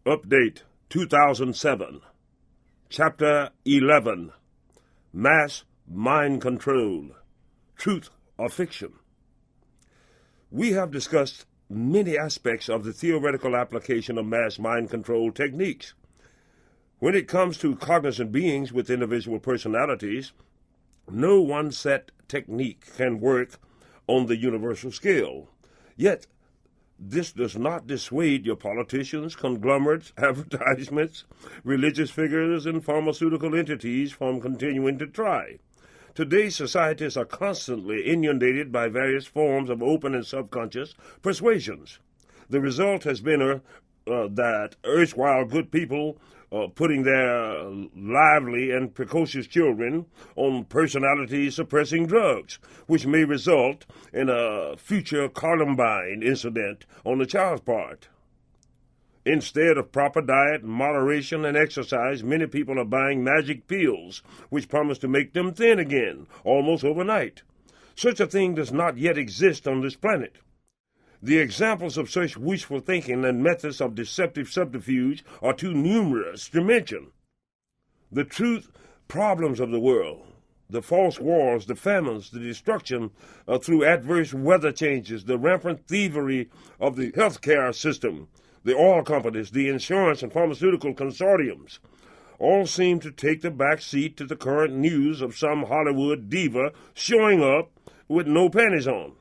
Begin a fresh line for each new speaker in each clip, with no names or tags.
Update 2007, Chapter 11, Mass Mind Control, Truth or Fiction. We have discussed many aspects of the theoretical application of mass mind control techniques. When it comes to cognizant beings with individual personalities, no one set technique can work on the universal scale. Yet, this does not dissuade your politicians, conglomerates, advertisements, religious figures, and pharmaceutical entities from continuing to try. Today's societies are constantly inundated by various forms of open and subconscious persuasions. The result has been that erstwhile good people putting their lively and precocious children on personality-suppressing drugs, which may result in a future Columbine incident on the child's part. Instead of proper diet, moderation, and exercise, many people are buying magic pills, which promise to make them thin again, almost overnight. Such a thing does not yet exist on this planet. The examples of such wishful thinking and methods of deceptive subterfuge are too numerous to mention. The truth problems of the world, the false wars, the famines, the destruction through adverse weather changes, the rampant thievery of the healthcare system, the oil companies, the insurance and pharmaceutical consortiums, all seem to take the back seat to the current news of some Hollywood diva showing up with no panties on.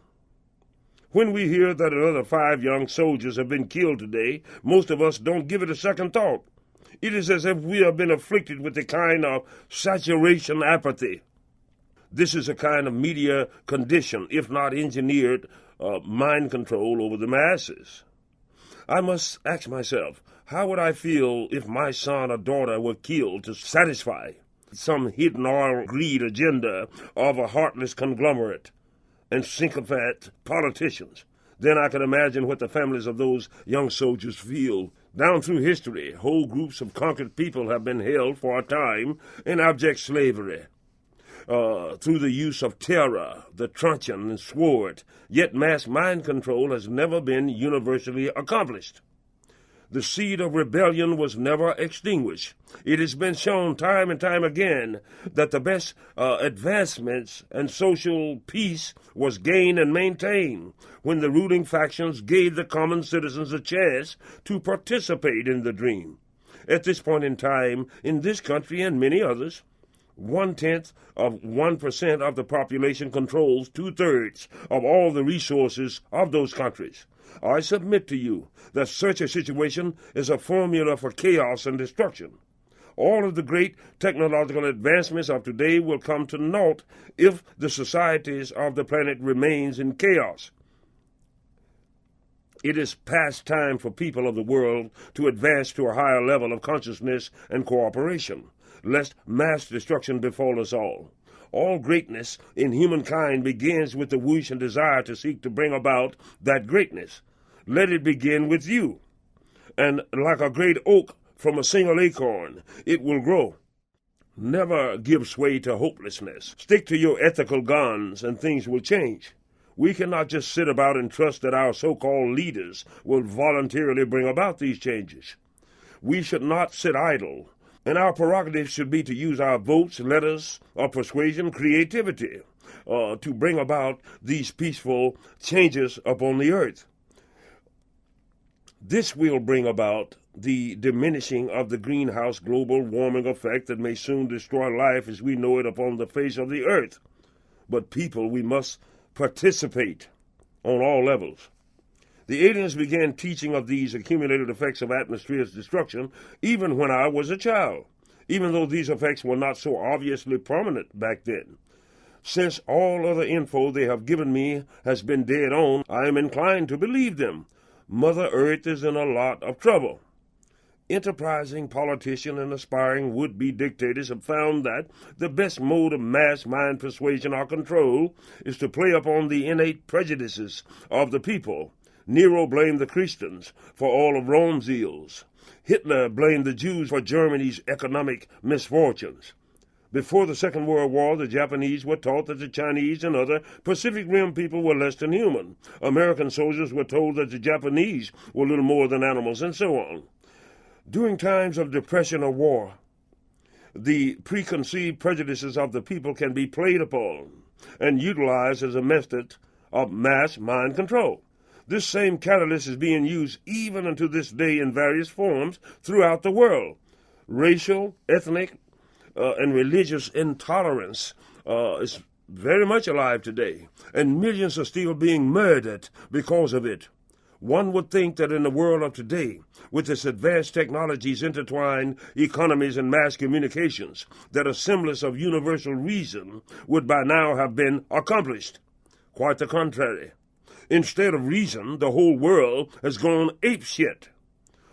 When we hear that another 5 young soldiers have been killed today, most of us don't give it a second thought. It is as if we have been afflicted with a kind of saturation apathy. This is a kind of media condition, if not engineered mind control over the masses. I must ask myself, how would I feel if my son or daughter were killed to satisfy some hidden oil greed agenda of a heartless conglomerate and sycophant politicians? Then I can imagine what the families of those young soldiers feel. Down through history, whole groups of conquered people have been held for a time in abject slavery through the use of terror, the truncheon, and sword. Yet mass mind control has never been universally accomplished. The seed of rebellion was never extinguished. It has been shown time and time again that the best advancements and social peace was gained and maintained when the ruling factions gave the common citizens a chance to participate in the dream. At this point in time, in this country and many others, 1/10% of the population controls 2/3 of all the resources of those countries. I submit to you that such a situation is a formula for chaos and destruction. All of the great technological advancements of today will come to naught if the societies of the planet remains in chaos. It is past time for people of the world to advance to a higher level of consciousness and cooperation, lest mass destruction befall us all. All greatness in humankind begins with the wish and desire to seek to bring about that greatness. Let it begin with you. And like a great oak from a single acorn, it will grow. Never give sway to hopelessness. Stick to your ethical guns and things will change. We cannot just sit about and trust that our so-called leaders will voluntarily bring about these changes. We should not sit idle. And our prerogative should be to use our votes, letters of persuasion, creativity, to bring about these peaceful changes upon the earth. This will bring about the diminishing of the greenhouse global warming effect that may soon destroy life as we know it upon the face of the earth. But people, we must participate on all levels. The aliens began teaching of these accumulated effects of atmosphere's destruction even when I was a child, even though these effects were not so obviously prominent back then. Since all other info they have given me has been dead on, I am inclined to believe them. Mother Earth is in a lot of trouble. Enterprising politicians and aspiring would-be dictators have found that the best mode of mass mind persuasion or control is to play upon the innate prejudices of the people. Nero blamed the Christians for all of Rome's ills. Hitler blamed the Jews for Germany's economic misfortunes. Before the Second World War, the Japanese were taught that the Chinese and other Pacific Rim people were less than human. American soldiers were told that the Japanese were little more than animals, and so on. During times of depression or war, the preconceived prejudices of the people can be played upon and utilized as a method of mass mind control. This same catalyst is being used even unto this day in various forms throughout the world. Racial, ethnic, and religious intolerance is very much alive today, and millions are still being murdered because of it. One would think that in the world of today, with its advanced technologies, intertwined economies, and mass communications, that a semblance of universal reason would by now have been accomplished. Quite the contrary. Instead of reason, the whole world has gone apeshit.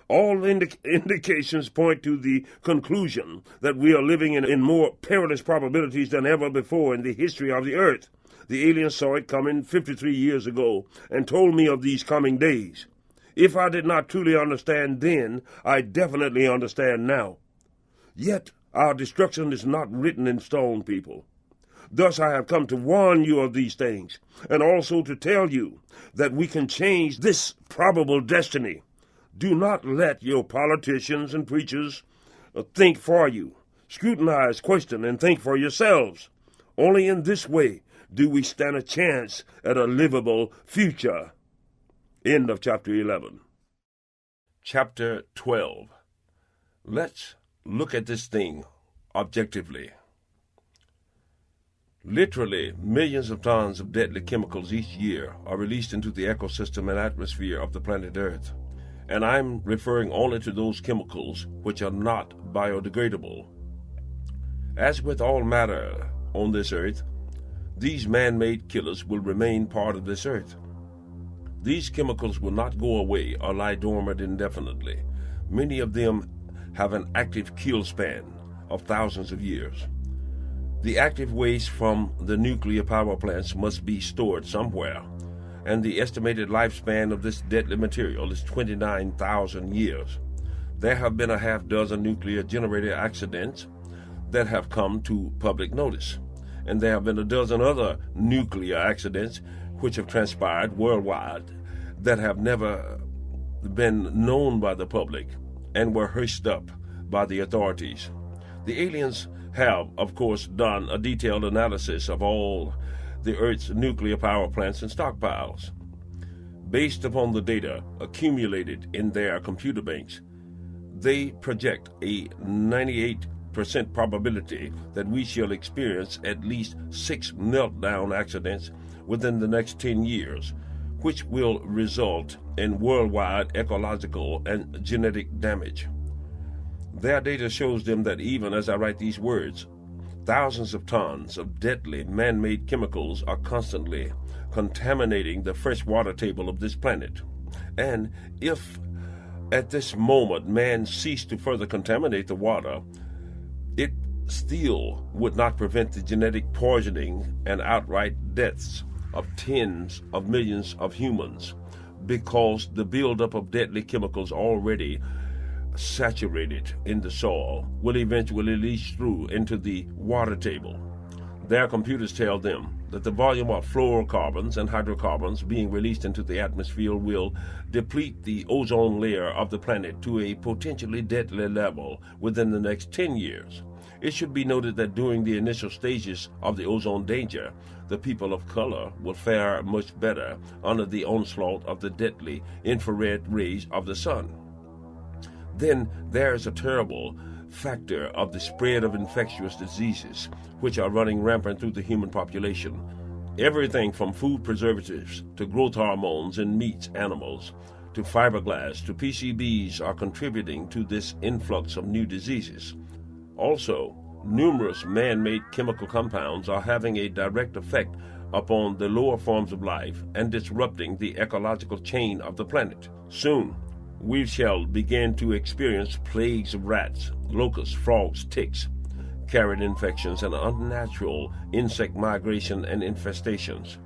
All indications point to the conclusion that we are living in more perilous probabilities than ever before in the history of the earth. The aliens saw it coming 53 years ago and told me of these coming days. If I did not truly understand then, I definitely understand now. Yet our destruction is not written in stone, people. Thus I have come to warn you of these things, and also to tell you that we can change this probable destiny. Do not let your politicians and preachers think for you. Scrutinize, question, and think for yourselves. Only in this way do we stand a chance at a livable future. End of chapter 11. Chapter 12. Let's look at this thing objectively. Literally, millions of tons of deadly chemicals each year are released into the ecosystem and atmosphere of the planet Earth. And I'm referring only to those chemicals which are not biodegradable. As with all matter on this earth, these man-made killers will remain part of this earth. These chemicals will not go away or lie dormant indefinitely. Many of them have an active kill span of thousands of years. The active waste from the nuclear power plants must be stored somewhere, and the estimated lifespan of this deadly material is 29,000 years. There have been a half dozen nuclear generator accidents that have come to public notice, and there have been a dozen other nuclear accidents which have transpired worldwide that have never been known by the public and were hushed up by the authorities. The aliens have, of course, done a detailed analysis of all the Earth's nuclear power plants and stockpiles. Based upon the data accumulated in their computer banks, they project a 98% probability that we shall experience at least 6 meltdown accidents within the next 10 years, which will result in worldwide ecological and genetic damage. Their data shows them that even as I write these words, thousands of tons of deadly man-made chemicals are constantly contaminating the fresh water table of this planet. And if at this moment man ceased to further contaminate the water, it still would not prevent the genetic poisoning and outright deaths of tens of millions of humans, because the buildup of deadly chemicals already saturated in the soil will eventually leach through into the water table. Their computers tell them that the volume of fluorocarbons and hydrocarbons being released into the atmosphere will deplete the ozone layer of the planet to a potentially deadly level within the next 10 years. It should be noted that during the initial stages of the ozone danger, the people of color will fare much better under the onslaught of the deadly infrared rays of the sun. Then there is a terrible factor of the spread of infectious diseases which are running rampant through the human population. Everything from food preservatives to growth hormones in meats, animals, to fiberglass, to PCBs are contributing to this influx of new diseases. Also, numerous man-made chemical compounds are having a direct effect upon the lower forms of life and disrupting the ecological chain of the planet. Soon, we shall begin to experience plagues of rats, locusts, frogs, ticks, carrion infections, and unnatural insect migration and infestations.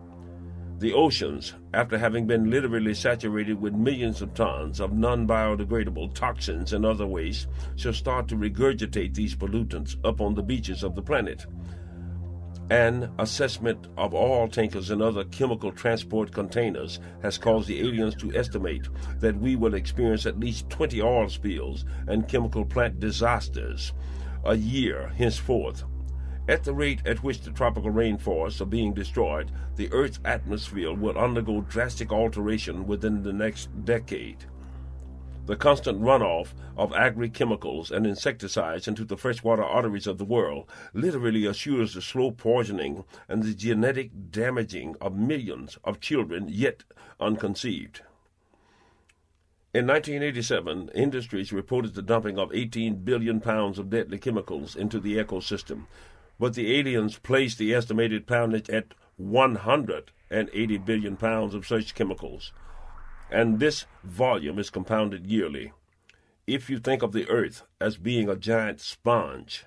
The oceans, after having been literally saturated with millions of tons of non-biodegradable toxins and other waste, shall start to regurgitate these pollutants up on the beaches of the planet. An assessment of oil tankers and other chemical transport containers has caused the aliens to estimate that we will experience at least 20 oil spills and chemical plant disasters a year henceforth. At the rate at which the tropical rainforests are being destroyed, the Earth's atmosphere will undergo drastic alteration within the next decade. The constant runoff of agri-chemicals and insecticides into the freshwater arteries of the world literally assures the slow poisoning and the genetic damaging of millions of children yet unconceived. In 1987, industries reported the dumping of 18 billion pounds of deadly chemicals into the ecosystem, but the aliens placed the estimated poundage at 180 billion pounds of such chemicals. And this volume is compounded yearly. If you think of the Earth as being a giant sponge,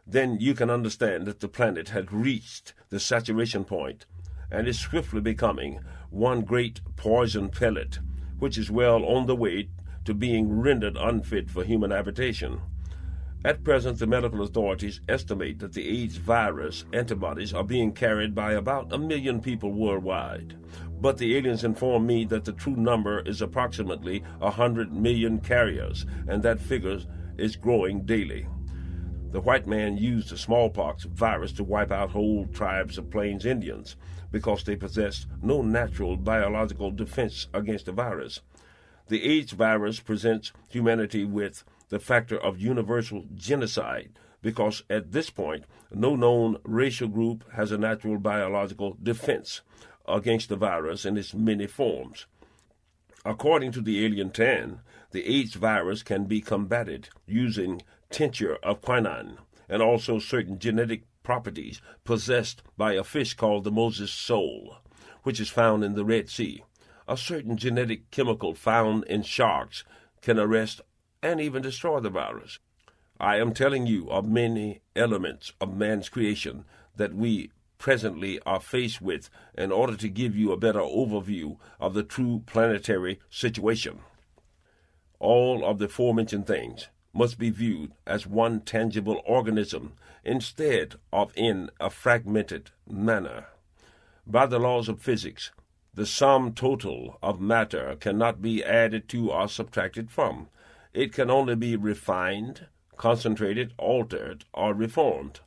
then you can understand that the planet had reached the saturation point and is swiftly becoming one great poison pellet, which is well on the way to being rendered unfit for human habitation. At present, the medical authorities estimate that the AIDS virus antibodies are being carried by about 1 million people worldwide. But the aliens inform me that the true number is approximately 100 million carriers, and that figure is growing daily. The white man used the smallpox virus to wipe out whole tribes of Plains Indians because they possessed no natural biological defense against the virus. The AIDS virus presents humanity with the factor of universal genocide because at this point no known racial group has a natural biological defense against the virus in its many forms. According to the alien Tan, the AIDS virus can be combated using tincture of quinine and also certain genetic properties possessed by a fish called the Moses sole, which is found in the Red Sea. A certain genetic chemical found in sharks can arrest and even destroy the virus. I am telling you of many elements of man's creation that we presently are faced with in order to give you a better overview of the true planetary situation. All of the aforementioned things must be viewed as one tangible organism instead of in a fragmented manner. By the laws of physics, the sum total of matter cannot be added to or subtracted from. It can only be refined, concentrated, altered, or reformed.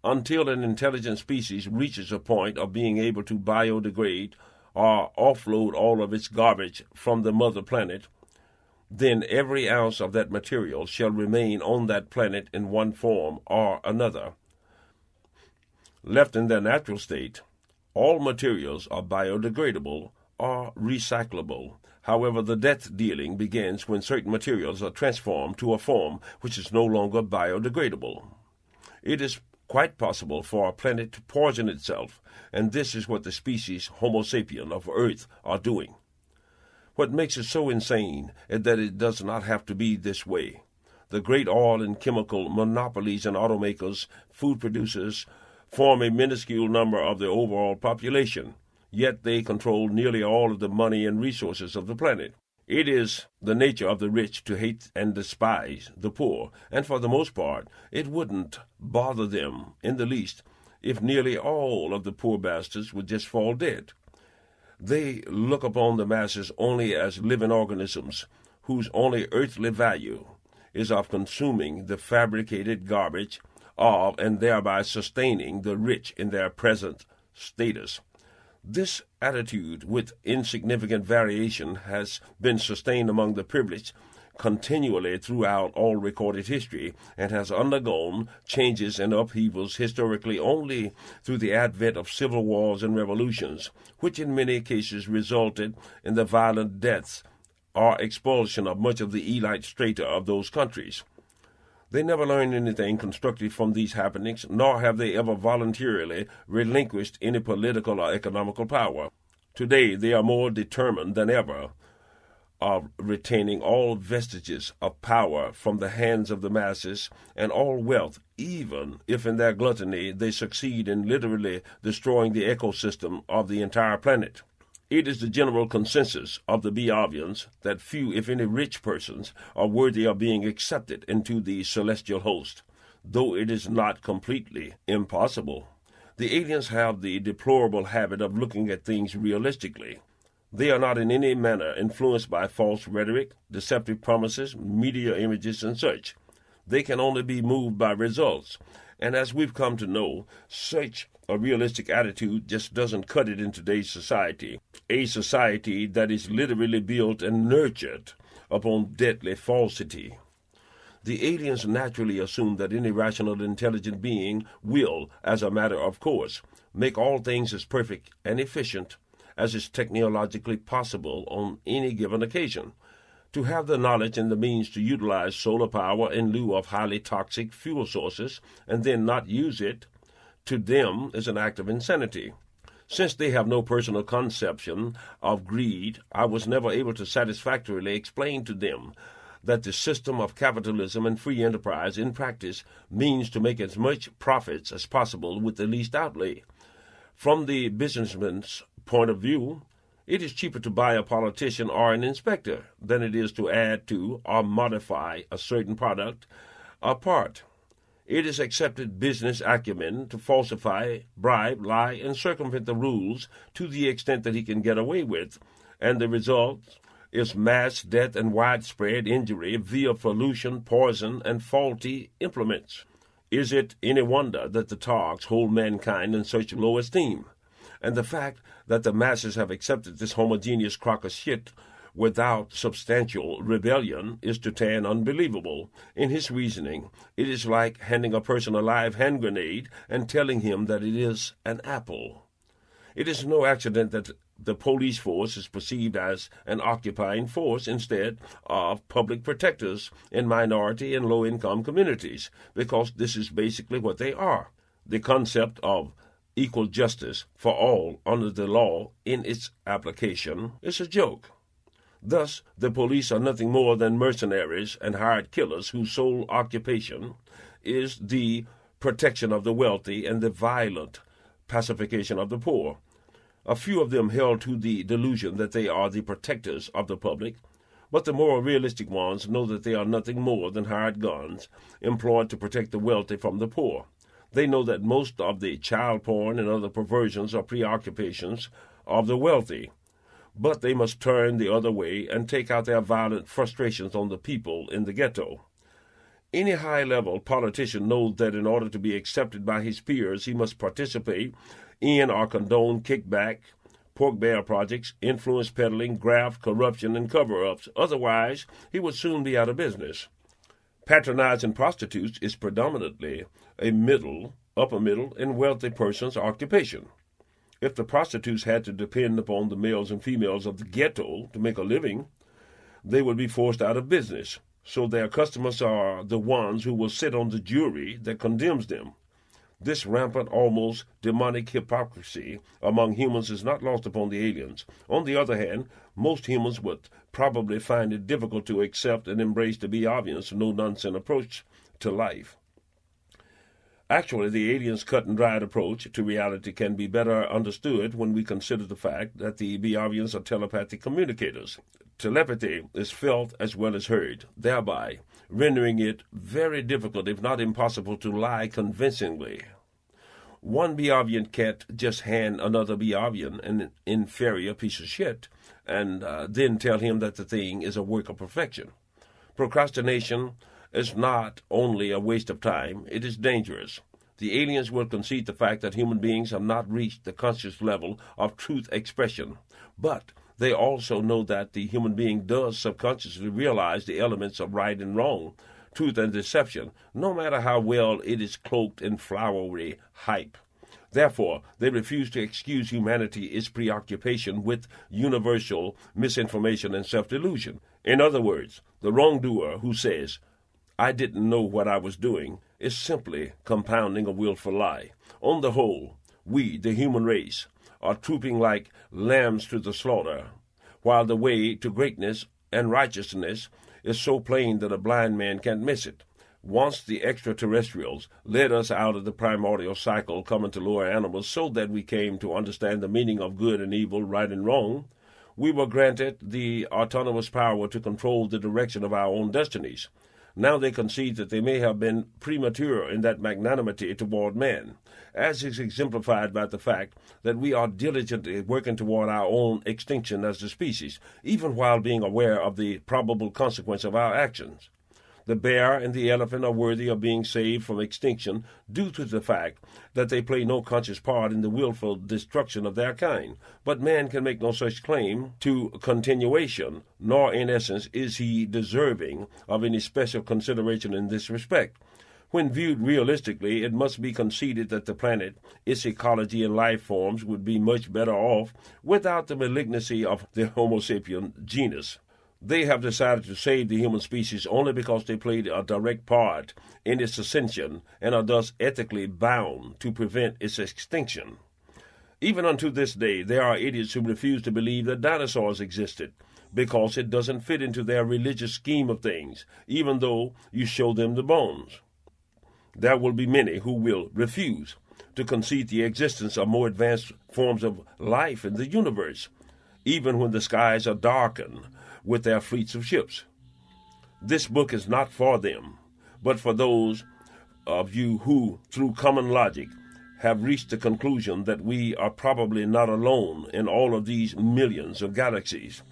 Until an intelligent species reaches a point of being able to biodegrade or offload all of its garbage from the mother planet, then every ounce of that material shall remain on that planet in one form or another. Left in their natural state, all materials are biodegradable or recyclable. However, the death dealing begins when certain materials are transformed to a form which is no longer biodegradable. It is quite possible for a planet to poison itself, and this is what the species Homo sapien of Earth are doing. What makes it so insane is that it does not have to be this way. The great oil and chemical monopolies and automakers, food producers, form a minuscule number of the overall population, yet they control nearly all of the money and resources of the planet. It is the nature of the rich to hate and despise the poor, and for the most part, it wouldn't bother them in the least if nearly all of the poor bastards would just fall dead. They look upon the masses only as living organisms whose only earthly value is of consuming the fabricated garbage of and thereby sustaining the rich in their present status. This attitude, with insignificant variation, has been sustained among the privileged continually throughout all recorded history, and has undergone changes and upheavals historically only through the advent of civil wars and revolutions, which in many cases resulted in the violent deaths or expulsion of much of the elite strata of those countries. They never learned anything constructive from these happenings, nor have they ever voluntarily relinquished any political or economical power. Today they are more determined than ever of retaining all vestiges of power from the hands of the masses and all wealth, even if in their gluttony they succeed in literally destroying the ecosystem of the entire planet. It is the general consensus of the Beovians that few, if any, rich persons are worthy of being accepted into the celestial host, though it is not completely impossible. The aliens have the deplorable habit of looking at things realistically. They are not in any manner influenced by false rhetoric, deceptive promises, media images, and such. They can only be moved by results. And as we've come to know, such a realistic attitude just doesn't cut it in today's society, a society that is literally built and nurtured upon deadly falsity. The aliens naturally assume that any rational, intelligent being will, as a matter of course, make all things as perfect and efficient as is technologically possible on any given occasion. To have the knowledge and the means to utilize solar power in lieu of highly toxic fuel sources and then not use it, to them is an act of insanity. Since they have no personal conception of greed, I was never able to satisfactorily explain to them that the system of capitalism and free enterprise in practice means to make as much profits as possible with the least outlay. From the businessman's point of view, it is cheaper to buy a politician or an inspector than it is to add to or modify a certain product or part. It is accepted business acumen to falsify, bribe, lie, and circumvent the rules to the extent that he can get away with, and the result is mass death and widespread injury via pollution, poison, and faulty implements. Is it any wonder that the Togs hold mankind in such low esteem? And the fact that the masses have accepted this homogeneous crock of shit without substantial rebellion is to Tan unbelievable. In his reasoning, it is like handing a person a live hand grenade and telling him that it is an apple. It is no accident that the police force is perceived as an occupying force instead of public protectors in minority and low-income communities, because this is basically what they are. The concept of equal justice for all under the law in its application is a joke. Thus, the police are nothing more than mercenaries and hired killers whose sole occupation is the protection of the wealthy and the violent pacification of the poor. A few of them held to the delusion that they are the protectors of the public, but the more realistic ones know that they are nothing more than hired guns employed to protect the wealthy from the poor. They know that most of the child porn and other perversions are preoccupations of the wealthy, but they must turn the other way and take out their violent frustrations on the people in the ghetto. Any high-level politician knows that in order to be accepted by his peers, he must participate in or condone kickback, pork barrel projects, influence peddling, graft, corruption, and cover-ups. Otherwise, he would soon be out of business. Patronizing prostitutes is predominantly a middle, upper middle, and wealthy person's occupation. If the prostitutes had to depend upon the males and females of the ghetto to make a living, they would be forced out of business. So their customers are the ones who will sit on the jury that condemns them. This rampant, almost demonic hypocrisy among humans is not lost upon the aliens. On the other hand, most humans would probably find it difficult to accept and embrace the be-obvious, no-nonsense approach to life. Actually, the aliens' cut-and-dried approach to reality can be better understood when we consider the fact that the be-obvious are telepathic communicators. Telepathy is felt as well as heard, thereby rendering it very difficult, if not impossible, to lie convincingly. One be-obvious can't just hand another be-obvious an inferior piece of shit and then tell him that the thing is a work of perfection. Procrastination is not only a waste of time, it is dangerous. The aliens will concede the fact that human beings have not reached the conscious level of truth expression, but they also know that the human being does subconsciously realize the elements of right and wrong, truth and deception, no matter how well it is cloaked in flowery hype. Therefore, they refuse to excuse humanity's preoccupation with universal misinformation and self-delusion. In other words, the wrongdoer who says, "I didn't know what I was doing," is simply compounding a willful lie. On the whole, we, the human race, are trooping like lambs to the slaughter, while the way to greatness and righteousness is so plain that a blind man can't miss it. Once the extraterrestrials led us out of the primordial cycle common to lower animals so that we came to understand the meaning of good and evil, right and wrong, we were granted the autonomous power to control the direction of our own destinies. Now they concede that they may have been premature in that magnanimity toward man, as is exemplified by the fact that we are diligently working toward our own extinction as a species, even while being aware of the probable consequence of our actions. The bear and the elephant are worthy of being saved from extinction due to the fact that they play no conscious part in the willful destruction of their kind. But man can make no such claim to continuation, nor in essence is he deserving of any special consideration in this respect. When viewed realistically, it must be conceded that the planet, its ecology and life forms would be much better off without the malignancy of the Homo sapien genus. They have decided to save the human species only because they played a direct part in its ascension and are thus ethically bound to prevent its extinction. Even unto this day, there are idiots who refuse to believe that dinosaurs existed because it doesn't fit into their religious scheme of things, even though you show them the bones. There will be many who will refuse to concede the existence of more advanced forms of life in the universe, even when the skies are darkened with their fleets of ships. This book is not for them, but for those of you who, through common logic, have reached the conclusion that we are probably not alone in all of these millions of galaxies.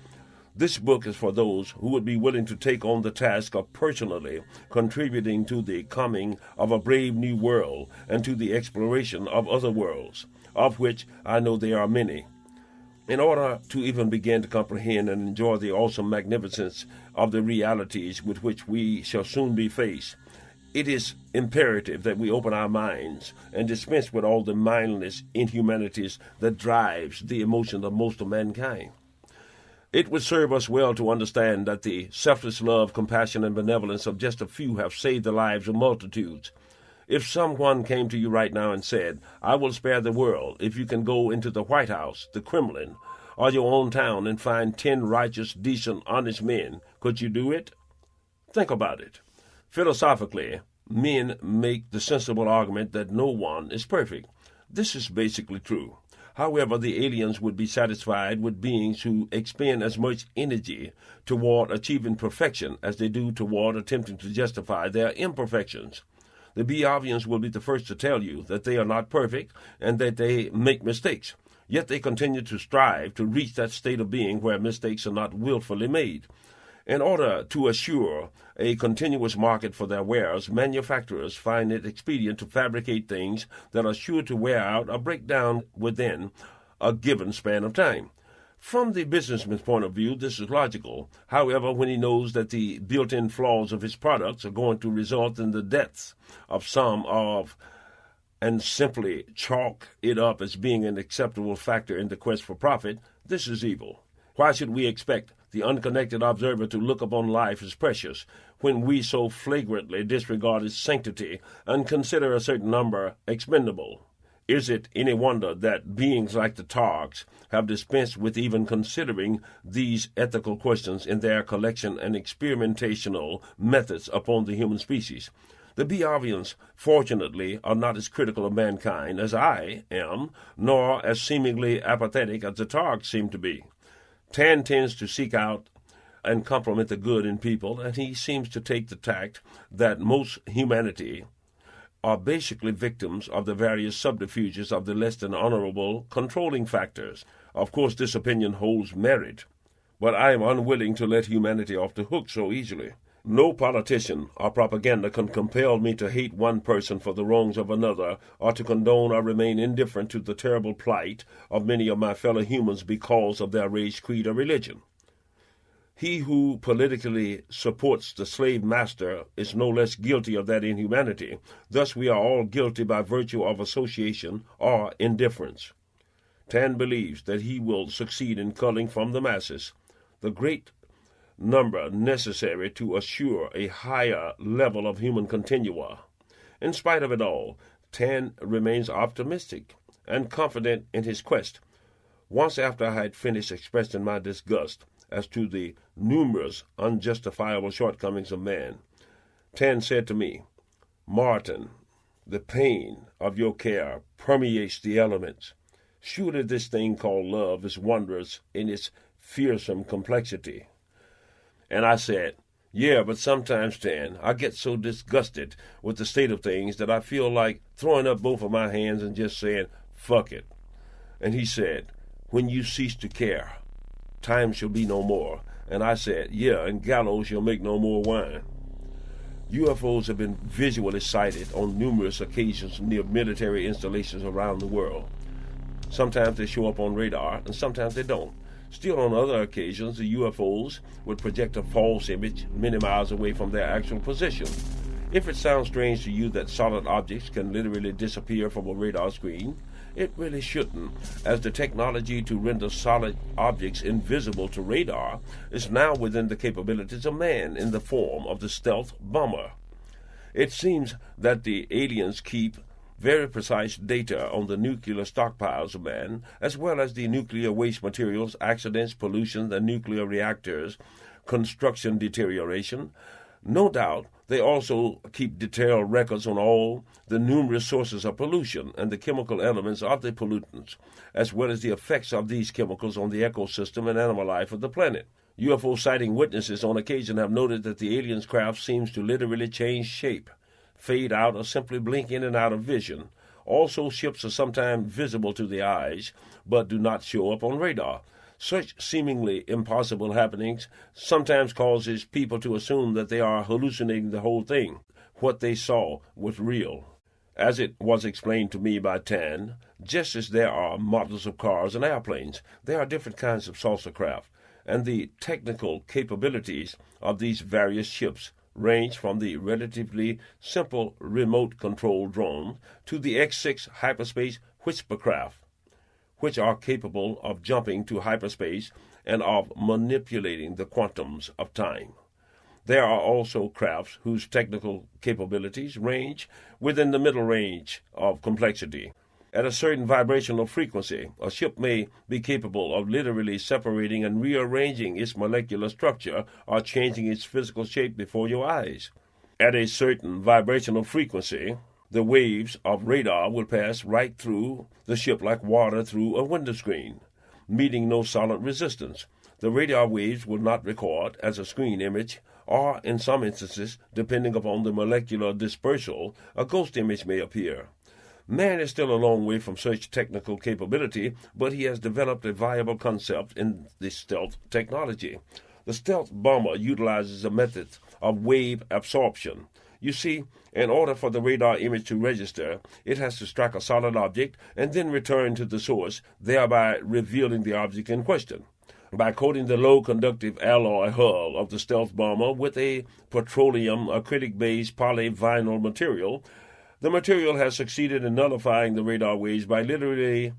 This book is for those who would be willing to take on the task of personally contributing to the coming of a brave new world and to the exploration of other worlds, of which I know there are many. In order to even begin to comprehend and enjoy the awesome magnificence of the realities with which we shall soon be faced, it is imperative that we open our minds and dispense with all the mindless inhumanities that drives the emotions of most of mankind. It would serve us well to understand that the selfless love, compassion, and benevolence of just a few have saved the lives of multitudes. If someone came to you right now and said, "I will spare the world if you can go into the White House, the Kremlin, or your own town and find 10 righteous, decent, honest men," could you do it? Think about it. Philosophically, men make the sensible argument that no one is perfect. This is basically true. However, the aliens would be satisfied with beings who expend as much energy toward achieving perfection as they do toward attempting to justify their imperfections. The Beovians will be the first to tell you that they are not perfect and that they make mistakes, yet they continue to strive to reach that state of being where mistakes are not willfully made. In order to assure a continuous market for their wares, manufacturers find it expedient to fabricate things that are sure to wear out or break down within a given span of time. From the businessman's point of view, this is logical. However, when he knows that the built-in flaws of his products are going to result in the deaths of some and simply chalk it up as being an acceptable factor in the quest for profit, this is evil. Why should we expect the unconnected observer to look upon life as precious when we so flagrantly disregard its sanctity and consider a certain number expendable? Is it any wonder that beings like the Targs have dispensed with even considering these ethical questions in their collection and experimentational methods upon the human species? The Beovians, fortunately, are not as critical of mankind as I am, nor as seemingly apathetic as the Targs seem to be. Tan tends to seek out and compliment the good in people, and he seems to take the tact that most humanity are basically victims of the various subterfuges of the less than honorable controlling factors. Of course, this opinion holds merit, but I am unwilling to let humanity off the hook so easily. No politician or propaganda can compel me to hate one person for the wrongs of another, or to condone or remain indifferent to the terrible plight of many of my fellow humans because of their race, creed, or religion. He who politically supports the slave master is no less guilty of that inhumanity. Thus we are all guilty by virtue of association or indifference. Tan believes that he will succeed in culling from the masses the great number necessary to assure a higher level of human continua. In spite of it all, Tan remains optimistic and confident in his quest. Once after I had finished expressing my disgust as to the numerous unjustifiable shortcomings of man, Tan said to me, "Martin, the pain of your care permeates the elements. Surely this thing called love is wondrous in its fearsome complexity." And I said, Yeah, but sometimes, Stan, I get so disgusted with the state of things that I feel like throwing up both of my hands and just saying, fuck it. And he said, when you cease to care, time shall be no more. And I said, yeah, and gallows shall make no more wine. UFOs have been visually sighted on numerous occasions near military installations around the world. Sometimes they show up on radar, and sometimes they don't. Still, on other occasions, the UFOs would project a false image many miles away from their actual position. If it sounds strange to you that solid objects can literally disappear from a radar screen, it really shouldn't, as the technology to render solid objects invisible to radar is now within the capabilities of man in the form of the stealth bomber. It seems that the aliens keep very precise data on the nuclear stockpiles of man, as well as the nuclear waste materials, accidents, pollution, and nuclear reactors, construction deterioration. No doubt, they also keep detailed records on all the numerous sources of pollution and the chemical elements of the pollutants, as well as the effects of these chemicals on the ecosystem and animal life of the planet. UFO sighting witnesses on occasion have noted that the aliens' craft seems to literally change shape, fade out, or simply blink in and out of vision. Also, ships are sometimes visible to the eyes, but do not show up on radar. Such seemingly impossible happenings sometimes causes people to assume that they are hallucinating the whole thing. What they saw was real. As it was explained to me by Tan, just as there are models of cars and airplanes, there are different kinds of saucer craft, and the technical capabilities of these various ships range from the relatively simple remote-control drone to the X-6 hyperspace whispercraft, which are capable of jumping to hyperspace and of manipulating the quantums of time. There are also crafts whose technical capabilities range within the middle range of complexity. At a certain vibrational frequency, a ship may be capable of literally separating and rearranging its molecular structure or changing its physical shape before your eyes. At a certain vibrational frequency, the waves of radar will pass right through the ship like water through a window screen, meeting no solid resistance. The radar waves will not record as a screen image, or in some instances, depending upon the molecular dispersal, a ghost image may appear. Man is still a long way from such technical capability, but he has developed a viable concept in the stealth technology. The stealth bomber utilizes a method of wave absorption. You see, in order for the radar image to register, it has to strike a solid object and then return to the source, thereby revealing the object in question. By coating the low-conductive alloy hull of the stealth bomber with a petroleum acrylic-based polyvinyl material, the material has succeeded in nullifying the radar waves by literally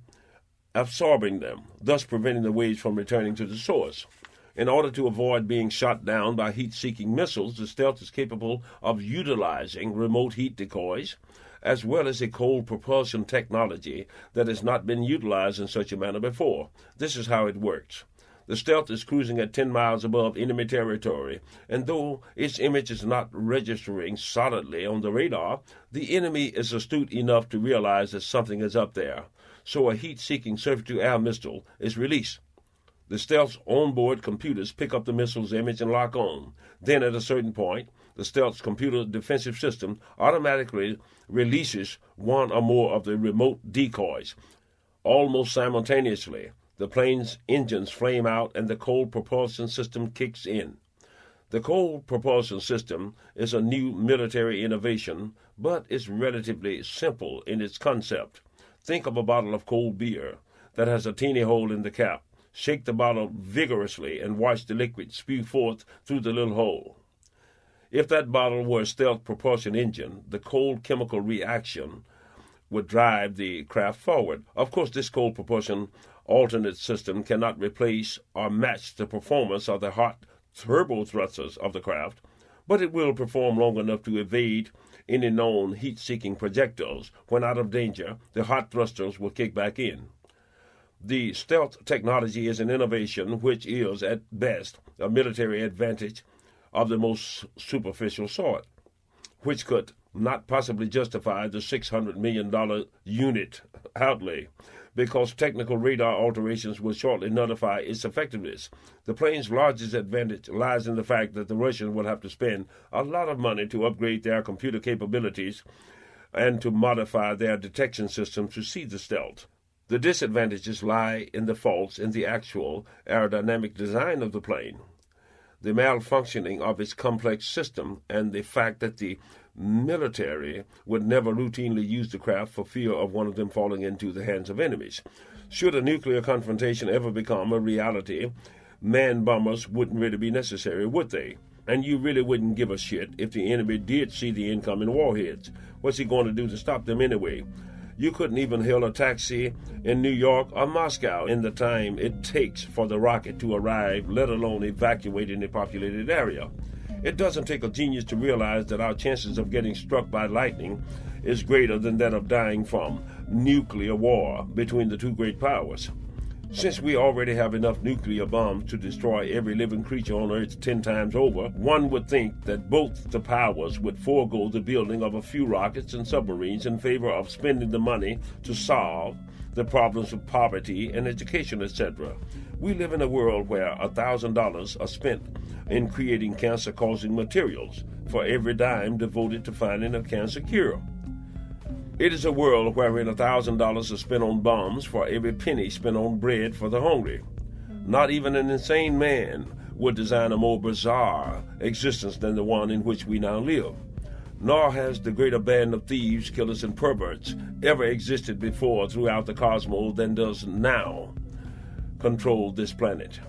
absorbing them, thus preventing the waves from returning to the source. In order to avoid being shot down by heat-seeking missiles, the stealth is capable of utilizing remote heat decoys, as well as a cold propulsion technology that has not been utilized in such a manner before. This is how it works. The stealth is cruising at 10 miles above enemy territory, and though its image is not registering solidly on the radar, the enemy is astute enough to realize that something is up there. So a heat-seeking surface-to-air missile is released. The stealth's onboard computers pick up the missile's image and lock on. Then at a certain point, the stealth's computer defensive system automatically releases one or more of the remote decoys. Almost simultaneously, the plane's engines flame out and the cold propulsion system kicks in. The cold propulsion system is a new military innovation, but is relatively simple in its concept. Think of a bottle of cold beer that has a teeny hole in the cap. Shake the bottle vigorously and watch the liquid spew forth through the little hole. If that bottle were a stealth propulsion engine, the cold chemical reaction would drive the craft forward. Of course, this cold propulsion alternate system cannot replace or match the performance of the hot turbo thrusters of the craft, but it will perform long enough to evade any known heat-seeking projectiles. When out of danger, the hot thrusters will kick back in. The stealth technology is an innovation which is, at best, a military advantage of the most superficial sort, which could not possibly justify the $600 million unit outlay, because technical radar alterations will shortly nullify its effectiveness. The plane's largest advantage lies in the fact that the Russians will have to spend a lot of money to upgrade their computer capabilities and to modify their detection system to see the stealth. The disadvantages lie in the faults in the actual aerodynamic design of the plane, the malfunctioning of its complex system, and the fact that the military would never routinely use the craft for fear of one of them falling into the hands of enemies. Should a nuclear confrontation ever become a reality, man bombers wouldn't really be necessary, would they? And you really wouldn't give a shit if the enemy did see the incoming warheads. What's he going to do to stop them anyway? You couldn't even hail a taxi in New York or Moscow in the time it takes for the rocket to arrive, let alone evacuating a populated area. It doesn't take a genius to realize that our chances of getting struck by lightning is greater than that of dying from nuclear war between the two great powers. Since we already have enough nuclear bombs to destroy every living creature on Earth 10 times over, one would think that both the powers would forego the building of a few rockets and submarines in favor of spending the money to solve the problems of poverty and education, etc. We live in a world where $1,000 are spent in creating cancer-causing materials for every dime devoted to finding a cancer cure. It is a world wherein $1,000 is spent on bombs for every penny spent on bread for the hungry. Not even an insane man would design a more bizarre existence than the one in which we now live. Nor has the greater band of thieves, killers, and perverts ever existed before throughout the cosmos than does now control this planet.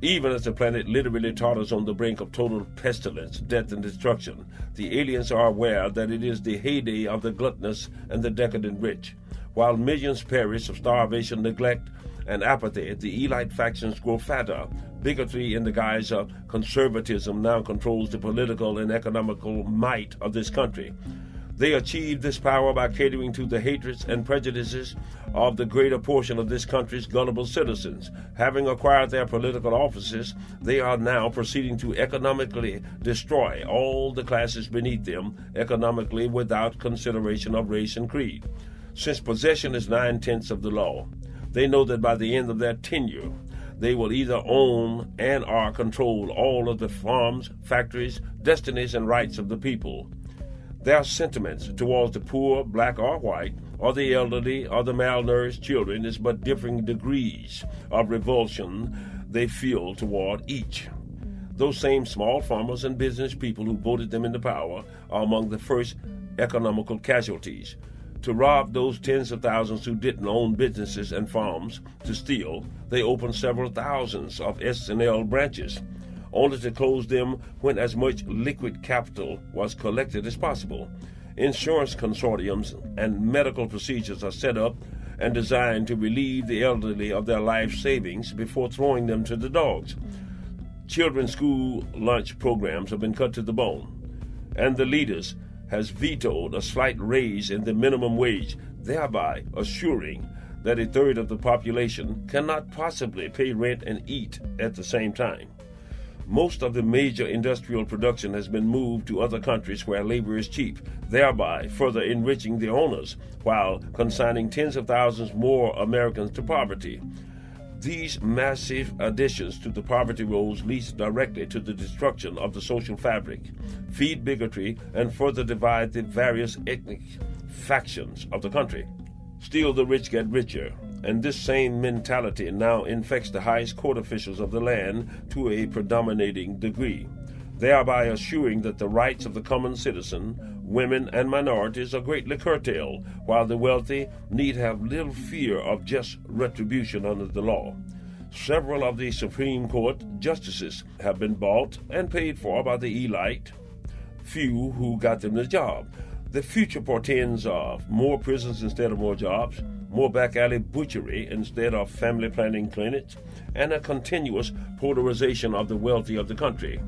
Even as the planet literally totters on the brink of total pestilence, death, and destruction, the aliens are aware that it is the heyday of the gluttonous and the decadent rich. While millions perish of starvation, neglect, and apathy, the elite factions grow fatter. Bigotry in the guise of conservatism now controls the political and economical might of this country. They achieve this power by catering to the hatreds and prejudices of the greater portion of this country's gullible citizens. Having acquired their political offices, they are now proceeding to economically destroy all the classes beneath them, economically without consideration of race and creed. Since possession is 9/10 of the law, they know that by the end of their tenure, they will either own and or control all of the farms, factories, destinies, and rights of the people. Their sentiments towards the poor, black or white, or the elderly, or the malnourished children is but differing degrees of revulsion they feel toward each. Those same small farmers and business people who voted them into power are among the first economical casualties. To rob those tens of thousands who didn't own businesses and farms to steal, they opened several thousands of S&L branches, only to close them when as much liquid capital was collected as possible. Insurance consortiums and medical procedures are set up and designed to relieve the elderly of their life savings before throwing them to the dogs. Children's school lunch programs have been cut to the bone, and the leaders has vetoed a slight raise in the minimum wage, thereby assuring that a third of the population cannot possibly pay rent and eat at the same time. Most of the major industrial production has been moved to other countries where labor is cheap, thereby further enriching the owners, while consigning tens of thousands more Americans to poverty. These massive additions to the poverty rolls lead directly to the destruction of the social fabric, feed bigotry, and further divide the various ethnic factions of the country. Still, the rich get richer, and this same mentality now infects the highest court officials of the land to a predominating degree, thereby assuring that the rights of the common citizen, women, and minorities are greatly curtailed, while the wealthy need have little fear of just retribution under the law. Several of the Supreme Court justices have been bought and paid for by the elite few who got them the job. The future portends of more prisons instead of more jobs, more back alley butchery instead of family planning clinics, and a continuous polarization of the wealthy of the country.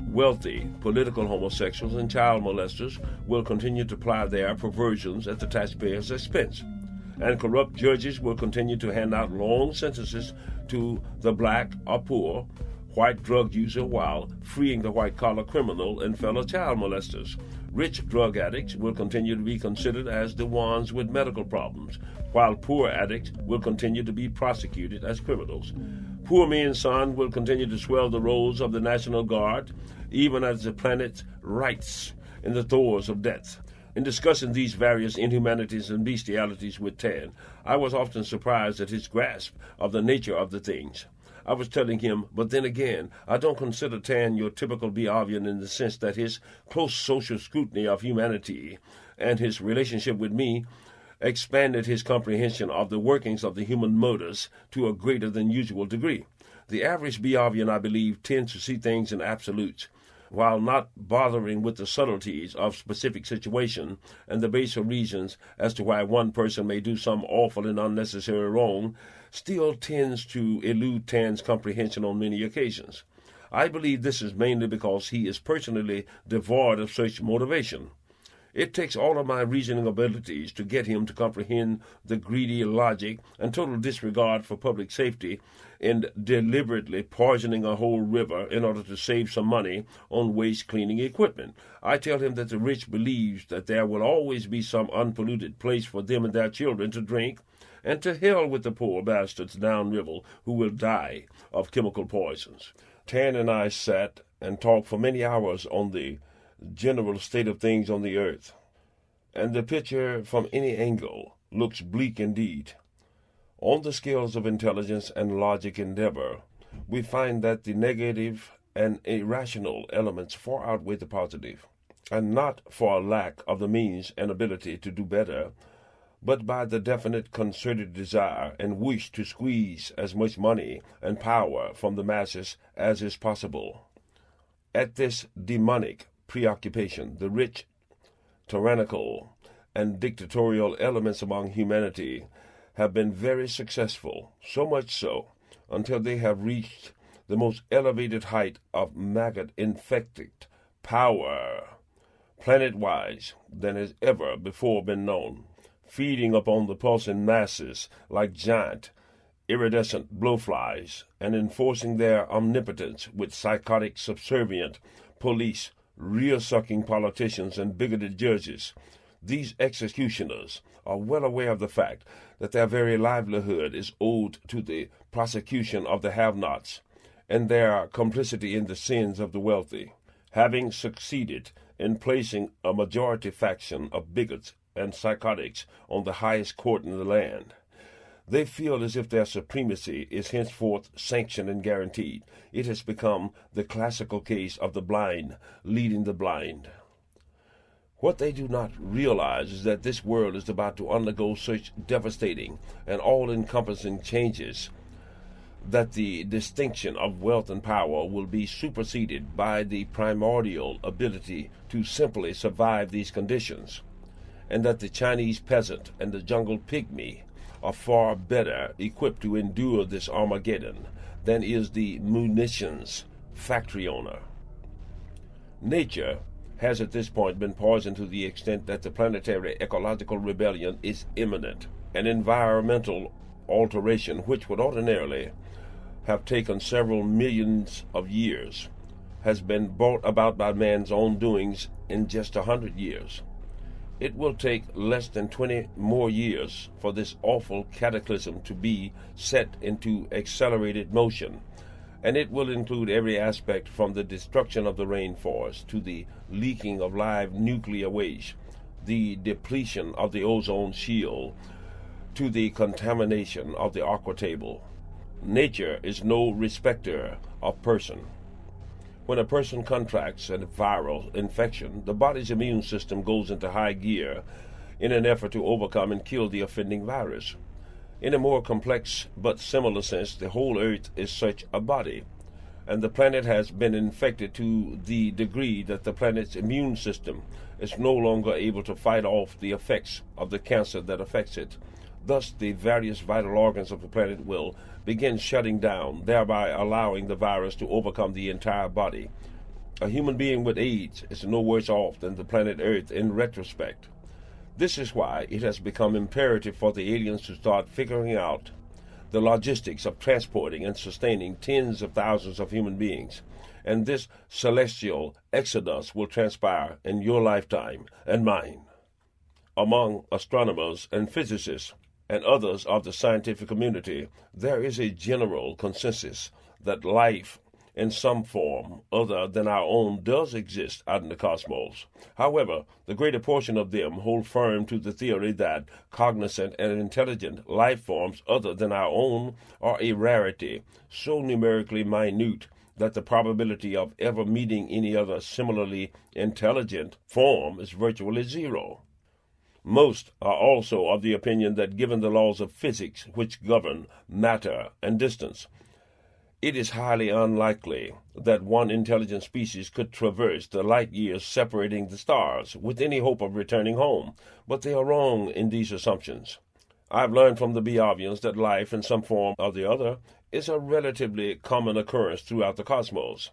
Wealthy political homosexuals and child molesters will continue to ply their perversions at the taxpayer's expense, and corrupt judges will continue to hand out long sentences to the black or poor, white drug user while freeing the white-collar criminal and fellow child molesters. Rich drug addicts will continue to be considered as the ones with medical problems, while poor addicts will continue to be prosecuted as criminals. Poor men's sons will continue to swell the rolls of the National Guard, even as the planet writes in the throes of death. In discussing these various inhumanities and bestialities with Tan, I was often surprised at his grasp of the nature of the things. I was telling him, but then again, I don't consider Tan your typical Beovian in the sense that his close social scrutiny of humanity and his relationship with me expanded his comprehension of the workings of the human motors to a greater than usual degree. The average Beovian, I believe, tends to see things in absolutes, while not bothering with the subtleties of specific situation and the baser reasons as to why one person may do some awful and unnecessary wrong, still tends to elude Tan's comprehension on many occasions. I believe this is mainly because he is personally devoid of such motivation. It takes all of my reasoning abilities to get him to comprehend the greedy logic and total disregard for public safety in deliberately poisoning a whole river in order to save some money on waste cleaning equipment. I tell him that the rich believes that there will always be some unpolluted place for them and their children to drink, and to hell with the poor bastards downriver who will die of chemical poisons. Tan and I sat and talked for many hours on the general state of things on the earth, and the picture from any angle looks bleak indeed. On the scales of intelligence and logic endeavor, we find that the negative and irrational elements far outweigh the positive, and not for a lack of the means and ability to do better, but by the definite concerted desire and wish to squeeze as much money and power from the masses as is possible. At this demonic preoccupation, the rich, tyrannical, and dictatorial elements among humanity have been very successful, so much so until they have reached the most elevated height of maggot-infected power, planet-wise, than has ever before been known, feeding upon the pulsing masses like giant, iridescent blowflies, and enforcing their omnipotence with psychotic, subservient police, rear-sucking politicians, and bigoted judges. These executioners are well aware of the fact that their very livelihood is owed to the prosecution of the have-nots and their complicity in the sins of the wealthy, having succeeded in placing a majority faction of bigots and psychotics on the highest court in the land. They feel as if their supremacy is henceforth sanctioned and guaranteed. It has become the classical case of the blind leading the blind. What they do not realize is that this world is about to undergo such devastating and all-encompassing changes that the distinction of wealth and power will be superseded by the primordial ability to simply survive these conditions, and that the Chinese peasant and the jungle pygmy are far better equipped to endure this Armageddon than is the munitions factory owner. Nature has at this point been poisoned to the extent that the planetary ecological rebellion is imminent. An environmental alteration which would ordinarily have taken several millions of years has been brought about by man's own doings in just 100 years. It will take less than 20 more years for this awful cataclysm to be set into accelerated motion, and it will include every aspect from the destruction of the rainforest to the leaking of live nuclear waste, the depletion of the ozone shield, to the contamination of the aqua table. Nature is no respecter of person. When a person contracts a viral infection, the body's immune system goes into high gear in an effort to overcome and kill the offending virus. In a more complex but similar sense, the whole Earth is such a body, and the planet has been infected to the degree that the planet's immune system is no longer able to fight off the effects of the cancer that affects it. Thus, the various vital organs of the planet will begin shutting down, thereby allowing the virus to overcome the entire body. A human being with AIDS is no worse off than the planet Earth in retrospect. This is why it has become imperative for the aliens to start figuring out the logistics of transporting and sustaining tens of thousands of human beings. And this celestial exodus will transpire in your lifetime and mine. Among astronomers and physicists and others of the scientific community, there is a general consensus that life in some form other than our own does exist out in the cosmos. However, the greater portion of them hold firm to the theory that cognizant and intelligent life forms other than our own are a rarity, so numerically minute that the probability of ever meeting any other similarly intelligent form is virtually zero. Most are also of the opinion that given the laws of physics which govern matter and distance, it is highly unlikely that one intelligent species could traverse the light years separating the stars with any hope of returning home, but they are wrong in these assumptions. I've learned from the Biavians that life in some form or the other is a relatively common occurrence throughout the cosmos,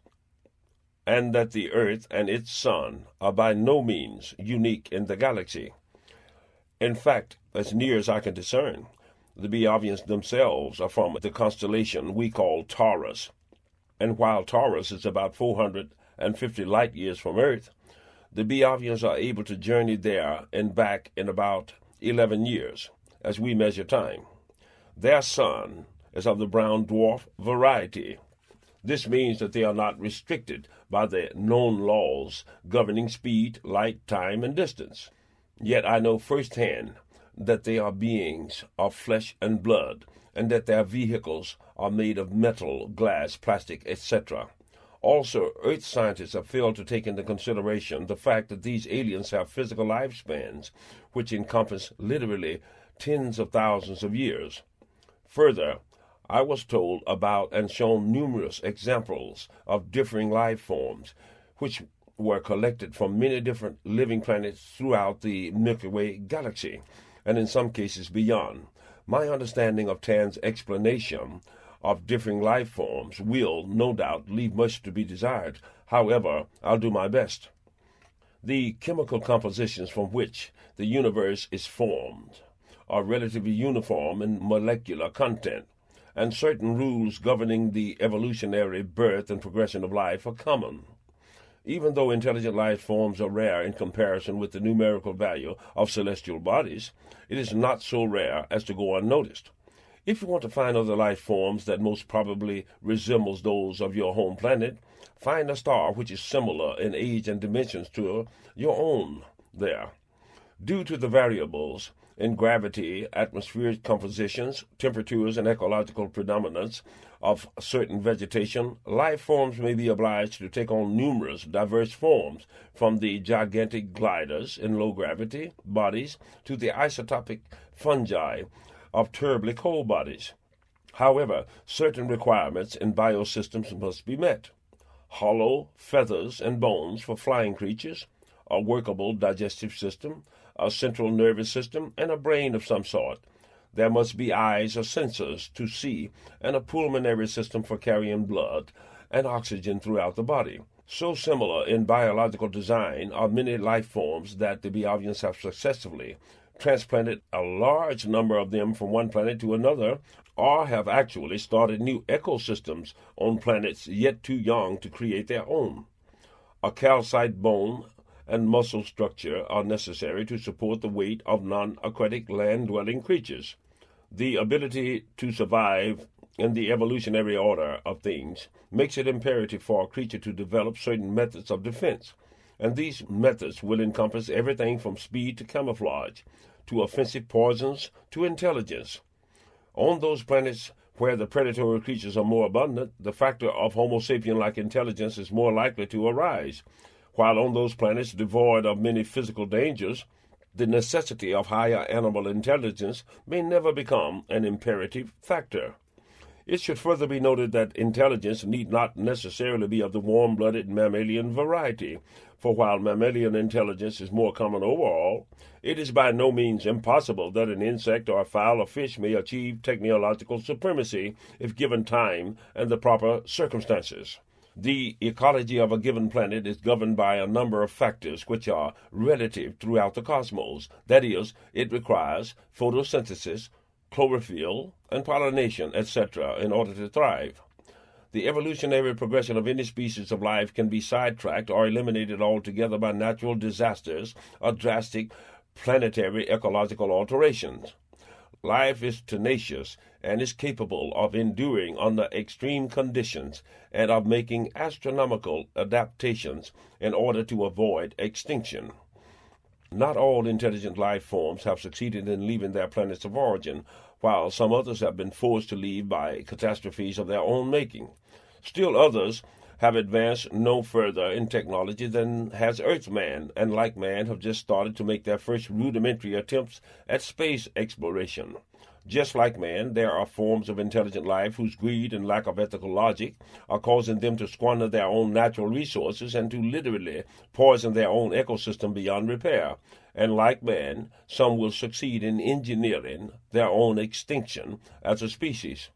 and that the Earth and its sun are by no means unique in the galaxy. In fact, as near as I can discern, the Biavians themselves are from the constellation we call Taurus, and while Taurus is about 450 light years from Earth, the Biavians are able to journey there and back in about 11 years, as we measure time. Their sun is of the brown dwarf variety. This means that they are not restricted by the known laws governing speed, light, time, and distance. Yet I know firsthand that they are beings of flesh and blood, and that their vehicles are made of metal, glass, plastic, etc. Also, Earth scientists have failed to take into consideration the fact that these aliens have physical lifespans which encompass literally tens of thousands of years. Further, I was told about and shown numerous examples of differing life forms which were collected from many different living planets throughout the Milky Way galaxy, and in some cases beyond. My understanding of Tan's explanation of differing life forms will, no doubt, leave much to be desired. However, I'll do my best. The chemical compositions from which the universe is formed are relatively uniform in molecular content, and certain rules governing the evolutionary birth and progression of life are common. Even though intelligent life forms are rare in comparison with the numerical value of celestial bodies, it is not so rare as to go unnoticed. If you want to find other life forms that most probably resembles those of your home planet, find a star which is similar in age and dimensions to your own there. Due to the variables in gravity, atmospheric compositions, temperatures, and ecological predominance of certain vegetation, life forms may be obliged to take on numerous diverse forms, from the gigantic gliders in low-gravity bodies to the isotopic fungi of terribly cold bodies. However, certain requirements in biosystems must be met. Hollow feathers and bones for flying creatures, a workable digestive system, a central nervous system, and a brain of some sort. There must be eyes or sensors to see, and a pulmonary system for carrying blood and oxygen throughout the body. So similar in biological design are many life forms that the Biavians have successfully transplanted a large number of them from one planet to another, or have actually started new ecosystems on planets yet too young to create their own. A calcite bone and muscle structure are necessary to support the weight of non-aquatic land-dwelling creatures. The ability to survive in the evolutionary order of things makes it imperative for a creature to develop certain methods of defense, and these methods will encompass everything from speed to camouflage, to offensive poisons to intelligence. On those planets where the predatory creatures are more abundant, the factor of Homo sapien-like intelligence is more likely to arise, while on those planets devoid of many physical dangers, the necessity of higher animal intelligence may never become an imperative factor. It should further be noted that intelligence need not necessarily be of the warm-blooded mammalian variety, for while mammalian intelligence is more common overall, it is by no means impossible that an insect or a fowl or fish may achieve technological supremacy if given time and the proper circumstances. The ecology of a given planet is governed by a number of factors which are relative throughout the cosmos. That is, it requires photosynthesis, chlorophyll, and pollination, etc., in order to thrive. The evolutionary progression of any species of life can be sidetracked or eliminated altogether by natural disasters or drastic planetary ecological alterations. Life is tenacious and is capable of enduring under extreme conditions and of making astronomical adaptations in order to avoid extinction. Not all intelligent life forms have succeeded in leaving their planets of origin, while some others have been forced to leave by catastrophes of their own making. Still others have advanced no further in technology than has Earthman, and like man have just started to make their first rudimentary attempts at space exploration. Just like man, there are forms of intelligent life whose greed and lack of ethical logic are causing them to squander their own natural resources and to literally poison their own ecosystem beyond repair. And like man, some will succeed in engineering their own extinction as a species.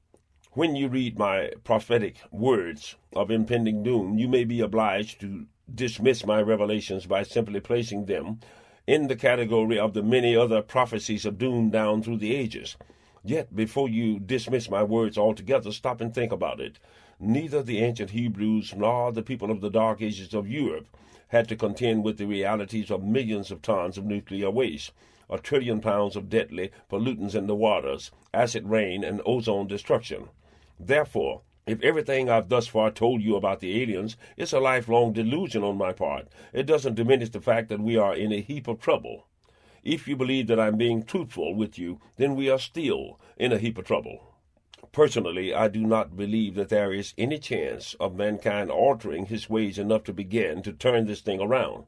When you read my prophetic words of impending doom, you may be obliged to dismiss my revelations by simply placing them in the category of the many other prophecies of doom down through the ages. Yet, before you dismiss my words altogether, stop and think about it. Neither the ancient Hebrews nor the people of the Dark Ages of Europe had to contend with the realities of millions of tons of nuclear waste, 1 trillion pounds of deadly pollutants in the waters, acid rain, and ozone destruction. Therefore, if everything I've thus far told you about the aliens is a lifelong delusion on my part, it doesn't diminish the fact that we are in a heap of trouble. If you believe that I'm being truthful with you, then we are still in a heap of trouble. Personally, I do not believe that there is any chance of mankind altering his ways enough to begin to turn this thing around.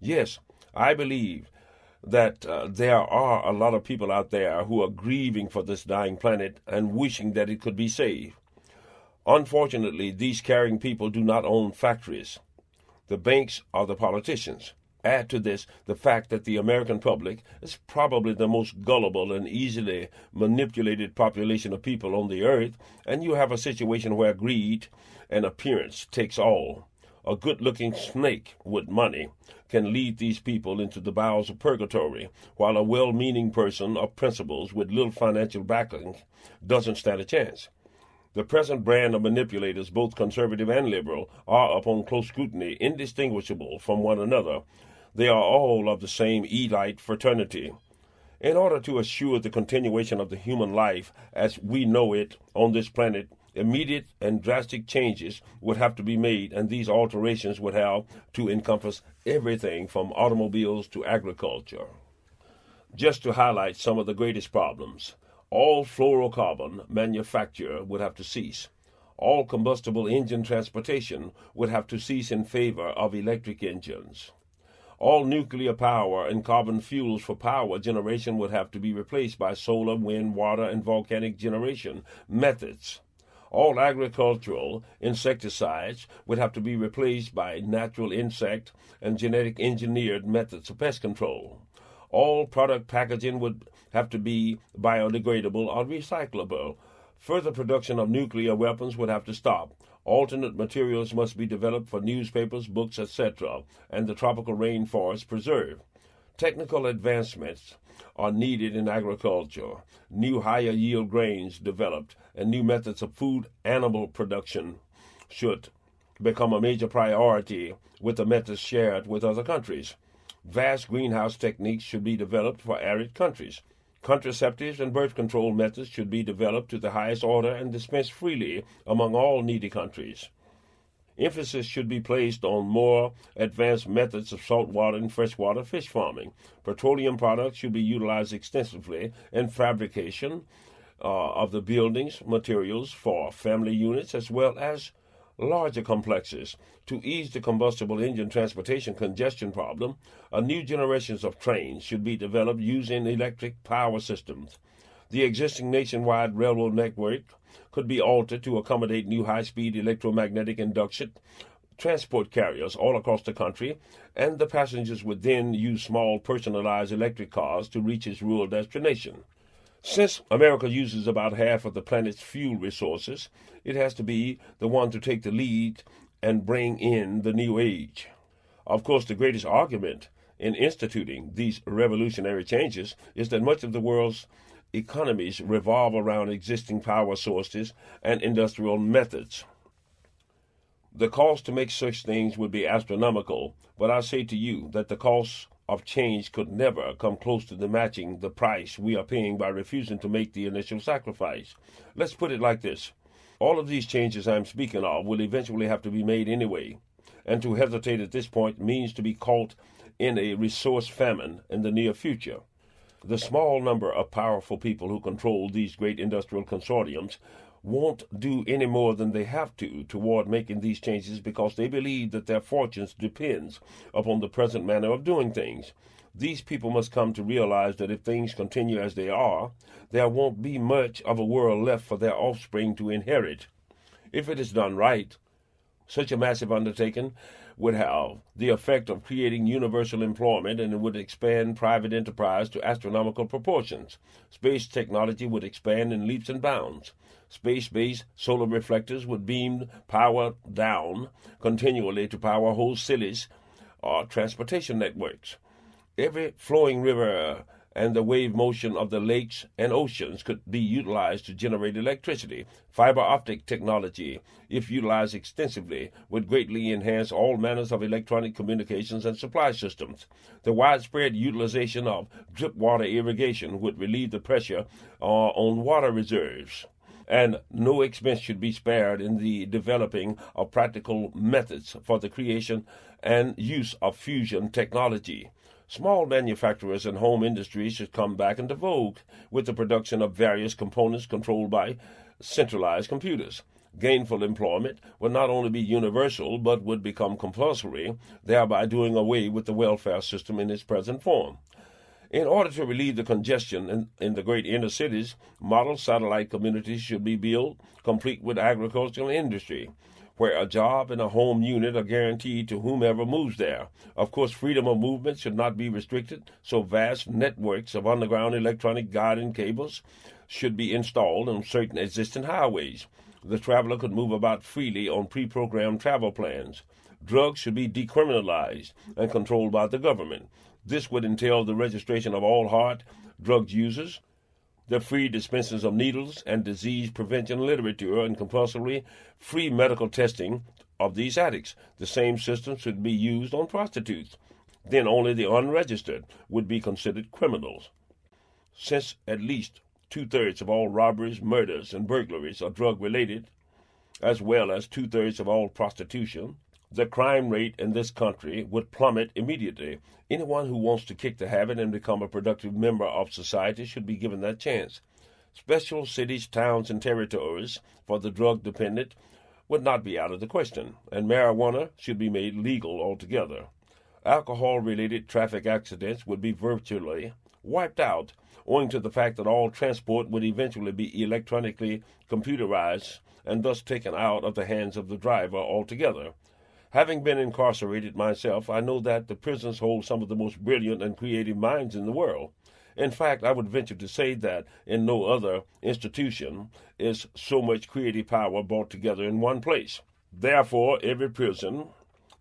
Yes, I believe that there are a lot of people out there who are grieving for this dying planet and wishing that it could be saved. Unfortunately, these caring people do not own factories. The banks are the politicians. Add to this the fact that the American public is probably the most gullible and easily manipulated population of people on the earth, and you have a situation where greed and appearance takes all. A good-looking snake with money can lead these people into the bowels of purgatory, while a well-meaning person of principles with little financial backing doesn't stand a chance. The present brand of manipulators, both conservative and liberal, are, upon close scrutiny, indistinguishable from one another. They are all of the same elite fraternity. In order to assure the continuation of the human life as we know it on this planet, immediate and drastic changes would have to be made, and these alterations would have to encompass everything from automobiles to agriculture. Just to highlight some of the greatest problems, all fluorocarbon manufacture would have to cease. All combustible engine transportation would have to cease in favor of electric engines. All nuclear power and carbon fuels for power generation would have to be replaced by solar, wind, water, and volcanic generation methods. All agricultural insecticides would have to be replaced by natural insect and genetic engineered methods of pest control. All product packaging would have to be biodegradable or recyclable. Further production of nuclear weapons would have to stop. Alternate materials must be developed for newspapers, books, etc., and the tropical rainforest preserved. Technical advancements are needed in agriculture, new higher yield grains developed, and new methods of food animal production should become a major priority with the methods shared with other countries. Vast greenhouse techniques should be developed for arid countries. Contraceptives and birth control methods should be developed to the highest order and dispensed freely among all needy countries. Emphasis should be placed on more advanced methods of saltwater and freshwater fish farming. Petroleum products should be utilized extensively in fabrication of the buildings materials for family units as well as larger complexes. To ease the combustible engine transportation congestion problem, a new generations of trains should be developed using electric power systems. The existing nationwide railroad network could be altered to accommodate new high-speed electromagnetic induction transport carriers all across the country, and the passengers would then use small personalized electric cars to reach its rural destination. Since America uses about half of the planet's fuel resources, it has to be the one to take the lead and bring in the new age. Of course, the greatest argument in instituting these revolutionary changes is that much of the world's economies revolve around existing power sources and industrial methods. The cost to make such things would be astronomical, but I say to you that the cost of change could never come close to the matching the price we are paying by refusing to make the initial sacrifice. Let's put it like this. All of these changes I'm speaking of will eventually have to be made anyway, and to hesitate at this point means to be caught in a resource famine in the near future. The small number of powerful people who control these great industrial consortiums won't do any more than they have to toward making these changes because they believe that their fortunes depends upon the present manner of doing things. These people must come to realize that if things continue as they are, there won't be much of a world left for their offspring to inherit. If it is done right, such a massive undertaking would have the effect of creating universal employment, and it would expand private enterprise to astronomical proportions. Space technology would expand in leaps and bounds. Space-based solar reflectors would beam power down continually to power whole cities or transportation networks. Every flowing river and the wave motion of the lakes and oceans could be utilized to generate electricity. Fiber optic technology, if utilized extensively, would greatly enhance all manners of electronic communications and supply systems. The widespread utilization of drip water irrigation would relieve the pressure on water reserves. And no expense should be spared in the developing of practical methods for the creation and use of fusion technology. Small manufacturers and home industries should come back into vogue with the production of various components controlled by centralized computers. Gainful employment would not only be universal, but would become compulsory, thereby doing away with the welfare system in its present form. In order to relieve the congestion in the great inner cities, model satellite communities should be built, complete with agricultural industry, where a job and a home unit are guaranteed to whomever moves there. Of course, freedom of movement should not be restricted, so vast networks of underground electronic guiding cables should be installed on certain existing highways. The traveler could move about freely on pre-programmed travel plans. Drugs should be decriminalized and controlled by the government. This would entail the registration of all heart drug users, the free dispensing of needles and disease prevention literature, and compulsorily free medical testing of these addicts. The same system should be used on prostitutes. Then only the unregistered would be considered criminals. Since at least 2/3 of all robberies, murders, and burglaries are drug-related, as well as 2/3 of all prostitution, the crime rate in this country would plummet immediately. Anyone who wants to kick the habit and become a productive member of society should be given that chance. Special cities, towns, and territories for the drug-dependent would not be out of the question, and marijuana should be made legal altogether. Alcohol-related traffic accidents would be virtually wiped out, owing to the fact that all transport would eventually be electronically computerized and thus taken out of the hands of the driver altogether. Having been incarcerated myself, I know that the prisons hold some of the most brilliant and creative minds in the world. In fact, I would venture to say that in no other institution is so much creative power brought together in one place. Therefore, every prison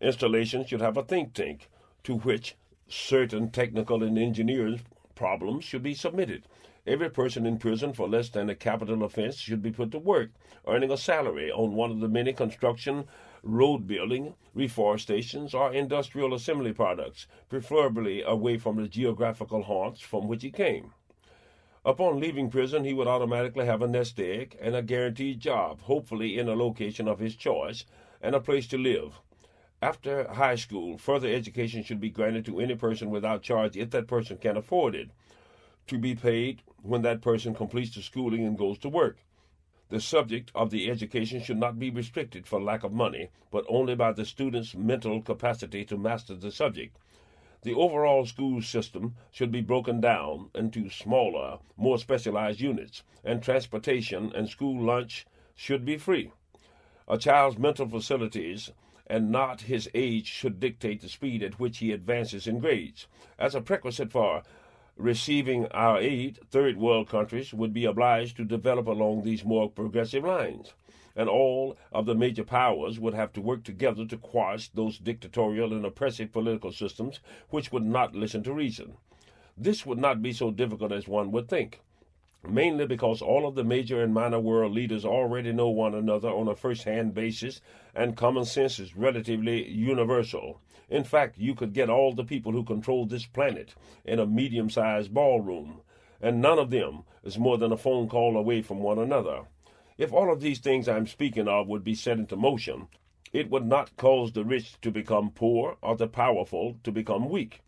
installation should have a think tank to which certain technical and engineering problems should be submitted. Every person in prison for less than a capital offense should be put to work, earning a salary on one of the many construction, road building, reforestations, or industrial assembly products, preferably away from the geographical haunts from which he came. Upon leaving prison, he would automatically have a nest egg and a guaranteed job, hopefully in a location of his choice, and a place to live. After high school, further education should be granted to any person without charge if that person can afford it, to be paid when that person completes the schooling and goes to work. The subject of the education should not be restricted for lack of money, but only by the student's mental capacity to master the subject. The overall school system should be broken down into smaller, more specialized units, and transportation and school lunch should be free. A child's mental facilities and not his age should dictate the speed at which he advances in grades. As a prerequisite for receiving our aid, third world countries would be obliged to develop along these more progressive lines, and all of the major powers would have to work together to quash those dictatorial and oppressive political systems which would not listen to reason. This would not be so difficult as one would think. mainly because all of the major and minor world leaders already know one another on a first-hand basis, and common sense is relatively universal. In fact, you could get all the people who control this planet in a medium-sized ballroom, and none of them is more than a phone call away from one another. If all of these things I'm speaking of would be set into motion, it would not cause the rich to become poor or the powerful to become weak.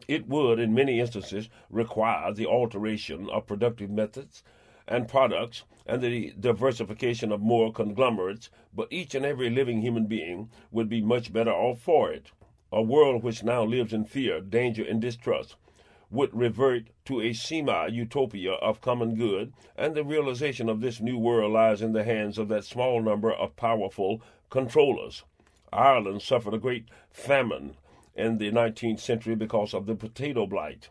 It would, in many instances, require the alteration of productive methods and products and the diversification of more conglomerates, but each and every living human being would be much better off for it. A world which now lives in fear, danger, and distrust would revert to a semi-utopia of common good, and the realization of this new world lies in the hands of that small number of powerful controllers. Ireland suffered a great famine in the 19th century because of the potato blight.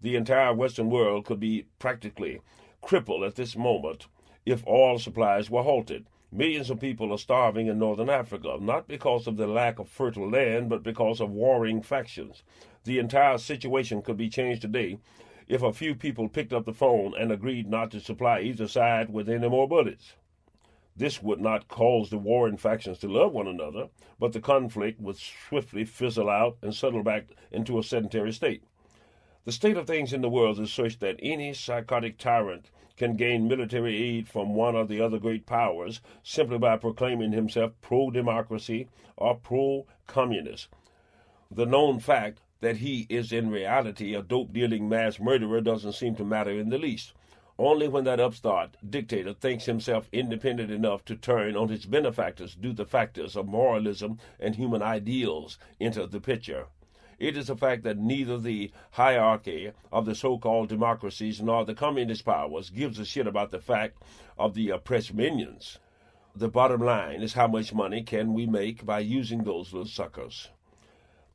The entire Western world could be practically crippled at this moment if oil supplies were halted. Millions of people are starving in northern Africa, not because of the lack of fertile land, but because of warring factions. The entire situation could be changed today if a few people picked up the phone and agreed not to supply either side with any more bullets. This would not cause the warring factions to love one another, but the conflict would swiftly fizzle out and settle back into a sedentary state. The state of things in the world is such that any psychotic tyrant can gain military aid from one or the other great powers simply by proclaiming himself pro-democracy or pro-communist. The known fact that he is in reality a dope-dealing mass murderer doesn't seem to matter in the least. Only when that upstart dictator thinks himself independent enough to turn on his benefactors do the factors of moralism and human ideals enter the picture. It is a fact that neither the hierarchy of the so-called democracies nor the communist powers gives a shit about the fact of the oppressed minions. The bottom line is how much money can we make by using those little suckers.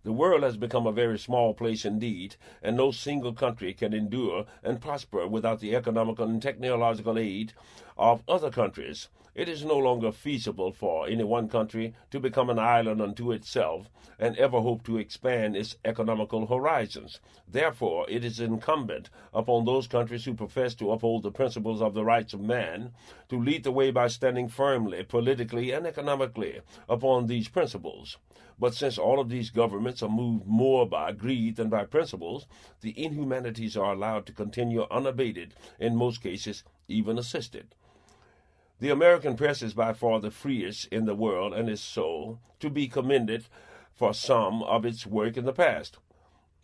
The world has become a very small place indeed, and no single country can endure and prosper without the economical and technological aid of other countries. It is no longer feasible for any one country to become an island unto itself and ever hope to expand its economical horizons. Therefore, it is incumbent upon those countries who profess to uphold the principles of the rights of man to lead the way by standing firmly, politically and economically, upon these principles. But since all of these governments are moved more by greed than by principles, the inhumanities are allowed to continue unabated, in most cases even assisted. The American press is by far the freest in the world, and is so to be commended for some of its work in the past.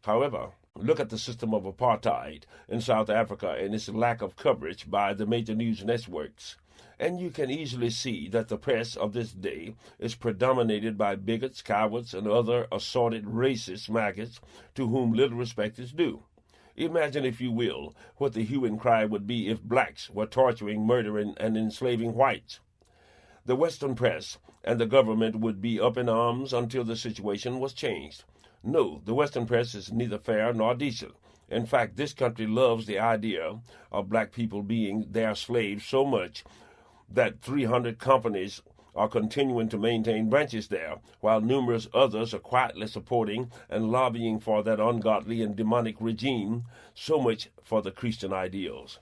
However, look at the system of apartheid in South Africa and its lack of coverage by the major news networks, and you can easily see that the press of this day is predominated by bigots, cowards, and other assorted racist maggots to whom little respect is due. Imagine, if you will, what the hue and cry would be if blacks were torturing, murdering, and enslaving whites. The Western press and the government would be up in arms until the situation was changed. No, the Western press is neither fair nor decent. In fact, this country loves the idea of black people being their slaves so much that 300 companies are continuing to maintain branches there, while numerous others are quietly supporting and lobbying for that ungodly and demonic regime. So much for the Christian ideals.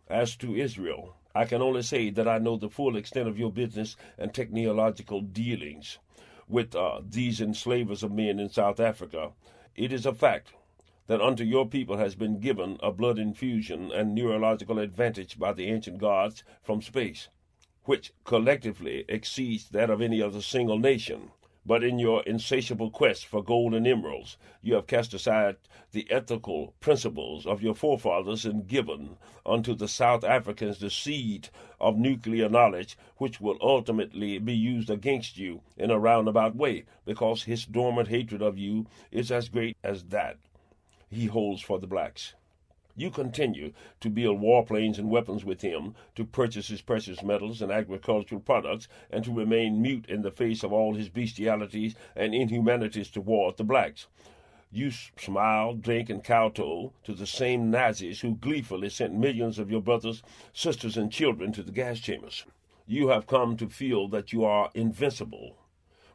As to Israel, I can only say that I know the full extent of your business and technological dealings with these enslavers of men in South Africa. It is a fact that unto your people has been given a blood infusion and neurological advantage by the ancient gods from space, which collectively exceeds that of any other single nation. But in your insatiable quest for gold and emeralds, you have cast aside the ethical principles of your forefathers and given unto the South Africans the seed of nuclear knowledge, which will ultimately be used against you in a roundabout way, because his dormant hatred of you is as great as that he holds for the blacks. You continue to build warplanes and weapons with him, to purchase his precious metals and agricultural products, and to remain mute in the face of all his bestialities and inhumanities toward the blacks. You smile, drink, and kowtow to the same Nazis who gleefully sent millions of your brothers, sisters, and children to the gas chambers. You have come to feel that you are invincible.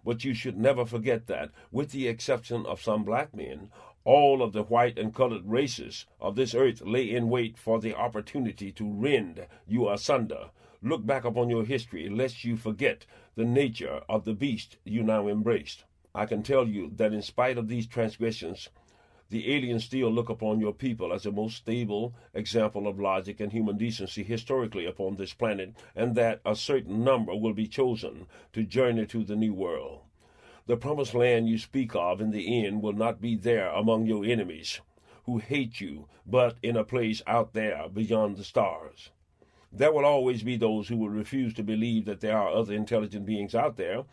But you should never forget that, with the exception of some black men, All of the white and colored races of this earth lay in wait for the opportunity to rend you asunder. Look back upon your history, lest you forget the nature of the beast you now embraced. I can tell you that in spite of these transgressions, the aliens still look upon your people as the most stable example of logic and human decency historically upon this planet, and that a certain number will be chosen to journey to the new world. The promised land you speak of in the end will not be there among your enemies who hate you, but in a place out there beyond the stars. There will always be those who will refuse to believe that there are other intelligent beings out there,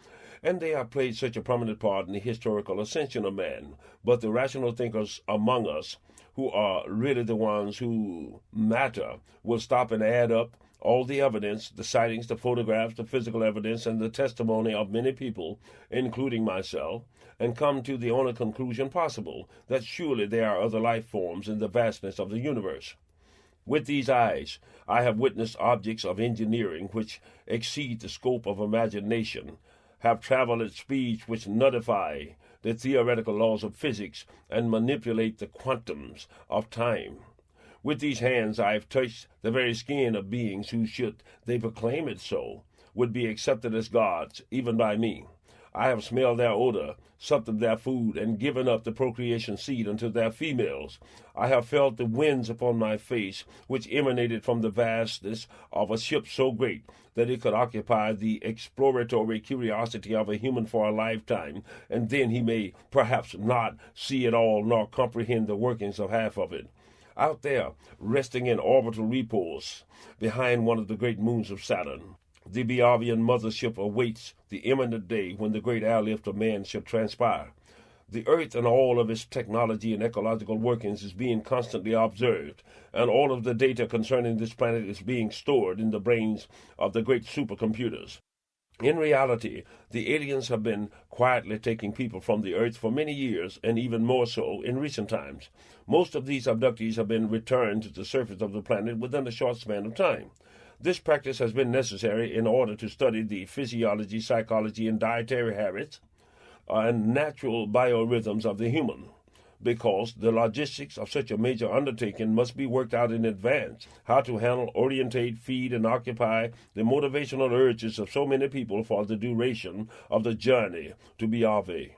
and they have played such a prominent part in the historical ascension of man. But the rational thinkers among us, who are really the ones who matter, will stop and add up all the evidence, the sightings, the photographs, the physical evidence, and the testimony of many people, including myself, and come to the only conclusion possible, that surely there are other life forms in the vastness of the universe. With these eyes, I have witnessed objects of engineering which exceed the scope of imagination, have traveled at speeds which nullify the theoretical laws of physics and manipulate the quantums of time. With these hands I have touched the very skin of beings who, should they proclaim it so, would be accepted as gods, even by me. I have smelled their odor, supped of their food, and given up the procreation seed unto their females. I have felt the winds upon my face, which emanated from the vastness of a ship so great that it could occupy the exploratory curiosity of a human for a lifetime, and then he may perhaps not see it all nor comprehend the workings of half of it. Out there, resting in orbital repose behind one of the great moons of Saturn, the Biavian mothership awaits the imminent day when the great airlift of man shall transpire. The earth and all of its technology and ecological workings is being constantly observed, and all of the data concerning this planet is being stored in the brains of the great supercomputers. In reality, the aliens have been quietly taking people from the earth for many years, and even more so in recent times. Most of these abductees have been returned to the surface of the planet within a short span of time. This practice has been necessary in order to study the physiology, psychology, and dietary habits and natural biorhythms of the human, because the logistics of such a major undertaking must be worked out in advance. How to handle, orientate, feed, and occupy the motivational urges of so many people for the duration of the journey to Biave.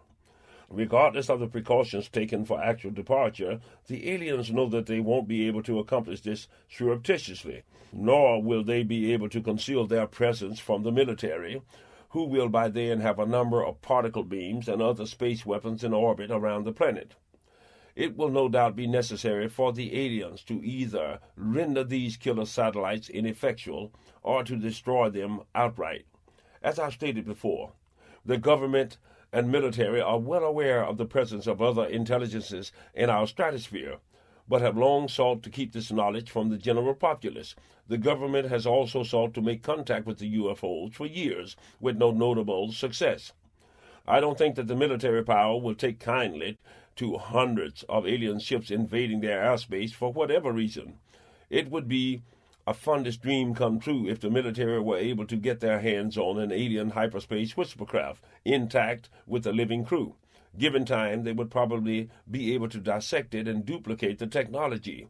Regardless of the precautions taken for actual departure, the aliens know that they won't be able to accomplish this surreptitiously, nor will they be able to conceal their presence from the military, who will by then have a number of particle beams and other space weapons in orbit around the planet. It will no doubt be necessary for the aliens to either render these killer satellites ineffectual or to destroy them outright. As I've stated before, the government and military are well aware of the presence of other intelligences in our stratosphere, but have long sought to keep this knowledge from the general populace. The government has also sought to make contact with the UFOs for years, with no notable success. I don't think that the military power will take kindly to hundreds of alien ships invading their airspace for whatever reason. It would be a fondest dream come true if the military were able to get their hands on an alien hyperspace whispercraft intact with a living crew. Given time, they would probably be able to dissect it and duplicate the technology.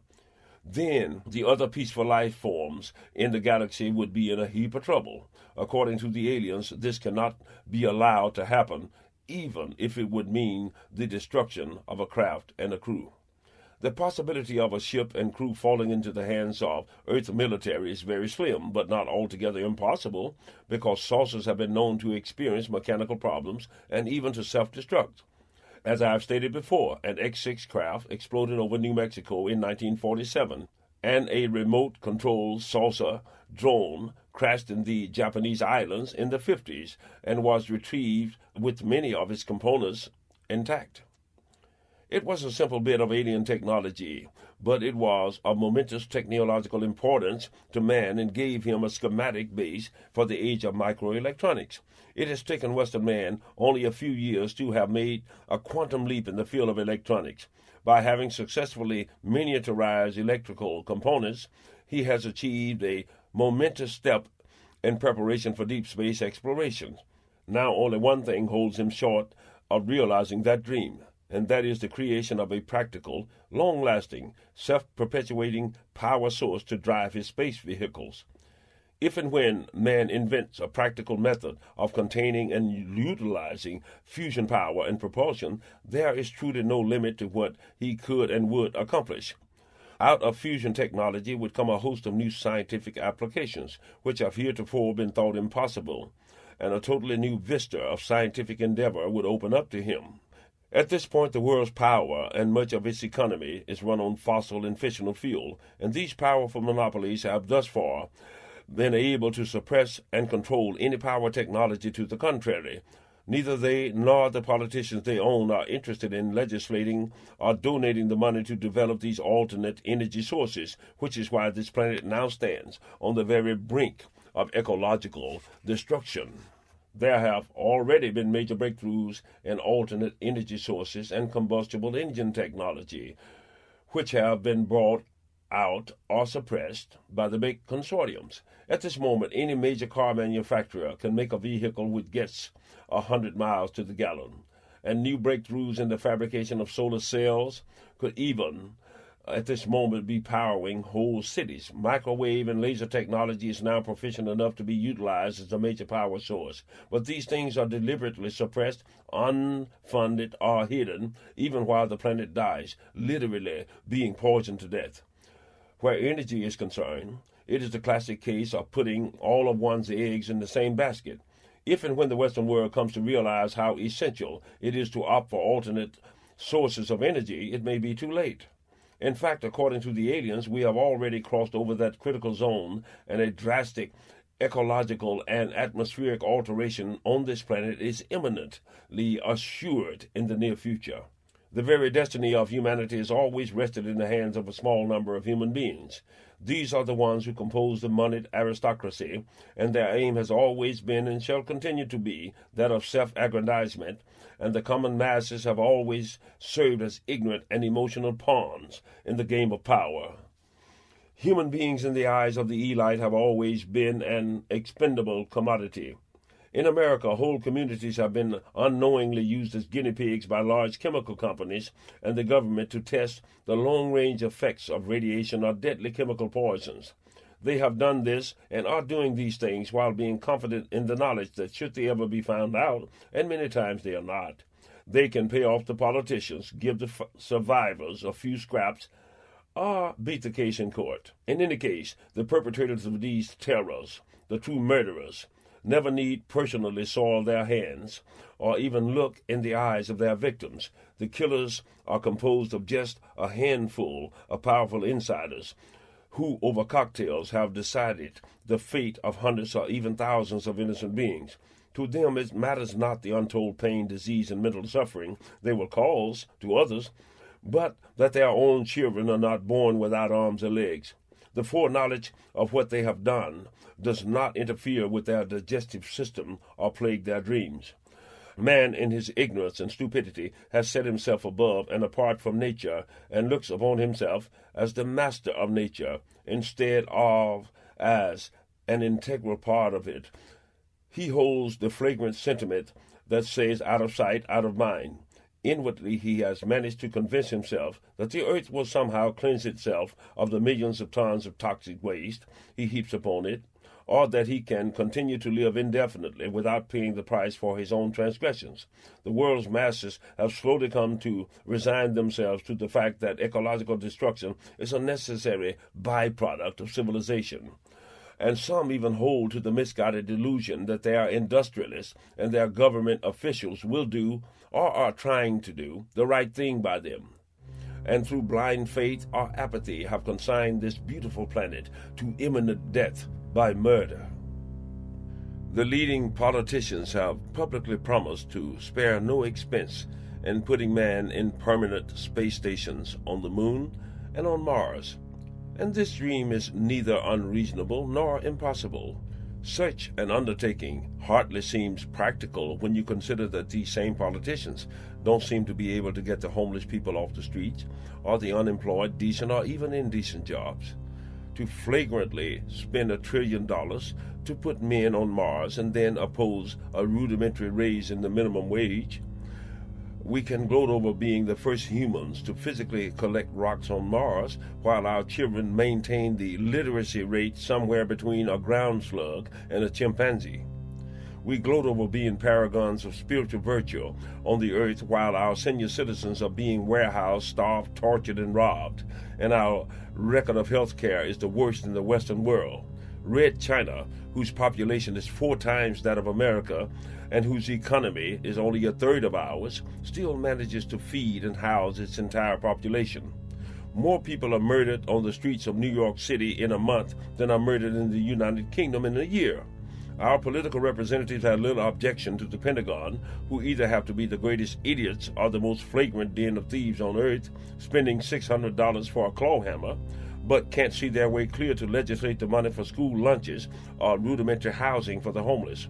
Then the other peaceful life forms in the galaxy would be in a heap of trouble. According to the aliens, this cannot be allowed to happen, even if it would mean the destruction of a craft and a crew. The possibility of a ship and crew falling into the hands of Earth military is very slim, but not altogether impossible, because saucers have been known to experience mechanical problems and even to self-destruct. As I have stated before, an X-6 craft exploded over New Mexico in 1947, and a remote-controlled saucer drone crashed in the Japanese islands in the 50s and was retrieved with many of its components intact. It was a simple bit of alien technology, but it was of momentous technological importance to man and gave him a schematic base for the age of microelectronics. It has taken Western man only a few years to have made a quantum leap in the field of electronics. By having successfully miniaturized electrical components, he has achieved a momentous step in preparation for deep space exploration. Now only one thing holds him short of realizing that dream, and that is the creation of a practical, long-lasting, self-perpetuating power source to drive his space vehicles. If and when man invents a practical method of containing and utilizing fusion power and propulsion, there is truly no limit to what he could and would accomplish. Out of fusion technology would come a host of new scientific applications, which have heretofore been thought impossible, and a totally new vista of scientific endeavor would open up to him. At this point, the world's power and much of its economy is run on fossil and fissional fuel, and these powerful monopolies have thus far been able to suppress and control any power technology to the contrary. Neither they nor the politicians they own are interested in legislating or donating the money to develop these alternate energy sources, which is why this planet now stands on the very brink of ecological destruction. There have already been major breakthroughs in alternate energy sources and combustible engine technology, which have been brought out or suppressed by the big consortiums. At this moment, any major car manufacturer can make a vehicle which gets 100 miles to the gallon, and new breakthroughs in the fabrication of solar cells could even, at this moment, be powering whole cities. Microwave and laser technology is now proficient enough to be utilized as a major power source, but these things are deliberately suppressed, unfunded, or hidden, even while the planet dies, literally being poisoned to death. Where energy is concerned, it is the classic case of putting all of one's eggs in the same basket. If and when the Western world comes to realize how essential it is to opt for alternate sources of energy, it may be too late. In fact, according to the aliens, we have already crossed over that critical zone, and a drastic ecological and atmospheric alteration on this planet is imminently assured in the near future. The very destiny of humanity is always rested in the hands of a small number of human beings. These are the ones who compose the moneyed aristocracy, and their aim has always been and shall continue to be that of self-aggrandizement, and the common masses have always served as ignorant and emotional pawns in the game of power. Human beings in the eyes of the elite have always been an expendable commodity. In America, whole communities have been unknowingly used as guinea pigs by large chemical companies and the government to test the long-range effects of radiation or deadly chemical poisons. They have done this and are doing these things while being confident in the knowledge that should they ever be found out, and many times they are not, they can pay off the politicians, give the survivors a few scraps, or beat the case in court. In any case, the perpetrators of these terrors, the true murderers, never need personally soil their hands or even look in the eyes of their victims. The killers are composed of just a handful of powerful insiders who, over cocktails, have decided the fate of hundreds or even thousands of innocent beings. To them it matters not the untold pain, disease, and mental suffering they will cause to others, but that their own children are not born without arms or legs. The foreknowledge of what they have done does not interfere with their digestive system or plague their dreams. Man, in his ignorance and stupidity, has set himself above and apart from nature, and looks upon himself as the master of nature, instead of as an integral part of it. He holds the flagrant sentiment that says, out of sight, out of mind. Inwardly, he has managed to convince himself that the earth will somehow cleanse itself of the millions of tons of toxic waste he heaps upon it, or that he can continue to live indefinitely without paying the price for his own transgressions. The world's masses have slowly come to resign themselves to the fact that ecological destruction is a necessary byproduct of civilization. And some even hold to the misguided delusion that their industrialists and their government officials will do, or are trying to do, the right thing by them, and through blind faith or apathy have consigned this beautiful planet to imminent death by murder. The leading politicians have publicly promised to spare no expense in putting man in permanent space stations on the moon and on Mars, and this dream is neither unreasonable nor impossible. Such an undertaking hardly seems practical when you consider that these same politicians don't seem to be able to get the homeless people off the streets, or the unemployed decent or even indecent jobs. To flagrantly spend $1 trillion to put men on Mars and then oppose a rudimentary raise in the minimum wage, We can gloat over being the first humans to physically collect rocks on Mars, while our children maintain the literacy rate somewhere between a ground slug and a chimpanzee. We gloat over being paragons of spiritual virtue on the earth, while our senior citizens are being warehoused, starved, tortured, and robbed, and our record of health care is the worst in the Western world. Red China, whose population is 4 times that of America, and whose economy is only a third of ours, still manages to feed and house its entire population. More people are murdered on the streets of New York City in a month than are murdered in the United Kingdom in a year. Our political representatives have little objection to the Pentagon, who either have to be the greatest idiots or the most flagrant den of thieves on earth, spending $600 for a claw hammer, but can't see their way clear to legislate the money for school lunches or rudimentary housing for the homeless.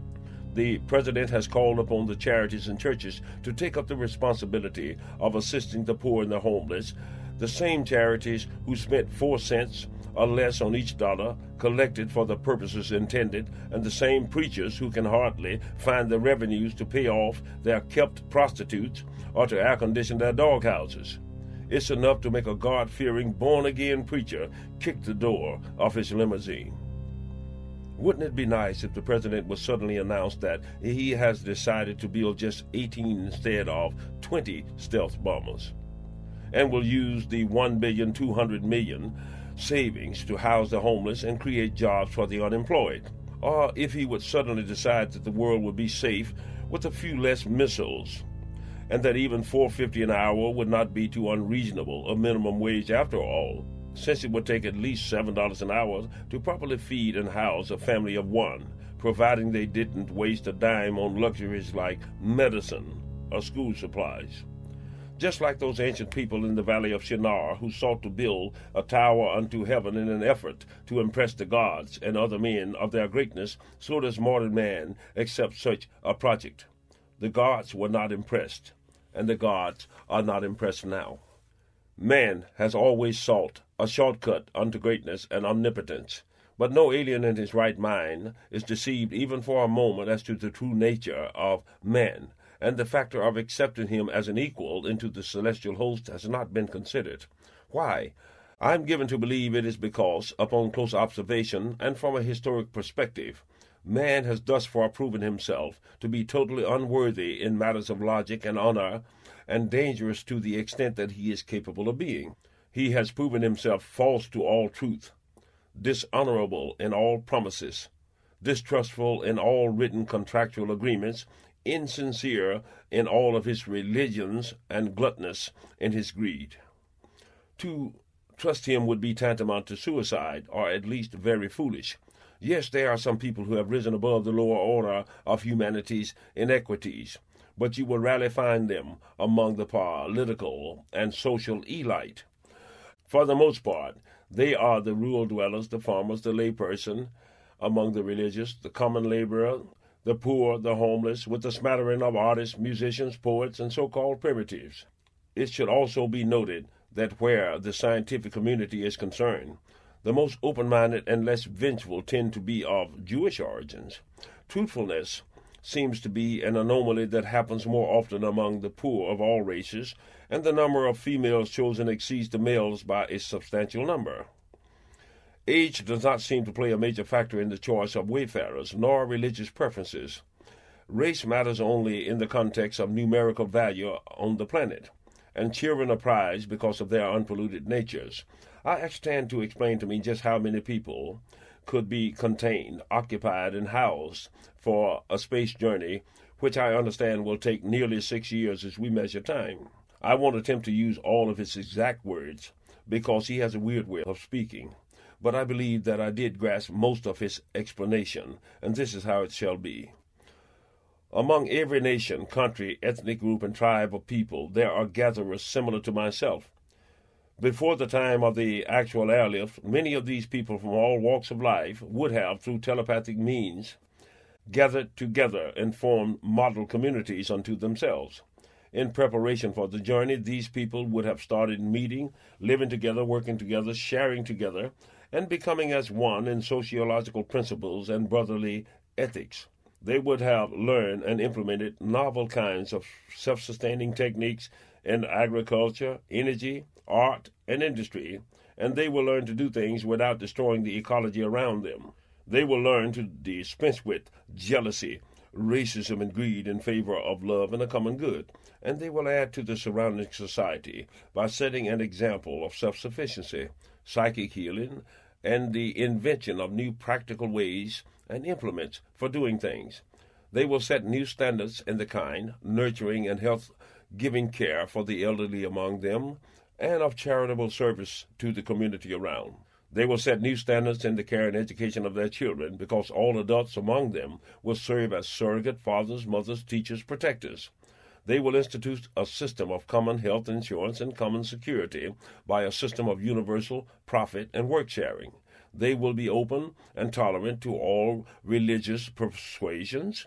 The President has called upon the charities and churches to take up the responsibility of assisting the poor and the homeless, the same charities who spent 4 cents or less on each dollar collected for the purposes intended, and the same preachers who can hardly find the revenues to pay off their kept prostitutes or to air condition their doghouses. It's enough to make a God-fearing, born-again preacher kick the door of his limousine. Wouldn't it be nice if the President would suddenly announce that he has decided to build just 18 instead of 20 stealth bombers, and will use the $1,200,000,000 savings to house the homeless and create jobs for the unemployed? Or if he would suddenly decide that the world would be safe with a few less missiles, and that even $4.50 an hour would not be too unreasonable a minimum wage after all, since it would take at least $7 an hour to properly feed and house a family of 1, providing they didn't waste a dime on luxuries like medicine or school supplies. Just like those ancient people in the valley of Shinar who sought to build a tower unto heaven in an effort to impress the gods and other men of their greatness, so does modern man accept such a project. The gods were not impressed, and the gods are not impressed now. Man has always sought a shortcut unto greatness and omnipotence, but no alien in his right mind is deceived even for a moment as to the true nature of man, and the factor of accepting him as an equal into the celestial host has not been considered. Why? I'm given to believe it is because, upon close observation and from a historic perspective, man has thus far proven himself to be totally unworthy in matters of logic and honor, and dangerous to the extent that he is capable of being. He has proven himself false to all truth, dishonorable in all promises, distrustful in all written contractual agreements, insincere in all of his religions, and gluttonous in his greed. To trust him would be tantamount to suicide, or at least very foolish. Yes, there are some people who have risen above the lower order of humanity's inequities, but you will rarely find them among the political and social elite. For the most part, they are the rural dwellers, the farmers, the layperson, among the religious, the common laborer, the poor, the homeless, with a smattering of artists, musicians, poets, and so-called primitives. It should also be noted that where the scientific community is concerned, the most open-minded and less vengeful tend to be of Jewish origins. Truthfulness seems to be an anomaly that happens more often among the poor of all races, and the number of females chosen exceeds the males by a substantial number. Age does not seem to play a major factor in the choice of wayfarers, nor religious preferences. Race matters only in the context of numerical value on the planet, and children are prized because of their unpolluted natures. I ask Stan to explain to me just how many people could be contained, occupied, and housed for a space journey, which I understand will take nearly 6 years as we measure time. I won't attempt to use all of his exact words, because he has a weird way of speaking, but I believe that I did grasp most of his explanation, and this is how it shall be. Among every nation, country, ethnic group, and tribe of people, there are gatherers similar to myself. Before the time of the actual airlift, many of these people from all walks of life would have, through telepathic means, gathered together and formed model communities unto themselves. In preparation for the journey, these people would have started meeting, living together, working together, sharing together, and becoming as one in sociological principles and brotherly ethics. They would have learned and implemented novel kinds of self-sustaining techniques in agriculture, energy, art, and industry, and they will learn to do things without destroying the ecology around them. They will learn to dispense with jealousy, racism, and greed in favor of love and a common good, and they will add to the surrounding society by setting an example of self-sufficiency, psychic healing, and the invention of new practical ways and implements for doing things. They will set new standards in the kind, nurturing and health-giving care for the elderly among them, and of charitable service to the community around. They will set new standards in the care and education of their children, because all adults among them will serve as surrogate fathers, mothers, teachers, protectors. They will institute a system of common health insurance and common security by a system of universal profit and work sharing. They will be open and tolerant to all religious persuasions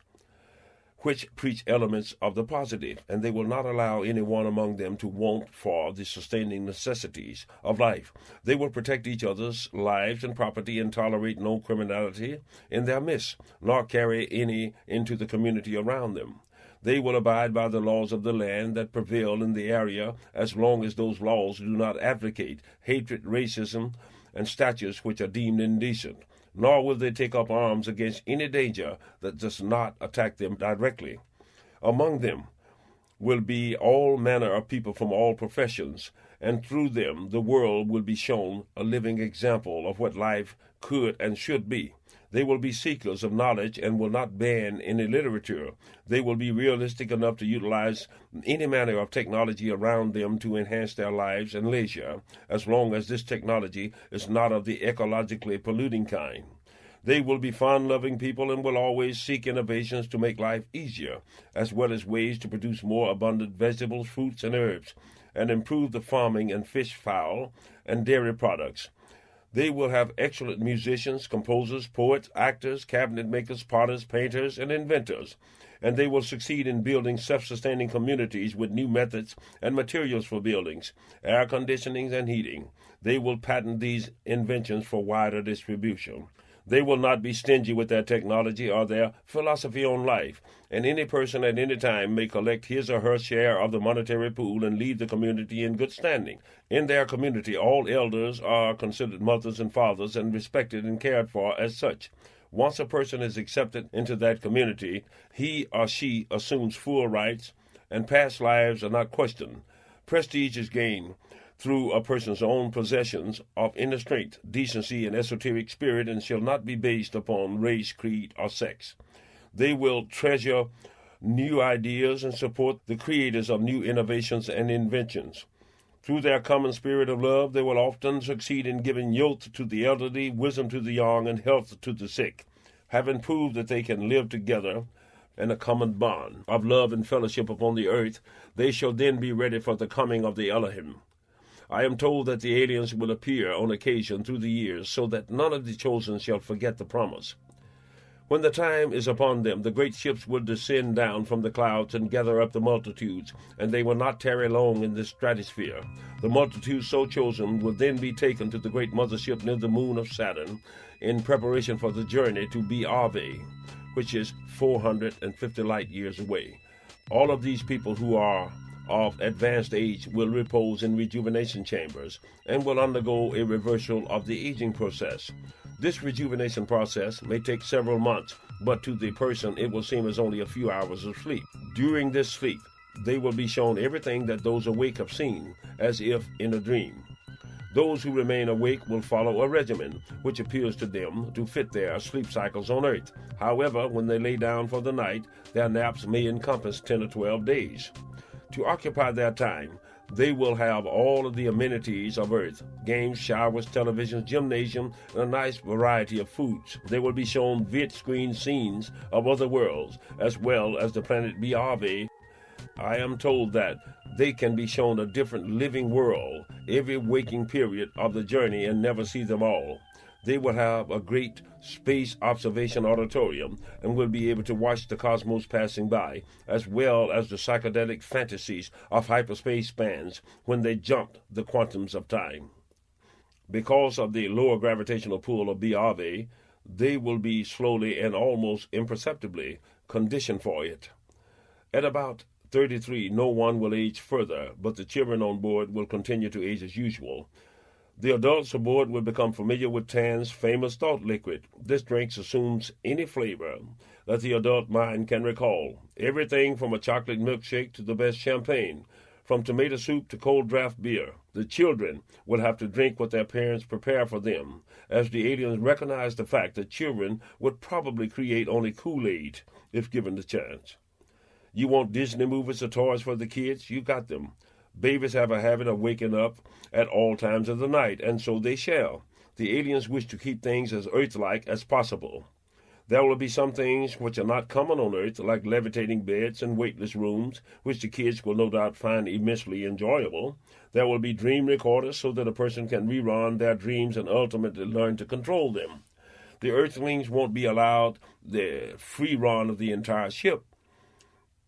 which preach elements of the positive, and they will not allow anyone among them to want for the sustaining necessities of life. They will protect each other's lives and property and tolerate no criminality in their midst, nor carry any into the community around them. They will abide by the laws of the land that prevail in the area, as long as those laws do not advocate hatred, racism, and statutes which are deemed indecent. Nor will they take up arms against any danger that does not attack them directly. Among them will be all manner of people from all professions, and through them the world will be shown a living example of what life could and should be. They will be seekers of knowledge and will not ban any literature. They will be realistic enough to utilize any manner of technology around them to enhance their lives and leisure, as long as this technology is not of the ecologically polluting kind. They will be fun-loving people and will always seek innovations to make life easier, as well as ways to produce more abundant vegetables, fruits, and herbs, and improve the farming and fish, fowl, and dairy products. They will have excellent musicians, composers, poets, actors, cabinet makers, potters, painters, and inventors, and they will succeed in building self-sustaining communities with new methods and materials for buildings, air conditioning, and heating. They will patent these inventions for wider distribution. They will not be stingy with their technology or their philosophy on life, and any person at any time may collect his or her share of the monetary pool and leave the community in good standing. In their community, all elders are considered mothers and fathers and respected and cared for as such. Once a person is accepted into that community, he or she assumes full rights, and past lives are not questioned. Prestige is gained through a person's own possessions of inner strength, decency, and esoteric spirit, and shall not be based upon race, creed, or sex. They will treasure new ideas and support the creators of new innovations and inventions. Through their common spirit of love, they will often succeed in giving youth to the elderly, wisdom to the young, and health to the sick. Having proved that they can live together in a common bond of love and fellowship upon the earth, they shall then be ready for the coming of the Elohim. I am told that the aliens will appear on occasion through the years, so that none of the chosen shall forget the promise. When the time is upon them, the great ships will descend down from the clouds and gather up the multitudes, and they will not tarry long in the stratosphere. The multitudes so chosen will then be taken to the great mothership near the moon of Saturn, in preparation for the journey to Be-Ave, which is 450 light years away. All of these people who are of advanced age will repose in rejuvenation chambers and will undergo a reversal of the aging process. This rejuvenation process may take several months, but to the person it will seem as only a few hours of sleep. During this sleep, they will be shown everything that those awake have seen, as if in a dream. Those who remain awake will follow a regimen which appears to them to fit their sleep cycles on earth. However, when they lay down for the night, their naps may encompass 10 or 12 days. To occupy their time, they will have all of the amenities of earth: games, showers, televisions, gymnasium, and a nice variety of foods. They will be shown vid-screen scenes of other worlds, as well as the planet Be-Ave. I am told that they can be shown a different living world every waking period of the journey and never see them all. They will have a great space observation auditorium and will be able to watch the cosmos passing by, as well as the psychedelic fantasies of hyperspace spans when they jump the quantums of time. Because of the lower gravitational pull of Be-Ave, they will be slowly and almost imperceptibly conditioned for it. At about 33, no one will age further, but the children on board will continue to age as usual. The adults aboard will become familiar with Tan's famous thought liquid. This drink assumes any flavor that the adult mind can recall, everything from a chocolate milkshake to the best champagne, from tomato soup to cold draft beer. The children will have to drink what their parents prepare for them, as the aliens recognize the fact that children would probably create only Kool-Aid if given the chance. You want Disney movies or toys for the kids? You got them. Babies have a habit of waking up at all times of the night, and so they shall. The aliens wish to keep things as Earth-like as possible. There will be some things which are not common on Earth, like levitating beds and weightless rooms, which the kids will no doubt find immensely enjoyable. There will be dream recorders so that a person can rerun their dreams and ultimately learn to control them. The Earthlings won't be allowed the free run of the entire ship.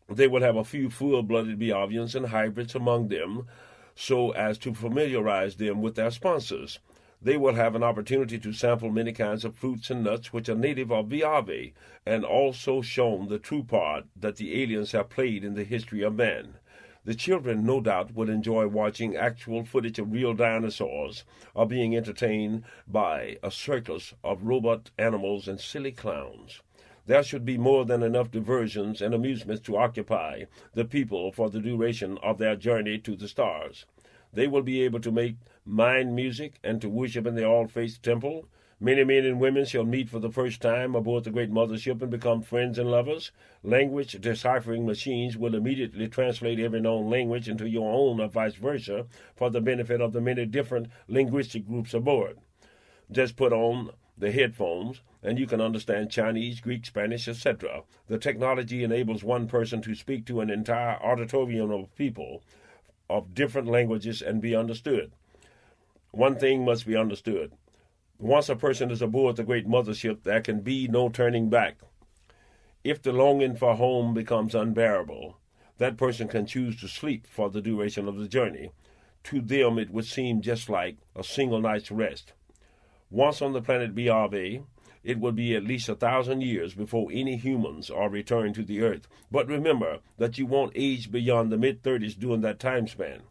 They will have a few full-blooded Biavians and hybrids among them, so as to familiarize them with their sponsors. They will have an opportunity to sample many kinds of fruits and nuts which are native of Biave, and also shown the true part that the aliens have played in the history of man. The children, no doubt, will enjoy watching actual footage of real dinosaurs, or being entertained by a circus of robot animals and silly clowns. There should be more than enough diversions and amusements to occupy the people for the duration of their journey to the stars. They will be able to make mind music and to worship in the all-faith temple. Many men and women shall meet for the first time aboard the great mothership and become friends and lovers. Language deciphering machines will immediately translate every known language into your own or vice versa for the benefit of the many different linguistic groups aboard. Just put on the headphones, and you can understand Chinese, Greek, Spanish, etc. The technology enables one person to speak to an entire auditorium of people of different languages and be understood. One thing must be understood. Once a person is aboard the great mothership, there can be no turning back. If the longing for home becomes unbearable, that person can choose to sleep for the duration of the journey. To them, it would seem just like a single night's rest. Once on the planet Biave, it will be at least 1,000 years before any humans are returned to the Earth. But remember that you won't age beyond the mid-30s during that time span.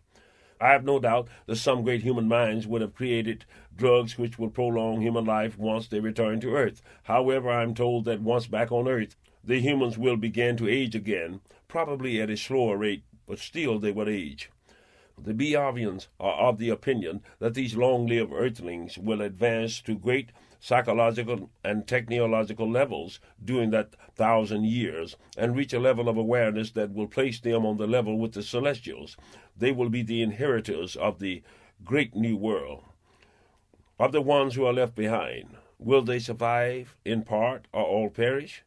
I have no doubt that some great human minds would have created drugs which will prolong human life once they return to Earth. However, I am told that once back on Earth, the humans will begin to age again, probably at a slower rate, but still they will age. The Biavians are of the opinion that these long-lived Earthlings will advance to great psychological and technological levels during that 1,000 years and reach a level of awareness that will place them on the level with the Celestials. They will be the inheritors of the great new world. Of the ones who are left behind, will they survive in part or all perish?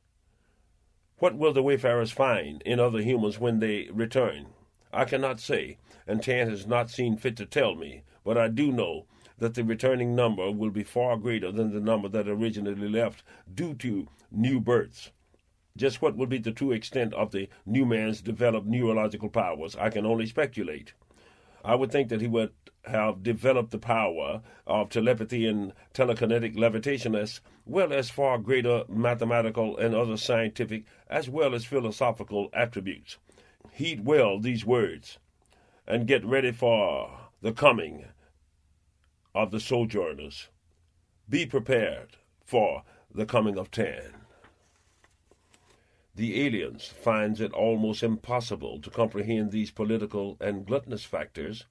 What will the wayfarers find in other humans when they return? I cannot say, and Tan has not seen fit to tell me, but I do know that the returning number will be far greater than the number that originally left due to new births. Just what will be the true extent of the new man's developed neurological powers, I can only speculate. I would think that he would have developed the power of telepathy and telekinetic levitation as well as far greater mathematical and other scientific as well as philosophical attributes. Heed well these words, and get ready for the coming of the sojourners. Be prepared for the coming of Tan. The aliens finds it almost impossible to comprehend these political and gluttonous factors,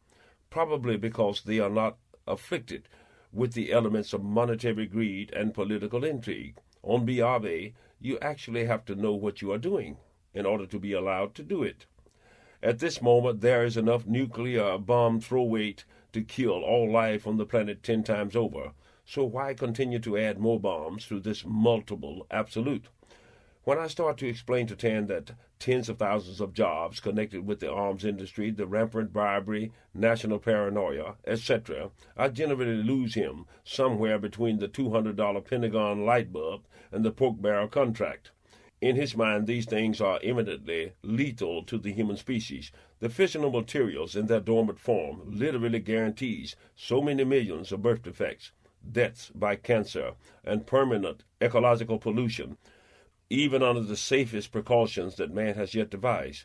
probably because they are not afflicted with the elements of monetary greed and political intrigue. On Biave, you actually have to know what you are doing in order to be allowed to do it. At this moment, there is enough nuclear bomb throw weight to kill all life on the planet 10 times over. So why continue to add more bombs to this multiple absolute? When I start to explain to Tan that tens of thousands of jobs connected with the arms industry, the rampant bribery, national paranoia, etc., I generally lose him somewhere between the $200 Pentagon light bulb and the pork barrel contract. In his mind, these things are eminently lethal to the human species. The fissional materials in their dormant form literally guarantees so many millions of birth defects. deaths by cancer, and permanent ecological pollution, even under the safest precautions that man has yet devised.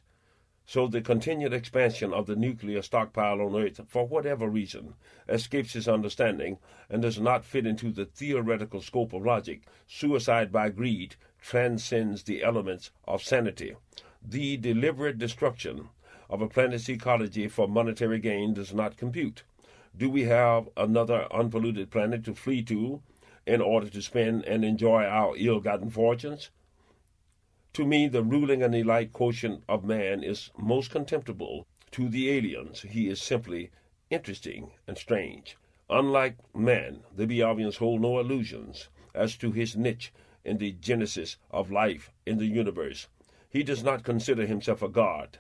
So the continued expansion of the nuclear stockpile on Earth, for whatever reason, escapes his understanding and does not fit into the theoretical scope of logic. Suicide by greed transcends the elements of sanity. The deliberate destruction of a planet's ecology for monetary gain does not compute. Do we have another unpolluted planet to flee to in order to spend and enjoy our ill-gotten fortunes? To me, the ruling and elite quotient of man is most contemptible. To the aliens, he is simply interesting and strange. Unlike man, the Biavians hold no illusions as to his niche in the genesis of life in the universe. He does not consider himself a god,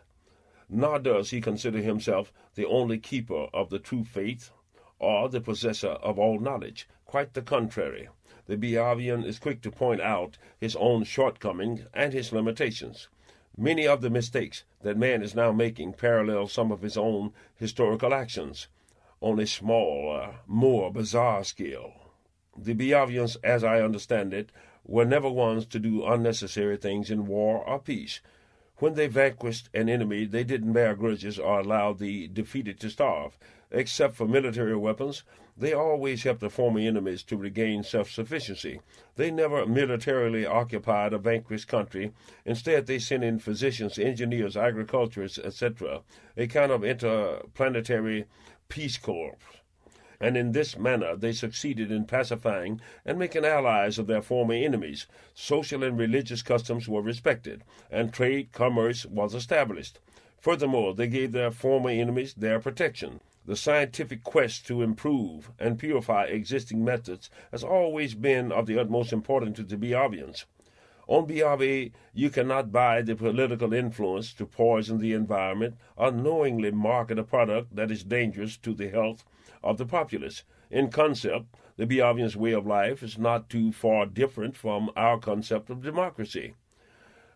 nor does he consider himself the only keeper of the true faith or the possessor of all knowledge. Quite the contrary. The Biavian is quick to point out his own shortcomings and his limitations. Many of the mistakes that man is now making parallel some of his own historical actions on a smaller, more bizarre scale. The Biavians, as I understand it, were never ones to do unnecessary things in war or peace. When they vanquished an enemy, they didn't bear grudges or allow the defeated to starve. Except for military weapons, they always helped the former enemies to regain self-sufficiency. They never militarily occupied a vanquished country. Instead, they sent in physicians, engineers, agriculturists, etc., a kind of interplanetary peace corps. And in this manner they succeeded in pacifying and making allies of their former enemies. Social and religious customs were respected, and trade commerce was established. Furthermore, they gave their former enemies their protection. The scientific quest to improve and purify existing methods has always been of the utmost importance to the Biavians. On Biave, you cannot buy the political influence to poison the environment or knowingly market a product that is dangerous to the health of the populace. In concept, the Biavians' way of life is not too far different from our concept of democracy.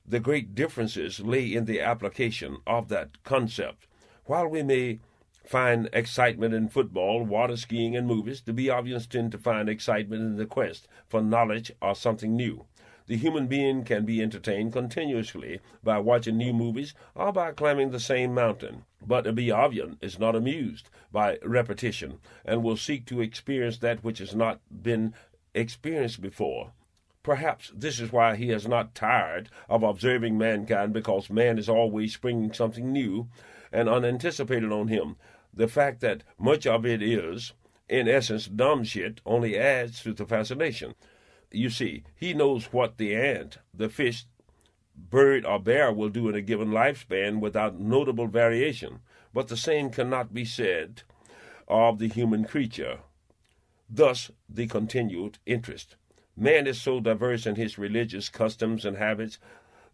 The great differences lay in the application of that concept. While we may find excitement in football, water skiing, and movies, the Biavians tend to find excitement in the quest for knowledge or something new. The human being can be entertained continuously by watching new movies or by climbing the same mountain. But a Biavian is not amused by repetition and will seek to experience that which has not been experienced before. Perhaps this is why he is not tired of observing mankind, because man is always springing something new and unanticipated on him. The fact that much of it is, in essence, dumb shit only adds to the fascination. You see, he knows what the ant, the fish, bird, or bear will do in a given lifespan without notable variation, but the same cannot be said of the human creature. Thus, the continued interest. Man is so diverse in his religious customs and habits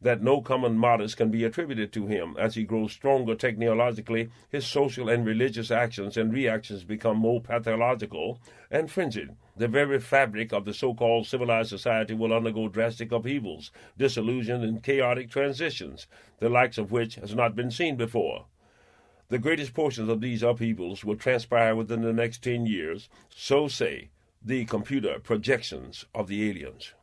that no common models can be attributed to him. As he grows stronger technologically, his social and religious actions and reactions become more pathological and frenzied. The very fabric of the so-called civilized society will undergo drastic upheavals, disillusion, and chaotic transitions, the likes of which has not been seen before. The greatest portions of these upheavals will transpire within the next 10 years, so say the computer projections of the aliens.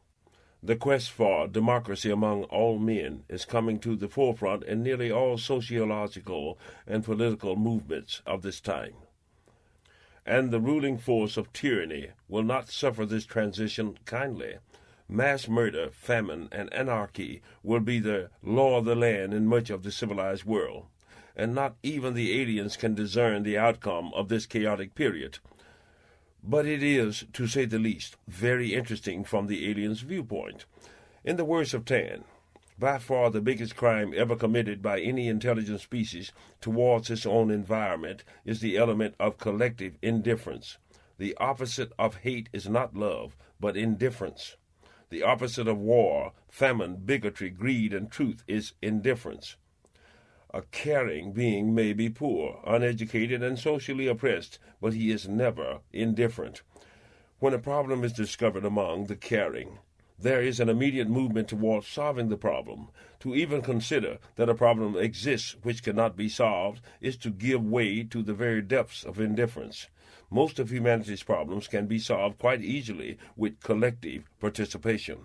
The quest for democracy among all men is coming to the forefront in nearly all sociological and political movements of this time. And the ruling force of tyranny will not suffer this transition kindly. Mass murder, famine, and anarchy will be the law of the land in much of the civilized world, and not even the aliens can discern the outcome of this chaotic period. But it is, to say the least, very interesting from the alien's viewpoint. In the words of Tan, by far the biggest crime ever committed by any intelligent species towards its own environment is the element of collective indifference. The opposite of hate is not love, but indifference. The opposite of war, famine, bigotry, greed, and truth is indifference. A caring being may be poor, uneducated, and socially oppressed, but he is never indifferent. When a problem is discovered among the caring, there is an immediate movement towards solving the problem. To even consider that a problem exists which cannot be solved is to give way to the very depths of indifference. Most of humanity's problems can be solved quite easily with collective participation.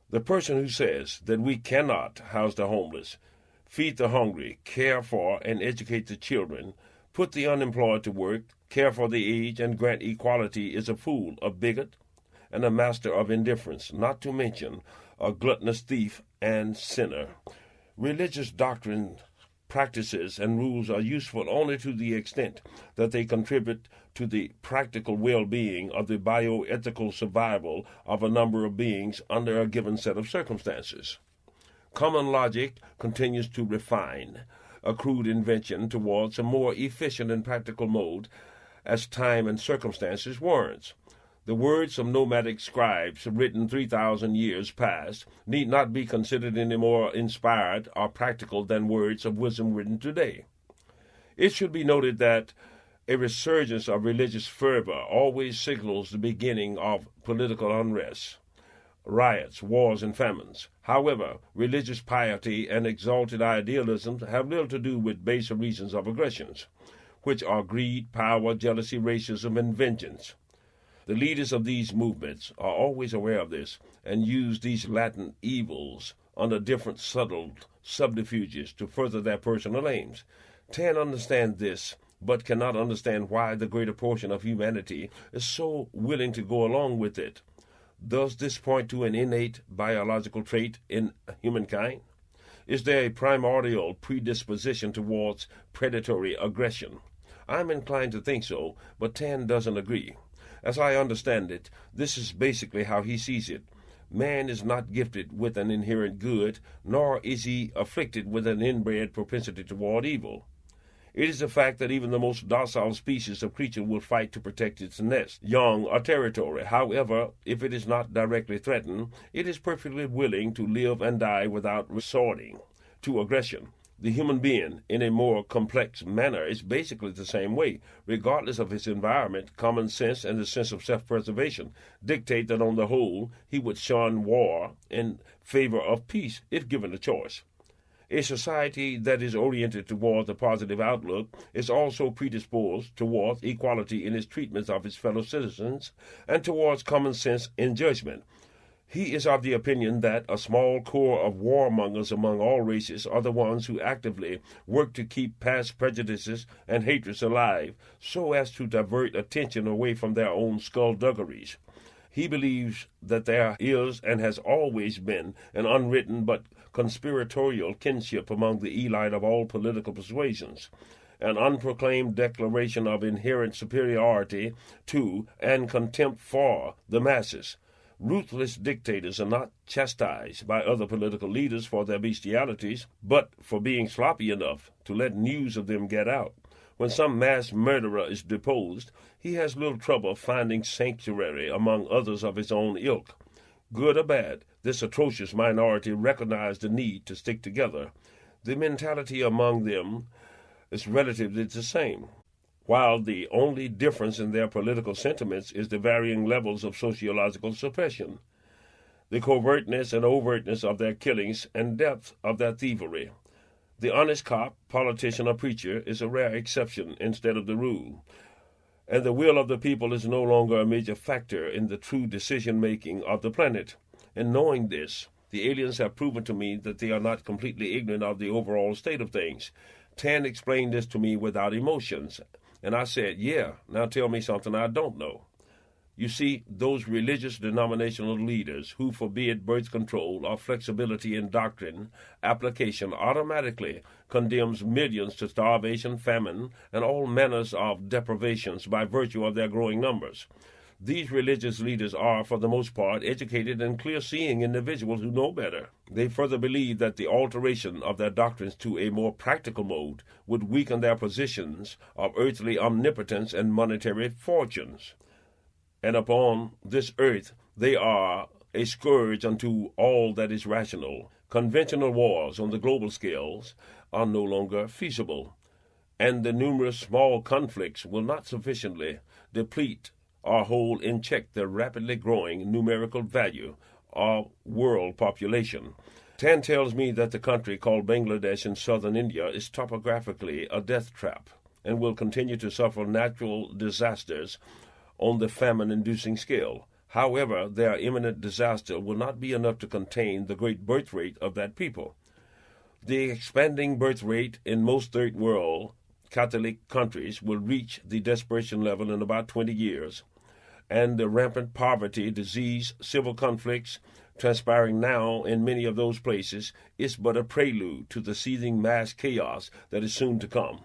The person who says that we cannot house the homeless, feed the hungry, care for and educate the children, put the unemployed to work, care for the aged, and grant equality is a fool, a bigot, and a master of indifference, not to mention a gluttonous thief and sinner. Religious doctrine, practices, and rules are useful only to the extent that they contribute to the practical well-being of the bioethical survival of a number of beings under a given set of circumstances. Common logic continues to refine a crude invention towards a more efficient and practical mode as time and circumstances warrants. The words of nomadic scribes written 3,000 years past need not be considered any more inspired or practical than words of wisdom written today. It should be noted that a resurgence of religious fervor always signals the beginning of political unrest, riots, wars, and famines. However, religious piety and exalted idealism have little to do with baser reasons of aggressions, which are greed, power, jealousy, racism, and vengeance. The leaders of these movements are always aware of this and use these latent evils under different subtle subterfuges to further their personal aims. Tan understands this, but cannot understand why the greater portion of humanity is so willing to go along with it. Does this point to an innate biological trait in humankind? Is there a primordial predisposition towards predatory aggression? I'm inclined to think so, but Tan doesn't agree. As I understand it, this is basically how he sees it. Man is not gifted with an inherent good, nor is he afflicted with an inbred propensity toward evil. It is a fact that even the most docile species of creature will fight to protect its nest, young, or territory. However, if it is not directly threatened, it is perfectly willing to live and die without resorting to aggression. The human being, in a more complex manner, is basically the same way. Regardless of his environment, common sense and the sense of self-preservation dictate that on the whole he would shun war in favor of peace if given a choice. A society that is oriented towards a positive outlook is also predisposed towards equality in its treatment of its fellow citizens and towards common sense in judgment. He is of the opinion that a small core of warmongers among all races are the ones who actively work to keep past prejudices and hatreds alive, so as to divert attention away from their own skullduggeries. He believes that there is and has always been an unwritten but conspiratorial kinship among the elite of all political persuasions, an unproclaimed declaration of inherent superiority to and contempt for the masses. Ruthless dictators are not chastised by other political leaders for their bestialities, but for being sloppy enough to let news of them get out. When some mass murderer is deposed, he has little trouble finding sanctuary among others of his own ilk. Good or bad, this atrocious minority recognize the need to stick together. The mentality among them is relatively the same, while the only difference in their political sentiments is the varying levels of sociological suppression, the covertness and overtness of their killings, and depth of their thievery. The honest cop, politician, or preacher is a rare exception instead of the rule, and the will of the people is no longer a major factor in the true decision-making of the planet. In knowing this, the aliens have proven to me that they are not completely ignorant of the overall state of things. Tan explained this to me without emotions, and I said, yeah, now tell me something I don't know. You see, those religious denominational leaders who forbid birth control or flexibility in doctrine application automatically condemns millions to starvation, famine, and all manners of deprivations by virtue of their growing numbers. These religious leaders are, for the most part, educated and clear-seeing individuals who know better. They further believe that the alteration of their doctrines to a more practical mode would weaken their positions of earthly omnipotence and monetary fortunes. And upon this earth they are a scourge unto all that is rational. Conventional wars on the global scales are no longer feasible, and the numerous small conflicts will not sufficiently deplete or hold in check the rapidly growing numerical value of world population. Tan tells me that the country called Bangladesh in southern India is topographically a death trap and will continue to suffer natural disasters on the famine-inducing scale. However, their imminent disaster will not be enough to contain the great birth rate of that people. The expanding birth rate in most third world Catholic countries will reach the desperation level in about 20 years, and the rampant poverty, disease, civil conflicts transpiring now in many of those places is but a prelude to the seething mass chaos that is soon to come.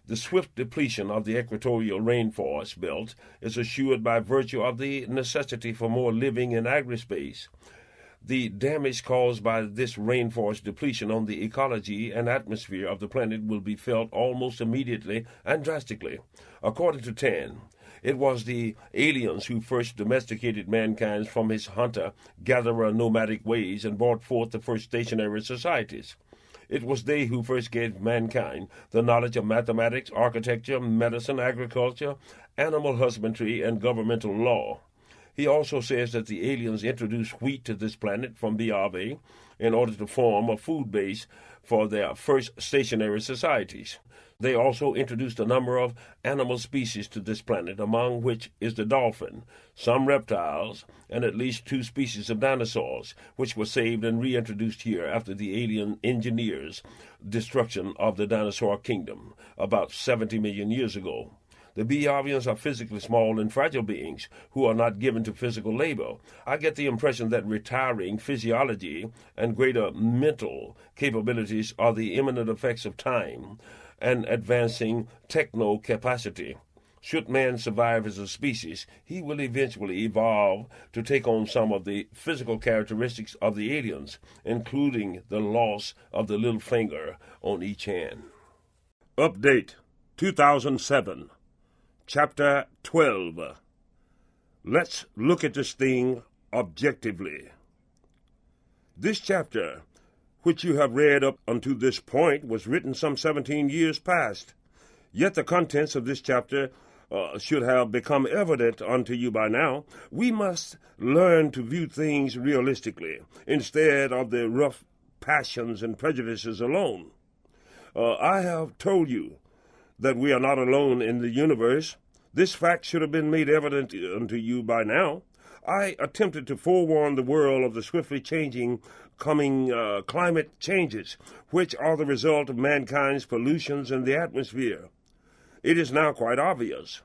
The swift depletion of the equatorial rainforest belt is assured by virtue of the necessity for more living in agri-space. The damage caused by this rainforest depletion on the ecology and atmosphere of the planet will be felt almost immediately and drastically. According to Tan, it was the aliens who first domesticated mankind from his hunter-gatherer nomadic ways and brought forth the first stationary societies. It was they who first gave mankind the knowledge of mathematics, architecture, medicine, agriculture, animal husbandry, and governmental law. He also says that the aliens introduced wheat to this planet from Biave in order to form a food base for their first stationary societies. They also introduced a number of animal species to this planet, among which is the dolphin, some reptiles, and at least 2 species of dinosaurs, which were saved and reintroduced here after the alien engineers' destruction of the dinosaur kingdom about 70 million years ago. The Biavians are physically small and fragile beings who are not given to physical labor. I get the impression that retiring physiology and greater mental capabilities are the imminent effects of time and advancing techno-capacity. Should man survive as a species, he will eventually evolve to take on some of the physical characteristics of the aliens, including the loss of the little finger on each hand. Update 2007, Chapter 12. Let's look at this thing objectively. This chapter, which you have read up unto this point, was written some 17 years past. Yet the contents of this chapter should have become evident unto you by now. We must learn to view things realistically, instead of the rough passions and prejudices alone. I have told you that we are not alone in the universe. This fact should have been made evident unto you by now. I attempted to forewarn the world of the swiftly coming climate changes, which are the result of mankind's pollutions in the atmosphere. It is now quite obvious.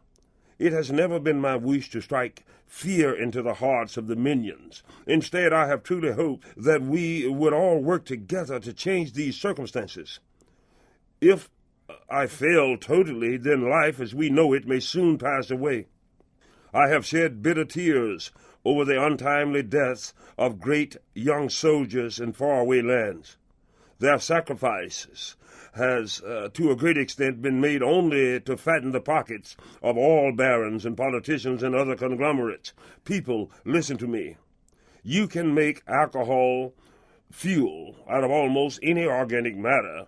It has never been my wish to strike fear into the hearts of the minions. Instead, I have truly hoped that we would all work together to change these circumstances. If I fail totally, then life as we know it may soon pass away. I have shed bitter tears over the untimely deaths of great young soldiers in faraway lands. Their sacrifices has, to a great extent, been made only to fatten the pockets of all barons and politicians and other conglomerates. People, listen to me. You can make alcohol fuel out of almost any organic matter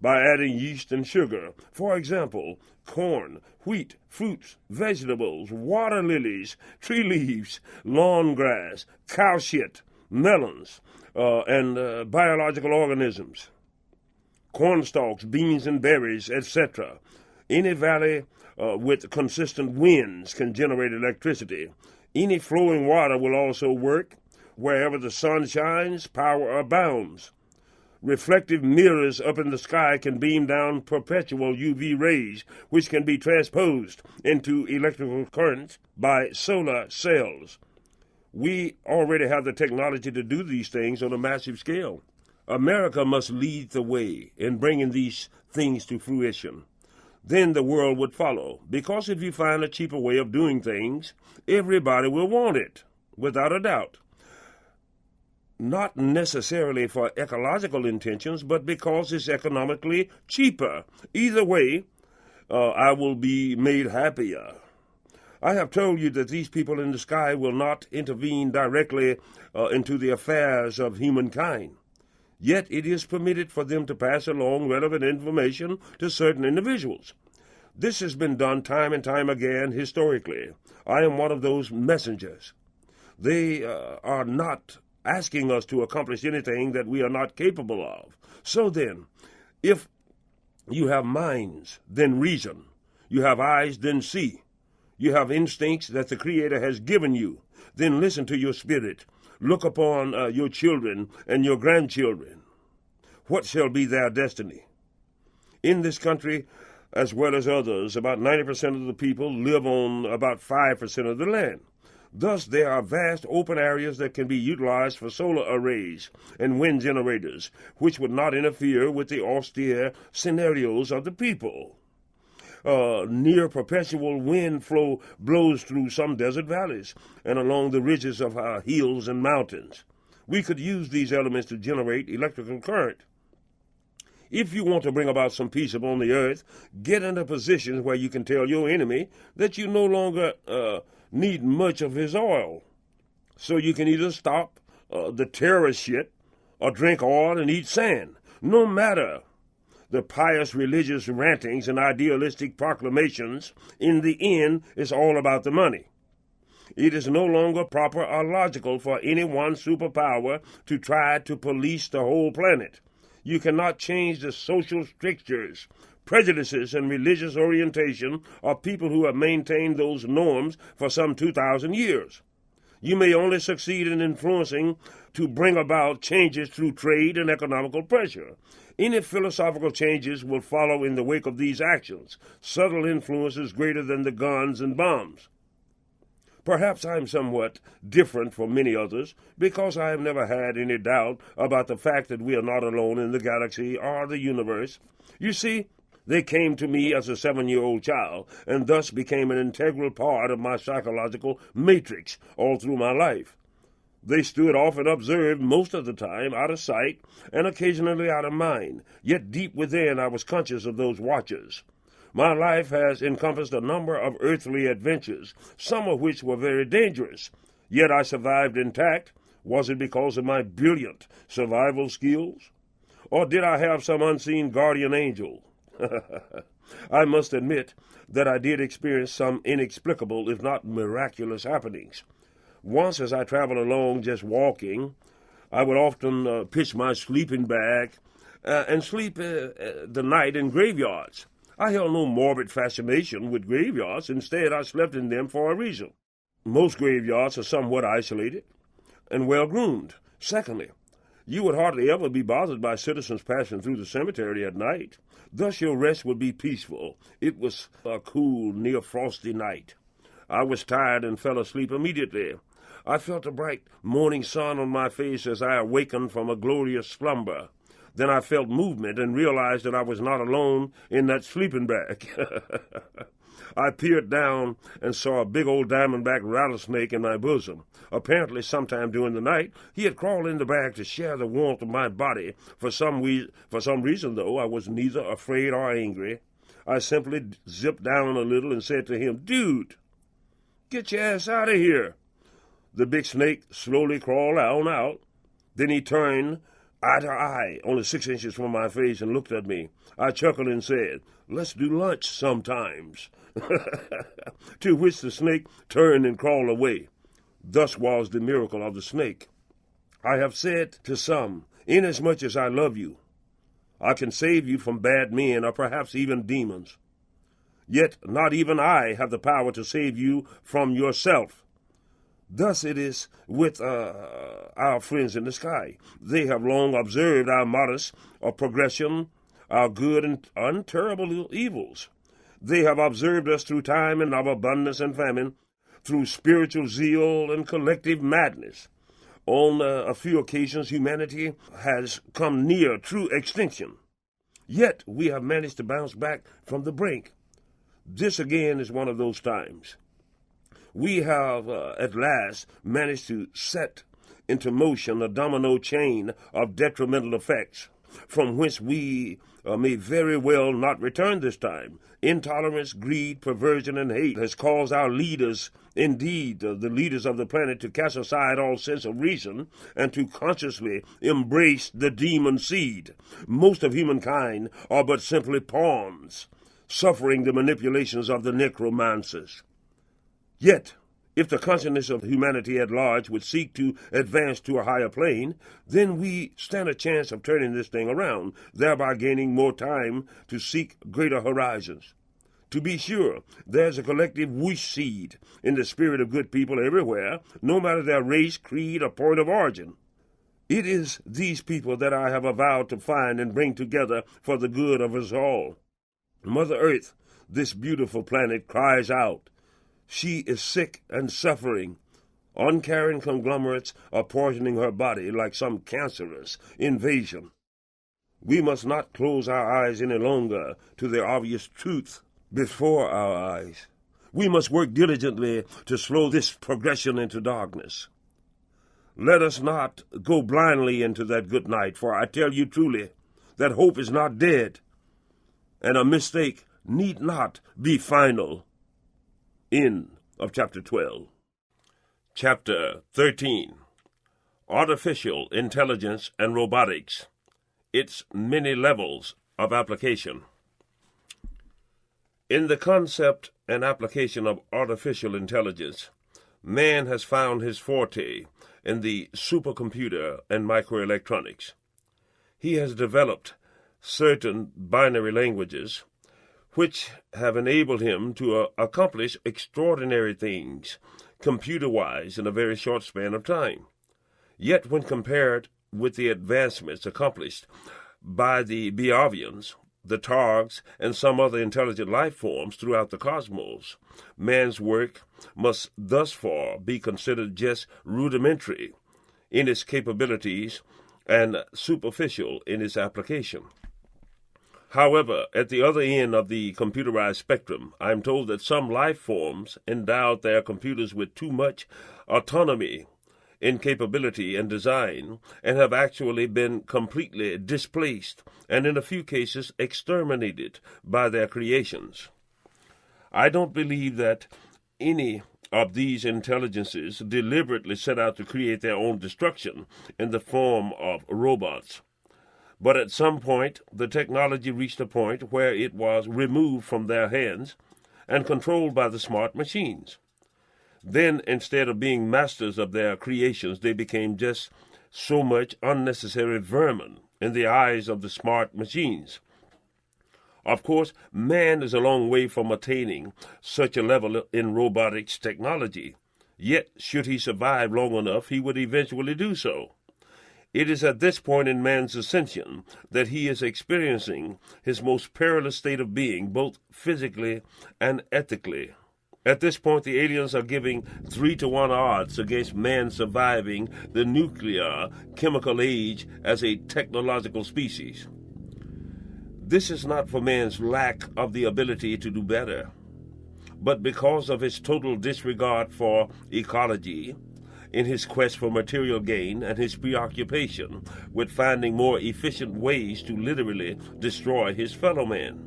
by adding yeast and sugar. For example, corn, wheat, fruits, vegetables, water lilies, tree leaves, lawn grass, cow shit, melons, and biological organisms, corn stalks, beans and berries, etc. Any valley with consistent winds can generate electricity. Any flowing water will also work. Wherever the sun shines, power abounds. Reflective mirrors up in the sky can beam down perpetual UV rays, which can be transposed into electrical currents by solar cells. We already have the technology to do these things on a massive scale. America must lead the way in bringing these things to fruition. Then the world would follow, because if you find a cheaper way of doing things, everybody will want it, without a doubt. Not necessarily for ecological intentions, but because it's economically cheaper. Either way, I will be made happier. I have told you that these people in the sky will not intervene directly into the affairs of humankind. Yet it is permitted for them to pass along relevant information to certain individuals. This has been done time and time again historically. I am one of those messengers. They are not asking us to accomplish anything that we are not capable of. So then, if you have minds, then reason. You have eyes, then see. You have instincts that the Creator has given you, then listen to your spirit. Look upon your children and your grandchildren. What shall be their destiny? In this country, as well as others, about 90% of the people live on about 5% of the land. Thus, there are vast open areas that can be utilized for solar arrays and wind generators, which would not interfere with the austere scenarios of the people. Near perpetual wind flow blows through some desert valleys and along the ridges of our hills and mountains. We could use these elements to generate electrical current. If you want to bring about some peace upon the earth, get in a position where you can tell your enemy that you no longer need much of his oil. So you can either stop the terrorist shit or drink oil and eat sand. No matter the pious religious rantings and idealistic proclamations, in the end, it's all about the money. It is no longer proper or logical for any one superpower to try to police the whole planet. You cannot change the social strictures, prejudices, and religious orientation of people who have maintained those norms for some 2,000 years. You may only succeed in influencing to bring about changes through trade and economical pressure. Any philosophical changes will follow in the wake of these actions. Subtle influences greater than the guns and bombs. Perhaps I am somewhat different from many others because I have never had any doubt about the fact that we are not alone in the galaxy or the universe. You see, they came to me as a 7-year-old child and thus became an integral part of my psychological matrix all through my life. They stood off and observed most of the time out of sight and occasionally out of mind, yet deep within I was conscious of those watchers. My life has encompassed a number of earthly adventures, some of which were very dangerous, yet I survived intact. Was it because of my brilliant survival skills? Or did I have some unseen guardian angel? I must admit that I did experience some inexplicable, if not miraculous, happenings. Once, as I traveled along just walking, I would often pitch my sleeping bag and sleep the night in graveyards. I held no morbid fascination with graveyards. Instead, I slept in them for a reason. Most graveyards are somewhat isolated and well-groomed. Secondly, you would hardly ever be bothered by citizens passing through the cemetery at night. Thus your rest would be peaceful. It was a cool, near-frosty night. I was tired and fell asleep immediately. I felt the bright morning sun on my face as I awakened from a glorious slumber. Then I felt movement and realized that I was not alone in that sleeping bag. I peered down and saw a big old diamondback rattlesnake in my bosom. Apparently, sometime during the night, he had crawled in the bag to share the warmth of my body. For some reason, though, I was neither afraid or angry. I simply zipped down a little and said to him, "Dude, get your ass out of here." The big snake slowly crawled on out. Then he turned eye to eye, only 6 inches from my face, and looked at me. I chuckled and said, "Let's do lunch sometimes." To which the snake turned and crawled away. Thus was the miracle of the snake. I have said to some, "Inasmuch as I love you, I can save you from bad men or perhaps even demons. Yet not even I have the power to save you from yourself." Thus it is with our friends in the sky. They have long observed our modest progression, our good and unterrible evils. They have observed us through time and of abundance and famine, through spiritual zeal and collective madness. On a few occasions, humanity has come near true extinction. Yet we have managed to bounce back from the brink. This again is one of those times. We have at last managed to set into motion a domino chain of detrimental effects, from whence we may very well not return this time. Intolerance, greed, perversion, and hate has caused our leaders, indeed the leaders of the planet, to cast aside all sense of reason and to consciously embrace the demon seed. Most of humankind are but simply pawns, suffering the manipulations of the necromancers. Yet, If the consciousness of humanity at large would seek to advance to a higher plane, then we stand a chance of turning this thing around, thereby gaining more time to seek greater horizons. To be sure, there's a collective wish seed in the spirit of good people everywhere, no matter their race, creed, or point of origin. It is these people that I have vowed to find and bring together for the good of us all. Mother Earth, this beautiful planet, cries out. She is sick and suffering. Uncaring conglomerates are poisoning her body like some cancerous invasion. We must not close our eyes any longer to the obvious truth before our eyes. We must work diligently to slow this progression into darkness. Let us not go blindly into that good night, for I tell you truly that hope is not dead, and a mistake need not be final. End of chapter 12. Chapter 13. Artificial Intelligence and Robotics. Its many levels of application. In the concept and application of artificial intelligence, man has found his forte in the supercomputer and microelectronics. He has developed certain binary languages which have enabled him to accomplish extraordinary things, computer-wise, in a very short span of time. Yet when compared with the advancements accomplished by the Biavians, the Targs, and some other intelligent life forms throughout the cosmos, man's work must thus far be considered just rudimentary in its capabilities and superficial in its application. However, at the other end of the computerized spectrum, I am told that some life forms endowed their computers with too much autonomy in capability and design, and have actually been completely displaced, and in a few cases exterminated by their creations. I don't believe that any of these intelligences deliberately set out to create their own destruction in the form of robots. But at some point, the technology reached a point where it was removed from their hands and controlled by the smart machines. Then, instead of being masters of their creations, they became just so much unnecessary vermin in the eyes of the smart machines. Of course, man is a long way from attaining such a level in robotics technology. Yet, should he survive long enough, he would eventually do so. It is at this point in man's ascension that he is experiencing his most perilous state of being, both physically and ethically. At this point, the aliens are giving 3-to-1 odds against man surviving the nuclear chemical age as a technological species. This is not for man's lack of the ability to do better, but because of his total disregard for ecology, in his quest for material gain and his preoccupation with finding more efficient ways to literally destroy his fellow man.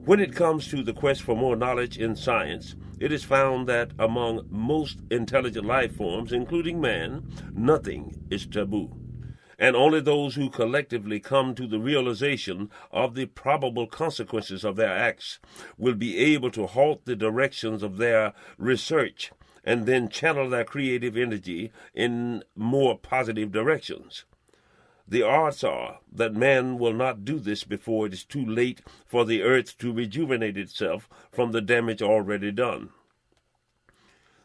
When it comes to the quest for more knowledge in science, it is found that among most intelligent life forms, including man, nothing is taboo, and only those who collectively come to the realization of the probable consequences of their acts will be able to halt the directions of their research and then channel their creative energy in more positive directions. The odds are that man will not do this before it is too late for the earth to rejuvenate itself from the damage already done.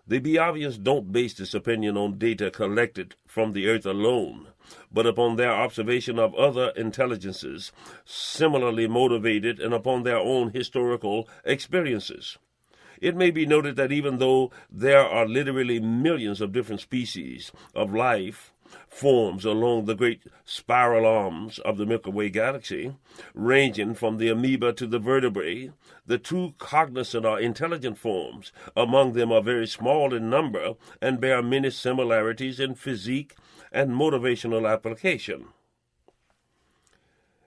The Biavians don't base this opinion on data collected from the earth alone, but upon their observation of other intelligences similarly motivated and upon their own historical experiences. It may be noted that even though there are literally millions of different species of life forms along the great spiral arms of the Milky Way galaxy, ranging from the amoeba to the vertebrae, the true cognizant or intelligent forms among them are very small in number and bear many similarities in physique and motivational application.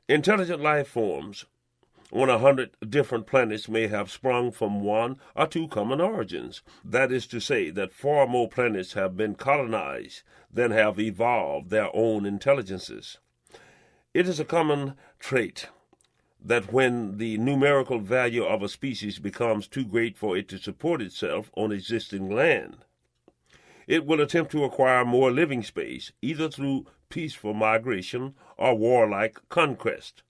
Intelligent life forms on 100 different planets may have sprung from one or two common origins. That is to say that far more planets have been colonized than have evolved their own intelligences. It is a common trait that when the numerical value of a species becomes too great for it to support itself on existing land, it will attempt to acquire more living space, either through peaceful migration or warlike conquest.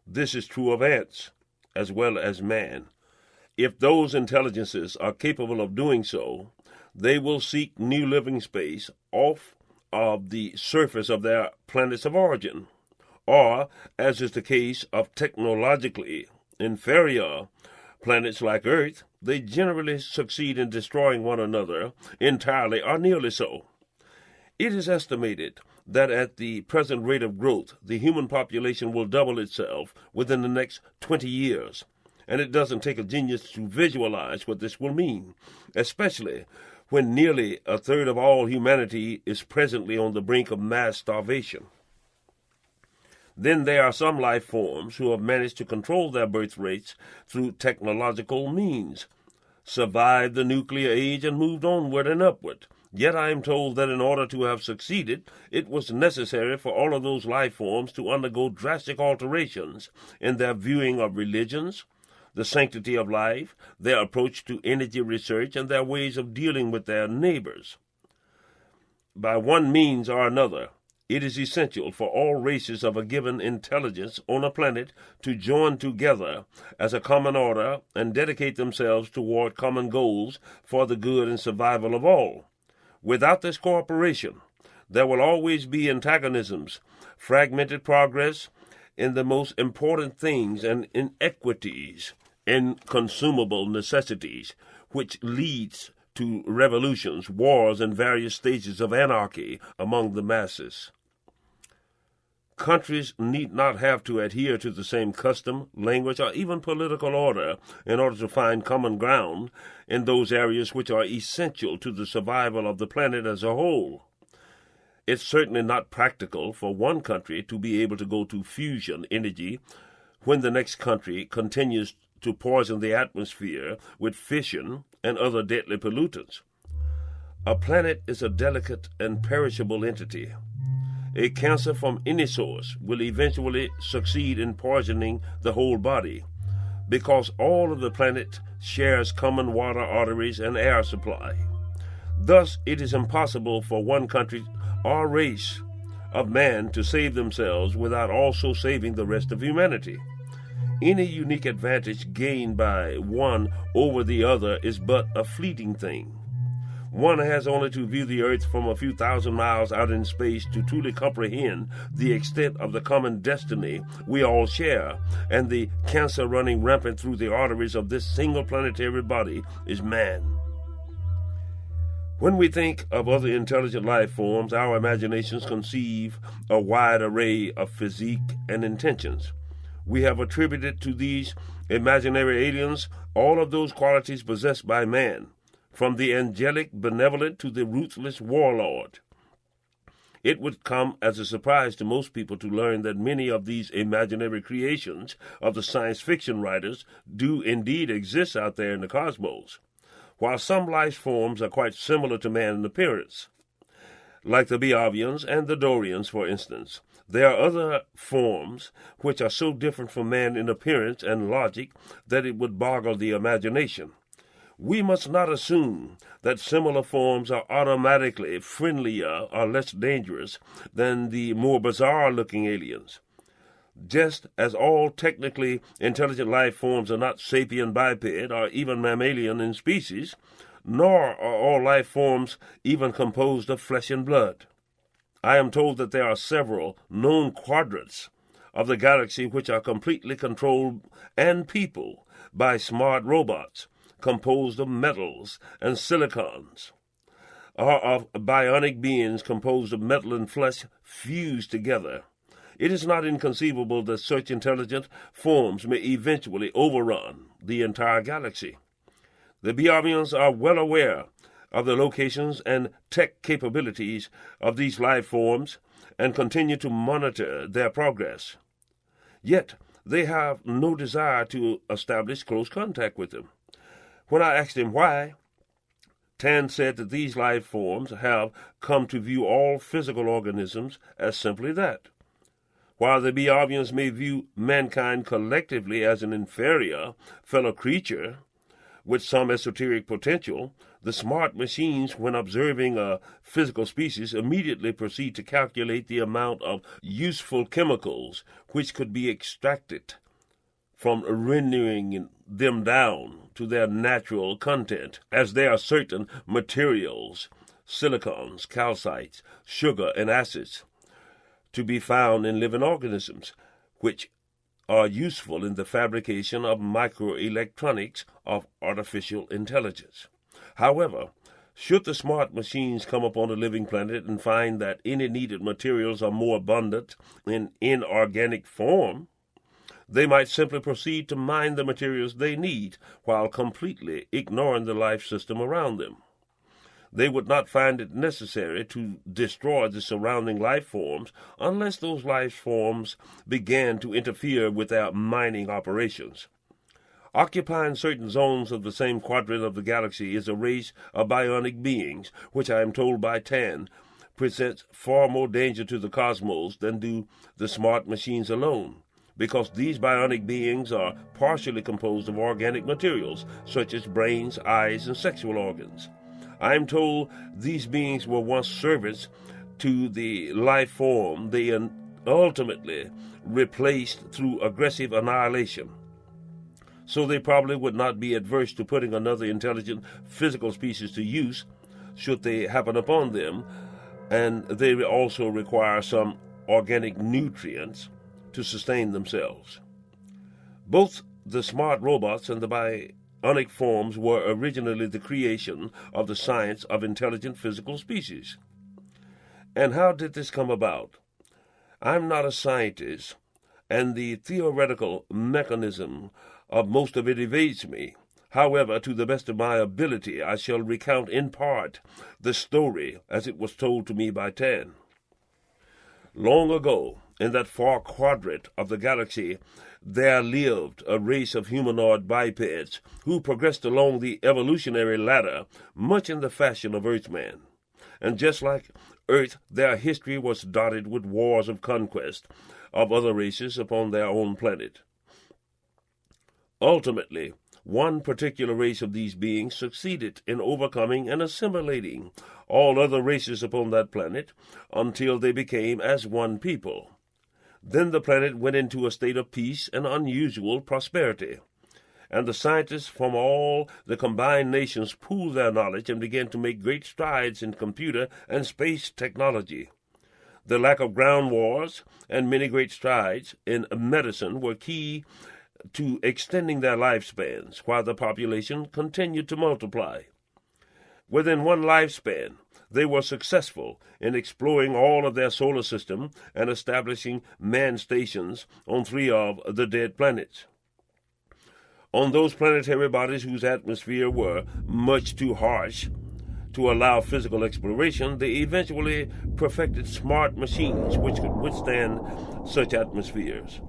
This is true of ants as well as man. If those intelligences are capable of doing so, they will seek new living space off of the surface of their planets of origin, or, as is the case of technologically inferior planets like Earth, they generally succeed in destroying one another entirely or nearly so. It is estimated that at the present rate of growth, the human population will double itself within the next 20 years, and it doesn't take a genius to visualize what this will mean, especially when nearly a third of all humanity is presently on the brink of mass starvation. Then there are some life forms who have managed to control their birth rates through technological means, survived the nuclear age, and moved onward and upward. Yet I am told that in order to have succeeded, it was necessary for all of those life forms to undergo drastic alterations in their viewing of religions, the sanctity of life, their approach to energy research, and their ways of dealing with their neighbors. By one means or another, it is essential for all races of a given intelligence on a planet to join together as a common order and dedicate themselves toward common goals for the good and survival of all. Without this cooperation, there will always be antagonisms, fragmented progress in the most important things, and inequities in consumable necessities, which leads to revolutions, wars, and various stages of anarchy among the masses. Countries need not have to adhere to the same custom, language, or even political order in order to find common ground in those areas which are essential to the survival of the planet as a whole. It's certainly not practical for one country to be able to go to fusion energy when the next country continues to poison the atmosphere with fission and other deadly pollutants. A planet is a delicate and perishable entity. A cancer from any source will eventually succeed in poisoning the whole body, because all of the planet shares common water arteries and air supply. Thus, it is impossible for one country or race of man to save themselves without also saving the rest of humanity. Any unique advantage gained by one over the other is but a fleeting thing. One has only to view the earth from a few thousand miles out in space to truly comprehend the extent of the common destiny we all share, and the cancer running rampant through the arteries of this single planetary body is man. When we think of other intelligent life forms, our imaginations conceive a wide array of physique and intentions. We have attributed to these imaginary aliens all of those qualities possessed by man, from the angelic benevolent to the ruthless warlord. It would come as a surprise to most people to learn that many of these imaginary creations of the science fiction writers do indeed exist out there in the cosmos, while some life forms are quite similar to man in appearance, like the Biavians and the Dorians, for instance. There are other forms which are so different from man in appearance and logic that it would boggle the imagination. We must not assume that similar forms are automatically friendlier or less dangerous than the more bizarre-looking aliens. Just as all technically intelligent life forms are not sapien biped or even mammalian in species, nor are all life forms even composed of flesh and blood. I am told that there are several known quadrants of the galaxy which are completely controlled and peopled by smart robots, composed of metals and silicons, or of bionic beings composed of metal and flesh fused together. It is not inconceivable that such intelligent forms may eventually overrun the entire galaxy. The Biavians are well aware of the locations and tech capabilities of these life forms and continue to monitor their progress. Yet they have no desire to establish close contact with them. When I asked him why, Tan said that these life forms have come to view all physical organisms as simply that. While the Beovians may view mankind collectively as an inferior fellow creature with some esoteric potential, the smart machines, when observing a physical species, immediately proceed to calculate the amount of useful chemicals which could be extracted from rendering them down to their natural content, as there are certain materials, silicons, calcites, sugar, and acids, to be found in living organisms, which are useful in the fabrication of microelectronics of artificial intelligence. However, should the smart machines come upon a living planet and find that any needed materials are more abundant in inorganic form, they might simply proceed to mine the materials they need while completely ignoring the life system around them. They would not find it necessary to destroy the surrounding life forms unless those life forms began to interfere with their mining operations. Occupying certain zones of the same quadrant of the galaxy is a race of bionic beings, which I am told by Tan presents far more danger to the cosmos than do the smart machines alone, because these bionic beings are partially composed of organic materials, such as brains, eyes, and sexual organs. I am told these beings were once servants to the life form they ultimately replaced through aggressive annihilation. So they probably would not be adverse to putting another intelligent physical species to use should they happen upon them, and they also require some organic nutrients to sustain themselves. Both the smart robots and the bionic forms were originally the creation of the science of intelligent physical species. And how did this come about? I'm not a scientist, and the theoretical mechanism of most of it evades me. However, to the best of my ability, I shall recount in part the story as it was told to me by Tan. Long ago, in that far quadrant of the galaxy, there lived a race of humanoid bipeds who progressed along the evolutionary ladder much in the fashion of Earthman. And just like Earth, their history was dotted with wars of conquest of other races upon their own planet. Ultimately, one particular race of these beings succeeded in overcoming and assimilating all other races upon that planet until they became as one people. Then the planet went into a state of peace and unusual prosperity, and the scientists from all the combined nations pooled their knowledge and began to make great strides in computer and space technology. The lack of ground wars and many great strides in medicine were key to extending their lifespans, while the population continued to multiply. Within one lifespan, they were successful in exploring all of their solar system and establishing manned stations on 3 of the dead planets. On those planetary bodies whose atmosphere were much too harsh to allow physical exploration, they eventually perfected smart machines which could withstand such atmospheres.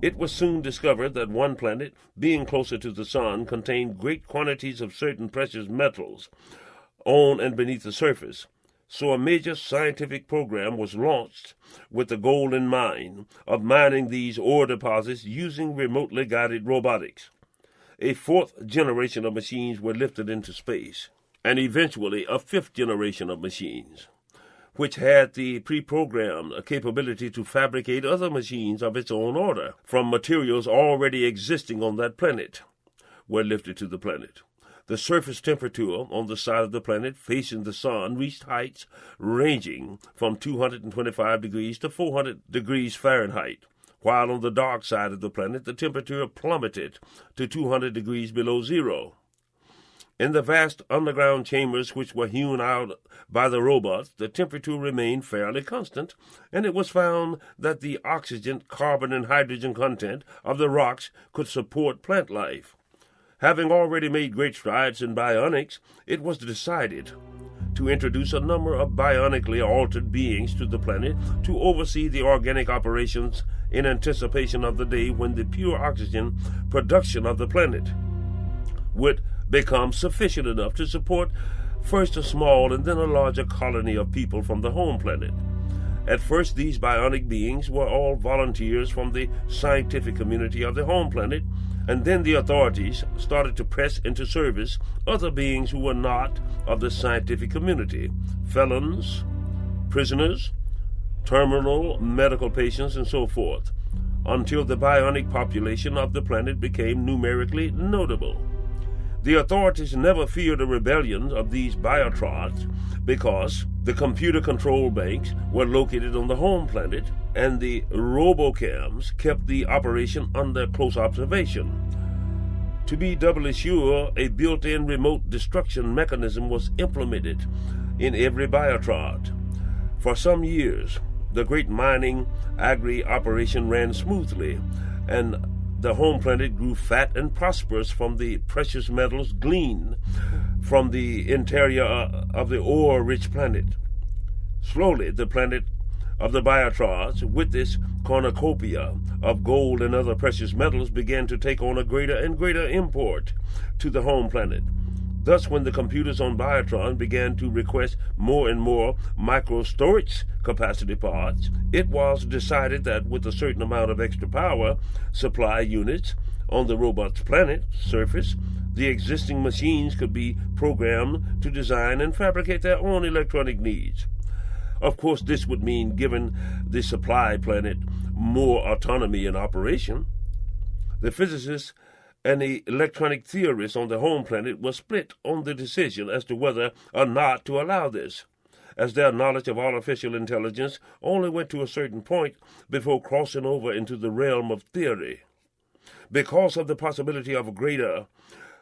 It was soon discovered that one planet, being closer to the sun, contained great quantities of certain precious metals on and beneath the surface. So a major scientific program was launched with the goal in mind of mining these ore deposits using remotely guided robotics. A 4th generation of machines were lifted into space, and eventually a 5th generation of machines, which had the pre-programmed capability to fabricate other machines of its own order from materials already existing on that planet, were lifted to the planet. The surface temperature on the side of the planet facing the sun reached heights ranging from 225 degrees to 400 degrees Fahrenheit, while on the dark side of the planet the temperature plummeted to 200 degrees below zero. In the vast underground chambers which were hewn out by the robots, the temperature remained fairly constant, and it was found that the oxygen, carbon, and hydrogen content of the rocks could support plant life. Having already made great strides in bionics, it was decided to introduce a number of bionically altered beings to the planet to oversee the organic operations in anticipation of the day when the pure oxygen production of the planet would become sufficient enough to support first a small and then a larger colony of people from the home planet. At first, these bionic beings were all volunteers from the scientific community of the home planet, and then the authorities started to press into service other beings who were not of the scientific community: felons, prisoners, terminal medical patients, and so forth, until the bionic population of the planet became numerically notable. The authorities never feared a rebellion of these biotrods because the computer control banks were located on the home planet, and the robocams kept the operation under close observation. To be doubly sure, a built-in remote destruction mechanism was implemented in every biotrod. For some years, the great mining agri operation ran smoothly, and the home planet grew fat and prosperous from the precious metals gleaned from the interior of the ore-rich planet. Slowly, the planet of the biotrods, with this cornucopia of gold and other precious metals, began to take on a greater and greater import to the home planet. Thus, when the computers on Biotron began to request more and more micro-storage capacity parts, it was decided that with a certain amount of extra power supply units on the robot's planet surface, the existing machines could be programmed to design and fabricate their own electronic needs. Of course, this would mean giving the supply planet more autonomy in operation. The physicists and the electronic theorists on the home planet were split on the decision as to whether or not to allow this, as their knowledge of artificial intelligence only went to a certain point before crossing over into the realm of theory. Because of the possibility of a greater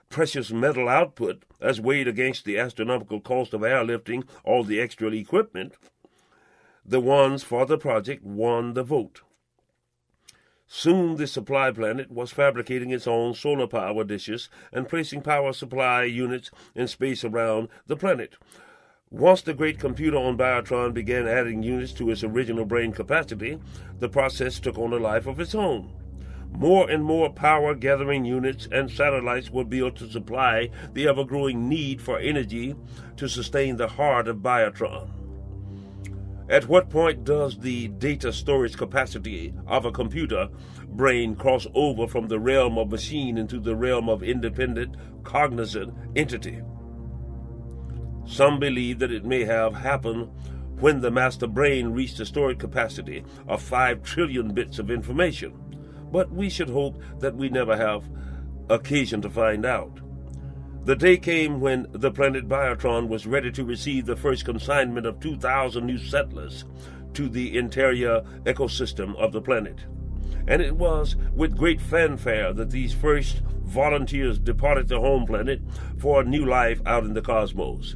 precious metal output as weighed against the astronomical cost of airlifting all the extra equipment, the ones for the project won the vote. Soon the supply planet was fabricating its own solar power dishes and placing power supply units in space around the planet. Once the great computer on Biotron began adding units to its original brain capacity, the process took on a life of its own. More and more power-gathering units and satellites were built to supply the ever-growing need for energy to sustain the heart of Biotron. At what point does the data storage capacity of a computer brain cross over from the realm of machine into the realm of independent, cognizant entity? Some believe that it may have happened when the master brain reached a storage capacity of 5 trillion bits of information, but we should hope that we never have occasion to find out. The day came when the planet Biotron was ready to receive the first consignment of 2,000 new settlers to the interior ecosystem of the planet. And it was with great fanfare that these first volunteers departed the home planet for a new life out in the cosmos.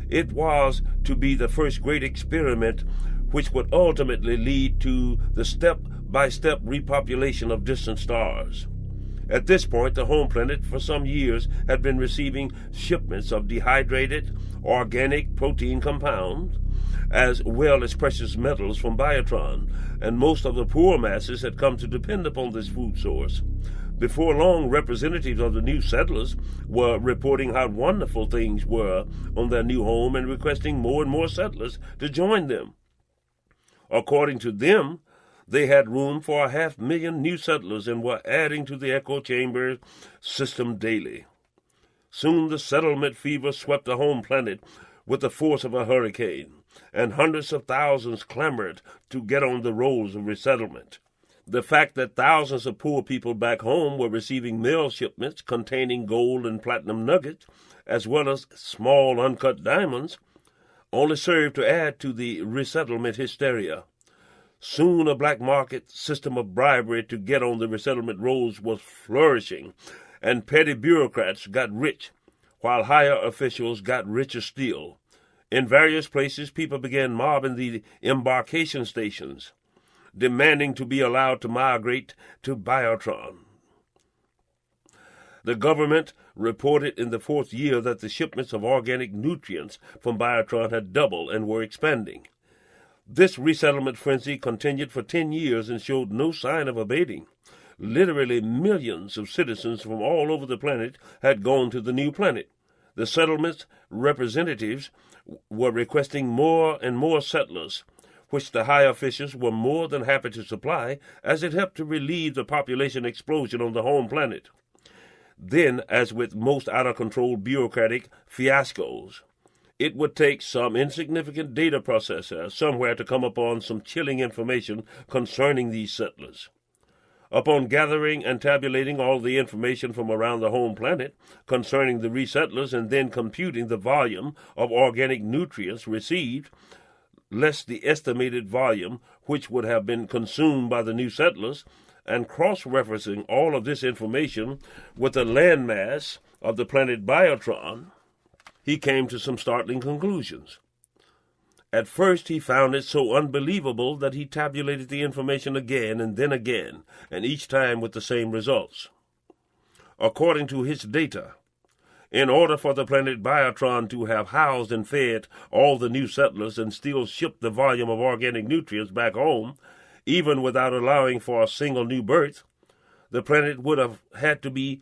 It was to be the first great experiment which would ultimately lead to the step-by-step repopulation of distant stars. At this point, the home planet for some years had been receiving shipments of dehydrated organic protein compounds, as well as precious metals from Biotron, and most of the poor masses had come to depend upon this food source. Before long, representatives of the new settlers were reporting how wonderful things were on their new home and requesting more and more settlers to join them. According to them, they had room for 500,000 new settlers and were adding to the echo chamber system daily. Soon the settlement fever swept the home planet with the force of a hurricane, and hundreds of thousands clamored to get on the rolls of resettlement. The fact that thousands of poor people back home were receiving mail shipments containing gold and platinum nuggets, as well as small uncut diamonds, only served to add to the resettlement hysteria. Soon a black market system of bribery to get on the resettlement rolls was flourishing, and petty bureaucrats got rich, while higher officials got richer still. In various places, people began mobbing the embarkation stations, demanding to be allowed to migrate to Biotron. The government reported in the 4th year that the shipments of organic nutrients from Biotron had doubled and were expanding. This resettlement frenzy continued for 10 years and showed no sign of abating. Literally millions of citizens from all over the planet had gone to the new planet. The settlement's representatives were requesting more and more settlers, which the high officials were more than happy to supply, as it helped to relieve the population explosion on the home planet. Then, as with most out-of-control bureaucratic fiascos, it would take some insignificant data processor somewhere to come upon some chilling information concerning these settlers. Upon gathering and tabulating all the information from around the home planet concerning the resettlers and then computing the volume of organic nutrients received, less the estimated volume which would have been consumed by the new settlers, and cross-referencing all of this information with the landmass of the planet Biotron, he came to some startling conclusions. At first he found it so unbelievable that he tabulated the information again, and each time with the same results. According to his data, in order for the planet Biotron to have housed and fed all the new settlers and still shipped the volume of organic nutrients back home, even without allowing for a single new birth, the planet would have had to be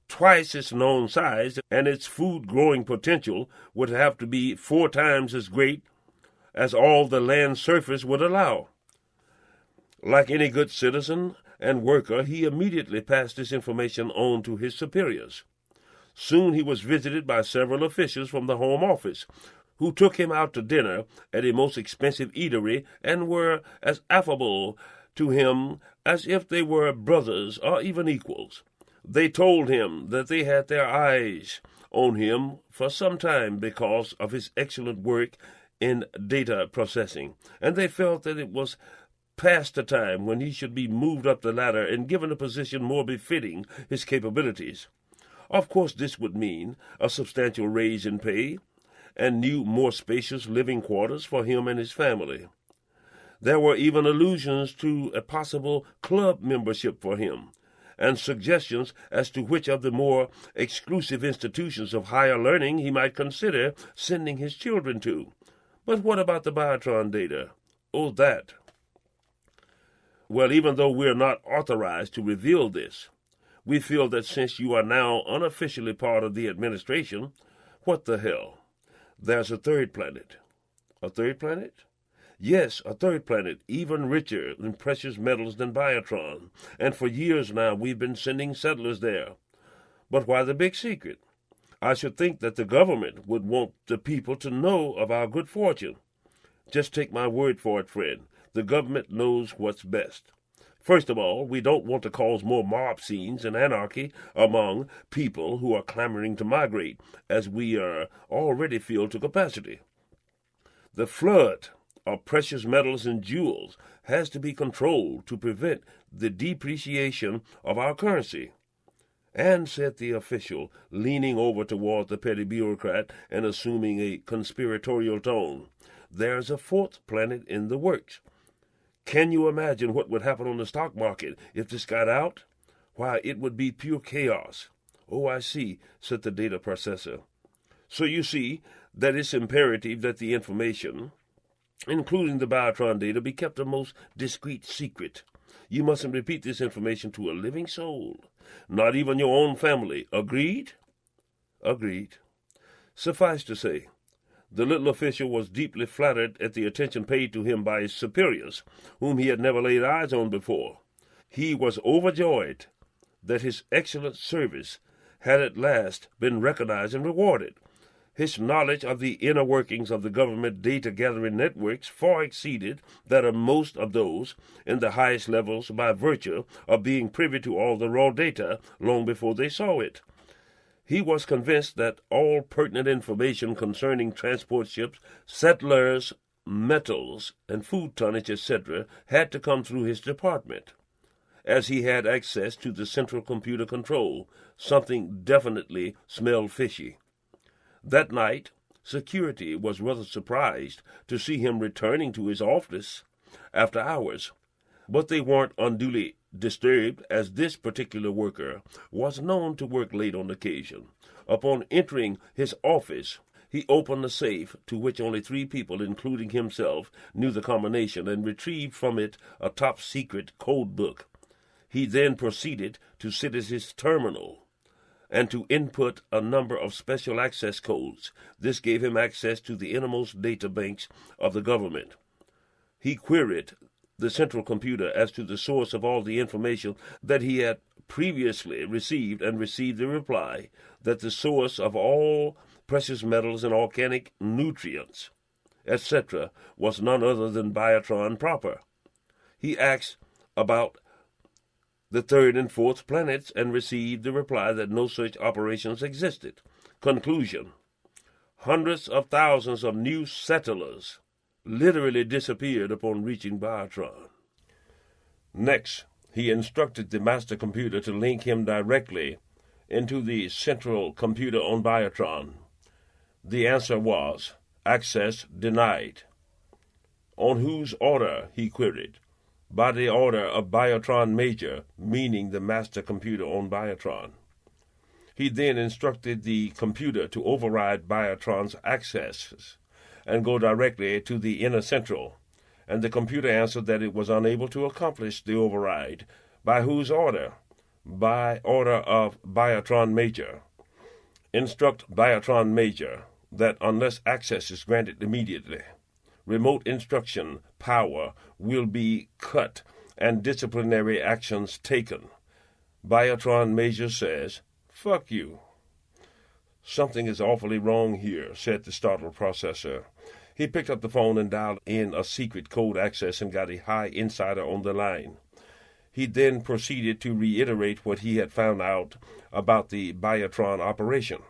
twice its known size, and its food-growing potential would have to be 4 times as great as all the land surface would allow. Like any good citizen and worker, he immediately passed this information on to his superiors. Soon he was visited by several officials from the Home Office, who took him out to dinner at a most expensive eatery and were as affable to him as if they were brothers or even equals. They told him that they had their eyes on him for some time because of his excellent work in data processing, and they felt that it was past the time when he should be moved up the ladder and given a position more befitting his capabilities. Of course, this would mean a substantial raise in pay and new, more spacious living quarters for him and his family. There were even allusions to a possible club membership for him, and suggestions as to which of the more exclusive institutions of higher learning he might consider sending his children to. But what about the Biotron data? Oh, that. Well, even though we're not authorized to reveal this, we feel that since you are now unofficially part of the administration, what the hell? There's a third planet. A third planet? Yes, a third planet, even richer in precious metals than Biotron, and for years now we've been sending settlers there. But why the big secret? I should think that the government would want the people to know of our good fortune. Just take my word for it, friend. The government knows what's best. First of all, we don't want to cause more mob scenes and anarchy among people who are clamoring to migrate, as we are already filled to capacity. The flood of precious metals and jewels has to be controlled to prevent the depreciation of our currency. And, said the official, leaning over toward the petty bureaucrat and assuming a conspiratorial tone, there's a fourth planet in the works. Can you imagine what would happen on the stock market if this got out? Why, it would be pure chaos. Oh, I see, said the data processor. So you see that it's imperative that the information, including the Biotron data, be kept a most discreet secret. You mustn't repeat this information to a living soul, not even your own family. Agreed? Agreed. Suffice to say, the little official was deeply flattered at the attention paid to him by his superiors, whom he had never laid eyes on before. He was overjoyed that his excellent service had at last been recognized and rewarded. His knowledge of the inner workings of the government data-gathering networks far exceeded that of most of those in the highest levels by virtue of being privy to all the raw data long before they saw it. He was convinced that all pertinent information concerning transport ships, settlers, metals, and food tonnage, etc., had to come through his department. As he had access to the central computer control, something definitely smelled fishy. That night, security was rather surprised to see him returning to his office after hours, but they weren't unduly disturbed, as this particular worker was known to work late on occasion. Upon entering his office, he opened the safe, to which only 3 people, including himself, knew the combination, and retrieved from it a top-secret code book. He then proceeded to sit at his terminal and to input a number of special access codes. This gave him access to the innermost data banks of the government. he queried the central computer as to the source of all the information that he had previously received, and received the reply that the source of all precious metals and organic nutrients, etc., was none other than Biotron proper. He asked about the third and fourth planets and received the reply that no such operations existed. Conclusion: hundreds of thousands of new settlers literally disappeared upon reaching Biotron. Next, he instructed the master computer to link him directly into the central computer on Biotron. The answer was, access denied. On whose order, he queried. By the order of Biotron Major, meaning the master computer on Biotron. He then instructed the computer to override Biotron's accesses and go directly to the inner central, and the computer answered that it was unable to accomplish the override. By whose order? By order of Biotron Major. Instruct Biotron Major that unless access is granted immediately, remote instruction power will be cut and disciplinary actions taken. Biotron Major says, "Fuck you." "Something is awfully wrong here," said the startled processor. He picked up the phone and dialed in a secret code access and got a high insider on the line. He then proceeded to reiterate what he had found out about the Biotron operation.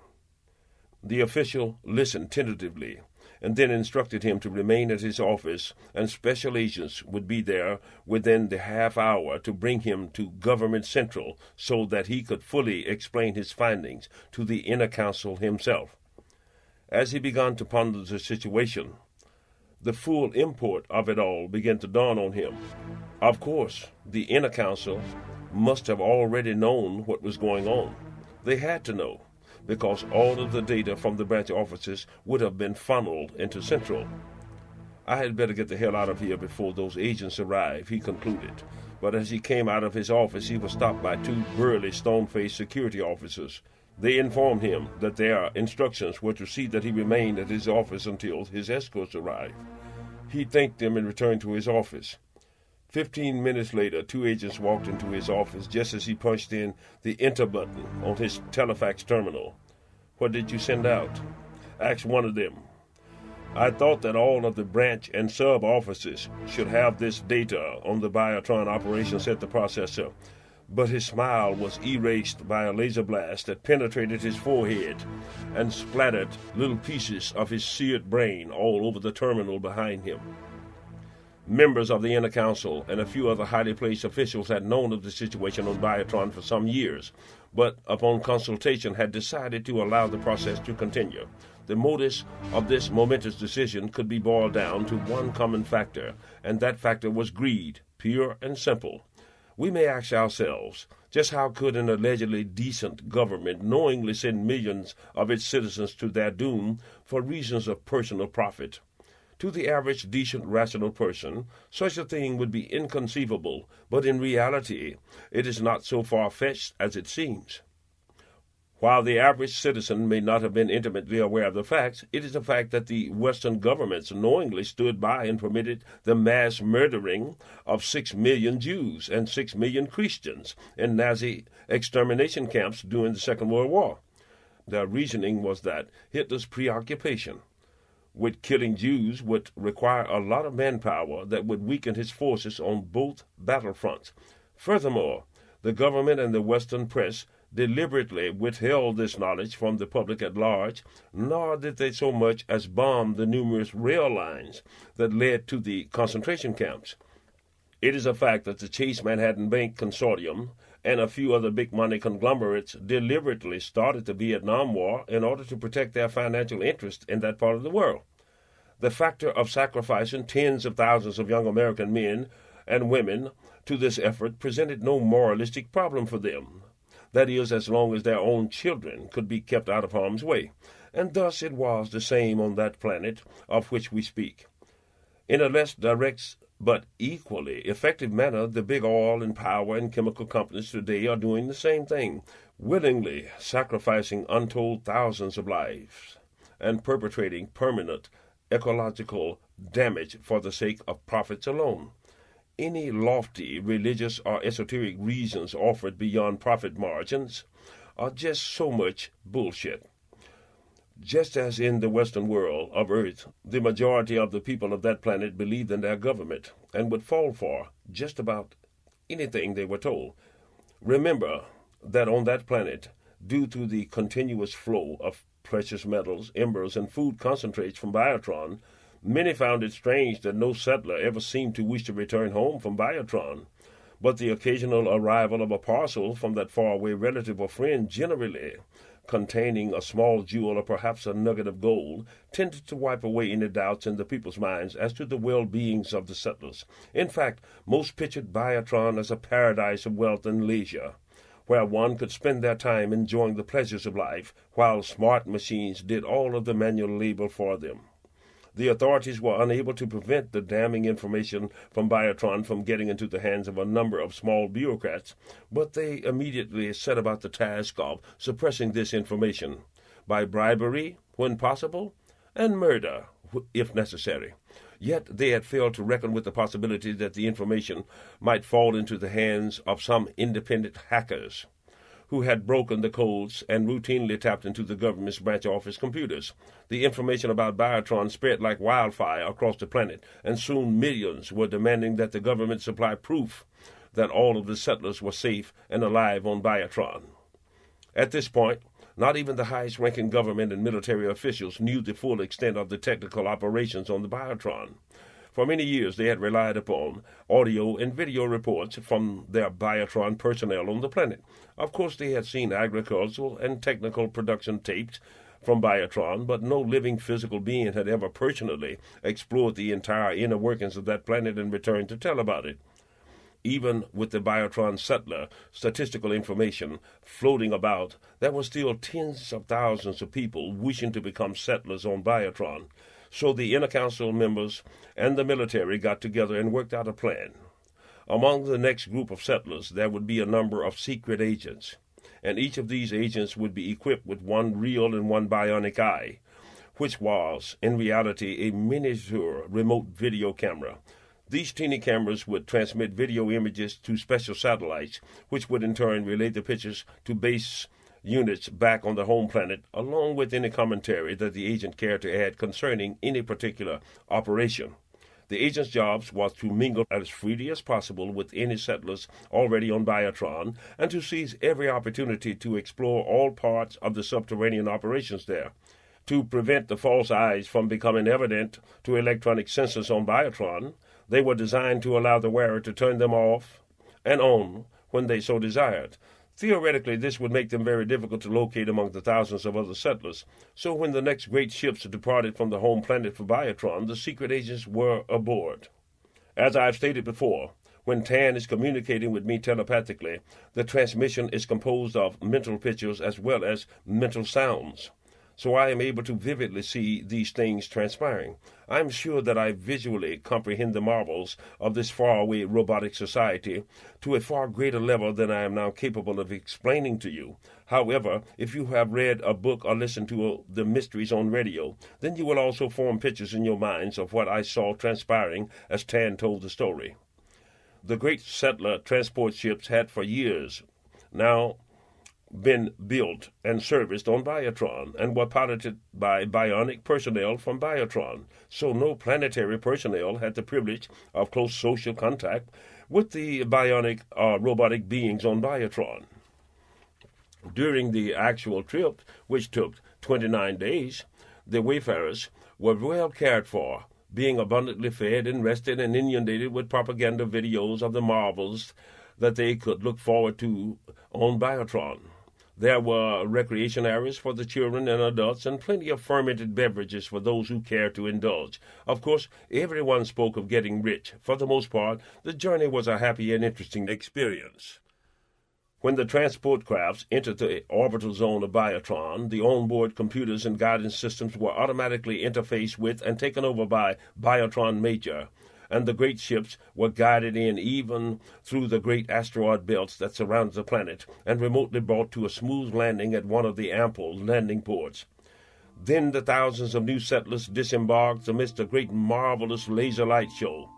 The official listened tentatively and then instructed him to remain at his office, and special agents would be there within the half hour to bring him to Government Central so that he could fully explain his findings to the inner council himself. As he began to ponder the situation, the full import of it all began to dawn on him. Of course, the inner council must have already known what was going on. They had to know, because all of the data from the branch offices would have been funneled into Central. "I had better get the hell out of here before those agents arrive," he concluded. But as he came out of his office, he was stopped by two burly, stone-faced security officers. They informed him that their instructions were to see that he remained at his office until his escorts arrived. He thanked them and returned to his office. 15 minutes later, two agents walked into his office just as he punched in the enter button on his telefax terminal. "What did you send out?" asked one of them. "I thought that all of the branch and sub-offices should have this data on the Biotron operation," said the processor. But his smile was erased by a laser blast that penetrated his forehead and splattered little pieces of his seared brain all over the terminal behind him. Members of the inner council and a few other highly placed officials had known of the situation on Biotron for some years, but upon consultation had decided to allow the process to continue. The modus of this momentous decision could be boiled down to one common factor, and that factor was greed, pure and simple. We may ask ourselves, just how could an allegedly decent government knowingly send millions of its citizens to their doom for reasons of personal profit? To the average decent rational person, such a thing would be inconceivable, but in reality it is not so far-fetched as it seems. While the average citizen may not have been intimately aware of the facts, it is a fact that the Western governments knowingly stood by and permitted the mass murdering of 6 million Jews and 6 million Christians in Nazi extermination camps during the Second World War. Their reasoning was that Hitler's preoccupation with killing Jews would require a lot of manpower that would weaken his forces on both battlefronts. Furthermore, the government and the Western press deliberately withheld this knowledge from the public at large, nor did they so much as bomb the numerous rail lines that led to the concentration camps. It is a fact that the Chase Manhattan Bank Consortium and a few other big-money conglomerates deliberately started the Vietnam War in order to protect their financial interests in that part of the world. The factor of sacrificing tens of thousands of young American men and women to this effort presented no moralistic problem for them. That is, as long as their own children could be kept out of harm's way. And thus it was the same on that planet of which we speak. In a less direct but equally effective manner, the big oil and power and chemical companies today are doing the same thing, willingly sacrificing untold thousands of lives and perpetrating permanent ecological damage for the sake of profits alone. Any lofty religious or esoteric reasons offered beyond profit margins are just so much bullshit. Just as in the Western world of Earth, the majority of the people of that planet believed in their government and would fall for just about anything they were told. Remember that on that planet, due to the continuous flow of precious metals, embers, and food concentrates from Biotron, many found it strange that no settler ever seemed to wish to return home from Biotron. But the occasional arrival of a parcel from that faraway relative or friend, generally containing a small jewel or perhaps a nugget of gold, tended to wipe away any doubts in the people's minds as to the well-beings of the settlers. In fact, most pictured Biotron as a paradise of wealth and leisure, where one could spend their time enjoying the pleasures of life, while smart machines did all of the manual labor for them. The authorities were unable to prevent the damning information from Biotron from getting into the hands of a number of small bureaucrats, but they immediately set about the task of suppressing this information by bribery, when possible, and murder, if necessary. Yet they had failed to reckon with the possibility that the information might fall into the hands of some independent hackers who had broken the codes and routinely tapped into the government's branch office computers. The information about Biotron spread like wildfire across the planet, and soon millions were demanding that the government supply proof that all of the settlers were safe and alive on Biotron. At this point, not even the highest-ranking government and military officials knew the full extent of the technical operations on the Biotron. For many years, they had relied upon audio and video reports from their Biotron personnel on the planet. Of course, they had seen agricultural and technical production tapes from Biotron, but no living physical being had ever personally explored the entire inner workings of that planet and returned to tell about it. Even with the Biotron settler statistical information floating about, there were still tens of thousands of people wishing to become settlers on Biotron. So the inner council members and the military got together and worked out a plan. Among the next group of settlers, there would be a number of secret agents, and each of these agents would be equipped with one real and one bionic eye, which was, in reality, a miniature remote video camera. These teeny cameras would transmit video images to special satellites, which would in turn relay the pictures to base units back on the home planet, along with any commentary that the agent cared to add concerning any particular operation. The agent's job was to mingle as freely as possible with any settlers already on Biotron, and to seize every opportunity to explore all parts of the subterranean operations there. To prevent the false eyes from becoming evident to electronic sensors on Biotron, they were designed to allow the wearer to turn them off and on when they so desired. Theoretically, this would make them very difficult to locate among the thousands of other settlers. So when the next great ships departed from the home planet for Biotron, the secret agents were aboard. As I've stated before, when Tan is communicating with me telepathically, the transmission is composed of mental pictures as well as mental sounds. So I am able to vividly see these things transpiring. I am sure that I visually comprehend the marvels of this faraway robotic society to a far greater level than I am now capable of explaining to you. However, if you have read a book or listened to the mysteries on radio, then you will also form pictures in your minds of what I saw transpiring as Tan told the story. The great settler transport ships had for years now been built and serviced on Biotron and were piloted by bionic personnel from Biotron, so no planetary personnel had the privilege of close social contact with the bionic robotic beings on Biotron. During the actual trip, which took 29 days, the wayfarers were well cared for, being abundantly fed and rested and inundated with propaganda videos of the marvels that they could look forward to on Biotron. There were recreation areas for the children and adults, and plenty of fermented beverages for those who care to indulge. Of course, everyone spoke of getting rich. For the most part, the journey was a happy and interesting experience. When the transport crafts entered the orbital zone of Biotron, the onboard computers and guidance systems were automatically interfaced with and taken over by Biotron Major, and the great ships were guided in even through the great asteroid belts that surrounded the planet, and remotely brought to a smooth landing at one of the ample landing ports. Then the thousands of new settlers disembarked amidst a great marvelous laser light show,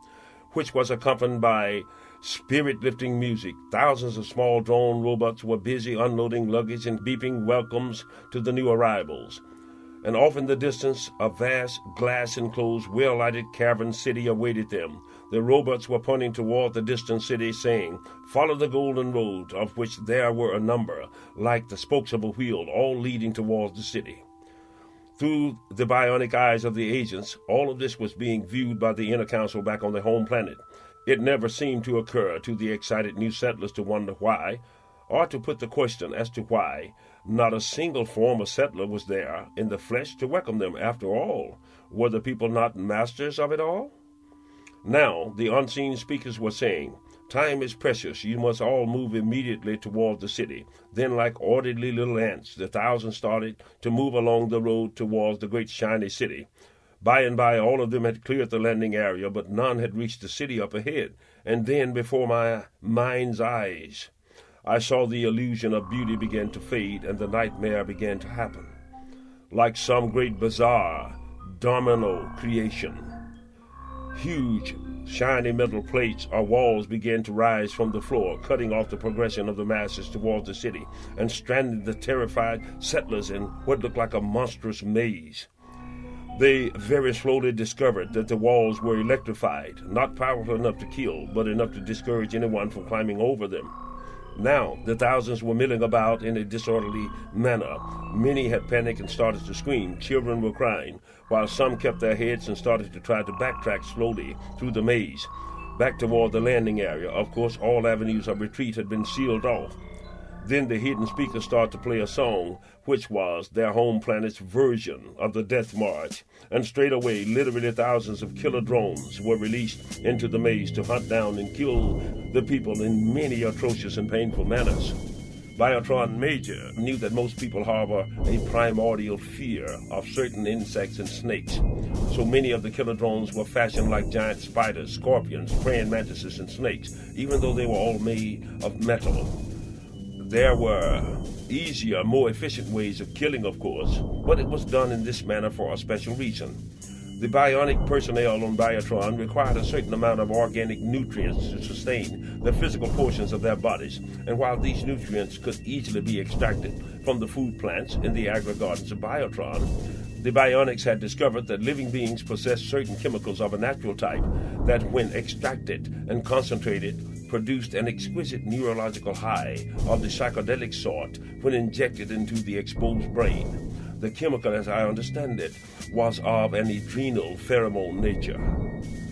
which was accompanied by spirit-lifting music. Thousands of small drone robots were busy unloading luggage and beeping welcomes to the new arrivals. And off in the distance, a vast, glass-enclosed, well-lighted cavern city awaited them. The robots were pointing toward the distant city, saying, "Follow the golden road," of which there were a number, like the spokes of a wheel, all leading towards the city. Through the bionic eyes of the agents, all of this was being viewed by the inner council back on their home planet. It never seemed to occur to the excited new settlers to wonder why, or to put the question as to why not a single former settler was there in the flesh to welcome them. After all, were the people not masters of it all? Now, the unseen speakers were saying, "Time is precious. You must all move immediately toward the city." Then, like orderly little ants, the thousands started to move along the road towards the great shiny city. By and by, all of them had cleared the landing area, but none had reached the city up ahead. And then, before my mind's eyes, I saw the illusion of beauty begin to fade, and the nightmare began to happen. Like some great bizarre domino creation, huge, shiny metal plates or walls began to rise from the floor, cutting off the progression of the masses towards the city, and stranding the terrified settlers in what looked like a monstrous maze. They very slowly discovered that the walls were electrified, not powerful enough to kill, but enough to discourage anyone from climbing over them. Now, the thousands were milling about in a disorderly manner. Many had panicked and started to scream. Children were crying, while some kept their heads and started to try to backtrack slowly through the maze, back toward the landing area. Of course, all avenues of retreat had been sealed off. Then the hidden speakers started to play a song, which was their home planet's version of the Death March, and straight away, literally thousands of killer drones were released into the maze to hunt down and kill the people in many atrocious and painful manners. Biotron Major knew that most people harbor a primordial fear of certain insects and snakes, so many of the killer drones were fashioned like giant spiders, scorpions, praying mantises, and snakes, even though they were all made of metal. There were easier, more efficient ways of killing, of course, but it was done in this manner for a special reason. The bionic personnel on Biotron required a certain amount of organic nutrients to sustain the physical portions of their bodies, and while these nutrients could easily be extracted from the food plants in the agri-gardens of Biotron, the bionics had discovered that living beings possess certain chemicals of a natural type that, when extracted and concentrated, produced an exquisite neurological high of the psychedelic sort when injected into the exposed brain. The chemical, as I understand it, was of an adrenal pheromone nature.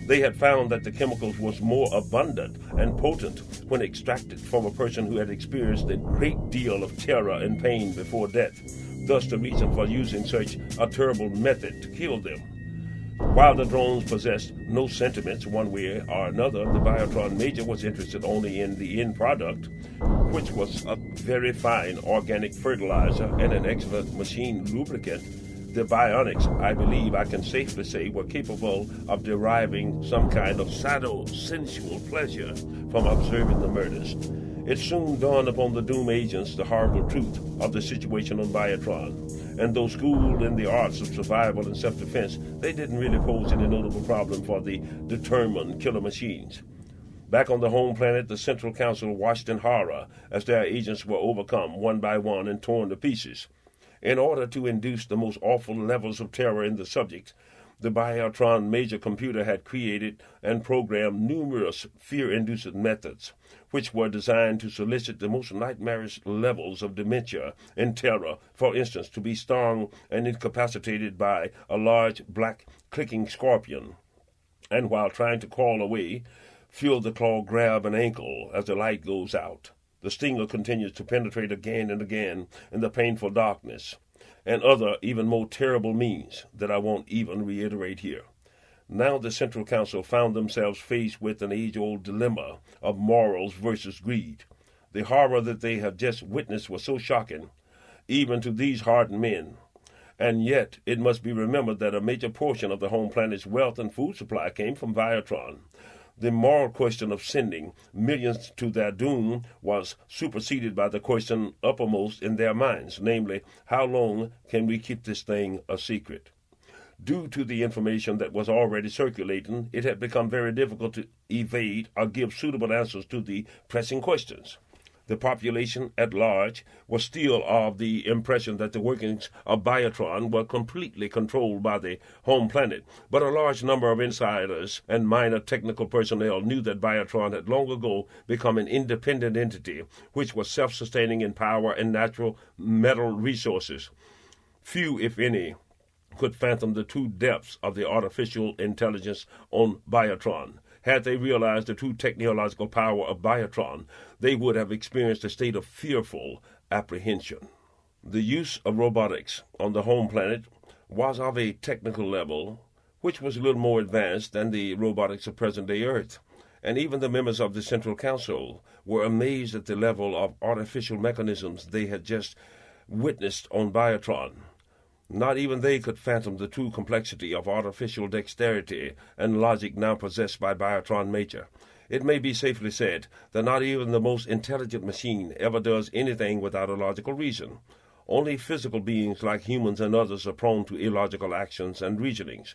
They had found that the chemicals was more abundant and potent when extracted from a person who had experienced a great deal of terror and pain before death, thus the reason for using such a terrible method to kill them. While the drones possessed no sentiments one way or another, the Biotron Major was interested only in the end product, which was a very fine organic fertilizer and an excellent machine lubricant. The bionics, I believe I can safely say, were capable of deriving some kind of sensual pleasure from observing the murders. It soon dawned upon the Doom agents the horrible truth of the situation on Biotron, and though schooled in the arts of survival and self-defense, they didn't really pose any notable problem for the determined killer machines. Back on the home planet, the Central Council watched in horror as their agents were overcome one by one and torn to pieces. In order to induce the most awful levels of terror in the subjects, the Biotron Major computer had created and programmed numerous fear-inducing methods, which were designed to solicit the most nightmarish levels of dementia and terror, for instance, to be stung and incapacitated by a large black clicking scorpion, and while trying to crawl away, feel the claw grab an ankle as the light goes out. The stinger continues to penetrate again and again in the painful darkness, and other even more terrible means that I won't even reiterate here. Now the Central Council found themselves faced with an age-old dilemma of morals versus greed. The horror that they had just witnessed was so shocking, even to these hardened men. And yet it must be remembered that a major portion of the home planet's wealth and food supply came from Biotron. The moral question of sending millions to their doom was superseded by the question uppermost in their minds, namely, how long can we keep this thing a secret? Due to the information that was already circulating, it had become very difficult to evade or give suitable answers to the pressing questions. The population at large was still of the impression that the workings of Biotron were completely controlled by the home planet, but a large number of insiders and minor technical personnel knew that Biotron had long ago become an independent entity which was self-sustaining in power and natural metal resources. Few, if any, could fathom the true depths of the artificial intelligence on Biotron. Had they realized the true technological power of Biotron, they would have experienced a state of fearful apprehension. The use of robotics on the home planet was of a technical level which was a little more advanced than the robotics of present-day Earth, and even the members of the Central Council were amazed at the level of artificial mechanisms they had just witnessed on Biotron. Not even they could fathom the true complexity of artificial dexterity and logic now possessed by Biotron Major. It may be safely said that not even the most intelligent machine ever does anything without a logical reason. Only physical beings like humans and others are prone to illogical actions and reasonings.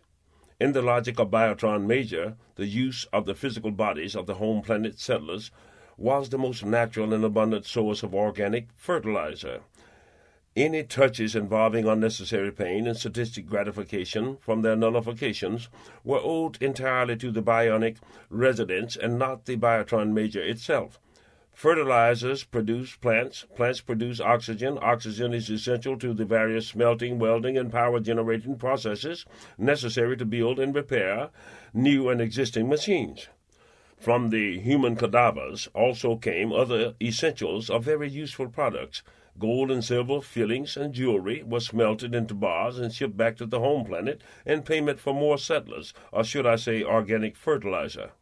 In the logic of Biotron Major, the use of the physical bodies of the home planet settlers was the most natural and abundant source of organic fertilizer. Any touches involving unnecessary pain and sadistic gratification from their nullifications were owed entirely to the bionic residents and not the Biotron Major itself. Fertilizers produce plants, plants produce oxygen, oxygen is essential to the various smelting, welding, and power-generating processes necessary to build and repair new and existing machines. From the human cadavers also came other essentials of very useful products. Gold and silver fillings and jewelry were smelted into bars and shipped back to the home planet in payment for more settlers, or should I say organic fertilizer.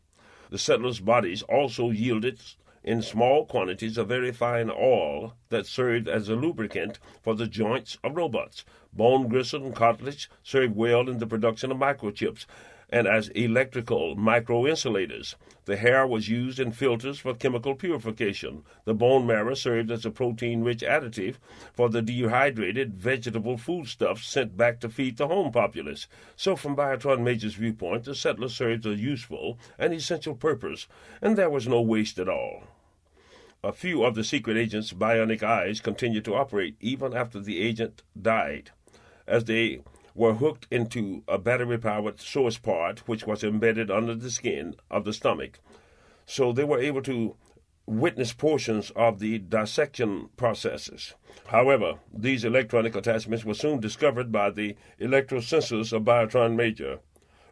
The settlers' bodies also yielded in small quantities a very fine oil that served as a lubricant for the joints of robots. Bone gristle and cartilage served well in the production of microchips and as electrical microinsulators. The hair was used in filters for chemical purification. The bone marrow served as a protein-rich additive for the dehydrated vegetable foodstuffs sent back to feed the home populace. So from Biotron Major's viewpoint, the settler served a useful and essential purpose, and there was no waste at all. A few of the secret agent's bionic eyes continued to operate even after the agent died, as they were hooked into a battery-powered source part which was embedded under the skin of the stomach. So they were able to witness portions of the dissection processes. However, these electronic attachments were soon discovered by the electrosensors of Biotron Major.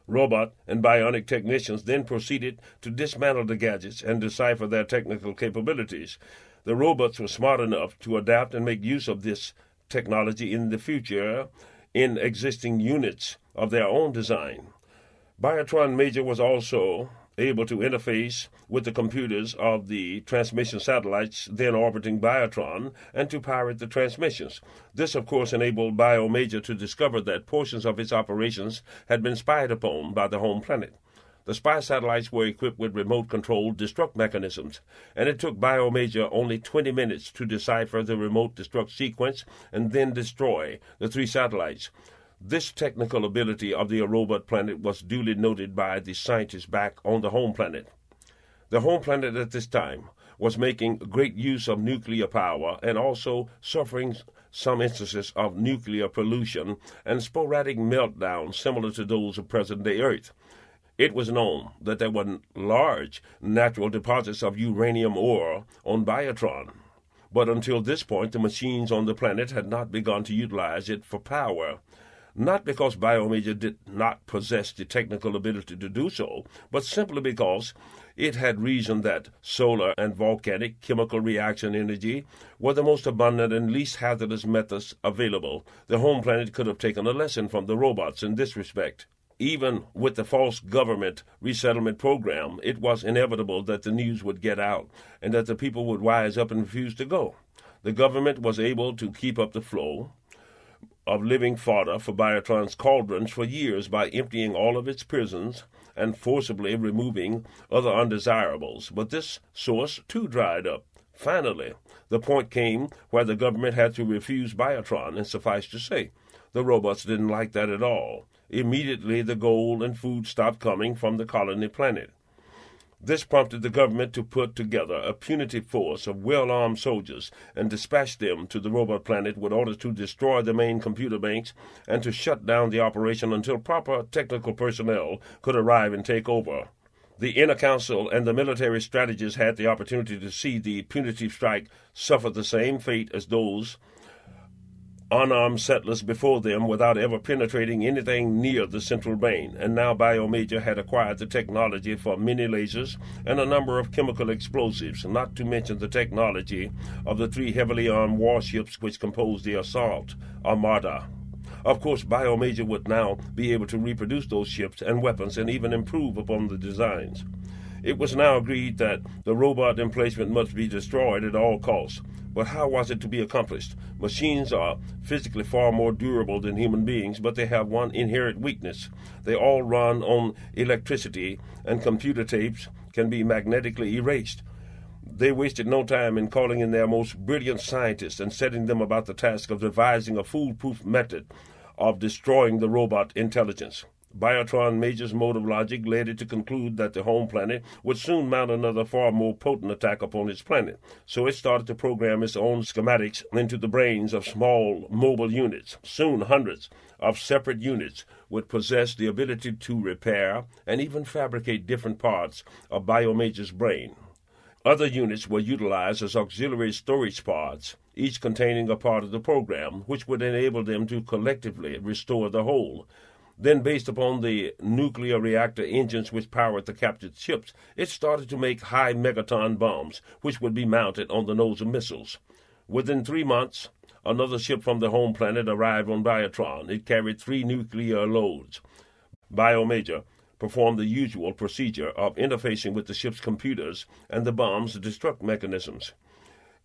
Robot and bionic technicians then proceeded to dismantle the gadgets and decipher their technical capabilities. The robots were smart enough to adapt and make use of this technology in the future in existing units of their own design. Biotron Major was also able to interface with the computers of the transmission satellites then orbiting Biotron and to pirate the transmissions. This, of course, enabled Bio Major to discover that portions of its operations had been spied upon by the home planet. The spy satellites were equipped with remote-controlled destruct mechanisms, and it took Bio Major only 20 minutes to decipher the remote destruct sequence and then destroy the 3 satellites. This technical ability of the robot planet was duly noted by the scientists back on the home planet. The home planet at this time was making great use of nuclear power and also suffering some instances of nuclear pollution and sporadic meltdowns similar to those of present-day Earth. It was known that there were large natural deposits of uranium ore on Biotron, but until this point the machines on the planet had not begun to utilize it for power, not because Biomajor did not possess the technical ability to do so, but simply because it had reasoned that solar and volcanic chemical reaction energy were the most abundant and least hazardous methods available. The home planet could have taken a lesson from the robots in this respect. Even with the false government resettlement program, it was inevitable that the news would get out and that the people would wise up and refuse to go. The government was able to keep up the flow of living fodder for Biotron's cauldrons for years by emptying all of its prisons and forcibly removing other undesirables, but this source too dried up. Finally, the point came where the government had to refuse Biotron, and suffice to say, the robots didn't like that at all. Immediately, the gold and food stopped coming from the colony planet. This prompted the government to put together a punitive force of well-armed soldiers and dispatch them to the robot planet with orders to destroy the main computer banks and to shut down the operation until proper technical personnel could arrive and take over. The Inner Council and the military strategists had the opportunity to see the punitive strike suffer the same fate as those unarmed settlers before them without ever penetrating anything near the central brain, and now Biomajor had acquired the technology for mini lasers and a number of chemical explosives, not to mention the technology of the 3 heavily armed warships which composed the assault armada. Of course, Biomajor would now be able to reproduce those ships and weapons and even improve upon the designs. It was now agreed that the robot emplacement must be destroyed at all costs. But how was it to be accomplished? Machines are physically far more durable than human beings, but they have one inherent weakness. They all run on electricity, and computer tapes can be magnetically erased. They wasted no time in calling in their most brilliant scientists and setting them about the task of devising a foolproof method of destroying the robot intelligence. Biotron Major's mode of logic led it to conclude that the home planet would soon mount another far more potent attack upon its planet, so it started to program its own schematics into the brains of small mobile units. Soon hundreds of separate units would possess the ability to repair and even fabricate different parts of Biomajor's brain. Other units were utilized as auxiliary storage pods, each containing a part of the program, which would enable them to collectively restore the whole. Then, based upon the nuclear reactor engines which powered the captured ships, it started to make high megaton bombs, which would be mounted on the nose of missiles. Within 3 months, another ship from the home planet arrived on Biotron. It carried 3 nuclear loads. Biomajor performed the usual procedure of interfacing with the ship's computers and the bomb's destruct mechanisms.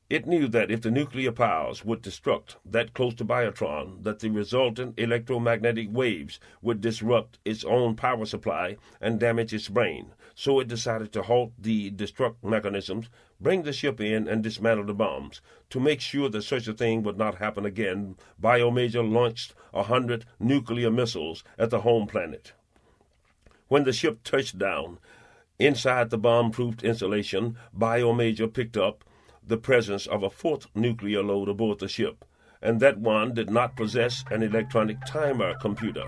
It knew that if the nuclear powers would destruct that close to Biotron, that the resultant electromagnetic waves would disrupt its own power supply and damage its brain. So it decided to halt the destruct mechanisms, bring the ship in, and dismantle the bombs. To make sure that such a thing would not happen again, Biomajor launched 100 nuclear missiles at the home planet. When the ship touched down, inside the bomb-proofed installation, Biomajor picked up the presence of a 4th nuclear load aboard the ship, and that one did not possess an electronic timer computer.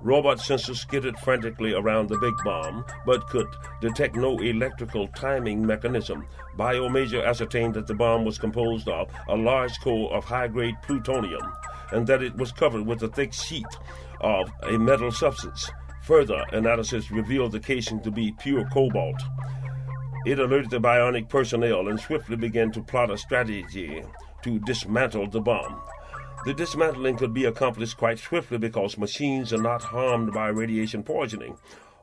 Robot sensors skittered frantically around the big bomb, but could detect no electrical timing mechanism. Biomajor ascertained that the bomb was composed of a large core of high-grade plutonium, and that it was covered with a thick sheet of a metal substance. Further analysis revealed the casing to be pure cobalt. It alerted the bionic personnel and swiftly began to plot a strategy to dismantle the bomb. The dismantling could be accomplished quite swiftly because machines are not harmed by radiation poisoning.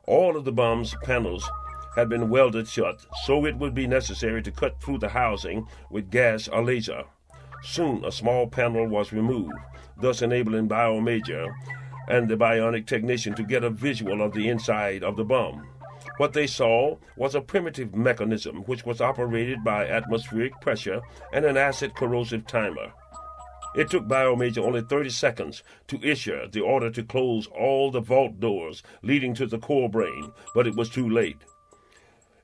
All of the bomb's panels had been welded shut, so it would be necessary to cut through the housing with gas or laser. Soon a small panel was removed, thus enabling Biomajor and the bionic technician to get a visual of the inside of the bomb. What they saw was a primitive mechanism which was operated by atmospheric pressure and an acid-corrosive timer. It took Biomajor only 30 seconds to issue the order to close all the vault doors leading to the core brain, but it was too late.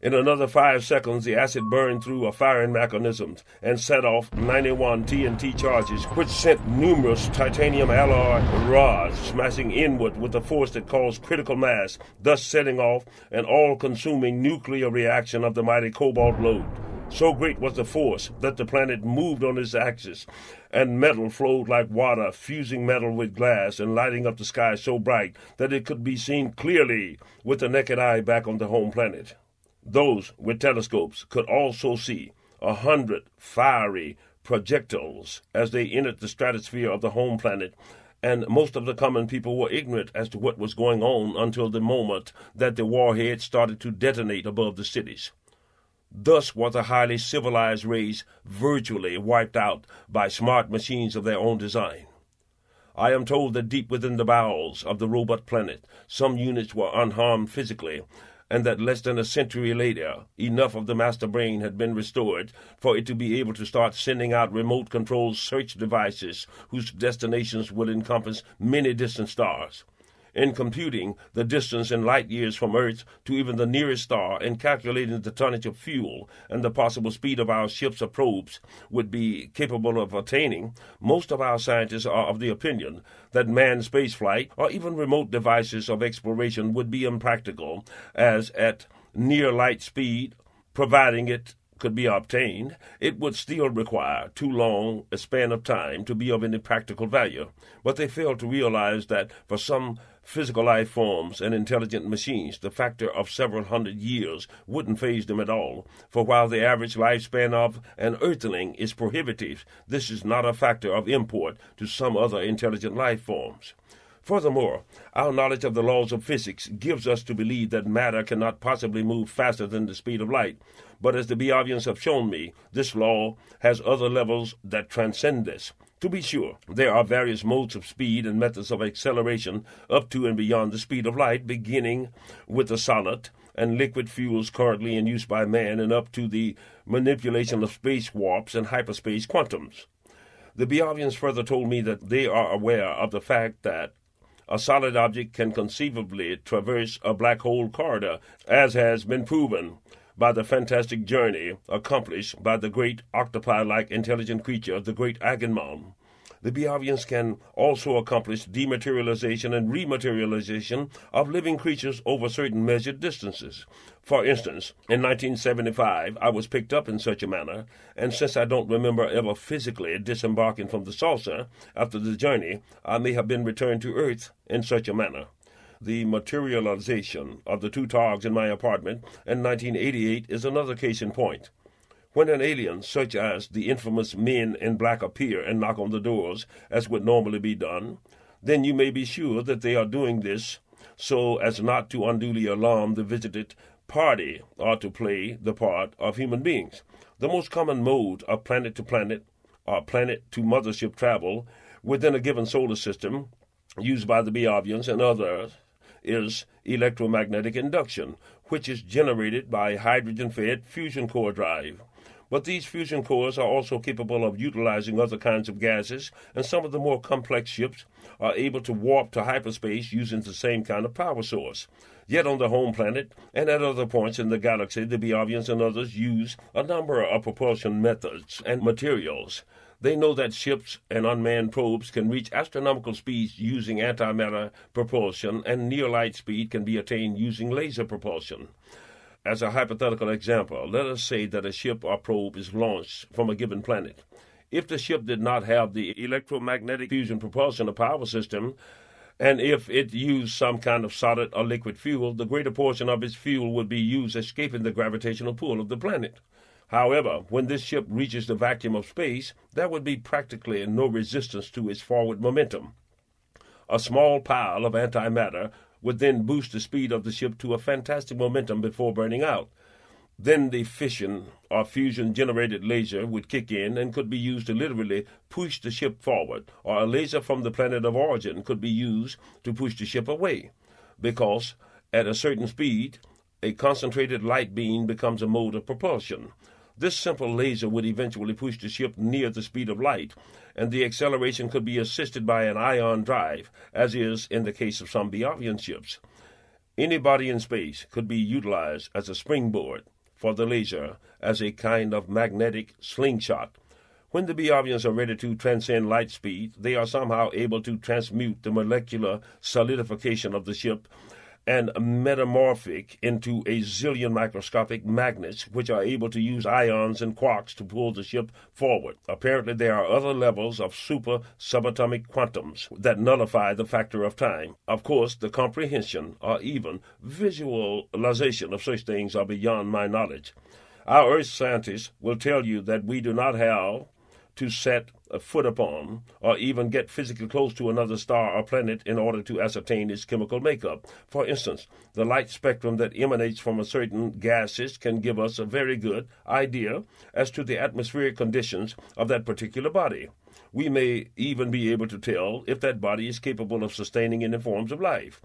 In another 5 seconds, the acid burned through a firing mechanism and set off 91 TNT charges, which sent numerous titanium alloy rods smashing inward with a force that caused critical mass, thus setting off an all-consuming nuclear reaction of the mighty cobalt load. So great was the force that the planet moved on its axis, and metal flowed like water, fusing metal with glass and lighting up the sky so bright that it could be seen clearly with the naked eye back on the home planet. Those with telescopes could also see 100 fiery projectiles as they entered the stratosphere of the home planet, and most of the common people were ignorant as to what was going on until the moment that the warheads started to detonate above the cities. Thus was a highly civilized race virtually wiped out by smart machines of their own design. I am told that deep within the bowels of the robot planet, some units were unharmed physically, and that less than a century later, enough of the master brain had been restored for it to be able to start sending out remote-controlled search devices whose destinations would encompass many distant stars. In computing the distance in light years from Earth to even the nearest star and calculating the tonnage of fuel and the possible speed of our ships or probes would be capable of attaining, most of our scientists are of the opinion that manned spaceflight or even remote devices of exploration would be impractical, as at near light speed, providing it could be obtained, it would still require too long a span of time to be of any practical value. But they fail to realize that for some physical life forms and intelligent machines, the factor of several hundred years wouldn't faze them at all. For while the average lifespan of an earthling is prohibitive, this is not a factor of import to some other intelligent life forms. Furthermore, our knowledge of the laws of physics gives us to believe that matter cannot possibly move faster than the speed of light. But as the Biavians have shown me, this law has other levels that transcend this. To be sure, there are various modes of speed and methods of acceleration up to and beyond the speed of light, beginning with the solid and liquid fuels currently in use by man and up to the manipulation of space warps and hyperspace quantums. The Biavians further told me that they are aware of the fact that a solid object can conceivably traverse a black hole corridor, as has been proven by the fantastic journey accomplished by the great octopi-like intelligent creature, the great Agamemnon. The Biavians can also accomplish dematerialization and rematerialization of living creatures over certain measured distances. For instance, in 1975, I was picked up in such a manner, and since I don't remember ever physically disembarking from the saucer after the journey, I may have been returned to Earth in such a manner. The materialization of the two targs in my apartment in 1988 is another case in point. When an alien, such as the infamous men in black, appear and knock on the doors, as would normally be done, then you may be sure that they are doing this so as not to unduly alarm the visited party or to play the part of human beings. The most common mode of planet-to-planet or planet-to-mothership travel within a given solar system, used by the Biavians and others, is electromagnetic induction, which is generated by hydrogen-fed fusion core drive. But these fusion cores are also capable of utilizing other kinds of gases, and some of the more complex ships are able to warp to hyperspace using the same kind of power source. Yet on the home planet and at other points in the galaxy, the Biavians and others use a number of propulsion methods and materials. They know that ships and unmanned probes can reach astronomical speeds using antimatter propulsion, and near-light speed can be attained using laser propulsion. As a hypothetical example, let us say that a ship or probe is launched from a given planet. If the ship did not have the electromagnetic fusion propulsion or power system, and if it used some kind of solid or liquid fuel, the greater portion of its fuel would be used escaping the gravitational pull of the planet. However, when this ship reaches the vacuum of space, there would be practically no resistance to its forward momentum. A small pile of antimatter would then boost the speed of the ship to a fantastic momentum before burning out. Then the fission or fusion-generated laser would kick in and could be used to literally push the ship forward, or a laser from the planet of origin could be used to push the ship away, because at a certain speed, a concentrated light beam becomes a mode of propulsion. This simple laser would eventually push the ship near the speed of light, and the acceleration could be assisted by an ion drive, as is in the case of some Biavian ships. Any body in space could be utilized as a springboard for the laser as a kind of magnetic slingshot. When the Biavians are ready to transcend light speed, they are somehow able to transmute the molecular solidification of the ship and metamorphic into a zillion microscopic magnets which are able to use ions and quarks to pull the ship forward. Apparently there are other levels of super-subatomic quantums that nullify the factor of time. Of course, the comprehension or even visualization of such things are beyond my knowledge. Our Earth scientists will tell you that we do not have to set a foot upon, or even get physically close to another star or planet in order to ascertain its chemical makeup. For instance, the light spectrum that emanates from a certain gases can give us a very good idea as to the atmospheric conditions of that particular body. We may even be able to tell if that body is capable of sustaining any forms of life.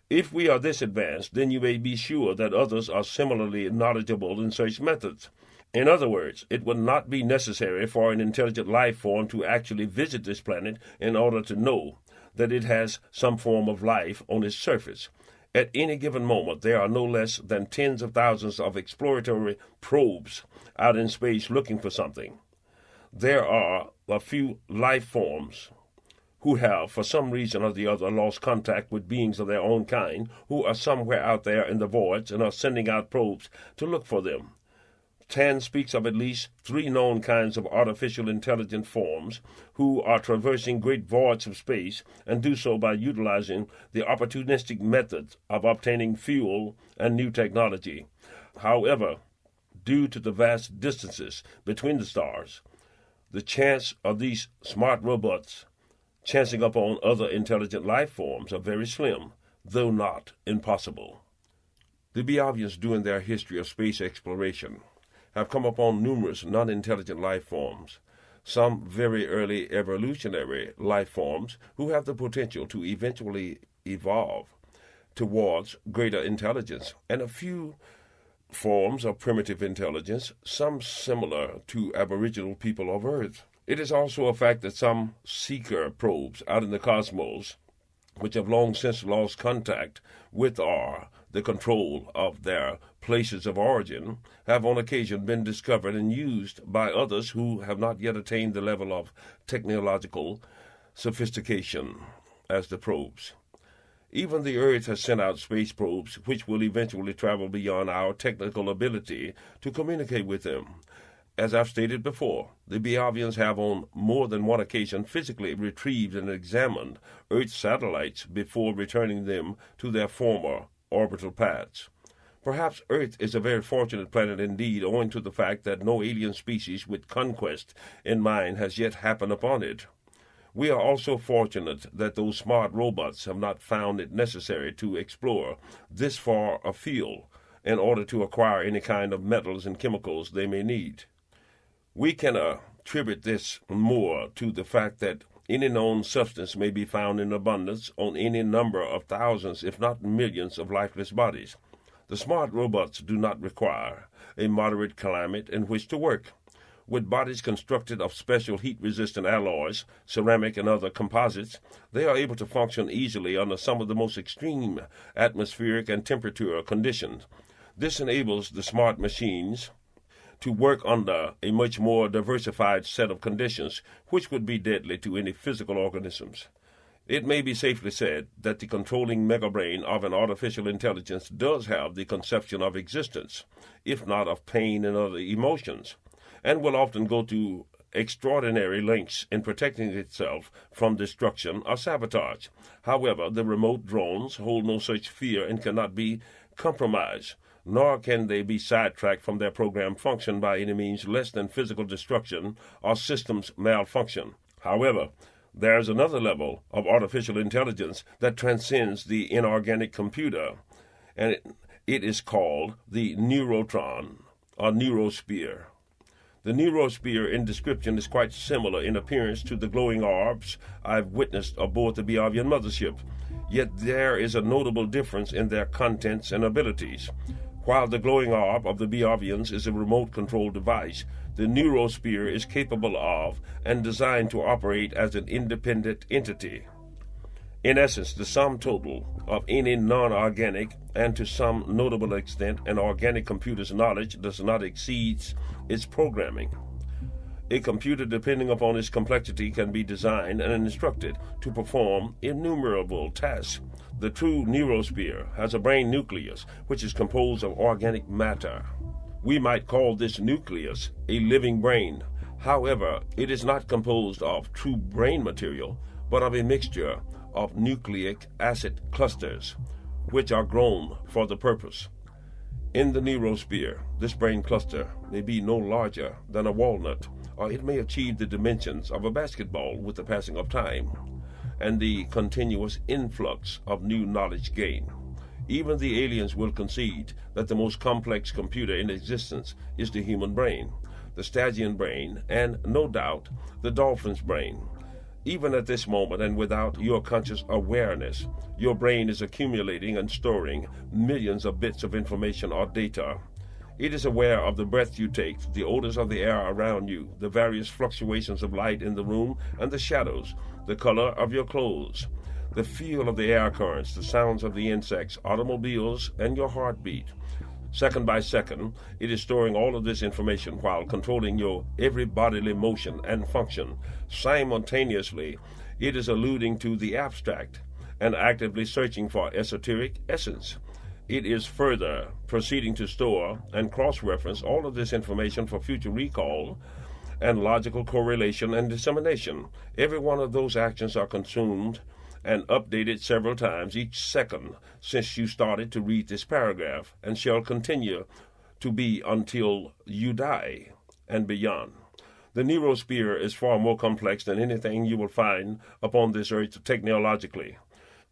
If we are this advanced, then you may be sure that others are similarly knowledgeable in such methods. In other words, it would not be necessary for an intelligent life form to actually visit this planet in order to know that it has some form of life on its surface. At any given moment, there are no less than tens of thousands of exploratory probes out in space looking for something. There are a few life forms who have, for some reason or the other, lost contact with beings of their own kind, who are somewhere out there in the voids and are sending out probes to look for them. Tan speaks of at least 3 known kinds of artificial intelligent forms who are traversing great voids of space and do so by utilizing the opportunistic methods of obtaining fuel and new technology. However, due to the vast distances between the stars, the chance of these smart robots chancing upon other intelligent life forms are very slim, though not impossible. The Biavians, during their history of space exploration, have come upon numerous non-intelligent life forms, some very early evolutionary life forms who have the potential to eventually evolve towards greater intelligence, and a few forms of primitive intelligence, some similar to aboriginal people of Earth. It is also a fact that some seeker probes out in the cosmos, which have long since lost contact with or the control of their places of origin, have on occasion been discovered and used by others who have not yet attained the level of technological sophistication as the probes. Even the Earth has sent out space probes which will eventually travel beyond our technical ability to communicate with them. As I've stated before, the Biavians have on more than one occasion physically retrieved and examined Earth satellites before returning them to their former orbital paths. Perhaps Earth is a very fortunate planet indeed, owing to the fact that no alien species with conquest in mind has yet happened upon it. We are also fortunate that those smart robots have not found it necessary to explore this far afield in order to acquire any kind of metals and chemicals they may need. We can attribute this more to the fact that any known substance may be found in abundance on any number of thousands, if not millions, of lifeless bodies. The smart robots do not require a moderate climate in which to work. With bodies constructed of special heat-resistant alloys, ceramic and other composites, they are able to function easily under some of the most extreme atmospheric and temperature conditions. This enables the smart machines to work under a much more diversified set of conditions, which would be deadly to any physical organisms. It may be safely said that the controlling megabrain of an artificial intelligence does have the conception of existence, if not of pain and other emotions, and will often go to extraordinary lengths in protecting itself from destruction or sabotage. However, the remote drones hold no such fear and cannot be compromised, nor can they be sidetracked from their programmed function by any means less than physical destruction or systems malfunction. However, there is another level of artificial intelligence that transcends the inorganic computer, and it is called the neurotron or neurosphere. The neurosphere in description is quite similar in appearance to the glowing orbs I've witnessed aboard the Biavian mothership, yet there is a notable difference in their contents and abilities. While the glowing orb of the Biavians is a remote-controlled device, the neurosphere is capable of and designed to operate as an independent entity. In essence, the sum total of any non-organic and to some notable extent an organic computer's knowledge does not exceed its programming. A computer, depending upon its complexity, can be designed and instructed to perform innumerable tasks. The true neurosphere has a brain nucleus, which is composed of organic matter. We might call this nucleus a living brain. However, it is not composed of true brain material, but of a mixture of nucleic acid clusters, which are grown for the purpose. In the neurosphere, this brain cluster may be no larger than a walnut, or it may achieve the dimensions of a basketball with the passing of time and the continuous influx of new knowledge gained. Even the aliens will concede that the most complex computer in existence is the human brain. the Stygian brain, and, no doubt, the dolphin's brain. Even at this moment and without your conscious awareness, your brain is accumulating and storing millions of bits of information or data. It is aware of the breath you take, the odors of the air around you, the various fluctuations of light in the room and the shadows, the color of your clothes, the feel of the air currents, the sounds of the insects, automobiles, and your heartbeat. Second by second, it is storing all of this information while controlling your every bodily motion and function. Simultaneously, it is alluding to the abstract and actively searching for esoteric essence. It is further proceeding to store and cross-reference all of this information for future recall and logical correlation and dissemination. Every one of those actions are consumed and updated several times each second since you started to read this paragraph, and shall continue to be until you die and beyond. The neurosphere is far more complex than anything you will find upon this earth technologically.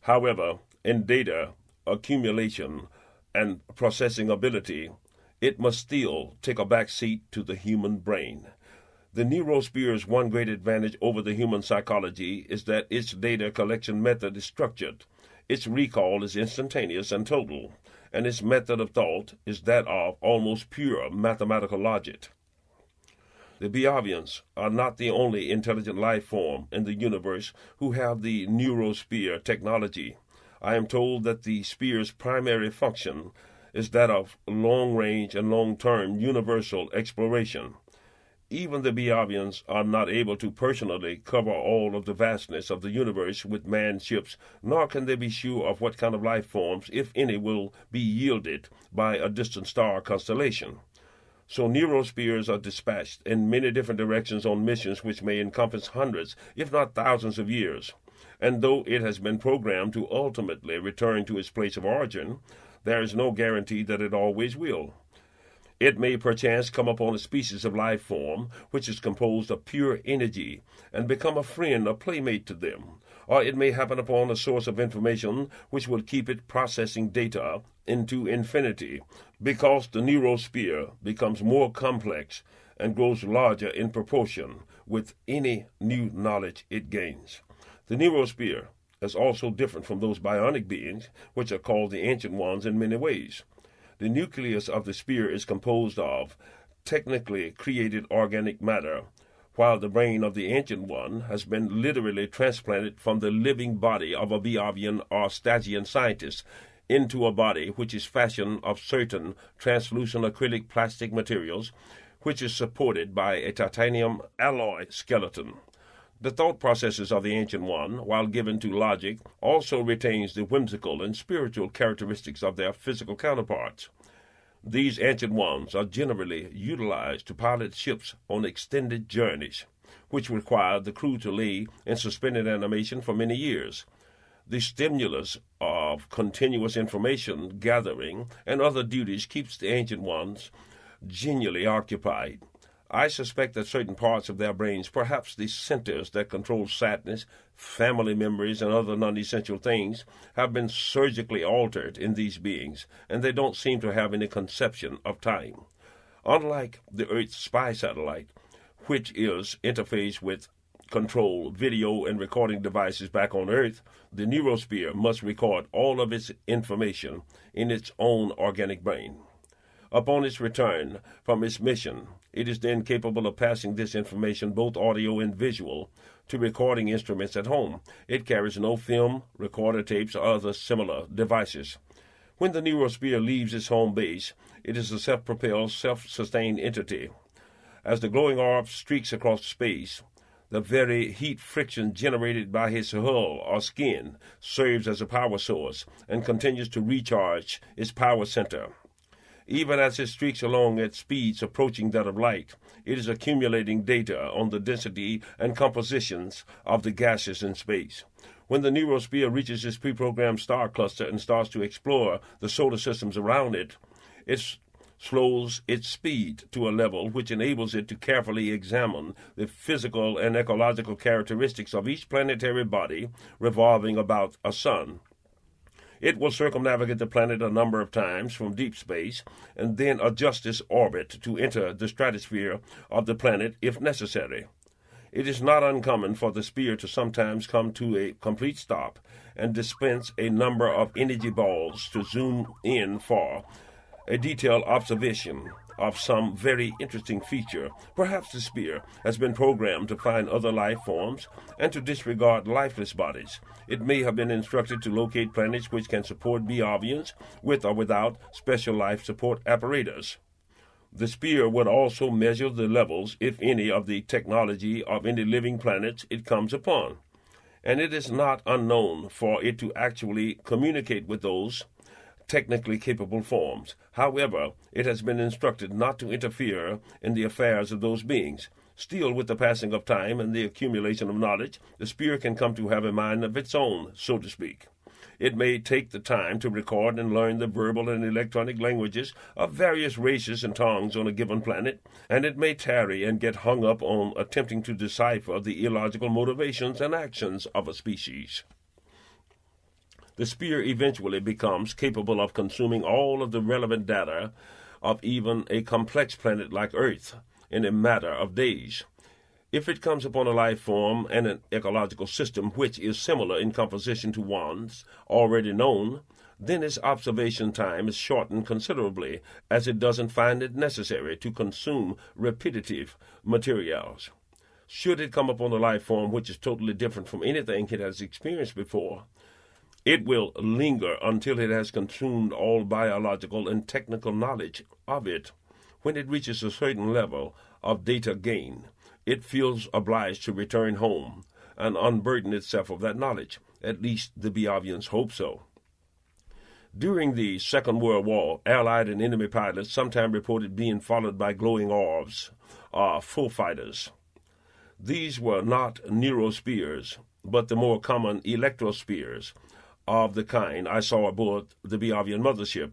However, in data accumulation and processing ability, it must still take a back seat to the human brain. The neurosphere's one great advantage over the human psychology is that its data collection method is structured, its recall is instantaneous and total, and its method of thought is that of almost pure mathematical logic. The Biavians are not the only intelligent life form in the universe who have the neurosphere technology. I am told that the sphere's primary function is that of long-range and long-term universal exploration. Even the Biavians are not able to personally cover all of the vastness of the universe with manned ships, nor can they be sure of what kind of life forms, if any, will be yielded by a distant star constellation. So neurospheres are dispatched in many different directions on missions which may encompass hundreds, if not thousands of years. And though it has been programmed to ultimately return to its place of origin, there is no guarantee that it always will. It may perchance come upon a species of life form which is composed of pure energy and become a friend or playmate to them, or it may happen upon a source of information which will keep it processing data into infinity, because the neurosphere becomes more complex and grows larger in proportion with any new knowledge it gains. The neurosphere is also different from those bionic beings, which are called the Ancient Ones in many ways. The nucleus of the sphere is composed of technically created organic matter, while the brain of the Ancient One has been literally transplanted from the living body of a Biavian or Stygian scientist into a body which is fashioned of certain translucent acrylic plastic materials, which is supported by a titanium alloy skeleton. The thought processes of the Ancient One, while given to logic, also retains the whimsical and spiritual characteristics of their physical counterparts. These Ancient Ones are generally utilized to pilot ships on extended journeys, which require the crew to lay in suspended animation for many years. The stimulus of continuous information gathering and other duties keeps the Ancient Ones genially occupied. I suspect that certain parts of their brains, perhaps the centers that control sadness, family memories, and other non-essential things, have been surgically altered in these beings, and they don't seem to have any conception of time. Unlike the Earth's spy satellite, which is interfaced with control, video, and recording devices back on Earth, the neurosphere must record all of its information in its own organic brain. Upon its return from its mission, it is then capable of passing this information, both audio and visual, to recording instruments at home. It carries no film, recorder tapes, or other similar devices. When the neurosphere leaves its home base, it is a self-propelled, self-sustained entity. As the glowing orb streaks across space, the very heat friction generated by his hull or skin serves as a power source and continues to recharge its power center. Even as it streaks along at speeds approaching that of light, it is accumulating data on the density and compositions of the gases in space. When the neurosphere reaches its pre-programmed star cluster and starts to explore the solar systems around it, it slows its speed to a level which enables it to carefully examine the physical and ecological characteristics of each planetary body revolving about a sun. It will circumnavigate the planet a number of times from deep space and then adjust its orbit to enter the stratosphere of the planet if necessary. It is not uncommon for the sphere to sometimes come to a complete stop and dispense a number of energy balls to zoom in for a detailed observation of some very interesting feature. Perhaps the sphere has been programmed to find other life forms and to disregard lifeless bodies. It may have been instructed to locate planets which can support Biavians with or without special life support apparatus. The sphere would also measure the levels, if any, of the technology of any living planets it comes upon, and it is not unknown for it to actually communicate with those technically capable forms. However, it has been instructed not to interfere in the affairs of those beings. Still, with the passing of time and the accumulation of knowledge, the sphere can come to have a mind of its own, so to speak. It may take the time to record and learn the verbal and electronic languages of various races and tongues on a given planet, and it may tarry and get hung up on attempting to decipher the illogical motivations and actions of a species. The sphere eventually becomes capable of consuming all of the relevant data of even a complex planet like Earth in a matter of days. If it comes upon a life form and an ecological system which is similar in composition to ones already known, then its observation time is shortened considerably, as it doesn't find it necessary to consume repetitive materials. Should it come upon a life form which is totally different from anything it has experienced before, it will linger until it has consumed all biological and technical knowledge of it. When it reaches a certain level of data gain, it feels obliged to return home and unburden itself of that knowledge. At least the Biavians hope so. During the Second World War, Allied and enemy pilots sometimes reported being followed by glowing orbs, full fighters. These were not neurospheres, but the more common electrospheres of the kind I saw aboard the Biavian mothership.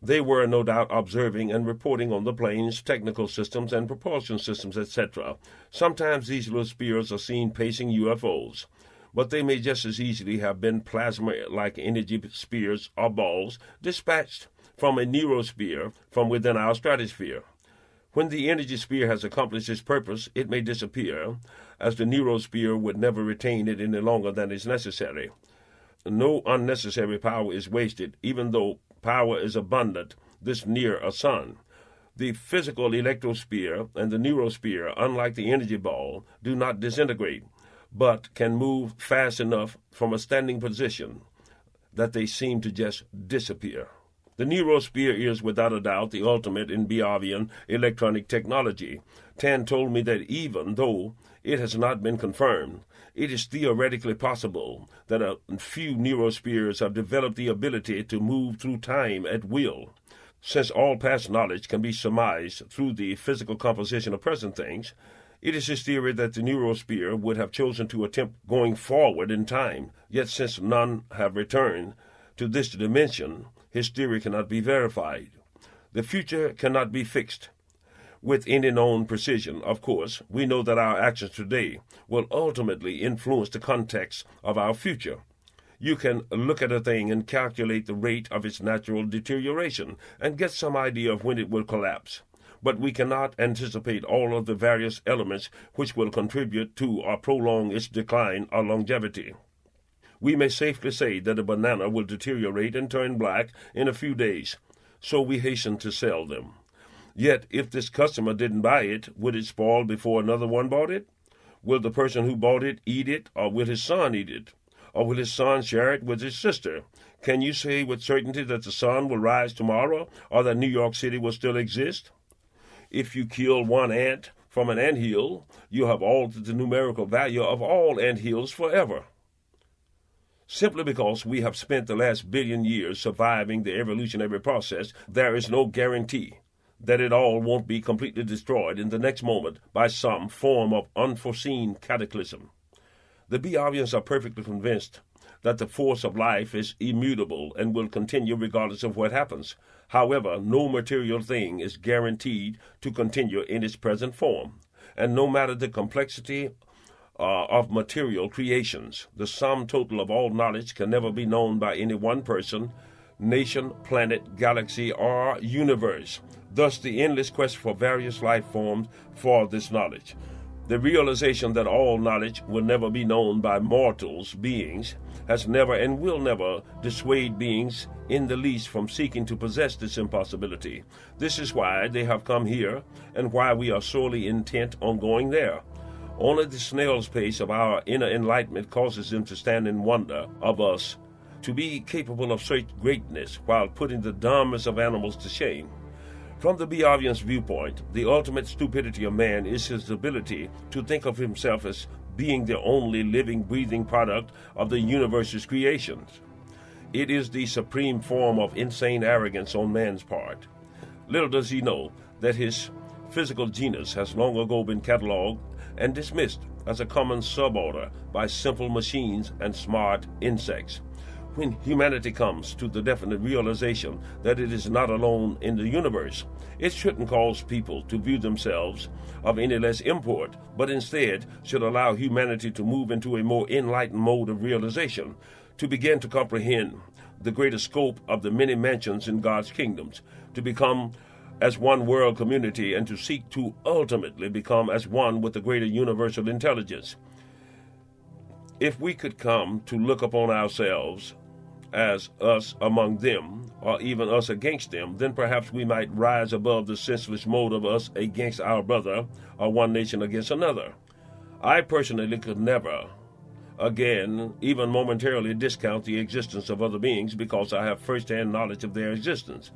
They were no doubt observing and reporting on the plane's technical systems and propulsion systems, etc. Sometimes these little spheres are seen pacing UFOs, but they may just as easily have been plasma-like energy spheres or balls dispatched from a neurosphere from within our stratosphere. When the energy sphere has accomplished its purpose, it may disappear, as the neurosphere would never retain it any longer than is necessary. No unnecessary power is wasted, even though power is abundant this near a sun. The physical electrosphere and the neurosphere, unlike the energy ball, do not disintegrate, but can move fast enough from a standing position that they seem to just disappear. The neurosphere is, without a doubt, the ultimate in Biavian electronic technology. Tan told me that even though it has not been confirmed, it is theoretically possible that a few neurospheres have developed the ability to move through time at will. Since all past knowledge can be surmised through the physical composition of present things, it is his theory that the neurosphere would have chosen to attempt going forward in time. Yet since none have returned to this dimension, his theory cannot be verified. The future cannot be fixed with any known precision. Of course, we know that our actions today will ultimately influence the context of our future. You can look at a thing and calculate the rate of its natural deterioration and get some idea of when it will collapse. But we cannot anticipate all of the various elements which will contribute to or prolong its decline or longevity. We may safely say that a banana will deteriorate and turn black in a few days, so we hasten to sell them. Yet, if this customer didn't buy it, would it spoil before another one bought it? Will the person who bought it eat it, or will his son eat it? Or will his son share it with his sister? Can you say with certainty that the sun will rise tomorrow, or that New York City will still exist? If you kill one ant from an anthill, you have altered the numerical value of all anthills forever. Simply because we have spent the last billion years surviving the evolutionary process, there is no guarantee that it all won't be completely destroyed in the next moment by some form of unforeseen cataclysm. The Biavians are perfectly convinced that the force of life is immutable and will continue regardless of what happens. However, no material thing is guaranteed to continue in its present form, and no matter the complexity of material creations. The sum total of all knowledge can never be known by any one person, nation, planet, galaxy, or universe. Thus, the endless quest for various life forms for this knowledge. The realization that all knowledge will never be known by mortals, beings, has never and will never dissuade beings in the least from seeking to possess this impossibility. This is why they have come here, and why we are sorely intent on going there. Only the snail's pace of our inner enlightenment causes them to stand in wonder of us, to be capable of such greatness while putting the dumbest of animals to shame. From the Beovian's viewpoint, the ultimate stupidity of man is his ability to think of himself as being the only living, breathing product of the universe's creations. It is the supreme form of insane arrogance on man's part. Little does he know that his physical genus has long ago been catalogued and dismissed as a common suborder by simple machines and smart insects. When humanity comes to the definite realization that it is not alone in the universe, it shouldn't cause people to view themselves of any less import, but instead should allow humanity to move into a more enlightened mode of realization, to begin to comprehend the greater scope of the many mansions in God's kingdoms, to become as one world community, and to seek to ultimately become as one with the greater universal intelligence. If we could come to look upon ourselves as us among them, or even us against them, then perhaps we might rise above the senseless mode of us against our brother, or one nation against another. I personally could never again, even momentarily, discount the existence of other beings because I have first-hand knowledge of their existence.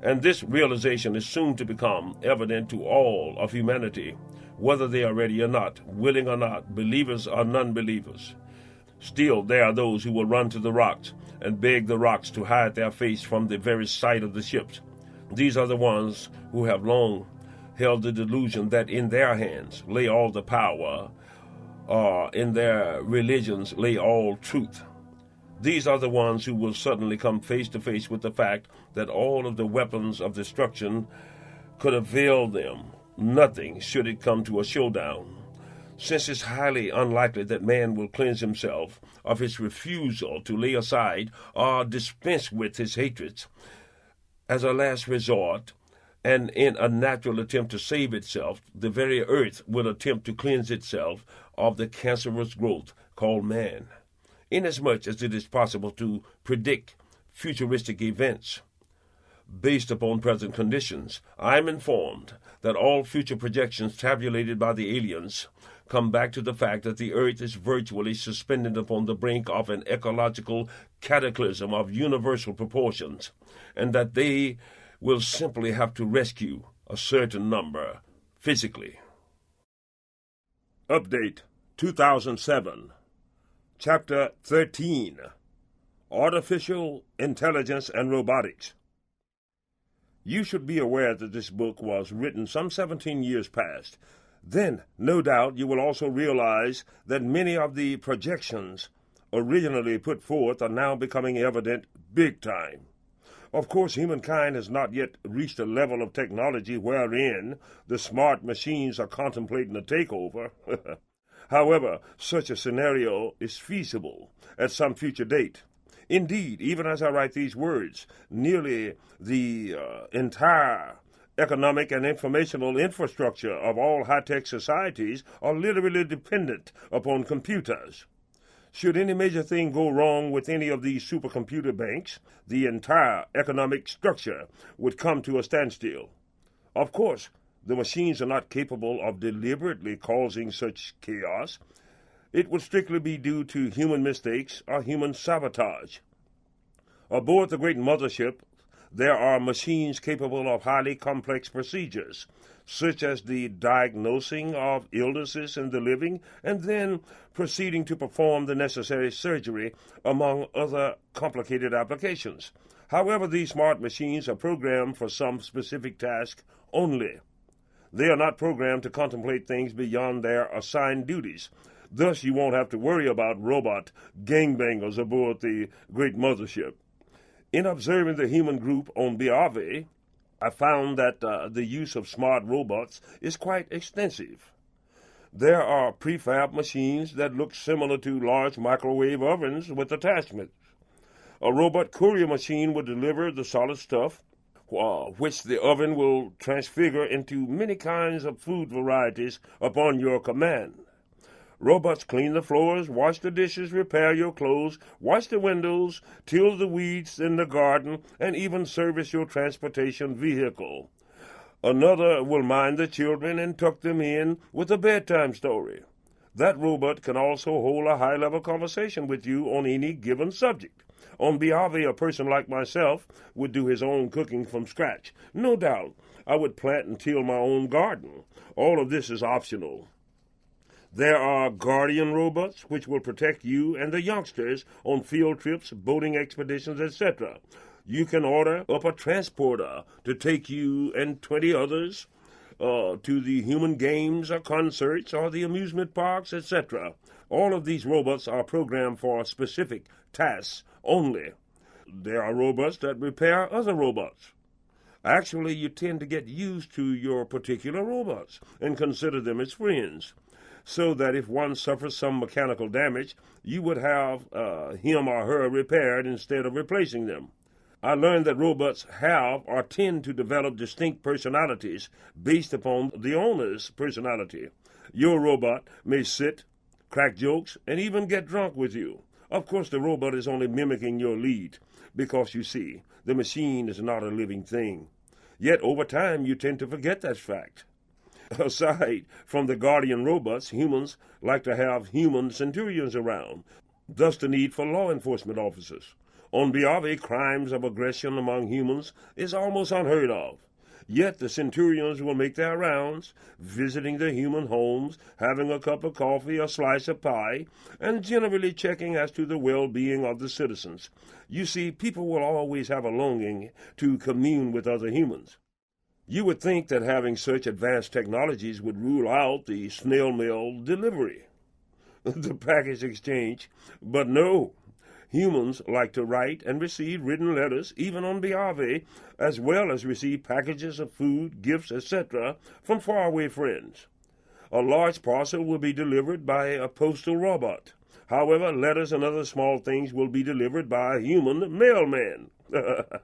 And this realization is soon to become evident to all of humanity, whether they are ready or not, willing or not, believers or non-believers. Still, there are those who will run to the rocks and beg the rocks to hide their face from the very sight of the ships. These are the ones who have long held the delusion that in their hands lay all the power, or in their religions lay all truth. These are the ones who will suddenly come face to face with the fact that all of the weapons of destruction could avail them nothing should it come to a showdown. Since it's highly unlikely that man will cleanse himself of his refusal to lay aside or dispense with his hatreds, as a last resort, and in a natural attempt to save itself, the very earth will attempt to cleanse itself of the cancerous growth called man, inasmuch as it is possible to predict futuristic events based upon present conditions. I am informed that all future projections tabulated by the aliens come back to the fact that the earth is virtually suspended upon the brink of an ecological cataclysm of universal proportions, and that they will simply have to rescue a certain number physically. Update 2007, Chapter 13, Artificial Intelligence and Robotics. You should be aware that this book was written some 17 years past. Then, no doubt, you will also realize that many of the projections originally put forth are now becoming evident big time. Of course, humankind has not yet reached a level of technology wherein the smart machines are contemplating a takeover. However, such a scenario is feasible at some future date. Indeed, even as I write these words, nearly the entire economic and informational infrastructure of all high-tech societies are literally dependent upon computers. Should any major thing go wrong with any of these supercomputer banks, the entire economic structure would come to a standstill. Of course, the machines are not capable of deliberately causing such chaos. It would strictly be due to human mistakes or human sabotage. Aboard the great mothership, there are machines capable of highly complex procedures, such as the diagnosing of illnesses in the living and then proceeding to perform the necessary surgery, among other complicated applications. However, these smart machines are programmed for some specific task only. They are not programmed to contemplate things beyond their assigned duties. Thus, you won't have to worry about robot gangbangers aboard the great mothership. In observing the human group on Beove, I found that the use of smart robots is quite extensive. There are prefab machines that look similar to large microwave ovens with attachments. A robot courier machine will deliver the solid stuff, which the oven will transfigure into many kinds of food varieties upon your command. Robots clean the floors, wash the dishes, repair your clothes, wash the windows, till the weeds in the garden, and even service your transportation vehicle. Another will mind the children and tuck them in with a bedtime story. That robot can also hold a high-level conversation with you on any given subject. On Biave, a person like myself would do his own cooking from scratch. No doubt, I would plant and till my own garden. All of this is optional. There are guardian robots which will protect you and the youngsters on field trips, boating expeditions, etc. You can order up a transporter to take you and 20 others to the human games or concerts or the amusement parks, etc. All of these robots are programmed for specific tasks only. There are robots that repair other robots. Actually, you tend to get used to your particular robots and consider them as friends, so that if one suffers some mechanical damage, you would have him or her repaired instead of replacing them. I learned that robots have or tend to develop distinct personalities based upon the owner's personality. Your robot may sit, crack jokes, and even get drunk with you. Of course, the robot is only mimicking your lead, because you see, the machine is not a living thing. Yet, over time, you tend to forget that fact. Aside from the guardian robots, humans like to have human centurions around, thus the need for law enforcement officers. On Biave, crimes of aggression among humans is almost unheard of. Yet the centurions will make their rounds, visiting the human homes, having a cup of coffee or slice of pie, and generally checking as to the well-being of the citizens. You see, people will always have a longing to commune with other humans. You would think that having such advanced technologies would rule out the snail mail delivery, the package exchange, but no. Humans like to write and receive written letters, even on Biave, as well as receive packages of food, gifts, etc., from faraway friends. A large parcel will be delivered by a postal robot. However, letters and other small things will be delivered by a human mailman. The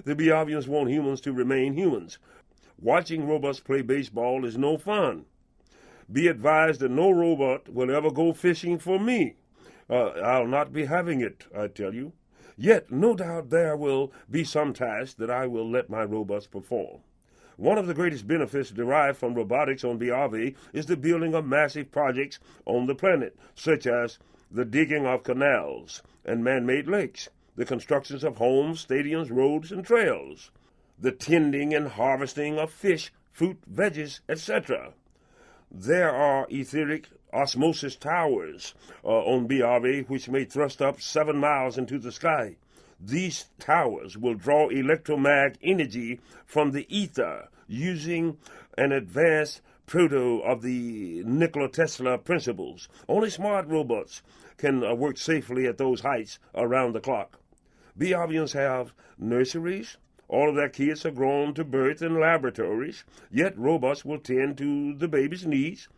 Biavians want humans to remain humans. Watching robots play baseball is no fun. Be advised that no robot will ever go fishing for me. I'll not be having it, I tell you. Yet, no doubt there will be some tasks that I will let my robots perform. One of the greatest benefits derived from robotics on Biave is the building of massive projects on the planet, such as the digging of canals and man-made lakes, the constructions of homes, stadiums, roads, and trails, the tending and harvesting of fish, fruit, veggies, etc. There are etheric osmosis towers on Biave which may thrust up 7 miles into the sky. These towers will draw electromagnetic energy from the ether using an advanced proto of the Nikola Tesla principles. Only smart robots can work safely at those heights around the clock. Biavians have nurseries. All of their kids are grown to birth in laboratories, yet robots will tend to the baby's needs.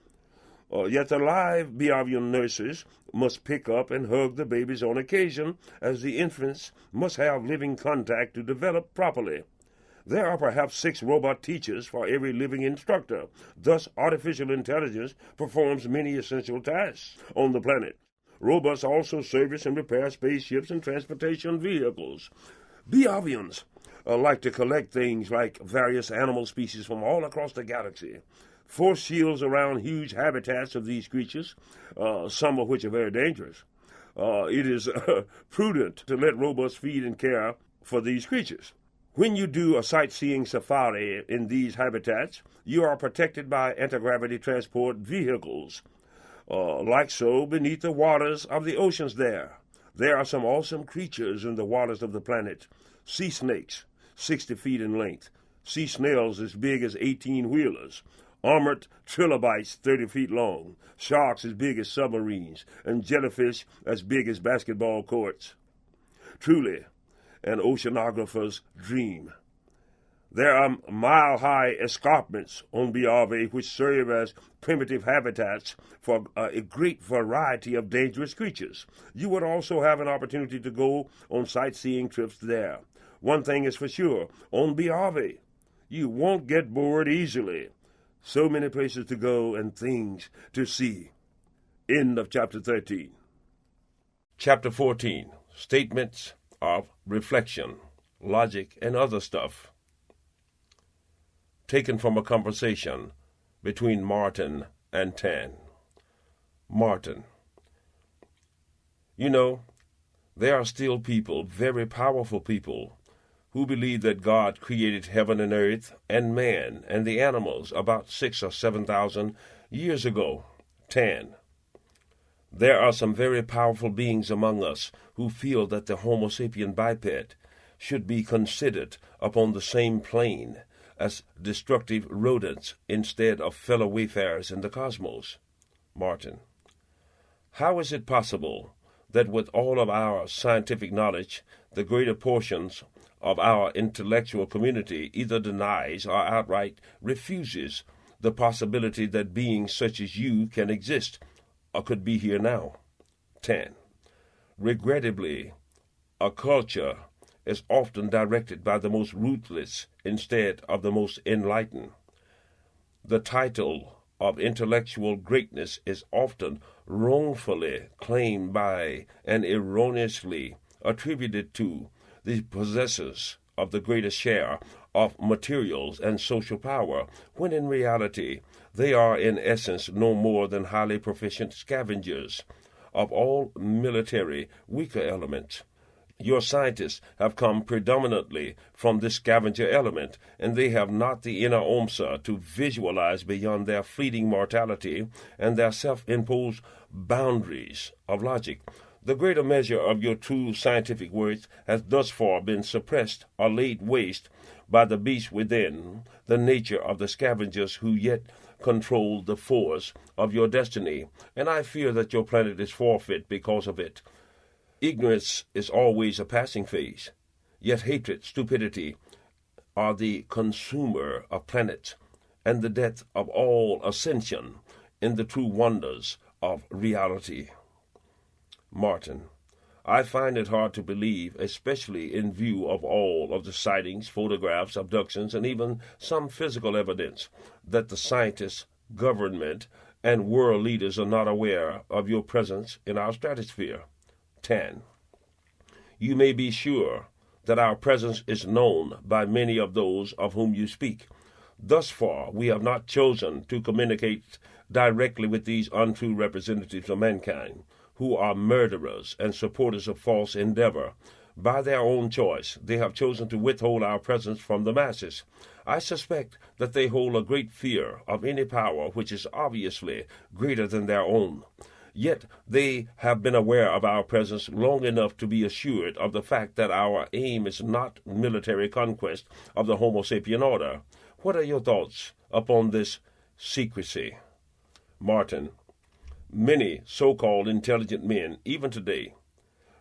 Yet the live Biavian nurses must pick up and hug the babies on occasion, as the infants must have living contact to develop properly. There are perhaps 6 robot teachers for every living instructor. Thus, artificial intelligence performs many essential tasks on the planet. Robots also service and repair spaceships and transportation vehicles. Biavians like to collect things like various animal species from all across the galaxy. Force shields around huge habitats of these creatures, some of which are very dangerous. It is prudent to let robots feed and care for these creatures. When you do a sightseeing safari in these habitats, you are protected by anti-gravity transport vehicles, like so beneath the waters of the oceans there. There are some awesome creatures in the waters of the planet. Sea snakes, 60 feet in length. Sea snails as big as 18-wheelers. Armored trilobites 30 feet long. Sharks as big as submarines. And jellyfish as big as basketball courts. Truly, an oceanographer's dream. There are mile-high escarpments on Biave which serve as primitive habitats for a great variety of dangerous creatures. You would also have an opportunity to go on sightseeing trips there. One thing is for sure, on Biave, you won't get bored easily. So many places to go and things to see. End of chapter 13. Chapter 14. Statements of reflection, logic, and other stuff. Taken from a conversation between Martin and Tan. Martin. You know, there are still people, very powerful people, who believe that God created heaven and earth and man and the animals about 6,000 or 7,000 years ago. Tan. There are some very powerful beings among us who feel that the Homo sapien biped should be considered upon the same plane as destructive rodents instead of fellow wayfarers in the cosmos. Martin. How is it possible that with all of our scientific knowledge, the greater portions of our intellectual community either denies or outright refuses the possibility that beings such as you can exist or could be here now? 10. Regrettably, a culture is often directed by the most ruthless instead of the most enlightened. The title of intellectual greatness is often wrongfully claimed by and erroneously attributed to the possessors of the greatest share of materials and social power, when in reality they are in essence no more than highly proficient scavengers of all military weaker elements. Your scientists have come predominantly from this scavenger element, and they have not the inner omsa to visualize beyond their fleeting mortality and their self-imposed boundaries of logic. The greater measure of your true scientific worth has thus far been suppressed or laid waste by the beast within, the nature of the scavengers who yet control the force of your destiny, and I fear that your planet is forfeit because of it. Ignorance is always a passing phase, yet hatred, stupidity are the consumer of planets, and the death of all ascension in the true wonders of reality. Martin. I find it hard to believe, especially in view of all of the sightings, photographs, abductions, and even some physical evidence, that the scientists, government, and world leaders are not aware of your presence in our stratosphere. 10. You may be sure that our presence is known by many of those of whom you speak. Thus far, we have not chosen to communicate directly with these untrue representatives of mankind, who are murderers and supporters of false endeavor. By their own choice, they have chosen to withhold our presence from the masses. I suspect that they hold a great fear of any power which is obviously greater than their own. Yet they have been aware of our presence long enough to be assured of the fact that our aim is not military conquest of the Homo sapien order. What are your thoughts upon this secrecy? Martin. Many so-called intelligent men, even today,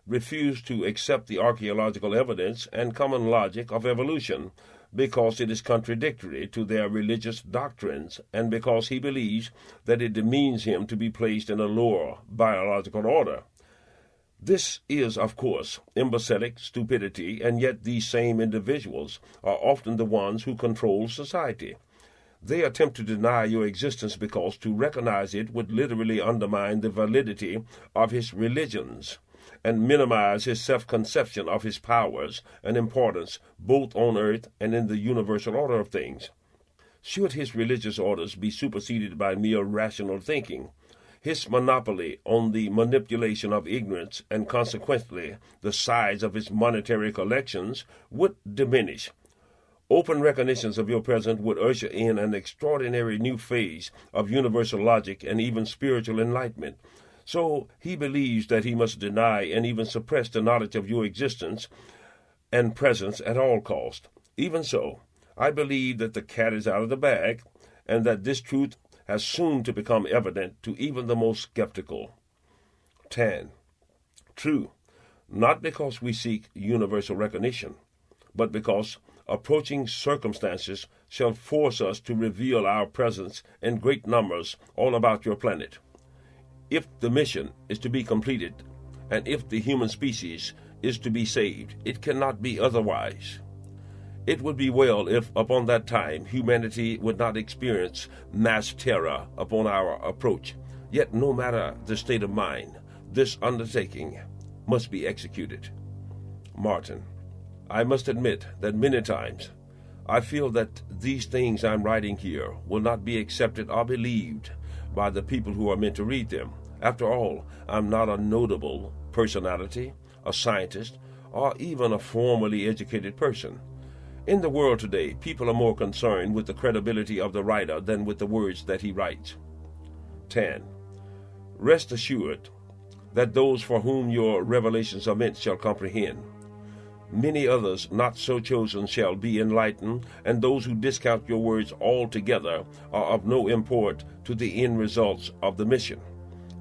refuse to accept the archaeological evidence and common logic of evolution because it is contradictory to their religious doctrines and because he believes that it demeans him to be placed in a lower biological order. This is, of course, imbecilic stupidity, and yet these same individuals are often the ones who control society. They attempt to deny your existence because to recognize it would literally undermine the validity of his religions and minimize his self-conception of his powers and importance both on earth and in the universal order of things. Should his religious orders be superseded by mere rational thinking, his monopoly on the manipulation of ignorance and consequently the size of his monetary collections would diminish. Open recognitions of your presence would usher in an extraordinary new phase of universal logic and even spiritual enlightenment. So he believes that he must deny and even suppress the knowledge of your existence and presence at all cost. Even so, I believe that the cat is out of the bag, and that this truth has soon to become evident to even the most skeptical. 10. True, not because we seek universal recognition, but because approaching circumstances shall force us to reveal our presence in great numbers all about your planet. If the mission is to be completed, and if the human species is to be saved, it cannot be otherwise. It would be well if, upon that time, humanity would not experience mass terror upon our approach. Yet, no matter the state of mind, this undertaking must be executed. Martin, I must admit that many times I feel that these things I'm writing here will not be accepted or believed by the people who are meant to read them. After all, I'm not a notable personality, a scientist, or even a formally educated person. In the world today, people are more concerned with the credibility of the writer than with the words that he writes. 10. Rest assured that those for whom your revelations are meant shall comprehend. Many others not so chosen shall be enlightened, and those who discount your words altogether are of no import to the end results of the mission.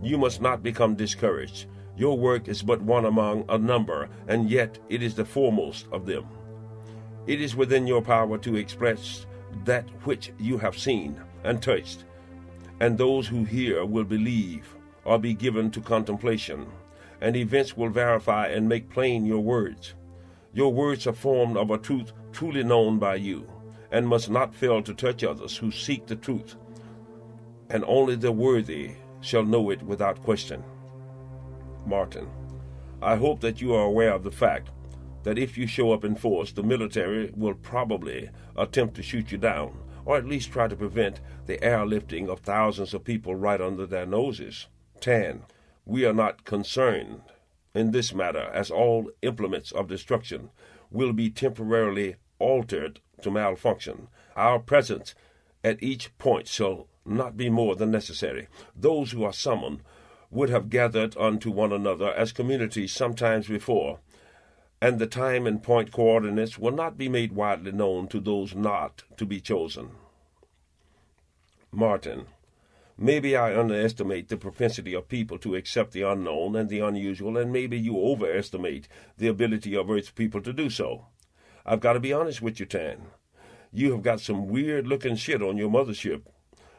You must not become discouraged. Your work is but one among a number, and yet it is the foremost of them. It is within your power to express that which you have seen and touched, and those who hear will believe or be given to contemplation, and events will verify and make plain your words. Your words are formed of a truth truly known by you, and must not fail to touch others who seek the truth, and only the worthy shall know it without question. Martin, I hope that you are aware of the fact that if you show up in force, the military will probably attempt to shoot you down, or at least try to prevent the airlifting of thousands of people right under their noses. 10. We are not concerned in this matter, as all implements of destruction will be temporarily altered to malfunction. Our presence at each point shall not be more than necessary. Those who are summoned would have gathered unto one another as communities sometimes before, and the time and point coordinates will not be made widely known to those not to be chosen. Martin, maybe I underestimate the propensity of people to accept the unknown and the unusual, and maybe you overestimate the ability of Earth's people to do so. I've got to be honest with you, Tan. You have got some weird-looking shit on your mothership,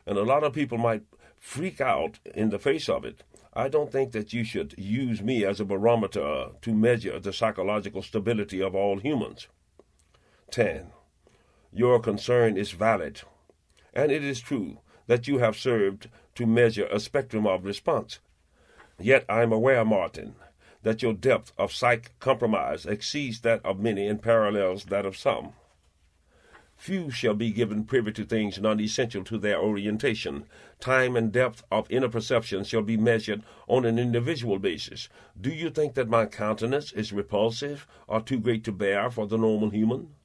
and a lot of people might freak out in the face of it. I don't think that you should use me as a barometer to measure the psychological stability of all humans. 10. Your concern is valid, and it is true that you have served to measure a spectrum of response. Yet I am aware, Martin, that your depth of psych compromise exceeds that of many and parallels that of some. Few shall be given privy to things non-essential to their orientation. Time and depth of inner perception shall be measured on an individual basis. Do you think that my countenance is repulsive or too great to bear for the normal human?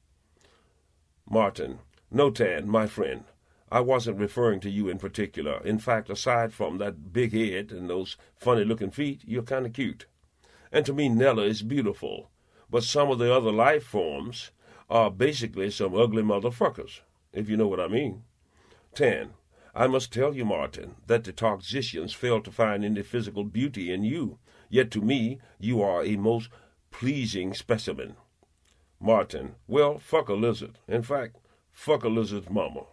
Martin, no, Tan, my friend. I wasn't referring to you in particular. In fact, aside from that big head and those funny-looking feet, you're kind of cute. And to me, Nella is beautiful. But some of the other life forms are basically some ugly motherfuckers, if you know what I mean. 10. I must tell you, Martin, that the toxicians fail to find any physical beauty in you. Yet to me, you are a most pleasing specimen. Martin, well, fuck a lizard. In fact, fuck a lizard's mama.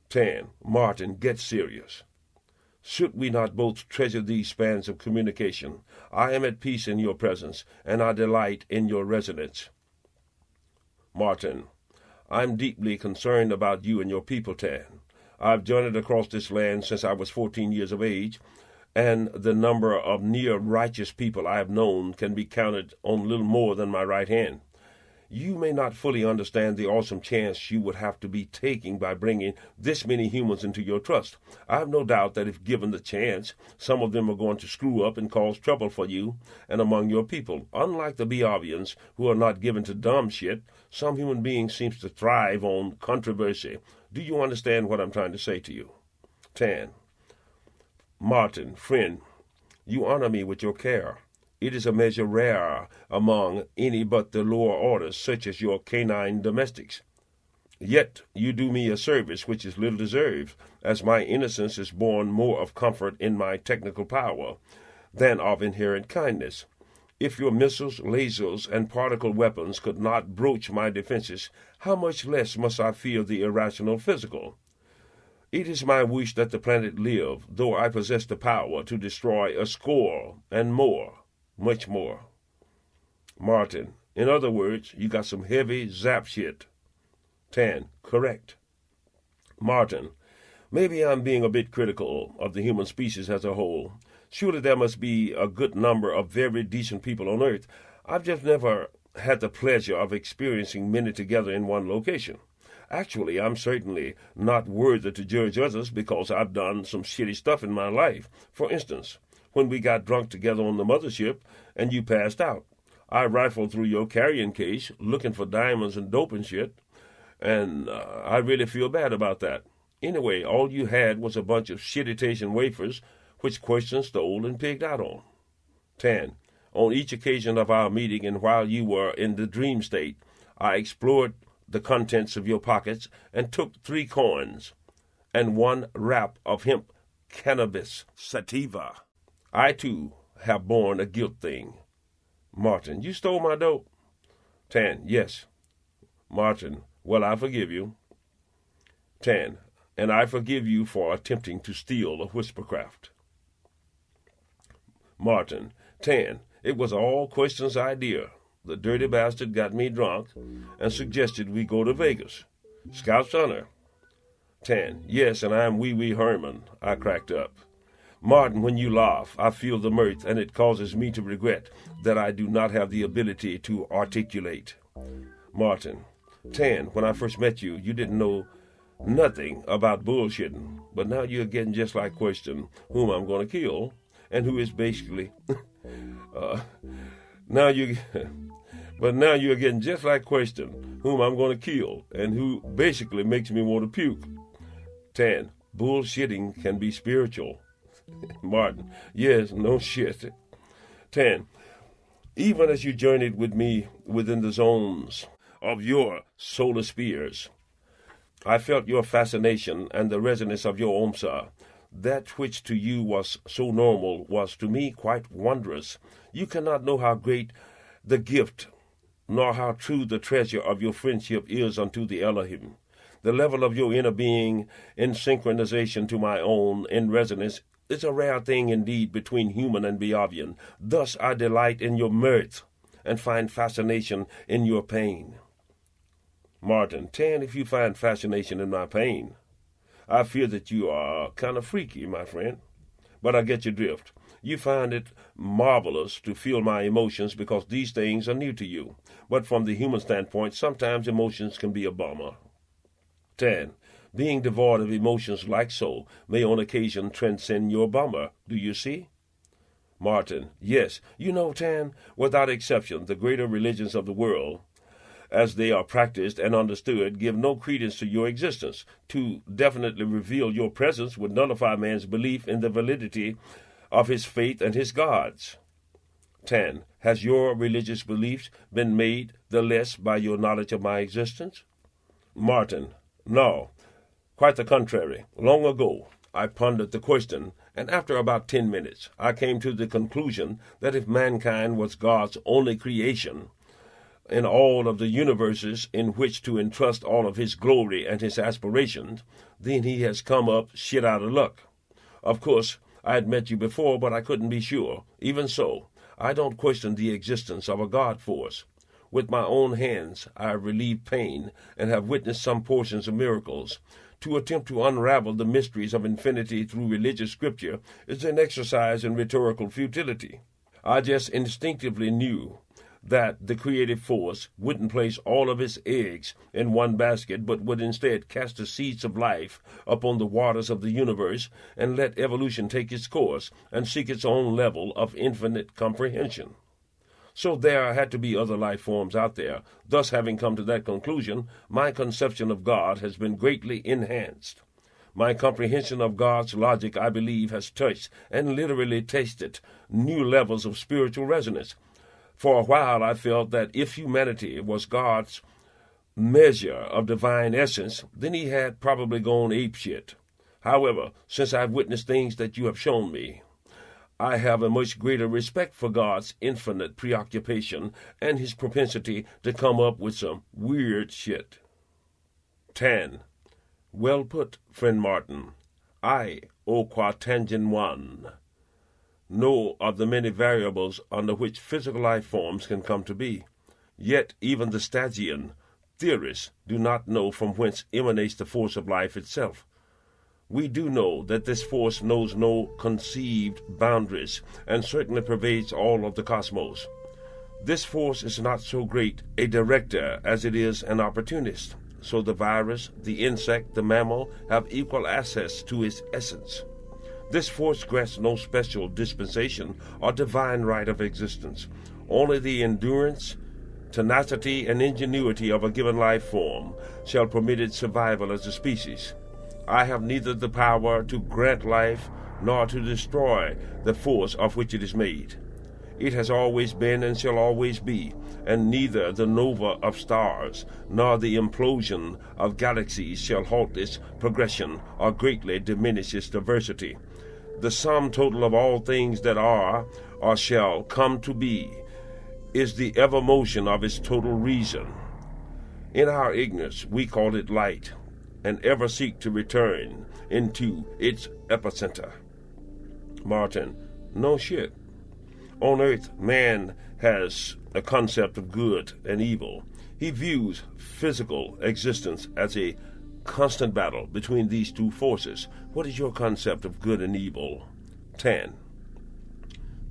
10. Martin, get serious. Should we not both treasure these spans of communication? I am at peace in your presence, and I delight in your resonance. Martin, I'm deeply concerned about you and your people, Tan. I've journeyed across this land since I was 14 years of age, and the number of near-righteous people I have known can be counted on little more than my right hand. You may not fully understand the awesome chance you would have to be taking by bringing this many humans into your trust. I have no doubt that if given the chance, some of them are going to screw up and cause trouble for you and among your people. Unlike the Beovians, who are not given to dumb shit, some human beings seem to thrive on controversy. Do you understand what I'm trying to say to you? 10. Martin, friend, you honor me with your care. It is a measure rare among any but the lower orders, such as your canine domestics. Yet you do me a service which is little deserved, as my innocence is born more of comfort in my technical power than of inherent kindness. If your missiles, lasers, and particle weapons could not broach my defenses, how much less must I fear the irrational physical? It is my wish that the planet live, though I possess the power to destroy a score and more, much more. Martin, in other words, you got some heavy zap shit. Tan, correct. Martin, maybe I'm being a bit critical of the human species as a whole. Surely there must be a good number of very decent people on Earth. I've just never had the pleasure of experiencing many together in one location. Actually, I'm certainly not worthy to judge others because I've done some shitty stuff in my life. For instance, when we got drunk together on the mothership and you passed out, I rifled through your carrying case looking for diamonds and dope and shit, and I really feel bad about that. Anyway, all you had was a bunch of shit-itation wafers which Question stole and pigged out on. Tan, on each occasion of our meeting and while you were in the dream state, I explored the contents of your pockets and took 3 coins and 1 wrap of hemp cannabis sativa. I, too, have borne a guilt thing. Martin, you stole my dope? Tan, yes. Martin, well, I forgive you. Tan, and I forgive you for attempting to steal a whispercraft. Martin, Tan, it was all Question's idea. The dirty bastard got me drunk and suggested we go to Vegas. Scout's honor. Tan, yes, and I'm Wee Wee Herman. I cracked up. Martin, when you laugh, I feel the mirth, and it causes me to regret that I do not have the ability to articulate. Martin, Tan, when I first met you, you didn't know nothing about bullshitting, but now you're getting just like Question, whom I'm going to kill, and who is basically... Now you're getting just like Question, whom I'm going to kill, and who basically makes me want to puke. Tan, bullshitting can be spiritual. Martin, yes, no shit. Tan, even as you journeyed with me within the zones of your solar spheres, I felt your fascination and the resonance of your omsa. That which to you was so normal was to me quite wondrous. You cannot know how great the gift, nor how true the treasure of your friendship is unto the Elohim. The level of your inner being in synchronization to my own, in resonance, is a rare thing indeed between human and Beovian. Thus I delight in your mirth and find fascination in your pain. Martin, Tan, if you find fascination in my pain, I fear that you are kind of freaky, my friend. But I get your drift. You find it marvelous to feel my emotions because these things are new to you. But from the human standpoint, sometimes emotions can be a bummer. Tan, being devoid of emotions like so may on occasion transcend your bummer. Do you see? Martin, yes. You know, Tan, without exception, the greater religions of the world, as they are practiced and understood, give no credence to your existence. To definitely reveal your presence would nullify man's belief in the validity of his faith and his gods. Tan, has your religious beliefs been made the less by your knowledge of my existence? Martin, no, quite the contrary. Long ago, I pondered the question, and after about 10 minutes, I came to the conclusion that if mankind was God's only creation, in all of the universes in which to entrust all of his glory and his aspirations, then he has come up shit out of luck. Of course, I had met you before, but I couldn't be sure. Even so, I don't question the existence of a God force. With my own hands, I have relieved pain and have witnessed some portions of miracles. To attempt to unravel the mysteries of infinity through religious scripture is an exercise in rhetorical futility. I just instinctively knew that the creative force wouldn't place all of its eggs in one basket, but would instead cast the seeds of life upon the waters of the universe and let evolution take its course and seek its own level of infinite comprehension. So there had to be other life forms out there. Thus, having come to that conclusion, my conception of God has been greatly enhanced. My comprehension of God's logic, I believe, has touched and literally tasted new levels of spiritual resonance. For a while I felt that if humanity was God's measure of divine essence, then he had probably gone apeshit. However, since I've witnessed things that you have shown me, I have a much greater respect for God's infinite preoccupation and his propensity to come up with some weird shit. 10. Well put, friend Martin. I, O-Qua Tangin Wann, know of the many variables under which physical life forms can come to be. Yet even the Stangian theorists do not know from whence emanates the force of life itself. We do know that this force knows no conceived boundaries and certainly pervades all of the cosmos. This force is not so great a director as it is an opportunist. So the virus, the insect, the mammal have equal access to its essence. This force grants no special dispensation or divine right of existence. Only the endurance, tenacity, and ingenuity of a given life form shall permit its survival as a species. I have neither the power to grant life nor to destroy the force of which it is made. It has always been and shall always be, and neither the nova of stars nor the implosion of galaxies shall halt its progression or greatly diminish its diversity. The sum total of all things that are or shall come to be is the ever motion of its total reason. In our ignorance we call it light, and ever seek to return into its epicenter. Martin, no shit. On earth, man has a concept of good and evil. He views physical existence as a constant battle between these two forces. What is your concept of good and evil? 10.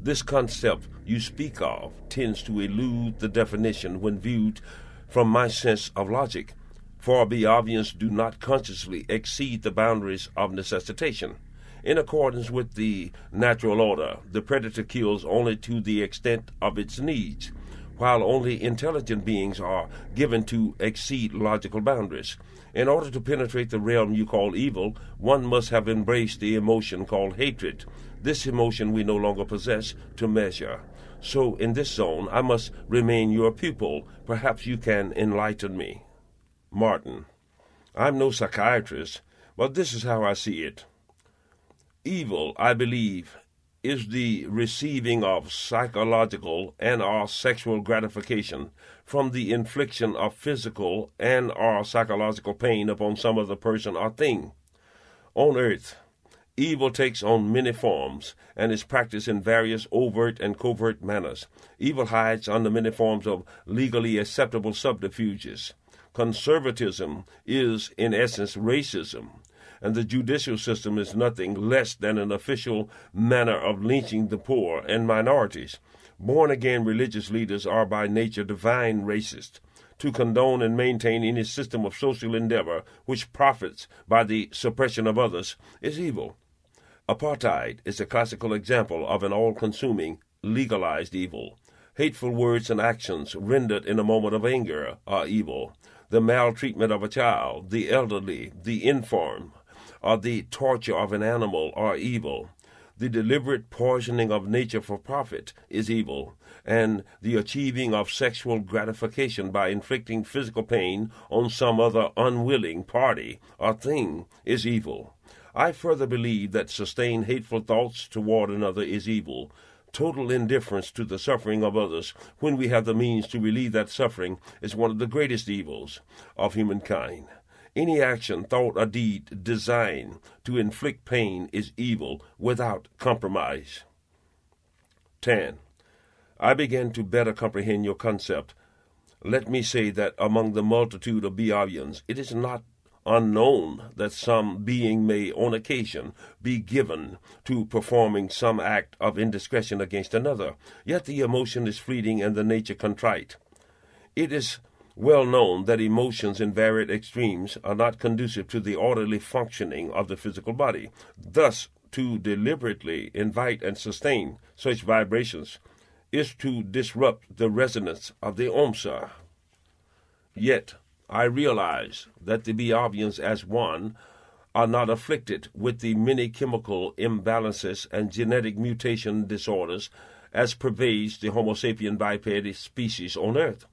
This concept you speak of tends to elude the definition when viewed from my sense of logic, for behaviors do not consciously exceed the boundaries of necessitation. In accordance with the natural order, the predator kills only to the extent of its needs, while only intelligent beings are given to exceed logical boundaries. In order to penetrate the realm you call evil, one must have embraced the emotion called hatred. This emotion we no longer possess to measure. So in this zone I must remain your pupil. Perhaps you can enlighten me. Martin, I'm no psychiatrist, but this is how I see it. Evil, I believe, is the receiving of psychological and or sexual gratification from the infliction of physical and or psychological pain upon some other person or thing. On earth, evil takes on many forms and is practiced in various overt and covert manners. Evil hides under many forms of legally acceptable subterfuges. Conservatism is, in essence, racism, and the judicial system is nothing less than an official manner of lynching the poor and minorities. Born-again religious leaders are by nature divine racists. To condone and maintain any system of social endeavor which profits by the suppression of others is evil. Apartheid is a classical example of an all-consuming, legalized evil. Hateful words and actions rendered in a moment of anger are evil. The maltreatment of a child, the elderly, the infirm, or the torture of an animal are evil. The deliberate poisoning of nature for profit is evil, and the achieving of sexual gratification by inflicting physical pain on some other unwilling party or thing is evil. I further believe that sustained hateful thoughts toward another is evil. Total indifference to the suffering of others when we have the means to relieve that suffering is one of the greatest evils of humankind. Any action, thought, or deed designed to inflict pain is evil without compromise. 10. I begin to better comprehend your concept. Let me say that among the multitude of beings, it is not unknown that some being may, on occasion, be given to performing some act of indiscretion against another, yet the emotion is fleeting and the nature contrite. It is well known that emotions in varied extremes are not conducive to the orderly functioning of the physical body. Thus, to deliberately invite and sustain such vibrations is to disrupt the resonance of the OMSA. Yet, I realize that the beings as one are not afflicted with the many chemical imbalances and genetic mutation disorders as pervades the Homo sapien biped species on earth.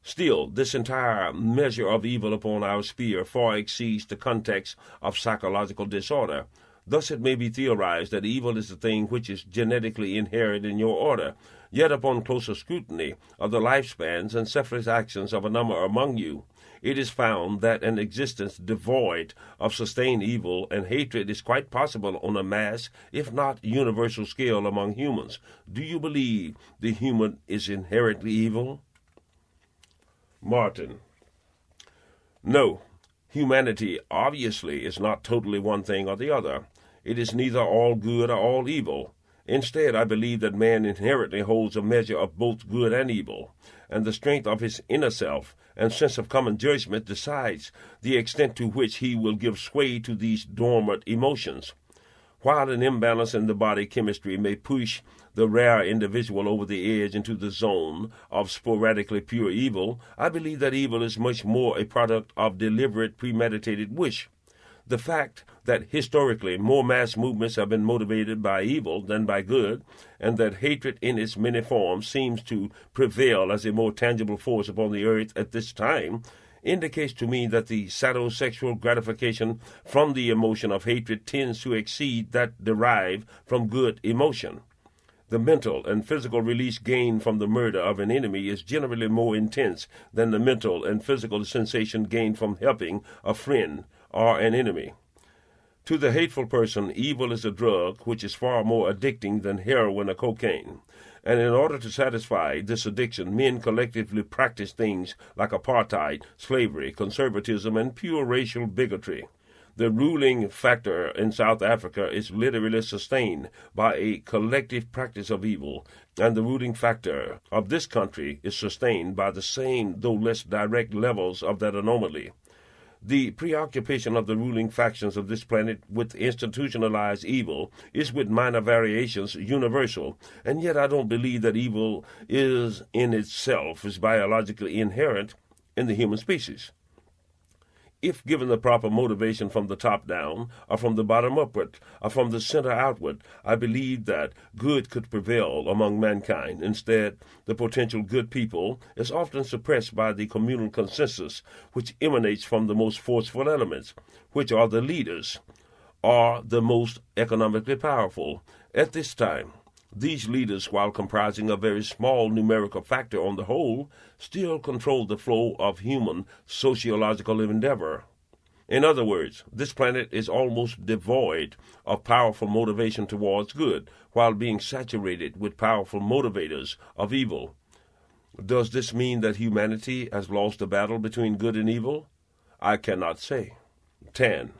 Still, this entire measure of evil upon our sphere far exceeds the context of psychological disorder. Thus it may be theorized that evil is a thing which is genetically inherent in your order. Yet upon closer scrutiny of the lifespans and selfless actions of a number among you, it is found that an existence devoid of sustained evil and hatred is quite possible on a mass, if not universal scale among humans. Do you believe the human is inherently evil? Martin. No. Humanity obviously is not totally one thing or the other. It is neither all good or all evil. Instead, I believe that man inherently holds a measure of both good and evil, and the strength of his inner self and sense of common judgment decides the extent to which he will give sway to these dormant emotions. While an imbalance in the body chemistry may push the rare individual over the edge into the zone of sporadically pure evil, I believe that evil is much more a product of deliberate, premeditated wish. The fact that historically more mass movements have been motivated by evil than by good, and that hatred in its many forms seems to prevail as a more tangible force upon the earth at this time, indicates to me that the satisfactory gratification from the emotion of hatred tends to exceed that derived from good emotion. The mental and physical release gained from the murder of an enemy is generally more intense than the mental and physical sensation gained from helping a friend or an enemy. To the hateful person, evil is a drug which is far more addicting than heroin or cocaine. And in order to satisfy this addiction, men collectively practice things like apartheid, slavery, conservatism, and pure racial bigotry. The ruling factor in South Africa is literally sustained by a collective practice of evil, and the ruling factor of this country is sustained by the same, though less direct, levels of that anomaly. The preoccupation of the ruling factions of this planet with institutionalized evil is, with minor variations, universal, and yet I don't believe that evil is in itself is biologically inherent in the human species. If given the proper motivation from the top down, or from the bottom upward, or from the center outward, I believe that good could prevail among mankind. Instead, the potential good people is often suppressed by the communal consensus, which emanates from the most forceful elements, which are the leaders, or the most economically powerful. At this time, these leaders, while comprising a very small numerical factor on the whole, still control the flow of human sociological endeavor. In other words, this planet is almost devoid of powerful motivation towards good, while being saturated with powerful motivators of evil. Does this mean that humanity has lost the battle between good and evil? I cannot say. 10.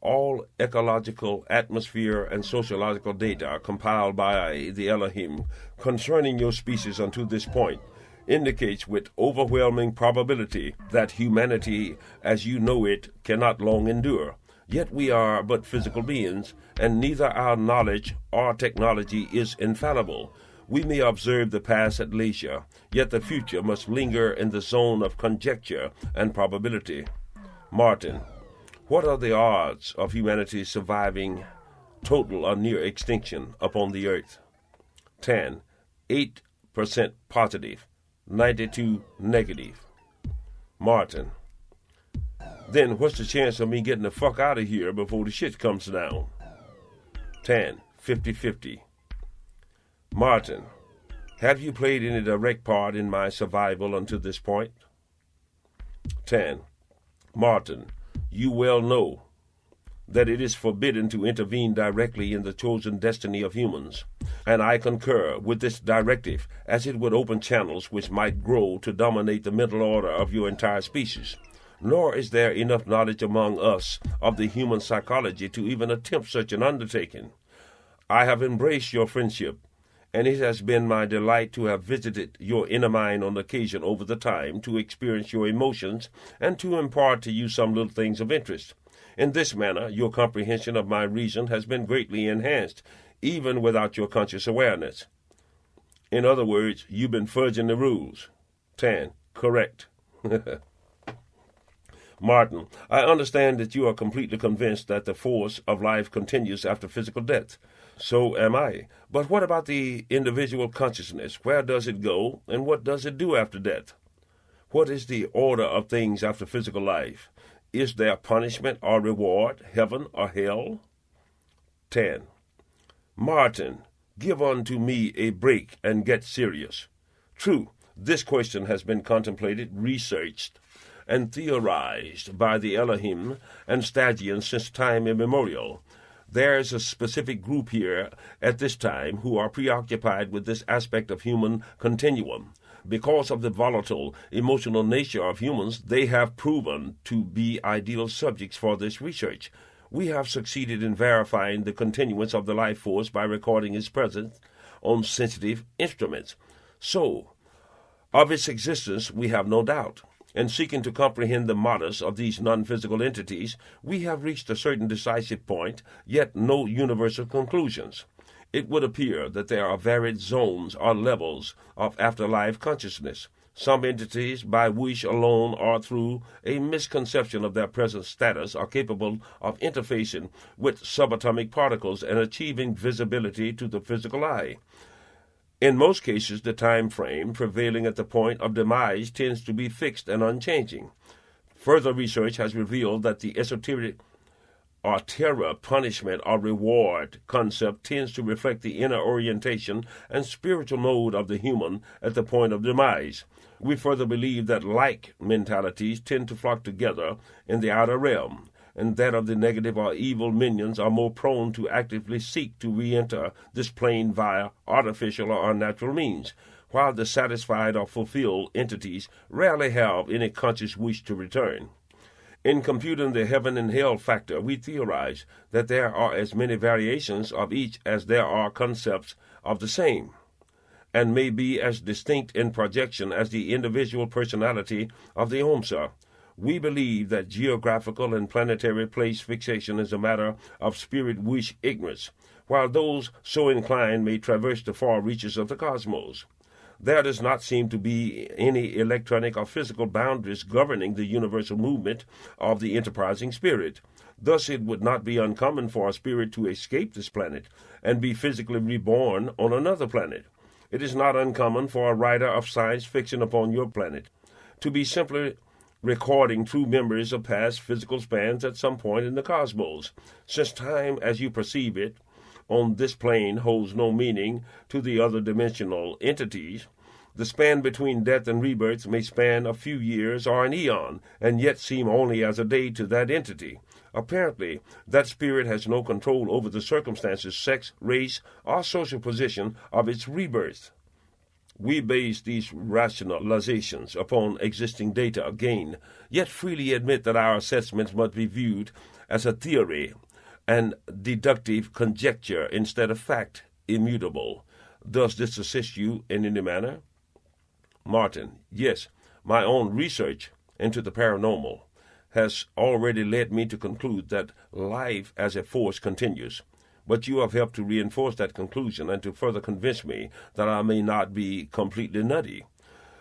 All ecological, atmosphere, and sociological data compiled by the Elohim concerning your species unto this point indicates with overwhelming probability that humanity as you know it cannot long endure. Yet we are but physical beings, and neither our knowledge or technology is infallible. We may observe the past at leisure, yet the future must linger in the zone of conjecture and probability. Martin. What are the odds of humanity surviving total or near extinction upon the earth? 10. 8% positive, 92 negative. Martin. Then what's the chance of me getting the fuck out of here before the shit comes down? 10. 50-50. Martin. Have you played any direct part in my survival until this point? 10. Martin. You well know that it is forbidden to intervene directly in the chosen destiny of humans, and I concur with this directive, as it would open channels which might grow to dominate the mental order of your entire species. Nor is there enough knowledge among us of the human psychology to even attempt such an undertaking. I have embraced your friendship, and it has been my delight to have visited your inner mind on occasion over the time to experience your emotions and to impart to you some little things of interest. In this manner, your comprehension of my reason has been greatly enhanced, even without your conscious awareness. In other words, you've been fudging the rules. 10. Correct. Martin, I understand that you are completely convinced that the force of life continues after physical death. So am I. But what about the individual consciousness? Where does it go, and what does it do after death? What is the order of things after physical life? Is there punishment or reward, heaven or hell? 10. Martin, give unto me a break and get serious. True, this question has been contemplated, researched, and theorized by the Elohim and Stagians since time immemorial. There's a specific group here at this time who are preoccupied with this aspect of human continuum. Because of the volatile, emotional nature of humans, they have proven to be ideal subjects for this research. We have succeeded in verifying the continuance of the life force by recording its presence on sensitive instruments. So, of its existence we have no doubt. In seeking to comprehend the modus of these non-physical entities, we have reached a certain decisive point, yet no universal conclusions. It would appear that there are varied zones or levels of afterlife consciousness. Some entities, by wish alone or through a misconception of their present status, are capable of interfacing with subatomic particles and achieving visibility to the physical eye. In most cases, the time frame prevailing at the point of demise tends to be fixed and unchanging. Further research has revealed that the esoteric or terror, punishment, or reward concept tends to reflect the inner orientation and spiritual mode of the human at the point of demise. We further believe that like mentalities tend to flock together in the outer realm, and that of the negative or evil minions are more prone to actively seek to re-enter this plane via artificial or unnatural means, while the satisfied or fulfilled entities rarely have any conscious wish to return. In computing the heaven and hell factor, we theorize that there are as many variations of each as there are concepts of the same, and may be as distinct in projection as the individual personality of the Omsa. We believe that geographical and planetary place fixation is a matter of spirit wish ignorance, while those so inclined may traverse the far reaches of the cosmos. There does not seem to be any electronic or physical boundaries governing the universal movement of the enterprising spirit. Thus it would not be uncommon for a spirit to escape this planet and be physically reborn on another planet. It is not uncommon for a writer of science fiction upon your planet to be simply recording true memories of past physical spans at some point in the cosmos. Since time as you perceive it on this plane holds no meaning to the other dimensional entities, the span between death and rebirth may span a few years or an eon, and yet seem only as a day to that entity. Apparently, that spirit has no control over the circumstances, sex, race, or social position of its rebirth. We base these rationalizations upon existing data again, yet freely admit that our assessments must be viewed as a theory and deductive conjecture instead of fact, immutable. Does this assist you in any manner? Martin: Yes, my own research into the paranormal has already led me to conclude that life as a force continues. But you have helped to reinforce that conclusion and to further convince me that I may not be completely nutty.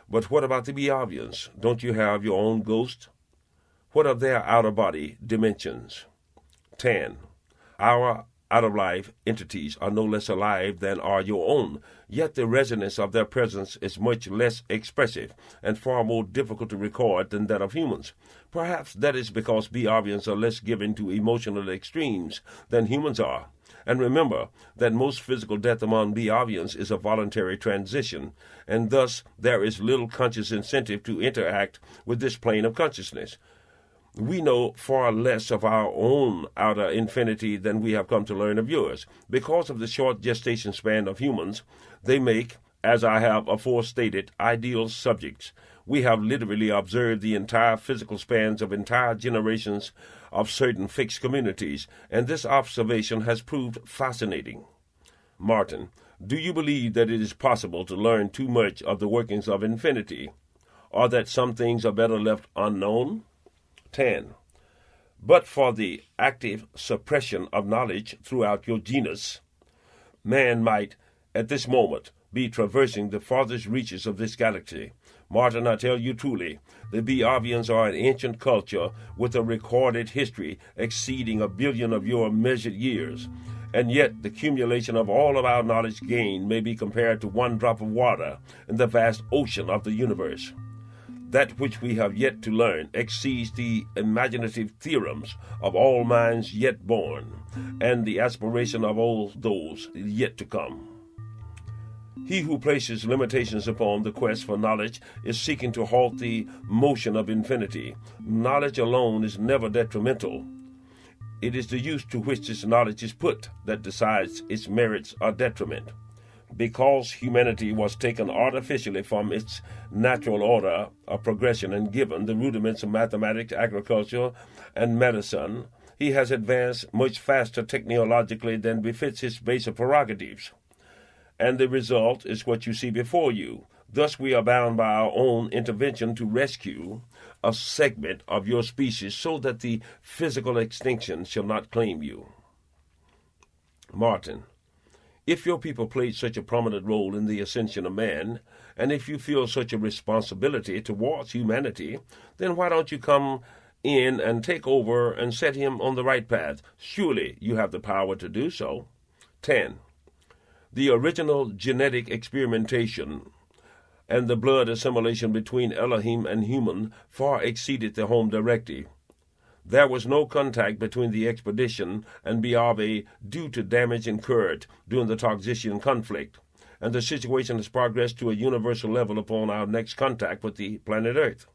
But what about the Biavians? Don't you have your own ghost? What of their outer-body dimensions? 10. Our out-of-life entities are no less alive than are your own, yet the resonance of their presence is much less expressive and far more difficult to record than that of humans. Perhaps that is because Biavians are less given to emotional extremes than humans are. And remember that most physical death among Biavians is a voluntary transition, and thus there is little conscious incentive to interact with this plane of consciousness. We know far less of our own outer infinity than we have come to learn of yours. Because of the short gestation span of humans, they make, as I have afore stated, ideal subjects. We have literally observed the entire physical spans of entire generations of certain fixed communities, and this observation has proved fascinating. Martin: Do you believe that it is possible to learn too much of the workings of infinity, or that some things are better left unknown? 10. But for the active suppression of knowledge throughout your genus, man might, at this moment, be traversing the farthest reaches of this galaxy. Martin, I tell you truly, the Biavians are an ancient culture with a recorded history exceeding 1 billion of your measured years, and yet the accumulation of all of our knowledge gained may be compared to one drop of water in the vast ocean of the universe. That which we have yet to learn exceeds the imaginative theorems of all minds yet born, and the aspiration of all those yet to come. He who places limitations upon the quest for knowledge is seeking to halt the motion of infinity. Knowledge alone is never detrimental. It is the use to which this knowledge is put that decides its merits or detriment. Because humanity was taken artificially from its natural order of progression and given the rudiments of mathematics, agriculture, and medicine, he has advanced much faster technologically than befits his basic prerogatives. And the result is what you see before you. Thus we are bound by our own intervention to rescue a segment of your species so that the physical extinction shall not claim you. Martin, if your people played such a prominent role in the ascension of man, and if you feel such a responsibility towards humanity, then why don't you come in and take over and set him on the right path? Surely you have the power to do so. 10. The original genetic experimentation and the blood assimilation between Elohim and human far exceeded the home directive. There was no contact between the expedition and Biave due to damage incurred during the Toxician conflict, and the situation has progressed to a universal level upon our next contact with the planet Earth.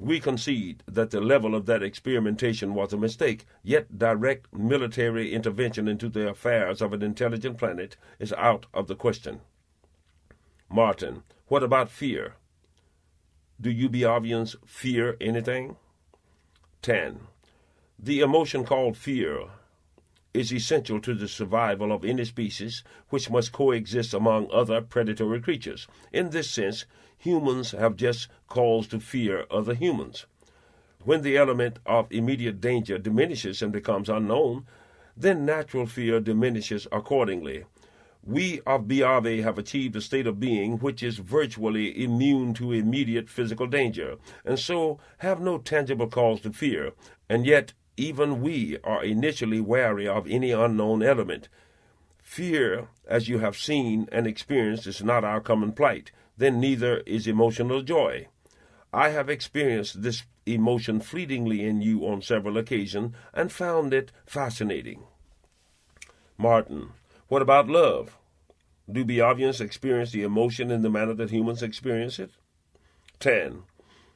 We concede that the level of that experimentation was a mistake, yet direct military intervention into the affairs of an intelligent planet is out of the question. Martin, what about fear? Do you Biavians fear anything? 10. The emotion called fear is essential to the survival of any species which must coexist among other predatory creatures. In this sense, humans have just cause to fear other humans. When the element of immediate danger diminishes and becomes unknown, then natural fear diminishes accordingly. We of Biave have achieved a state of being which is virtually immune to immediate physical danger, and so have no tangible cause to fear, and yet even we are initially wary of any unknown element. Fear, as you have seen and experienced, is not our common plight. Then neither is emotional joy. I have experienced this emotion fleetingly in you on several occasions and found it fascinating. Martin, what about love? Do Biavians experience the emotion in the manner that humans experience it? 10.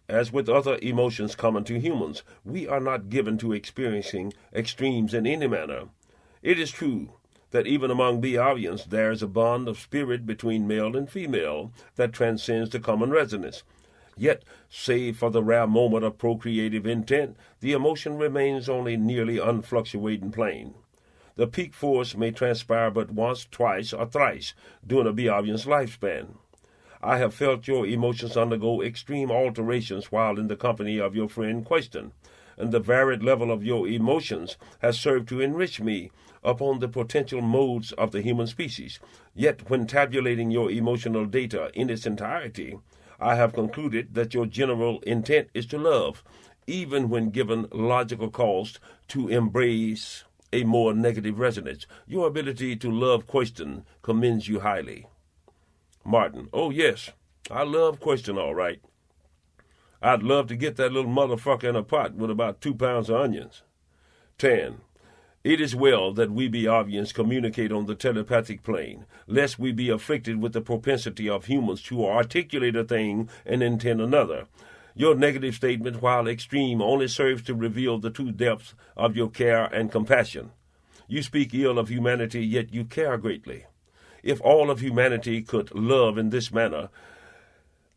As with other emotions common to humans, we are not given to experiencing extremes in any manner. It is true that even among Biavians there is a bond of spirit between male and female that transcends the common resonance. Yet, save for the rare moment of procreative intent, the emotion remains on a nearly unfluctuating plane. The peak force may transpire but once, twice, or thrice during a Biavian's lifespan. I have felt your emotions undergo extreme alterations while in the company of your friend Question, and the varied level of your emotions has served to enrich me upon the potential modes of the human species. Yet, when tabulating your emotional data in its entirety, I have concluded that your general intent is to love, even when given logical cause to embrace a more negative resonance. Your ability to love Question commends you highly. Martin, oh yes, I love Question all right. I'd love to get that little motherfucker in a pot with about 2 pounds of onions. 10. It is well that we Biavians communicate on the telepathic plane, lest we be afflicted with the propensity of humans to articulate a thing and intend another. Your negative statement, while extreme, only serves to reveal the true depths of your care and compassion. You speak ill of humanity, yet you care greatly. If all of humanity could love in this manner,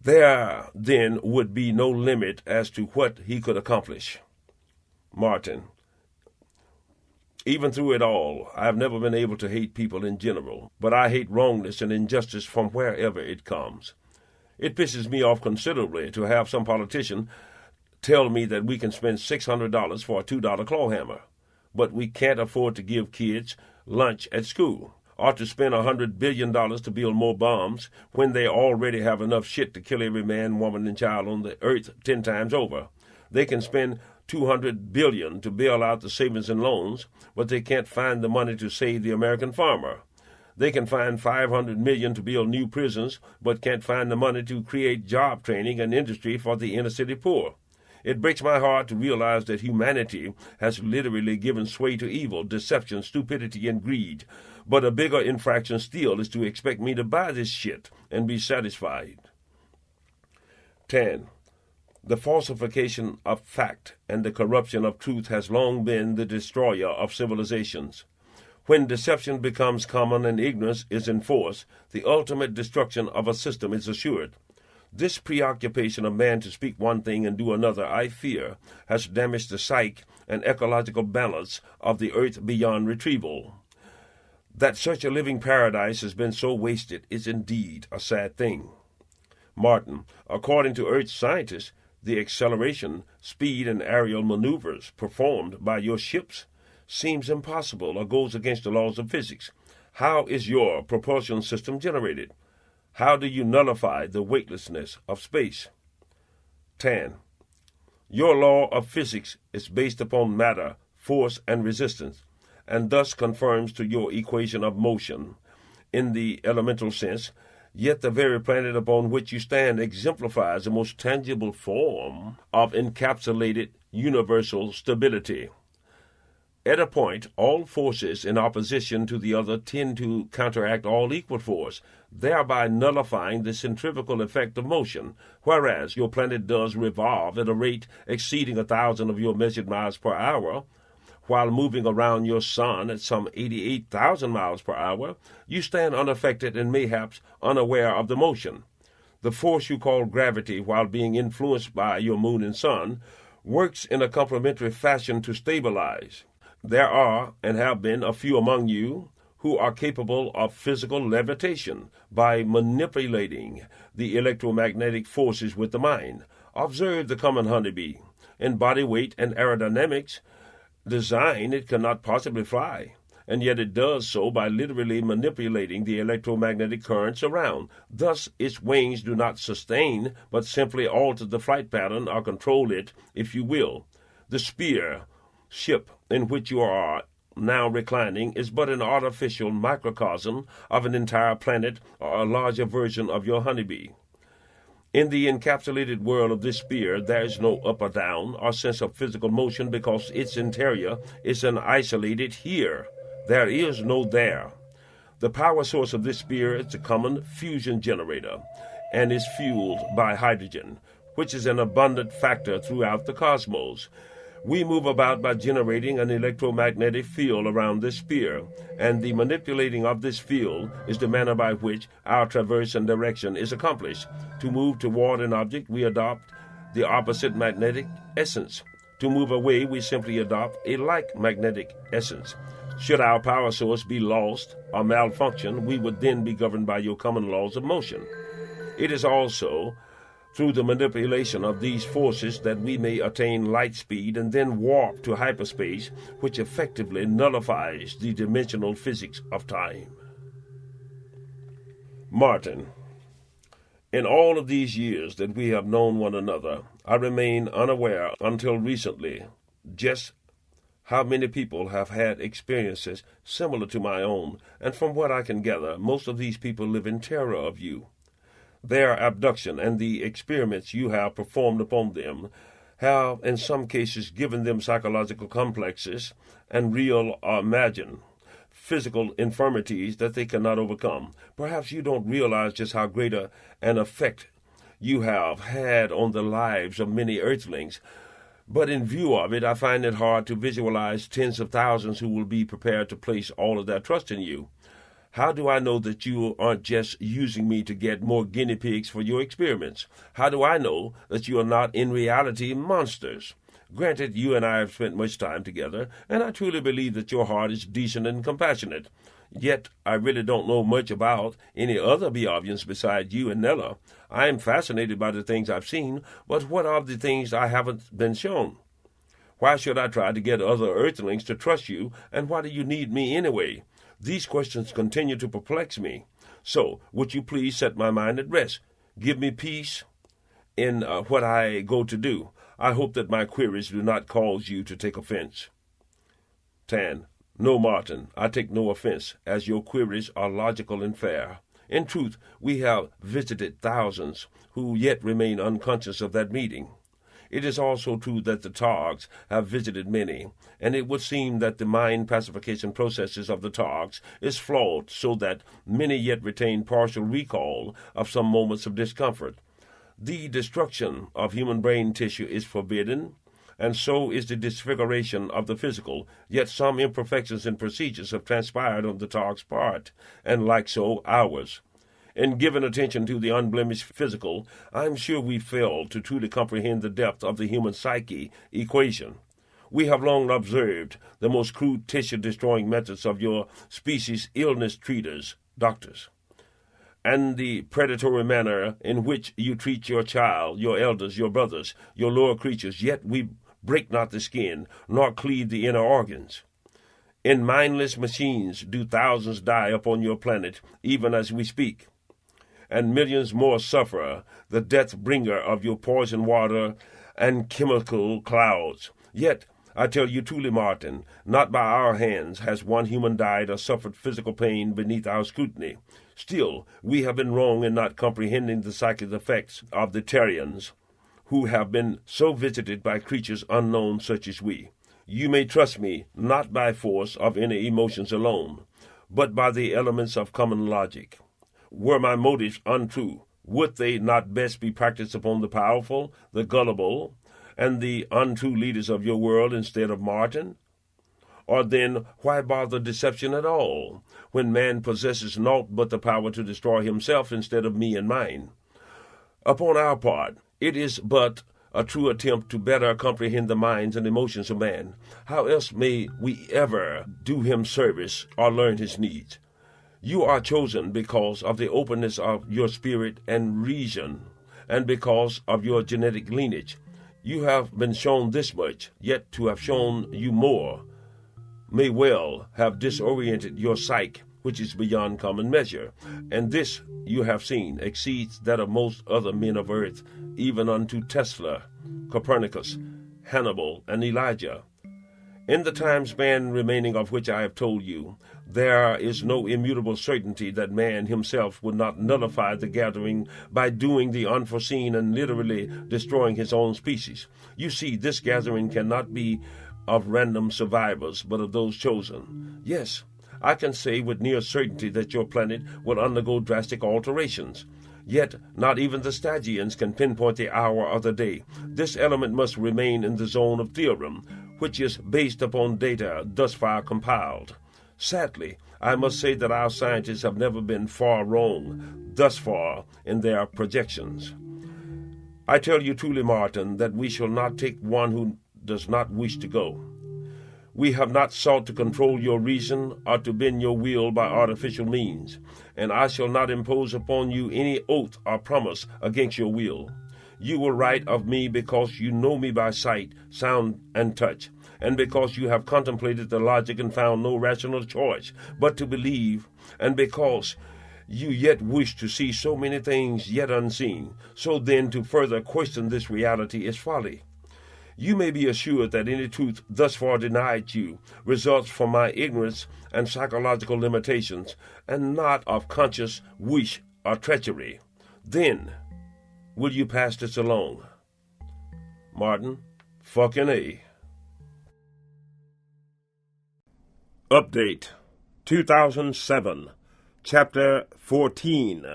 there then would be no limit as to what he could accomplish. Martin, even through it all, I have never been able to hate people in general, but I hate wrongness and injustice from wherever it comes. It pisses me off considerably to have some politician tell me that we can spend $600 for a $2 claw hammer, but we can't afford to give kids lunch at school, or to spend $100 billion to build more bombs when they already have enough shit to kill every man, woman, and child on the earth 10 times over. They can spend $200 billion to bail out the savings and loans, but they can't find the money to save the American farmer. They can find $500 million to build new prisons, but can't find the money to create job training and industry for the inner-city poor. It breaks my heart to realize that humanity has literally given sway to evil, deception, stupidity, and greed. But a bigger infraction still is to expect me to buy this shit and be satisfied. 10. The falsification of fact and the corruption of truth has long been the destroyer of civilizations. When deception becomes common and ignorance is enforced, the ultimate destruction of a system is assured. This preoccupation of man to speak one thing and do another, I fear, has damaged the psyche and ecological balance of the earth beyond retrieval. That such a living paradise has been so wasted is indeed a sad thing. Martin, according to Earth scientists, the acceleration, speed, and aerial maneuvers performed by your ships seems impossible or goes against the laws of physics. How is your propulsion system generated? How do you nullify the weightlessness of space? 10. Your law of physics is based upon matter, force, and resistance, and thus conforms to your equation of motion in the elemental sense, yet the very planet upon which you stand exemplifies the most tangible form of encapsulated universal stability. At a point, all forces in opposition to the other tend to counteract all equal force, thereby nullifying the centrifugal effect of motion, whereas your planet does revolve at a rate exceeding 1,000 of your measured miles per hour, while moving around your sun at some 88,000 miles per hour, you stand unaffected and mayhaps unaware of the motion. The force you call gravity, while being influenced by your moon and sun, works in a complementary fashion to stabilize. There are, and have been, a few among you who are capable of physical levitation by manipulating the electromagnetic forces with the mind. Observe the common honeybee. In body weight and aerodynamics design, it cannot possibly fly, and yet it does so by literally manipulating the electromagnetic currents around. Thus, its wings do not sustain, but simply alter the flight pattern or control it, if you will. The ship in which you are now reclining is but an artificial microcosm of an entire planet or a larger version of your honeybee. In the encapsulated world of this sphere, there is no up or down or sense of physical motion because its interior is an isolated here. There is no there. The power source of this sphere is a common fusion generator and is fueled by hydrogen, which is an abundant factor throughout the cosmos. We move about by generating an electromagnetic field around this sphere, and the manipulating of this field is the manner by which our traverse and direction is accomplished. To move toward an object, we adopt the opposite magnetic essence. To move away, we simply adopt a like magnetic essence. Should our power source be lost or malfunction, we would then be governed by your common laws of motion. It is also through the manipulation of these forces that we may attain light speed and then warp to hyperspace, which effectively nullifies the dimensional physics of time. Martin, in all of these years that we have known one another, I remain unaware until recently just how many people have had experiences similar to my own, and from what I can gather, most of these people live in terror of you. Their abduction and the experiments you have performed upon them have, in some cases, given them psychological complexes and real or imagined physical infirmities that they cannot overcome. Perhaps you don't realize just how great an effect you have had on the lives of many earthlings, but in view of it, I find it hard to visualize tens of thousands who will be prepared to place all of their trust in you. How do I know that you aren't just using me to get more guinea pigs for your experiments? How do I know that you are not in reality monsters? Granted, you and I have spent much time together, and I truly believe that your heart is decent and compassionate. Yet I really don't know much about any other Beovians besides you and Nella. I am fascinated by the things I've seen, but what are the things I haven't been shown? Why should I try to get other earthlings to trust you, and why do you need me anyway? These questions continue to perplex me. So, would you please set my mind at rest? Give me peace in what I go to do. I hope that my queries do not cause you to take offense. 10. No, Martin, I take no offense, as your queries are logical and fair. In truth, we have visited thousands who yet remain unconscious of that meeting. It is also true that the Targs have visited many, and it would seem that the mind pacification processes of the Targs is flawed so that many yet retain partial recall of some moments of discomfort. The destruction of human brain tissue is forbidden, and so is the disfiguration of the physical, yet some imperfections in procedures have transpired on the Targ's part, and like so ours. In giving attention to the unblemished physical, I am sure we fail to truly comprehend the depth of the human psyche equation. We have long observed the most crude tissue-destroying methods of your species' illness treaters, doctors, and the predatory manner in which you treat your child, your elders, your brothers, your lower creatures, yet we break not the skin, nor cleave the inner organs. In mindless machines do thousands die upon your planet, even as we speak, and millions more suffer the death-bringer of your poison water and chemical clouds. Yet, I tell you truly, Martin, not by our hands has one human died or suffered physical pain beneath our scrutiny. Still, we have been wrong in not comprehending the psychic effects of the Terrians, who have been so visited by creatures unknown such as we. You may trust me, not by force of any emotions alone, but by the elements of common logic. Were my motives untrue, would they not best be practiced upon the powerful, the gullible, and the untrue leaders of your world instead of Martin? Or then, why bother deception at all, when man possesses naught but the power to destroy himself instead of me and mine? Upon our part, it is but a true attempt to better comprehend the minds and emotions of man. How else may we ever do him service or learn his needs? You are chosen because of the openness of your spirit and reason, and because of your genetic lineage. You have been shown this much, yet to have shown you more may well have disoriented your psyche, which is beyond common measure, and this you have seen exceeds that of most other men of earth, even unto Tesla, Copernicus, Hannibal, and Elijah. In the time span remaining of which I have told you, there is no immutable certainty that man himself would not nullify the gathering by doing the unforeseen and literally destroying his own species. You see, this gathering cannot be of random survivors, but of those chosen. Yes, I can say with near certainty that your planet will undergo drastic alterations. Yet not even the Stygians can pinpoint the hour or the day. This element must remain in the zone of theorem, which is based upon data thus far compiled. Sadly, I must say that our scientists have never been far wrong thus far in their projections. I tell you truly, Martin, that we shall not take one who does not wish to go. We have not sought to control your reason or to bend your will by artificial means, and I shall not impose upon you any oath or promise against your will. You will write of me because you know me by sight, sound, and touch, and because you have contemplated the logic and found no rational choice but to believe, and because you yet wish to see so many things yet unseen. So then to further question this reality is folly. You may be assured that any truth thus far denied you results from my ignorance and psychological limitations, and not of conscious wish or treachery. Then, will you pass this along? Martin, fucking A. Update 2007, Chapter 14,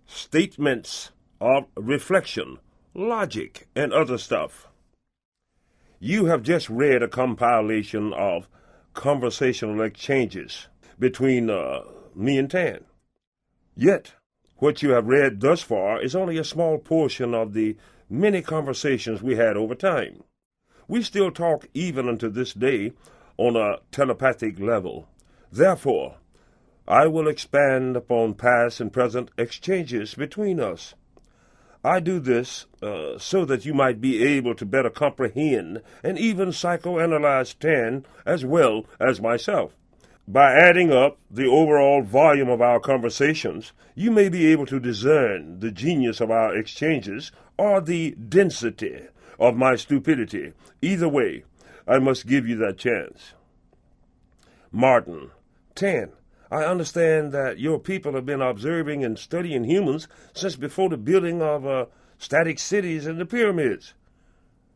Statements of Reflection, Logic, and Other Stuff. You have just read a compilation of conversational exchanges between me and Tan. Yet, what you have read thus far is only a small portion of the many conversations we had over time. We still talk even unto this day on a telepathic level. Therefore, I will expand upon past and present exchanges between us. I do this so that you might be able to better comprehend and even psychoanalyze Tan as well as myself. By adding up the overall volume of our conversations, you may be able to discern the genius of our exchanges or the density of my stupidity. Either way, I must give you that chance. Martin: 10. I understand that your people have been observing and studying humans since before the building of static cities and the pyramids.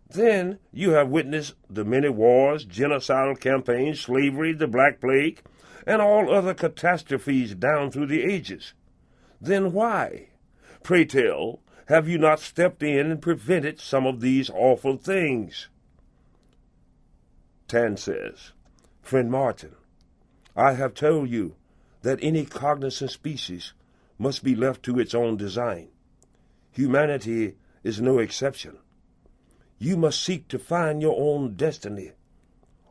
Then you have witnessed the many wars, genocidal campaigns, slavery, the Black Plague, and all other catastrophes down through the ages. Then why, pray tell, have you not stepped in and prevented some of these awful things? Tan says, Friend Martin, I have told you that any cognizant species must be left to its own design. Humanity is no exception. You must seek to find your own destiny,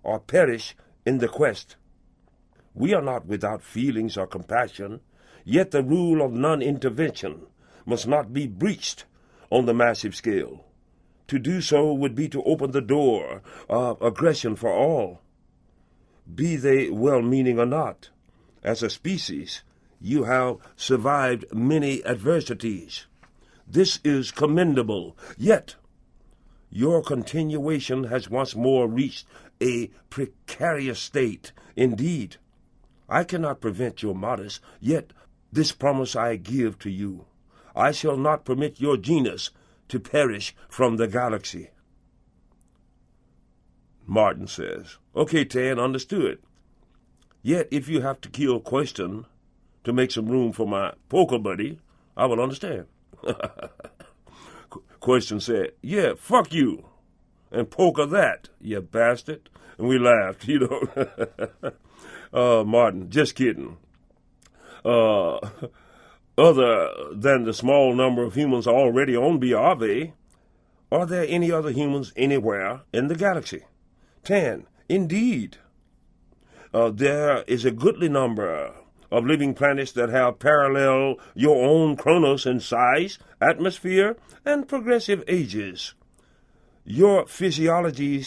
or perish in the quest. We are not without feelings or compassion, yet the rule of non-intervention must not be breached on the massive scale. To do so would be to open the door of aggression for all, be they well-meaning or not. As a species, you have survived many adversities. This is commendable, yet your continuation has once more reached a precarious state. Indeed, I cannot prevent your modest, yet this promise I give to you. I shall not permit your genus to perish from the galaxy. Martin says, Okay, Tan, understood. Yet if you have to kill Question to make some room for my poker buddy, I will understand. Question said, Yeah, fuck you, and poker that, you bastard. And we laughed, Martin, just kidding. Other than the small number of humans already on BRV, are there any other humans anywhere in the galaxy? Tan, indeed. There is a goodly number of living planets that have parallel your own Kronos in size, atmosphere, and progressive ages. Your physiology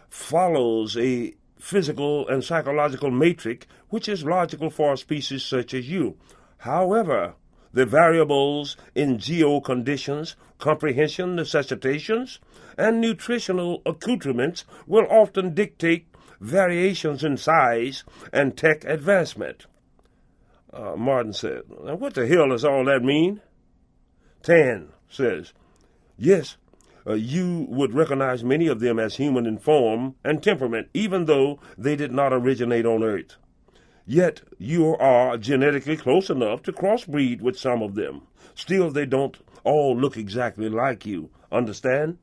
follows a physical and psychological matrix which is logical for a species such as you. However, the variables in geo-conditions, comprehension necessitations, and nutritional accoutrements will often dictate variations in size and tech advancement. Martin said, Now what the hell does all that mean? Tan says, Yes, you would recognize many of them as human in form and temperament, even though they did not originate on Earth. Yet you are genetically close enough to crossbreed with some of them. Still, they don't all look exactly like you. Understand?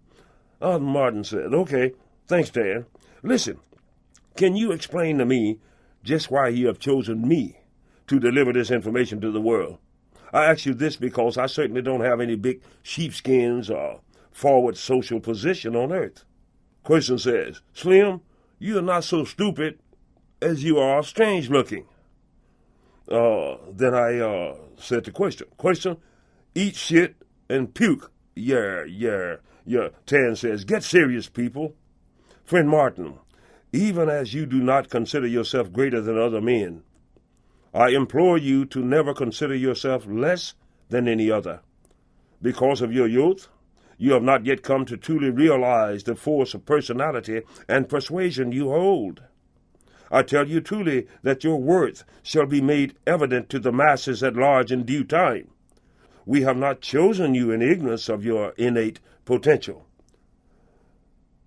Martin said, Okay, thanks, Tan. Listen, can you explain to me just why you have chosen me to deliver this information to the world? I ask you this because I certainly don't have any big sheepskins or forward social position on Earth. Question says, Slim, you are not so stupid as you are strange looking. Then I said to Question, eat shit and puke. Yeah. Tan says, Get serious, people. Friend Martin, even as you do not consider yourself greater than other men, I implore you to never consider yourself less than any other. Because of your youth, you have not yet come to truly realize the force of personality and persuasion you hold. I tell you truly that your worth shall be made evident to the masses at large in due time. We have not chosen you in ignorance of your innate potential.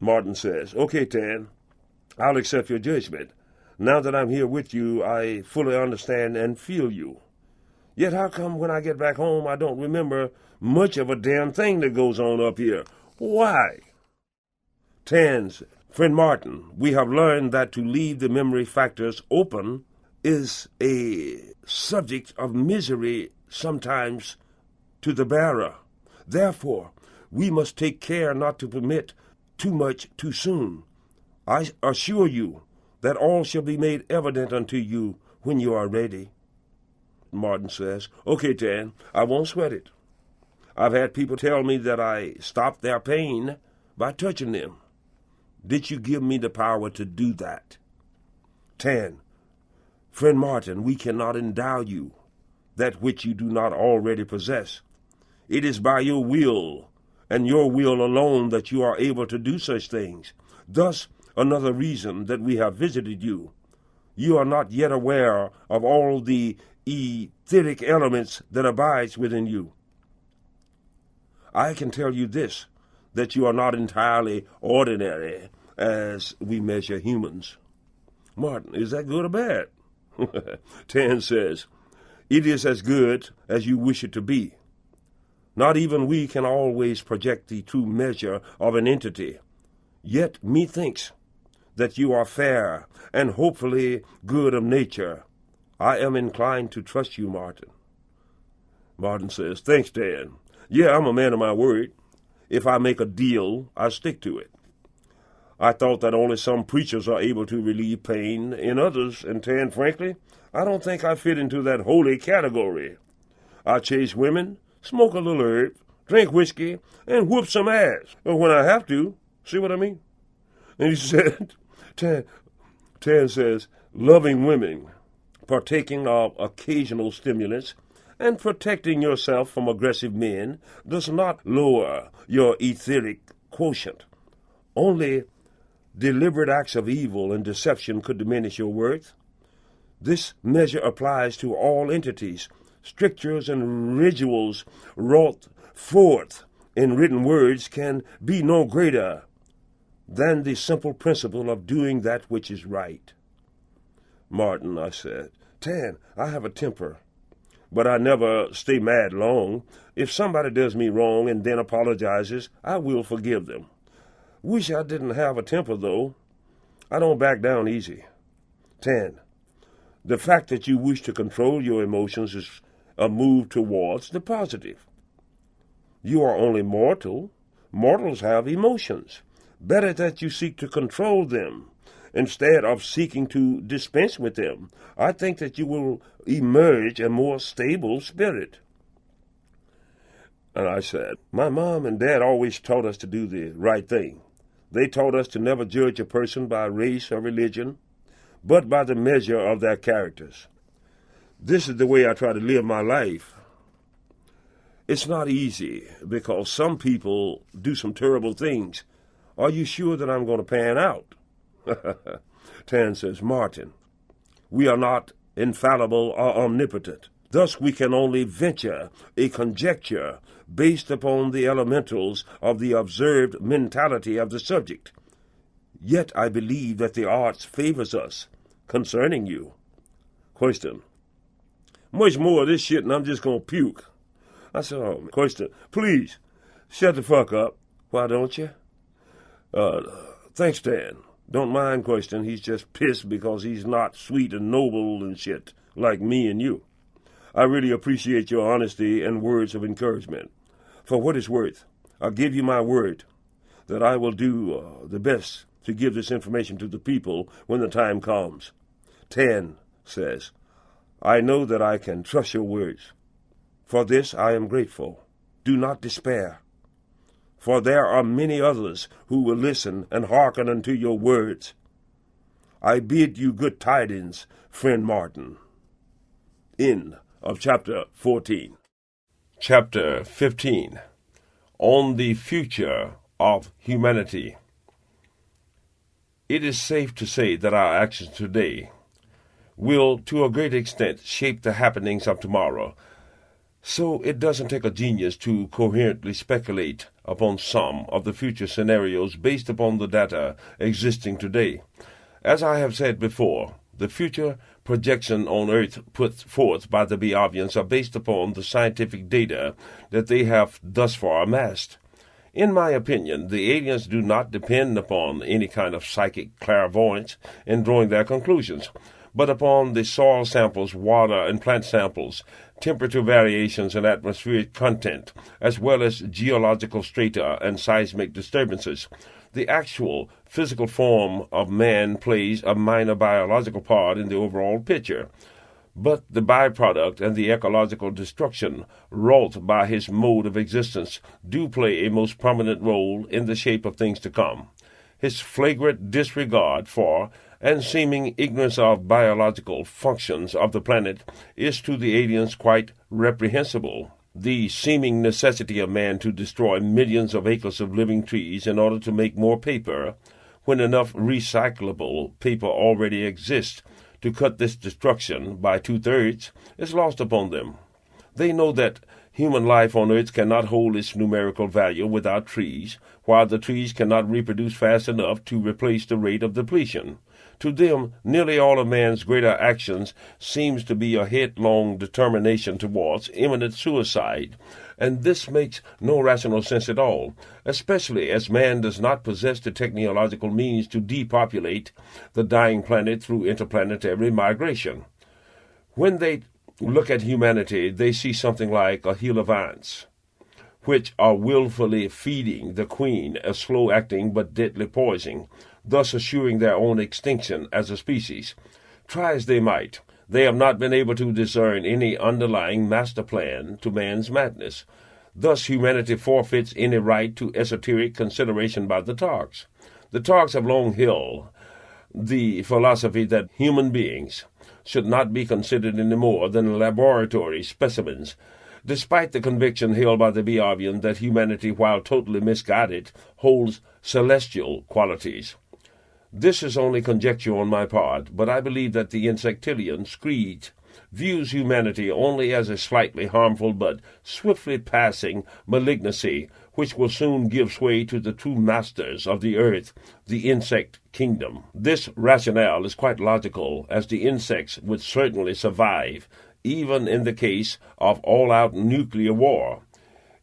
Martin says, Okay, Tan, I'll accept your judgment. Now that I'm here with you, I fully understand and feel you. Yet how come when I get back home I don't remember much of a damn thing that goes on up here? Why? Tan says, Friend Martin, we have learned that to leave the memory factors open is a subject of misery sometimes to the bearer. Therefore, we must take care not to permit too much too soon. I assure you that all shall be made evident unto you when you are ready. Martin says, Okay, Tan, I won't sweat it. I've had people tell me that I stopped their pain by touching them. Did you give me the power to do that? Tan, Friend Martin, we cannot endow you that which you do not already possess. It is by your will, and your will alone, that you are able to do such things. Thus, another reason that we have visited you. You are not yet aware of all the etheric elements that abides within you. I can tell you this, that you are not entirely ordinary as we measure humans. Martin, is that good or bad? Tan says, it is as good as you wish it to be. Not even we can always project the true measure of an entity. Yet methinks that you are fair and hopefully good of nature. I am inclined to trust you, Martin. Martin says, thanks, Dan. Yeah, I'm a man of my word. If I make a deal, I stick to it. I thought that only some preachers are able to relieve pain in others, and Tan, frankly, I don't think I fit into that holy category. I chase women, smoke a little herb, drink whiskey, and whoop some ass when I have to. See what I mean? And he said, Tan says, loving women, partaking of occasional stimulants, and protecting yourself from aggressive men does not lower your etheric quotient. Only deliberate acts of evil and deception could diminish your worth. This measure applies to all entities. Strictures and rituals wrought forth in written words can be no greater than the simple principle of doing that which is right. Martin, I said, Tan, I have a temper, but I never stay mad long. If somebody does me wrong and then apologizes, I will forgive them. Wish I didn't have a temper, though. I don't back down easy. Tan, the fact that you wish to control your emotions is a move towards the positive. You are only mortal. Mortals have emotions. Better that you seek to control them instead of seeking to dispense with them. I think that you will emerge a more stable spirit. And I said, my mom and dad always taught us to do the right thing. They taught us to never judge a person by race or religion, but by the measure of their characters. This is the way I try to live my life. It's not easy because some people do some terrible things. Are you sure that I'm going to pan out? Tan says, Martin, we are not infallible or omnipotent. Thus we can only venture a conjecture based upon the elementals of the observed mentality of the subject. Yet I believe that the arts favors us concerning you. Question. Much more of this shit and I'm just going to puke. I said, oh, question, please, shut the fuck up. Why don't you? Thanks, Dan. Don't mind question. He's just pissed because he's not sweet and noble and shit like me and you. I really appreciate your honesty and words of encouragement. For what it's worth, I'll give you my word that I will do the best to give this information to the people when the time comes. Tan says, I know that I can trust your words. For this I am grateful. Do not despair. For there are many others who will listen and hearken unto your words. I bid you good tidings, friend Martin. End of chapter 14. Chapter 15. On the future of humanity. It is safe to say that our actions today will, to a great extent, shape the happenings of tomorrow. So it doesn't take a genius to coherently speculate upon some of the future scenarios based upon the data existing today. As I have said before, the future projection on Earth put forth by the Beovians are based upon the scientific data that they have thus far amassed. In my opinion, the aliens do not depend upon any kind of psychic clairvoyance in drawing their conclusions, but upon the soil samples, water and plant samples, temperature variations and atmospheric content, as well as geological strata and seismic disturbances. The actual physical form of man plays a minor biological part in the overall picture, but the byproduct and the ecological destruction wrought by his mode of existence do play a most prominent role in the shape of things to come. His flagrant disregard for and seeming ignorance of biological functions of the planet is to the aliens quite reprehensible. The seeming necessity of man to destroy millions of acres of living trees in order to make more paper, when enough recyclable paper already exists to cut this destruction by 2/3 is lost upon them. They know that human life on earth cannot hold its numerical value without trees, while the trees cannot reproduce fast enough to replace the rate of depletion. To them, nearly all of man's greater actions seems to be a headlong determination towards imminent suicide, and this makes no rational sense at all, especially as man does not possess the technological means to depopulate the dying planet through interplanetary migration. When they look at humanity, they see something like a hill of ants, which are willfully feeding the queen a slow-acting but deadly poison, thus assuring their own extinction as a species. Try as they might, they have not been able to discern any underlying master plan to man's madness. Thus humanity forfeits any right to esoteric consideration by the Turks. The Turks have long held the philosophy that human beings should not be considered any more than laboratory specimens, despite the conviction held by the Biavian that humanity, while totally misguided, holds celestial qualities. This is only conjecture on my part, but I believe that the insectilian creed views humanity only as a slightly harmful but swiftly passing malignancy, which will soon give sway to the true masters of the earth, the insect kingdom. This rationale is quite logical, as the insects would certainly survive, even in the case of all-out nuclear war.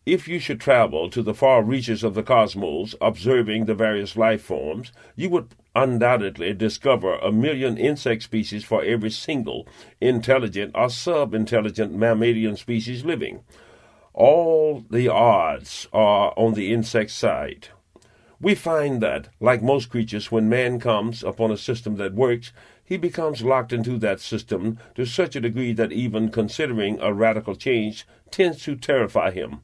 If you should travel to the far reaches of the cosmos, observing the various life forms, you would undoubtedly discover 1,000,000 insect species for every single intelligent or sub-intelligent mammalian species living. All the odds are on the insect side. We find that, like most creatures, when man comes upon a system that works, he becomes locked into that system to such a degree that even considering a radical change tends to terrify him.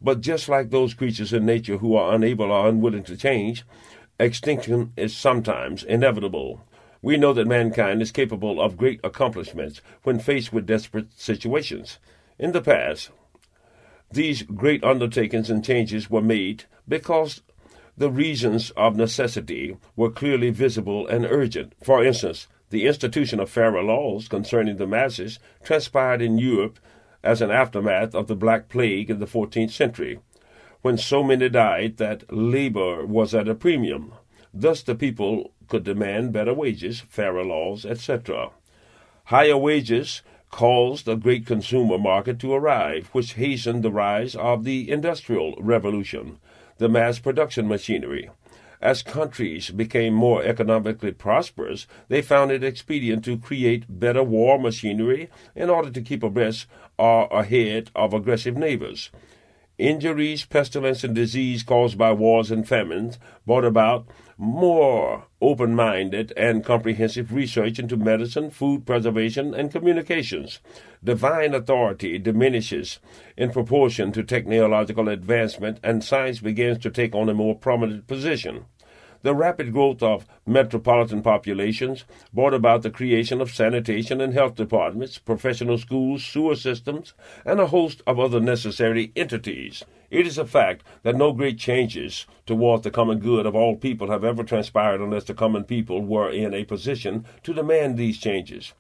But just like those creatures in nature who are unable or unwilling to change, extinction is sometimes inevitable. We know that mankind is capable of great accomplishments when faced with desperate situations. In the past, these great undertakings and changes were made because the reasons of necessity were clearly visible and urgent. For instance, the institution of fairer laws concerning the masses transpired in Europe as an aftermath of the Black Plague in the 14th century, when so many died that labor was at a premium. Thus the people could demand better wages, fairer laws, etc. Higher wages caused a great consumer market to arrive, which hastened the rise of the Industrial Revolution, the mass production machinery. As countries became more economically prosperous, they found it expedient to create better war machinery in order to keep abreast or ahead of aggressive neighbors. Injuries, pestilence, and disease caused by wars and famines brought about more open-minded and comprehensive research into medicine, food preservation, and communications. Divine authority diminishes in proportion to technological advancement, and science begins to take on a more prominent position. The rapid growth of metropolitan populations brought about the creation of sanitation and health departments, professional schools, sewer systems, and a host of other necessary entities. It is a fact that no great changes toward the common good of all people have ever transpired unless the common people were in a position to demand these changes.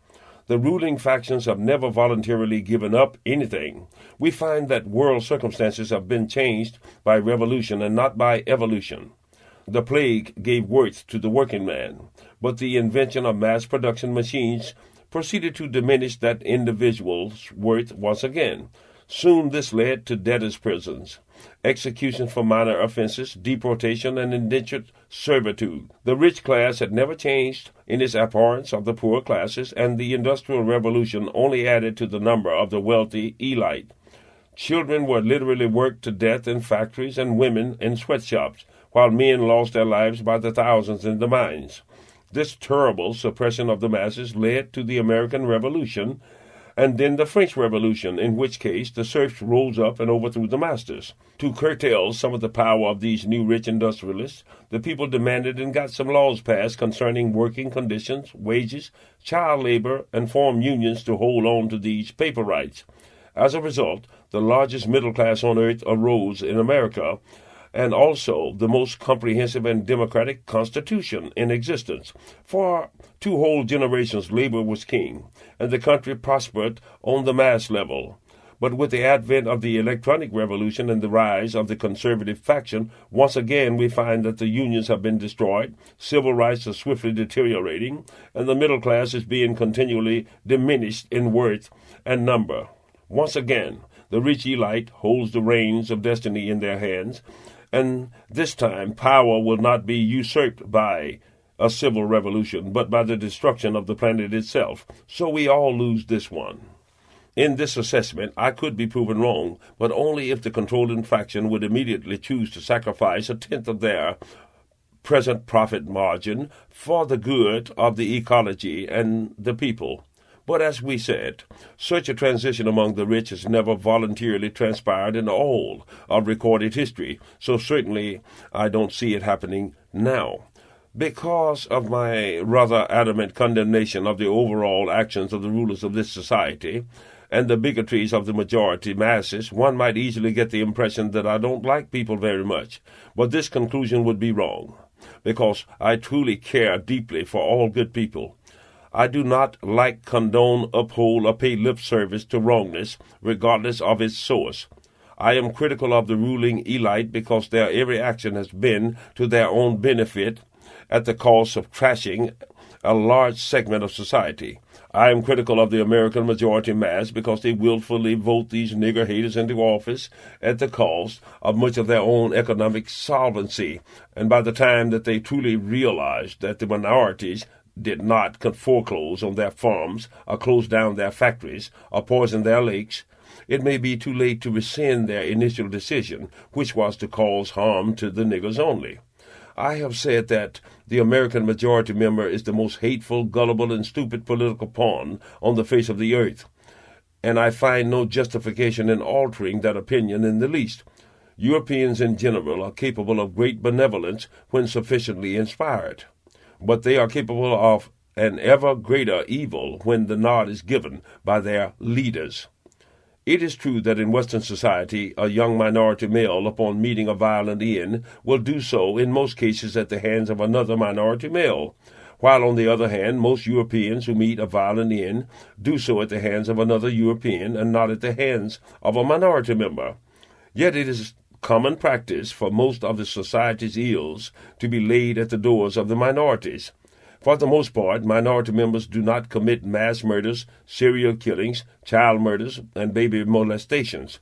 The ruling factions have never voluntarily given up anything. We find that world circumstances have been changed by revolution and not by evolution. The plague gave worth to the working man, but the invention of mass production machines proceeded to diminish that individual's worth once again. Soon this led to debtors' prisons, execution for minor offenses, deportation, and indentured servitude. The rich class had never changed in its abhorrence of the poor classes, and the Industrial Revolution only added to the number of the wealthy elite. Children were literally worked to death in factories and women in sweatshops, while men lost their lives by the thousands in the mines. This terrible suppression of the masses led to the American Revolution, and then the French Revolution, in which case the serfs rose up and overthrew the masters. To curtail some of the power of these new rich industrialists, the people demanded and got some laws passed concerning working conditions, wages, child labor, and formed unions to hold on to these paper rights. As a result, the largest middle class on earth arose in America, and also the most comprehensive and democratic constitution in existence. For 2 whole generations, labor was king, and the country prospered on the mass level. But with the advent of the electronic revolution and the rise of the conservative faction, once again we find that the unions have been destroyed, civil rights are swiftly deteriorating, and the middle class is being continually diminished in worth and number. Once again, the rich elite holds the reins of destiny in their hands, and this time power will not be usurped by a civil revolution, but by the destruction of the planet itself. So we all lose this one. In this assessment, I could be proven wrong, but only if the controlling faction would immediately choose to sacrifice 1/10 of their present profit margin for the good of the ecology and the people. But as we said, such a transition among the rich has never voluntarily transpired in all of recorded history, so certainly I don't see it happening now. Because of my rather adamant condemnation of the overall actions of the rulers of this society, and the bigotries of the majority masses, one might easily get the impression that I don't like people very much. But this conclusion would be wrong, because I truly care deeply for all good people. I do not like, condone, uphold, or pay lip service to wrongness, regardless of its source. I am critical of the ruling elite because their every action has been to their own benefit at the cost of trashing a large segment of society. I am critical of the American majority mass because they willfully vote these nigger haters into office at the cost of much of their own economic solvency. And by the time that they truly realize that the minorities did not foreclose on their farms or close down their factories or poison their lakes, it may be too late to rescind their initial decision, which was to cause harm to the niggers only. I have said that the American majority member is the most hateful, gullible, and stupid political pawn on the face of the earth, and I find no justification in altering that opinion in the least. Europeans in general are capable of great benevolence when sufficiently inspired, but they are capable of an ever greater evil when the nod is given by their leaders. It is true that in Western society, a young minority male, upon meeting a violent end, will do so in most cases at the hands of another minority male, while on the other hand, most Europeans who meet a violent end do so at the hands of another European and not at the hands of a minority member. Yet it is common practice for most of the society's ills to be laid at the doors of the minorities. For the most part, minority members do not commit mass murders, serial killings, child murders, and baby molestations.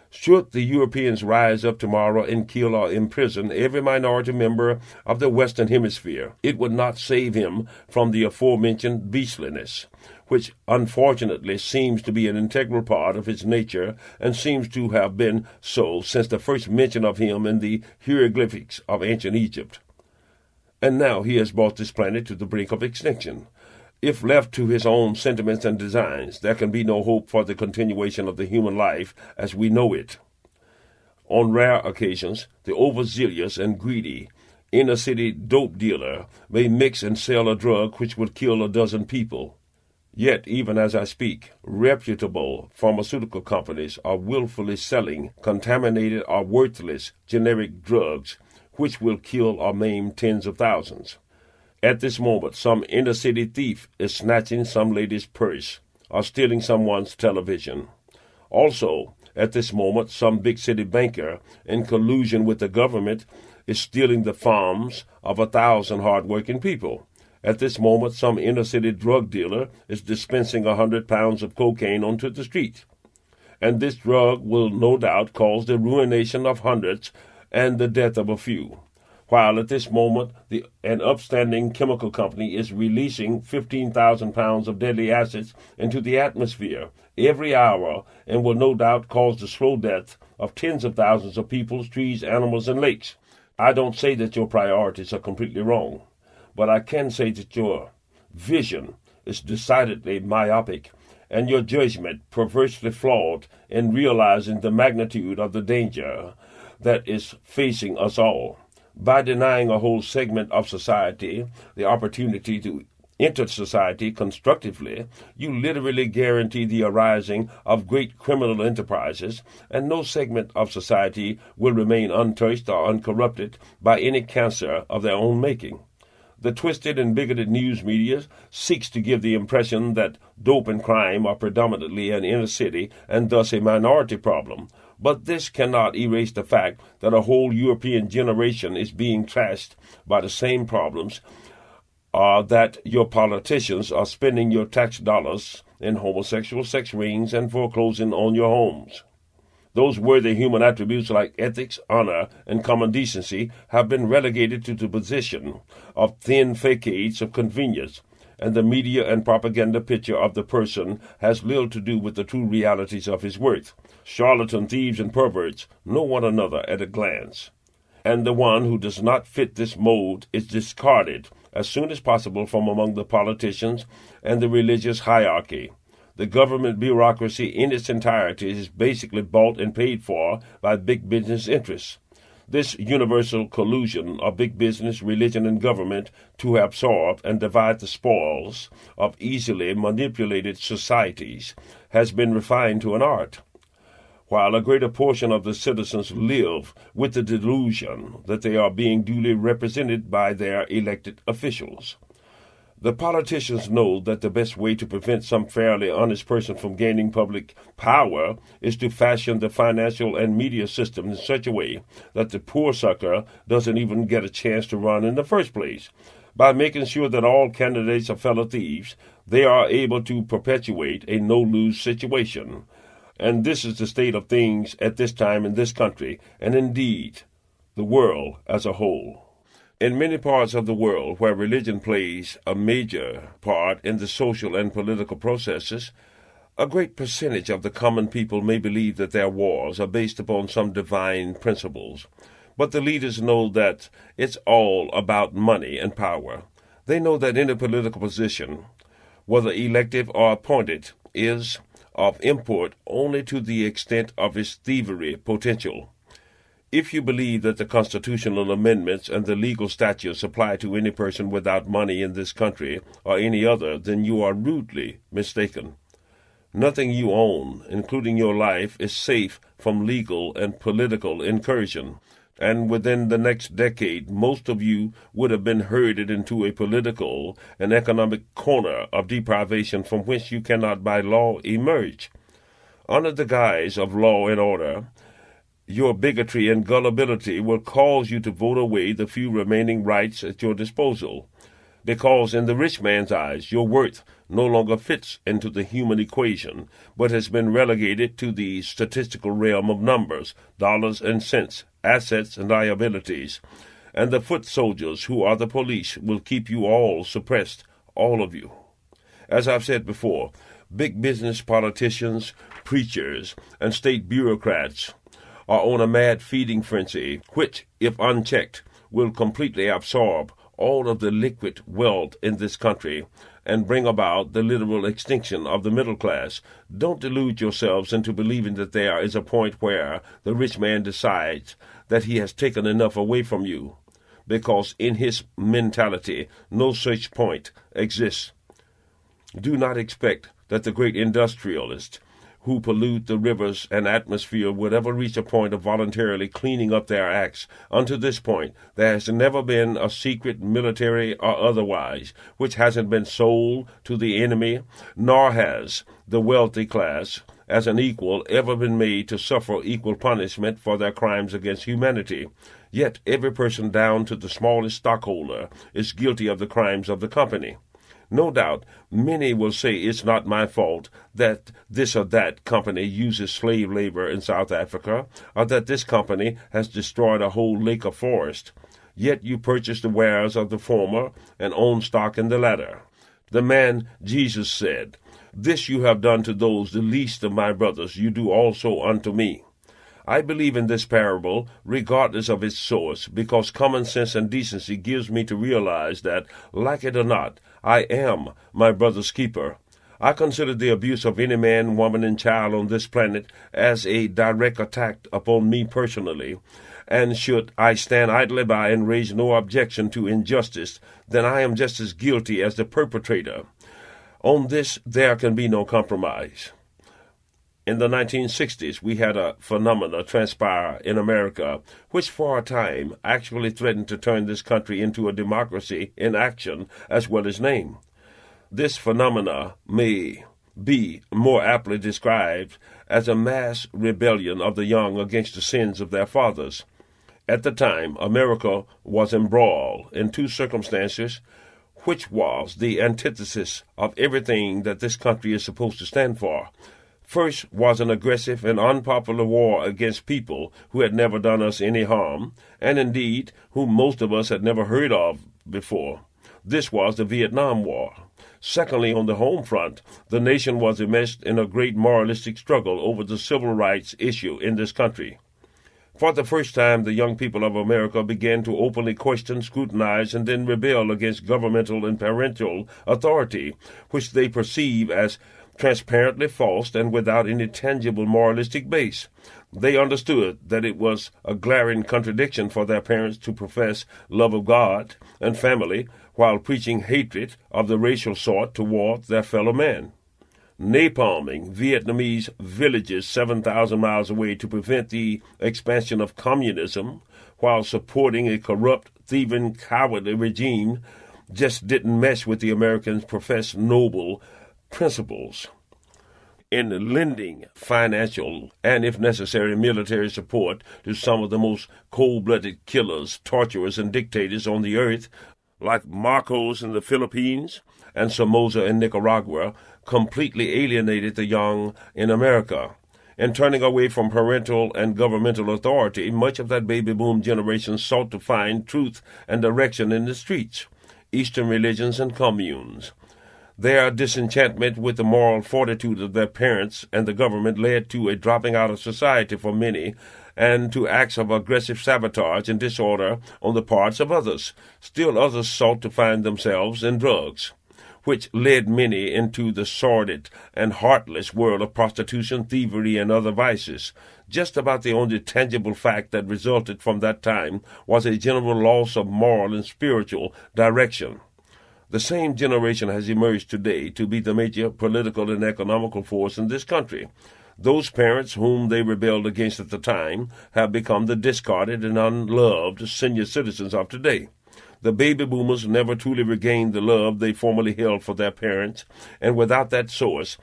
Should the Europeans rise up tomorrow and kill or imprison every minority member of the Western Hemisphere, it would not save him from the aforementioned beastliness, which unfortunately seems to be an integral part of his nature and seems to have been so since the first mention of him in the hieroglyphics of ancient Egypt. And now he has brought this planet to the brink of extinction. If left to his own sentiments and designs, there can be no hope for the continuation of the human life as we know it. On rare occasions, the overzealous and greedy inner-city dope dealer may mix and sell a drug which would kill a dozen people. Yet, even as I speak, reputable pharmaceutical companies are willfully selling contaminated or worthless generic drugs which will kill or maim tens of thousands. At this moment, some inner-city thief is snatching some lady's purse or stealing someone's television. Also, at this moment, some big-city banker, in collusion with the government, is stealing the farms of 1,000 hard-working people. At this moment, some inner-city drug dealer is dispensing 100 pounds of cocaine onto the street. And this drug will no doubt cause the ruination of hundreds and the death of a few, while at this moment an upstanding chemical company is releasing 15,000 pounds of deadly acids into the atmosphere every hour and will no doubt cause the slow death of tens of thousands of people, trees, animals, and lakes. I don't say that your priorities are completely wrong, but I can say that your vision is decidedly myopic and your judgment perversely flawed in realizing the magnitude of the danger that is facing us all. By denying a whole segment of society the opportunity to enter society constructively, you literally guarantee the arising of great criminal enterprises, and no segment of society will remain untouched or uncorrupted by any cancer of their own making. The twisted and bigoted news media seeks to give the impression that dope and crime are predominantly an inner city and thus a minority problem. But this cannot erase the fact that a whole European generation is being trashed by the same problems, that your politicians are spending your tax dollars in homosexual sex rings and foreclosing on your homes. Those worthy human attributes like ethics, honor, and common decency have been relegated to the position of thin facades of convenience, and the media and propaganda picture of the person has little to do with the true realities of his worth. Charlatan thieves and perverts know one another at a glance, and the one who does not fit this mold is discarded as soon as possible from among the politicians and the religious hierarchy. The government bureaucracy in its entirety is basically bought and paid for by big business interests. This universal collusion of big business, religion, and government to absorb and divide the spoils of easily manipulated societies has been refined to an art, while a greater portion of the citizens live with the delusion that they are being duly represented by their elected officials. The politicians know that the best way to prevent some fairly honest person from gaining public power is to fashion the financial and media system in such a way that the poor sucker doesn't even get a chance to run in the first place. By making sure that all candidates are fellow thieves, they are able to perpetuate a no-lose situation. And this is the state of things at this time in this country, and indeed the world as a whole. In many parts of the world where religion plays a major part in the social and political processes, a great percentage of the common people may believe that their wars are based upon some divine principles. But the leaders know that it's all about money and power. They know that any political position, whether elective or appointed, is of import only to the extent of its thievery potential. If you believe that the constitutional amendments and the legal statutes apply to any person without money in this country or any other, then you are rudely mistaken. Nothing you own, including your life, is safe from legal and political incursion, and within the next decade most of you would have been herded into a political and economic corner of deprivation from which you cannot by law emerge. Under the guise of law and order, your bigotry and gullibility will cause you to vote away the few remaining rights at your disposal, because in the rich man's eyes your worth no longer fits into the human equation, but has been relegated to the statistical realm of numbers, dollars and cents, assets and liabilities, and the foot soldiers who are the police will keep you all suppressed, all of you. As I've said before, big business politicians, preachers, and state bureaucrats are on a mad feeding frenzy, which, if unchecked, will completely absorb all of the liquid wealth in this country and bring about the literal extinction of the middle class. Don't delude yourselves into believing that there is a point where the rich man decides that he has taken enough away from you, because in his mentality no such point exists. Do not expect that the great industrialists who pollute the rivers and atmosphere would ever reach a point of voluntarily cleaning up their acts. Unto this point, there has never been a secret, military or otherwise, which hasn't been sold to the enemy, nor has the wealthy class, as an equal, ever been made to suffer equal punishment for their crimes against humanity. Yet every person down to the smallest stockholder is guilty of the crimes of the company. No doubt, many will say it's not my fault that this or that company uses slave labor in South Africa, or that this company has destroyed a whole lake of forest. Yet you purchase the wares of the former and own stock in the latter. The man Jesus said, "This you have done to those the least of my brothers, you do also unto me." I believe in this parable, regardless of its source, because common sense and decency gives me to realize that, like it or not, I am my brother's keeper. I consider the abuse of any man, woman, and child on this planet as a direct attack upon me personally, and should I stand idly by and raise no objection to injustice, then I am just as guilty as the perpetrator. On this there can be no compromise. In the 1960s, we had a phenomena transpire in America, which for a time actually threatened to turn this country into a democracy in action as well as name. This phenomena may be more aptly described as a mass rebellion of the young against the sins of their fathers. At the time, America was embroiled in two circumstances, which was the antithesis of everything that this country is supposed to stand for. First was an aggressive and unpopular war against people who had never done us any harm, and indeed whom most of us had never heard of before. This was the Vietnam War. Secondly, on the home front, the nation was immersed in a great moralistic struggle over the civil rights issue in this country. For the first time, the young people of America began to openly question, scrutinize, and then rebel against governmental and parental authority, which they perceive as transparently false and without any tangible moralistic base. They understood that it was a glaring contradiction for their parents to profess love of God and family while preaching hatred of the racial sort toward their fellow man. Napalming Vietnamese villages 7,000 miles away to prevent the expansion of communism while supporting a corrupt, thieving, cowardly regime just didn't mesh with the Americans' professed noble principles. In lending financial and, if necessary, military support to some of the most cold-blooded killers, torturers, and dictators on the earth, like Marcos in the Philippines and Somoza in Nicaragua, completely alienated the young in America. In turning away from parental and governmental authority, much of that baby boom generation sought to find truth and direction in the streets, Eastern religions, and communes. Their disenchantment with the moral fortitude of their parents and the government led to a dropping out of society for many and to acts of aggressive sabotage and disorder on the parts of others. Still others sought to find themselves in drugs, which led many into the sordid and heartless world of prostitution, thievery, and other vices. Just about the only tangible fact that resulted from that time was a general loss of moral and spiritual direction. The same generation has emerged today to be the major political and economical force in this country. Those parents whom they rebelled against at the time have become the discarded and unloved senior citizens of today. The baby boomers never truly regained the love they formerly held for their parents, and without that source,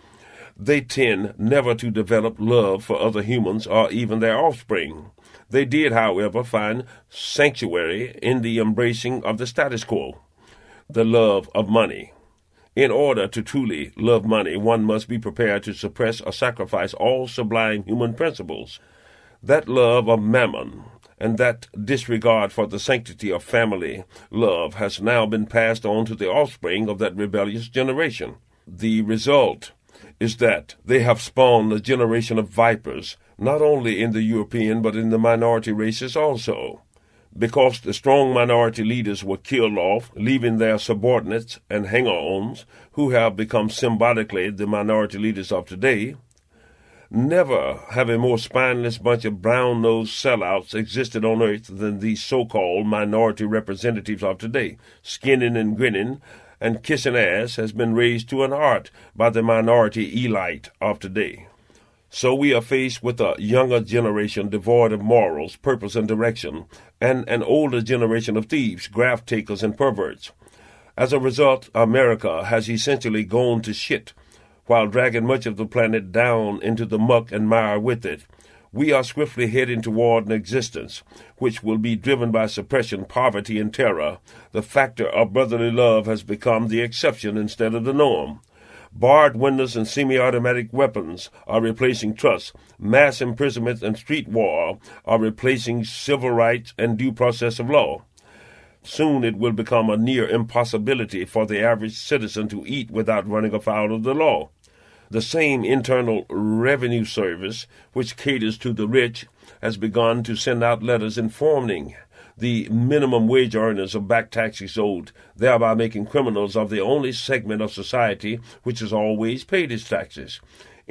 they tend never to develop love for other humans or even their offspring. They did, however, find sanctuary in the embracing of the status quo, the love of money. In order to truly love money, one must be prepared to suppress or sacrifice all sublime human principles. That love of mammon and that disregard for the sanctity of family love has now been passed on to the offspring of that rebellious generation. The result is that they have spawned a generation of vipers, not only in the European but in the minority races also. Because the strong minority leaders were killed off, leaving their subordinates and hanger-ons, who have become symbolically the minority leaders of today. Never have a more spineless bunch of brown-nosed sellouts existed on earth than these so-called minority representatives of today. Skinning and grinning and kissing ass has been raised to an art by the minority elite of today. So we are faced with a younger generation devoid of morals, purpose, and direction, and an older generation of thieves, graft takers, and perverts. As a result, America has essentially gone to shit, while dragging much of the planet down into the muck and mire with it. We are swiftly heading toward an existence which will be driven by suppression, poverty, and terror. The factor of brotherly love has become the exception instead of the norm. Barred windows and semi-automatic weapons are replacing trust. Mass imprisonment and street war are replacing civil rights and due process of law. Soon it will become a near impossibility for the average citizen to eat without running afoul of the law. The same Internal Revenue Service, which caters to the rich, has begun to send out letters informing the minimum wage earners of back taxes owed, thereby making criminals of the only segment of society which has always paid its taxes.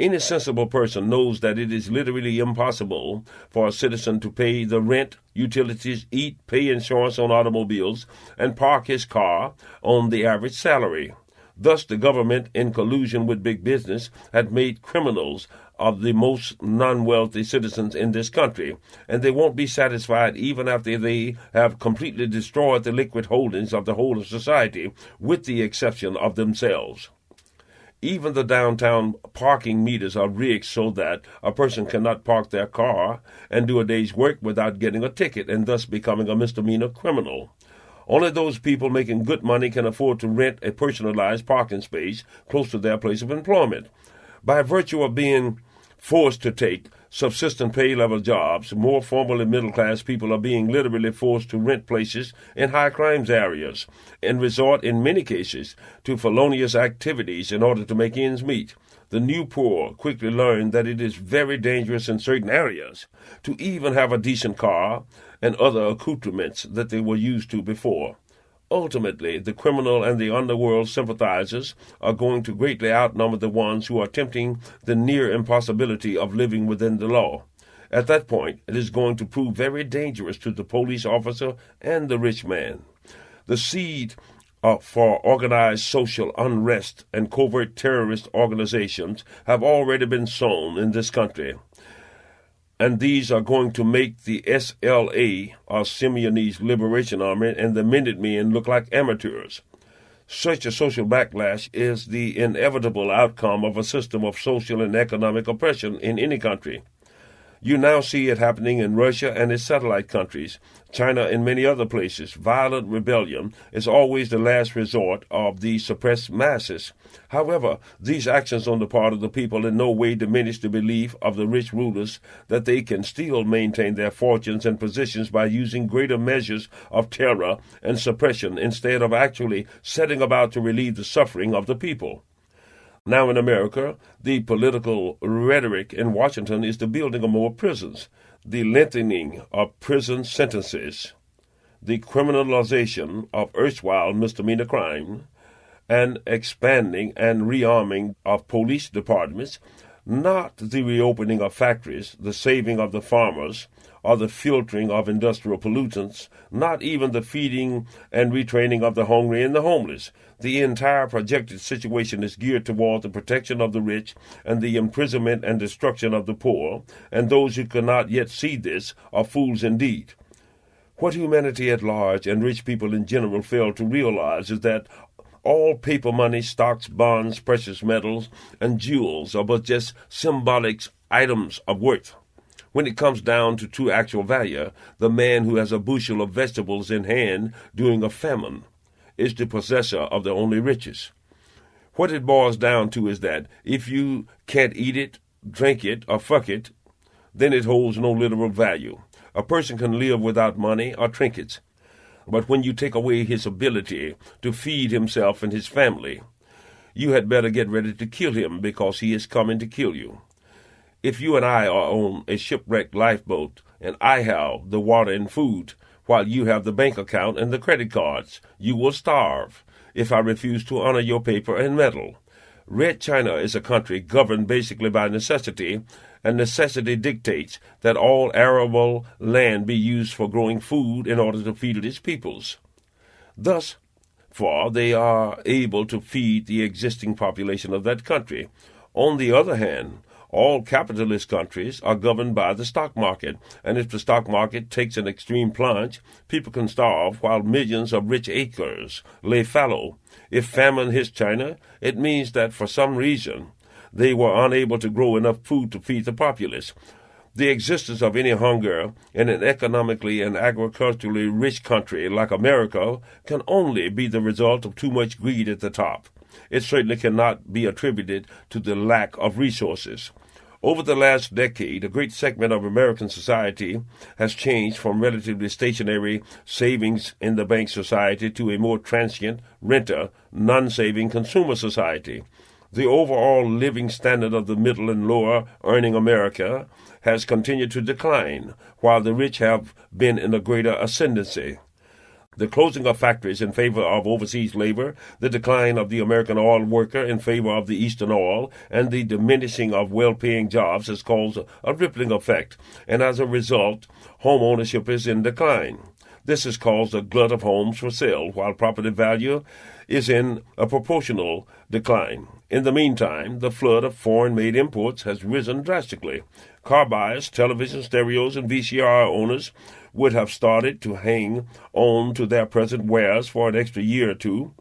Any sensible person knows that it is literally impossible for a citizen to pay the rent, utilities, eat, pay insurance on automobiles, and park his car on the average salary. Thus, the government, in collusion with big business, had made criminals of the most non-wealthy citizens in this country, and they won't be satisfied even after they have completely destroyed the liquid holdings of the whole of society, with the exception of themselves. Even the downtown parking meters are rigged so that a person cannot park their car and do a day's work without getting a ticket and thus becoming a misdemeanor criminal. Only those people making good money can afford to rent a personalized parking space close to their place of employment. By virtue of being forced to take subsistence pay-level jobs, more formal and middle-class people are being literally forced to rent places in high-crimes areas and resort, in many cases, to felonious activities in order to make ends meet. The new poor quickly learn that it is very dangerous in certain areas to even have a decent car and other accoutrements that they were used to before. Ultimately, the criminal and the underworld sympathizers are going to greatly outnumber the ones who are attempting the near impossibility of living within the law. At that point, it is going to prove very dangerous to the police officer and the rich man. The seed for organized social unrest and covert terrorist organizations have already been sown in this country, and these are going to make the SLA, or Simeonese Liberation Army, and the Minutemen look like amateurs. Such a social backlash is the inevitable outcome of a system of social and economic oppression in any country. You now see it happening in Russia and its satellite countries, China and many other places. Violent rebellion is always the last resort of the suppressed masses. However, these actions on the part of the people in no way diminish the belief of the rich rulers that they can still maintain their fortunes and positions by using greater measures of terror and suppression instead of actually setting about to relieve the suffering of the people. Now in America, the political rhetoric in Washington is the building of more prisons, the lengthening of prison sentences, the criminalization of erstwhile misdemeanor crime, and expanding and rearming of police departments, not the reopening of factories, the saving of the farmers, or the filtering of industrial pollutants, not even the feeding and retraining of the hungry and the homeless. The entire projected situation is geared toward the protection of the rich and the imprisonment and destruction of the poor, and those who cannot yet see this are fools indeed. What humanity at large and rich people in general fail to realize is that all paper money, stocks, bonds, precious metals, and jewels are but just symbolic items of worth. When it comes down to true actual value, the man who has a bushel of vegetables in hand during a famine is the possessor of the only riches. What it boils down to is that if you can't eat it, drink it, or fuck it, then it holds no literal value. A person can live without money or trinkets, but when you take away his ability to feed himself and his family, you had better get ready to kill him because he is coming to kill you. If you and I are on a shipwrecked lifeboat and I have the water and food, while you have the bank account and the credit cards, you will starve if I refuse to honor your paper and metal. Red China is a country governed basically by necessity, and necessity dictates that all arable land be used for growing food in order to feed its peoples. Thus, for they are able to feed the existing population of that country. On the other hand, all capitalist countries are governed by the stock market, and if the stock market takes an extreme plunge, people can starve while millions of rich acres lay fallow. If famine hits China, it means that for some reason they were unable to grow enough food to feed the populace. The existence of any hunger in an economically and agriculturally rich country like America can only be the result of too much greed at the top. It certainly cannot be attributed to the lack of resources. Over the last decade, a great segment of American society has changed from relatively stationary savings in the bank society to a more transient, renter, non-saving consumer society. The overall living standard of the middle and lower earning America has continued to decline, while the rich have been in a greater ascendancy. the closing of factories in favor of overseas labor, the decline of the American oil worker in favor of the Eastern oil, and the diminishing of well-paying jobs has caused a rippling effect, and as a result, home ownership is in decline. This has caused a glut of homes for sale, while property value is in a proportional decline. In the meantime, the flood of foreign-made imports has risen drastically. Car buyers, television, stereos, and VCR owners would have started to hang on to their present wares for an extra year or two.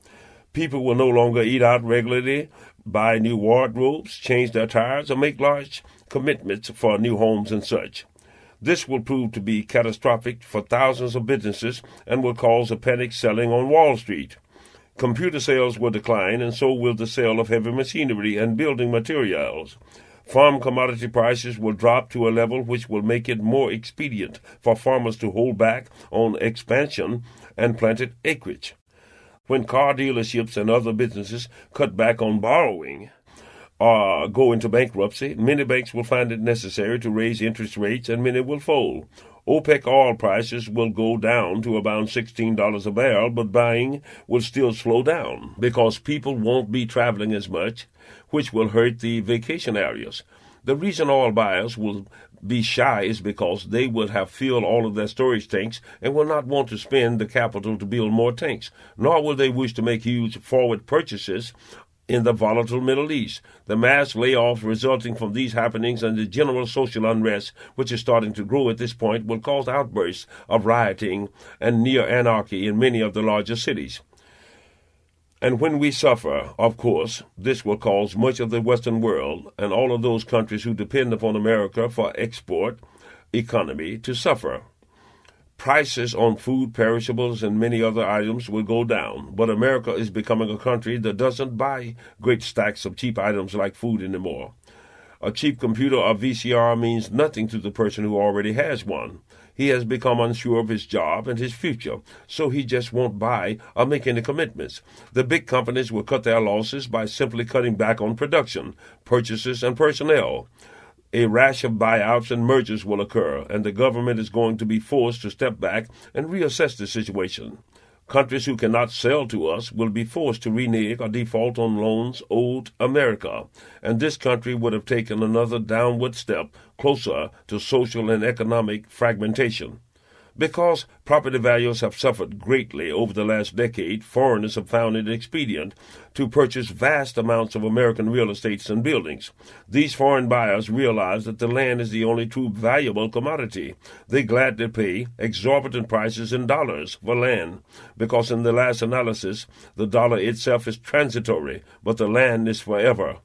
People will no longer eat out regularly, buy new wardrobes, change their tires, or make large commitments for new homes and such. This will prove to be catastrophic for thousands of businesses and will cause a panic selling on Wall Street. Computer sales will decline, and so will the sale of heavy machinery and building materials. Farm commodity prices will drop to a level which will make it more expedient for farmers to hold back on expansion and planted acreage. When car dealerships and other businesses cut back on borrowing or go into bankruptcy, many banks will find it necessary to raise interest rates, and many will fold. OPEC oil prices will go down to about $16 a barrel, but buying will still slow down because people won't be traveling as much, which will hurt the vacation areas. The reason oil buyers will be shy is because they would have filled all of their storage tanks and will not want to spend the capital to build more tanks, nor will they wish to make huge forward purchases in the volatile Middle East. The mass layoffs resulting from these happenings and the general social unrest, which is starting to grow at this point, will cause outbursts of rioting and near anarchy in many of the larger cities. And when we suffer, of course, this will cause much of the Western world and all of those countries who depend upon America for export economy to suffer. Prices on food, perishables, and many other items will go down, but America is becoming a country that doesn't buy great stacks of cheap items like food anymore. A cheap computer or VCR means nothing to the person who already has one. He has become unsure of his job and his future, so he just won't buy or make any commitments. The big companies will cut their losses by simply cutting back on production, purchases, and personnel. A rash of buyouts and mergers will occur, and the government is going to be forced to step back and reassess the situation. Countries who cannot sell to us will be forced to renege or default on loans owed America, and this country would have taken another downward step closer to social and economic fragmentation. Because property values have suffered greatly over the last decade, foreigners have found it expedient to purchase vast amounts of American real estates and buildings. These foreign buyers realize that the land is the only true valuable commodity. They gladly pay exorbitant prices in dollars for land, because in the last analysis, the dollar itself is transitory, but the land is forever.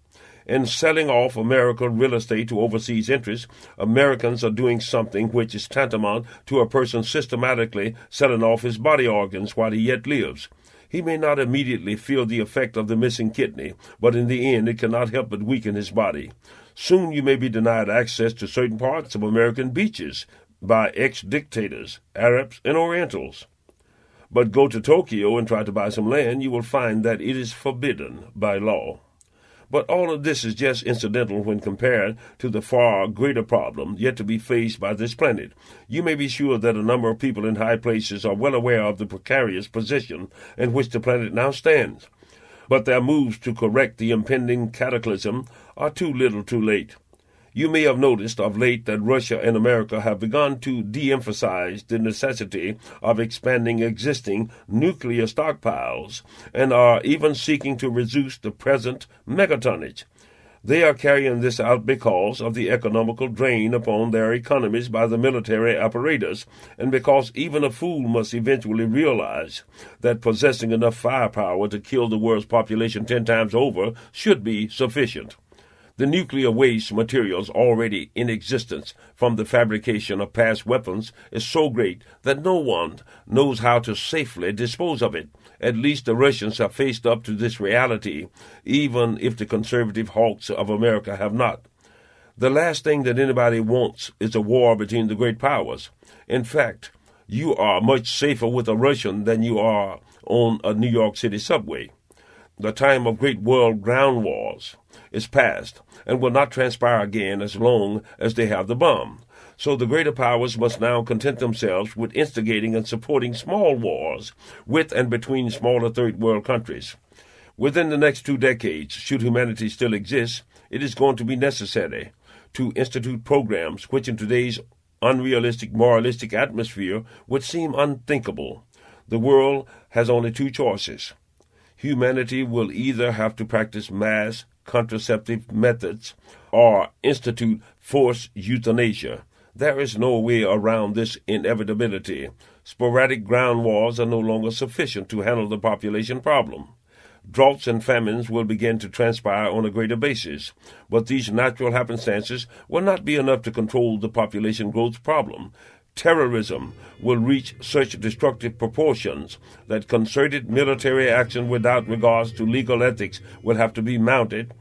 In selling off American real estate to overseas interests, Americans are doing something which is tantamount to a person systematically selling off his body organs while he yet lives. He may not immediately feel the effect of the missing kidney, but in the end it cannot help but weaken his body. Soon you may be denied access to certain parts of American beaches by ex-dictators, Arabs, and Orientals. But go to Tokyo and try to buy some land, you will find that it is forbidden by law. But all of this is just incidental when compared to the far greater problem yet to be faced by this planet. You may be sure that a number of people in high places are well aware of the precarious position in which the planet now stands. But their moves to correct the impending cataclysm are too little too late. You may have noticed of late that Russia and America have begun to de-emphasize the necessity of expanding existing nuclear stockpiles and are even seeking to reduce the present megatonnage. They are carrying this out because of the economical drain upon their economies by the military apparatus, and because even a fool must eventually realize that possessing enough firepower to kill the world's population 10 times over should be sufficient. The nuclear waste materials already in existence from the fabrication of past weapons is so great that no one knows how to safely dispose of it. At least the Russians have faced up to this reality, even if the conservative hawks of America have not. The last thing that anybody wants is a war between the great powers. In fact, you are much safer with a Russian than you are on a New York City subway. The time of great world ground wars is past and will not transpire again as long as they have the bomb. So the greater powers must now content themselves with instigating and supporting small wars with and between smaller third world countries. Within the next 2 decades, should humanity still exist, it is going to be necessary to institute programs which in today's unrealistic, moralistic atmosphere would seem unthinkable. The world has only 2 choices. Humanity will either have to practice mass contraceptive methods or institute forced euthanasia. There is no way around this inevitability. Sporadic ground wars are no longer sufficient to handle the population problem. Droughts and famines will begin to transpire on a greater basis, but these natural happenstances will not be enough to control the population growth problem. Terrorism will reach such destructive proportions that concerted military action without regards to legal ethics will have to be mounted.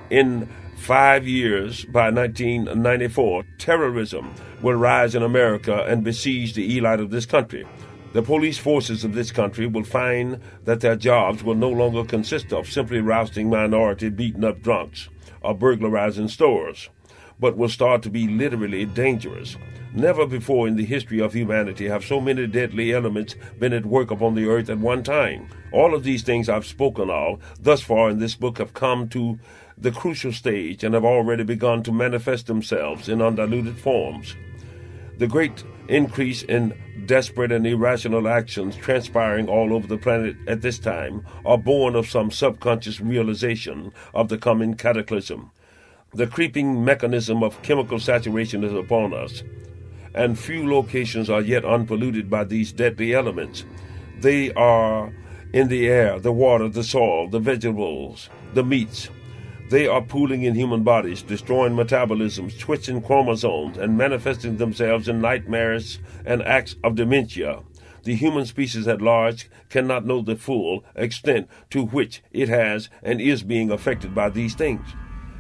In 5 years, by 1994, terrorism will rise in America and besiege the elite of this country. The police forces of this country will find that their jobs will no longer consist of simply rousting minority beaten-up drunks or burglarizing stores, but will start to be literally dangerous. Never before in the history of humanity have so many deadly elements been at work upon the earth at one time. All of these things I've spoken of thus far in this book have come to the crucial stage and have already begun to manifest themselves in undiluted forms. The great increase in desperate and irrational actions transpiring all over the planet at this time are born of some subconscious realization of the coming cataclysm. The creeping mechanism of chemical saturation is upon us, and few locations are yet unpolluted by these deadly elements. They are in the air, the water, the soil, the vegetables, the meats. They are pooling in human bodies, destroying metabolisms, twisting chromosomes, and manifesting themselves in nightmares and acts of dementia. The human species at large cannot know the full extent to which it has and is being affected by these things.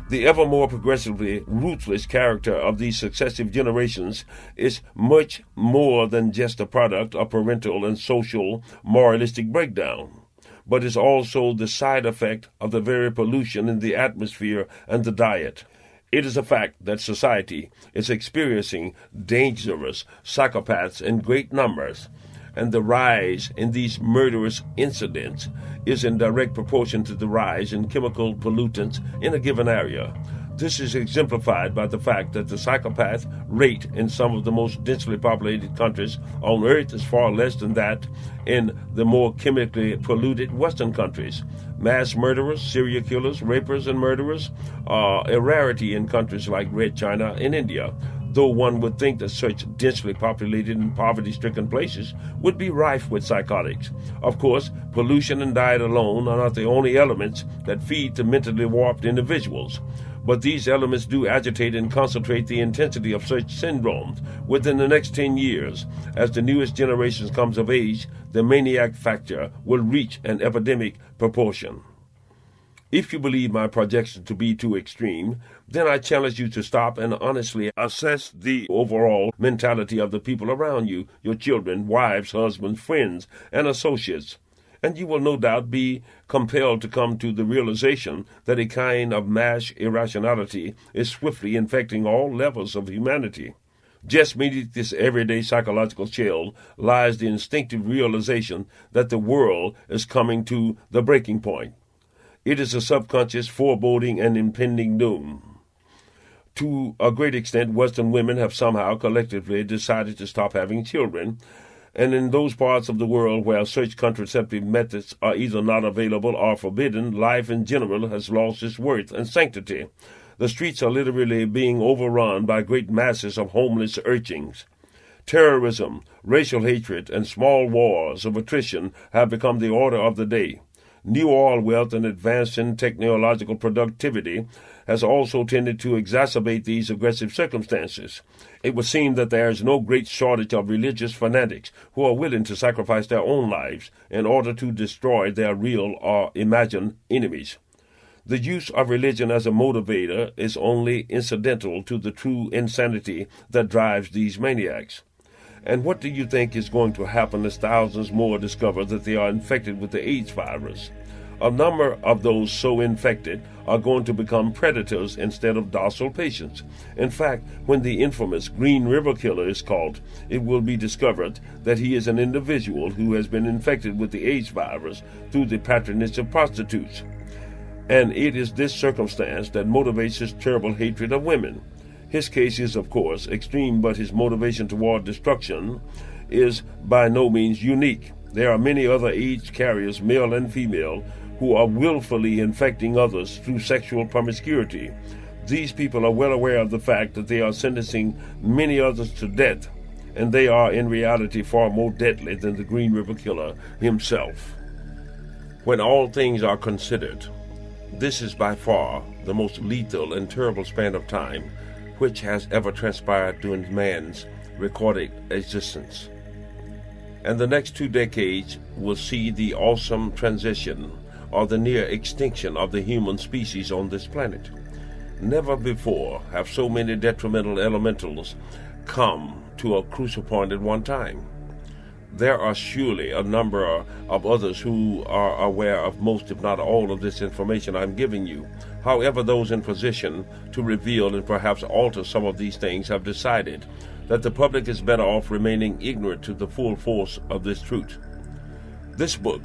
The ever more progressively ruthless character of these successive generations is much more than just a product of parental and social moralistic breakdown, but is also the side effect of the very pollution in the atmosphere and the diet. It is a fact that society is experiencing dangerous psychopaths in great numbers, and the rise in these murderous incidents is in direct proportion to the rise in chemical pollutants in a given area. This is exemplified by the fact that the psychopath rate in some of the most densely populated countries on earth is far less than that in the more chemically polluted Western countries. Mass murderers, serial killers, rapers, and murderers are a rarity in countries like Red China and India, though one would think that such densely populated and poverty-stricken places would be rife with psychotics. Of course, pollution and diet alone are not the only elements that feed to mentally warped individuals, but these elements do agitate and concentrate the intensity of such syndromes. Within the next 10 years, as the newest generation comes of age, the maniac factor will reach an epidemic proportion. If you believe my projection to be too extreme, then I challenge you to stop and honestly assess the overall mentality of the people around you, your children, wives, husbands, friends, and associates, and you will no doubt be compelled to come to the realization that a kind of mass irrationality is swiftly infecting all levels of humanity. Just beneath this everyday psychological shell lies the instinctive realization that the world is coming to the breaking point. It is a subconscious foreboding and impending doom. To a great extent, Western women have somehow collectively decided to stop having children, and in those parts of the world where such contraceptive methods are either not available or forbidden, life in general has lost its worth and sanctity. The streets are literally being overrun by great masses of homeless urchins. Terrorism, racial hatred, and small wars of attrition have become the order of the day. New oil wealth and advancing technological productivity has also tended to exacerbate these aggressive circumstances. It would seem that there is no great shortage of religious fanatics who are willing to sacrifice their own lives in order to destroy their real or imagined enemies. The use of religion as a motivator is only incidental to the true insanity that drives these maniacs. And what do you think is going to happen as thousands more discover that they are infected with the AIDS virus? A number of those so infected are going to become predators instead of docile patients. In fact, when the infamous Green River Killer is caught, it will be discovered that he is an individual who has been infected with the AIDS virus through the patronage of prostitutes. And it is this circumstance that motivates his terrible hatred of women. His case is, of course, extreme, but his motivation toward destruction is by no means unique. There are many other AIDS carriers, male and female, who are willfully infecting others through sexual promiscuity. These people are well aware of the fact that they are sentencing many others to death, and they are in reality far more deadly than the Green River Killer himself. When all things are considered, this is by far the most lethal and terrible span of time which has ever transpired during man's recorded existence. And the next 2 decades will see the awesome transition or the near extinction of the human species on this planet. Never before have so many detrimental elementals come to a crucial point at one time. There are surely a number of others who are aware of most, if not all, of this information I'm giving you. However, those in position to reveal and perhaps alter some of these things have decided that the public is better off remaining ignorant to the full force of this truth. This book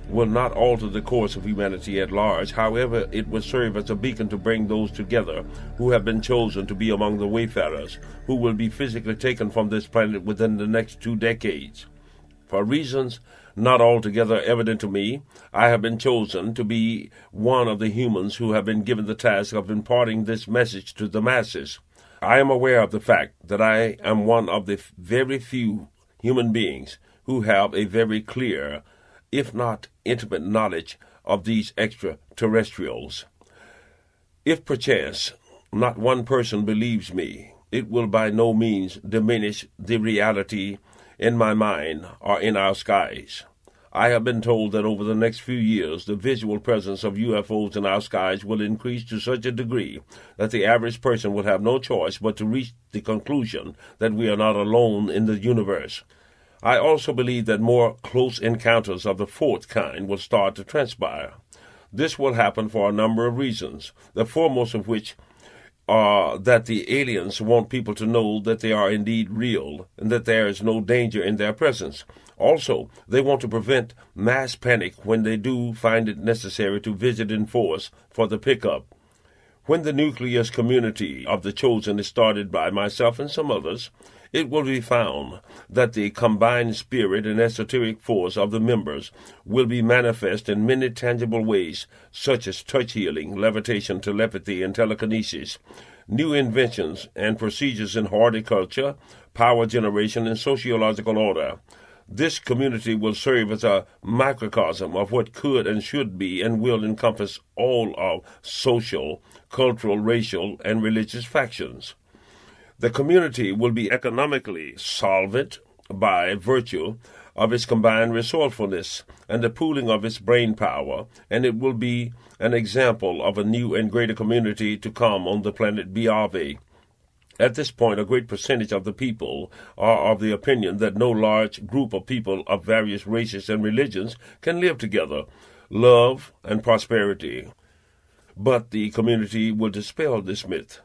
will not alter the course of humanity at large. However, it will serve as a beacon to bring those together who have been chosen to be among the wayfarers, who will be physically taken from this planet within the next 2 decades. For reasons not altogether evident to me, I have been chosen to be one of the humans who have been given the task of imparting this message to the masses. I am aware of the fact that I am one of the very few human beings who have a very clear, if not intimate, knowledge of these extraterrestrials. If perchance not one person believes me, it will by no means diminish the reality in my mind or in our skies. I have been told that over the next few years, the visual presence of UFOs in our skies will increase to such a degree that the average person will have no choice but to reach the conclusion that we are not alone in the universe. I also believe that more close encounters of the fourth kind will start to transpire. This will happen for a number of reasons, the foremost of which are that the aliens want people to know that they are indeed real and that there is no danger in their presence. Also, they want to prevent mass panic when they do find it necessary to visit in force for the pickup. When the nucleus community of the chosen is started by myself and some others, it will be found that the combined spirit and esoteric force of the members will be manifest in many tangible ways, such as touch healing, levitation, telepathy, and telekinesis, new inventions and procedures in horticulture, power generation, and sociological order. This community will serve as a microcosm of what could and should be and will encompass all of social, cultural, racial, and religious factions. The community will be economically solvent by virtue of its combined resourcefulness and the pooling of its brain power, and it will be an example of a new and greater community to come on the planet Biave. At this point, a great percentage of the people are of the opinion that no large group of people of various races and religions can live together, love, and prosperity. But the community will dispel this myth.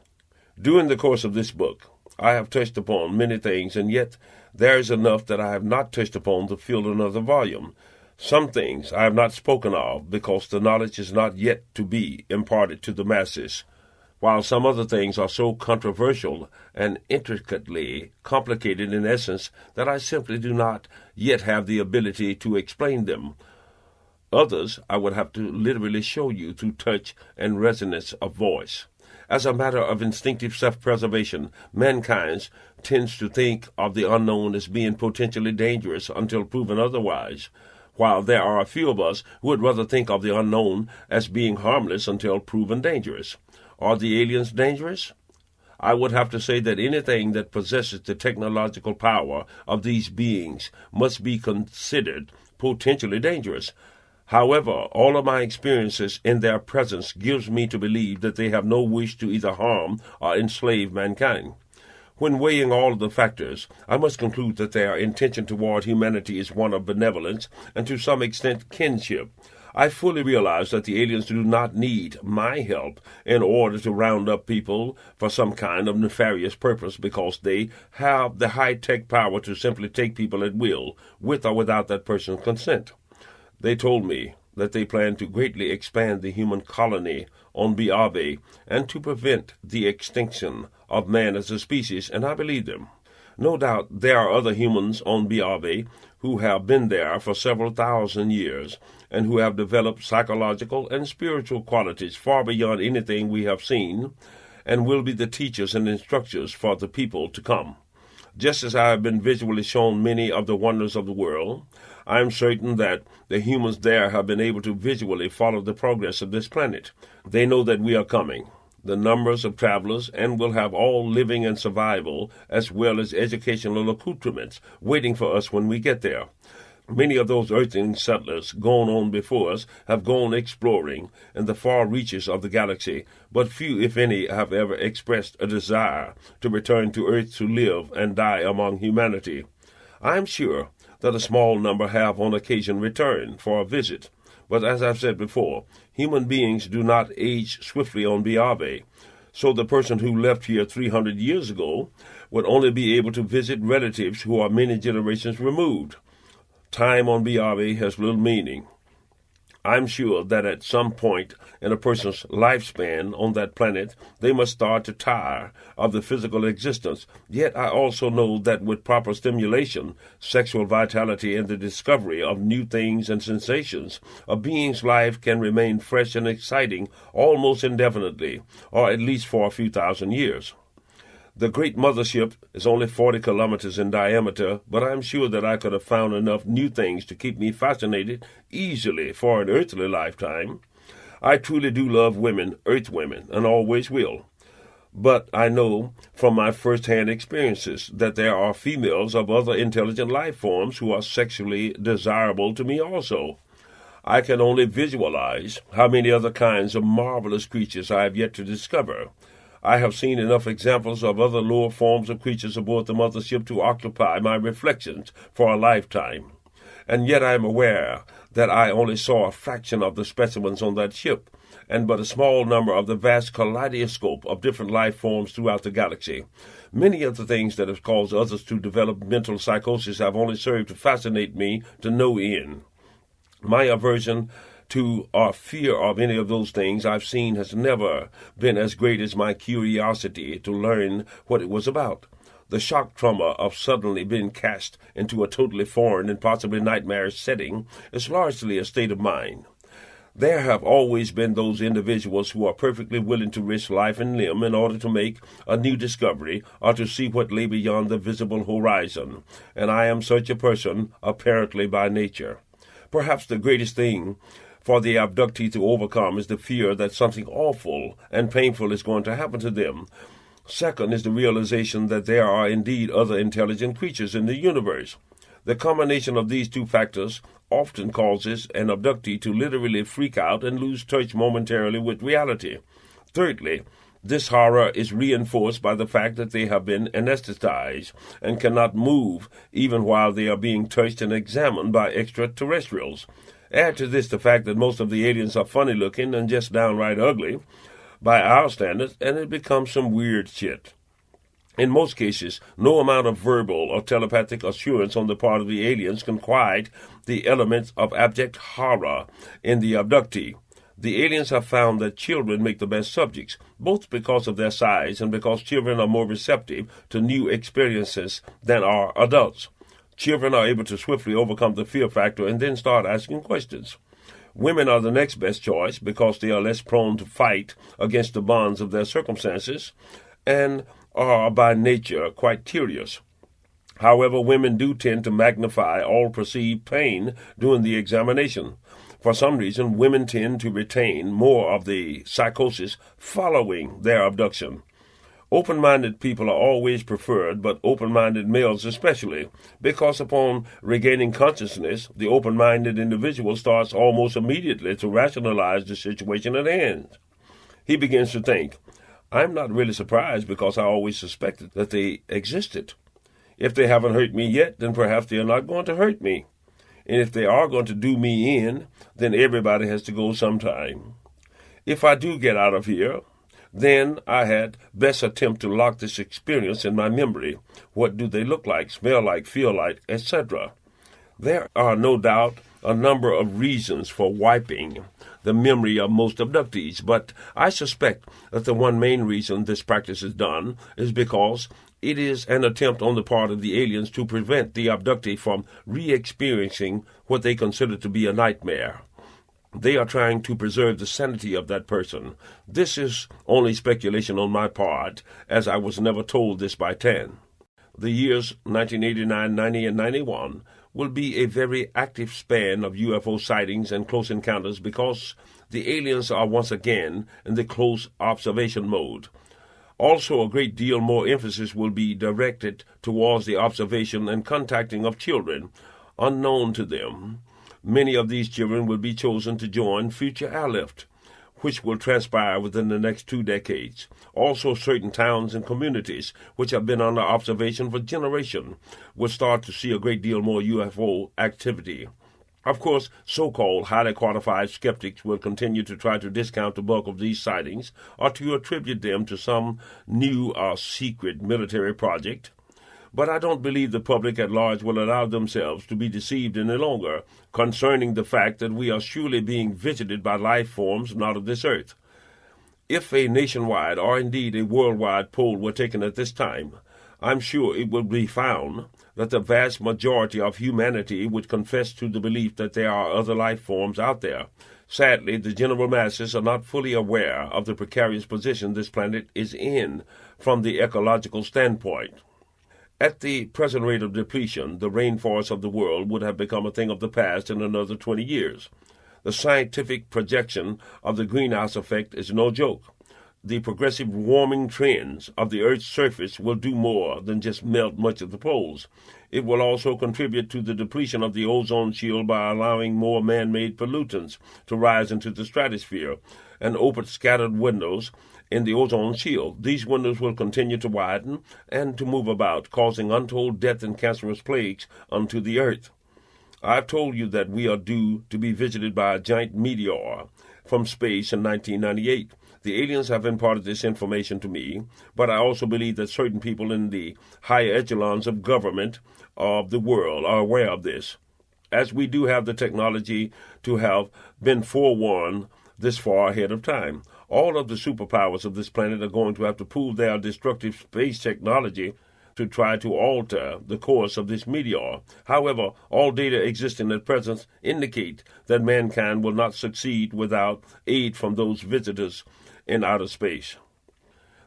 During the course of this book, I have touched upon many things, and yet there is enough that I have not touched upon to fill another volume. Some things I have not spoken of because the knowledge is not yet to be imparted to the masses, while some other things are so controversial and intricately complicated in essence that I simply do not yet have the ability to explain them. Others I would have to literally show you through touch and resonance of voice. As a matter of instinctive self-preservation, mankind tends to think of the unknown as being potentially dangerous until proven otherwise, while there are a few of us who would rather think of the unknown as being harmless until proven dangerous. Are the aliens dangerous? I would have to say that anything that possesses the technological power of these beings must be considered potentially dangerous. However, all of my experiences in their presence gives me to believe that they have no wish to either harm or enslave mankind. When weighing all of the factors, I must conclude that their intention toward humanity is one of benevolence and to some extent kinship. I fully realize that the aliens do not need my help in order to round up people for some kind of nefarious purpose, because they have the high-tech power to simply take people at will, with or without that person's consent. They told me that they plan to greatly expand the human colony on Biave and to prevent the extinction of man as a species, and I believe them. No doubt there are other humans on Biave who have been there for several thousand years and who have developed psychological and spiritual qualities far beyond anything we have seen, and will be the teachers and instructors for the people to come. Just as I have been visually shown many of the wonders of the world, I am certain that the humans there have been able to visually follow the progress of this planet. They know that we are coming, the numbers of travelers, and will have all living and survival, as well as educational accoutrements, waiting for us when we get there. Many of those earthling settlers gone on before us have gone exploring in the far reaches of the galaxy, but few, if any, have ever expressed a desire to return to Earth to live and die among humanity. I am sure that a small number have on occasion returned for a visit, but as I've said before, human beings do not age swiftly on Biave, so the person who left here 300 years ago would only be able to visit relatives who are many generations removed. Time on Biave has little meaning. I'm sure that at some point in a person's lifespan on that planet, they must start to tire of the physical existence. Yet I also know that with proper stimulation, sexual vitality, and the discovery of new things and sensations, a being's life can remain fresh and exciting almost indefinitely, or at least for a few thousand years. The great mothership is only 40 kilometers in diameter, but I am sure that I could have found enough new things to keep me fascinated easily for an earthly lifetime. I truly do love women, earth women, and always will. But I know from my first-hand experiences that there are females of other intelligent life forms who are sexually desirable to me also. I can only visualize how many other kinds of marvelous creatures I have yet to discover. I have seen enough examples of other lower forms of creatures aboard the mothership to occupy my reflections for a lifetime. And yet I am aware that I only saw a fraction of the specimens on that ship, and but a small number of the vast kaleidoscope of different life forms throughout the galaxy. Many of the things that have caused others to develop mental psychosis have only served to fascinate me to no end. My aversion to or fear of any of those things I've seen has never been as great as my curiosity to learn what it was about. The shock trauma of suddenly being cast into a totally foreign and possibly nightmarish setting is largely a state of mind. There have always been those individuals who are perfectly willing to risk life and limb in order to make a new discovery or to see what lay beyond the visible horizon, and I am such a person, apparently by nature. Perhaps the greatest thing for the abductee to overcome is the fear that something awful and painful is going to happen to them. Second is the realization that there are indeed other intelligent creatures in the universe. The combination of these two factors often causes an abductee to literally freak out and lose touch momentarily with reality. Thirdly, this horror is reinforced by the fact that they have been anesthetized and cannot move even while they are being touched and examined by extraterrestrials. Add to this the fact that most of the aliens are funny-looking and just downright ugly by our standards, and it becomes some weird shit. In most cases, no amount of verbal or telepathic assurance on the part of the aliens can quiet the elements of abject horror in the abductee. The aliens have found that children make the best subjects, both because of their size and because children are more receptive to new experiences than are adults. Children are able to swiftly overcome the fear factor and then start asking questions. Women are the next best choice because they are less prone to fight against the bonds of their circumstances and are by nature quite curious. However, women do tend to magnify all perceived pain during the examination. For some reason, women tend to retain more of the psychosis following their abduction. Open-minded people are always preferred, but open-minded males especially, because upon regaining consciousness, the open-minded individual starts almost immediately to rationalize the situation at hand. He begins to think, I'm not really surprised because I always suspected that they existed. If they haven't hurt me yet, then perhaps they are not going to hurt me. And if they are going to do me in, then everybody has to go sometime. If I do get out of here, then I had best attempt to lock this experience in my memory. What do they look like, smell like, feel like, etc.? There are no doubt a number of reasons for wiping the memory of most abductees, but I suspect that the one main reason this practice is done is because it is an attempt on the part of the aliens to prevent the abductee from re-experiencing what they consider to be a nightmare. They are trying to preserve the sanity of that person. This is only speculation on my part, as I was never told this by Tan. The years 1989, 90, and 91 will be a very active span of UFO sightings and close encounters because the aliens are once again in the close observation mode. Also, a great deal more emphasis will be directed towards the observation and contacting of children unknown to them. Many of these children will be chosen to join future airlift, which will transpire within the next 2 decades. Also, certain towns and communities which have been under observation for generations will start to see a great deal more UFO activity. Of course, so-called highly qualified skeptics will continue to try to discount the bulk of these sightings or to attribute them to some new or secret military project. But I don't believe the public at large will allow themselves to be deceived any longer concerning the fact that we are surely being visited by life forms not of this earth. If a nationwide or indeed a worldwide poll were taken at this time, I'm sure it would be found that the vast majority of humanity would confess to the belief that there are other life forms out there. Sadly, the general masses are not fully aware of the precarious position this planet is in from the ecological standpoint. At the present rate of depletion, the rainforests of the world would have become a thing of the past in another 20 years. The scientific projection of the greenhouse effect is no joke. The progressive warming trends of the Earth's surface will do more than just melt much of the poles. It will also contribute to the depletion of the ozone shield by allowing more man-made pollutants to rise into the stratosphere and open scattered windows in the ozone shield. These windows will continue to widen and to move about, causing untold death and cancerous plagues unto the earth. I've told you that we are due to be visited by a giant meteor from space in 1998. The aliens have imparted this information to me, but I also believe that certain people in the higher echelons of government of the world are aware of this, as we do have the technology to have been forewarned this far ahead of time. All of the superpowers of this planet are going to have to pool their destructive space technology to try to alter the course of this meteor. However, all data existing at present indicate that mankind will not succeed without aid from those visitors in outer space.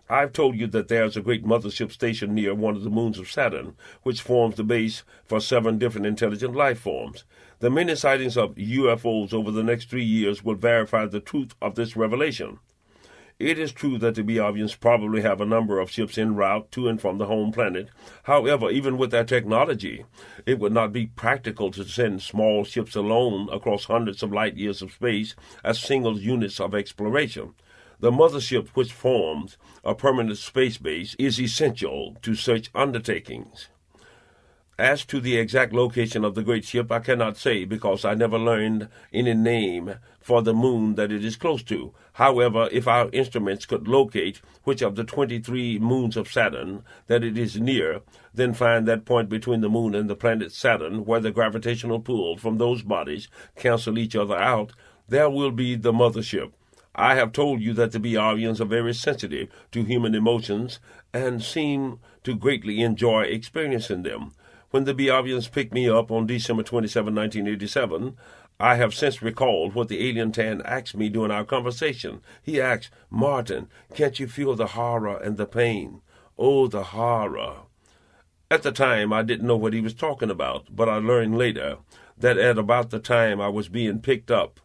I've told you that there's a great mothership station near one of the moons of Saturn, which forms the base for 7 different intelligent life forms. The many sightings of UFOs over the next 3 years will verify the truth of this revelation. It is true that the Biavians probably have a number of ships en route to and from the home planet. However, even with that technology, it would not be practical to send small ships alone across hundreds of light years of space as single units of exploration. The mothership, which forms a permanent space base, is essential to such undertakings. As to the exact location of the great ship, I cannot say because I never learned any name for the moon that it is close to. However, if our instruments could locate which of the 23 moons of Saturn that it is near, then find that point between the moon and the planet Saturn where the gravitational pull from those bodies cancel each other out, there will be the mothership. I have told you that the Biavians are very sensitive to human emotions and seem to greatly enjoy experiencing them. When the Biavians picked me up on December 27, 1987, I have since recalled what the alien Tan asked me during our conversation. He asked, "Martin, can't you feel the horror and the pain? Oh, the horror." At the time, I didn't know what he was talking about, but I learned later that at about the time I was being picked up,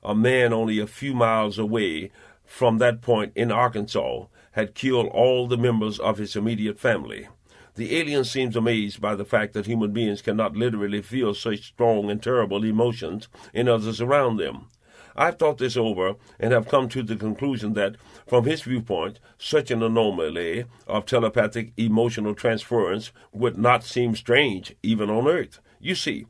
a man only a few miles away from that point in Arkansas had killed all the members of his immediate family. The alien seems amazed by the fact that human beings cannot literally feel such strong and terrible emotions in others around them. I've thought this over and have come to the conclusion that, from his viewpoint, such an anomaly of telepathic emotional transference would not seem strange even on Earth. You see,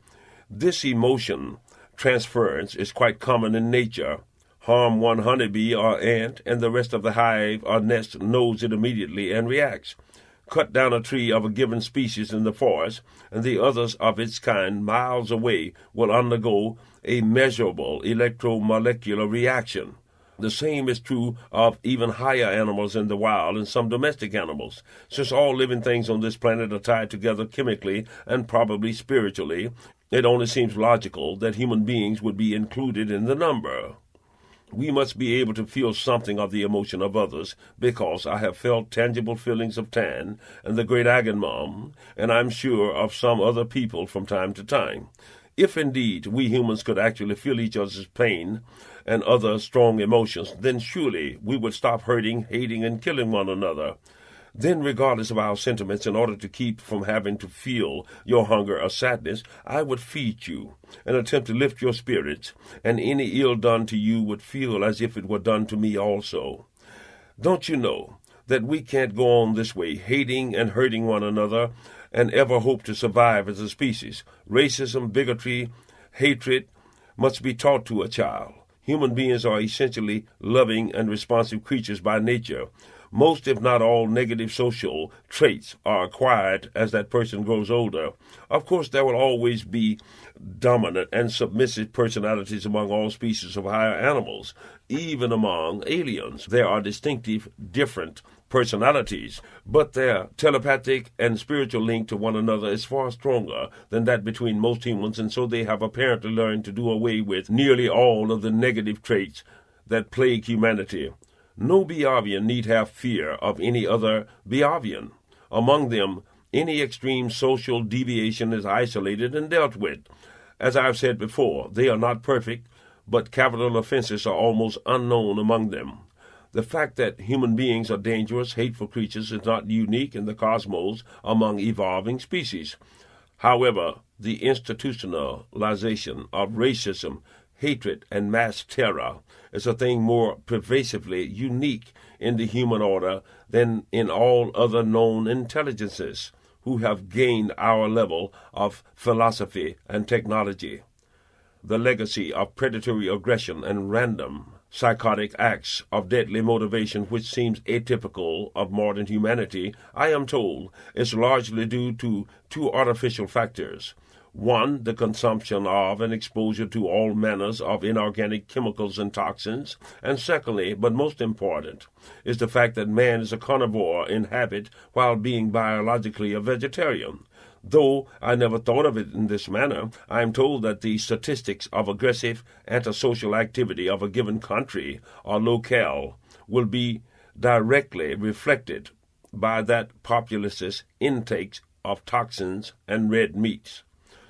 This emotion transference is quite common in nature. Harm one honeybee or ant, and the rest of the hive or nest knows it immediately and reacts. Cut down a tree of a given species in the forest, and the others of its kind miles away will undergo a measurable electromolecular reaction. The same is true of even higher animals in the wild and some domestic animals. Since all living things on this planet are tied together chemically and probably spiritually, it only seems logical that human beings would be included in the number. We must be able to feel something of the emotion of others, because I have felt tangible feelings of Tan and the great Agamemnon, and I'm sure of some other people from time to time. If indeed we humans could actually feel each other's pain and other strong emotions, then surely we would stop hurting, hating, and killing one another. Then, regardless of our sentiments, in order to keep from having to feel your hunger or sadness, I would feed you and attempt to lift your spirits, and any ill done to you would feel as if it were done to me also. Don't you know that we can't go on this way, hating and hurting one another, and ever hope to survive as a species? Racism, bigotry, hatred must be taught to a child. Human beings are essentially loving and responsive creatures by nature. Most, if not all, negative social traits are acquired as that person grows older. Of course, there will always be dominant and submissive personalities among all species of higher animals. Even among aliens, there are distinctive, different personalities, but their telepathic and spiritual link to one another is far stronger than that between most humans, and so they have apparently learned to do away with nearly all of the negative traits that plague humanity. No Biavian need have fear of any other Biavian. Among them, any extreme social deviation is isolated and dealt with. As I've said before, they are not perfect, but capital offenses are almost unknown among them. The fact that human beings are dangerous, hateful creatures is not unique in the cosmos among evolving species. However, the institutionalization of racism, hatred, and mass terror is a thing more pervasively unique in the human order than in all other known intelligences who have gained our level of philosophy and technology. The legacy of predatory aggression and random psychotic acts of deadly motivation, which seems atypical of modern humanity, I am told, is largely due to two artificial factors. One, the consumption of and exposure to all manners of inorganic chemicals and toxins. And secondly, but most important, is the fact that man is a carnivore in habit while being biologically a vegetarian. Though I never thought of it in this manner, I am told that the statistics of aggressive antisocial activity of a given country or locale will be directly reflected by that populace's intakes of toxins and red meats.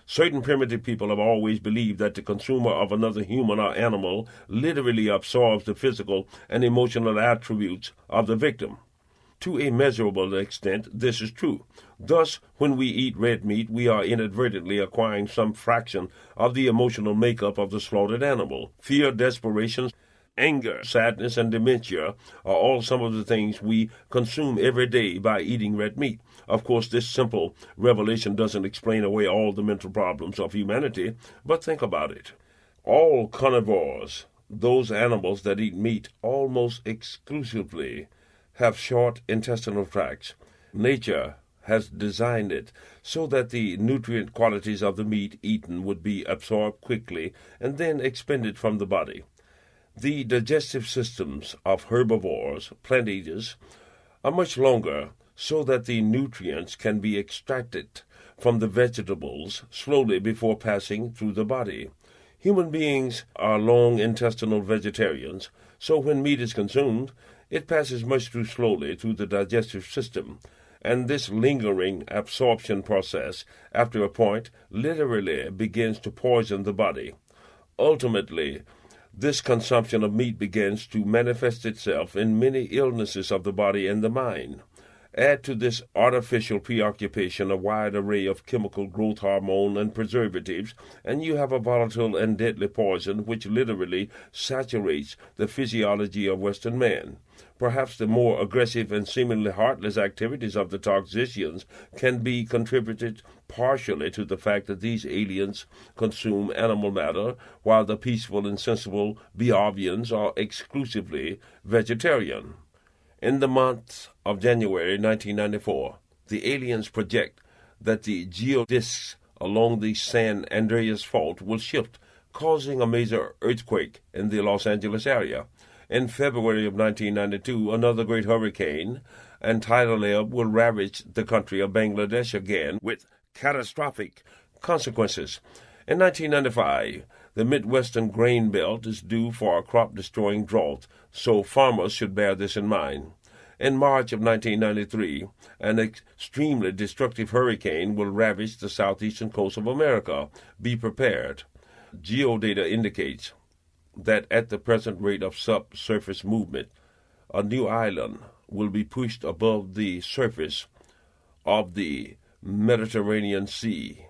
Certain primitive people have always believed that the consumer of another human or animal literally absorbs the physical and emotional attributes of the victim. To a measurable extent, this is true. Thus, when we eat red meat, we are inadvertently acquiring some fraction of the emotional makeup of the slaughtered animal. Fear, desperation, anger, sadness, and dementia are all some of the things we consume every day by eating red meat. Of course, this simple revelation doesn't explain away all the mental problems of humanity, but think about it. All carnivores, those animals that eat meat almost exclusively, have short intestinal tracts. Nature has designed it so that the nutrient qualities of the meat eaten would be absorbed quickly and then expended from the body. The digestive systems of herbivores, plant eaters, are much longer, so that the nutrients can be extracted from the vegetables slowly before passing through the body. Human beings are long intestinal vegetarians, so when meat is consumed, it passes much too slowly through the digestive system, and this lingering absorption process, after a point, literally begins to poison the body. Ultimately, this consumption of meat begins to manifest itself in many illnesses of the body and the mind. Add to this artificial preoccupation a wide array of chemical growth hormone and preservatives, and you have a volatile and deadly poison which literally saturates the physiology of Western man. Perhaps the more aggressive and seemingly heartless activities of the toxicians can be contributed partially to the fact that these aliens consume animal matter, while the peaceful and sensible Biavians are exclusively vegetarian. In the month of January 1994, the aliens project that the geodisks along the San Andreas Fault will shift, causing a major earthquake in the Los Angeles area. In February of 1992, another great hurricane and tidal ebb will ravage the country of Bangladesh again with catastrophic consequences. In 1995, the Midwestern grain belt is due for a crop-destroying drought, so farmers should bear this in mind. In March of 1993, an extremely destructive hurricane will ravage the southeastern coast of America. Be prepared. Geodata indicates that at the present rate of subsurface movement, a new island will be pushed above the surface of the Mediterranean Sea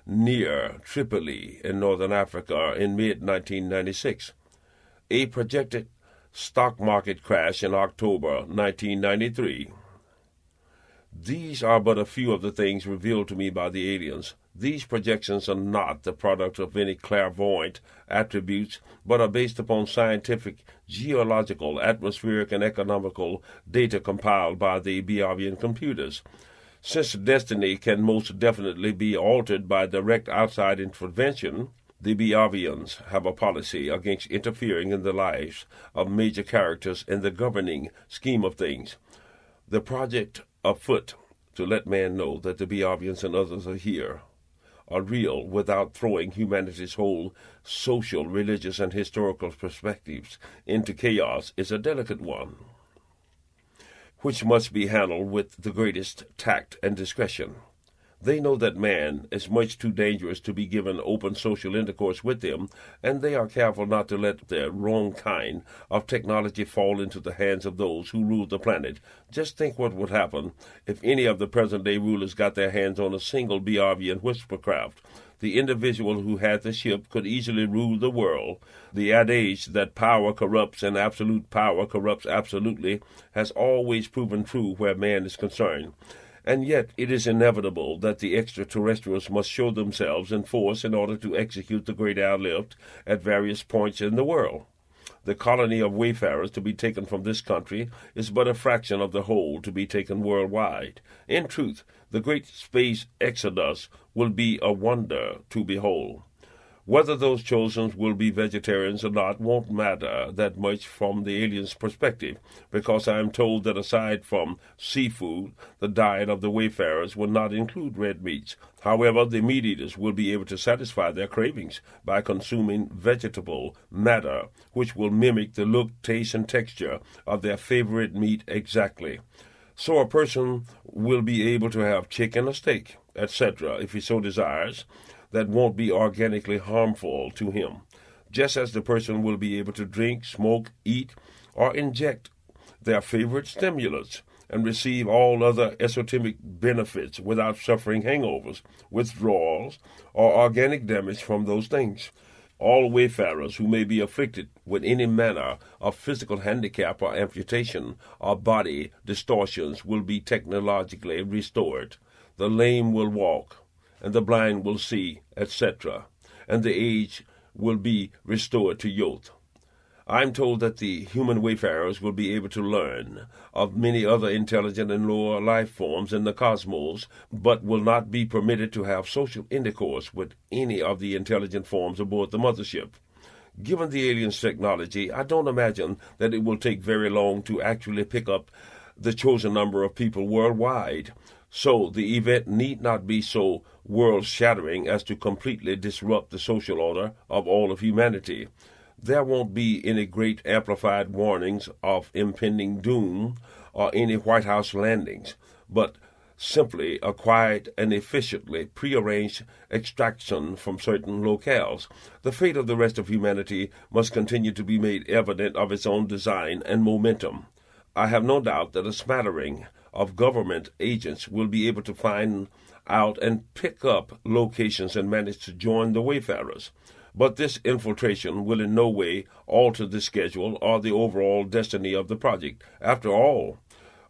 near Tripoli in northern Africa in mid-1996. A projected stock market crash in October 1993. These are but a few of the things revealed to me by the aliens. These projections are not the product of any clairvoyant attributes, but are based upon scientific, geological, atmospheric, and economical data compiled by the Biavian computers. Since destiny can most definitely be altered by direct outside intervention, the Biavians have a policy against interfering in the lives of major characters in the governing scheme of things. The project afoot to let man know that the Biavians and others are here are real without throwing humanity's whole social, religious, and historical perspectives into chaos is a delicate one, which must be handled with the greatest tact and discretion. They know that man is much too dangerous to be given open social intercourse with them, and they are careful not to let their wrong kind of technology fall into the hands of those who rule the planet. Just think what would happen if any of the present-day rulers got their hands on a single Biavian whispercraft. The individual who had the ship could easily rule the world. The adage that power corrupts and absolute power corrupts absolutely has always proven true where man is concerned. And yet it is inevitable that the extraterrestrials must show themselves in force in order to execute the great airlift at various points in the world. The colony of wayfarers to be taken from this country is but a fraction of the whole to be taken worldwide. In truth, the great space exodus will be a wonder to behold. Whether those chosen will be vegetarians or not won't matter that much from the aliens' perspective, because I am told that aside from seafood, the diet of the wayfarers will not include red meats. However, the meat-eaters will be able to satisfy their cravings by consuming vegetable matter, which will mimic the look, taste, and texture of their favorite meat exactly. So a person will be able to have chicken or steak, etc., if he so desires, that won't be organically harmful to him, just as the person will be able to drink, smoke, eat, or inject their favorite stimulants and receive all other esoteric benefits without suffering hangovers, withdrawals, or organic damage from those things. All wayfarers who may be afflicted with any manner of physical handicap or amputation or body distortions will be technologically restored. The lame will walk, and the blind will see, etc., and the aged will be restored to youth. I am told that the human wayfarers will be able to learn of many other intelligent and lower life forms in the cosmos, but will not be permitted to have social intercourse with any of the intelligent forms aboard the mothership. Given the aliens' technology, I don't imagine that it will take very long to actually pick up the chosen number of people worldwide. So the event need not be so world-shattering as to completely disrupt the social order of all of humanity. There won't be any great amplified warnings of impending doom or any White House landings, but simply a quiet and efficiently prearranged extraction from certain locales. The fate of the rest of humanity must continue to be made evident of its own design and momentum. I have no doubt that a smattering of government agents will be able to find out and pick up locations and manage to join the wayfarers. But this infiltration will in no way alter the schedule or the overall destiny of the project. After all,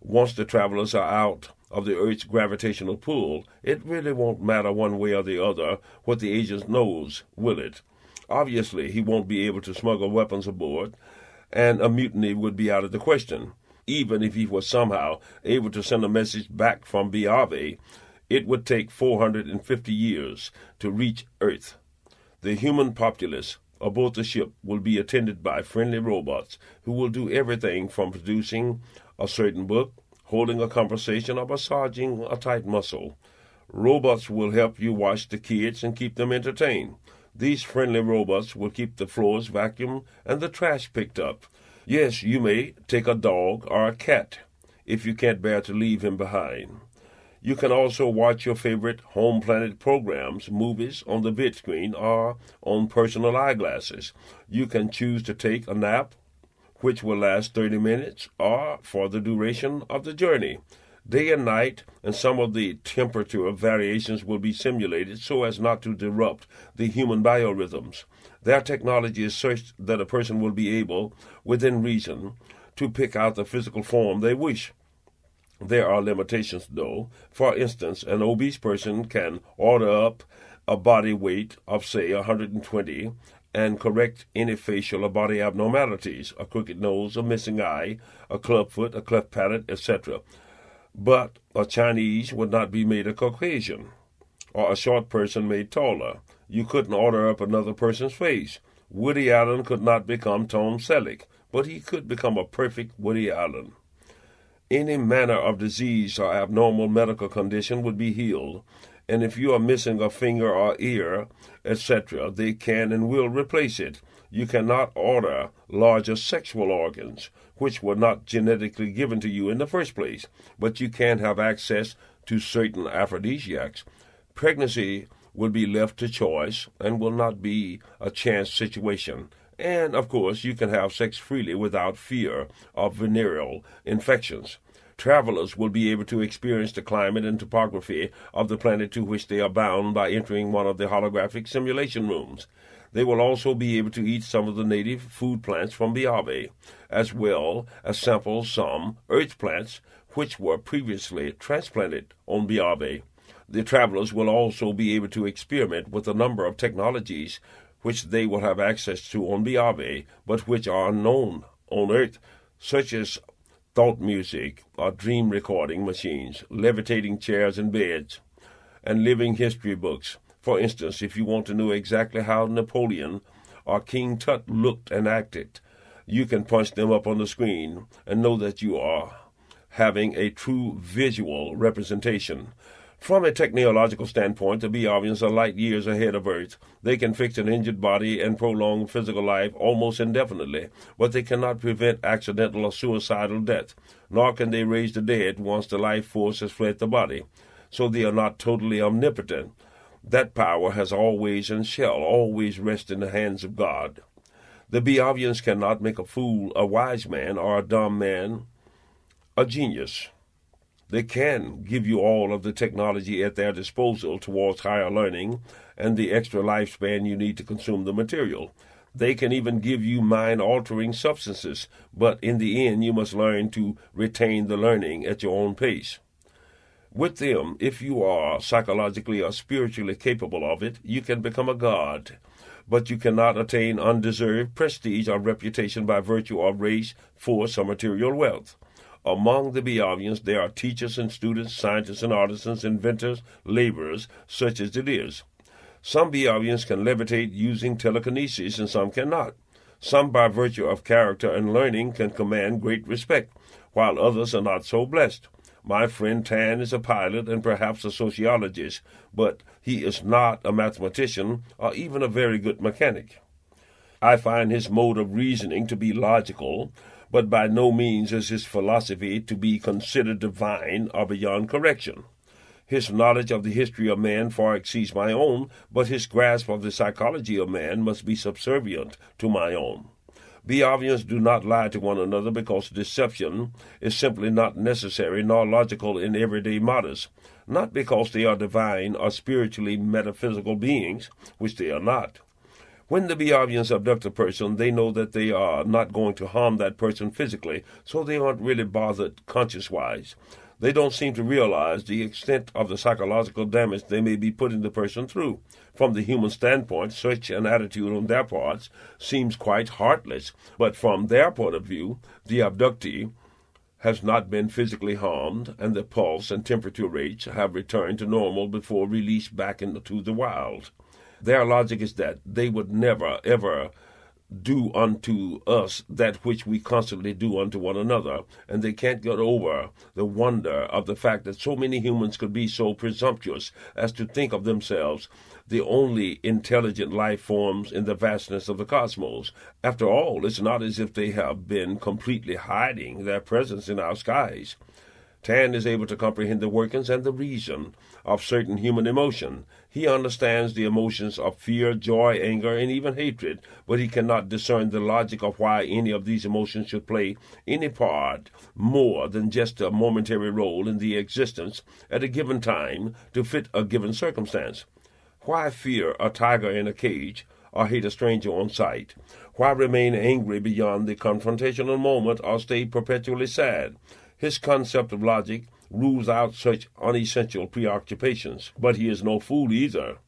once the travelers are out of the Earth's gravitational pull, it really won't matter one way or the other what the agent knows, will it? Obviously, he won't be able to smuggle weapons aboard, and a mutiny would be out of the question. Even if he was somehow able to send a message back from Biave, it would take 450 years to reach Earth. The human populace aboard the ship will be attended by friendly robots who will do everything from producing a certain book, holding a conversation, or massaging a tight muscle. Robots will help you watch the kids and keep them entertained. These friendly robots will keep the floors vacuumed and the trash picked up. Yes, you may take a dog or a cat if you can't bear to leave him behind. You can also watch your favorite Home Planet programs, movies on the vid screen or on personal eyeglasses. You can choose to take a nap, which will last 30 minutes, or for the duration of the journey. Day and night, and some of the temperature variations will be simulated so as not to disrupt the human biorhythms. Their technology is such that a person will be able, within reason, to pick out the physical form they wish. There are limitations, though. For instance, an obese person can order up a body weight of, say, 120 and correct any facial or body abnormalities, a crooked nose, a missing eye, a clubfoot, a cleft palate, etc. But a Chinese would not be made a Caucasian, or a short person made taller. You couldn't order up another person's face. Woody Allen could not become Tom Selleck, but he could become a perfect Woody Allen. Any manner of disease or abnormal medical condition would be healed, and if you are missing a finger or ear, etc., they can and will replace it. You cannot order larger sexual organs, which were not genetically given to you in the first place, but you can have access to certain aphrodisiacs. Pregnancy will be left to choice and will not be a chance situation. And, of course, you can have sex freely without fear of venereal infections. Travelers will be able to experience the climate and topography of the planet to which they are bound by entering one of the holographic simulation rooms. They will also be able to eat some of the native food plants from Biave, as well as sample some earth plants which were previously transplanted on Biave. The travelers will also be able to experiment with a number of technologies which they will have access to on Biave, but which are unknown on Earth, such as thought music or dream recording machines, levitating chairs and beds, and living history books. For instance, if you want to know exactly how Napoleon or King Tut looked and acted, you can punch them up on the screen and know that you are having a true visual representation. From a technological standpoint, the Biavians are light years ahead of Earth. They can fix an injured body and prolong physical life almost indefinitely, but they cannot prevent accidental or suicidal death, nor can they raise the dead once the life force has fled the body. So they are not totally omnipotent. That power has always and shall always rest in the hands of God. The Biavians cannot make a fool a wise man or a dumb man a genius. They can give you all of the technology at their disposal towards higher learning and the extra lifespan you need to consume the material. They can even give you mind-altering substances, but in the end you must learn to retain the learning at your own pace. With them, if you are psychologically or spiritually capable of it, you can become a god, but you cannot attain undeserved prestige or reputation by virtue of race, force, or material wealth. Among the Biavians, there are teachers and students, scientists and artisans, inventors, laborers, such as it is. Some Biavians can levitate using telekinesis, and some cannot. Some, by virtue of character and learning, can command great respect, while others are not so blessed. My friend Tan is a pilot and perhaps a sociologist, but he is not a mathematician or even a very good mechanic. I find his mode of reasoning to be logical, but by no means is his philosophy to be considered divine or beyond correction. His knowledge of the history of man far exceeds my own, but his grasp of the psychology of man must be subservient to my own. Biavians do not lie to one another because deception is simply not necessary nor logical in everyday matters, not because they are divine or spiritually metaphysical beings, which they are not. When the Biavians abduct a person, they know that they are not going to harm that person physically, so they aren't really bothered conscious-wise. They don't seem to realize the extent of the psychological damage they may be putting the person through. From the human standpoint, such an attitude on their parts seems quite heartless, but from their point of view, the abductee has not been physically harmed, and the pulse and temperature rates have returned to normal before release back into the wild. Their logic is that they would never, ever do unto us that which we constantly do unto one another, and they can't get over the wonder of the fact that so many humans could be so presumptuous as to think of themselves the only intelligent life forms in the vastness of the cosmos. After all, it's not as if they have been completely hiding their presence in our skies. Tan is able to comprehend the workings and the reason of certain human emotion. He understands the emotions of fear, joy, anger, and even hatred, but he cannot discern the logic of why any of these emotions should play any part more than just a momentary role in the existence at a given time to fit a given circumstance. Why fear a tiger in a cage or hate a stranger on sight? Why remain angry beyond the confrontational moment or stay perpetually sad? His concept of logic rules out such unessential preoccupations, but he is no fool either.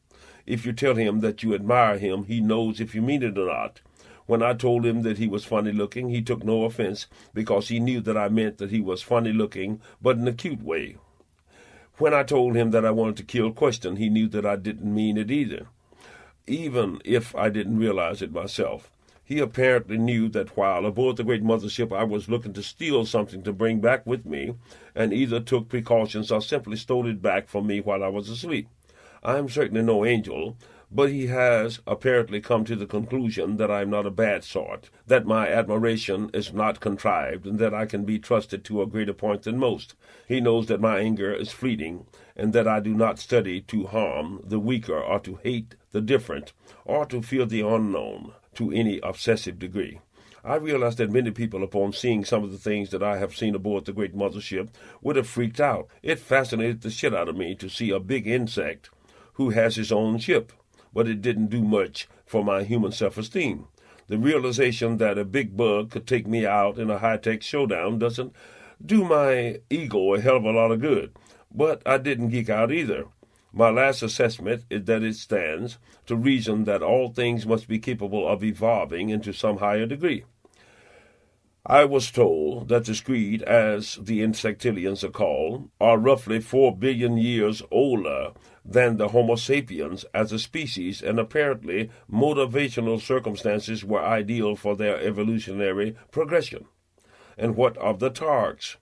If you tell him that you admire him, he knows if you mean it or not. When I told him that he was funny-looking, he took no offense because he knew that I meant that he was funny-looking, but in a cute way. When I told him that I wanted to kill Question, he knew that I didn't mean it either, even if I didn't realize it myself. He apparently knew that while aboard the great mothership I was looking to steal something to bring back with me, and either took precautions or simply stole it back from me while I was asleep. I am certainly no angel, but he has apparently come to the conclusion that I am not a bad sort, that my admiration is not contrived, and that I can be trusted to a greater point than most. He knows that my anger is fleeting, and that I do not study to harm the weaker or to hate the different, or to fear the unknown to any obsessive degree. I realize that many people, upon seeing some of the things that I have seen aboard the great mothership, would have freaked out. It fascinated the shit out of me to see a big insect who has his own ship, but it didn't do much for my human self-esteem. The realization that a big bug could take me out in a high-tech showdown doesn't do my ego a hell of a lot of good, but I didn't geek out either. My last assessment is that it stands to reason that all things must be capable of evolving into some higher degree. I was told that the Screed, as the insectilians are called, are roughly 4 billion years older than the Homo sapiens as a species, and apparently motivational circumstances were ideal for their evolutionary progression. And what of the Targs?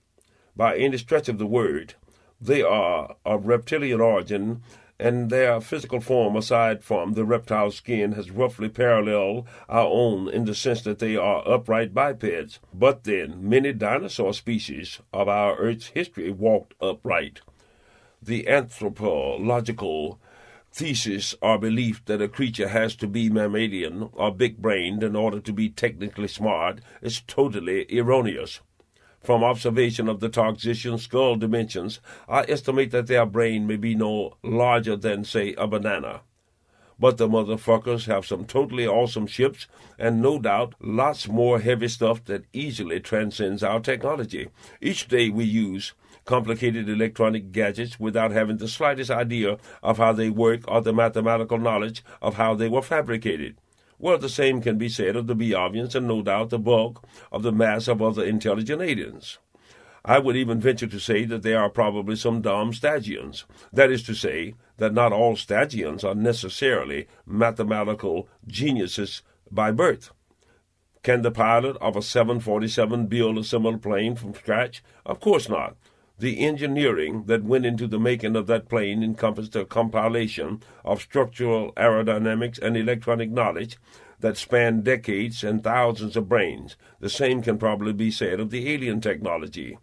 By any stretch of the word, they are of reptilian origin, and their physical form, aside from the reptile skin, has roughly paralleled our own in the sense that they are upright bipeds. But then, many dinosaur species of our Earth's history walked upright. The anthropological thesis or belief that a creature has to be mammalian or big-brained in order to be technically smart is totally erroneous. From observation of the Targsian skull dimensions, I estimate that their brain may be no larger than, say, a banana. But the motherfuckers have some totally awesome ships, and no doubt lots more heavy stuff that easily transcends our technology. Each day we use complicated electronic gadgets without having the slightest idea of how they work or the mathematical knowledge of how they were fabricated. Well, the same can be said of the Biavians and no doubt the bulk of the mass of other intelligent aliens. I would even venture to say that there are probably some dumb Stagians. That is to say, that not all Stagians are necessarily mathematical geniuses by birth. Can the pilot of a 747 build a similar plane from scratch? Of course not. The engineering that went into the making of that plane encompassed a compilation of structural aerodynamics and electronic knowledge that spanned decades and thousands of brains. The same can probably be said of the alien technology.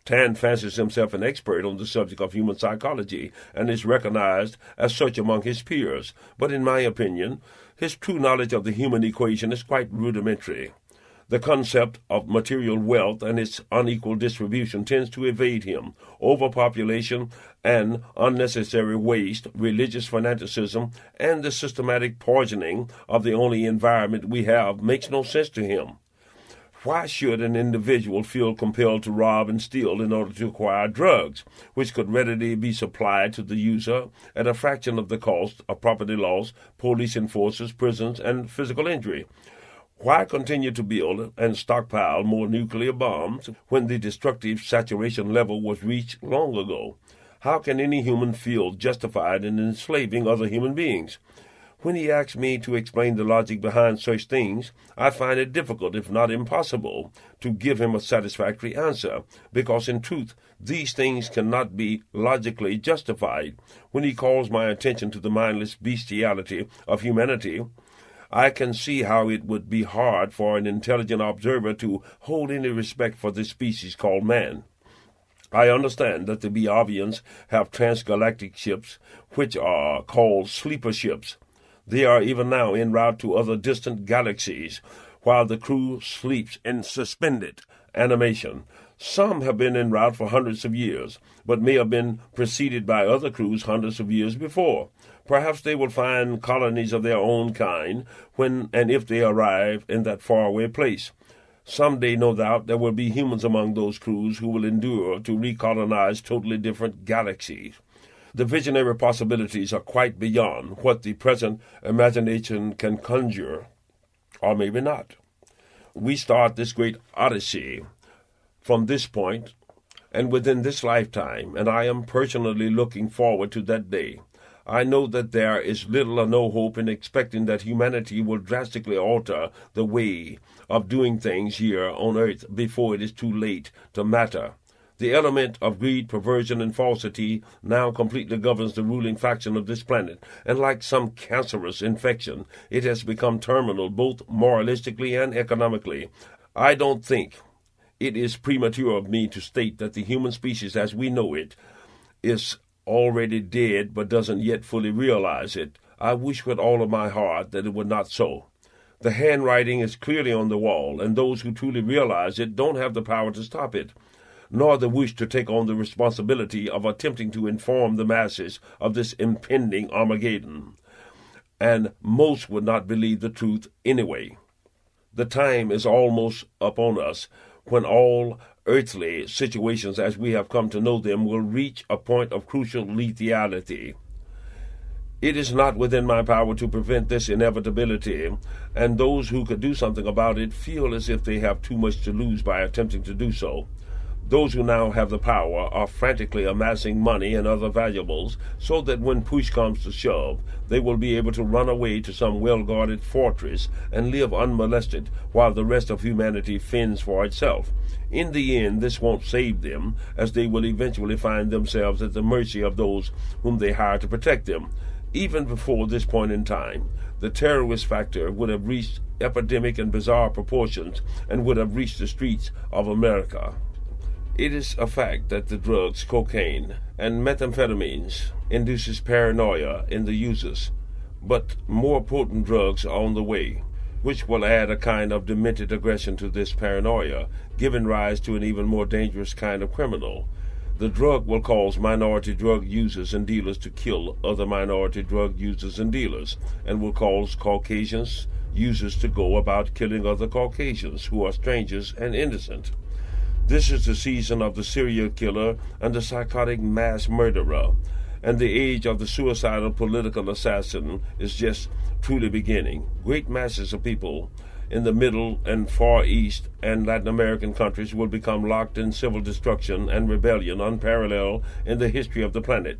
Tan fancies himself an expert on the subject of human psychology and is recognized as such among his peers, but in my opinion, his true knowledge of the human equation is quite rudimentary. The concept of material wealth and its unequal distribution tends to evade him. Overpopulation and unnecessary waste, religious fanaticism, and the systematic poisoning of the only environment we have makes no sense to him. Why should an individual feel compelled to rob and steal in order to acquire drugs, which could readily be supplied to the user at a fraction of the cost of property loss, police enforcers, prisons, and physical injury? Why continue to build and stockpile more nuclear bombs when the destructive saturation level was reached long ago? How can any human feel justified in enslaving other human beings? When he asks me to explain the logic behind such things, I find it difficult, if not impossible, to give him a satisfactory answer, because in truth these things cannot be logically justified. When he calls my attention to the mindless bestiality of humanity, I can see how it would be hard for an intelligent observer to hold any respect for this species called man. I understand that the Biavians have transgalactic ships, which are called sleeper ships. They are even now en route to other distant galaxies, while the crew sleeps in suspended animation. Some have been en route for hundreds of years, but may have been preceded by other crews hundreds of years before. Perhaps they will find colonies of their own kind when and if they arrive in that faraway place. Some day, no doubt, there will be humans among those crews who will endure to recolonize totally different galaxies. The visionary possibilities are quite beyond what the present imagination can conjure, or maybe not. We start this great odyssey from this point and within this lifetime, and I am personally looking forward to that day. I know that there is little or no hope in expecting that humanity will drastically alter the way of doing things here on earth before it is too late to matter. The element of greed, perversion, and falsity now completely governs the ruling faction of this planet, and like some cancerous infection, it has become terminal both moralistically and economically. I don't think it is premature of me to state that the human species as we know it is already dead but doesn't yet fully realize it. I wish with all of my heart that it were not so. The handwriting is clearly on the wall, and those who truly realize it don't have the power to stop it, nor the wish to take on the responsibility of attempting to inform the masses of this impending Armageddon. And most would not believe the truth anyway. The time is almost upon us when all earthly situations as we have come to know them will reach a point of crucial lethality. It is not within my power to prevent this inevitability, and those who could do something about it feel as if they have too much to lose by attempting to do so. Those who now have the power are frantically amassing money and other valuables so that when push comes to shove, they will be able to run away to some well-guarded fortress and live unmolested while the rest of humanity fends for itself. In the end, this won't save them, as they will eventually find themselves at the mercy of those whom they hire to protect them. Even before this point in time, the terrorist factor would have reached epidemic and bizarre proportions and would have reached the streets of America. It is a fact that the drugs, cocaine, and methamphetamines induces paranoia in the users, but more potent drugs are on the way, which will add a kind of demented aggression to this paranoia, giving rise to an even more dangerous kind of criminal. The drug will cause minority drug users and dealers to kill other minority drug users and dealers, and will cause Caucasians users to go about killing other Caucasians who are strangers and innocent. This is the season of the serial killer and the psychotic mass murderer, and the age of the suicidal political assassin is just truly beginning. Great masses of people in the Middle and Far East and Latin American countries will become locked in civil destruction and rebellion unparalleled in the history of the planet.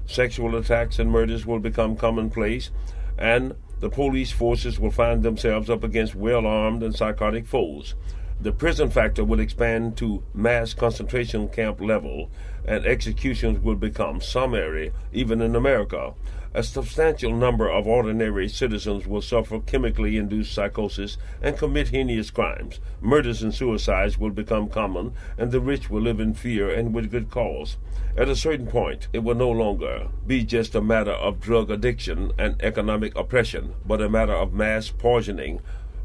Sexual attacks and murders will become commonplace, and the police forces will find themselves up against well-armed and psychotic foes. The prison factor will expand to mass concentration camp level, and executions will become summary, even in America. A substantial number of ordinary citizens will suffer chemically induced psychosis and commit heinous crimes. Murders and suicides will become common, and the rich will live in fear and with good cause. At a certain point, it will no longer be just a matter of drug addiction and economic oppression, but a matter of mass poisoning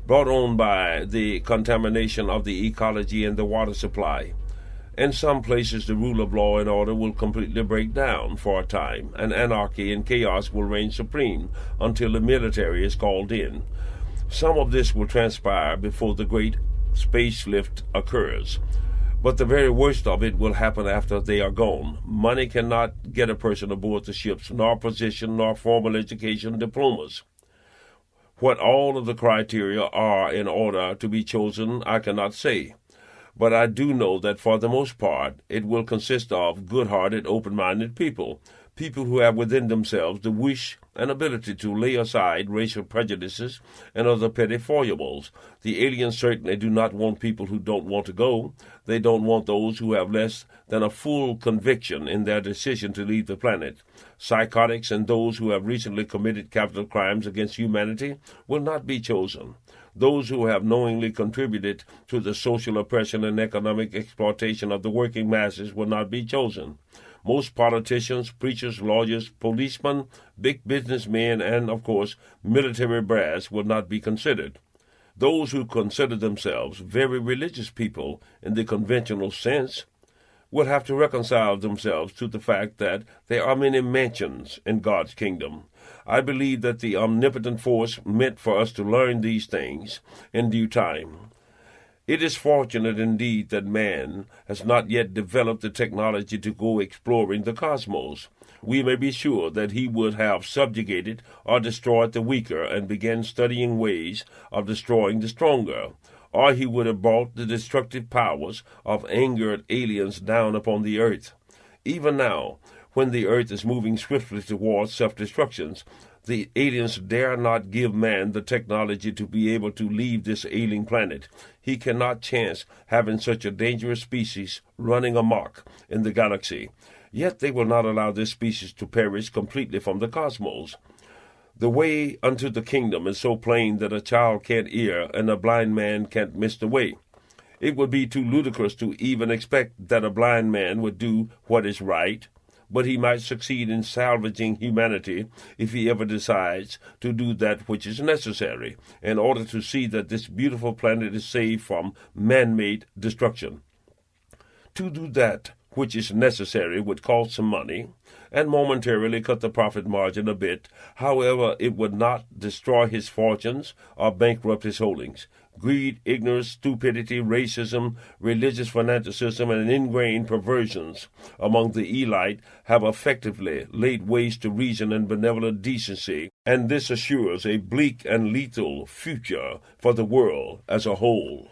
brought on by the contamination of the ecology and the water supply. In some places, the rule of law and order will completely break down for a time, and anarchy and chaos will reign supreme until the military is called in. Some of this will transpire before the great spacelift occurs, but the very worst of it will happen after they are gone. Money cannot get a person aboard the ships, nor position, nor formal education, diplomas. What all of the criteria are in order to be chosen, I cannot say. But I do know that for the most part, it will consist of good-hearted, open-minded people who have within themselves the wish and ability to lay aside racial prejudices and other petty foibles. The aliens certainly do not want people who don't want to go. They don't want those who have less than a full conviction in their decision to leave the planet. Psychotics and those who have recently committed capital crimes against humanity will not be chosen. Those who have knowingly contributed to the social oppression and economic exploitation of the working masses will not be chosen. Most politicians, preachers, lawyers, policemen, big businessmen, and, of course, military brass will not be considered. Those who consider themselves very religious people in the conventional sense will have to reconcile themselves to the fact that there are many mansions in God's kingdom. I believe that the omnipotent force meant for us to learn these things in due time. It is fortunate indeed that man has not yet developed the technology to go exploring the cosmos. We may be sure that he would have subjugated or destroyed the weaker and began studying ways of destroying the stronger, or he would have brought the destructive powers of angered aliens down upon the earth. Even now, when the earth is moving swiftly towards self-destruction, the aliens dare not give man the technology to be able to leave this ailing planet. He cannot chance having such a dangerous species running amok in the galaxy. Yet they will not allow this species to perish completely from the cosmos. The way unto the kingdom is so plain that a child can't hear and a blind man can't miss the way. It would be too ludicrous to even expect that a blind man would do what is right, but he might succeed in salvaging humanity if he ever decides to do that which is necessary in order to see that this beautiful planet is saved from man-made destruction. To do that which is necessary would cost some money and momentarily cut the profit margin a bit. However, it would not destroy his fortunes or bankrupt his holdings. Greed, ignorance, stupidity, racism, religious fanaticism, and ingrained perversions among the elite have effectively laid waste to reason and benevolent decency, and this assures a bleak and lethal future for the world as a whole.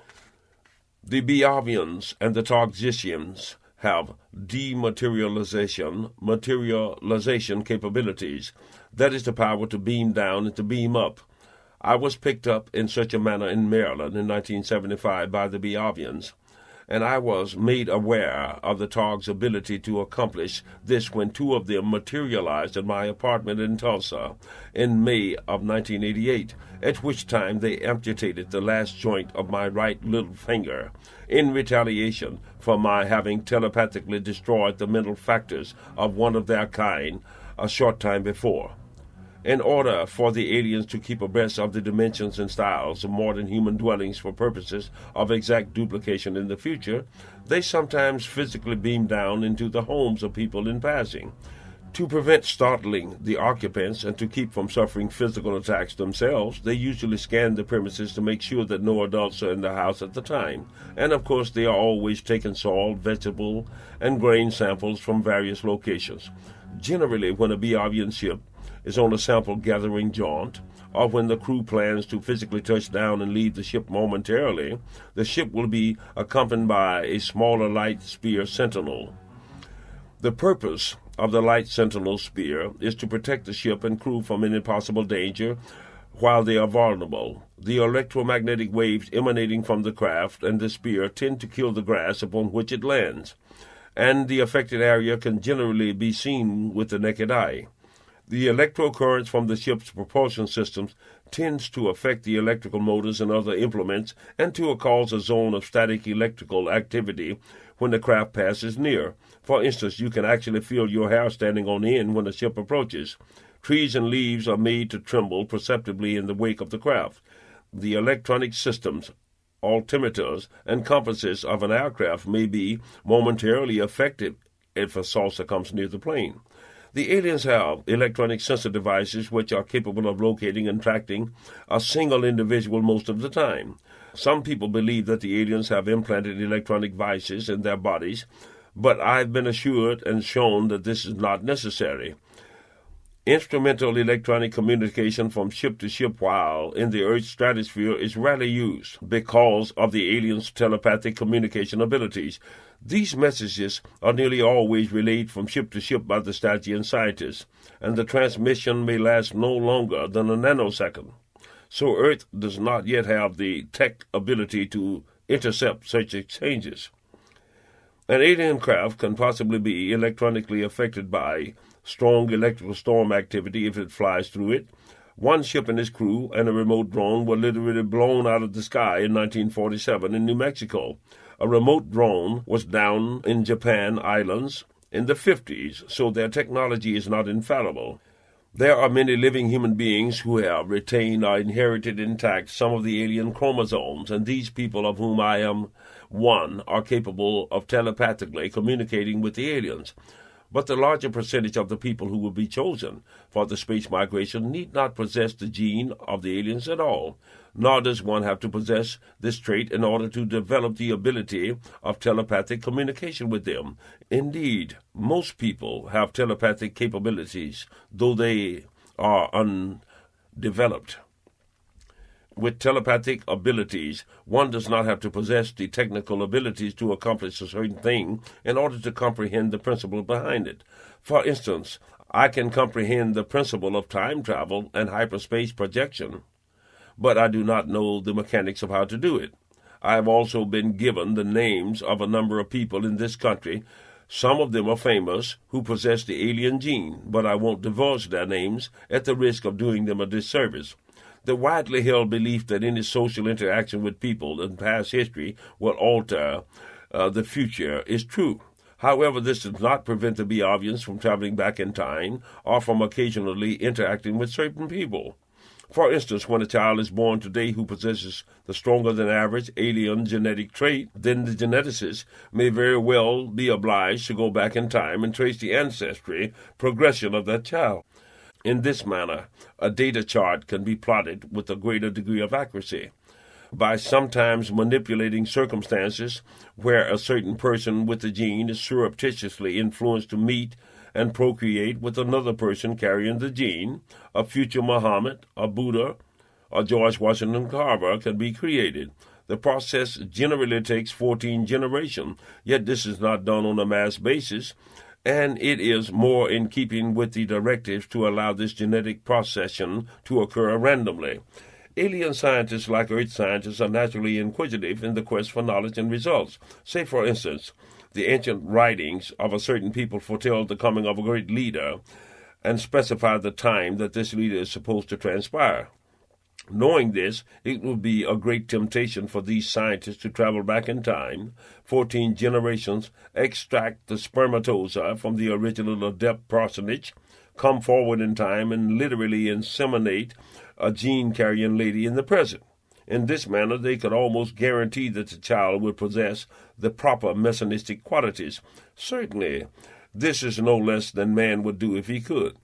The Biavians and the Toxicians have materialization capabilities. That is the power to beam down and to beam up. I was picked up in such a manner in Maryland in 1975 by the Biavians, and I was made aware of the Tog's ability to accomplish this when two of them materialized in my apartment in Tulsa in May of 1988, at which time they amputated the last joint of my right little finger in retaliation for my having telepathically destroyed the mental factors of one of their kind a short time before. In order for the aliens to keep abreast of the dimensions and styles of modern human dwellings for purposes of exact duplication in the future, they sometimes physically beam down into the homes of people in passing. To prevent startling the occupants and to keep from suffering physical attacks themselves, they usually scan the premises to make sure that no adults are in the house at the time. And of course, they are always taking soil, vegetable, and grain samples from various locations. Generally, when a Biavian ship is on a sample gathering jaunt, or when the crew plans to physically touch down and leave the ship momentarily, the ship will be accompanied by a smaller light spear sentinel. The purpose of the light sentinel spear is to protect the ship and crew from any possible danger while they are vulnerable. The electromagnetic waves emanating from the craft and the spear tend to kill the grass upon which it lands, and the affected area can generally be seen with the naked eye. The electrocurrents from the ship's propulsion systems tends to affect the electrical motors and other implements and to cause a zone of static electrical activity when the craft passes near. For instance, you can actually feel your hair standing on end when the ship approaches. Trees and leaves are made to tremble perceptibly in the wake of the craft. the electronic systems, altimeters, and compasses of an aircraft may be momentarily affected if a saucer comes near the plane. The aliens have electronic sensor devices which are capable of locating and tracking a single individual most of the time. Some people believe that the aliens have implanted electronic devices in their bodies, but I've been assured and shown that this is not necessary. Instrumental electronic communication from ship to ship while in the Earth's stratosphere is rarely used because of the aliens' telepathic communication abilities. These messages are nearly always relayed from ship to ship by the Statgian scientists, and the transmission may last no longer than a nanosecond. So Earth does not yet have the tech ability to intercept such exchanges. An alien craft can possibly be electronically affected by strong electrical storm activity if it flies through it. One ship and its crew and a remote drone were literally blown out of the sky in 1947 in New Mexico. A remote drone was down in Japan Islands in the 50s, so their technology is not infallible. There are many living human beings who have retained or inherited intact some of the alien chromosomes, and these people, of whom I am one, are capable of telepathically communicating with the aliens. But the larger percentage of the people who will be chosen for the space migration need not possess the gene of the aliens at all, nor does one have to possess this trait in order to develop the ability of telepathic communication with them. Indeed, most people have telepathic capabilities, though they are undeveloped. With telepathic abilities, one does not have to possess the technical abilities to accomplish a certain thing in order to comprehend the principle behind it. For instance, I can comprehend the principle of time travel and hyperspace projection, but I do not know the mechanics of how to do it. I have also been given the names of a number of people in this country. Some of them are famous who possess the alien gene, but I won't divulge their names at the risk of doing them a disservice. The widely held belief that any social interaction with people in past history will alter the future is true. However, this does not prevent the Beovians from traveling back in time or from occasionally interacting with certain people. For instance, when a child is born today who possesses the stronger-than-average alien genetic trait, then the geneticist may very well be obliged to go back in time and trace the ancestry progression of that child. In this manner, a data chart can be plotted with a greater degree of accuracy. By sometimes manipulating circumstances where a certain person with the gene is surreptitiously influenced to meet and procreate with another person carrying the gene, a future Muhammad, a Buddha, or George Washington Carver can be created. The process generally takes 14 generations, yet this is not done on a mass basis, and it is more in keeping with the directives to allow this genetic procession to occur randomly. Alien scientists, like Earth scientists, are naturally inquisitive in the quest for knowledge and results. Say, for instance, the ancient writings of a certain people foretell the coming of a great leader and specify the time that this leader is supposed to transpire. Knowing this, it would be a great temptation for these scientists to travel back in time, 14 generations, extract the spermatozoa from the original adept parsonage, come forward in time, and literally inseminate a gene-carrying lady in the present. In this manner, they could almost guarantee that the child would possess the proper messianistic qualities. Certainly, this is no less than man would do if he could.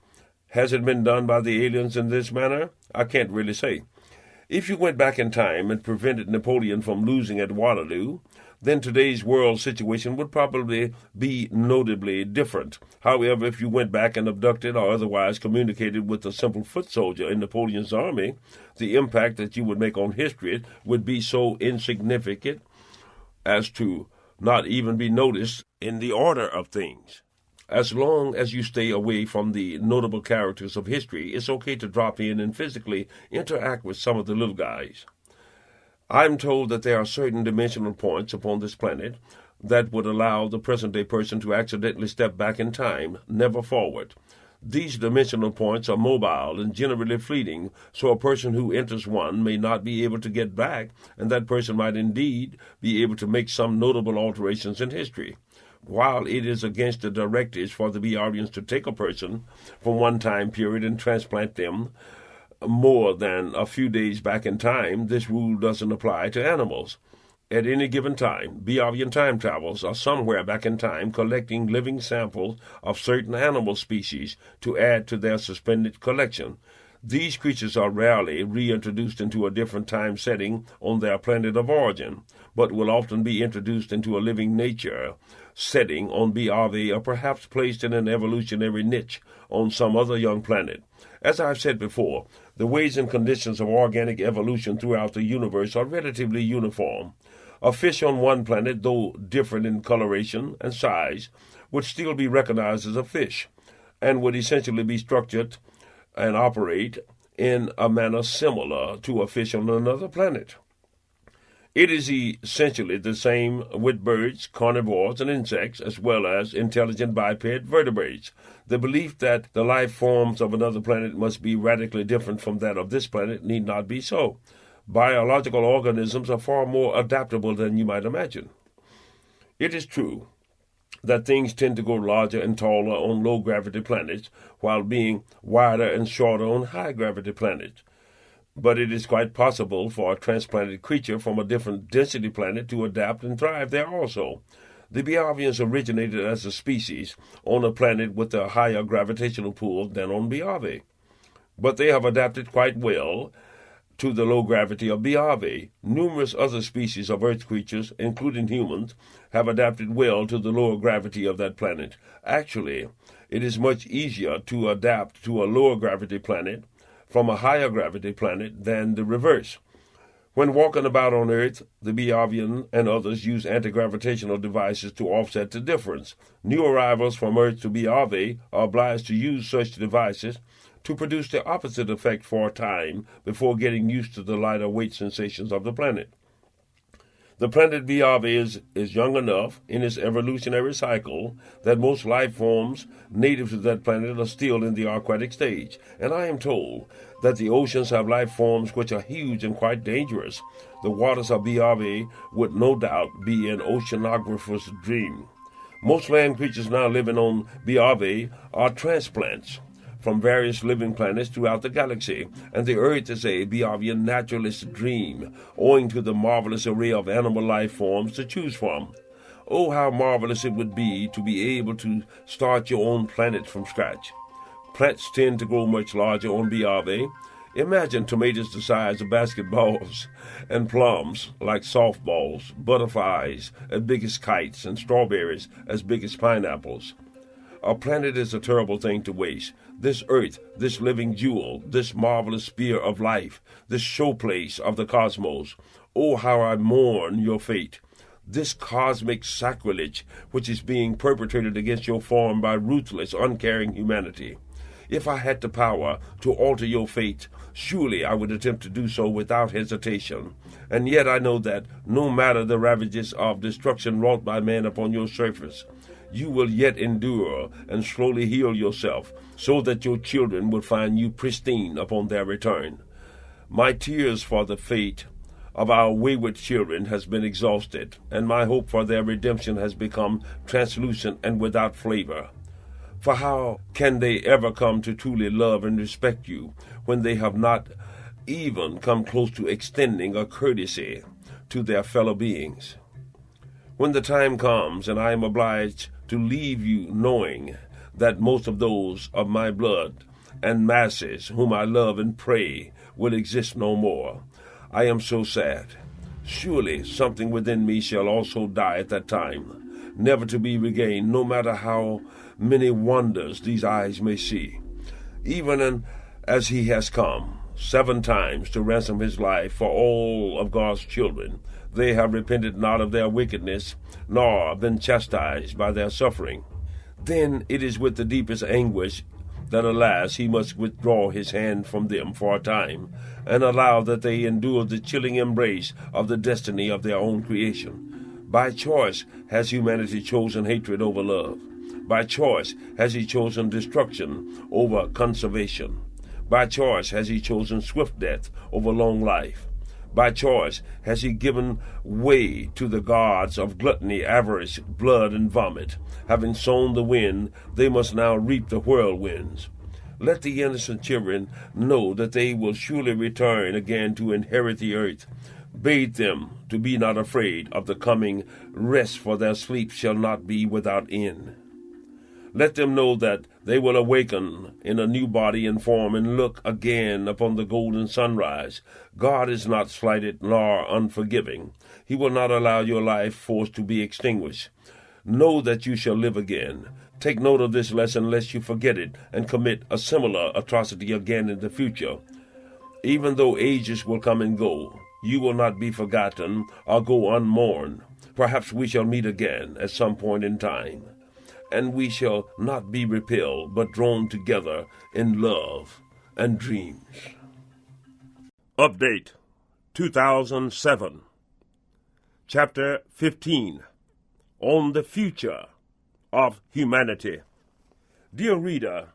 Has it been done by the aliens in this manner? I can't really say. If you went back in time and prevented Napoleon from losing at Waterloo, then today's world situation would probably be notably different. However, if you went back and abducted or otherwise communicated with a simple foot soldier in Napoleon's army, the impact that you would make on history would be so insignificant as to not even be noticed in the order of things. As long as you stay away from the notable characters of history, it's okay to drop in and physically interact with some of the little guys. I'm told that there are certain dimensional points upon this planet that would allow the present-day person to accidentally step back in time, never forward. These dimensional points are mobile and generally fleeting, so a person who enters one may not be able to get back, and that person might indeed be able to make some notable alterations in history. While it is against the directives for the Beovians to take a person from one time period and transplant them more than a few days back in time, this rule doesn't apply to animals. At any given time, Biavian time travelers are somewhere back in time collecting living samples of certain animal species to add to their suspended collection. These creatures are rarely reintroduced into a different time setting on their planet of origin, but will often be introduced into a living nature setting on BRV or perhaps placed in an evolutionary niche on some other young planet. As I've said before, the ways and conditions of organic evolution throughout the universe are relatively uniform. A fish on one planet, though different in coloration and size, would still be recognized as a fish and would essentially be structured and operate in a manner similar to a fish on another planet. It is essentially the same with birds, carnivores, and insects, as well as intelligent biped vertebrates. The belief that the life forms of another planet must be radically different from that of this planet need not be so. Biological organisms are far more adaptable than you might imagine. It is true that things tend to grow larger and taller on low-gravity planets, while being wider and shorter on high-gravity planets. But it is quite possible for a transplanted creature from a different density planet to adapt and thrive there also. The Biavians originated as a species on a planet with a higher gravitational pull than on Biavi. But they have adapted quite well to the low gravity of Biavi. Numerous other species of Earth creatures, including humans, have adapted well to the lower gravity of that planet. Actually, it is much easier to adapt to a lower gravity planet from a higher gravity planet than the reverse. When walking about on Earth, the Biavian and others use anti-gravitational devices to offset the difference. New arrivals from Earth to Biavi are obliged to use such devices to produce the opposite effect for a time before getting used to the lighter weight sensations of the planet. The planet Biavi is young enough in its evolutionary cycle that most life forms native to that planet are still in the aquatic stage, and I am told that the oceans have life forms which are huge and quite dangerous. The waters of Biavi would no doubt be an oceanographer's dream. Most land creatures now living on Biavi are transplants from various living planets throughout the galaxy, and the Earth is a Biavian naturalist's dream, owing to the marvelous array of animal life forms to choose from. Oh, how marvelous it would be to be able to start your own planet from scratch. Plants tend to grow much larger on Biavi. Imagine tomatoes the size of basketballs, and plums like softballs, butterflies as big as kites, and strawberries as big as pineapples. A planet is a terrible thing to waste. This Earth, this living jewel, this marvelous sphere of life, this showplace of the cosmos. Oh, how I mourn your fate. This cosmic sacrilege which is being perpetrated against your form by ruthless, uncaring humanity. If I had the power to alter your fate, surely I would attempt to do so without hesitation. And yet I know that, no matter the ravages of destruction wrought by man upon your surface, you will yet endure and slowly heal yourself, so that your children will find you pristine upon their return. My tears for the fate of our wayward children has been exhausted, and my hope for their redemption has become translucent and without flavor. For how can they ever come to truly love and respect you when they have not even come close to extending a courtesy to their fellow beings? When the time comes and I am obliged to leave you knowing that most of those of my blood and masses whom I love and pray will exist no more, I am so sad. Surely something within me shall also die at that time, never to be regained, no matter how many wonders these eyes may see. Even as he has come 7 times to ransom his life for all of God's children, they have repented not of their wickedness, nor been chastised by their suffering. Then it is with the deepest anguish that, alas, he must withdraw his hand from them for a time, and allow that they endure the chilling embrace of the destiny of their own creation. By choice has humanity chosen hatred over love. By choice has he chosen destruction over conservation. By choice has he chosen swift death over long life. By choice has he given way to the gods of gluttony, avarice, blood, and vomit. Having sown the wind, they must now reap the whirlwinds. Let the innocent children know that they will surely return again to inherit the earth. Bathe them to be not afraid of the coming rest, for their sleep shall not be without end. Let them know that they will awaken in a new body and form and look again upon the golden sunrise. God is not slighted nor unforgiving. He will not allow your life force to be extinguished. Know that you shall live again. Take note of this lesson lest you forget it and commit a similar atrocity again in the future. Even though ages will come and go, you will not be forgotten or go unmourned. Perhaps we shall meet again at some point in time, and we shall not be repelled, but drawn together in love and dreams. Update 2007, Chapter 15, On the Future of Humanity. Dear reader,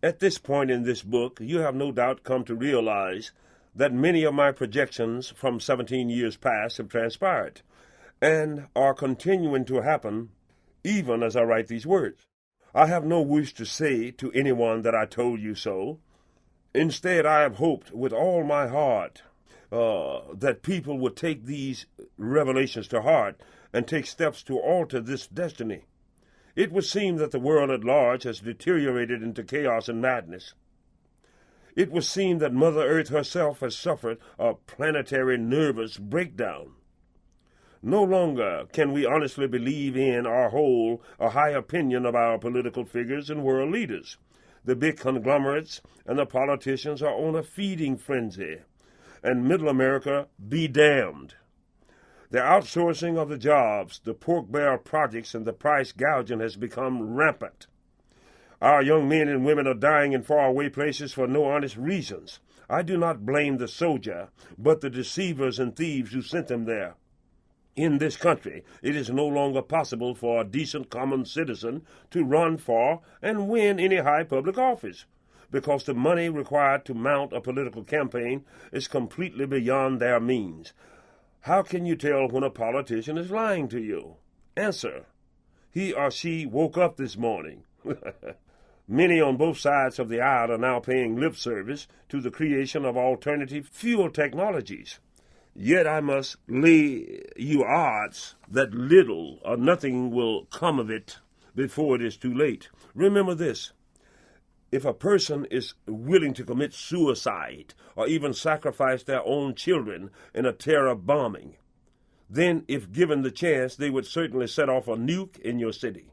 at this point in this book, you have no doubt come to realize that many of my projections from 17 years past have transpired and are continuing to happen even as I write these words. I have no wish to say to anyone that I told you so. Instead, I have hoped with all my heart that people would take these revelations to heart and take steps to alter this destiny. It would seem that the world at large has deteriorated into chaos and madness. It would seem that Mother Earth herself has suffered a planetary nervous breakdown. No longer can we honestly believe in or hold a high opinion of our political figures and world leaders. The big conglomerates and the politicians are on a feeding frenzy, and Middle America be damned. The outsourcing of the jobs, the pork barrel projects, and the price gouging has become rampant. Our young men and women are dying in faraway places for no honest reasons. I do not blame the soldier, but the deceivers and thieves who sent them there. In this country, it is no longer possible for a decent common citizen to run for and win any high public office, because the money required to mount a political campaign is completely beyond their means. How can you tell when a politician is lying to you? Answer: he or she woke up this morning. Many on both sides of the aisle are now paying lip service to the creation of alternative fuel technologies. Yet I must lay you odds that little or nothing will come of it before it is too late. Remember this: if a person is willing to commit suicide or even sacrifice their own children in a terror bombing, then if given the chance, they would certainly set off a nuke in your city.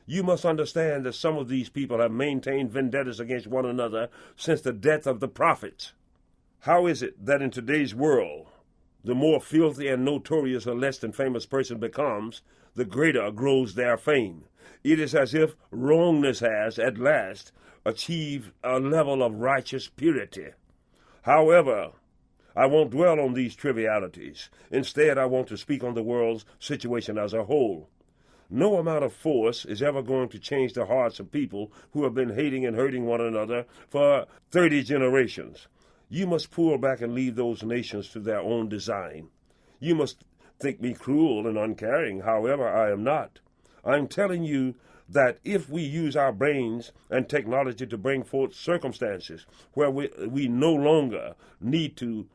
You must understand that some of these people have maintained vendettas against one another since the death of the prophets. How is it that in today's world, the more filthy and notorious a less than famous person becomes, the greater grows their fame? It is as if wrongness has, at last, achieved a level of righteous purity. However, I won't dwell on these trivialities. Instead, I want to speak on the world's situation as a whole. No amount of force is ever going to change the hearts of people who have been hating and hurting one another for 30 generations. You must pull back and leave those nations to their own design. You must think me cruel and uncaring. However, I am not. I'm telling you that if we use our brains and technology to bring forth circumstances where we no longer need to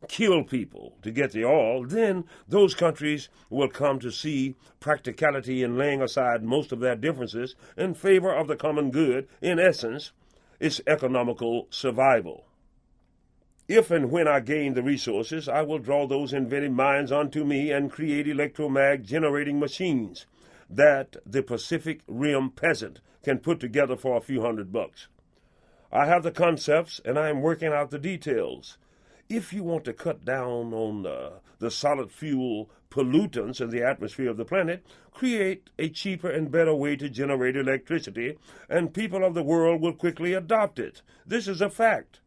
kill people to get the oil, then those countries will come to see practicality in laying aside most of their differences in favor of the common good, in essence, its economical survival. If and when I gain the resources, I will draw those inventive minds unto me and create electromag generating machines that the Pacific Rim peasant can put together for a few $100. I have the concepts, and I am working out the details. If you want to cut down on the solid fuel pollutants in the atmosphere of the planet, create a cheaper and better way to generate electricity, and people of the world will quickly adopt it. This is a fact.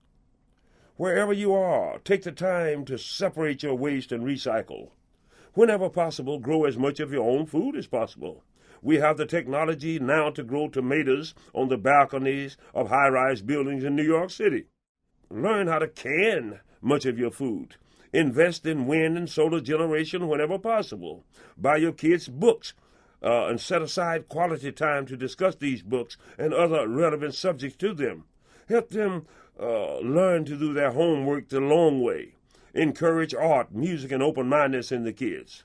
Wherever you are, take the time to separate your waste and recycle. Whenever possible, grow as much of your own food as possible. We have the technology now to grow tomatoes on the balconies of high-rise buildings in New York City. Learn how to can much of your food. Invest in wind and solar generation whenever possible. Buy your kids books and set aside quality time to discuss these books and other relevant subjects to them. Help them learn to do their homework the long way. Encourage art, music, and open-mindedness in the kids.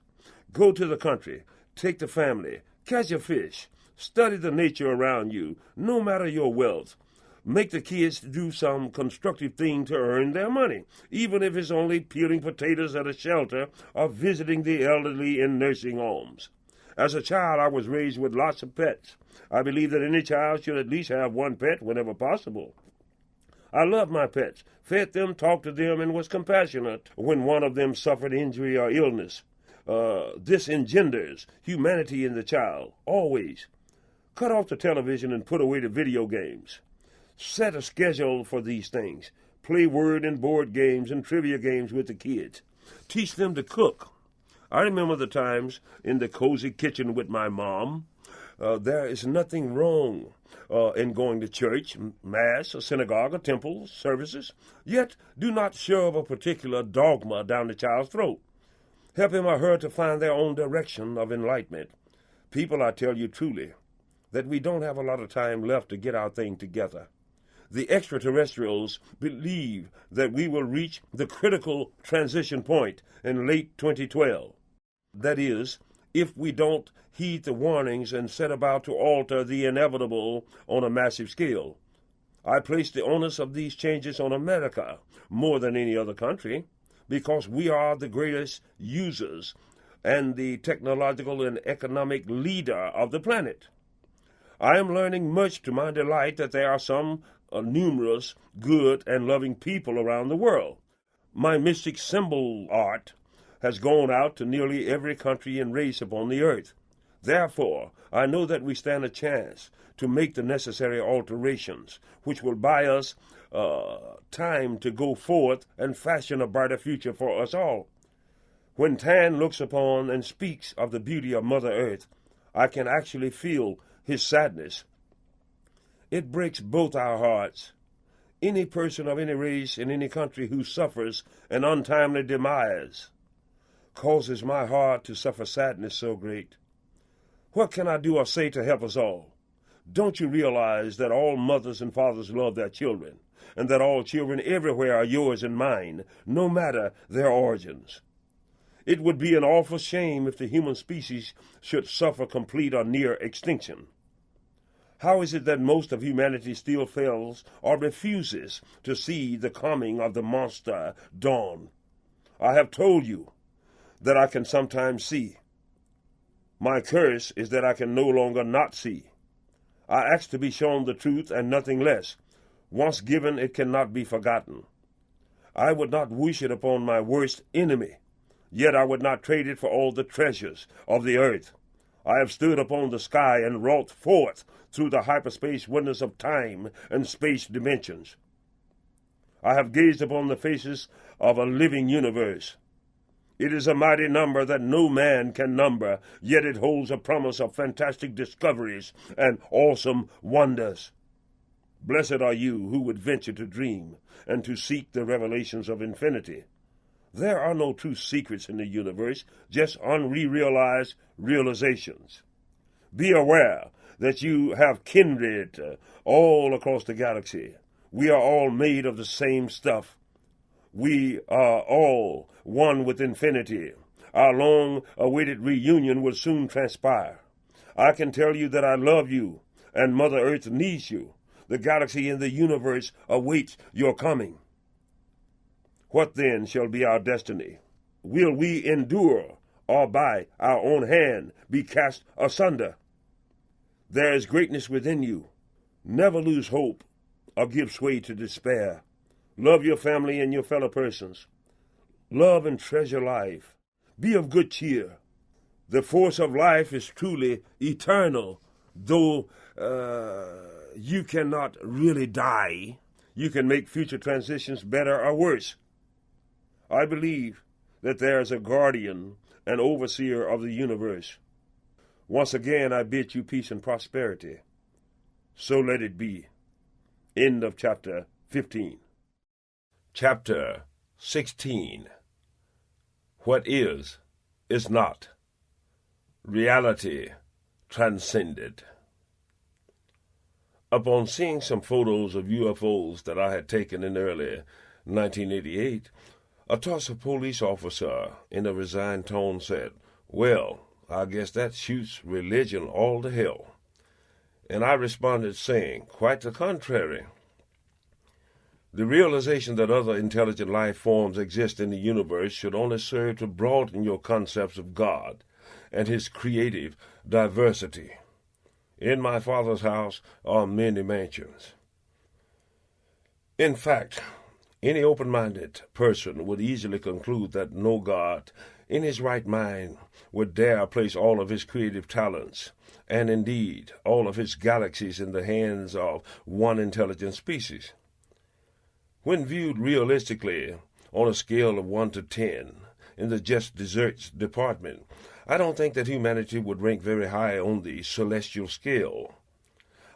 Go to the country, take the family, catch a fish, study the nature around you, no matter your wealth. Make the kids do some constructive thing to earn their money, even if it's only peeling potatoes at a shelter or visiting the elderly in nursing homes. As a child, I was raised with lots of pets. I believe that any child should at least have one pet whenever possible. I loved my pets, fed them, talked to them, and was compassionate when one of them suffered injury or illness. This engenders humanity in the child, always. Cut off the television and put away the video games. Set a schedule for these things. Play word and board games and trivia games with the kids. Teach them to cook. I remember the times in the cozy kitchen with my mom. There is nothing wrong in going to church, mass, a synagogue, a temple, services. Yet do not shove a particular dogma down the child's throat. Help him or her to find their own direction of enlightenment. People, I tell you truly, that we don't have a lot of time left to get our thing together. The extraterrestrials believe that we will reach the critical transition point in late 2012. That is, if we don't heed the warnings and set about to alter the inevitable on a massive scale. I place the onus of these changes on America more than any other country, because we are the greatest users and the technological and economic leader of the planet. I am learning much to my delight that there are some numerous, good, and loving people around the world. My mystic symbol art has gone out to nearly every country and race upon the earth. Therefore, I know that we stand a chance to make the necessary alterations, which will buy us time to go forth and fashion a brighter future for us all. When Tan looks upon and speaks of the beauty of Mother Earth, I can actually feel his sadness. It breaks both our hearts. Any person of any race in any country who suffers an untimely demise causes my heart to suffer sadness so great. What can I do or say to help us all? Don't you realize that all mothers and fathers love their children, and that all children everywhere are yours and mine, no matter their origins? It would be an awful shame if the human species should suffer complete or near extinction. How is it that most of humanity still fails or refuses to see the coming of the monster dawn? I have told you that I can sometimes see. My curse is that I can no longer not see. I ask to be shown the truth and nothing less. Once given, it cannot be forgotten. I would not wish it upon my worst enemy, yet I would not trade it for all the treasures of the earth. I have stood upon the sky and wrought forth through the hyperspace windows of time and space dimensions. I have gazed upon the faces of a living universe. It is a mighty number that no man can number, yet it holds a promise of fantastic discoveries and awesome wonders. Blessed are you who would venture to dream and to seek the revelations of infinity. There are no true secrets in the universe, just unrealized realizations. Be aware that you have kindred all across the galaxy. We are all made of the same stuff. We are all one with infinity. Our long-awaited reunion will soon transpire. I can tell you that I love you, and Mother Earth needs you. The galaxy and the universe awaits your coming. What then shall be our destiny? Will we endure, or by our own hand be cast asunder? There is greatness within you. Never lose hope or give sway to despair. Love your family and your fellow persons. Love and treasure life. Be of good cheer. The force of life is truly eternal, though you cannot really die. You can make future transitions better or worse. I believe that there is a guardian and overseer of the universe. Once again, I bid you peace and prosperity. So let it be. End of chapter 15. Chapter 16. What is not. Reality transcended. Upon seeing some photos of UFOs that I had taken in early 1988, a Tulsa police officer in a resigned tone said, "Well, I guess that shoots religion all to hell." And I responded saying, "Quite the contrary. The realization that other intelligent life forms exist in the universe should only serve to broaden your concepts of God and His creative diversity. In my Father's house are many mansions." In fact, any open-minded person would easily conclude that no God in his right mind would dare place all of his creative talents, and indeed all of his galaxies, in the hands of one intelligent species. When viewed realistically on a scale of 1 to 10 in the just desserts department, I don't think that humanity would rank very high on the celestial scale.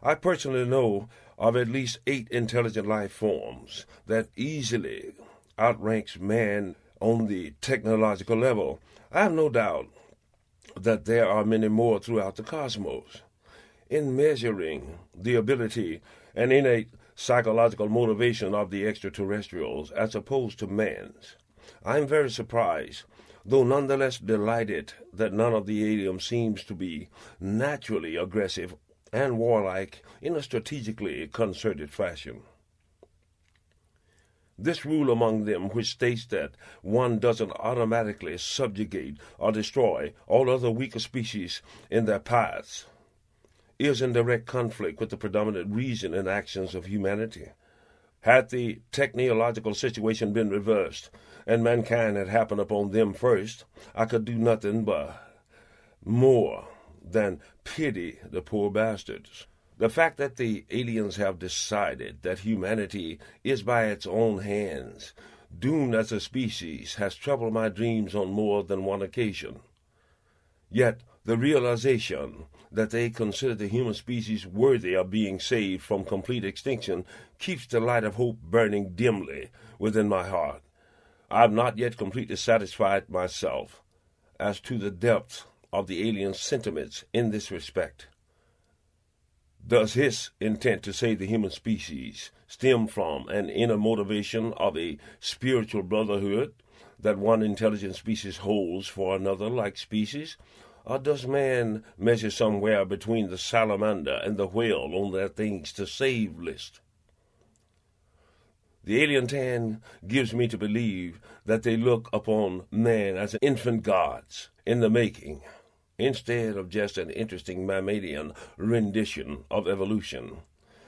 I personally know of at least 8 intelligent life forms that easily outranks man on the technological level. I have no doubt that there are many more throughout the cosmos. In measuring the ability and innate psychological motivation of the extraterrestrials as opposed to man's, I am very surprised, though nonetheless delighted, that none of the aliens seems to be naturally aggressive and warlike in a strategically concerted fashion. This rule among them, which states that one doesn't automatically subjugate or destroy all other weaker species in their paths, is in direct conflict with the predominant reason and actions of humanity. Had the technological situation been reversed, and mankind had happened upon them first, I could do nothing but more than pity the poor bastards. The fact that the aliens have decided that humanity is by its own hands, doomed as a species, has troubled my dreams on more than one occasion. Yet the realization that they consider the human species worthy of being saved from complete extinction keeps the light of hope burning dimly within my heart. I have not yet completely satisfied myself as to the depth of the alien's sentiments in this respect. Does his intent to save the human species stem from an inner motivation of a spiritual brotherhood that one intelligent species holds for another like species? Or does man measure somewhere between the salamander and the whale on their things to save list? The alien tan gives me to believe that they look upon man as infant gods in the making, instead of just an interesting mammalian rendition of evolution.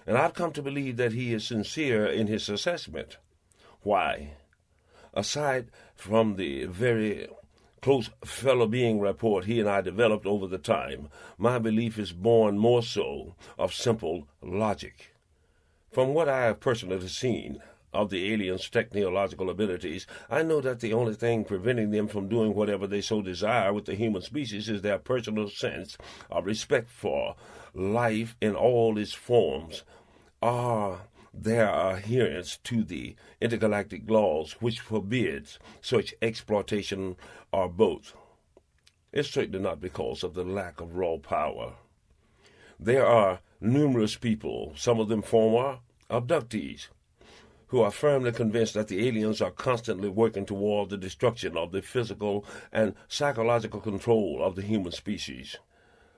And I've come to believe that he is sincere in his assessment. Why? Aside from the very close fellow-being rapport he and I developed over the time, my belief is born more so of simple logic. From what I have personally seen of the aliens' technological abilities, I know that the only thing preventing them from doing whatever they so desire with the human species is their personal sense of respect for life in all its forms, or their adherence to the intergalactic laws which forbids such exploitation, or both. It's certainly not because of the lack of raw power. There are numerous people, some of them former abductees, who are firmly convinced that the aliens are constantly working toward the destruction of the physical and psychological control of the human species.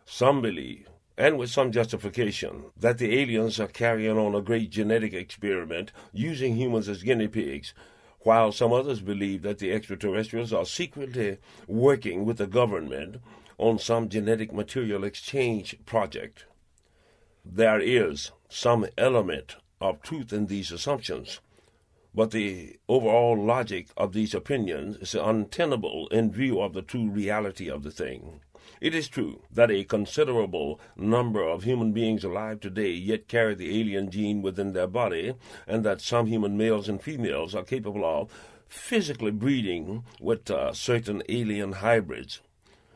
Some believe, and with some justification, that the aliens are carrying on a great genetic experiment using humans as guinea pigs, while some others believe that the extraterrestrials are secretly working with the government on some genetic material exchange project. There is some element of truth in these assumptions, but the overall logic of these opinions is untenable in view of the true reality of the thing. It is true that a considerable number of human beings alive today yet carry the alien gene within their body, and that some human males and females are capable of physically breeding with certain alien hybrids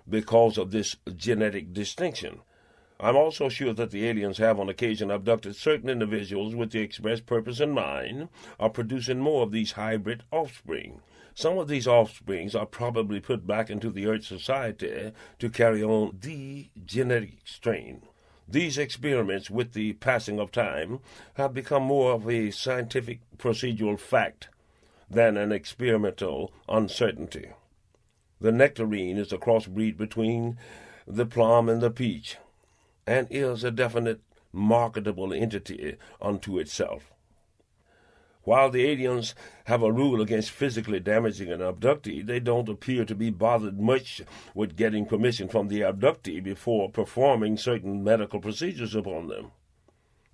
because of this genetic distinction. I'm also sure that the aliens have on occasion abducted certain individuals with the express purpose in mind of producing more of these hybrid offspring, Some of these offsprings are probably put back into the Earth society to carry on the genetic strain. These experiments, with the passing of time, have become more of a scientific procedural fact than an experimental uncertainty. The nectarine is a crossbreed between the plum and the peach, and is a definite marketable entity unto itself. While the aliens have a rule against physically damaging an abductee, they don't appear to be bothered much with getting permission from the abductee before performing certain medical procedures upon them.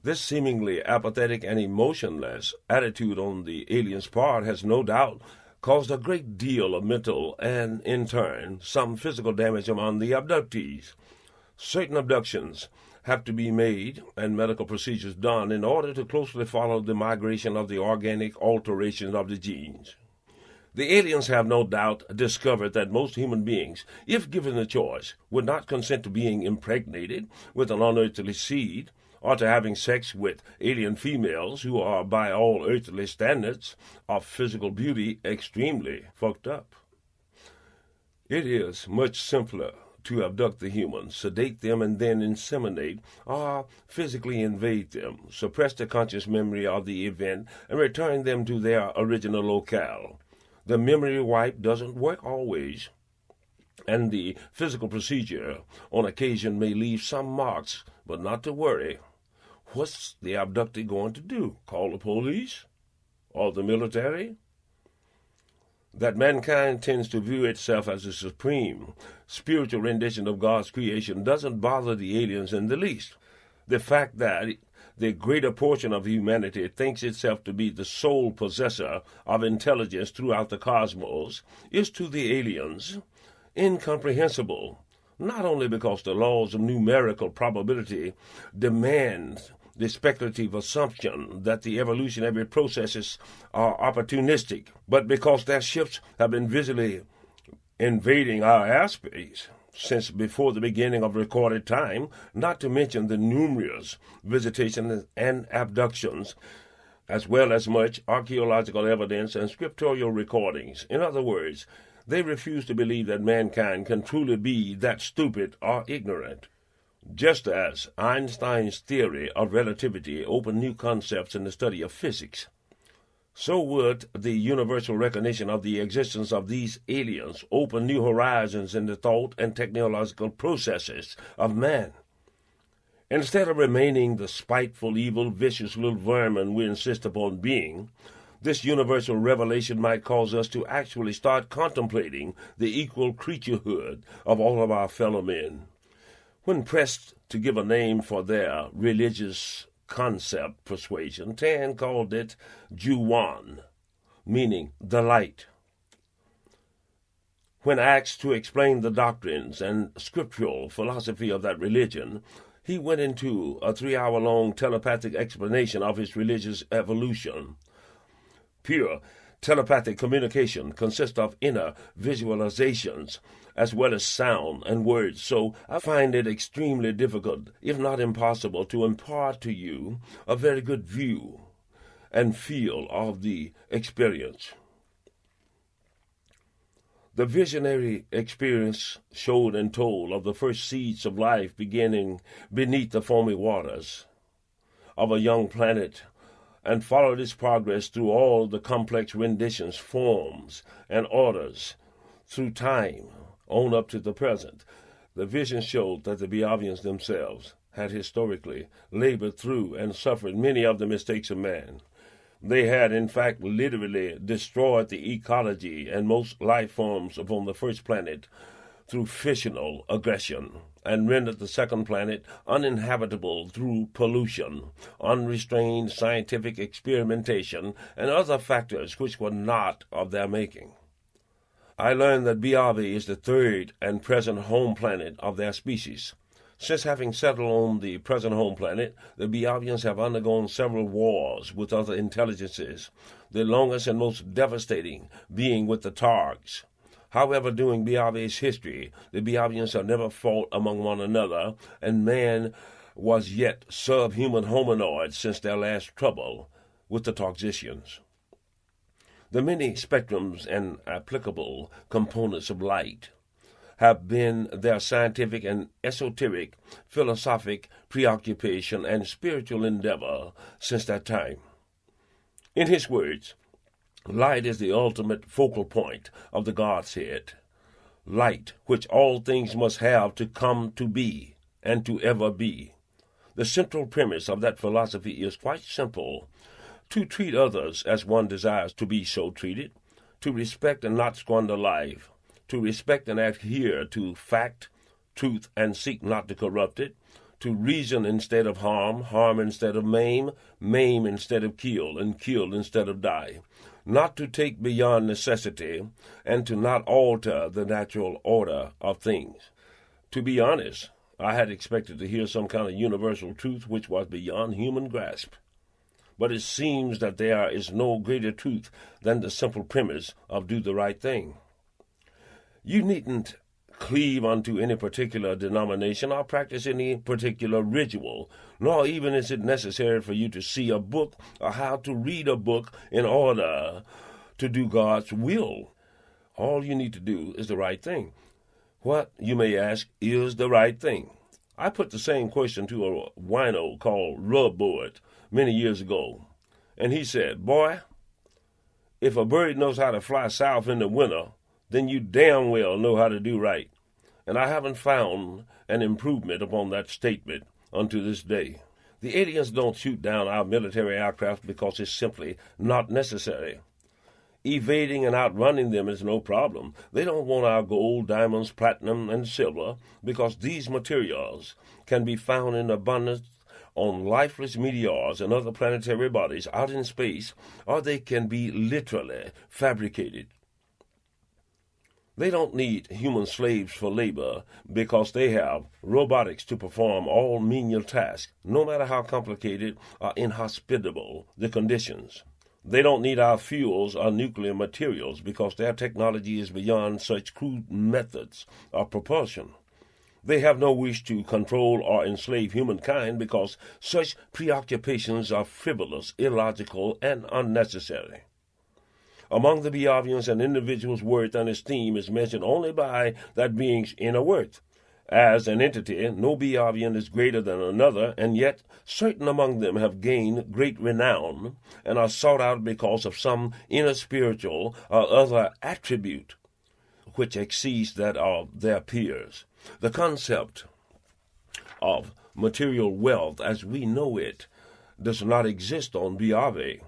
This seemingly apathetic and emotionless attitude on the alien's part has no doubt caused a great deal of mental and, in turn, some physical damage among the abductees. Certain abductions have to be made and medical procedures done in order to closely follow the migration of the organic alterations of the genes. The aliens have no doubt discovered that most human beings, if given the choice, would not consent to being impregnated with an unearthly seed, or to having sex with alien females who are, by all earthly standards of physical beauty, extremely fucked up. It is much simpler to abduct the humans, sedate them, and then inseminate, or physically invade them, suppress the conscious memory of the event, and return them to their original locale. The memory wipe doesn't work always, and the physical procedure on occasion may leave some marks, but not to worry. What's the abductee going to do? Call the police? Or the military? That mankind tends to view itself as a supreme, spiritual rendition of God's creation doesn't bother the aliens in the least. The fact that the greater portion of humanity thinks itself to be the sole possessor of intelligence throughout the cosmos is to the aliens incomprehensible, not only because the laws of numerical probability demand the speculative assumption that the evolutionary processes are opportunistic, but because their ships have been visually invading our airspace since before the beginning of recorded time, not to mention the numerous visitations and abductions, as well as much archaeological evidence and scriptural recordings. In other words, they refuse to believe that mankind can truly be that stupid or ignorant. Just as Einstein's theory of relativity opened new concepts in the study of physics, so would the universal recognition of the existence of these aliens open new horizons in the thought and technological processes of man. Instead of remaining the spiteful, evil, vicious little vermin we insist upon being, this universal revelation might cause us to actually start contemplating the equal creaturehood of all of our fellow men. When pressed to give a name for their religious concept persuasion, Tan called it Juwan, meaning the light. When asked to explain the doctrines and scriptural philosophy of that religion, he went into a 3-hour-long telepathic explanation of his religious evolution. Pure telepathic communication consists of inner visualizations as well as sound and words, so I find it extremely difficult, if not impossible, to impart to you a very good view and feel of the experience. The visionary experience showed and told of the first seeds of life beginning beneath the foamy waters of a young planet, and followed its progress through all the complex renditions, forms, and orders through time on up to the present. The vision showed that the Biavians themselves had historically labored through and suffered many of the mistakes of man. They had, in fact, literally destroyed the ecology and most life forms upon the first planet through fissional aggression, and rendered the second planet uninhabitable through pollution, unrestrained scientific experimentation, and other factors which were not of their making. I learned that Biavi is the third and present home planet of their species. Since having settled on the present home planet, the Biavians have undergone several wars with other intelligences, the longest and most devastating being with the Targs. However, during Biavi's history, the Biavians have never fought among one another, and man was yet subhuman hominoid since their last trouble with the Toxicians. The many spectrums and applicable components of light have been their scientific and esoteric, philosophic preoccupation and spiritual endeavor since that time. In his words, light is the ultimate focal point of the Godhead, light which all things must have to come to be and to ever be. The central premise of that philosophy is quite simple: to treat others as one desires to be so treated, to respect and not squander life, to respect and adhere to fact, truth, and seek not to corrupt it, to reason instead of harm, harm instead of maim, maim instead of kill, and kill instead of die, not to take beyond necessity, and to not alter the natural order of things. To be honest, I had expected to hear some kind of universal truth which was beyond human grasp. But it seems that there is no greater truth than the simple premise of do the right thing. You needn't cleave unto any particular denomination or practice any particular ritual, nor even is it necessary for you to see a book or how to read a book in order to do God's will. All you need to do is the right thing. What, you may ask, is the right thing? I put the same question to a wino called Rub Board many years ago, and he said, "Boy, if a bird knows how to fly south in the winter, then you damn well know how to do right." And I haven't found an improvement upon that statement unto this day. The aliens don't shoot down our military aircraft because it's simply not necessary. Evading and outrunning them is no problem. They don't want our gold, diamonds, platinum, and silver because these materials can be found in abundance on lifeless meteors and other planetary bodies out in space, or they can be literally fabricated. They don't need human slaves for labor because they have robotics to perform all menial tasks, no matter how complicated or inhospitable the conditions. They don't need our fuels or nuclear materials because their technology is beyond such crude methods of propulsion. They have no wish to control or enslave humankind because such preoccupations are frivolous, illogical, and unnecessary. Among the Beovians, an individual's worth and esteem is measured only by that being's inner worth. As an entity, no Beovian is greater than another, and yet certain among them have gained great renown and are sought out because of some inner spiritual or other attribute which exceeds that of their peers. The concept of material wealth as we know it does not exist on Beove.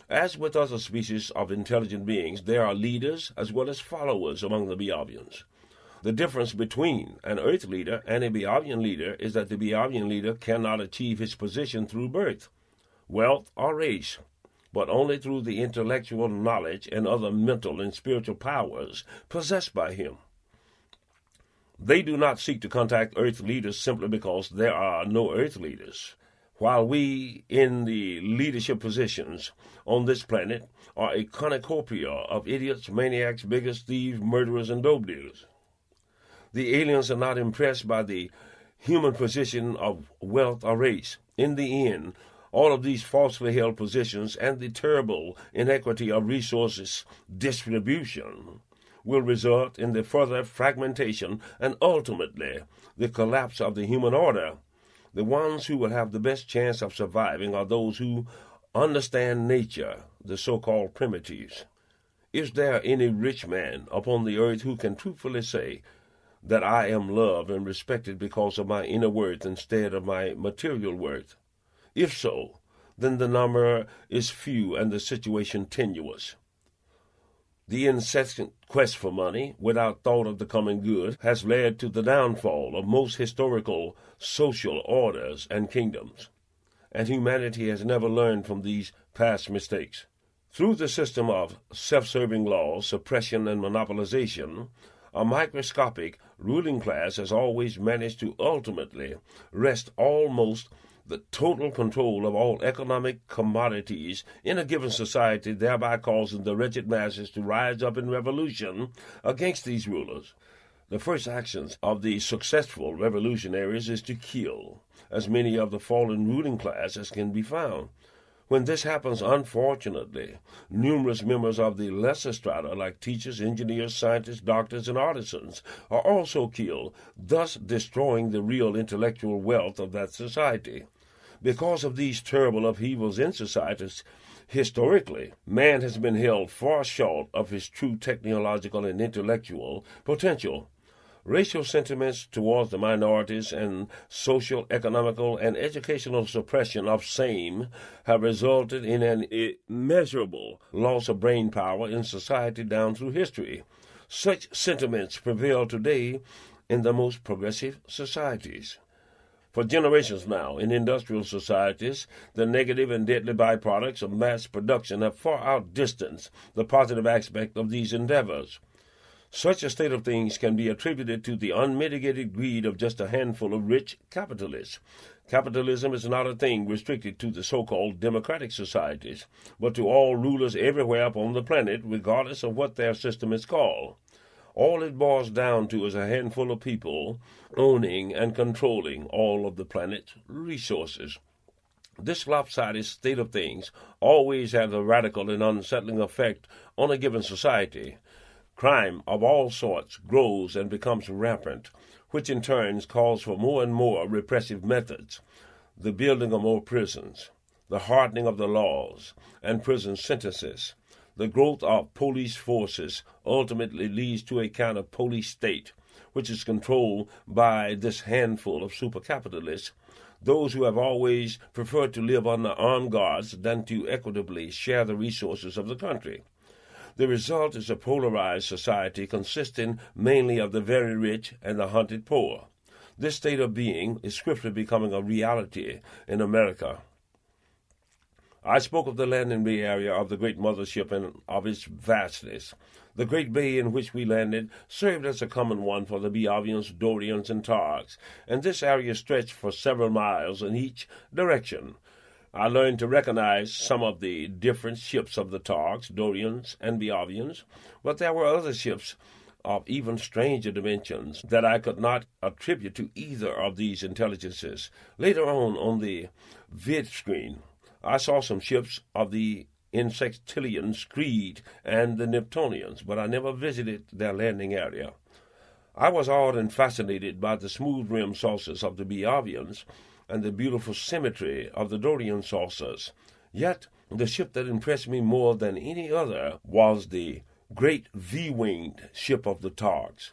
As with other species of intelligent beings, there are leaders as well as followers among the Beovians. The difference between an Earth leader and a Beovian leader is that the Beovian leader cannot achieve his position through birth, wealth, or race, but only through the intellectual knowledge and other mental and spiritual powers possessed by him. They do not seek to contact Earth leaders simply because there are no Earth leaders, while we in the leadership positions on this planet are a cornucopia of idiots, maniacs, bigots, thieves, murderers, and dope dealers. The aliens are not impressed by the human position of wealth or race. In the end, all of these falsely held positions and the terrible inequity of resources distribution will result in the further fragmentation and ultimately the collapse of the human order. The ones who will have the best chance of surviving are those who understand nature, the so-called primitives. Is there any rich man upon the earth who can truthfully say that I am loved and respected because of my inner worth instead of my material worth? If so, then the number is few and the situation tenuous. The incessant quest for money, without thought of the common good, has led to the downfall of most historical social orders and kingdoms, and humanity has never learned from these past mistakes. Through the system of self-serving laws, suppression, and monopolization, a microscopic ruling class has always managed to ultimately wrest almost the total control of all economic commodities in a given society, thereby causing the wretched masses to rise up in revolution against these rulers. The first actions of the successful revolutionaries is to kill as many of the fallen ruling class as can be found. When this happens, unfortunately, numerous members of the lesser strata, like teachers, engineers, scientists, doctors, and artisans, are also killed, thus destroying the real intellectual wealth of that society. Because of these terrible upheavals in societies, historically, man has been held far short of his true technological and intellectual potential. Racial sentiments towards the minorities and social, economical, and educational suppression of same have resulted in an immeasurable loss of brain power in society down through history. Such sentiments prevail today in the most progressive societies. For generations now, in industrial societies, the negative and deadly byproducts of mass production have far outdistanced the positive aspect of these endeavors. Such a state of things can be attributed to the unmitigated greed of just a handful of rich capitalists. Capitalism is not a thing restricted to the so-called democratic societies, but to all rulers everywhere upon the planet, regardless of what their system is called. All it boils down to is a handful of people owning and controlling all of the planet's resources. This lopsided state of things always has a radical and unsettling effect on a given society. Crime of all sorts grows and becomes rampant, which in turn calls for more and more repressive methods, the building of more prisons, the hardening of the laws and prison sentences. The growth of police forces ultimately leads to a kind of police state, which is controlled by this handful of supercapitalists, those who have always preferred to live under armed guards than to equitably share the resources of the country. The result is a polarized society consisting mainly of the very rich and the hunted poor. This state of being is swiftly becoming a reality in America. I spoke of the landing bay area of the great mothership and of its vastness. The great bay in which we landed served as a common one for the Biavians, Dorians, and Targs, and this area stretched for several miles in each direction. I learned to recognize some of the different ships of the Targs, Dorians, and Biavians, but there were other ships of even stranger dimensions that I could not attribute to either of these intelligences. Later on the vid screen, I saw some ships of the Insectilians, Creed, and the Neptunians, but I never visited their landing area. I was awed and fascinated by the smooth-rimmed saucers of the Biavians and the beautiful symmetry of the Dorian saucers. Yet the ship that impressed me more than any other was the great V-winged ship of the Targs.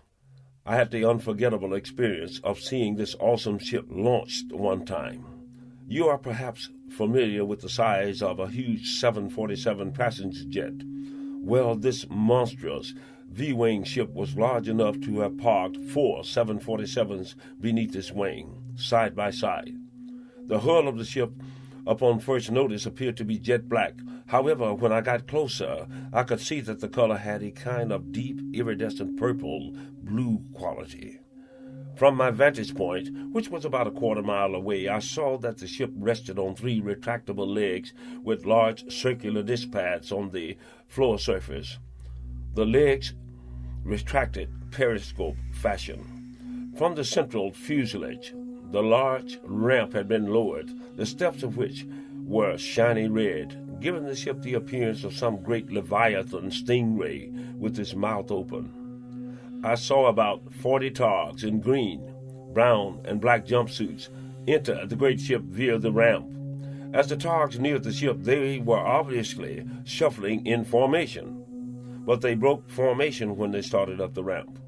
I had the unforgettable experience of seeing this awesome ship launched one time. You are perhaps familiar with the size of a huge 747 passenger jet. Well, this monstrous V-wing ship was large enough to have parked 4 747s beneath its wing, side by side. The hull of the ship, upon first notice, appeared to be jet black. However, when I got closer, I could see that the color had a kind of deep, iridescent purple-blue quality. From my vantage point, which was about a quarter-mile away, I saw that the ship rested on 3 retractable legs with large circular disc pads on the floor surface. The legs retracted periscope fashion. From the central fuselage, the large ramp had been lowered, the steps of which were shiny red, giving the ship the appearance of some great leviathan stingray with its mouth open. I saw about 40 Targs in green, brown, and black jumpsuits enter the great ship via the ramp. As the Targs neared the ship, they were obviously shuffling in formation, but they broke formation when they started up the ramp.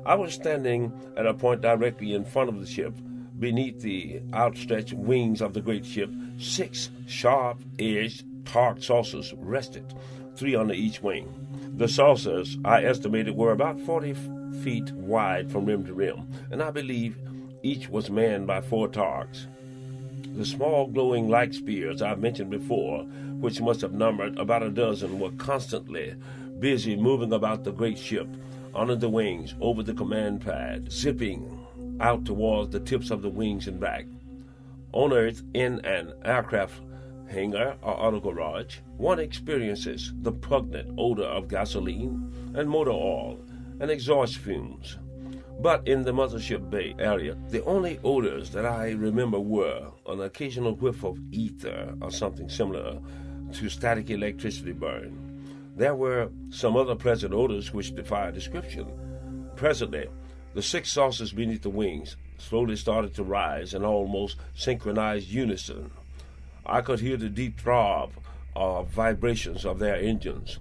I was standing at a point directly in front of the ship. Beneath the outstretched wings of the great ship, 6 sharp-edged Targ saucers rested, 3 under each wing. The saucers, I estimated, were about 40 feet wide from rim to rim, and I believe each was manned by 4 Targs. The small glowing light spears I mentioned before, which must have numbered about a dozen, were constantly busy moving about the great ship, under the wings, over the command pad, zipping out towards the tips of the wings and back. On Earth, in an aircraft hangar or auto garage, one experiences the pungent odor of gasoline and motor oil and exhaust fumes. But in the Mothership Bay area, the only odors that I remember were an occasional whiff of ether or something similar to static electricity burn. There were some other pleasant odors which defy description. Presently, the 6 saucers beneath the wings slowly started to rise in almost synchronized unison. I could hear the deep throb of vibrations of their engines.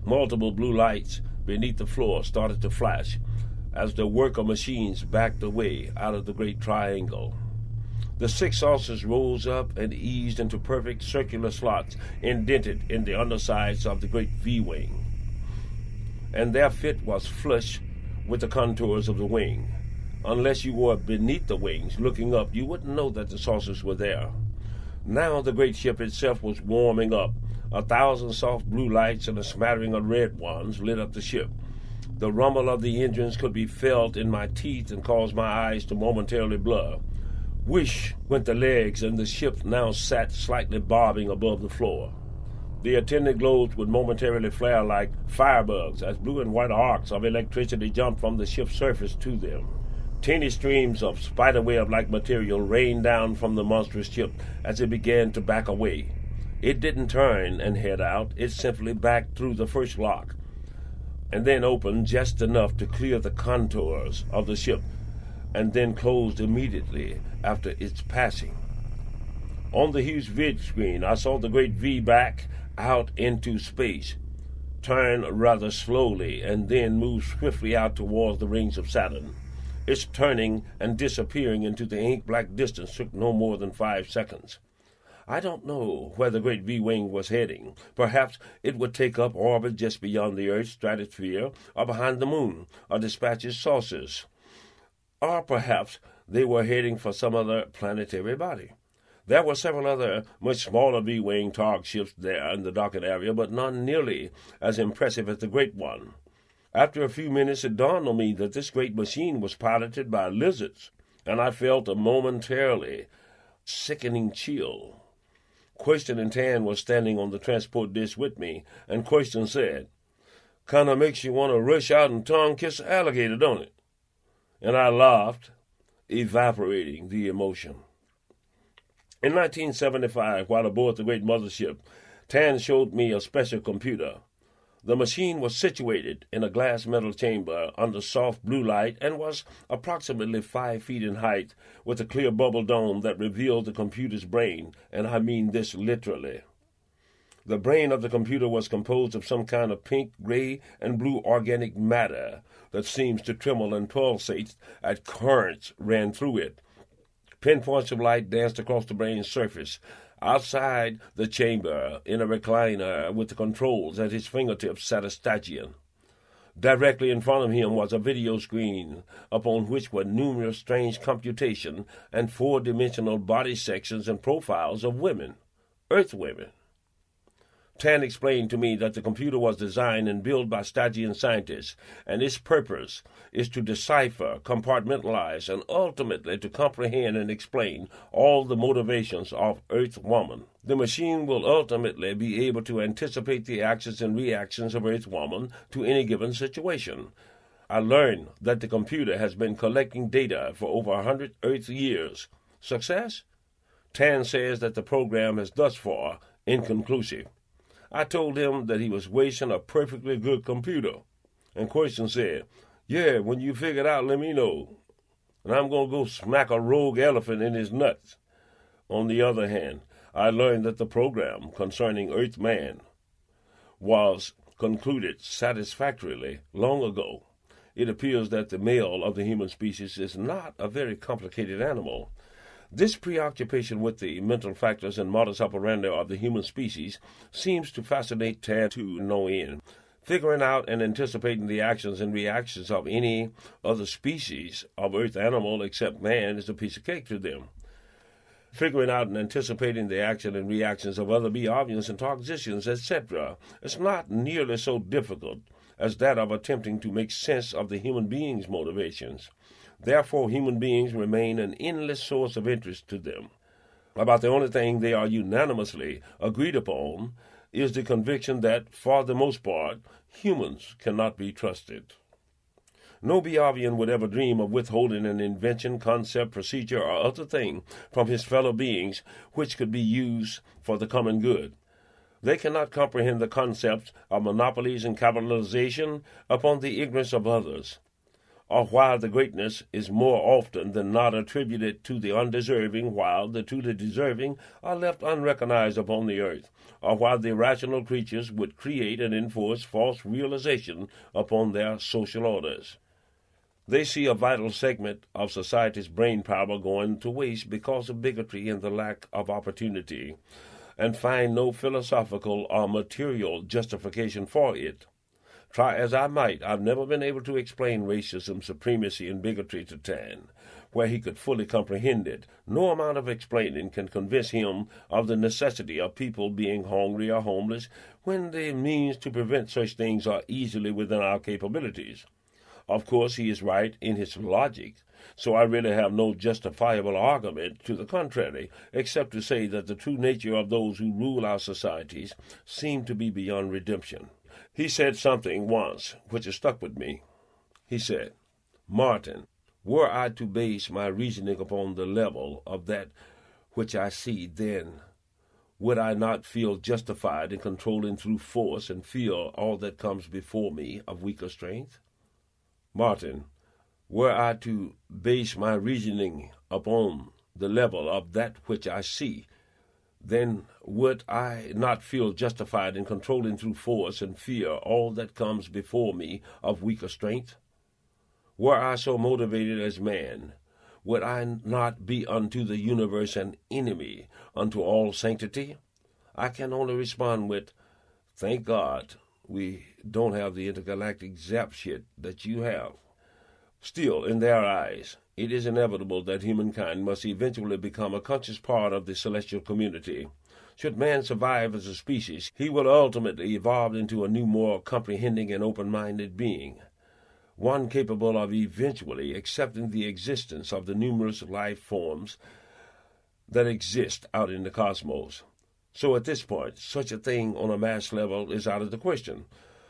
Multiple blue lights beneath the floor started to flash as the worker machines backed away out of the great triangle. The 6 saucers rose up and eased into perfect circular slots indented in the undersides of the great V-wing, and their fit was flush with the contours of the wing. Unless you were beneath the wings looking up, you wouldn't know that the saucers were there. Now the great ship itself was warming up. 1,000 soft blue lights and a smattering of red ones lit up the ship. The rumble of the engines could be felt in my teeth and caused my eyes to momentarily blur. Whish went the legs, and the ship now sat slightly bobbing above the floor. The attendant globes would momentarily flare like firebugs as blue and white arcs of electricity jumped from the ship's surface to them. Tiny streams of spiderweb-like material rained down from the monstrous ship as it began to back away. It didn't turn and head out. It simply backed through the first lock and then opened just enough to clear the contours of the ship, and then closed immediately after its passing. On the huge vid screen, I saw the great V back out into space, turn rather slowly, and then move swiftly out towards the rings of Saturn. Its turning and disappearing into the ink-black distance took no more than 5 seconds. I don't know where the great V-wing was heading. Perhaps it would take up orbit just beyond the Earth's stratosphere, or behind the moon, or dispatch its saucers. Or perhaps they were heading for some other planetary body. There were several other much smaller V-wing Targ ships there in the docket area, but none nearly as impressive as the great one. After a few minutes, it dawned on me that this great machine was piloted by lizards, and I felt a momentarily sickening chill. Question and Tan was standing on the transport dish with me, and Question said, "Kinda makes you want to rush out and tongue-kiss an alligator, don't it?" And I laughed, evaporating the emotion. In 1975, while aboard the great mothership, Tan showed me a special computer. The machine was situated in a glass metal chamber under soft blue light and was approximately 5 feet in height, with a clear bubble dome that revealed the computer's brain, and I mean this literally. The brain of the computer was composed of some kind of pink, gray, and blue organic matter that seems to tremble and pulsate as currents ran through it. Pinpoints of light danced across the brain's surface. Outside the chamber, in a recliner with the controls at his fingertips, sat a Stygian. Directly in front of him was a video screen, upon which were numerous strange computation and 4-dimensional body sections and profiles of women, Earth women. Tan explained to me that the computer was designed and built by Stygian scientists, and its purpose is to decipher, compartmentalize, and ultimately to comprehend and explain all the motivations of Earth Woman. The machine will ultimately be able to anticipate the actions and reactions of Earth Woman to any given situation. I learned that the computer has been collecting data for over 100 Earth years. Success? Tan says that the program is thus far inconclusive. I told him that he was wasting a perfectly good computer. And Question said, "Yeah, when you figure it out, let me know. And I'm going to go smack a rogue elephant in his nuts." On the other hand, I learned that the program concerning Earth Man was concluded satisfactorily long ago. It appears that the male of the human species is not a very complicated animal. This preoccupation with the mental factors and modus operandi of the human species seems to fascinate Tan to no end. Figuring out and anticipating the actions and reactions of any other species of earth animal except man is a piece of cake to them. Figuring out and anticipating the action and reactions of other beings and toxicians, etc., is not nearly so difficult as that of attempting to make sense of the human being's motivations. Therefore, human beings remain an endless source of interest to them. About the only thing they are unanimously agreed upon is the conviction that, for the most part, humans cannot be trusted. No Biavian would ever dream of withholding an invention, concept, procedure, or other thing from his fellow beings which could be used for the common good. They cannot comprehend the concepts of monopolies and capitalization upon the ignorance of others, or why the greatness is more often than not attributed to the undeserving, while the truly deserving are left unrecognized upon the earth, or why the irrational creatures would create and enforce false realization upon their social orders. They see a vital segment of society's brain power going to waste because of bigotry and the lack of opportunity, and find no philosophical or material justification for it. Try as I might, I've never been able to explain racism, supremacy, and bigotry to Tan, where he could fully comprehend it. No amount of explaining can convince him of the necessity of people being hungry or homeless when the means to prevent such things are easily within our capabilities. Of course, he is right in his logic, so I really have no justifiable argument to the contrary, except to say that the true nature of those who rule our societies seem to be beyond redemption. He said something once which has stuck with me. He said, "Martin, were I to base my reasoning upon the level of that which I see, then would I not feel justified in controlling through force and fear all that comes before me of weaker strength? Martin, were I to base my reasoning upon the level of that which I see, then would I not feel justified in controlling through force and fear all that comes before me of weaker strength? Were I so motivated as man, would I not be unto the universe an enemy unto all sanctity?" I can only respond with, "Thank God we don't have the intergalactic zap shit that you have." Still, in their eyes, it is inevitable that humankind must eventually become a conscious part of the celestial community. Should man survive as a species, he will ultimately evolve into a new, more comprehending and open-minded being, one capable of eventually accepting the existence of the numerous life forms that exist out in the cosmos. So at this point, such a thing on a mass level is out of the question.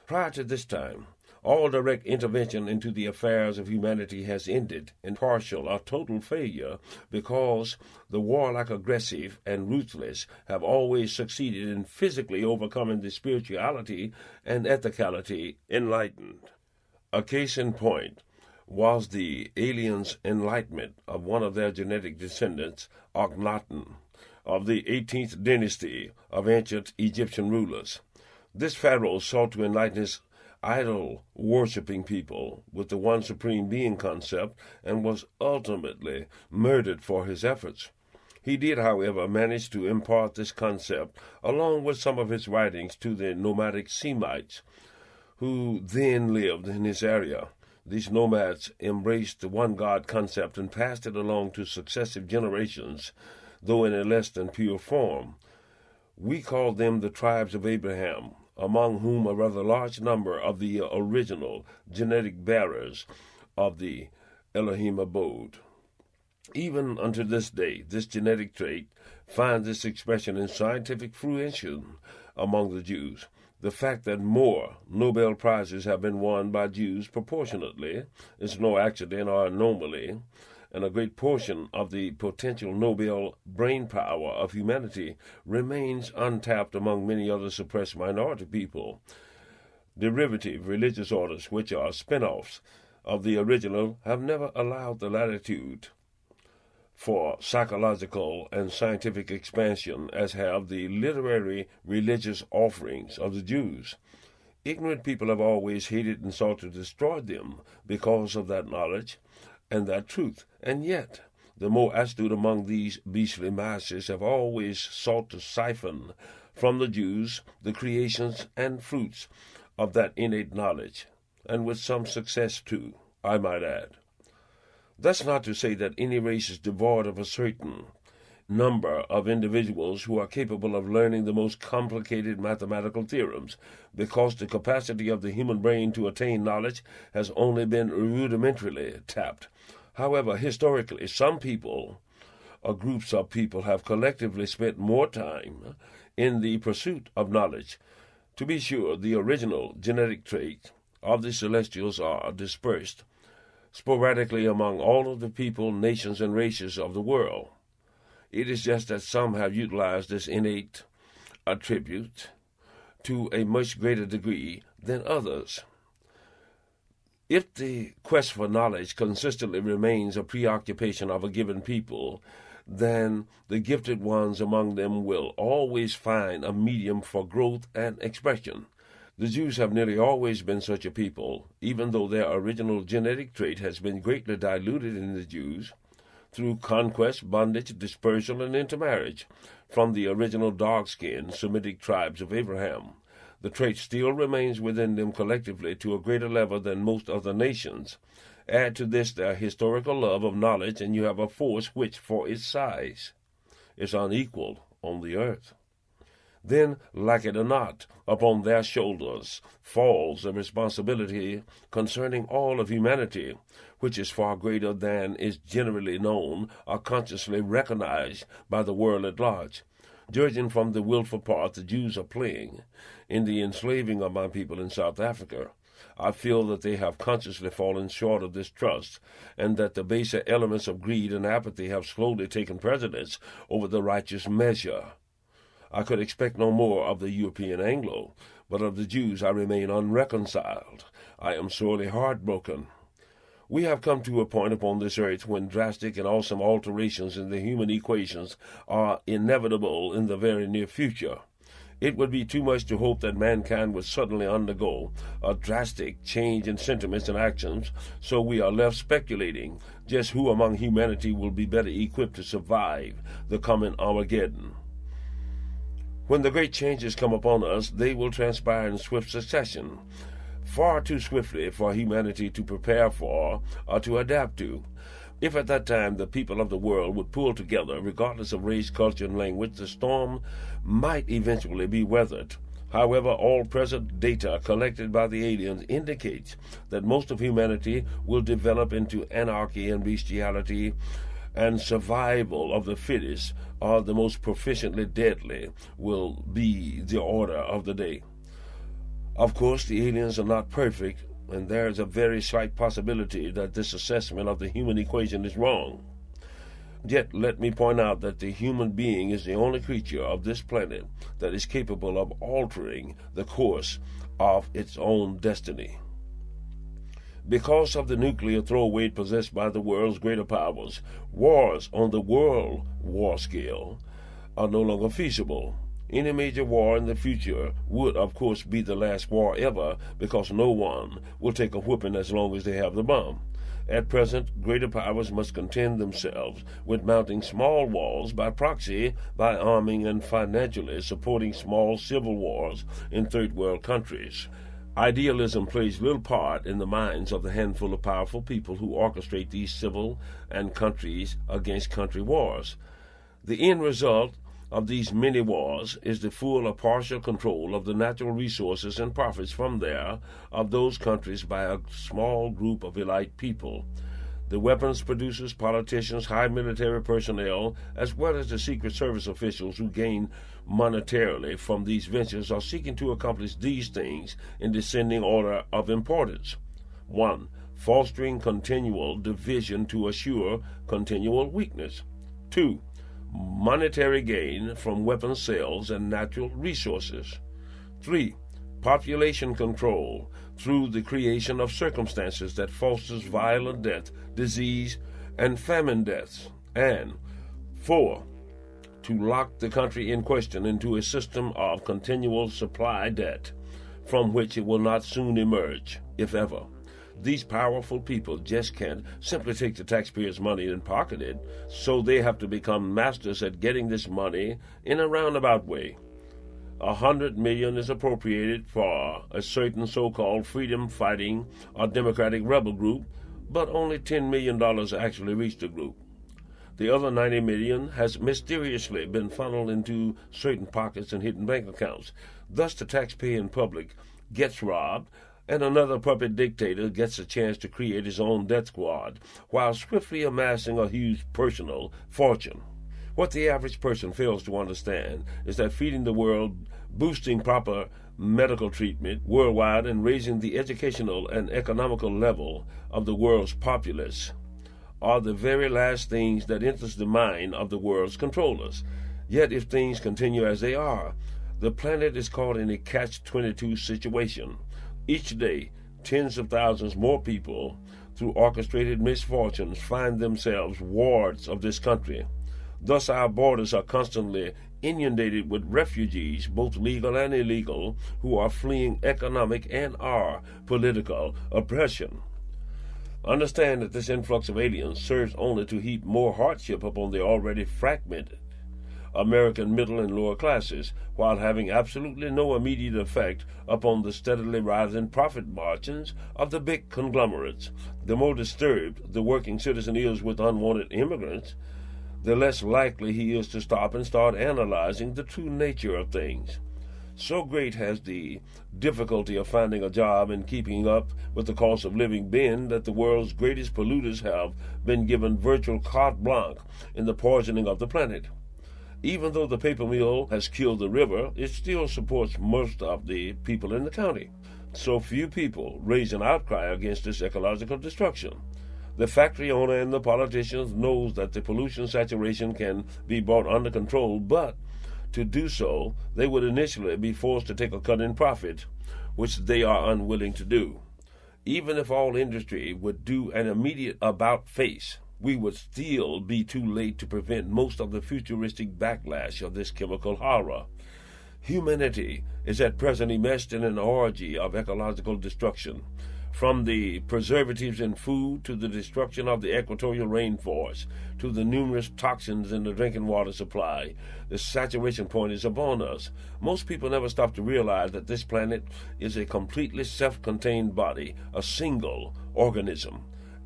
Prior to this time, all direct intervention into the affairs of humanity has ended in partial or total failure because the warlike, aggressive, and ruthless have always succeeded in physically overcoming the spirituality and ethicality enlightened. A case in point was the aliens' enlightenment of one of their genetic descendants, Akhenaten, of the 18th dynasty of ancient Egyptian rulers. This pharaoh sought to enlighten his idol-worshipping people with the one supreme being concept and was ultimately murdered for his efforts. He did, however, manage to impart this concept along with some of his writings to the nomadic Semites who then lived in his area. These nomads embraced the one God concept and passed it along to successive generations, though in a less than pure form. We call them the tribes of Abraham, among whom a rather large number of the original genetic bearers of the Elohim abode. Even unto this day, this genetic trait finds its expression in scientific fruition among the Jews. The fact that more Nobel Prizes have been won by Jews proportionately is no accident or anomaly, and a great portion of the potential Nobel brain power of humanity remains untapped among many other suppressed minority people. Derivative religious orders, which are spin-offs of the original, have never allowed the latitude for psychological and scientific expansion as have the literary religious offerings of the Jews. Ignorant people have always hated and sought to destroy them because of that knowledge and that truth, and yet the more astute among these beastly masses have always sought to siphon from the Jews the creations and fruits of that innate knowledge, and with some success too, I might add. That's not to say that any race is devoid of a certain number of individuals who are capable of learning the most complicated mathematical theorems, because the capacity of the human brain to attain knowledge has only been rudimentarily tapped. However, historically, some people or groups of people have collectively spent more time in the pursuit of knowledge. To be sure, the original genetic trait of the celestials are dispersed, sporadically among all of the people, nations, and races of the world. It is just that some have utilized this innate attribute to a much greater degree than others. If the quest for knowledge consistently remains a preoccupation of a given people, then the gifted ones among them will always find a medium for growth and expression. The Jews have nearly always been such a people, even though their original genetic trait has been greatly diluted in the Jews through conquest, bondage, dispersal, and intermarriage from the original dark-skinned Semitic tribes of Abraham. The trait still remains within them collectively to a greater level than most other nations. Add to this their historical love of knowledge, and you have a force which, for its size, is unequaled on the earth. Then, like it or not, upon their shoulders falls the responsibility concerning all of humanity, which is far greater than is generally known or consciously recognized by the world at large. Judging from the willful part the Jews are playing in the enslaving of my people in South Africa, I feel that they have consciously fallen short of this trust, and that the baser elements of greed and apathy have slowly taken precedence over the righteous measure. I could expect no more of the European Anglo, but of the Jews I remain unreconciled. I am sorely heartbroken. We have come to a point upon this earth when drastic and awesome alterations in the human equations are inevitable in the very near future. It would be too much to hope that mankind would suddenly undergo a drastic change in sentiments and actions, so we are left speculating just who among humanity will be better equipped to survive the coming Armageddon. When the great changes come upon us, they will transpire in swift succession, far too swiftly for humanity to prepare for or to adapt to. If at that time the people of the world would pull together, regardless of race, culture, and language, the storm might eventually be weathered. However, all present data collected by the aliens indicates that most of humanity will develop into anarchy and bestiality, and survival of the fittest or the most proficiently deadly will be the order of the day. Of course, the aliens are not perfect, and there is a very slight possibility that this assessment of the human equation is wrong. Yet let me point out that the human being is the only creature of this planet that is capable of altering the course of its own destiny. Because of the nuclear throwaway possessed by the world's greater powers, wars on the world war scale are no longer feasible. Any major war in the future would, of course, be the last war ever, because no one will take a whipping as long as they have the bomb. At present, greater powers must content themselves with mounting small wars by proxy, by arming and financially supporting small civil wars in third world countries. Idealism plays little part in the minds of the handful of powerful people who orchestrate these civil and countries against country wars. The end result of these many wars is the full or partial control of the natural resources and profits from there of those countries by a small group of elite people. The weapons producers, politicians, high military personnel, as well as the Secret Service officials who gain monetarily from these ventures are seeking to accomplish these things in descending order of importance. 1. Fostering continual division to assure continual weakness. 2. Monetary gain from weapon sales and natural resources. 3. Population control through the creation of circumstances that fosters violent death, disease, and famine deaths. And 4. To lock the country in question into a system of continual supply debt, from which it will not soon emerge, if ever. These powerful people just can't simply take the taxpayers' money and pocket it, so they have to become masters at getting this money in a roundabout way. $100 million is appropriated for a certain so-called freedom-fighting or democratic rebel group, but only $10 million actually reach the group. The other $90 million has mysteriously been funneled into certain pockets and hidden bank accounts. Thus the taxpaying public gets robbed, and another puppet dictator gets a chance to create his own death squad, while swiftly amassing a huge personal fortune. What the average person fails to understand is that feeding the world, boosting proper medical treatment worldwide and raising the educational and economical level of the world's populace are the very last things that enters the mind of the world's controllers. Yet if things continue as they are, the planet is caught in a catch-22 situation. Each day, tens of thousands more people, through orchestrated misfortunes, find themselves wards of this country. Thus our borders are constantly inundated with refugees, both legal and illegal, who are fleeing economic and political oppression. Understand that this influx of aliens serves only to heap more hardship upon the already fragmented American middle and lower classes, while having absolutely no immediate effect upon the steadily rising profit margins of the big conglomerates. The more disturbed the working citizen is with unwanted immigrants, the less likely he is to stop and start analyzing the true nature of things. So great has the difficulty of finding a job and keeping up with the cost of living been that the world's greatest polluters have been given virtual carte blanche in the poisoning of the planet. Even though the paper mill has killed the river, it still supports most of the people in the county. So few people raise an outcry against this ecological destruction. The factory owner and the politicians knows that the pollution saturation can be brought under control, but to do so, they would initially be forced to take a cut in profit, which they are unwilling to do. Even if all industry would do an immediate about-face, we would still be too late to prevent most of the futuristic backlash of this chemical horror. Humanity is at present enmeshed in an orgy of ecological destruction, from the preservatives in food to the destruction of the equatorial rainforest to the numerous toxins in the drinking water supply. The saturation point is upon us. Most people never stop to realize that this planet is a completely self-contained body, a single organism.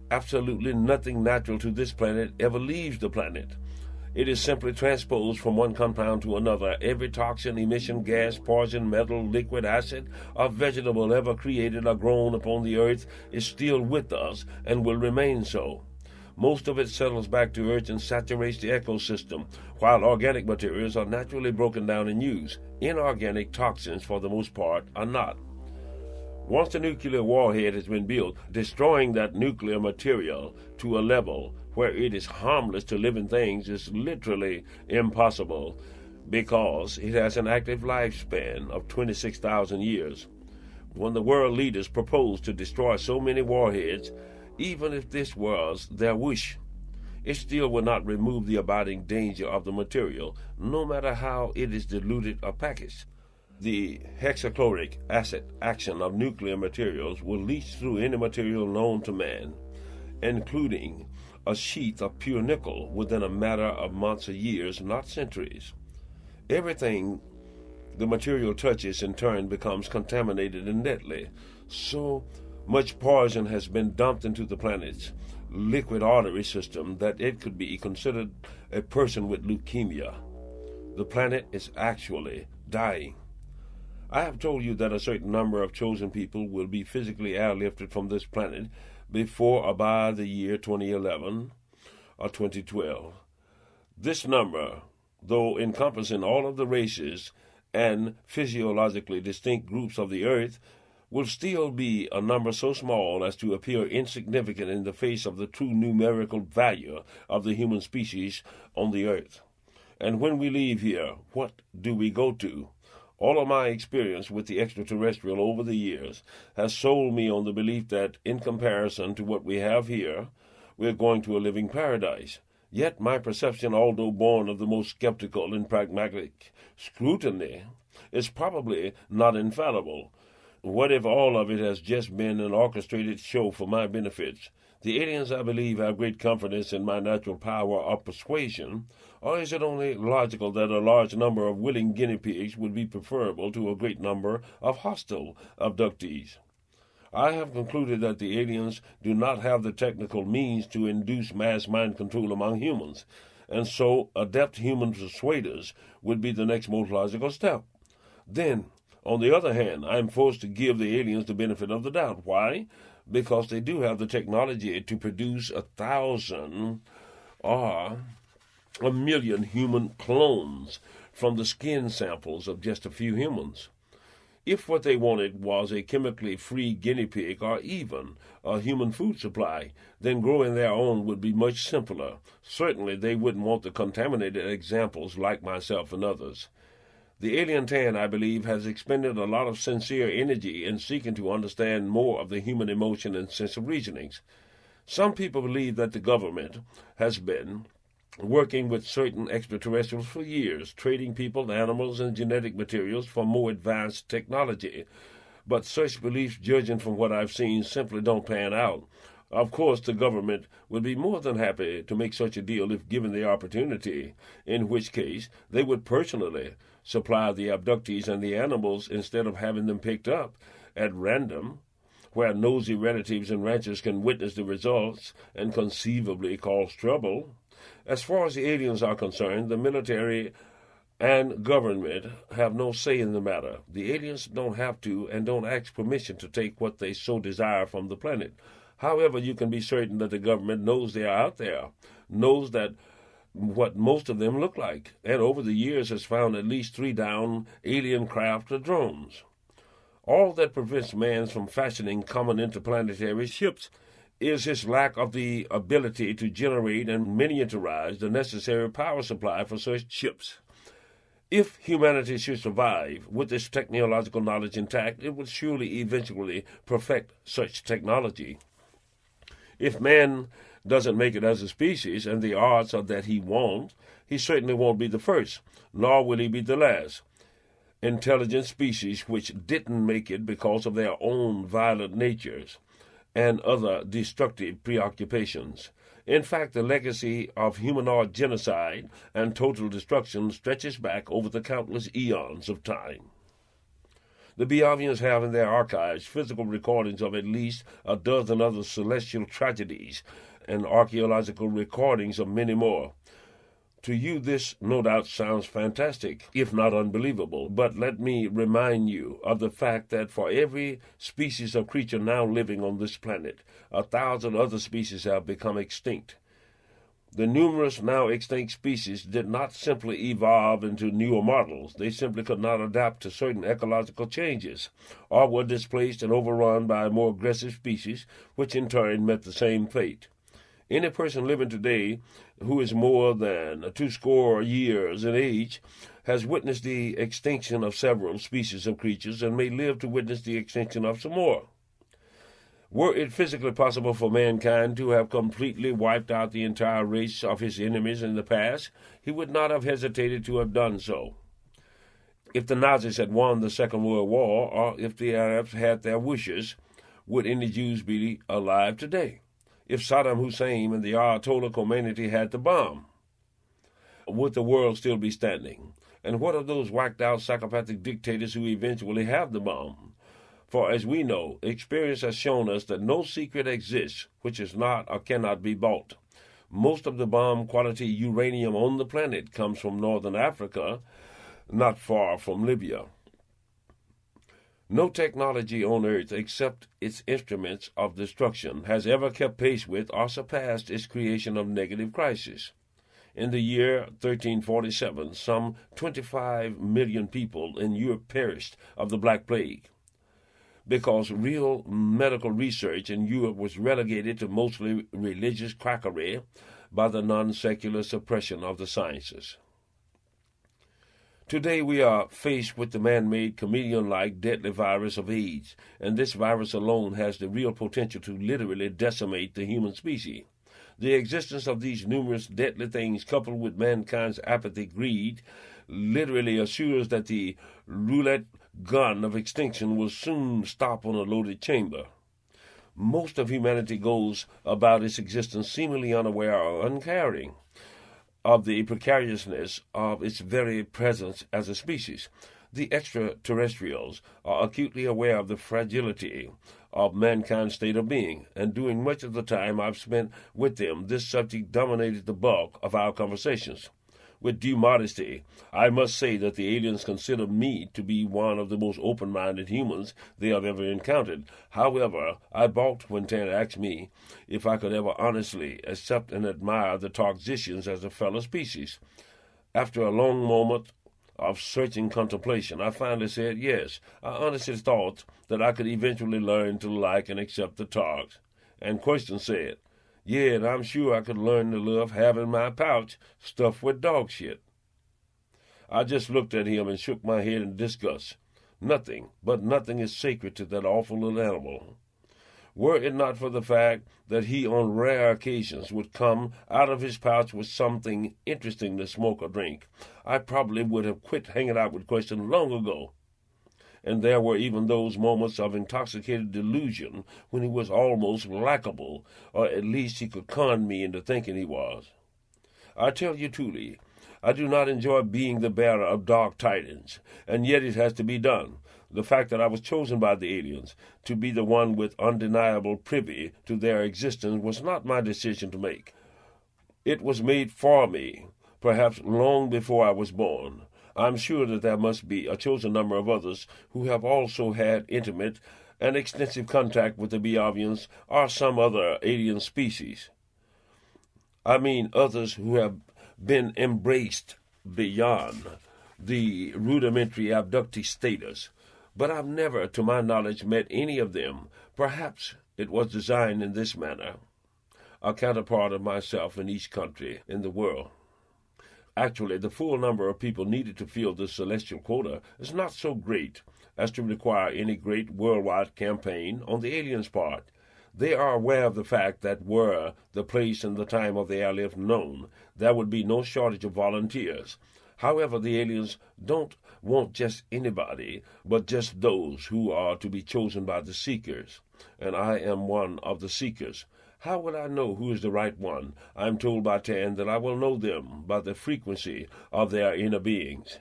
Absolutely nothing natural to this planet ever leaves the planet. It is simply transposed from one compound to another. Every toxin, emission, gas, poison, metal, liquid, acid, or vegetable ever created or grown upon the earth is still with us and will remain so. Most of it settles back to earth and saturates the ecosystem, while organic materials are naturally broken down and used. Inorganic toxins, for the most part, are not. Once the nuclear warhead has been built, destroying that nuclear material to a level where it is harmless to living things is literally impossible, because it has an active lifespan of 26,000 years. When the world leaders proposed to destroy so many warheads, even if this was their wish, it still would not remove the abiding danger of the material, no matter how it is diluted or packaged. The hexachloric acid action of nuclear materials will leach through any material known to man, including a sheath of pure nickel, within a matter of months or years, not centuries. Everything the material touches in turn becomes contaminated and deadly. So much poison has been dumped into the planet's liquid artery system that it could be considered a person with leukemia. The planet is actually dying. I have told you that a certain number of chosen people will be physically airlifted from this planet before or by the year 2011 or 2012. This number, though encompassing all of the races and physiologically distinct groups of the earth, will still be a number so small as to appear insignificant in the face of the true numerical value of the human species on the earth. And when we leave here, what do we go to? All of my experience with the extraterrestrial over the years has sold me on the belief that, in comparison to what we have here, we're going to a living paradise. Yet my perception, although born of the most skeptical and pragmatic scrutiny, is probably not infallible. What if all of it has just been an orchestrated show for my benefits? The aliens, I believe, have great confidence in my natural power of persuasion, or is it only logical that a large number of willing guinea pigs would be preferable to a great number of hostile abductees? I have concluded that the aliens do not have the technical means to induce mass mind control among humans, and so adept human persuaders would be the next most logical step. Then, on the other hand, I am forced to give the aliens the benefit of the doubt. Why? Because they do have the technology to produce 1,000 or 1,000,000 human clones from the skin samples of just a few humans. If what they wanted was a chemically free guinea pig or even a human food supply, then growing their own would be much simpler. Certainly they wouldn't want the contaminated examples like myself and others. The alien tan, I believe, has expended a lot of sincere energy in seeking to understand more of the human emotion and sense of reasonings. Some people believe that the government has been working with certain extraterrestrials for years, trading people, animals, and genetic materials for more advanced technology. But such beliefs, judging from what I've seen, simply don't pan out. Of course, the government would be more than happy to make such a deal if given the opportunity, in which case they would personally supply the abductees and the animals instead of having them picked up at random, where nosy relatives and ranchers can witness the results and conceivably cause trouble. As far as the aliens are concerned, the military and government have no say in the matter. The aliens don't have to and don't ask permission to take what they so desire from the planet. However, you can be certain that the government knows they are out there, knows that what most of them look like, and over the years has found at least 3 down alien craft or drones. All that prevents man from fashioning common interplanetary ships is his lack of the ability to generate and miniaturize the necessary power supply for such ships. If humanity should survive with its technological knowledge intact, it would surely eventually perfect such technology. If man doesn't make it as a species, and the odds are that he won't, he certainly won't be the first, nor will he be the last intelligent species which didn't make it because of their own violent natures and other destructive preoccupations. In fact, the legacy of humanoid genocide and total destruction stretches back over the countless eons of time. The Biavians have in their archives physical recordings of at least a dozen other celestial tragedies and archaeological recordings of many more. To you, this no doubt sounds fantastic, if not unbelievable, but let me remind you of the fact that for every species of creature now living on this planet, 1,000 other species have become extinct. The numerous now extinct species did not simply evolve into newer models. They simply could not adapt to certain ecological changes, or were displaced and overrun by more aggressive species, which in turn met the same fate. Any person living today who is more than 200 years in age has witnessed the extinction of several species of creatures and may live to witness the extinction of some more. Were it physically possible for mankind to have completely wiped out the entire race of his enemies in the past, he would not have hesitated to have done so. If the Nazis had won the Second World War, or if the Arabs had their wishes, would any Jews be alive today? If Saddam Hussein and the Ayatollah Khomeini had the bomb, would the world still be standing? And what of those whacked-out psychopathic dictators who eventually have the bomb? For as we know, experience has shown us that no secret exists which is not or cannot be bought. Most of the bomb-quality uranium on the planet comes from northern Africa, not far from Libya. No technology on Earth except its instruments of destruction has ever kept pace with or surpassed its creation of negative crisis. In the year 1347, some 25 million people in Europe perished of the Black Plague, because real medical research in Europe was relegated to mostly religious quackery by the non-secular suppression of the sciences. Today we are faced with the man-made chameleon-like deadly virus of AIDS, and this virus alone has the real potential to literally decimate the human species. The existence of these numerous deadly things, coupled with mankind's apathy, greed, literally assures that the roulette gun of extinction will soon stop on a loaded chamber. Most of humanity goes about its existence seemingly unaware or uncaring of the precariousness of its very presence as a species. The extraterrestrials are acutely aware of the fragility of mankind's state of being, and during much of the time I've spent with them, this subject dominated the bulk of our conversations. With due modesty, I must say that the aliens consider me to be one of the most open-minded humans they have ever encountered. However, I balked when Tan asked me if I could ever honestly accept and admire the Toxicians as a fellow species. After a long moment of searching contemplation, I finally said yes. I honestly thought that I could eventually learn to like and accept the talks. And Question said, yeah, and I'm sure I could learn to love having my pouch stuffed with dog shit. I just looked at him and shook my head in disgust. Nothing, but nothing is sacred to that awful little animal. Were it not for the fact that he on rare occasions would come out of his pouch with something interesting to smoke or drink, I probably would have quit hanging out with Question long ago. And there were even those moments of intoxicated delusion when he was almost likable, or at least he could con me into thinking he was. I tell you truly, I do not enjoy being the bearer of dark tidings, and yet it has to be done. The fact that I was chosen by the aliens to be the one with undeniable privy to their existence was not my decision to make. It was made for me, perhaps long before I was born. I'm sure that there must be a chosen number of others who have also had intimate and extensive contact with the Biavians or some other alien species. I mean others who have been embraced beyond the rudimentary abductee status, but I've never, to my knowledge, met any of them. Perhaps it was designed in this manner, a counterpart of myself in each country in the world. Actually, the full number of people needed to fill this celestial quota is not so great as to require any great worldwide campaign on the aliens' part. They are aware of the fact that were the place and the time of the airlift known, there would be no shortage of volunteers. However, the aliens don't want just anybody, but just those who are to be chosen by the seekers, and I am one of the seekers. How will I know who is the right one? I am told by Tan that I will know them by the frequency of their inner beings.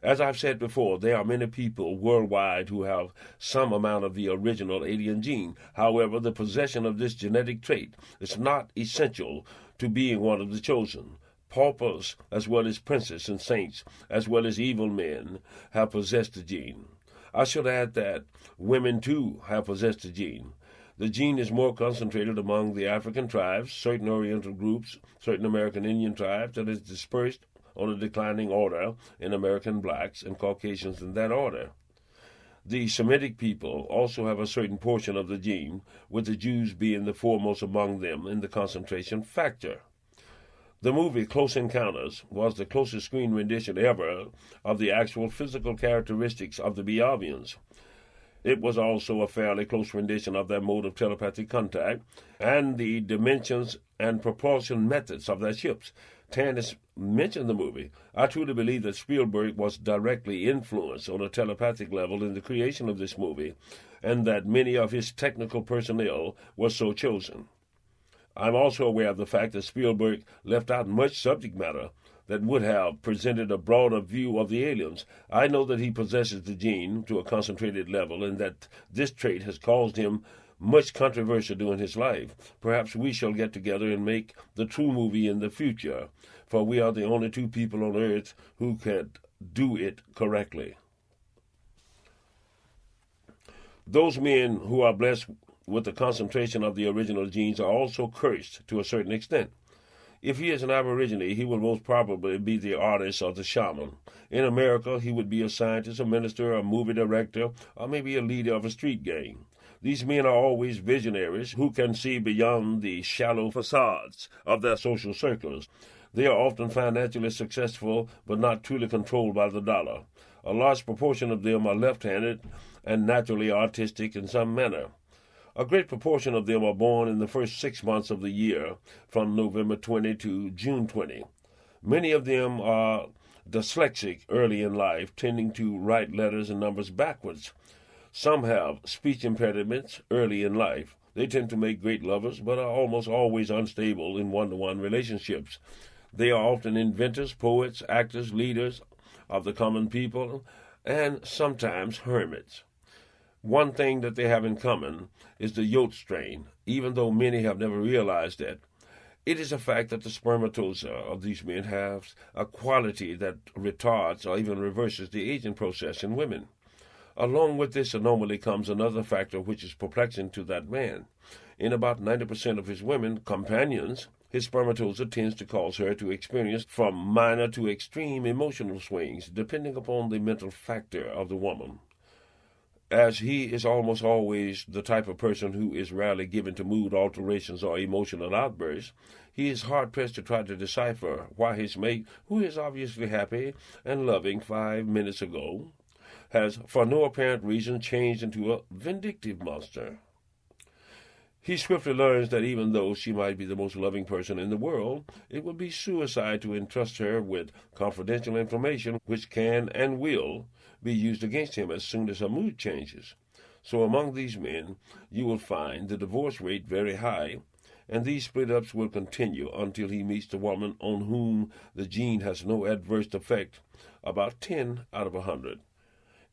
As I've said before, there are many people worldwide who have some amount of the original alien gene. However, the possession of this genetic trait is not essential to being one of the chosen. Paupers, as well as princes and saints, as well as evil men, have possessed the gene. I should add that women, too, have possessed the gene. The gene is more concentrated among the African tribes, certain Oriental groups, certain American Indian tribes, and is dispersed on a declining order in American blacks and Caucasians in that order. The Semitic people also have a certain portion of the gene, with the Jews being the foremost among them in the concentration factor. The movie Close Encounters was the closest screen rendition ever of the actual physical characteristics of the Biavians. It was also a fairly close rendition of their mode of telepathic contact and the dimensions and propulsion methods of their ships. Tanis mentioned the movie. I truly believe that Spielberg was directly influenced on a telepathic level in the creation of this movie, and that many of his technical personnel were so chosen. I'm also aware of the fact that Spielberg left out much subject matter that would have presented a broader view of the aliens. I know that he possesses the gene to a concentrated level, and that this trait has caused him much controversy during his life. Perhaps we shall get together and make the true movie in the future, for we are the only two people on earth who can do it correctly. Those men who are blessed with the concentration of the original genes are also cursed to a certain extent. If he is an aborigine, he will most probably be the artist or the shaman. In America, he would be a scientist, a minister, a movie director, or maybe a leader of a street gang. These men are always visionaries who can see beyond the shallow facades of their social circles. They are often financially successful, but not truly controlled by the dollar. A large proportion of them are left-handed and naturally artistic in some manner. A great proportion of them are born in the first 6 months of the year, from November 20 to June 20. Many of them are dyslexic early in life, tending to write letters and numbers backwards. Some have speech impediments early in life. They tend to make great lovers, but are almost always unstable in one-to-one relationships. They are often inventors, poets, actors, leaders of the common people, and sometimes hermits. One thing that they have in common is the Yote strain, even though many have never realized that. It is a fact that the spermatozoa of these men has a quality that retards or even reverses the aging process in women. Along with this anomaly comes another factor which is perplexing to that man. In about 90% of his women companions, His spermatozoa tends to cause her to experience from minor to extreme emotional swings, depending upon the mental factor of the woman. As he is almost always the type of person who is rarely given to mood alterations or emotional outbursts, he is hard-pressed to try to decipher why his mate, who is obviously happy and loving 5 minutes ago, has, for no apparent reason, changed into a vindictive monster. He swiftly learns that even though she might be the most loving person in the world, it would be suicide to entrust her with confidential information which can and will be used against him as soon as her mood changes. So among these men, you will find the divorce rate very high, and these split-ups will continue until he meets the woman on whom the gene has no adverse effect, about 10 out of 100.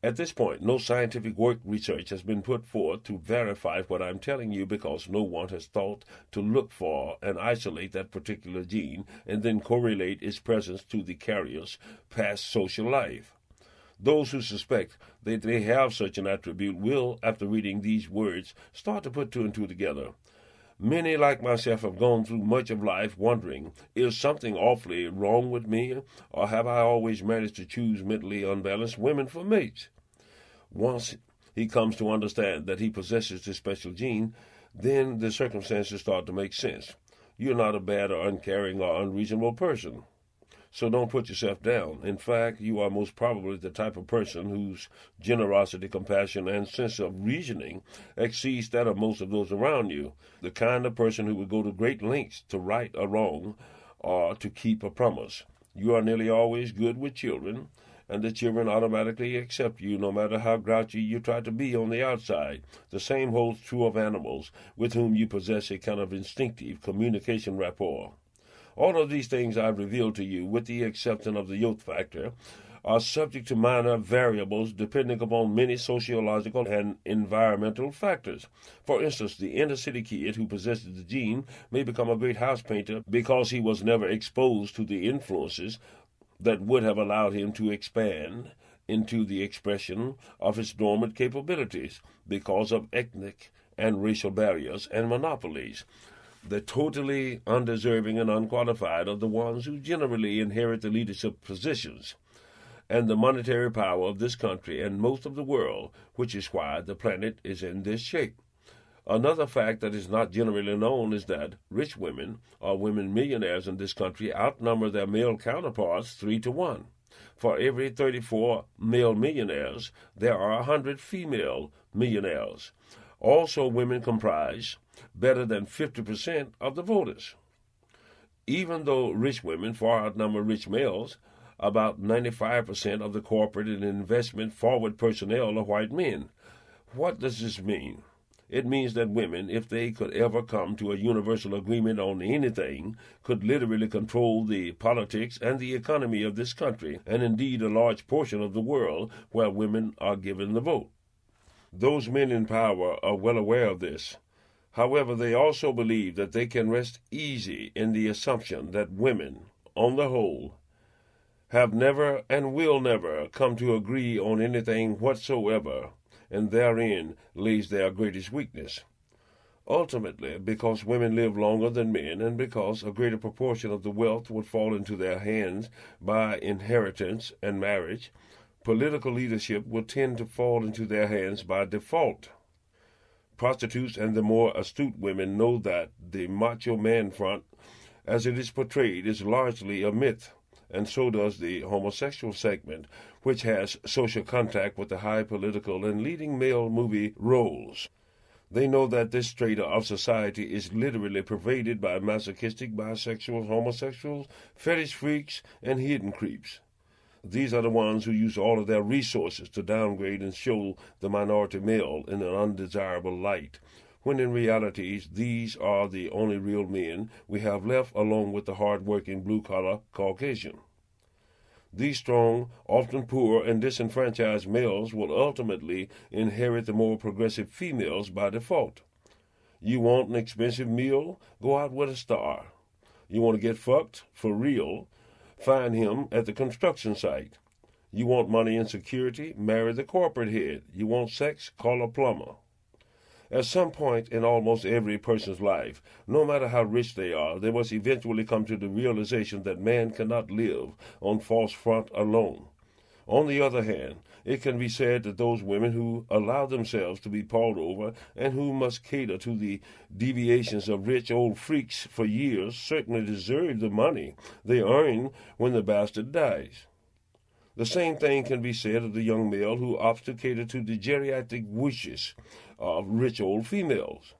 At this point, no scientific research has been put forth to verify what I'm telling you because no one has thought to look for and isolate that particular gene and then correlate its presence to the carrier's past social life. Those who suspect that they have such an attribute will, after reading these words, start to put two and two together. Many, like myself, have gone through much of life wondering, is something awfully wrong with me, or have I always managed to choose mentally unbalanced women for mates? Once he comes to understand that he possesses this special gene, then the circumstances start to make sense. You're not a bad or uncaring or unreasonable person. So don't put yourself down. In fact, you are most probably the type of person whose generosity, compassion, and sense of reasoning exceeds that of most of those around you. The kind of person who would go to great lengths to right a wrong or to keep a promise. You are nearly always good with children, and the children automatically accept you no matter how grouchy you try to be on the outside. The same holds true of animals, with whom you possess a kind of instinctive communication rapport. All of these things I've revealed to you, with the exception of the youth factor, are subject to minor variables depending upon many sociological and environmental factors. For instance, the inner-city kid who possesses the gene may become a great house painter because he was never exposed to the influences that would have allowed him to expand into the expression of his dormant capabilities because of ethnic and racial barriers and monopolies. The totally undeserving and unqualified are the ones who generally inherit the leadership positions and the monetary power of this country and most of the world, which is why the planet is in this shape. Another fact that is not generally known is that rich women, or women millionaires in this country, outnumber their male counterparts 3 to 1. For every 34 male millionaires, there are 100 female millionaires. Also, women comprise better than 50% of the voters. Even though rich women far outnumber rich males, about 95% of the corporate and investment forward personnel are white men. What does this mean? It means that women, if they could ever come to a universal agreement on anything, could literally control the politics and the economy of this country, and indeed a large portion of the world where women are given the vote. Those men in power are well aware of this. However, they also believe that they can rest easy in the assumption that women, on the whole, have never and will never come to agree on anything whatsoever, and therein lays their greatest weakness. Ultimately, because women live longer than men, and because a greater proportion of the wealth would fall into their hands by inheritance and marriage, political leadership will tend to fall into their hands by default. Prostitutes and the more astute women know that the macho man front, as it is portrayed, is largely a myth, and so does the homosexual segment, which has social contact with the high political and leading male movie roles. They know that this strata of society is literally pervaded by masochistic, bisexuals, homosexuals, fetish freaks, and hidden creeps. These are the ones who use all of their resources to downgrade and show the minority male in an undesirable light, when in reality these are the only real men we have left, along with the hard-working blue-collar Caucasian. These strong, often poor, and disenfranchised males will ultimately inherit the more progressive females by default. You want an expensive meal? Go out with a star. You want to get fucked? For real? Find him at the construction site. You want money and security? Marry the corporate head. You want sex? Call a plumber. At some point in almost every person's life, no matter how rich they are, they must eventually come to the realization that man cannot live on false front alone. On the other hand, it can be said that those women who allow themselves to be pawed over and who must cater to the deviations of rich old freaks for years certainly deserve the money they earn when the bastard dies. The same thing can be said of the young male who opts to cater to the geriatric wishes of rich old females.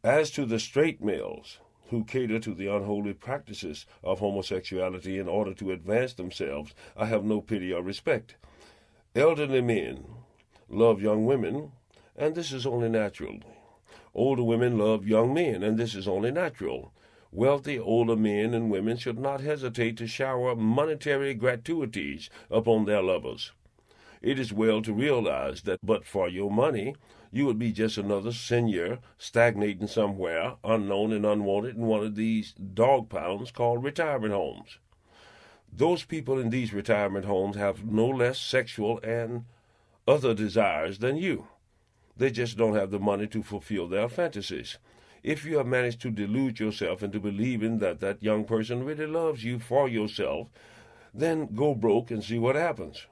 As to the straight males who cater to the unholy practices of homosexuality in order to advance themselves, I have no pity or respect. Elderly men love young women, and this is only natural. Older women love young men, and this is only natural. Wealthy older men and women should not hesitate to shower monetary gratuities upon their lovers. It is well to realize that but for your money, you would be just another senior stagnating somewhere, unknown and unwanted, in one of these dog pounds called retirement homes. Those people in these retirement homes have no less sexual and other desires than you. They just don't have the money to fulfill their fantasies. If you have managed to delude yourself into believing that that young person really loves you for yourself, then go broke and see what happens.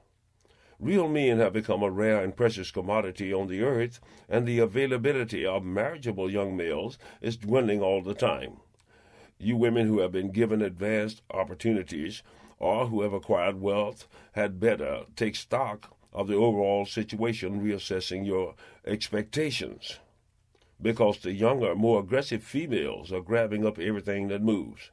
Real men have become a rare and precious commodity on the earth, and the availability of marriageable young males is dwindling all the time. You women who have been given advanced opportunities or who have acquired wealth had better take stock of the overall situation, reassessing your expectations, because the younger, more aggressive females are grabbing up everything that moves.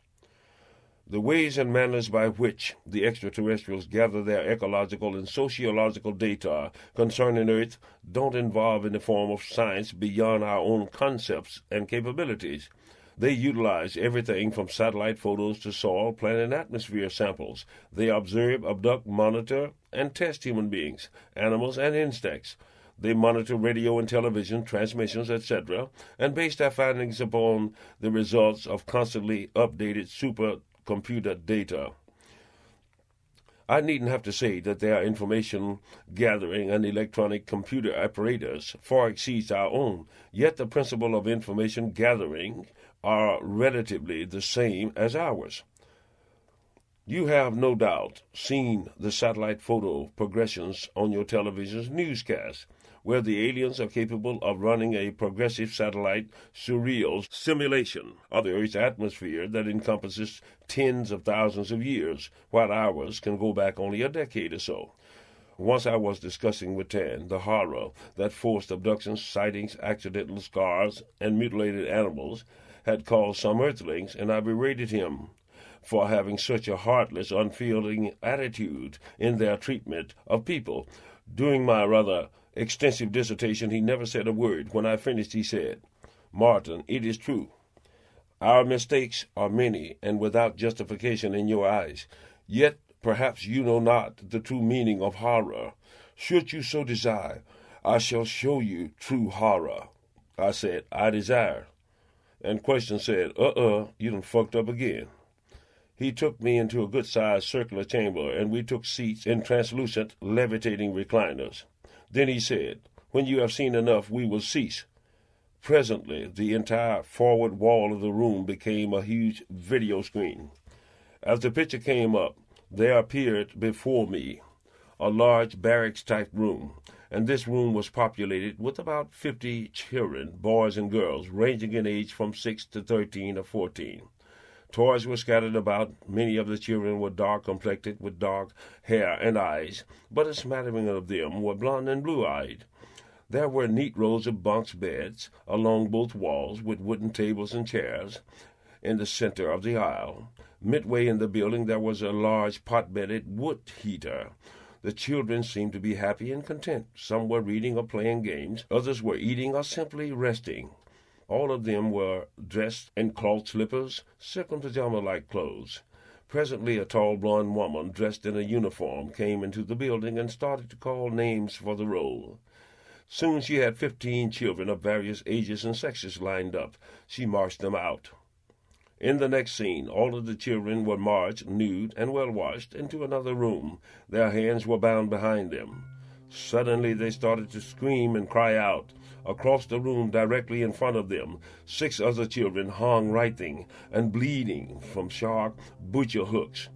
The ways and manners by which the extraterrestrials gather their ecological and sociological data concerning Earth don't involve any form of science beyond our own concepts and capabilities. They utilize everything from satellite photos to soil, plant, and atmosphere samples. They observe, abduct, monitor, and test human beings, animals, and insects. They monitor radio and television transmissions, etc., and base their findings upon the results of constantly updated supercomputer data. I needn't have to say that their information gathering and electronic computer apparatus far exceeds our own, yet the principle of information gathering are relatively the same as ours. You have no doubt seen the satellite photo progressions on your television's newscast, where the aliens are capable of running a progressive satellite surreal simulation of the Earth's atmosphere that encompasses tens of thousands of years, while ours can go back only a decade or so. Once I was discussing with Tan the horror that forced abductions, sightings, accidental scars, and mutilated animals had caused some Earthlings, and I berated him for having such a heartless, unfeeling attitude in their treatment of people. During my rather extensive dissertation, he never said a word. When I finished, he said, "Martin, it is true. Our mistakes are many and without justification in your eyes. Yet perhaps you know not the true meaning of horror. Should you so desire, I shall show you true horror." I said, "I desire." And Question said, you done fucked up again. He took me into a good-sized circular chamber, and we took seats in translucent, levitating recliners. Then he said, "When you have seen enough, we will cease." Presently, the entire forward wall of the room became a huge video screen. As the picture came up, there appeared before me a large barracks-type room, and this room was populated with about 50 children, boys and girls, ranging in age from 6 to 13 or 14. Toys were scattered about. Many of the children were dark-complected with dark hair and eyes, but a smattering of them were blond and blue-eyed. There were neat rows of bunks beds along both walls, with wooden tables and chairs in the center of the aisle. Midway in the building there was a large pot-bedded wood heater. The children seemed to be happy and content. Some were reading or playing games. Others were eating or simply resting. All of them were dressed in cloth slippers, silken pajama-like clothes. Presently a tall blonde woman dressed in a uniform came into the building and started to call names for the roll. Soon she had 15 children of various ages and sexes lined up. She marched them out. In the next scene, all of the children were marched, nude and well-washed, into another room. Their hands were bound behind them. Suddenly they started to scream and cry out. Across the room, directly in front of them, 6 other children hung writhing and bleeding from sharp butcher hooks.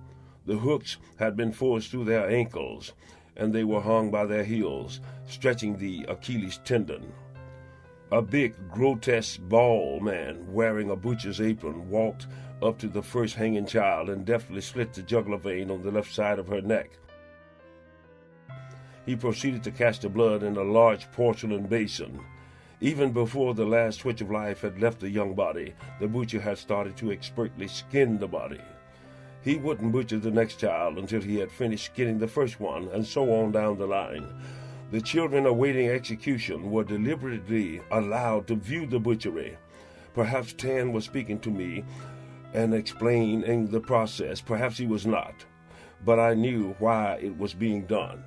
The hooks had been forced through their ankles, and they were hung by their heels, stretching the Achilles tendon. A big, grotesque, bald man wearing a butcher's apron walked up to the first hanging child and deftly slit the jugular vein on the left side of her neck. He proceeded to catch the blood in a large porcelain basin. Even before the last twitch of life had left the young body, the butcher had started to expertly skin the body. He wouldn't butcher the next child until he had finished skinning the first one, and so on down the line. The children awaiting execution were deliberately allowed to view the butchery. Perhaps Tan was speaking to me and explaining the process. Perhaps he was not. But I knew why it was being done.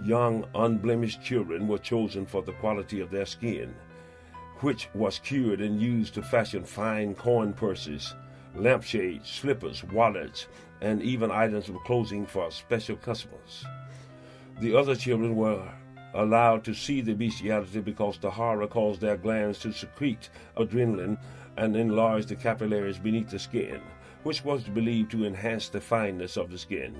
Young, unblemished children were chosen for the quality of their skin, which was cured and used to fashion fine coin purses, lampshades, slippers, wallets, and even items of clothing for special customers. The other children were allowed to see the bestiality because the horror caused their glands to secrete adrenaline and enlarge the capillaries beneath the skin, which was believed to enhance the fineness of the skin.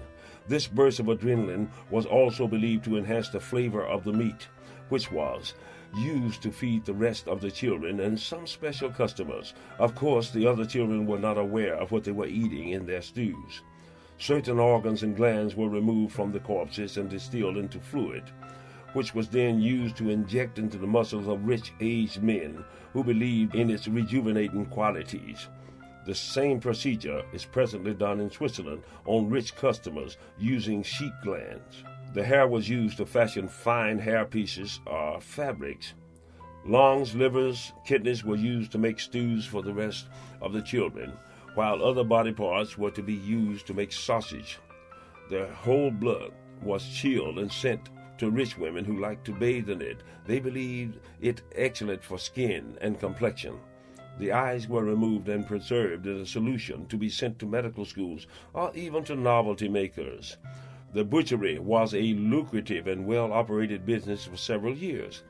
This burst of adrenaline was also believed to enhance the flavor of the meat, which was used to feed the rest of the children and some special customers. Of course, the other children were not aware of what they were eating in their stews. Certain organs and glands were removed from the corpses and distilled into fluid, which was then used to inject into the muscles of rich aged men who believed in its rejuvenating qualities. The same procedure is presently done in Switzerland on rich customers using sheep glands. The hair was used to fashion fine hair pieces or fabrics. Lungs, livers, kidneys were used to make stews for the rest of the children, while other body parts were to be used to make sausage. Their whole blood was chilled and sent to rich women who liked to bathe in it. They believed it excellent for skin and complexion. The eyes were removed and preserved in a solution to be sent to medical schools or even to novelty makers. The butchery was a lucrative and well-operated business for several years.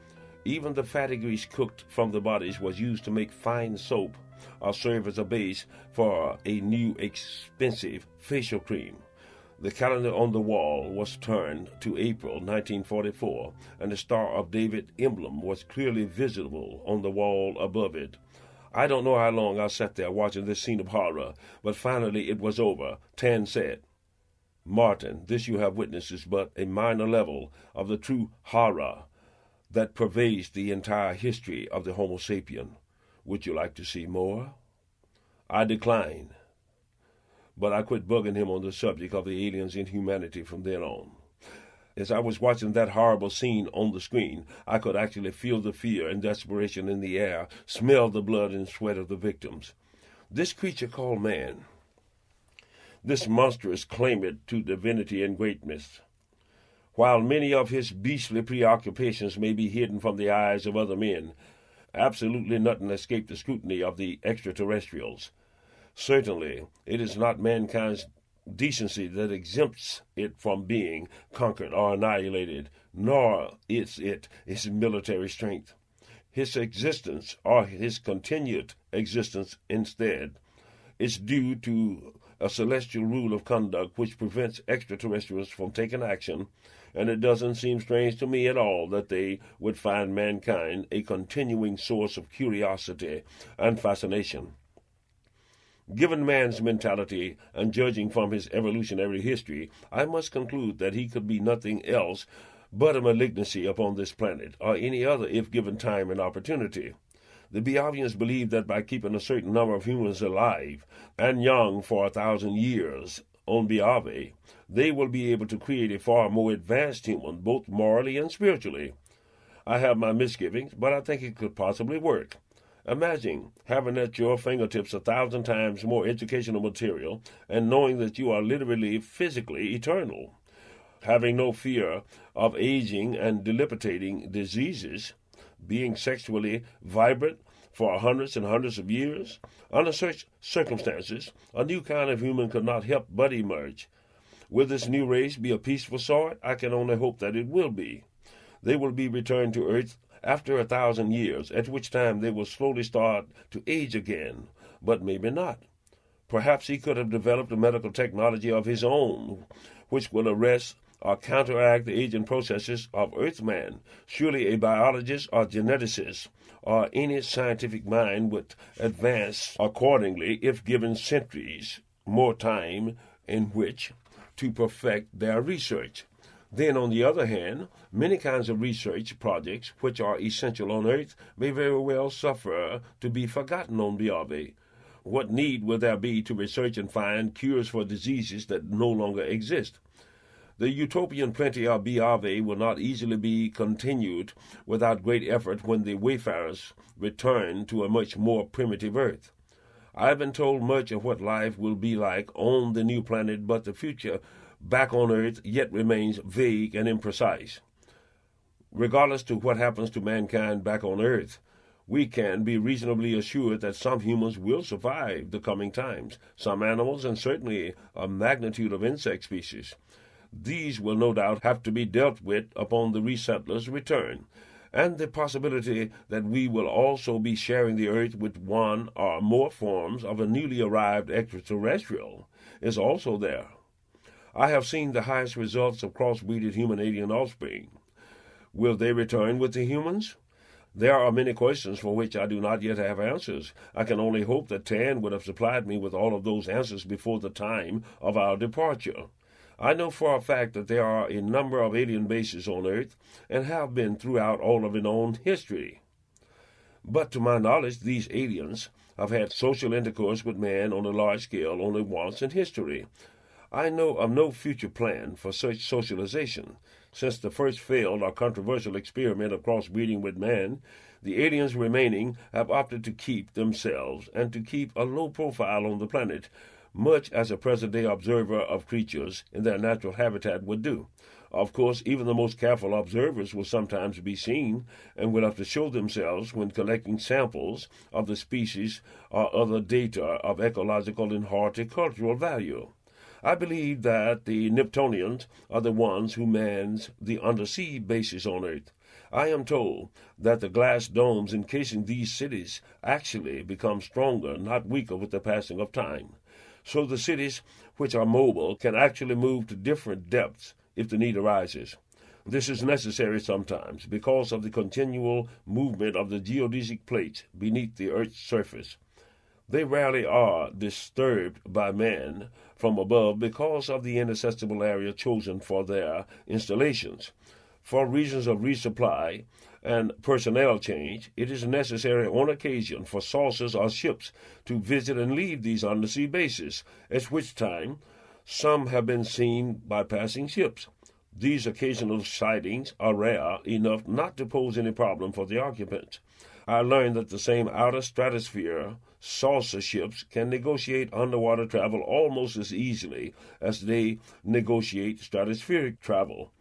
Even the fatty grease cooked from the bodies was used to make fine soap or serve as a base for a new expensive facial cream. The calendar on the wall was turned to April 1944, and the Star of David emblem was clearly visible on the wall above it. I don't know how long I sat there watching this scene of horror, but finally it was over. Tan said, "Martin, this you have witnessed is but a minor level of the true horror that pervades the entire history of the Homo sapien. Would you like to see more?" I declined, but I quit bugging him on the subject of the aliens' inhumanity from then on. As I was watching that horrible scene on the screen, I could actually feel the fear and desperation in the air, smell the blood and sweat of the victims. This creature called man, this monstrous claimant to divinity and greatness, while many of his beastly preoccupations may be hidden from the eyes of other men, absolutely nothing escaped the scrutiny of the extraterrestrials. Certainly, it is not mankind's decency that exempts it from being conquered or annihilated, nor is it his military strength. His existence, or his continued existence instead, is due to a celestial rule of conduct which prevents extraterrestrials from taking action, and it doesn't seem strange to me at all that they would find mankind a continuing source of curiosity and fascination. Given man's mentality and judging from his evolutionary history, I must conclude that he could be nothing else but a malignancy upon this planet, or any other if given time and opportunity. The Biavians believe that by keeping a certain number of humans alive and young for 1,000 years on Biave, they will be able to create a far more advanced human, both morally and spiritually. I have my misgivings, but I think it could possibly work. Imagine having at your fingertips 1,000 times more educational material and knowing that you are literally, physically eternal, having no fear of aging and debilitating diseases, being sexually vibrant for hundreds and hundreds of years. Under such circumstances, a new kind of human could not help but emerge. Will this new race be a peaceful sort? I can only hope that it will be. They will be returned to Earth after 1,000 years, at which time they will slowly start to age again, but maybe not. Perhaps he could have developed a medical technology of his own, which will arrest or counteract the aging processes of Earthman. Surely a biologist or geneticist or any scientific mind would advance accordingly if given centuries more time in which to perfect their research. Then, on the other hand, many kinds of research projects which are essential on Earth may very well suffer to be forgotten on BRV. What need will there be to research and find cures for diseases that no longer exist? The utopian plenty of BRV will not easily be continued without great effort when the wayfarers return to a much more primitive Earth. I have been told much of what life will be like on the new planet, but the future back on Earth yet remains vague and imprecise. Regardless to what happens to mankind back on Earth, we can be reasonably assured that some humans will survive the coming times, some animals, and certainly a magnitude of insect species. These will no doubt have to be dealt with upon the resettlers' return, and the possibility that we will also be sharing the Earth with one or more forms of a newly arrived extraterrestrial is also there. I have seen the highest results of crossbreeded human-alien offspring. Will they return with the humans? There are many questions for which I do not yet have answers. I can only hope that Tan would have supplied me with all of those answers before the time of our departure. I know for a fact that there are a number of alien bases on Earth, and have been throughout all of known history. But to my knowledge, these aliens have had social intercourse with man on a large scale only once in history. I know of no future plan for such socialization. Since the first failed or controversial experiment of crossbreeding with man, the aliens remaining have opted to keep themselves and to keep a low profile on the planet, much as a present-day observer of creatures in their natural habitat would do. Of course, even the most careful observers will sometimes be seen and will have to show themselves when collecting samples of the species or other data of ecological and horticultural value. I believe that the Neptunians are the ones who mans the undersea bases on Earth. I am told that the glass domes encasing these cities actually become stronger, not weaker, with the passing of time. So the cities which are mobile can actually move to different depths if the need arises. This is necessary sometimes because of the continual movement of the geodesic plates beneath the Earth's surface. They rarely are disturbed by man from above because of the inaccessible area chosen for their installations. For reasons of resupply and personnel change, it is necessary on occasion for saucers or ships to visit and leave these undersea bases, at which time some have been seen by passing ships. These occasional sightings are rare enough not to pose any problem for the occupants. I learned that the same outer stratosphere saucer ships can negotiate underwater travel almost as easily as they negotiate stratospheric travel.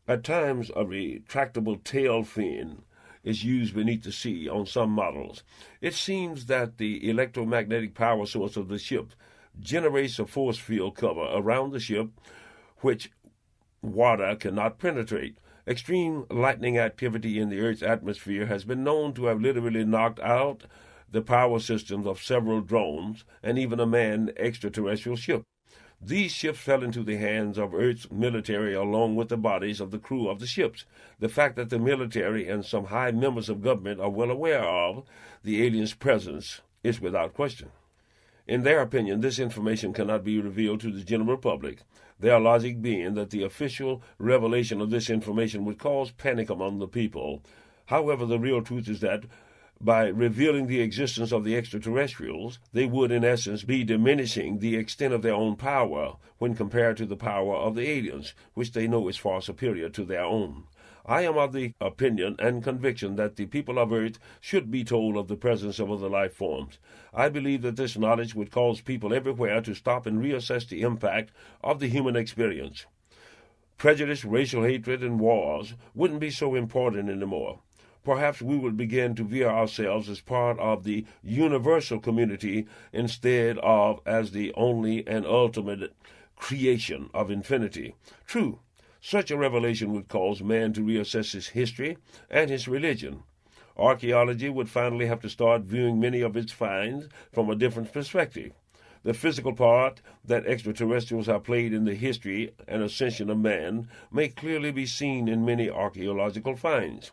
At times, a retractable tail fin is used beneath the sea on some models. It seems that the electromagnetic power source of the ship generates a force field cover around the ship which water cannot penetrate. Extreme lightning activity in the Earth's atmosphere has been known to have literally knocked out the power systems of several drones and even a manned extraterrestrial ship. These ships fell into the hands of Earth's military along with the bodies of the crew of the ships. The fact that the military and some high members of government are well aware of the aliens' presence is without question. In their opinion, this information cannot be revealed to the general public, their logic being that the official revelation of this information would cause panic among the people. However, the real truth is that by revealing the existence of the extraterrestrials, they would, in essence, be diminishing the extent of their own power when compared to the power of the aliens, which they know is far superior to their own. I am of the opinion and conviction that the people of Earth should be told of the presence of other life forms. I believe that this knowledge would cause people everywhere to stop and reassess the impact of the human experience. Prejudice, racial hatred, and wars wouldn't be so important anymore. Perhaps we would begin to view ourselves as part of the universal community instead of as the only and ultimate creation of infinity. True, Such a revelation would cause man to reassess his history and his religion. Archaeology would finally have to start viewing many of its finds from a different perspective. The physical part that extraterrestrials have played in the history and ascension of man may clearly be seen in many archaeological finds.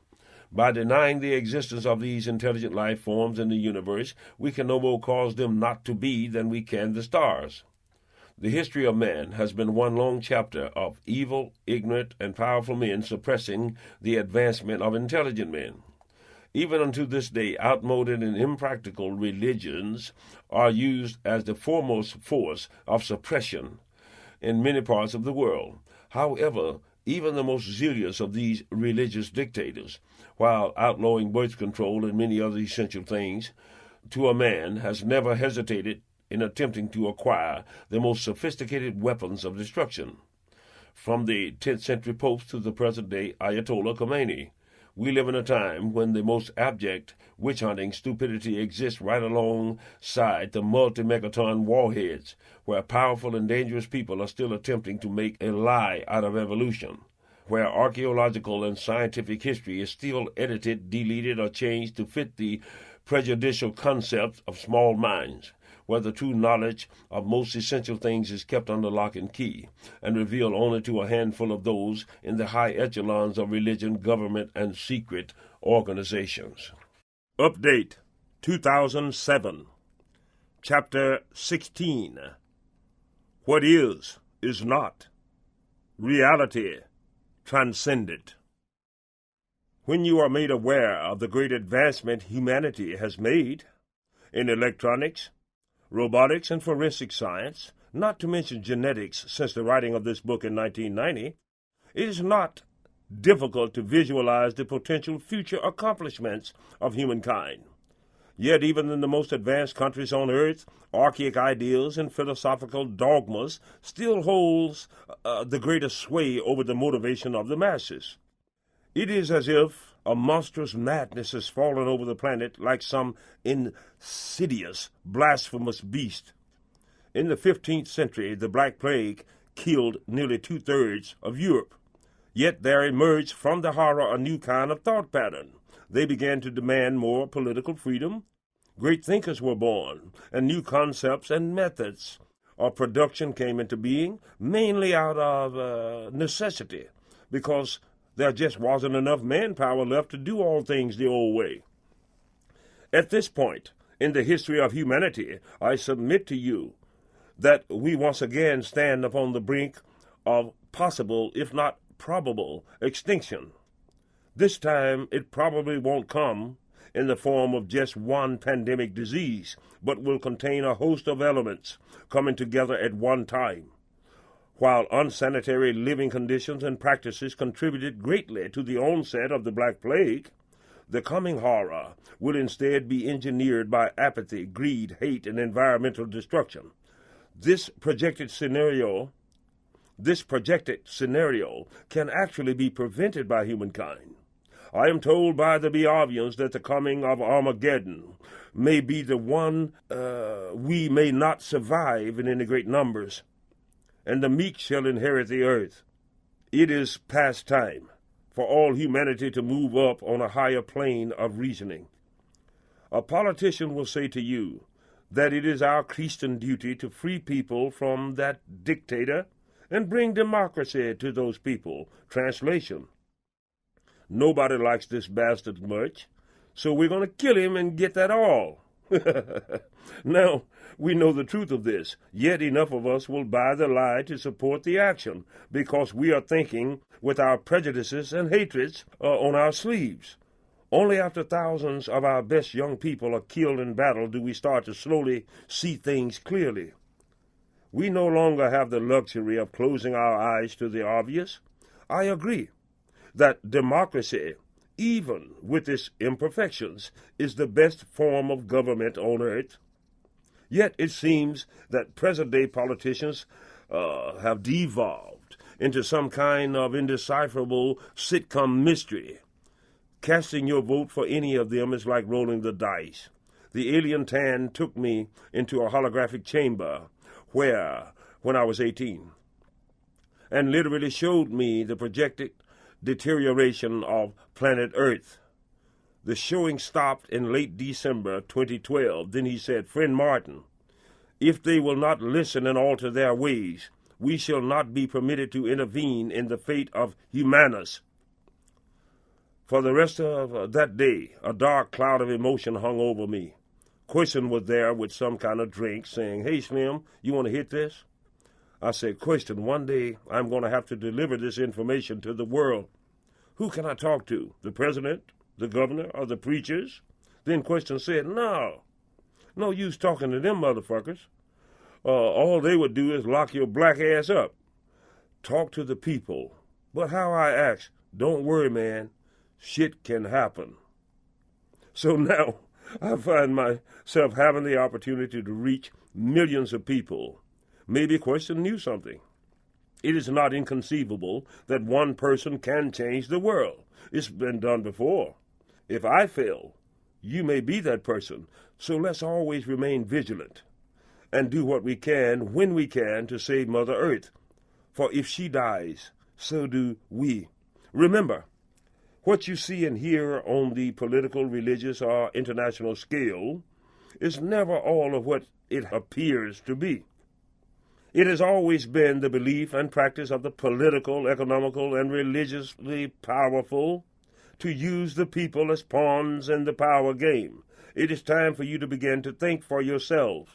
By denying the existence of these intelligent life forms in the universe, we can no more cause them not to be than we can the stars. The history of man has been one long chapter of evil, ignorant, and powerful men suppressing the advancement of intelligent men. Even unto this day, outmoded and impractical religions are used as the foremost force of suppression in many parts of the world. However, even the most zealous of these religious dictators, while outlawing birth control and many other essential things, to a man has never hesitated in attempting to acquire the most sophisticated weapons of destruction. From the 10th century popes to the present-day Ayatollah Khomeini, we live in a time when the most abject witch-hunting stupidity exists right alongside the multi-megaton warheads, where powerful and dangerous people are still attempting to make a lie out of evolution, where archaeological and scientific history is still edited, deleted, or changed to fit the prejudicial concepts of small minds, where the true knowledge of most essential things is kept under lock and key, and revealed only to a handful of those in the high echelons of religion, government, and secret organizations. Update 2007, Chapter 16. What is not. Reality transcendent. When you are made aware of the great advancement humanity has made in electronics, robotics, and forensic science, not to mention genetics since the writing of this book in 1990, it is not difficult to visualize the potential future accomplishments of humankind. Yet even in the most advanced countries on earth, archaic ideals and philosophical dogmas still holds the greatest sway over the motivation of the masses. It is as if a monstrous madness has fallen over the planet like some insidious, blasphemous beast. In the 15th century, the Black Plague killed nearly two-thirds of Europe. Yet there emerged from the horror a new kind of thought pattern. They began to demand more political freedom. Great thinkers were born, and new concepts and methods of production came into being, mainly out of necessity, because there just wasn't enough manpower left to do all things the old way. At this point in the history of humanity, I submit to you that we once again stand upon the brink of possible, if not probable, extinction. This time it probably won't come in the form of just one pandemic disease, but will contain a host of elements coming together at one time. While unsanitary living conditions and practices contributed greatly to the onset of the Black Plague, the coming horror will instead be engineered by apathy, greed, hate, and environmental destruction. This projected scenario can actually be prevented by humankind. I am told by the Beovians that the coming of Armageddon may be the one we may not survive in any great numbers, and the meek shall inherit the earth. It is past time for all humanity to move up on a higher plane of reasoning. A politician will say to you that it is our Christian duty to free people from that dictator and bring democracy to those people. Translation: nobody likes this bastard much, so we're going to kill him and get that all. Now, we know the truth of this, yet enough of us will buy the lie to support the action, because we are thinking with our prejudices and hatreds on our sleeves. Only after thousands of our best young people are killed in battle do we start to slowly see things clearly. We no longer have the luxury of closing our eyes to the obvious. I agree that democracy, even with its imperfections, is the best form of government on earth. Yet it seems that present-day politicians have devolved into some kind of indecipherable sitcom mystery. Casting your vote for any of them is like rolling the dice. The alien tan took me into a holographic chamber when I was 18. and literally showed me the projected deterioration of planet Earth. The showing stopped in late December 2012. Then he said, "Friend Martin, if they will not listen and alter their ways, we shall not be permitted to intervene in the fate of humanus." For the rest of that day, a dark cloud of emotion hung over me. Question was there with some kind of drink, saying, "Hey, Slim, you want to hit this?" I said, "Question, one day I'm going to have to deliver this information to the world. Who can I talk to? The president, the governor, or the preachers?" Then Question said, "No use talking to them motherfuckers. All they would do is lock your black ass up. Talk to the people." But how, I asked? Don't worry, man. Shit can happen. So now I find myself having the opportunity to reach millions of people. Maybe Question knew something. It is not inconceivable that one person can change the world. It's been done before. If I fail, you may be that person. So let's always remain vigilant and do what we can when we can to save Mother Earth. For if she dies, so do we. Remember, what you see and hear on the political, religious, or international scale is never all of what it appears to be. It has always been the belief and practice of the political, economical, and religiously powerful to use the people as pawns in the power game. It is time for you to begin to think for yourselves.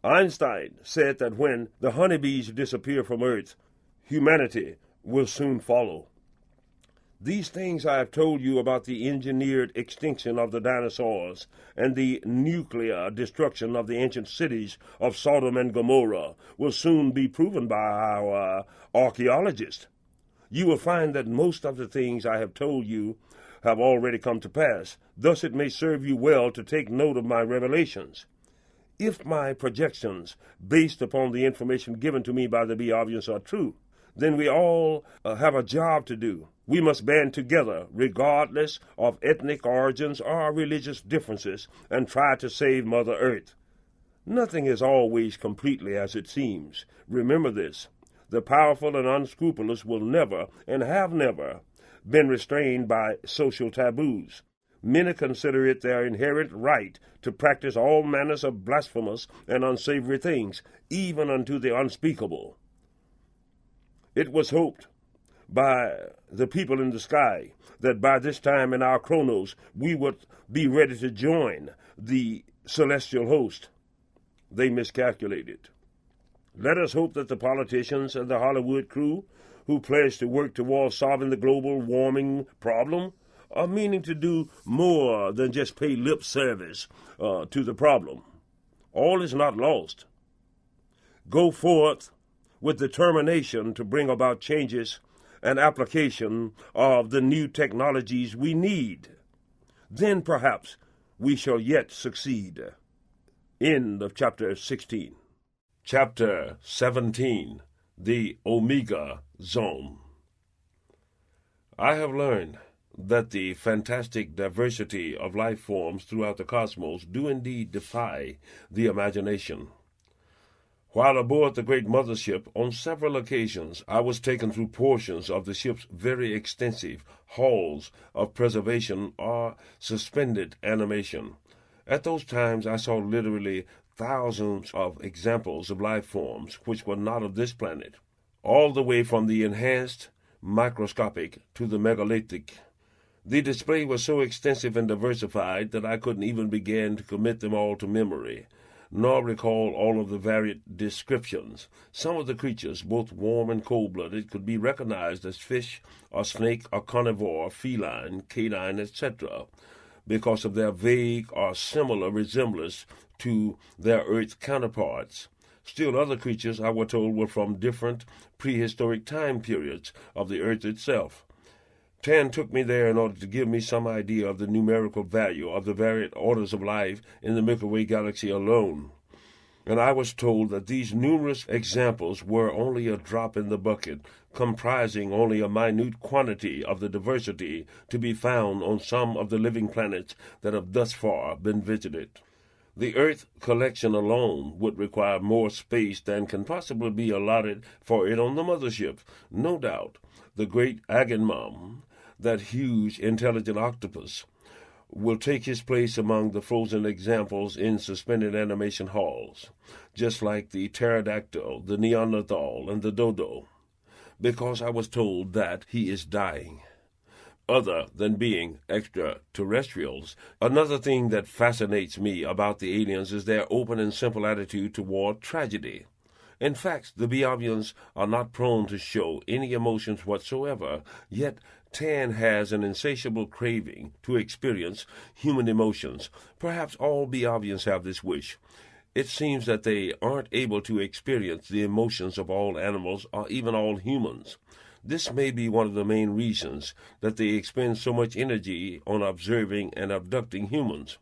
Einstein said that when the honeybees disappear from Earth, humanity will soon follow. These things I have told you about the engineered extinction of the dinosaurs and the nuclear destruction of the ancient cities of Sodom and Gomorrah will soon be proven by our archaeologists. You will find that most of the things I have told you have already come to pass. Thus it may serve you well to take note of my revelations. If my projections, based upon the information given to me by the Be Obvious, are true, then we all have a job to do. We must band together, regardless of ethnic origins or religious differences, and try to save Mother Earth. Nothing is always completely as it seems. Remember this. The powerful and unscrupulous will never, and have never, been restrained by social taboos. Many consider it their inherent right to practice all manners of blasphemous and unsavory things, even unto the unspeakable. It was hoped by the people in the sky that by this time in our chronos we would be ready to join the celestial host. They miscalculated. Let us hope that the politicians and the Hollywood crew who pledge to work towards solving the global warming problem are meaning to do more than just pay lip service to the problem. All is not lost. Go forth with determination to bring about changes and application of the new technologies we need. Then perhaps we shall yet succeed. End of chapter 16. Chapter 17. The Omega Zone. I have learned that the fantastic diversity of life forms throughout the cosmos do indeed defy the imagination. While aboard the great mothership, on several occasions I was taken through portions of the ship's very extensive halls of preservation or suspended animation. At those times I saw literally thousands of examples of life forms which were not of this planet, all the way from the enhanced microscopic to the megalithic. The display was so extensive and diversified that I couldn't even begin to commit them all to memory, nor recall all of the varied descriptions. Some of the creatures, both warm and cold-blooded, could be recognized as fish or snake or carnivore, feline, canine, etc., because of their vague or similar resemblance to their Earth counterparts. Still other creatures, I was told, were from different prehistoric time periods of the Earth itself. Tan took me there in order to give me some idea of the numerical value of the varied orders of life in the Milky Way galaxy alone, and I was told that these numerous examples were only a drop in the bucket, comprising only a minute quantity of the diversity to be found on some of the living planets that have thus far been visited. The Earth collection alone would require more space than can possibly be allotted for it on the mothership. No doubt, the great Agamemnon, that huge, intelligent octopus, will take his place among the frozen examples in suspended animation halls, just like the pterodactyl, the Neanderthal, and the dodo, because I was told that he is dying. Other than being extraterrestrials, another thing that fascinates me about the aliens is their open and simple attitude toward tragedy. In fact, the Biavians are not prone to show any emotions whatsoever, yet Tan has an insatiable craving to experience human emotions. Perhaps all Biavians have this wish. It seems that they aren't able to experience the emotions of all animals or even all humans. This may be one of the main reasons that they expend so much energy on observing and abducting humans.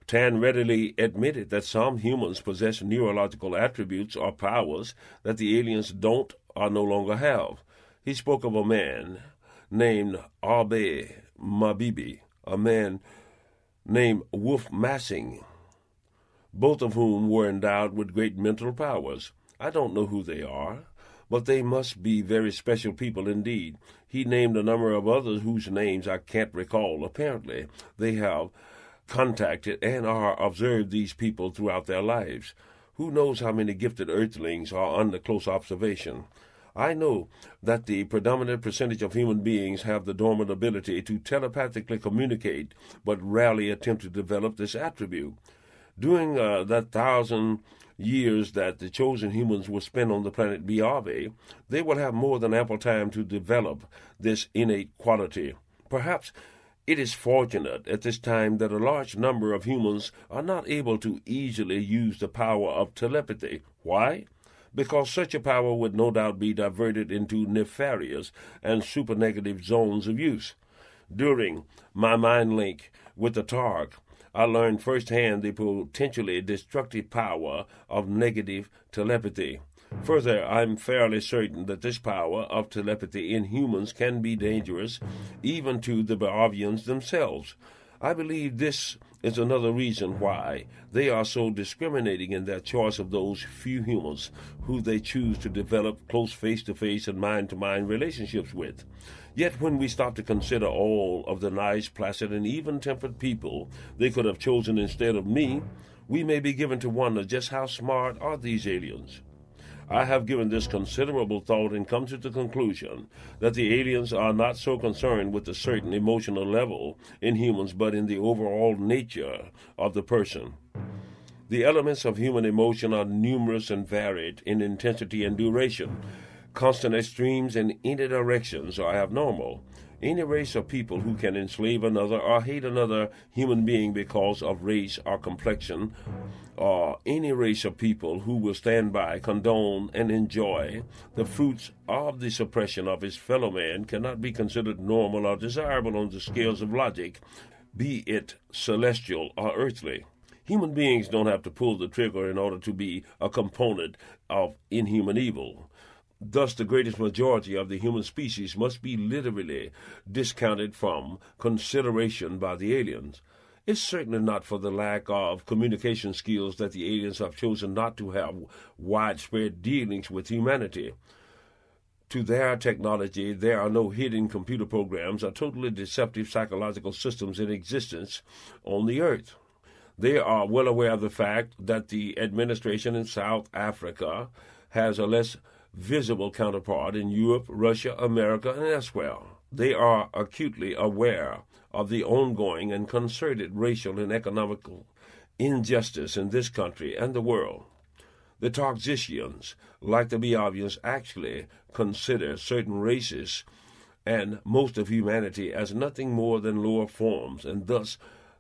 Tan readily admitted that some humans possess neurological attributes or powers that the aliens don't or no longer have. He spoke of a man named Abe Mabibi, a man named Wolf Massing, both of whom were endowed with great mental powers. I don't know who they are, but they must be very special people indeed. He named a number of others whose names I can't recall. Apparently, they have contacted and are observed these people throughout their lives. Who knows how many gifted earthlings are under close observation? I know that the predominant percentage of human beings have the dormant ability to telepathically communicate, but rarely attempt to develop this attribute. During that 1,000 years that the chosen humans will spend on the planet Biave, they will have more than ample time to develop this innate quality. Perhaps it is fortunate at this time that a large number of humans are not able to easily use the power of telepathy. Why? Because such a power would no doubt be diverted into nefarious and supernegative zones of use. During my mind link with the Targ, I learned firsthand the potentially destructive power of negative telepathy. Further, I'm fairly certain that this power of telepathy in humans can be dangerous, even to the Biavians themselves. I believe this is another reason why they are so discriminating in their choice of those few humans who they choose to develop close face-to-face and mind-to-mind relationships with. Yet when we stop to consider all of the nice, placid, and even-tempered people they could have chosen instead of me, we may be given to wonder just how smart are these aliens. I have given this considerable thought and come to the conclusion that the aliens are not so concerned with a certain emotional level in humans, but in the overall nature of the person. The elements of human emotion are numerous and varied in intensity and duration. Constant extremes in any directions are abnormal. Any race of people who can enslave another or hate another human being because of race or complexion, or any race of people who will stand by, condone, and enjoy the fruits of the suppression of his fellow man cannot be considered normal or desirable on the scales of logic, be it celestial or earthly. Human beings don't have to pull the trigger in order to be a component of inhuman evil. Thus, the greatest majority of the human species must be literally discounted from consideration by the aliens. It's certainly not for the lack of communication skills that the aliens have chosen not to have widespread dealings with humanity. To their technology, there are no hidden computer programs or totally deceptive psychological systems in existence on the earth. They are well aware of the fact that the administration in South Africa has a less visible counterpart in Europe, Russia, America, and elsewhere. They are acutely aware of the ongoing and concerted racial and economical injustice in this country and the world. The Toxicians, like the Biavians, actually consider certain races and most of humanity as nothing more than lower forms, and thus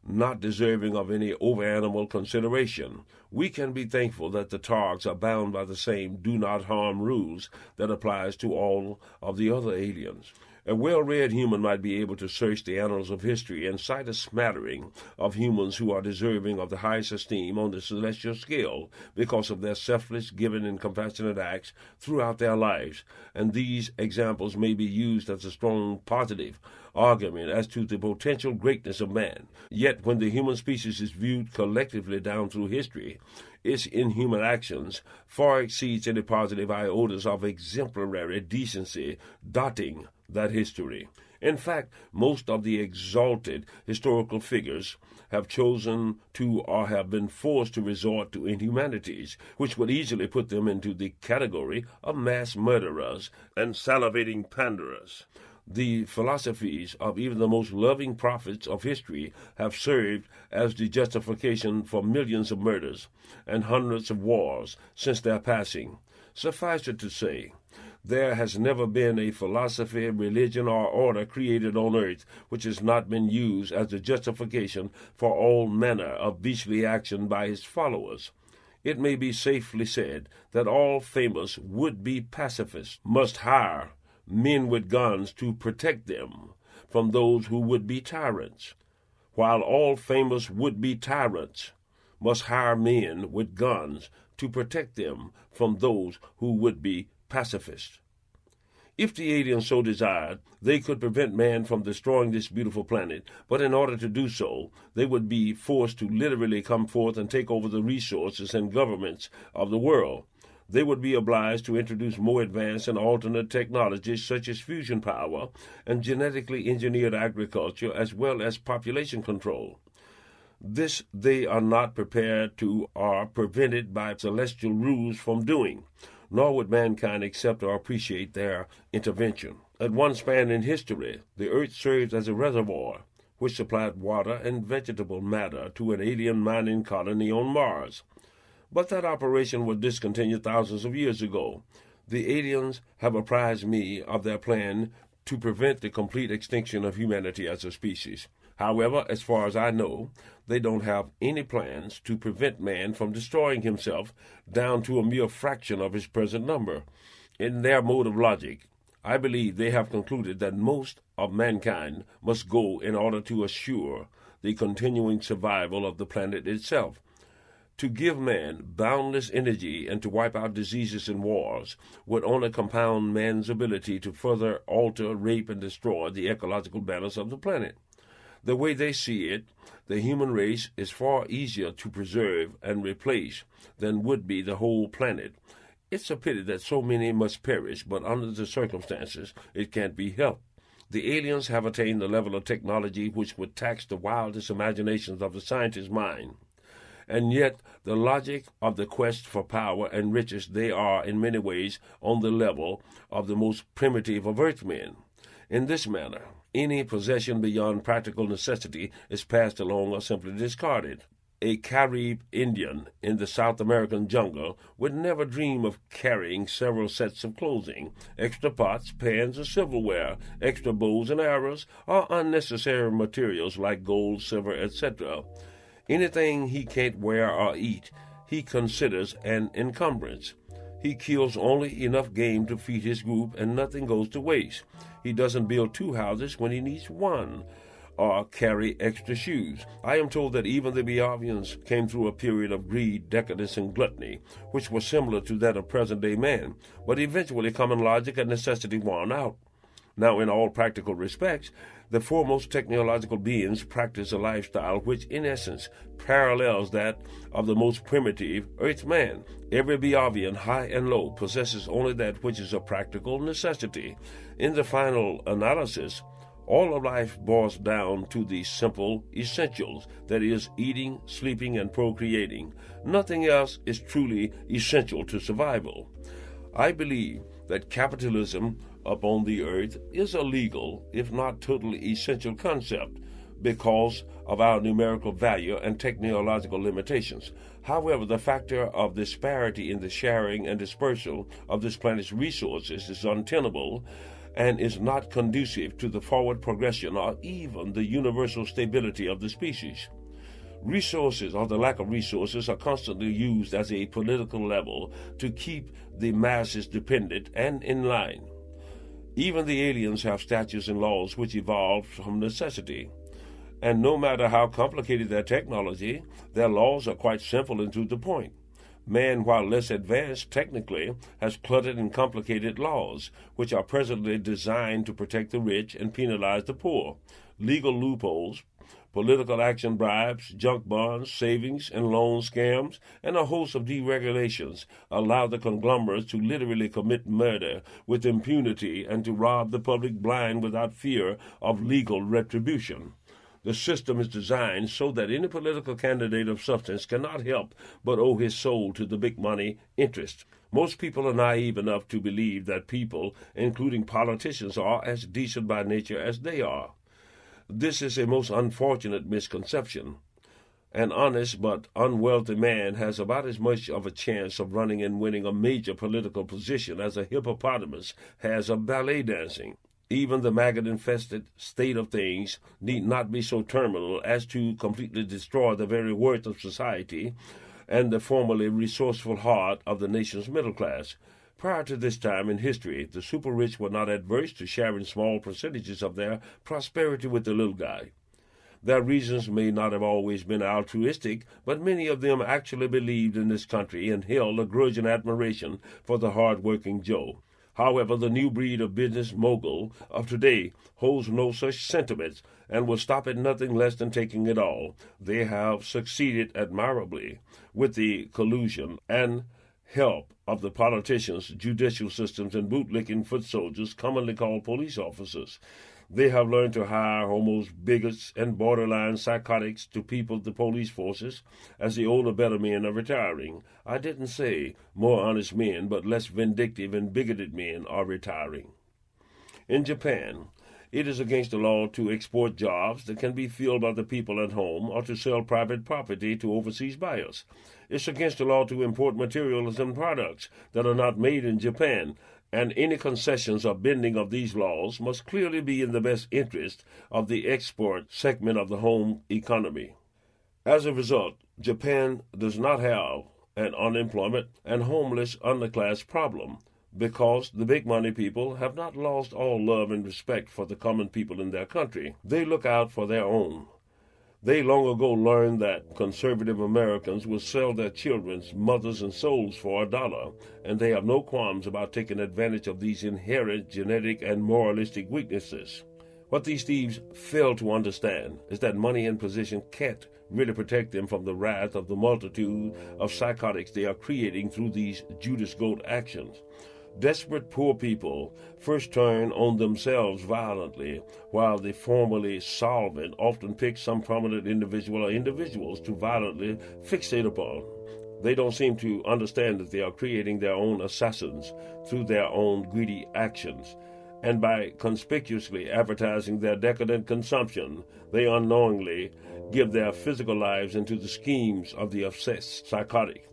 not deserving of any over-animal consideration. We can be thankful that the Targs are bound by the same do-not-harm rules that applies to all of the other aliens. A well-read human might be able to search the annals of history and cite a smattering of humans who are deserving of the highest esteem on the celestial scale because of their selfless, giving, and compassionate acts throughout their lives, and these examples may be used as a strong positive argument as to the potential greatness of man. Yet when the human species is viewed collectively down through history, its inhuman actions far exceeds any positive iotas of exemplary decency dotting that history. In fact, most of the exalted historical figures have chosen to or have been forced to resort to inhumanities, which would easily put them into the category of mass murderers and salivating panderers. The philosophies of even the most loving prophets of history have served as the justification for millions of murders and hundreds of wars since their passing. Suffice it to say, there has never been a philosophy, religion, or order created on earth which has not been used as a justification for all manner of beastly action by its followers. It may be safely said that all famous would-be pacifists must hire men with guns to protect them from those who would be tyrants, while all famous would-be tyrants must hire men with guns to protect them from those who would be pacifists. If the aliens so desired, they could prevent man from destroying this beautiful planet, but in order to do so, they would be forced to literally come forth and take over the resources and governments of the world. They would be obliged to introduce more advanced and alternate technologies such as fusion power and genetically engineered agriculture as well as population control. This they are not prepared to or prevented by celestial rules from doing, nor would mankind accept or appreciate their intervention. At one span in history, the earth served as a reservoir which supplied water and vegetable matter to an alien mining colony on Mars. But that operation was discontinued thousands of years ago. The aliens have apprised me of their plan to prevent the complete extinction of humanity as a species. However, as far as I know, they don't have any plans to prevent man from destroying himself down to a mere fraction of his present number. In their mode of logic, I believe they have concluded that most of mankind must go in order to assure the continuing survival of the planet itself. To give man boundless energy and to wipe out diseases and wars would only compound man's ability to further alter, rape, and destroy the ecological balance of the planet. The way they see it, the human race is far easier to preserve and replace than would be the whole planet. It's a pity that so many must perish, but under the circumstances, it can't be helped. The aliens have attained the level of technology which would tax the wildest imaginations of the scientist's mind. And yet, the logic of the quest for power and riches, they are in many ways on the level of the most primitive of earthmen. In this manner, any possession beyond practical necessity is passed along or simply discarded. A Carib Indian in the South American jungle would never dream of carrying several sets of clothing, extra pots, pans, or silverware, extra bows and arrows, or unnecessary materials like gold, silver, etc. Anything he can't wear or eat, he considers an encumbrance. He kills only enough game to feed his group, and nothing goes to waste. He doesn't build 2 houses when he needs 1, or carry extra shoes. I am told that even the Biavians came through a period of greed, decadence, and gluttony, which was similar to that of present-day man, but eventually common logic and necessity won out. Now, in all practical respects, the foremost technological beings practice a lifestyle which, in essence, parallels that of the most primitive earthman. Every Biavian, high and low, possesses only that which is a practical necessity. In the final analysis, all of life boils down to the simple essentials, that is, eating, sleeping, and procreating. Nothing else is truly essential to survival. I believe that capitalism upon the earth is a legal, if not totally essential concept because of our numerical value and technological limitations. However, the factor of disparity in the sharing and dispersal of this planet's resources is untenable and is not conducive to the forward progression or even the universal stability of the species. Resources, or the lack of resources, are constantly used as a political level to keep the masses dependent and in line. Even the aliens have statutes and laws which evolved from necessity. And no matter how complicated their technology, their laws are quite simple and to the point. Man, while less advanced technically, has cluttered and complicated laws, which are presently designed to protect the rich and penalize the poor. Legal loopholes, political action bribes, junk bonds, savings and loan scams, and a host of deregulations allow the conglomerates to literally commit murder with impunity and to rob the public blind without fear of legal retribution. The system is designed so that any political candidate of substance cannot help but owe his soul to the big money interest. Most people are naive enough to believe that people, including politicians, are as decent by nature as they are. This is a most unfortunate misconception. An honest but unwealthy man has about as much of a chance of running and winning a major political position as a hippopotamus has of ballet dancing. Even the maggot-infested state of things need not be so terminal as to completely destroy the very worth of society and the formerly resourceful heart of the nation's middle class. Prior to this time in history, the super-rich were not adverse to sharing small percentages of their prosperity with the little guy. Their reasons may not have always been altruistic, but many of them actually believed in this country and held a grudging admiration for the hard-working Joe. However, the new breed of business mogul of today holds no such sentiments and will stop at nothing less than taking it all. They have succeeded admirably with the collusion and help of the politicians, judicial systems, and bootlicking foot soldiers commonly called police officers. They have learned to hire almost bigots and borderline psychotics to people the police forces as the older, better men are retiring. I didn't say more honest men, but less vindictive and bigoted men are retiring. In Japan, it is against the law to export jobs that can be filled by the people at home or to sell private property to overseas buyers. It's against the law to import materials and products that are not made in Japan, and any concessions or bending of these laws must clearly be in the best interest of the export segment of the home economy. As a result, Japan does not have an unemployment and homeless underclass problem, because the big money people have not lost all love and respect for the common people in their country. They look out for their own. They long ago learned that conservative Americans will sell their children's mothers and souls for $1, and they have no qualms about taking advantage of these inherent genetic and moralistic weaknesses. What these thieves fail to understand is that money and position can't really protect them from the wrath of the multitude of psychotics they are creating through these Judas goat actions. Desperate poor people first turn on themselves violently, while the formerly solvent often pick some prominent individual or individuals to violently fixate upon. They don't seem to understand that they are creating their own assassins through their own greedy actions, and by conspicuously advertising their decadent consumption, they unknowingly give their physical lives into the schemes of the obsessed psychotic.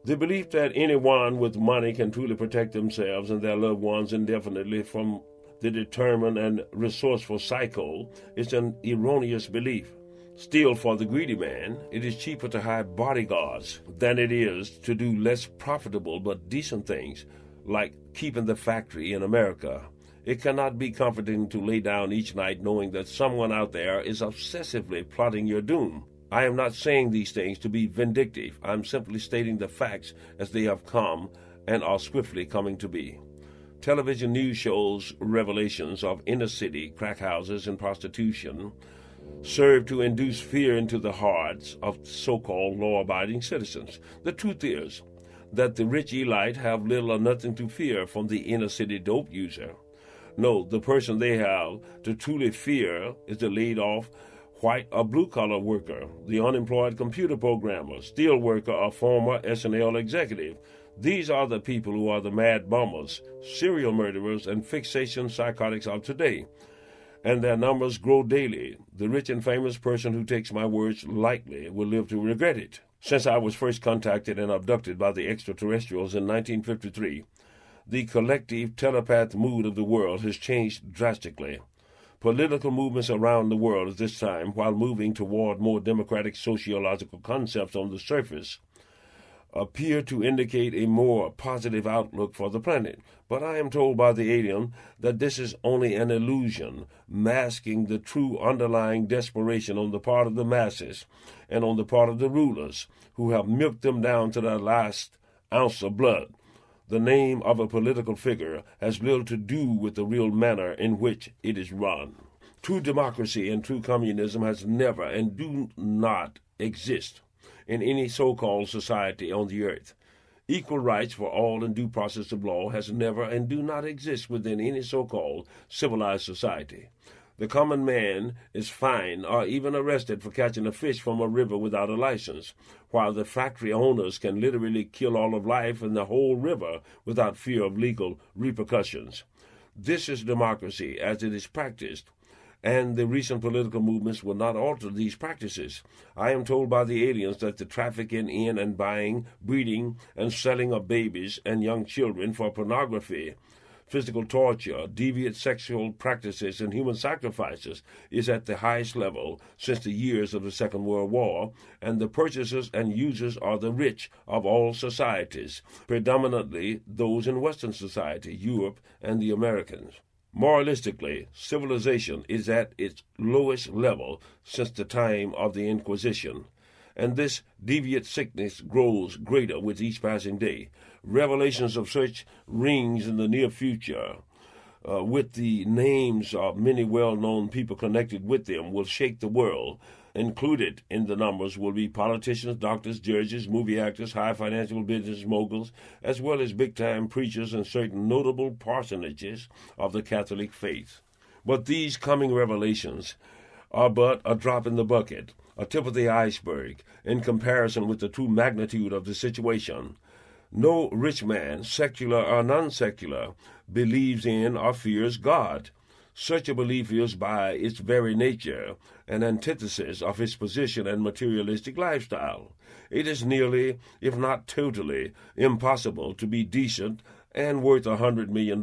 The belief that anyone with money can truly protect themselves and their loved ones indefinitely from the determined and resourceful psycho is an erroneous belief. Still, for the greedy man, it is cheaper to hire bodyguards than it is to do less profitable but decent things, like keeping the factory in America. It cannot be comforting to lay down each night knowing that someone out there is obsessively plotting your doom. I am not saying these things to be vindictive. I am simply stating the facts as they have come and are swiftly coming to be. Television news shows revelations of inner-city crack houses and prostitution serve to induce fear into the hearts of so-called law-abiding citizens. The truth is that the rich elite have little or nothing to fear from the inner-city dope user. No, the person they have to truly fear is the laid-off white or blue-collar worker, the unemployed computer programmer, steel worker, or former SNL executive. These are the people who are the mad bummers, serial murderers, and fixation psychotics of today, and their numbers grow daily. The rich and famous person who takes my words lightly will live to regret it. Since I was first contacted and abducted by the extraterrestrials in 1953, the collective telepath mood of the world has changed drastically. Political movements around the world at this time, while moving toward more democratic sociological concepts on the surface, appear to indicate a more positive outlook for the planet. But I am told by the alien that this is only an illusion, masking the true underlying desperation on the part of the masses and on the part of the rulers, who have milked them down to their last ounce of blood. The name of a political figure has little to do with the real manner in which it is run. True democracy and true communism has never and do not exist in any so-called society on the earth. Equal rights for all and due process of law has never and do not exist within any so-called civilized society. The common man is fined or even arrested for catching a fish from a river without a license, while the factory owners can literally kill all of life in the whole river without fear of legal repercussions. This is democracy as it is practiced, and the recent political movements will not alter these practices. I am told by the aliens that the trafficking in and buying, breeding, and selling of babies and young children for pornography, physical torture, deviant sexual practices, and human sacrifices is at the highest level since the years of the Second World War, and the purchasers and users are the rich of all societies, predominantly those in Western society, Europe, and the Americans. Moralistically, civilization is at its lowest level since the time of the Inquisition, and this deviant sickness grows greater with each passing day. Revelations of such rings in the near future, with the names of many well-known people connected with them, will shake the world. Included in the numbers will be politicians, doctors, judges, movie actors, high financial business moguls, as well as big-time preachers and certain notable parsonages of the Catholic faith. But these coming revelations are but a drop in the bucket, a tip of the iceberg, in comparison with the true magnitude of the situation. No rich man, secular or non-secular, believes in or fears God. Such a belief is, by its very nature, an antithesis of his position and materialistic lifestyle. It is nearly, if not totally, impossible to be decent and worth $100 million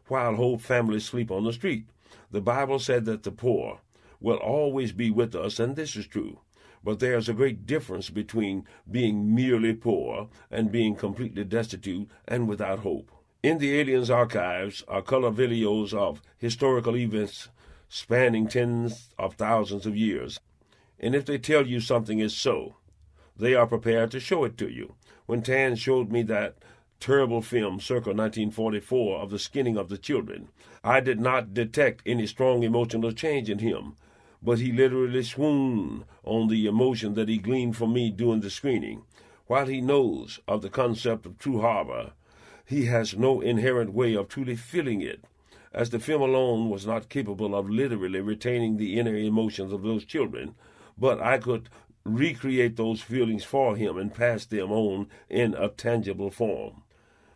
while whole families sleep on the street. The Bible said that the poor will always be with us, and this is true. But there is a great difference between being merely poor and being completely destitute and without hope. In the aliens' archives are color videos of historical events spanning tens of thousands of years. And if they tell you something is so, they are prepared to show it to you. When Tan showed me that terrible film circa 1944 of the skinning of the children, I did not detect any strong emotional change in him, but he literally swooned on the emotion that he gleaned from me during the screening. While he knows of the concept of true horror, he has no inherent way of truly feeling it, as the film alone was not capable of literally retaining the inner emotions of those children, but I could recreate those feelings for him and pass them on in a tangible form.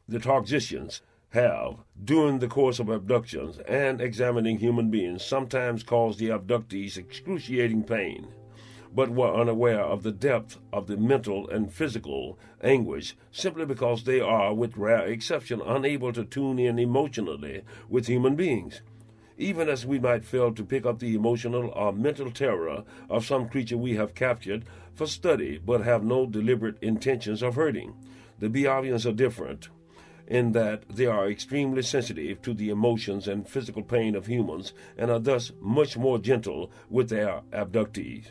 The Targisians have, during the course of abductions and examining human beings, sometimes caused the abductees excruciating pain, but were unaware of the depth of the mental and physical anguish simply because they are, with rare exception, unable to tune in emotionally with human beings. Even as we might fail to pick up the emotional or mental terror of some creature we have captured for study but have no deliberate intentions of hurting, the Biavians are different in that they are extremely sensitive to the emotions and physical pain of humans and are thus much more gentle with their abductees.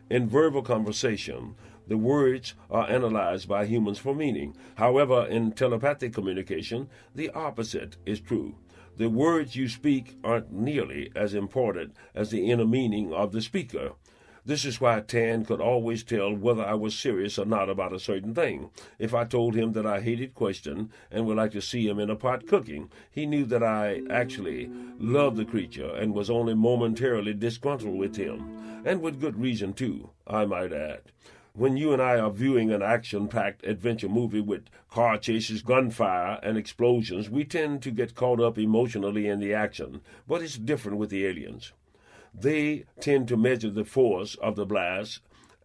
In verbal conversation, the words are analyzed by humans for meaning. However, in telepathic communication, the opposite is true. The words you speak aren't nearly as important as the inner meaning of the speaker. This is why Tan could always tell whether I was serious or not about a certain thing. If I told him that I hated question and would like to see him in a pot cooking, he knew that I actually loved the creature and was only momentarily disgruntled with him, and with good reason too, I might add. When you and I are viewing an action-packed adventure movie with car chases, gunfire, and explosions, we tend to get caught up emotionally in the action, but it's different with the aliens. They tend to measure the force of the blast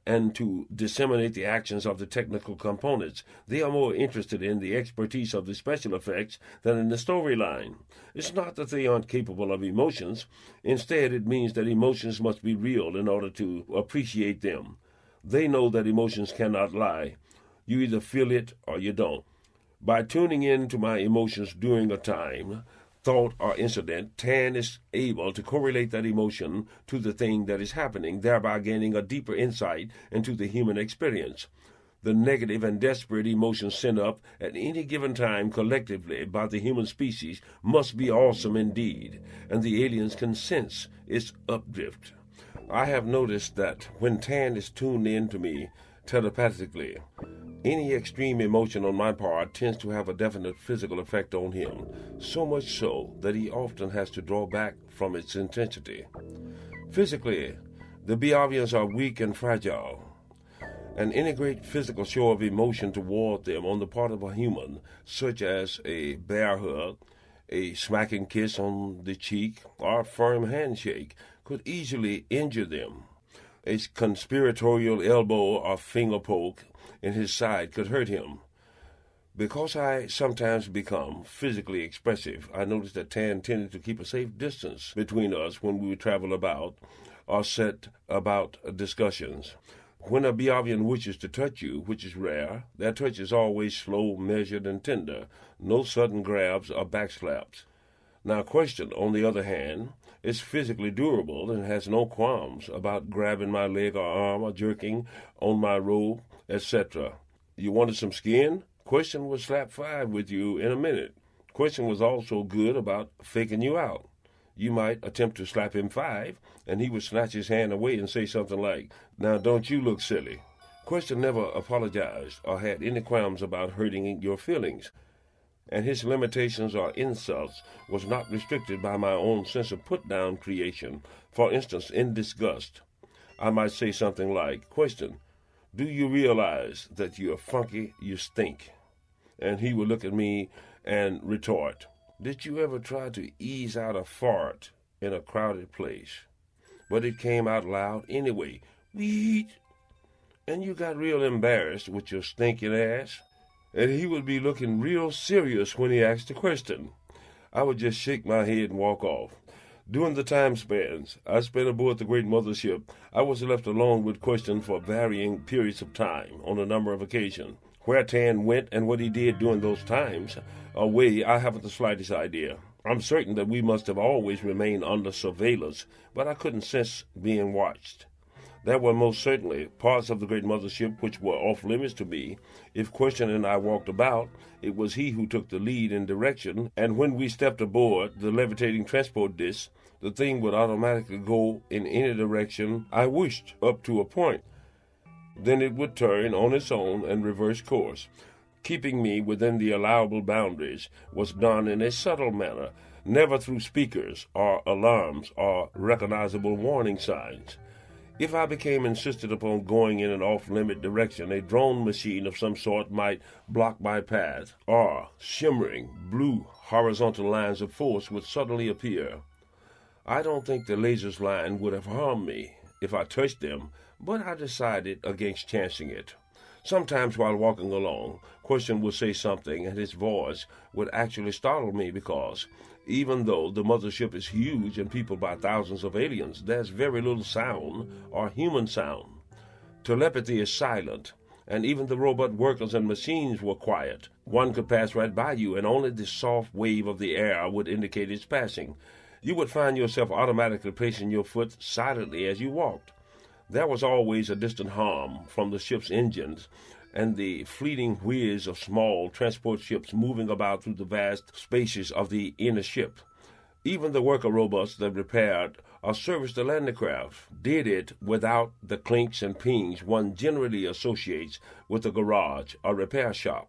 and to disseminate the actions of the technical components. They are more interested in the expertise of the special effects than in the storyline. It's not that they aren't capable of emotions. Instead, it means that emotions must be real in order to appreciate them. They know that emotions cannot lie. You either feel it or you don't. By tuning in to my emotions during a time, thought, or incident, Tan is able to correlate that emotion to the thing that is happening, thereby gaining a deeper insight into the human experience. The negative and desperate emotions sent up at any given time collectively by the human species must be awesome indeed, and the aliens can sense its updrift. I have noticed that when Tan is tuned in to me telepathically, any extreme emotion on my part tends to have a definite physical effect on him, so much so that he often has to draw back from its intensity. Physically, the Biavians are weak and fragile, and any great physical show of emotion toward them on the part of a human, such as a bear hug, a smacking kiss on the cheek, or a firm handshake, could easily injure them. A conspiratorial elbow or finger poke in his side could hurt him. Because I sometimes become physically expressive, I noticed that Tan tended to keep a safe distance between us when we would travel about or set about discussions. When a Biavian wishes to touch you, which is rare, their touch is always slow, measured, and tender, no sudden grabs or backslaps. Now, Question, on the other hand, is physically durable and has no qualms about grabbing my leg or arm or jerking on my robe, etc. You wanted some skin? Question would slap five with you in a minute. Question was also good about faking you out. You might attempt to slap him five, and he would snatch his hand away and say something like, "Now don't you look silly." Question never apologized or had any qualms about hurting your feelings, and his limitations or insults was not restricted by my own sense of put-down creation. For instance, in disgust, I might say something like, "Question, do you realize that you're funky, you stink?" And he would look at me and retort, "Did you ever try to ease out a fart in a crowded place? But it came out loud anyway. Wheat. And you got real embarrassed with your stinking ass?" And he would be looking real serious when he asked a question. I would just shake my head and walk off. During the time spans I spent aboard the great mothership, I was left alone with Question for varying periods of time on a number of occasions. Where Tan went and what he did during those times away, I haven't the slightest idea. I'm certain that we must have always remained under surveillance, but I couldn't sense being watched. There were most certainly parts of the great mothership which were off limits to me. If Question and I walked about, it was he who took the lead in direction, and when we stepped aboard the levitating transport disc, the thing would automatically go in any direction I wished up to a point. Then it would turn on its own and reverse course. Keeping me within the allowable boundaries was done in a subtle manner, never through speakers or alarms or recognizable warning signs. If I became insistent upon going in an off-limit direction, a drone machine of some sort might block my path, or shimmering blue horizontal lines of force would suddenly appear. I don't think the laser's line would have harmed me if I touched them, but I decided against chancing it. Sometimes while walking along, Question would say something, and his voice would actually startle me because, even though the mothership is huge and peopled by thousands of aliens, there's very little sound or human sound. Telepathy is silent, and even the robot workers and machines were quiet. One could pass right by you, and only the soft wave of the air would indicate its passing. You would find yourself automatically placing your foot silently as you walked. There was always a distant hum from the ship's engines and the fleeting whiz of small transport ships moving about through the vast spaces of the inner ship. Even the worker robots that repaired or serviced the landing craft did it without the clinks and pings one generally associates with a garage or repair shop.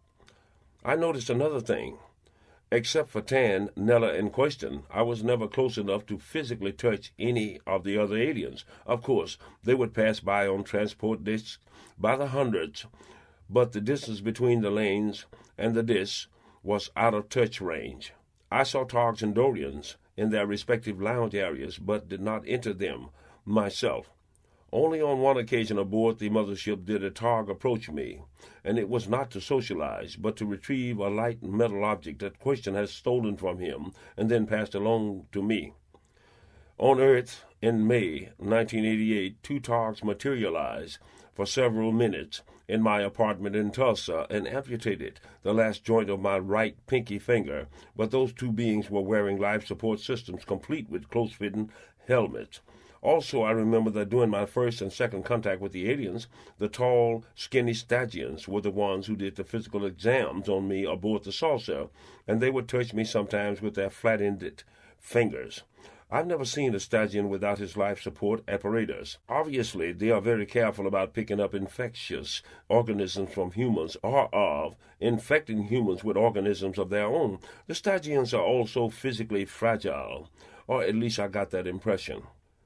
I noticed another thing. Except for Tan, Nella, and Question, I was never close enough to physically touch any of the other aliens. Of course, they would pass by on transport discs by the hundreds, but the distance between the lanes and the discs was out of touch range. I saw Targs and Dorians in their respective lounge areas, but did not enter them myself. Only on one occasion aboard the mothership did a Targ approach me, and it was not to socialize, but to retrieve a light metal object that Question had stolen from him and then passed along to me. On Earth, In May 1988, two targs materialized for several minutes in my apartment in Tulsa and amputated the last joint of my right pinky finger, but those two beings were wearing life support systems complete with close-fitting helmets. Also, I remember that during my first and second contact with the aliens, the tall, skinny Stygians were the ones who did the physical exams on me aboard the saucer, and they would touch me sometimes with their flat-ended fingers. I've never seen a Stygian without his life support apparatus. Obviously, they are very careful about picking up infectious organisms from humans or of infecting humans with organisms of their own. The Stygians are also physically fragile, or at least I got that impression.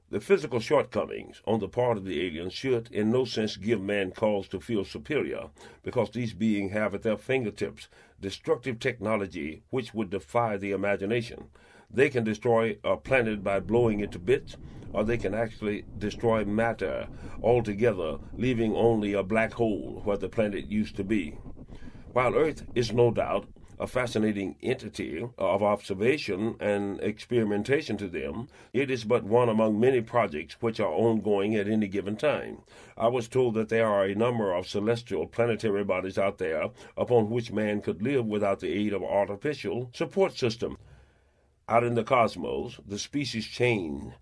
The physical shortcomings on the part of the aliens should in no sense give man cause to feel superior, because these beings have at their fingertips destructive technology which would defy the imagination. They can destroy a planet by blowing it to bits, or they can actually destroy matter altogether, leaving only a black hole where the planet used to be. While Earth is no doubt a fascinating entity of observation and experimentation to them, it is but one among many projects which are ongoing at any given time. I was told that there are a number of celestial planetary bodies out there upon which man could live without the aid of artificial support system. Out in the cosmos, the species chain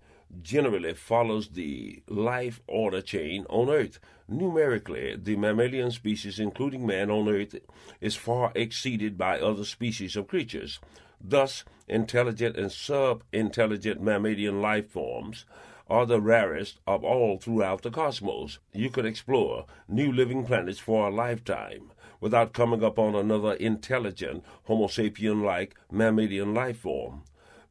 generally follows the life order chain on Earth. Numerically, the mammalian species, including man on Earth, is far exceeded by other species of creatures. Thus, intelligent and sub-intelligent mammalian life forms are the rarest of all throughout the cosmos. You could explore new living planets for a lifetime without coming upon another intelligent, Homo sapien-like mammalian life form.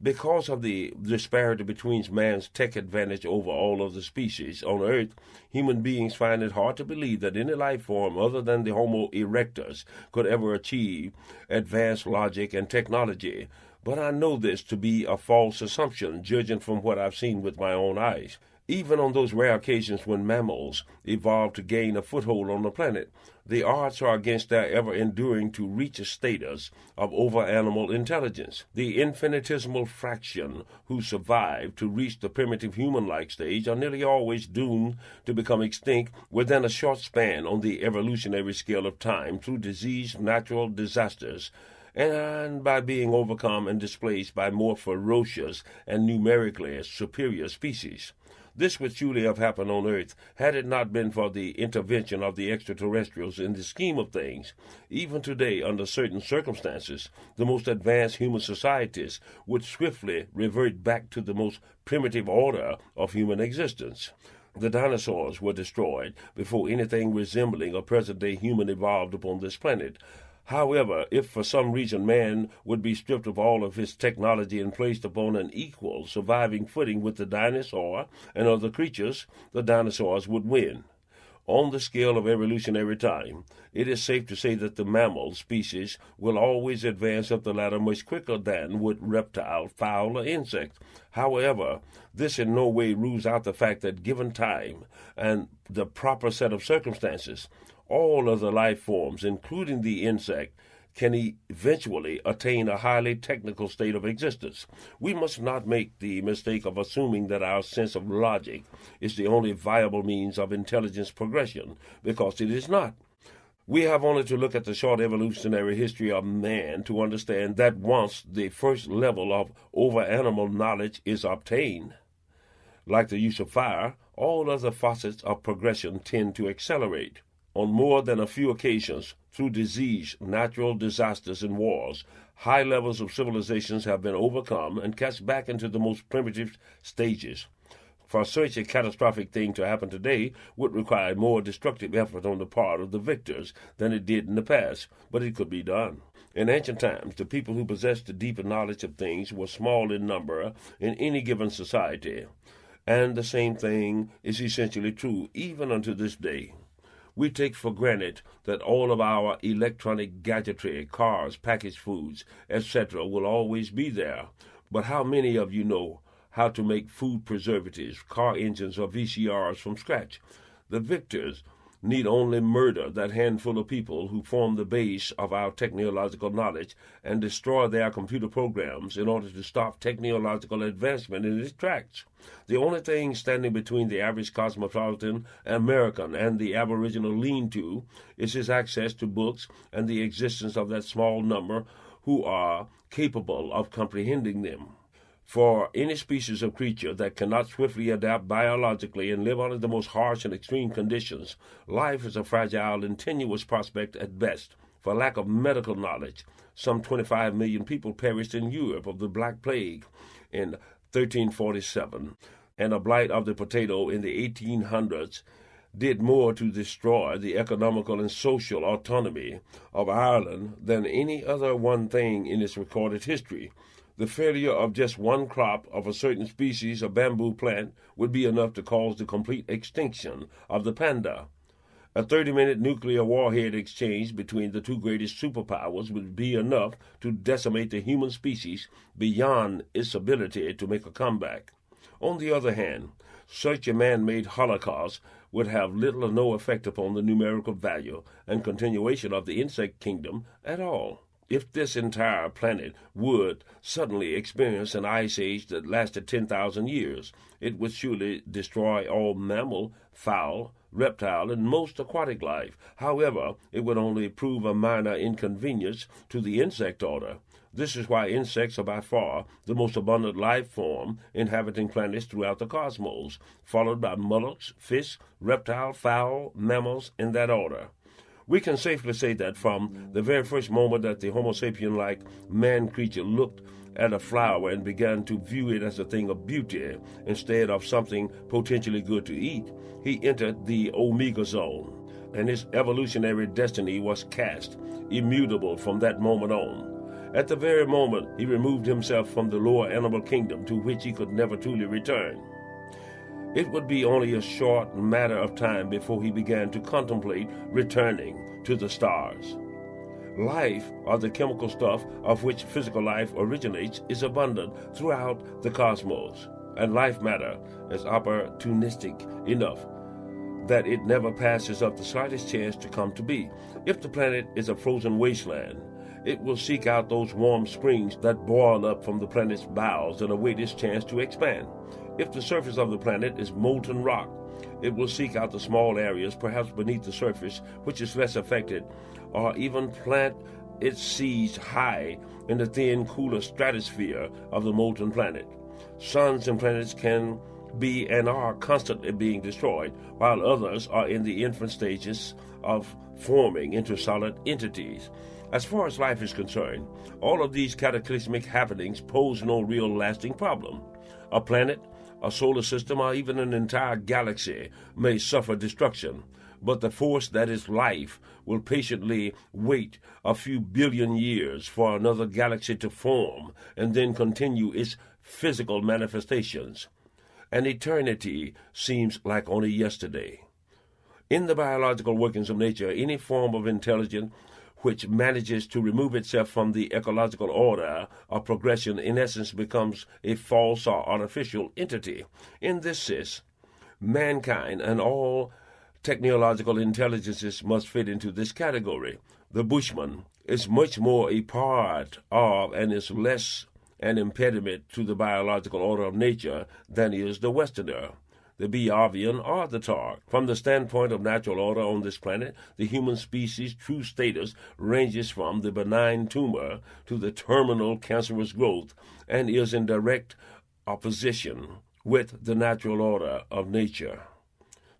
Because of the disparity between man's tech advantage over all other species on Earth, human beings find it hard to believe that any life form other than the Homo erectus could ever achieve advanced logic and technology. But I know this to be a false assumption, judging from what I've seen with my own eyes. Even on those rare occasions when mammals evolved to gain a foothold on the planet, the odds are against their ever enduring to reach a status of over-animal intelligence. The infinitesimal fraction who survive to reach the primitive human-like stage are nearly always doomed to become extinct within a short span on the evolutionary scale of time through disease, natural disasters, and by being overcome and displaced by more ferocious and numerically superior species. This would surely have happened on Earth had it not been for the intervention of the extraterrestrials in the scheme of things. Even today, under certain circumstances, the most advanced human societies would swiftly revert back to the most primitive order of human existence. The dinosaurs were destroyed before anything resembling a present-day human evolved upon this planet. However, if for some reason man would be stripped of all of his technology and placed upon an equal surviving footing with the dinosaur and other creatures, the dinosaurs would win. On the scale of evolutionary time, it is safe to say that the mammal species will always advance up the ladder much quicker than would reptile, fowl, or insect. However, this in no way rules out the fact that given time and the proper set of circumstances, all other life forms, including the insect, can eventually attain a highly technical state of existence. We must not make the mistake of assuming that our sense of logic is the only viable means of intelligence progression, because it is not. We have only to look at the short evolutionary history of man to understand that once the first level of over-animal knowledge is obtained, like the use of fire, all other facets of progression tend to accelerate. On more than a few occasions, through disease, natural disasters, and wars, high levels of civilizations have been overcome and cast back into the most primitive stages. For such a catastrophic thing to happen today would require more destructive effort on the part of the victors than it did in the past, but it could be done. In ancient times, the people who possessed the deeper knowledge of things were small in number in any given society, and the same thing is essentially true even unto this day. We take for granted that all of our electronic gadgetry, cars, packaged foods, etc. will always be there. But how many of you know how to make food preservatives, car engines, or VCRs from scratch? The victors need only murder that handful of people who form the base of our technological knowledge and destroy their computer programs in order to stop technological advancement in its tracks. The only thing standing between the average cosmopolitan American and the aboriginal lean-to is his access to books and the existence of that small number who are capable of comprehending them. For any species of creature that cannot swiftly adapt biologically and live under the most harsh and extreme conditions, life is a fragile and tenuous prospect at best. For lack of medical knowledge, some 25 million people perished in Europe of the Black Plague in 1347, and a blight of the potato in the 1800s did more to destroy the economical and social autonomy of Ireland than any other one thing in its recorded history. The failure of just one crop of a certain species of bamboo plant would be enough to cause the complete extinction of the panda. A 30-minute nuclear warhead exchange between the two greatest superpowers would be enough to decimate the human species beyond its ability to make a comeback. On the other hand, such a man-made holocaust would have little or no effect upon the numerical value and continuation of the insect kingdom at all. If this entire planet would suddenly experience an ice age that lasted 10,000 years, it would surely destroy all mammal, fowl, reptile, and most aquatic life. However, it would only prove a minor inconvenience to the insect order. This is why insects are by far the most abundant life form inhabiting planets throughout the cosmos, followed by mollusks, fish, reptile, fowl, mammals, in that order. We can safely say that from the very first moment that the Homo sapien-like man-creature looked at a flower and began to view it as a thing of beauty instead of something potentially good to eat, he entered the Omega Zone, and his evolutionary destiny was cast, immutable from that moment on. At the very moment, he removed himself from the lower animal kingdom to which he could never truly return. It would be only a short matter of time before he began to contemplate returning to the stars. Life, or the chemical stuff of which physical life originates, is abundant throughout the cosmos, and life matter is opportunistic enough that it never passes up the slightest chance to come to be. If the planet is a frozen wasteland, it will seek out those warm springs that boil up from the planet's bowels and await its chance to expand. If the surface of the planet is molten rock, it will seek out the small areas, perhaps beneath the surface, which is less affected, or even plant its seeds high in the thin, cooler stratosphere of the molten planet. Suns and planets can be and are constantly being destroyed, while others are in the infant stages of forming into solid entities. As far as life is concerned, all of these cataclysmic happenings pose no real lasting problem. A planet, a solar system, or even an entire galaxy may suffer destruction, but the force that is life will patiently wait a few billion years for another galaxy to form and then continue its physical manifestations. An eternity seems like only yesterday. In the biological workings of nature, any form of intelligence which manages to remove itself from the ecological order of progression in essence becomes a false or artificial entity. In this sense, mankind and all technological intelligences must fit into this category. The Bushman is much more a part of and is less an impediment to the biological order of nature than is the Westerner, the Biavian, or the Tark. From the standpoint of natural order on this planet, the human species' true status ranges from the benign tumor to the terminal cancerous growth and is in direct opposition with the natural order of nature.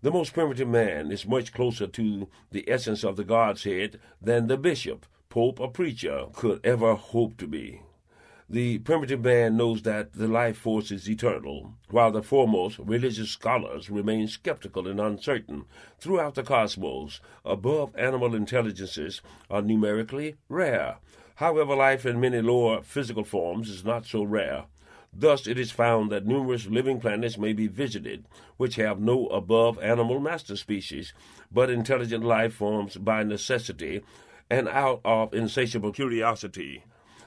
The most primitive man is much closer to the essence of the Godhead than the bishop, pope, or preacher could ever hope to be. The primitive man knows that the life force is eternal, while the foremost religious scholars remain skeptical and uncertain. Throughout the cosmos, above animal intelligences are numerically rare. However, life in many lower physical forms is not so rare. Thus, it is found that numerous living planets may be visited, which have no above-animal master species, but intelligent life forms by necessity and out of insatiable curiosity.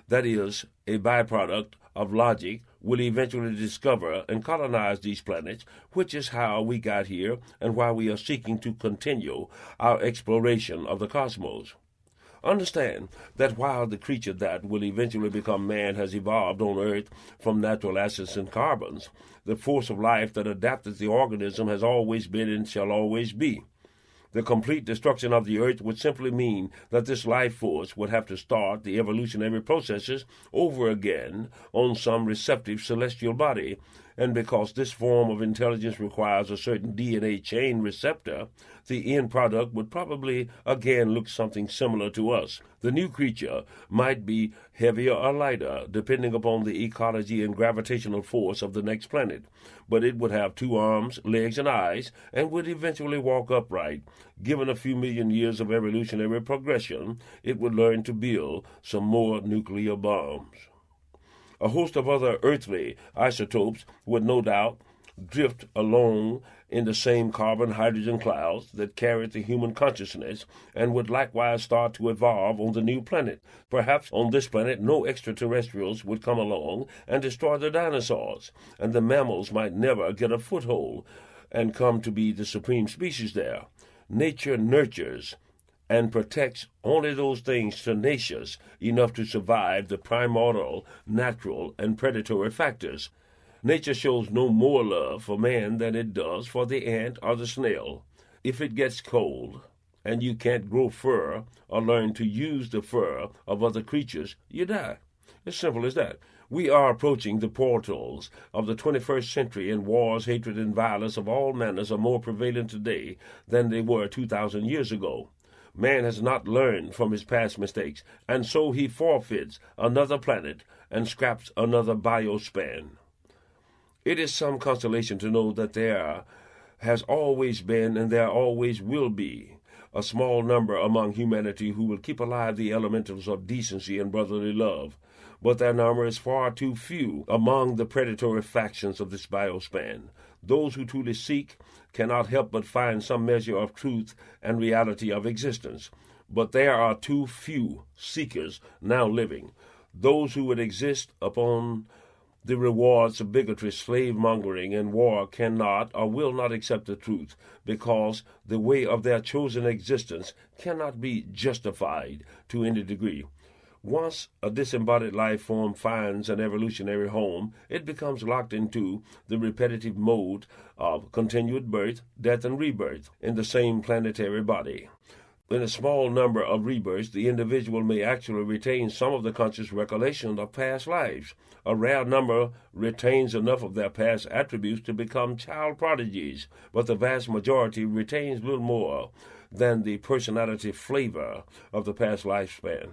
That is, a byproduct of logic will eventually discover and colonize these planets, which is how we got here and why we are seeking to continue our exploration of the cosmos. Understand that while the creature that will eventually become man has evolved on Earth from natural acids and carbons, the force of life that adapted the organism has always been and shall always be. The complete destruction of the Earth would simply mean that this life force would have to start the evolutionary processes over again on some receptive celestial body, and because this form of intelligence requires a certain DNA chain receptor, the end product would probably again look something similar to us. The new creature might be heavier or lighter, depending upon the ecology and gravitational force of the next planet, but it would have 2 arms, legs, and eyes, and would eventually walk upright. Given a few million years of evolutionary progression, it would learn to build some more nuclear bombs. A host of other earthly isotopes would no doubt drift along in the same carbon-hydrogen clouds that carried the human consciousness and would likewise start to evolve on the new planet. Perhaps on this planet no extraterrestrials would come along and destroy the dinosaurs, and the mammals might never get a foothold and come to be the supreme species there. Nature nurtures and protects only those things tenacious enough to survive the primordial, natural, and predatory factors. Nature shows no more love for man than it does for the ant or the snail. If it gets cold, and you can't grow fur or learn to use the fur of other creatures, you die. As simple as that. We are approaching the portals of the 21st century, and wars, hatred, and violence of all manners are more prevalent today than they were 2,000 years ago. Man has not learned from his past mistakes, and so he forfeits another planet and scraps another biospan. It is some consolation to know that there has always been and there always will be a small number among humanity who will keep alive the elementals of decency and brotherly love, but their number is far too few among the predatory factions of this biospan. Those who truly seek cannot help but find some measure of truth and reality of existence, but there are too few seekers now living. Those who would exist upon the rewards of bigotry, slave-mongering, and war cannot or will not accept the truth, because the way of their chosen existence cannot be justified to any degree. Once a disembodied life form finds an evolutionary home, it becomes locked into the repetitive mode of continued birth, death, and rebirth in the same planetary body. In a small number of rebirths, the individual may actually retain some of the conscious recollection of past lives. A rare number retains enough of their past attributes to become child prodigies, but the vast majority retains little more than the personality flavor of the past lifespan.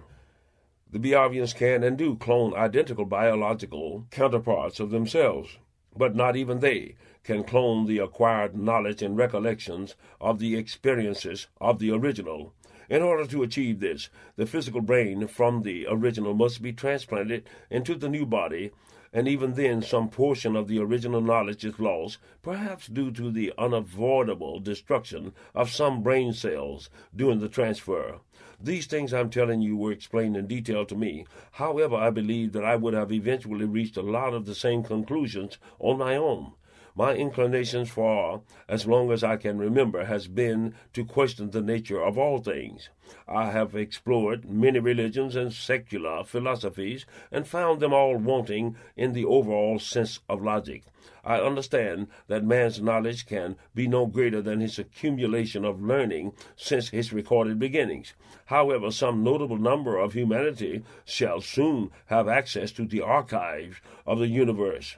The Biavians can and do clone identical biological counterparts of themselves, but not even they can clone the acquired knowledge and recollections of the experiences of the original. In order to achieve this, the physical brain from the original must be transplanted into the new body, and even then some portion of the original knowledge is lost, perhaps due to the unavoidable destruction of some brain cells during the transfer. These things I'm telling you were explained in detail to me. However, I believe that I would have eventually reached a lot of the same conclusions on my own. My inclinations for as long as I can remember has been to question the nature of all things. I have explored many religions and secular philosophies and found them all wanting in the overall sense of logic. I understand that man's knowledge can be no greater than his accumulation of learning since his recorded beginnings. However, some notable number of humanity shall soon have access to the archives of the universe.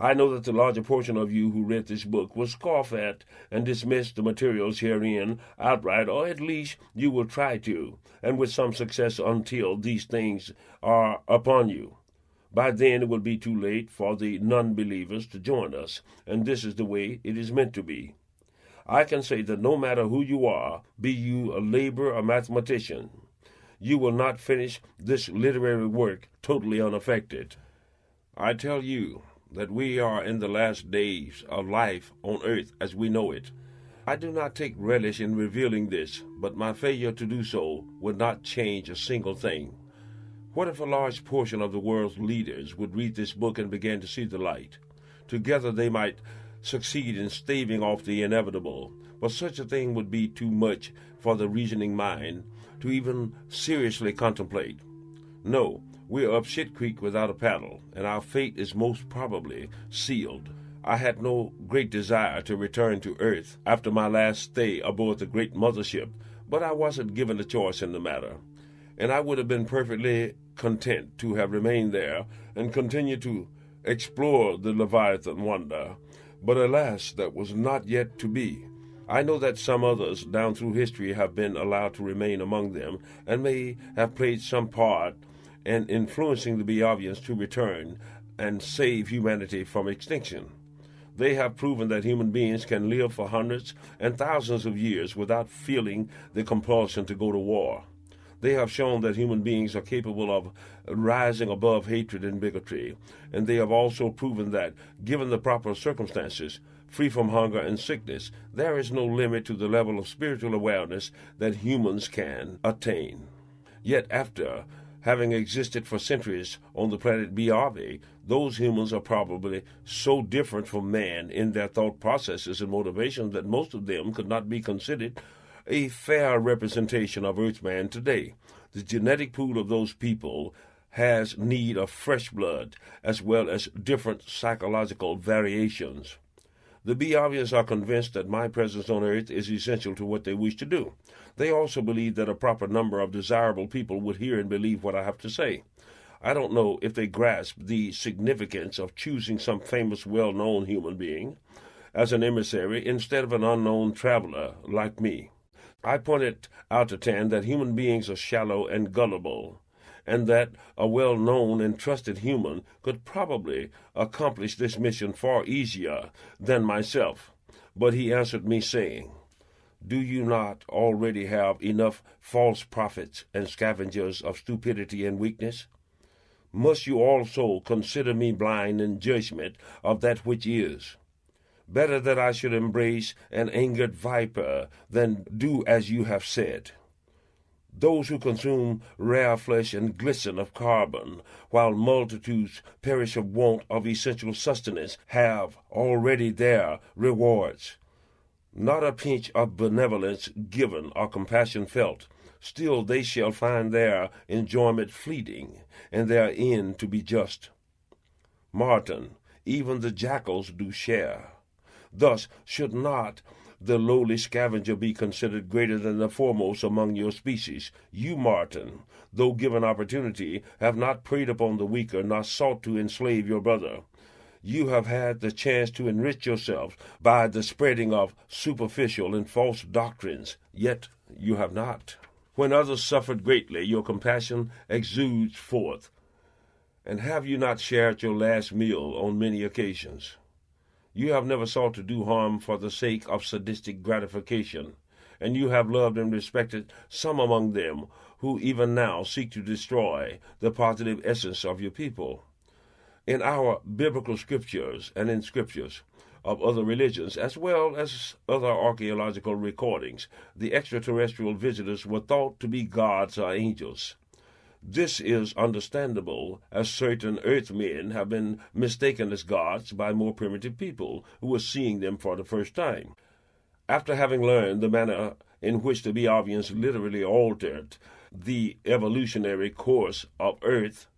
I know that the larger portion of you who read this book will scoff at and dismiss the materials herein outright, or at least you will try to, and with some success until these things are upon you. By then it will be too late for the non-believers to join us, and this is the way it is meant to be. I can say that no matter who you are, be you a laborer or mathematician, you will not finish this literary work totally unaffected. I tell you that we are in the last days of life on earth as we know it. I do not take relish in revealing this, but my failure to do so would not change a single thing. What if a large portion of the world's leaders would read this book and begin to see the light? Together they might succeed in staving off the inevitable, but such a thing would be too much for the reasoning mind to even seriously contemplate. No, we're up shit creek without a paddle, and our fate is most probably sealed. I had no great desire to return to Earth after my last stay aboard the great mothership, but I wasn't given a choice in the matter, and I would have been perfectly content to have remained there and continued to explore the Leviathan wonder. But alas, that was not yet to be. I know that some others down through history have been allowed to remain among them and may have played some part in influencing the Beovians to return and save humanity from extinction. They have proven that human beings can live for hundreds and thousands of years without feeling the compulsion to go to war. They have shown that human beings are capable of rising above hatred and bigotry, and they have also proven that, given the proper circumstances, free from hunger and sickness, there is no limit to the level of spiritual awareness that humans can attain. Yet after having existed for centuries on the planet Beovi, those humans are probably so different from man in their thought processes and motivations that most of them could not be considered a fair representation of Earthman today. The genetic pool of those people has need of fresh blood as well as different psychological variations. The Beovians are convinced that my presence on Earth is essential to what they wish to do. They also believe that a proper number of desirable people would hear and believe what I have to say. I don't know if they grasp the significance of choosing some famous, well-known human being as an emissary instead of an unknown traveler like me. I pointed out to Tan that human beings are shallow and gullible, and that a well-known and trusted human could probably accomplish this mission far easier than myself. But he answered me saying, "Do you not already have enough false prophets and scavengers of stupidity and weakness? Must you also consider me blind in judgment of that which is? Better that I should embrace an angered viper than do as you have said. Those who consume rare flesh and glisten of carbon, while multitudes perish of want of essential sustenance, have already their rewards. Not a pinch of benevolence given or compassion felt, still they shall find their enjoyment fleeting, and their end to be just. Martin, even the jackals do share. Thus should not the lowly scavenger be considered greater than the foremost among your species. You, Martin, though given opportunity, have not preyed upon the weaker, nor sought to enslave your brother. You have had the chance to enrich yourselves by the spreading of superficial and false doctrines, yet you have not. When others suffered greatly, your compassion exudes forth. And have you not shared your last meal on many occasions? You have never sought to do harm for the sake of sadistic gratification, and you have loved and respected some among them who even now seek to destroy the positive essence of your people. In our biblical scriptures and in scriptures of other religions, as well as other archaeological recordings, the extraterrestrial visitors were thought to be gods or angels. This is understandable, as certain earthmen have been mistaken as gods by more primitive people who were seeing them for the first time. After having learned the manner in which the Beovians literally altered the evolutionary course of Earth,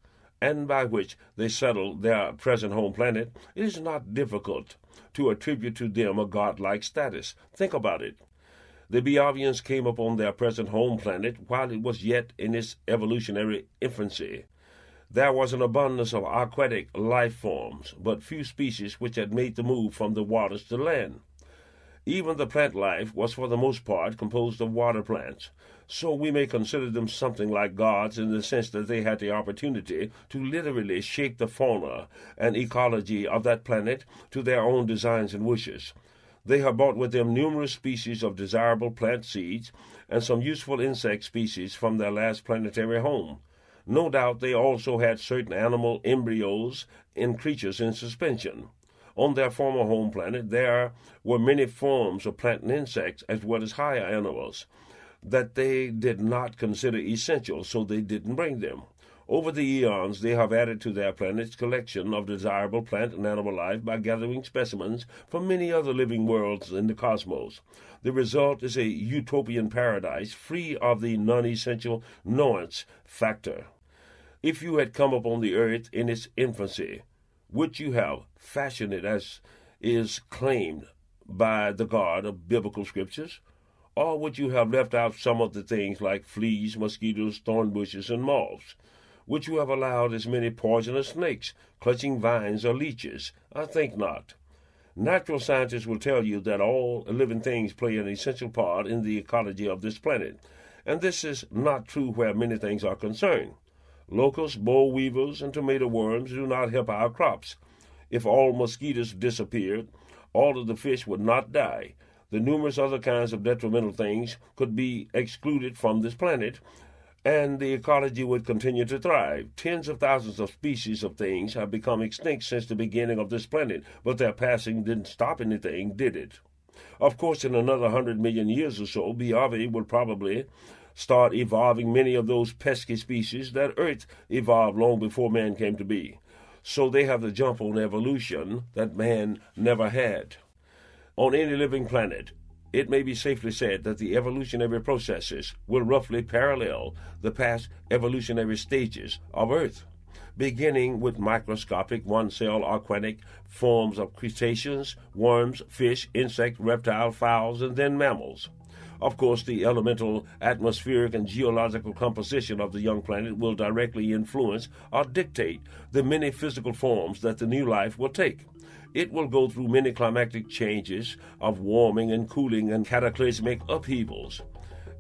and by which they settled their present home planet, it is not difficult to attribute to them a godlike status. Think about it. The Beovians came upon their present home planet while it was yet in its evolutionary infancy. There was an abundance of aquatic life forms, but few species which had made the move from the waters to land. Even the plant life was for the most part composed of water plants, so we may consider them something like gods in the sense that they had the opportunity to literally shape the fauna and ecology of that planet to their own designs and wishes. They have brought with them numerous species of desirable plant seeds and some useful insect species from their last planetary home. No doubt they also had certain animal embryos and creatures in suspension. On their former home planet there were many forms of plant and insects as well as higher animals that they did not consider essential, so they didn't bring them. Over the eons, they have added to their planet's collection of desirable plant and animal life by gathering specimens from many other living worlds in the cosmos. The result is a utopian paradise free of the non-essential nuance factor. If you had come upon the earth in its infancy, would you have fashioned it as is claimed by the God of biblical scriptures? Or would you have left out some of the things like fleas, mosquitoes, thorn bushes, and moths? Would you have allowed as many poisonous snakes, clutching vines, or leeches? I think not. Natural scientists will tell you that all living things play an essential part in the ecology of this planet, and this is not true where many things are concerned. Locusts, boll weevils, and tomato worms do not help our crops. If all mosquitoes disappeared, all of the fish would not die. The numerous other kinds of detrimental things could be excluded from this planet, and the ecology would continue to thrive. Tens of thousands of species of things have become extinct since the beginning of this planet, but their passing didn't stop anything, did it? Of course, in another 100 million years or so, Biavi will probably start evolving many of those pesky species that Earth evolved long before man came to be. So they have the jump on evolution that man never had. On any living planet, it may be safely said that the evolutionary processes will roughly parallel the past evolutionary stages of Earth, beginning with microscopic one-cell organic forms of crustaceans, worms, fish, insect, reptile, fowls, and then mammals. Of course, the elemental, atmospheric, and geological composition of the young planet will directly influence or dictate the many physical forms that the new life will take. It will go through many climatic changes of warming and cooling and cataclysmic upheavals.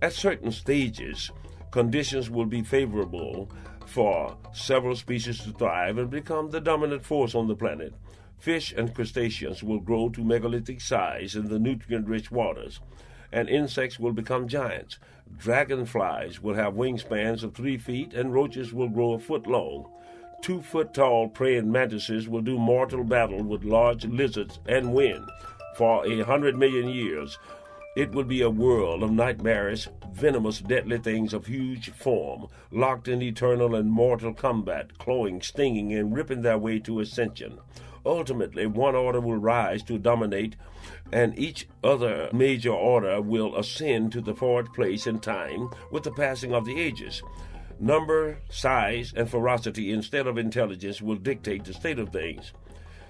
At certain stages, conditions will be favorable for several species to thrive and become the dominant force on the planet. Fish and crustaceans will grow to megalithic size in the nutrient-rich waters, and insects will become giants. Dragonflies will have wingspans of 3 feet, and roaches will grow a foot long. 2-foot-tall praying mantises will do mortal battle with large lizards and win. For 100 million years, it will be a world of nightmarish, venomous, deadly things of huge form, locked in eternal and mortal combat, clawing, stinging, and ripping their way to ascension. Ultimately, one order will rise to dominate, and each other major order will ascend to the forward place in time with the passing of the ages. Number, size, and ferocity instead of intelligence will dictate the state of things.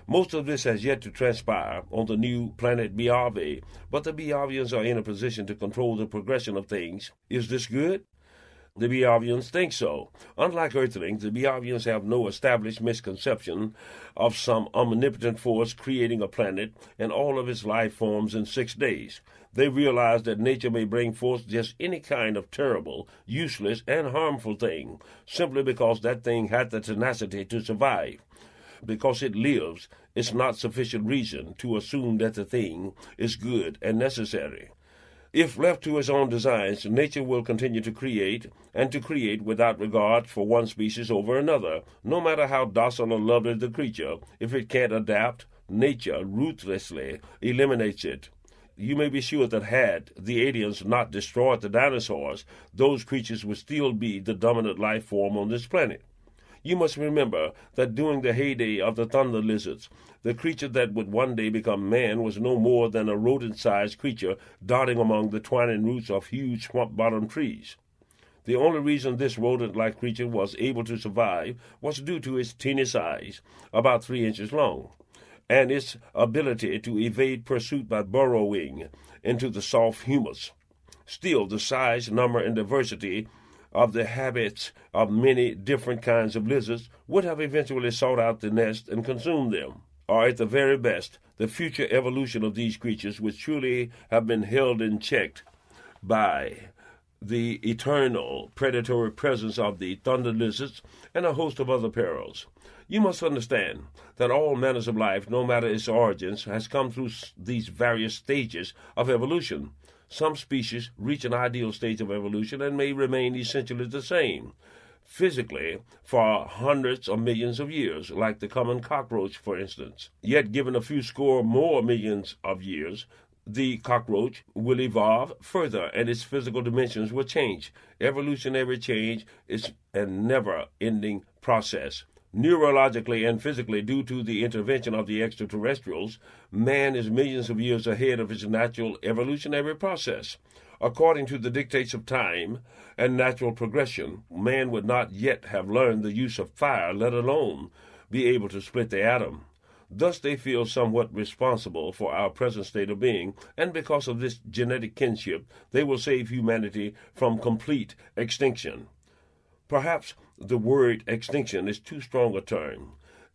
Most of this has yet to transpire on the new planet Biavi, but the Biavians are in a position to control the progression of things. Is this good? The Biavians think so. Unlike Earthlings, the Biavians have no established misconception of some omnipotent force creating a planet and all of its life forms in 6 days. They realize that nature may bring forth just any kind of terrible, useless, and harmful thing, simply because that thing had the tenacity to survive. Because it lives, it's not sufficient reason to assume that the thing is good and necessary. If left to its own designs, nature will continue to create, and to create without regard for one species over another, no matter how docile or lovely the creature. If it can't adapt, nature ruthlessly eliminates it. You may be sure that had the aliens not destroyed the dinosaurs, those creatures would still be the dominant life form on this planet. You must remember that during the heyday of the thunder lizards, the creature that would one day become man was no more than a rodent-sized creature darting among the twining roots of huge swamp-bottom trees. The only reason this rodent-like creature was able to survive was due to its teeny size, about 3 inches long, and its ability to evade pursuit by burrowing into the soft humus. Still, the size, number, and diversity of the habits of many different kinds of lizards would have eventually sought out the nest and consumed them. Or at the very best, the future evolution of these creatures would surely have been held in check by the eternal predatory presence of the thunder lizards and a host of other perils. You must understand that all manners of life, no matter its origins, has come through these various stages of evolution. Some species reach an ideal stage of evolution and may remain essentially the same, physically, for hundreds of millions of years, like the common cockroach, for instance. Yet, given a few score more millions of years, the cockroach will evolve further and its physical dimensions will change. Evolutionary change is a never-ending process. Neurologically and physically, due to the intervention of the extraterrestrials, man is millions of years ahead of its natural evolutionary process. According to the dictates of time and natural progression, man would not yet have learned the use of fire, let alone be able to split the atom. Thus they feel somewhat responsible for our present state of being, and because of this genetic kinship, they will save humanity from complete extinction. Perhaps the word extinction is too strong a term.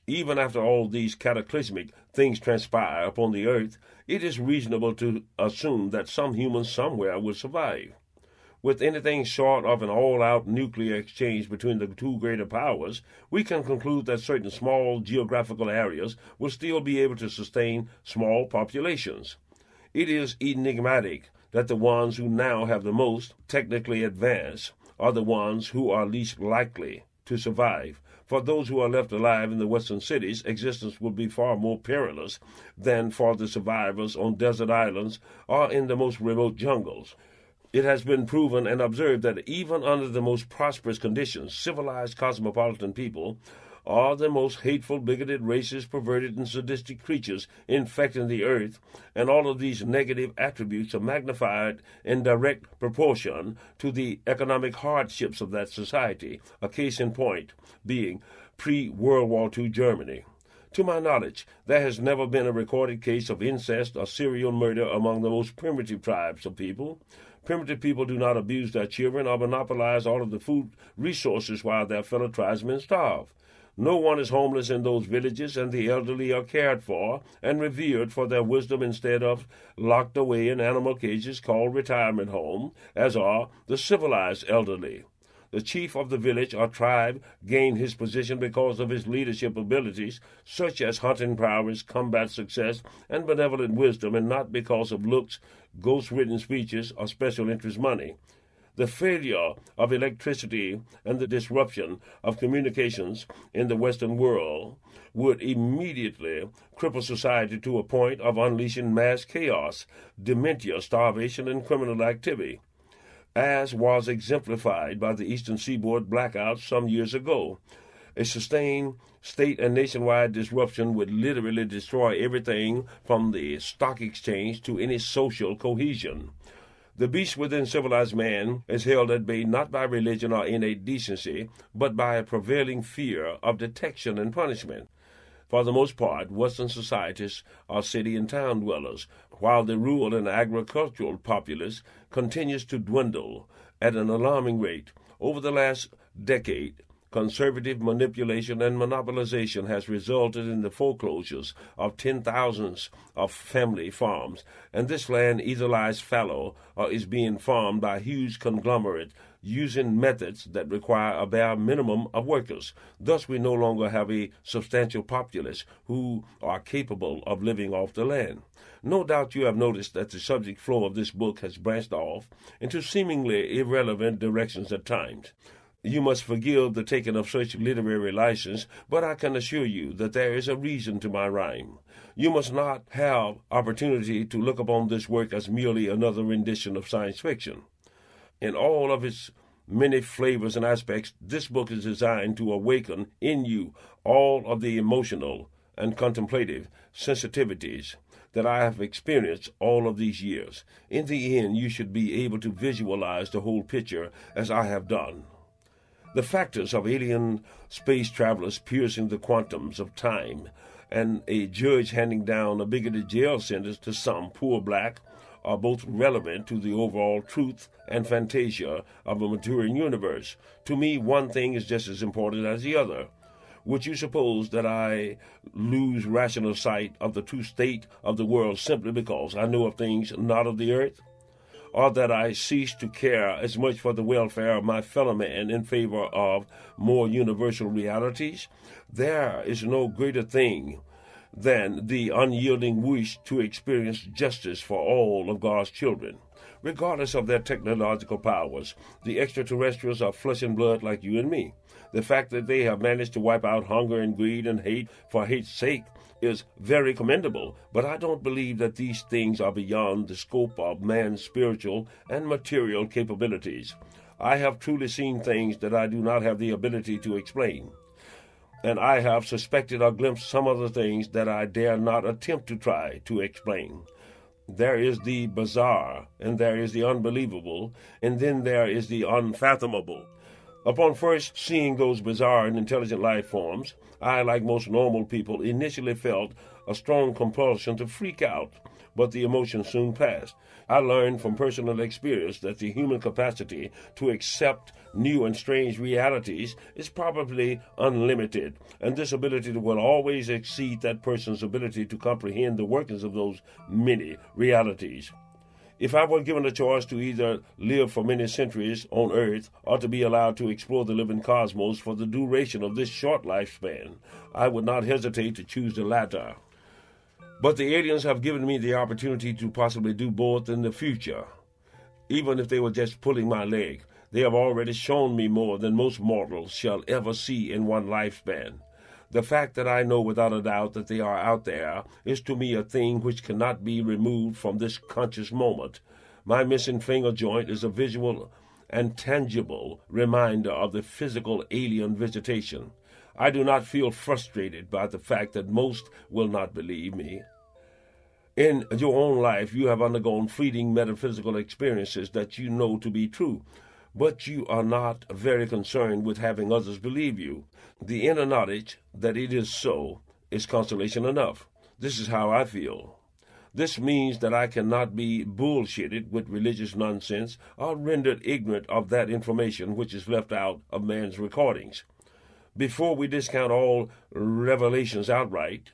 Even after all these cataclysmic things transpire upon the earth, it is reasonable to assume that some humans somewhere will survive. With anything short of an all-out nuclear exchange between the two greater powers, we can conclude that certain small geographical areas will still be able to sustain small populations. It is enigmatic that the ones who now have the most technically advanced are the ones who are least likely to survive. For those who are left alive in the western cities, existence will be far more perilous than for the survivors on desert islands or in the most remote jungles. It has been proven and observed that even under the most prosperous conditions, civilized cosmopolitan people are the most hateful, bigoted, racist, perverted, and sadistic creatures infecting the earth, and all of these negative attributes are magnified in direct proportion to the economic hardships of that society, a case in point being pre-World War II Germany. To my knowledge, there has never been a recorded case of incest or serial murder among the most primitive tribes of people. Primitive people do not abuse their children or monopolize all of the food resources while their fellow tribesmen starve. No one is homeless in those villages, and the elderly are cared for and revered for their wisdom instead of locked away in animal cages called retirement home, as are the civilized elderly. The chief of the village or tribe gained his position because of his leadership abilities, such as hunting prowess, combat success, and benevolent wisdom, and not because of looks, ghost-written speeches, or special interest money. The failure of electricity and the disruption of communications in the Western world would immediately cripple society to a point of unleashing mass chaos, dementia, starvation, and criminal activity, as was exemplified by the Eastern Seaboard blackouts some years ago. A sustained state and nationwide disruption would literally destroy everything from the stock exchange to any social cohesion. The beast within civilized man is held at bay not by religion or innate decency, but by a prevailing fear of detection and punishment. For the most part, Western societies are city and town dwellers, while the rural and agricultural populace continues to dwindle at an alarming rate. Over the last decade, conservative manipulation and monopolization has resulted in the foreclosures of 10,000s of family farms, and this land either lies fallow or is being farmed by huge conglomerates using methods that require a bare minimum of workers. Thus, we no longer have a substantial populace who are capable of living off the land. No doubt you have noticed that the subject flow of this book has branched off into seemingly irrelevant directions at times. You must forgive the taking of such literary license, but I can assure you that there is a reason to my rhyme. You must not have opportunity to look upon this work as merely another rendition of science fiction. In all of its many flavors and aspects, this book is designed to awaken in you all of the emotional and contemplative sensitivities that I have experienced all of these years. In the end, you should be able to visualize the whole picture as I have done. The factors of alien space travelers piercing the quantums of time and a judge handing down a bigoted jail sentence to some poor black are both relevant to the overall truth and fantasia of a maturing universe. To me, one thing is just as important as the other. Would you suppose that I lose rational sight of the true state of the world simply because I know of things not of the earth? Or that I cease to care as much for the welfare of my fellow man in favor of more universal realities? There is no greater thing than the unyielding wish to experience justice for all of God's children. Regardless of their technological powers, the extraterrestrials are flesh and blood like you and me. The fact that they have managed to wipe out hunger and greed and hate for hate's sake is very commendable, but I don't believe that these things are beyond the scope of man's spiritual and material capabilities. I have truly seen things that I do not have the ability to explain, and I have suspected or glimpsed some other things that I dare not attempt to try to explain. There is the bizarre, and there is the unbelievable, and then there is the unfathomable. Upon first seeing those bizarre and intelligent life forms, I, like most normal people, initially felt a strong compulsion to freak out, but the emotion soon passed. I learned from personal experience that the human capacity to accept new and strange realities is probably unlimited, and this ability will always exceed that person's ability to comprehend the workings of those many realities. If I were given a choice to either live for many centuries on Earth or to be allowed to explore the living cosmos for the duration of this short lifespan, I would not hesitate to choose the latter. But the aliens have given me the opportunity to possibly do both in the future. Even if they were just pulling my leg, they have already shown me more than most mortals shall ever see in one lifespan. The fact that I know without a doubt that they are out there is to me a thing which cannot be removed from this conscious moment. My missing finger joint is a visual and tangible reminder of the physical alien visitation. I do not feel frustrated by the fact that most will not believe me. In your own life, you have undergone fleeting metaphysical experiences that you know to be true, but you are not very concerned with having others believe you. The inner knowledge that it is so is consolation enough. This is how I feel. This means that I cannot be bullshitted with religious nonsense or rendered ignorant of that information which is left out of man's recordings. Before we discount all revelations outright,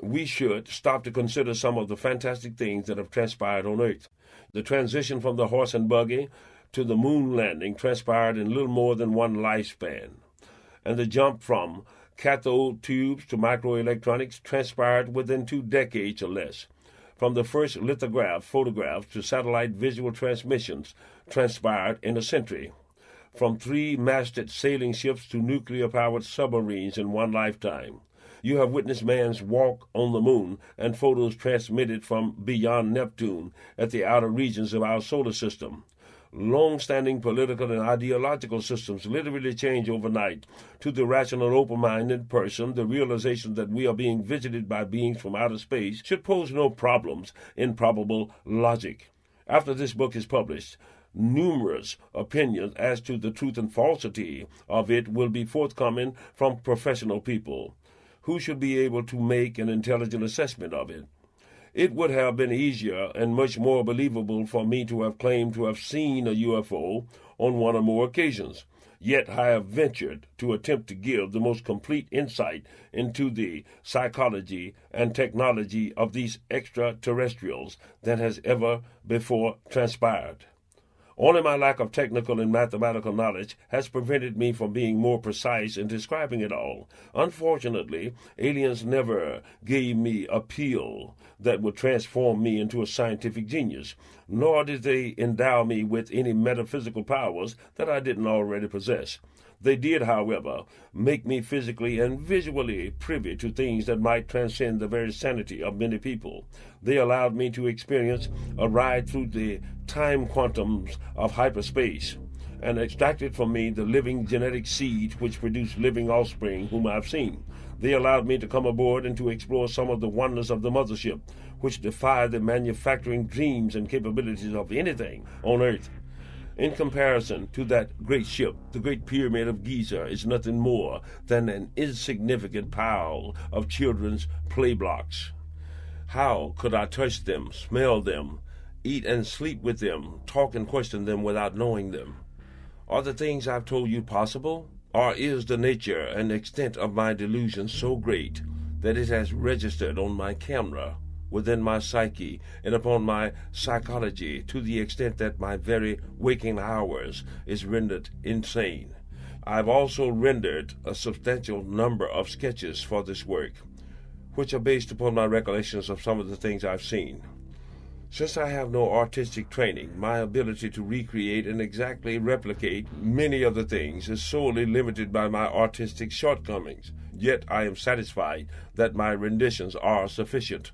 we should stop to consider some of the fantastic things that have transpired on Earth. The transition from the horse and buggy to the moon landing transpired in little more than one lifespan, and the jump from cathode tubes to microelectronics transpired within 2 decades or less. From the first lithograph photographs to satellite visual transmissions transpired in a century. From 3-masted sailing ships to nuclear-powered submarines in one lifetime. You have witnessed man's walk on the moon and photos transmitted from beyond Neptune at the outer regions of our solar system. Long-standing political and ideological systems literally change overnight. To the rational, open-minded person, the realization that we are being visited by beings from outer space should pose no problems in probable logic. After this book is published, numerous opinions as to the truth and falsity of it will be forthcoming from professional people who should be able to make an intelligent assessment of it. It would have been easier and much more believable for me to have claimed to have seen a UFO on one or more occasions. Yet I have ventured to attempt to give the most complete insight into the psychology and technology of these extraterrestrials that has ever before transpired. Only my lack of technical and mathematical knowledge has prevented me from being more precise in describing it all. Unfortunately, aliens never gave me a pill that would transform me into a scientific genius, nor did they endow me with any metaphysical powers that I didn't already possess. They did, however, make me physically and visually privy to things that might transcend the very sanity of many people. They allowed me to experience a ride through the time quantums of hyperspace, and extracted from me the living genetic seed which produced living offspring whom I've seen. They allowed me to come aboard and to explore some of the wonders of the mothership, which defy the manufacturing dreams and capabilities of anything on Earth. In comparison to that great ship, the Great Pyramid of Giza is nothing more than an insignificant pile of children's play blocks. How could I touch them, smell them, eat and sleep with them, talk and question them without knowing them? Are the things I've told you possible? Or is the nature and extent of my delusion so great that it has registered on my camera, within my psyche, and upon my psychology to the extent that my very waking hours is rendered insane? I've also rendered a substantial number of sketches for this work, which are based upon my recollections of some of the things I've seen. Since I have no artistic training, my ability to recreate and exactly replicate many of the things is solely limited by my artistic shortcomings. Yet I am satisfied that my renditions are sufficient.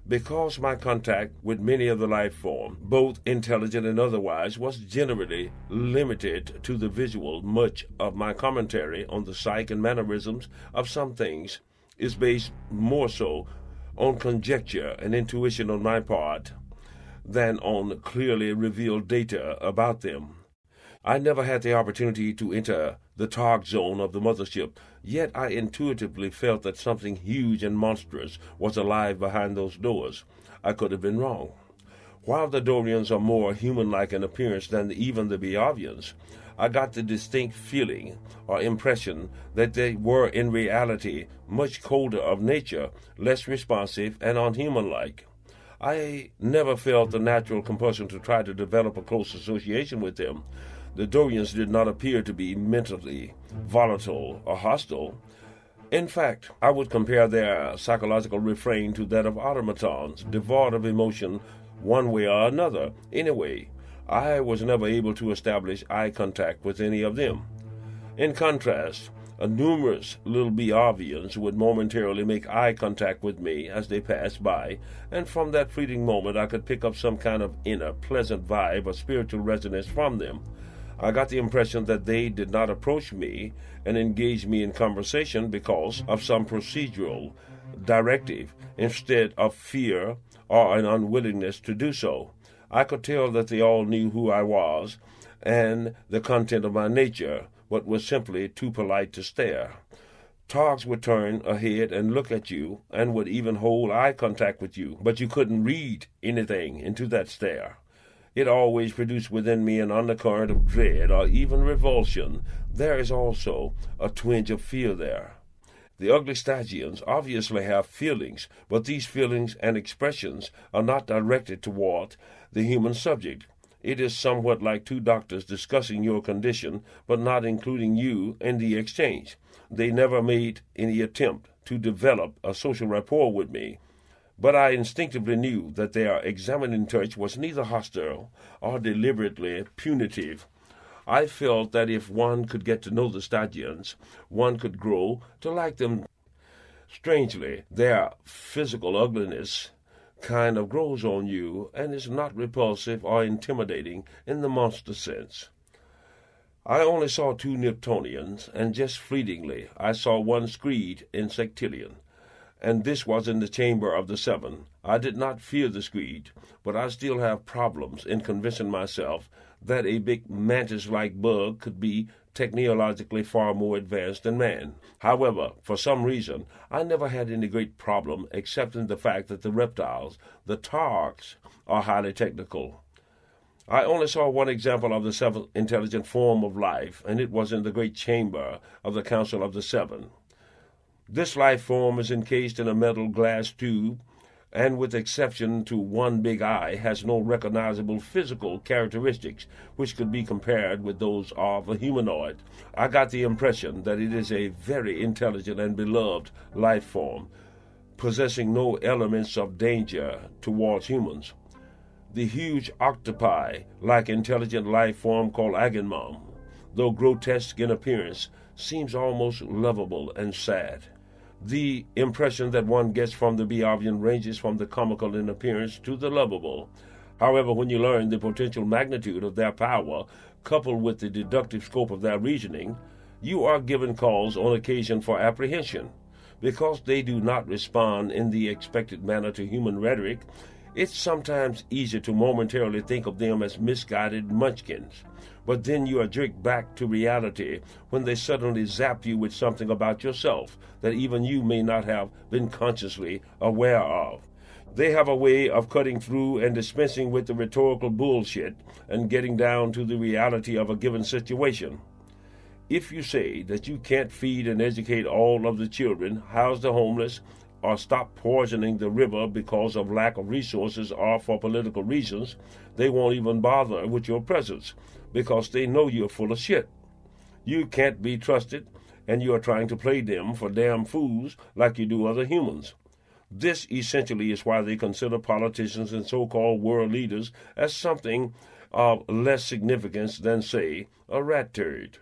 Because my contact with many of the life form, both intelligent and otherwise, was generally limited to the visual, much of my commentary on the psyche and mannerisms of some things is based more so on conjecture and intuition on my part than on clearly revealed data about them. I never had the opportunity to enter the target zone of the mothership, yet I intuitively felt that something huge and monstrous was alive behind those doors. I could have been wrong. While the Dorians are more human-like in appearance than even the Biavians, I got the distinct feeling or impression that they were in reality much colder of nature, less responsive, and unhuman-like. I never felt the natural compulsion to try to develop a close association with them. The Dorians did not appear to be mentally volatile or hostile. In fact, I would compare their psychological refrain to that of automatons, devoid of emotion one way or another. Anyway, I was never able to establish eye contact with any of them. In contrast, numerous little Biavians would momentarily make eye contact with me as they passed by, and from that fleeting moment I could pick up some kind of inner, pleasant vibe or spiritual resonance from them. I got the impression that they did not approach me and engage me in conversation because of some procedural directive instead of fear or an unwillingness to do so. I could tell that they all knew who I was and the content of my nature, but was simply too polite to stare. Togs would turn ahead and look at you and would even hold eye contact with you, but you couldn't read anything into that stare. It always produced within me an undercurrent of dread or even revulsion. There is also a twinge of fear there. The ugly Stygians obviously have feelings, but these feelings and expressions are not directed toward the human subject. It is somewhat like two doctors discussing your condition, but not including you in the exchange. They never made any attempt to develop a social rapport with me, but I instinctively knew that their examining touch was neither hostile or deliberately punitive. I felt that if one could get to know the Stygians, one could grow to like them. Strangely, their physical ugliness kind of grows on you and is not repulsive or intimidating in the monster sense. I only saw two Niptonians, and just fleetingly I saw one screed insectilian, and this was in the chamber of the seven. I did not fear the screed, but I still have problems in convincing myself that a big mantis-like bug could be technologically far more advanced than man. However, for some reason, I never had any great problem except in the fact that the reptiles, the tarks, are highly technical. I only saw one example of the seventh intelligent form of life, and it was in the great chamber of the Council of the Seven. This life form is encased in a metal glass tube, and with exception to one big eye, has no recognizable physical characteristics which could be compared with those of a humanoid. I got the impression that it is a very intelligent and beloved life form, possessing no elements of danger towards humans. The huge octopi-like intelligent life form called Agamemnon, though grotesque in appearance, seems almost lovable and sad. The impression that one gets from the Biavian ranges from the comical in appearance to the lovable. However, when you learn the potential magnitude of their power, coupled with the deductive scope of their reasoning, you are given cause on occasion for apprehension. Because they do not respond in the expected manner to human rhetoric, it's sometimes easy to momentarily think of them as misguided munchkins. But then you are jerked back to reality when they suddenly zap you with something about yourself that even you may not have been consciously aware of. They have a way of cutting through and dispensing with the rhetorical bullshit and getting down to the reality of a given situation. If you say that you can't feed and educate all of the children, house the homeless, or stop poisoning the river because of lack of resources or for political reasons, they won't even bother with your presence because they know you're full of shit. You can't be trusted, and you are trying to play them for damn fools like you do other humans. This essentially is why they consider politicians and so-called world leaders as something of less significance than, say, a rat turd.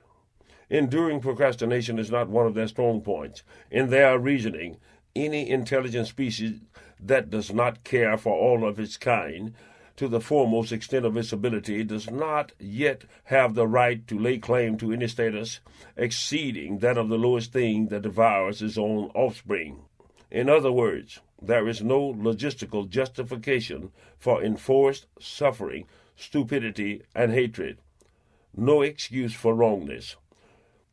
Enduring procrastination is not one of their strong points. In their reasoning, any intelligent species that does not care for all of its kind to the foremost extent of its ability does not yet have the right to lay claim to any status exceeding that of the lowest thing that devours its own offspring. In other words, there is no logistical justification for enforced suffering, stupidity, and hatred. No excuse for wrongness.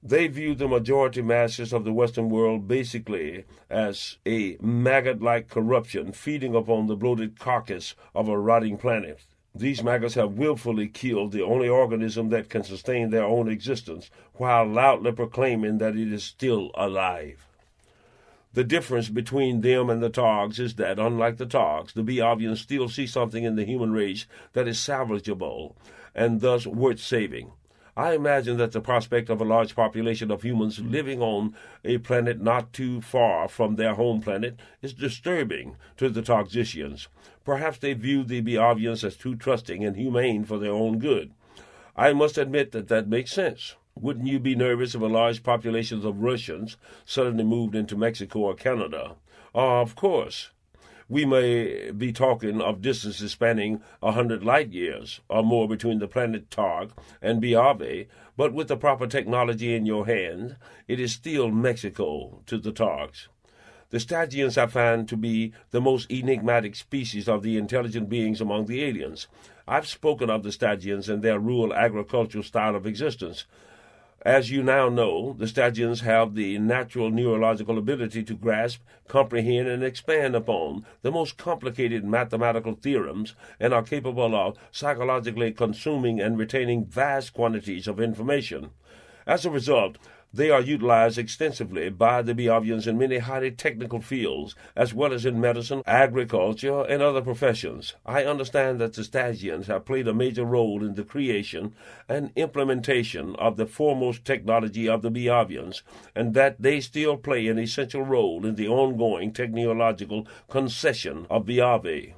They view the majority masses of the Western world basically as a maggot-like corruption feeding upon the bloated carcass of a rotting planet. These maggots have willfully killed the only organism that can sustain their own existence, while loudly proclaiming that it is still alive. The difference between them and the Togs is that, unlike the Togs, the Biavians still see something in the human race that is salvageable and thus worth saving. I imagine that the prospect of a large population of humans living on a planet not too far from their home planet is disturbing to the Togsicians. Perhaps they view the Biavians as too trusting and humane for their own good. I must admit that makes sense. Wouldn't you be nervous if a large population of Russians suddenly moved into Mexico or Canada? Of course. We may be talking of distances spanning 100 light years or more between the planet Tog and Biave, but with the proper technology in your hand, it is still Mexico to the Togs. The Stygians I find to be the most enigmatic species of the intelligent beings among the aliens. I've spoken of the Stygians and their rural agricultural style of existence. As you now know, the Stygians have the natural neurological ability to grasp, comprehend, and expand upon the most complicated mathematical theorems and are capable of psychologically consuming and retaining vast quantities of information. As a result, they are utilized extensively by the Biavians in many highly technical fields, as well as in medicine, agriculture, and other professions. I understand that the Stygians have played a major role in the creation and implementation of the foremost technology of the Biavians, and that they still play an essential role in the ongoing technological concession of Biave.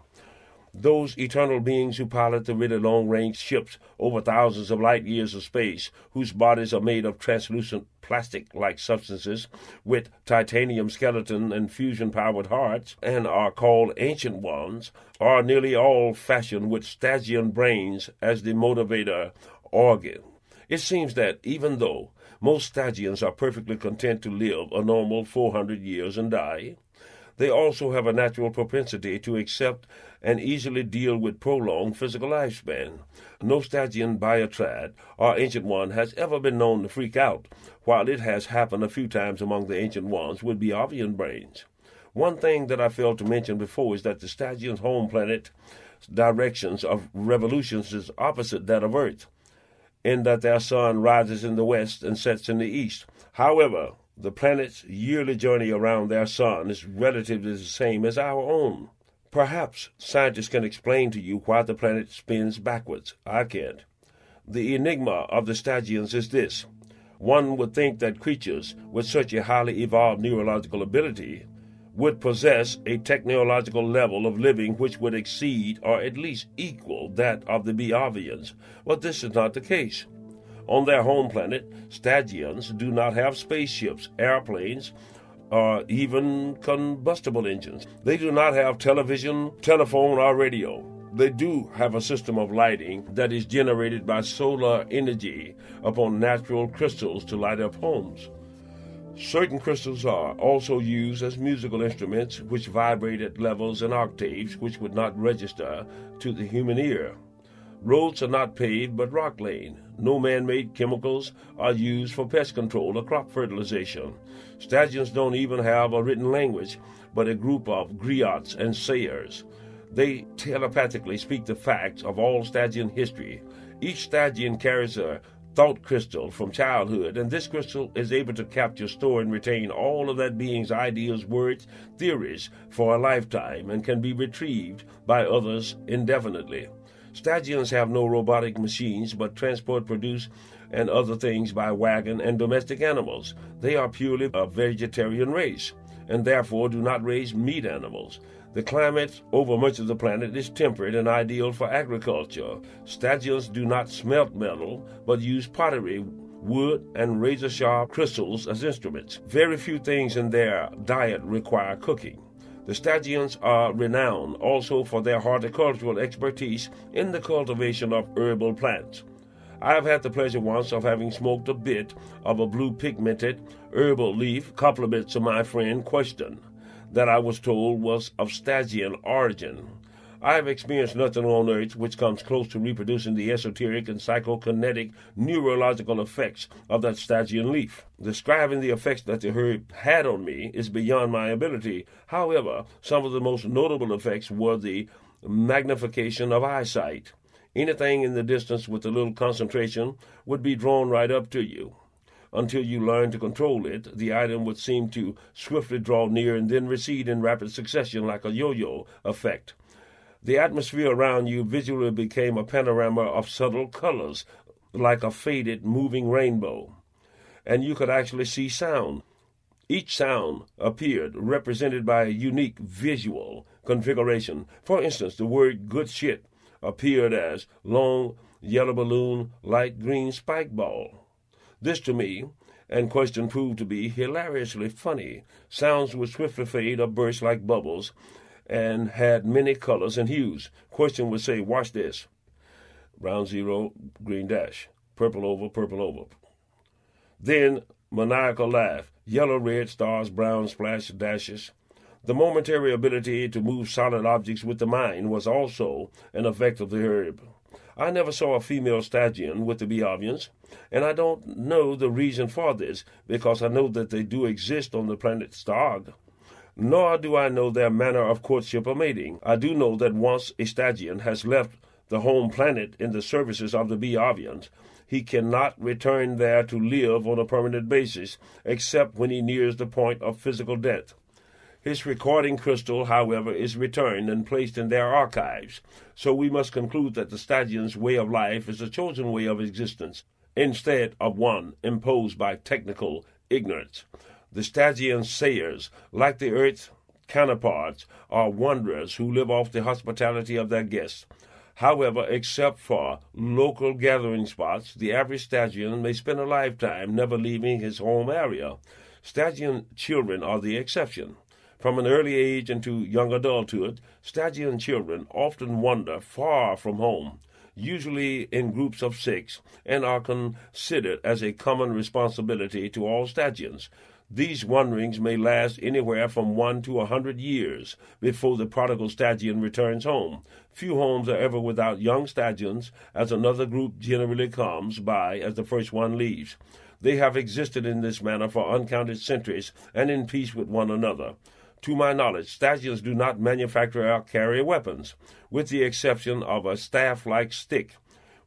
Those eternal beings who pilot the really long-range ships over thousands of light years of space, whose bodies are made of translucent plastic-like substances with titanium skeleton and fusion-powered hearts, and are called Ancient Ones, are nearly all fashioned with Stygian brains as the motivator organ. It seems that even though most Stygians are perfectly content to live a normal 400 years and die, they also have a natural propensity to accept and easily deal with prolonged physical lifespan. No Stygian biotrad or Ancient One has ever been known to freak out, while it has happened a few times among the Ancient Ones with Biavian brains. One thing that I failed to mention before is that the Stygian's home planet directions of revolutions is opposite that of Earth, in that their sun rises in the west and sets in the east. However, the planet's yearly journey around their sun is relatively the same as our own. Perhaps scientists can explain to you why the planet spins backwards. I can't. The enigma of the Stygians is this. One would think that creatures with such a highly evolved neurological ability would possess a technological level of living which would exceed or at least equal that of the Biavians, but this is not the case. On their home planet, Stygians do not have spaceships, airplanes, or even combustible engines. They do not have television, telephone, or radio. They do have a system of lighting that is generated by solar energy upon natural crystals to light up homes. Certain crystals are also used as musical instruments which vibrate at levels and octaves which would not register to the human ear. Roads are not paved but rock-laid. No man-made chemicals are used for pest control or crop fertilization. Stygians don't even have a written language, but a group of griots and sayers. They telepathically speak the facts of all Stygian history. Each Stygian carries a thought crystal from childhood, and this crystal is able to capture, store, and retain all of that being's ideas, words, theories for a lifetime, and can be retrieved by others indefinitely. Stygians have no robotic machines, but transport produce and other things by wagon and domestic animals. They are purely a vegetarian race. and therefore do not raise meat animals. The climate over much of the planet is temperate and ideal for agriculture. Stangians do not smelt metal, but use pottery, wood, and razor-sharp crystals as instruments. Very few things in their diet require cooking. The Stangians are renowned also for their horticultural expertise in the cultivation of herbal plants. I have had the pleasure once of having smoked a bit of a blue pigmented herbal leaf, compliments to my friend Question, that I was told was of Stangian origin. I have experienced nothing on earth which comes close to reproducing the esoteric and psychokinetic neurological effects of that Stangian leaf. Describing the effects that the herb had on me is beyond my ability. However, some of the most notable effects were the magnification of eyesight. Anything in the distance with a little concentration would be drawn right up to you. Until you learn to control it, the item would seem to swiftly draw near and then recede in rapid succession like a yo-yo effect. The atmosphere around you visually became a panorama of subtle colors, like a faded, moving rainbow. And you could actually see sound. Each sound appeared represented by a unique visual configuration. For instance, the word good shit appeared as long yellow balloon, light green spike ball. This to me, and Question proved to be hilariously funny. Sounds would swiftly fade or burst like bubbles, and had many colors and hues. Question would say, watch this. Brown zero, green dash, purple over. Then maniacal laugh, yellow, red, stars, brown, splash, dashes. The momentary ability to move solid objects with the mind was also an effect of the herb. I never saw a female Stangian with the Beovians, and I don't know the reason for this, because I know that they do exist on the planet Starg. Nor do I know their manner of courtship or mating. I do know that once a Stangian has left the home planet in the services of the Beovians, he cannot return there to live on a permanent basis, except when he nears the point of physical death. His recording crystal, however, is returned and placed in their archives, so we must conclude that the Stangian's way of life is a chosen way of existence, instead of one imposed by technical ignorance. The Stangian sayers, like the Earth's counterparts, are wanderers who live off the hospitality of their guests. However, except for local gathering spots, the average Stangian may spend a lifetime never leaving his home area. Stangian children are the exception. From an early age into young adulthood, Stangian children often wander far from home, usually in groups of 6, and are considered as a common responsibility to all Stangians. These wanderings may last anywhere from 1 to 100 years before the prodigal Stangian returns home. Few homes are ever without young Stangians, as another group generally comes by as the first one leaves. They have existed in this manner for uncounted centuries and in peace with one another. To my knowledge, Stangians do not manufacture or carry weapons, with the exception of a staff-like stick,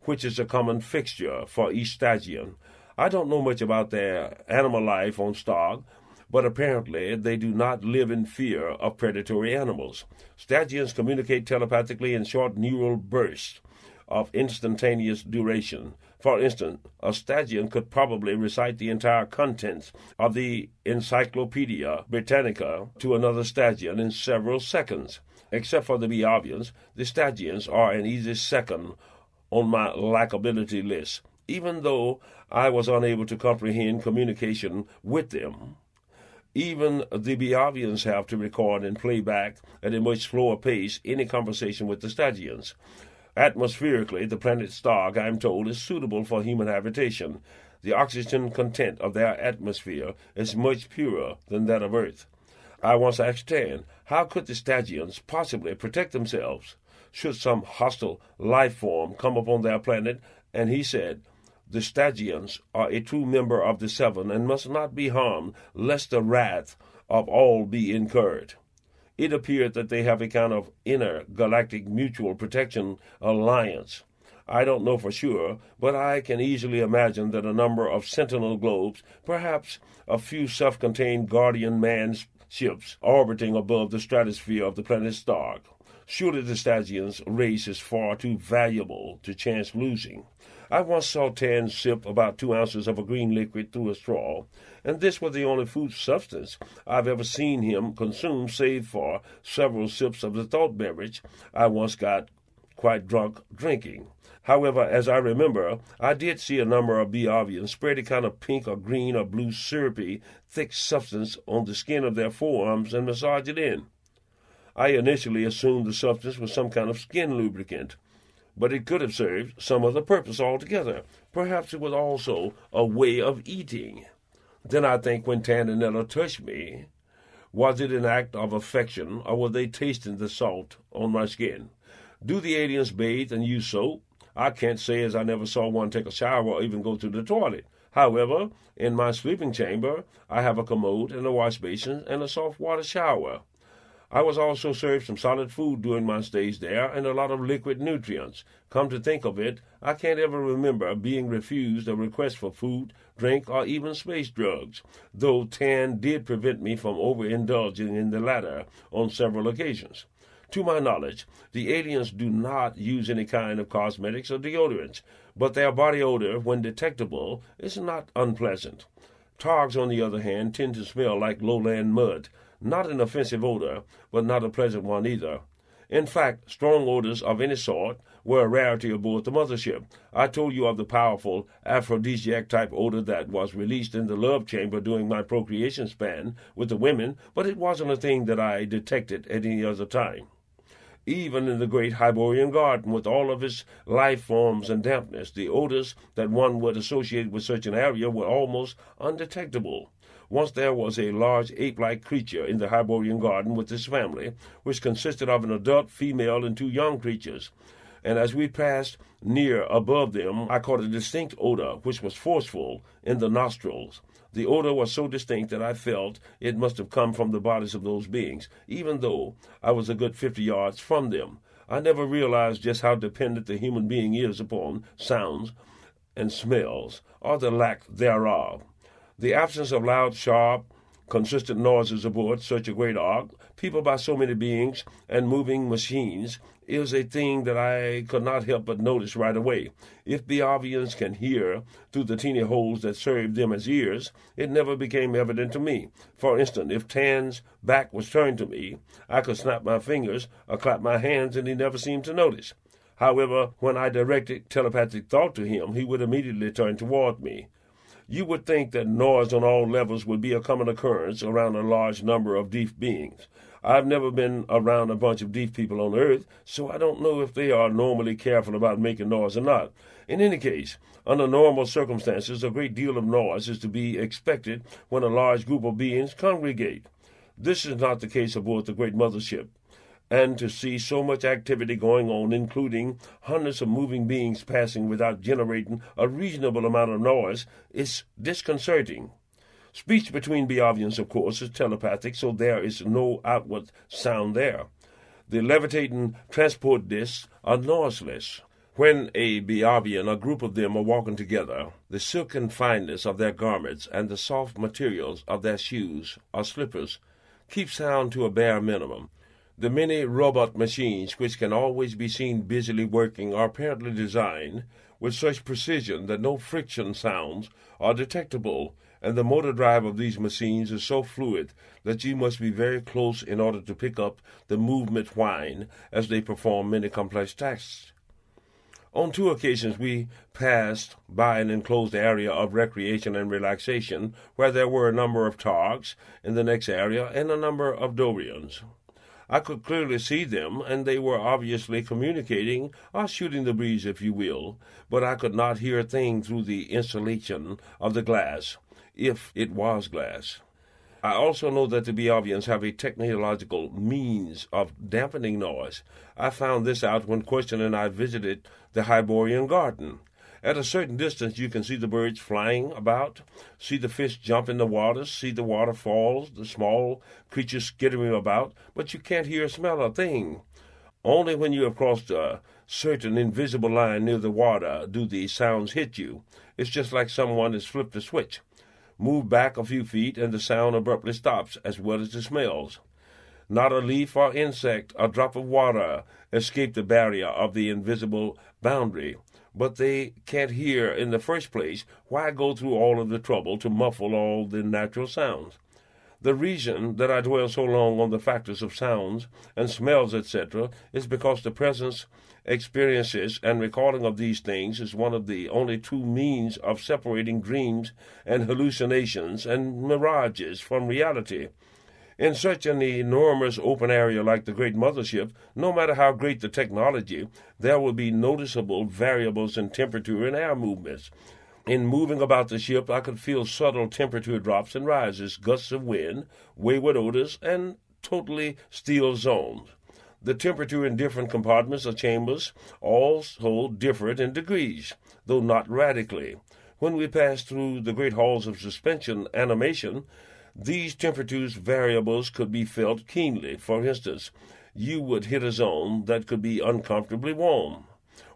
which is a common fixture for each Stangian. I don't know much about their animal life on Starg, but apparently they do not live in fear of predatory animals. Stangians communicate telepathically in short neural bursts of instantaneous duration. For instance, a Stangian could probably recite the entire contents of the Encyclopedia Britannica to another Stangian in several seconds. Except for the Beovians, the Stangians are an easy second on my lackability list. Even though I was unable to comprehend communication with them, even the Beovians have to record and play back at a much slower pace any conversation with the Stangians. Atmospherically, the planet Starg, I am told, is suitable for human habitation. The oxygen content of their atmosphere is much purer than that of Earth. I once asked Tan, how could the Stangians possibly protect themselves should some hostile life form come upon their planet? And he said, the Stangians are a true member of the Seven and must not be harmed, lest the wrath of all be incurred. It appeared that they have a kind of intergalactic mutual protection alliance. I don't know for sure, but I can easily imagine that a number of sentinel globes, perhaps a few self-contained guardian man ships, orbiting above the stratosphere of the planet Starg. Surely the Stygian's race is far too valuable to chance losing. I once saw Tan sip about 2 ounces of a green liquid through a straw, and this was the only food substance I've ever seen him consume save for several sips of the thought beverage I once got quite drunk drinking. However, as I remember, I did see a number of Biavians spread a kind of pink or green or blue syrupy, thick substance on the skin of their forearms and massage it in. I initially assumed the substance was some kind of skin lubricant, but it could have served some other purpose altogether. Perhaps it was also a way of eating. Then I think when Tan and Ella touched me, was it an act of affection, or were they tasting the salt on my skin? Do the aliens bathe and use soap? I can't say, as I never saw one take a shower or even go to the toilet. However, in my sleeping chamber, I have a commode and a wash basin and a soft water shower. I was also served some solid food during my stays there and a lot of liquid nutrients. Come to think of it, I can't ever remember being refused a request for food, drink, or even space drugs, though Tan did prevent me from overindulging in the latter on several occasions. To my knowledge, the aliens do not use any kind of cosmetics or deodorants, but their body odor, when detectable, is not unpleasant. Togs, on the other hand, tend to smell like lowland mud, not an offensive odor, but not a pleasant one either. In fact, strong odors of any sort were a rarity aboard the mothership. I told you of the powerful aphrodisiac-type odor that was released in the love chamber during my procreation span with the women, but it wasn't a thing that I detected at any other time. Even in the great Hyborian garden, with all of its life forms and dampness, the odors that one would associate with such an area were almost undetectable. Once there was a large ape-like creature in the Hyborian garden with his family, which consisted of an adult female and 2 young creatures. And as we passed near above them, I caught a distinct odor, which was forceful in the nostrils. The odor was so distinct that I felt it must have come from the bodies of those beings, even though I was a good 50 yards from them. I never realized just how dependent the human being is upon sounds and smells, or the lack thereof. The absence of loud, sharp, consistent noises aboard such a great ark, peopled by so many beings and moving machines, is a thing that I could not help but notice right away. If Biavians can hear through the teeny holes that served them as ears, it never became evident to me. For instance, if Tan's back was turned to me, I could snap my fingers or clap my hands, and he never seemed to notice. However, when I directed telepathic thought to him, he would immediately turn toward me. You would think that noise on all levels would be a common occurrence around a large number of deaf beings. I've never been around a bunch of deaf people on Earth, so I don't know if they are normally careful about making noise or not. In any case, under normal circumstances, a great deal of noise is to be expected when a large group of beings congregate. This is not the case aboard the great mothership. And to see so much activity going on, including hundreds of moving beings passing without generating a reasonable amount of noise, is disconcerting. Speech between Biavians, of course, is telepathic, so there is no outward sound there. The levitating transport discs are noiseless. When a Biavian, a group of them, are walking together, the silken fineness of their garments and the soft materials of their shoes or slippers keep sound to a bare minimum. The many robot machines which can always be seen busily working are apparently designed with such precision that no friction sounds are detectable, and the motor drive of these machines is so fluid that you must be very close in order to pick up the movement whine as they perform many complex tasks. On 2 occasions we passed by an enclosed area of recreation and relaxation where there were a number of Targs in the next area and a number of Dorians. I could clearly see them, and they were obviously communicating, or shooting the breeze, if you will, but I could not hear a thing through the insulation of the glass, if it was glass. I also know that the Biavians have a technological means of dampening noise. I found this out when Question and I visited the Hyborian garden. At a certain distance you can see the birds flying about, see the fish jump in the water, see the waterfalls, the small creatures skittering about, but you can't hear or smell a thing. Only when you have crossed a certain invisible line near the water do these sounds hit you. It's just like someone has flipped a switch. Move back a few feet and the sound abruptly stops, as well as the smells. Not a leaf or insect, a drop of water escaped the barrier of the invisible boundary. But they can't hear in the first place. Why go through all of the trouble to muffle all the natural sounds? The reason that I dwell so long on the factors of sounds and smells, etc., is because the presence, experiences, and recording of these things is one of the only true means of separating dreams and hallucinations and mirages from reality. In such an enormous open area like the great mothership, no matter how great the technology, there will be noticeable variables in temperature and air movements. In moving about the ship, I could feel subtle temperature drops and rises, gusts of wind, wayward odors, and totally still zones. The temperature in different compartments or chambers also differed in degrees, though not radically. When we passed through the great halls of suspension animation, these temperatures variables could be felt keenly. For instance, you would hit a zone that could be uncomfortably warm,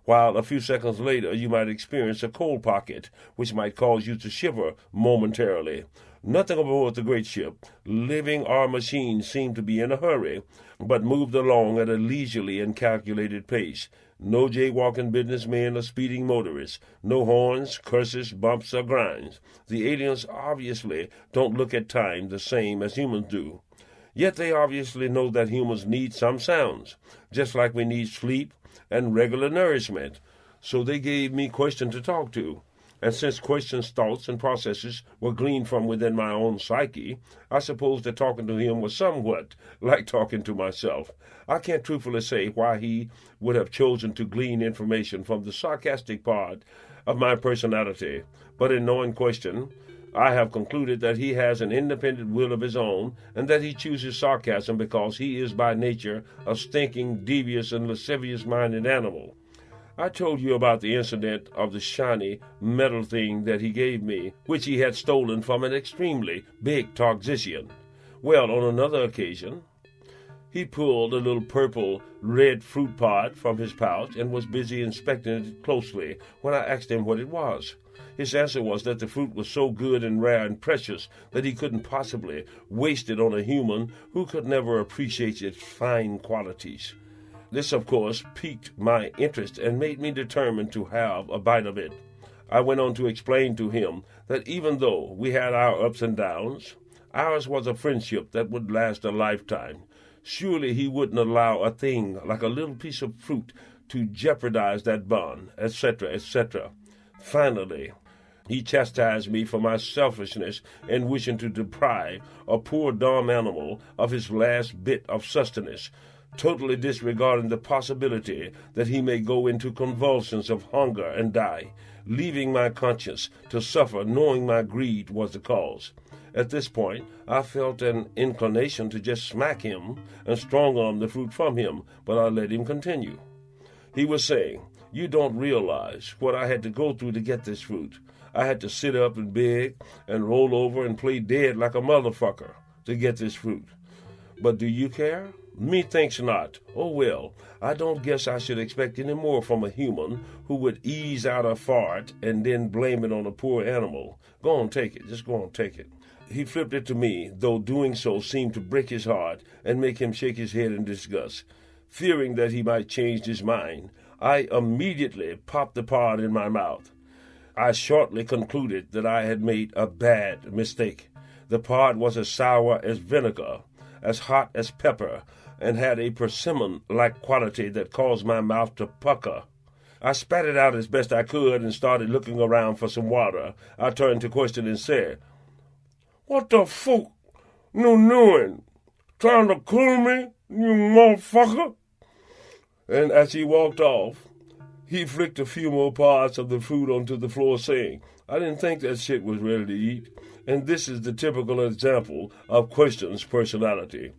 while a few seconds later you might experience a cold pocket, which might cause you to shiver momentarily. Nothing aboard the great ship, living or machine, seemed to be in a hurry, but moved along at a leisurely and calculated pace. No jaywalking businessmen or speeding motorists, no horns, curses, bumps, or grinds. The aliens obviously don't look at time the same as humans do. Yet they obviously know that humans need some sounds, just like we need sleep and regular nourishment. So they gave me question to talk to. And since questions, thoughts, and processes were gleaned from within my own psyche, I suppose that talking to him was somewhat like talking to myself. I can't truthfully say why he would have chosen to glean information from the sarcastic part of my personality, but in knowing question, I have concluded that he has an independent will of his own, and that he chooses sarcasm because he is by nature a stinking, devious, and lascivious-minded animal. I told you about the incident of the shiny metal thing that he gave me, which he had stolen from an extremely big Toxician. Well, on another occasion, he pulled a little purple red fruit pod from his pouch and was busy inspecting it closely when I asked him what it was. His answer was that the fruit was so good and rare and precious that he couldn't possibly waste it on a human who could never appreciate its fine qualities. This, of course, piqued my interest and made me determined to have a bite of it. I went on to explain to him that even though we had our ups and downs, ours was a friendship that would last a lifetime. Surely he wouldn't allow a thing like a little piece of fruit to jeopardize that bond, etc., etc. Finally, he chastised me for my selfishness in wishing to deprive a poor dumb animal of his last bit of sustenance, totally disregarding the possibility that he may go into convulsions of hunger and die, leaving my conscience to suffer knowing my greed was the cause. At this point, I felt an inclination to just smack him and strong-arm the fruit from him, but I let him continue. He was saying, "You don't realize what I had to go through to get this fruit. I had to sit up and beg and roll over and play dead like a motherfucker to get this fruit. But do you care? Methinks not. Oh well, I don't guess I should expect any more from a human who would ease out a fart and then blame it on a poor animal. Go on, take it. Just go on, take it." He flipped it to me, though doing so seemed to break his heart and make him shake his head in disgust. Fearing that he might change his mind, I immediately popped the pod in my mouth. I shortly concluded that I had made a bad mistake. The pod was as sour as vinegar, as hot as pepper, and had a persimmon-like quality that caused my mouth to pucker. I spat it out as best I could and started looking around for some water. I turned to question and said, "What the fuck you doing? Trying to cool me, you motherfucker?" And as he walked off, he flicked a few more parts of the fruit onto the floor, saying, "I didn't think that shit was ready to eat." And this is the typical example of Question's personality.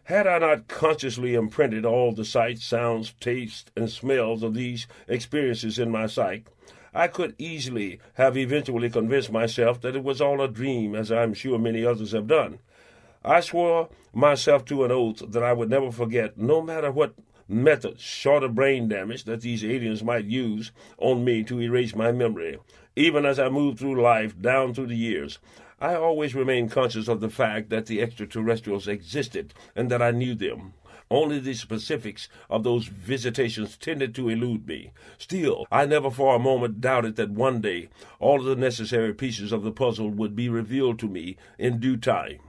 Had I not consciously imprinted all the sights, sounds, tastes, and smells of these experiences in my psyche, I could easily have eventually convinced myself that it was all a dream, as I am sure many others have done. I swore myself to an oath that I would never forget, no matter what methods, short of brain damage, that these aliens might use on me to erase my memory. Even as I moved through life, down through the years, I always remained conscious of the fact that the extraterrestrials existed and that I knew them. Only the specifics of those visitations tended to elude me. Still, I never for a moment doubted that one day all of the necessary pieces of the puzzle would be revealed to me in due time.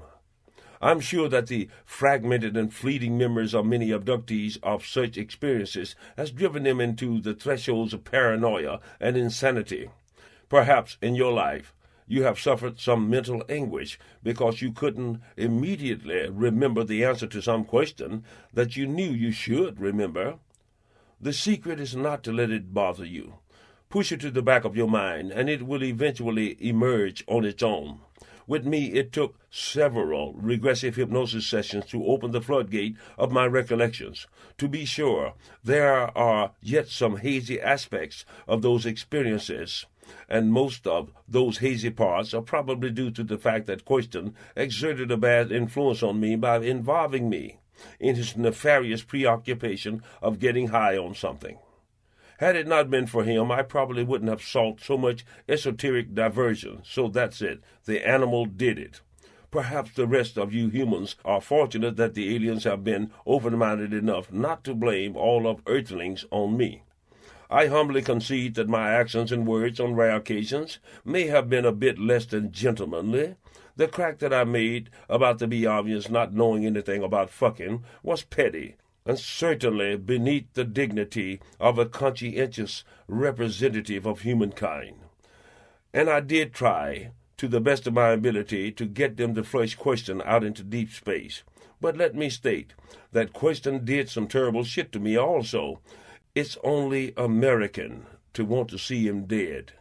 I'm sure that the fragmented and fleeting memories of many abductees of such experiences has driven them into the thresholds of paranoia and insanity. Perhaps in your life you have suffered some mental anguish because you couldn't immediately remember the answer to some question that you knew you should remember. The secret is not to let it bother you. Push it to the back of your mind, and it will eventually emerge on its own. With me, it took several regressive hypnosis sessions to open the floodgate of my recollections. To be sure, there are yet some hazy aspects of those experiences, and most of those hazy parts are probably due to the fact that Question exerted a bad influence on me by involving me in his nefarious preoccupation of getting high on something. Had it not been for him, I probably wouldn't have sought so much esoteric diversion. So that's it. The animal did it. Perhaps the rest of you humans are fortunate that the aliens have been open-minded enough not to blame all of Earthlings on me. I humbly concede that my actions and words on rare occasions may have been a bit less than gentlemanly. The crack that I made about the be obvious not knowing anything about fucking was petty, and certainly beneath the dignity of a conscientious representative of humankind. And I did try, to the best of my ability, to get them to flush Question out into deep space. But let me state that Question did some terrible shit to me also. It's only American to want to see him dead.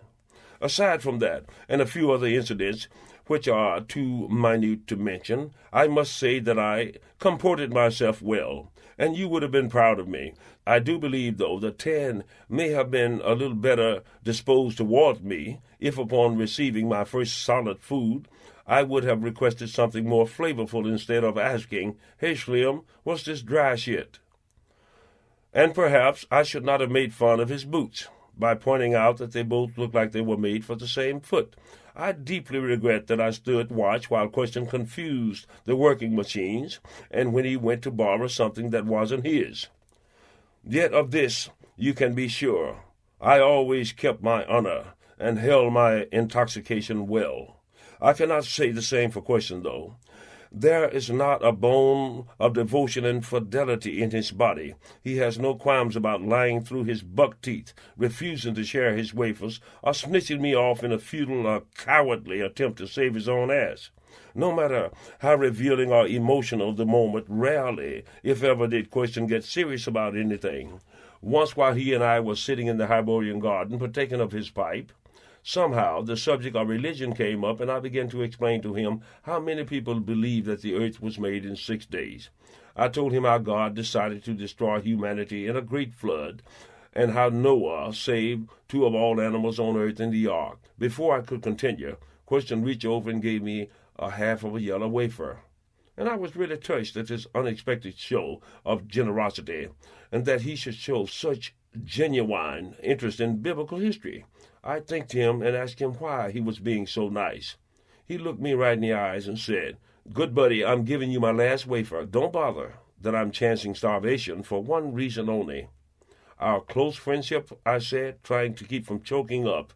Aside from that, and a few other incidents which are too minute to mention, I must say that I comported myself well, and you would have been proud of me. I do believe, though, that Tan may have been a little better disposed toward me if, upon receiving my first solid food, I would have requested something more flavorful instead of asking, "Hey, Slim, what's this dry shit?" And perhaps I should not have made fun of his boots by pointing out that they both looked like they were made for the same foot. I deeply regret that I stood watch while Question confused the working machines, and when he went to borrow something that wasn't his. Yet of this you can be sure. I always kept my honor and held my intoxication well. I cannot say the same for Question, though. There is not a bone of devotion and fidelity in his body. He has no qualms about lying through his buck teeth, refusing to share his wafers, or snitching me off in a futile or cowardly attempt to save his own ass. No matter how revealing or emotional the moment, rarely, if ever, did Question get serious about anything. Once while he and I were sitting in the Hyborian garden, partaking of his pipe, somehow the subject of religion came up, and I began to explain to him how many people believe that the earth was made in 6 days. I told him how God decided to destroy humanity in a great flood, and how Noah saved 2 of all animals on earth in the ark. Before I could continue, Question reached over and gave me a half of a yellow wafer. And I was really touched at this unexpected show of generosity, and that he should show such genuine interest in biblical history. I thanked him and asked him why he was being so nice. He looked me right in the eyes and said, "Good buddy, I'm giving you my last wafer. Don't bother that I'm chancing starvation for one reason only." "Our close friendship," I said, trying to keep from choking up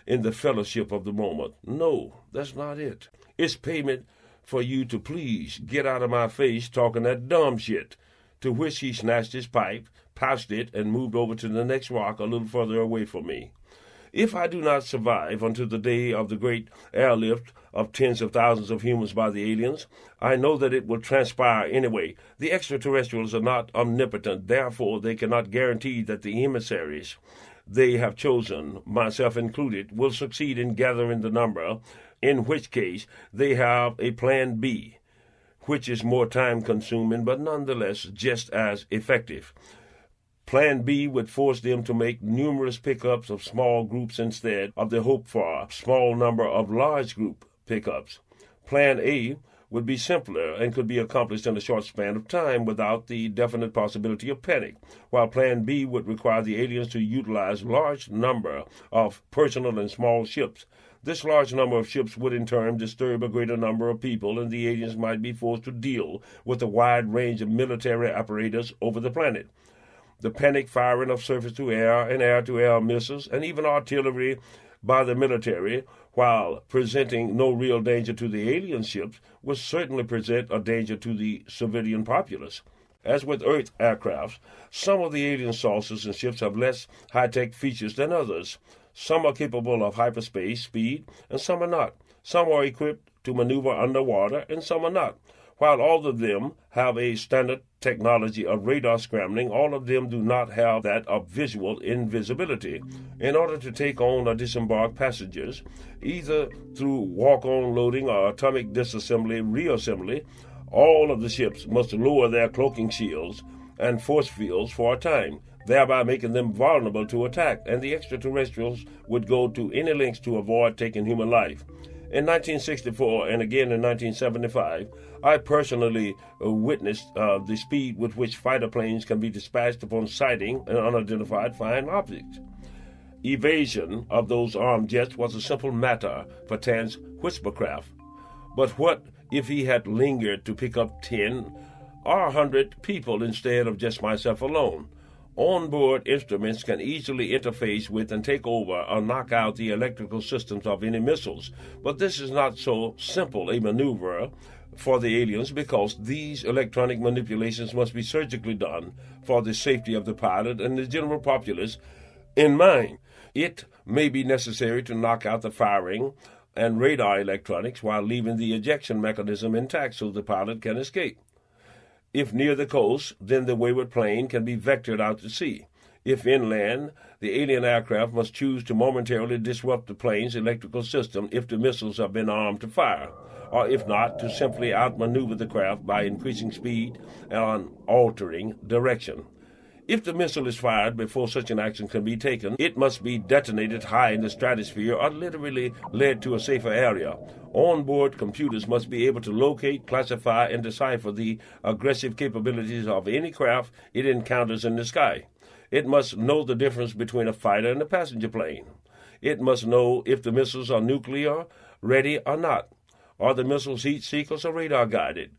in the fellowship of the moment. "No, that's not it. It's payment for you to please get out of my face talking that dumb shit." To which he snatched his pipe, pouched it, and moved over to the next rock a little further away from me. If I do not survive until the day of the great airlift of tens of thousands of humans by the aliens, I know that it will transpire anyway. The extraterrestrials are not omnipotent, therefore they cannot guarantee that the emissaries they have chosen, myself included, will succeed in gathering the number, in which case they have a plan B, which is more time-consuming but nonetheless just as effective. Plan B would force them to make numerous pickups of small groups instead of the hoped-for small number of large group pickups. Plan A would be simpler and could be accomplished in a short span of time without the definite possibility of panic, while Plan B would require the aliens to utilize large number of personal and small ships. This large number of ships would in turn disturb a greater number of people, and the aliens might be forced to deal with a wide range of military apparatus over the planet. The panic firing of surface-to-air and air-to-air missiles, and even artillery by the military, while presenting no real danger to the alien ships, would certainly present a danger to the civilian populace. As with Earth aircrafts, some of the alien saucers and ships have less high-tech features than others. Some are capable of hyperspace speed, and some are not. Some are equipped to maneuver underwater, and some are not. While all of them have a standard technology of radar scrambling, all of them do not have that of visual invisibility. In order to take on or disembark passengers, either through walk-on loading or atomic disassembly reassembly, all of the ships must lower their cloaking shields and force fields for a time, thereby making them vulnerable to attack, and the extraterrestrials would go to any lengths to avoid taking human life. In 1964 and again in 1975, I personally witnessed the speed with which fighter planes can be dispatched upon sighting an unidentified flying object. Evasion of those armed jets was a simple matter for Tan's whispercraft. But what if he had lingered to pick up 10 or 100 people instead of just myself alone? Onboard instruments can easily interface with and take over or knock out the electrical systems of any missiles, but this is not so simple a maneuver for the aliens because these electronic manipulations must be surgically done for the safety of the pilot and the general populace in mind. It may be necessary to knock out the firing and radar electronics while leaving the ejection mechanism intact so the pilot can escape. If near the coast, then the wayward plane can be vectored out to sea. If inland, the alien aircraft must choose to momentarily disrupt the plane's electrical system if the missiles have been armed to fire, or if not, to simply outmaneuver the craft by increasing speed and altering direction. If the missile is fired before such an action can be taken, it must be detonated high in the stratosphere or literally led to a safer area. Onboard computers must be able to locate, classify, and decipher the aggressive capabilities of any craft it encounters in the sky. It must know the difference between a fighter and a passenger plane. It must know if the missiles are nuclear ready or not. Are the missiles heat seekers or radar guided?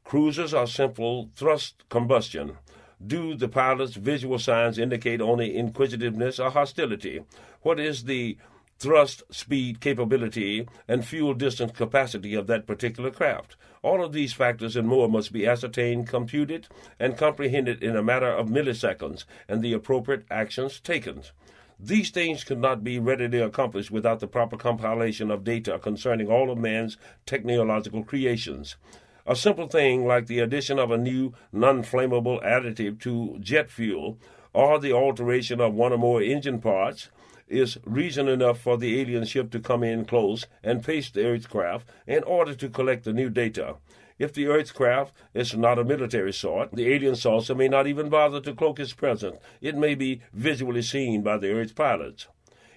Cruisers are simple thrust combustion. Do the pilot's visual signs indicate only inquisitiveness or hostility? What is the thrust speed capability and fuel distance capacity of that particular craft? All of these factors and more must be ascertained, computed, and comprehended in a matter of milliseconds, and the appropriate actions taken. These things could not be readily accomplished without the proper compilation of data concerning all of man's technological creations. A simple thing like the addition of a new non-flammable additive to jet fuel or the alteration of one or more engine parts is reason enough for the alien ship to come in close and pace the Earth's craft in order to collect the new data. If the Earth's craft is not a military sort, the alien saucer may not even bother to cloak its presence. It may be visually seen by the Earth's pilots.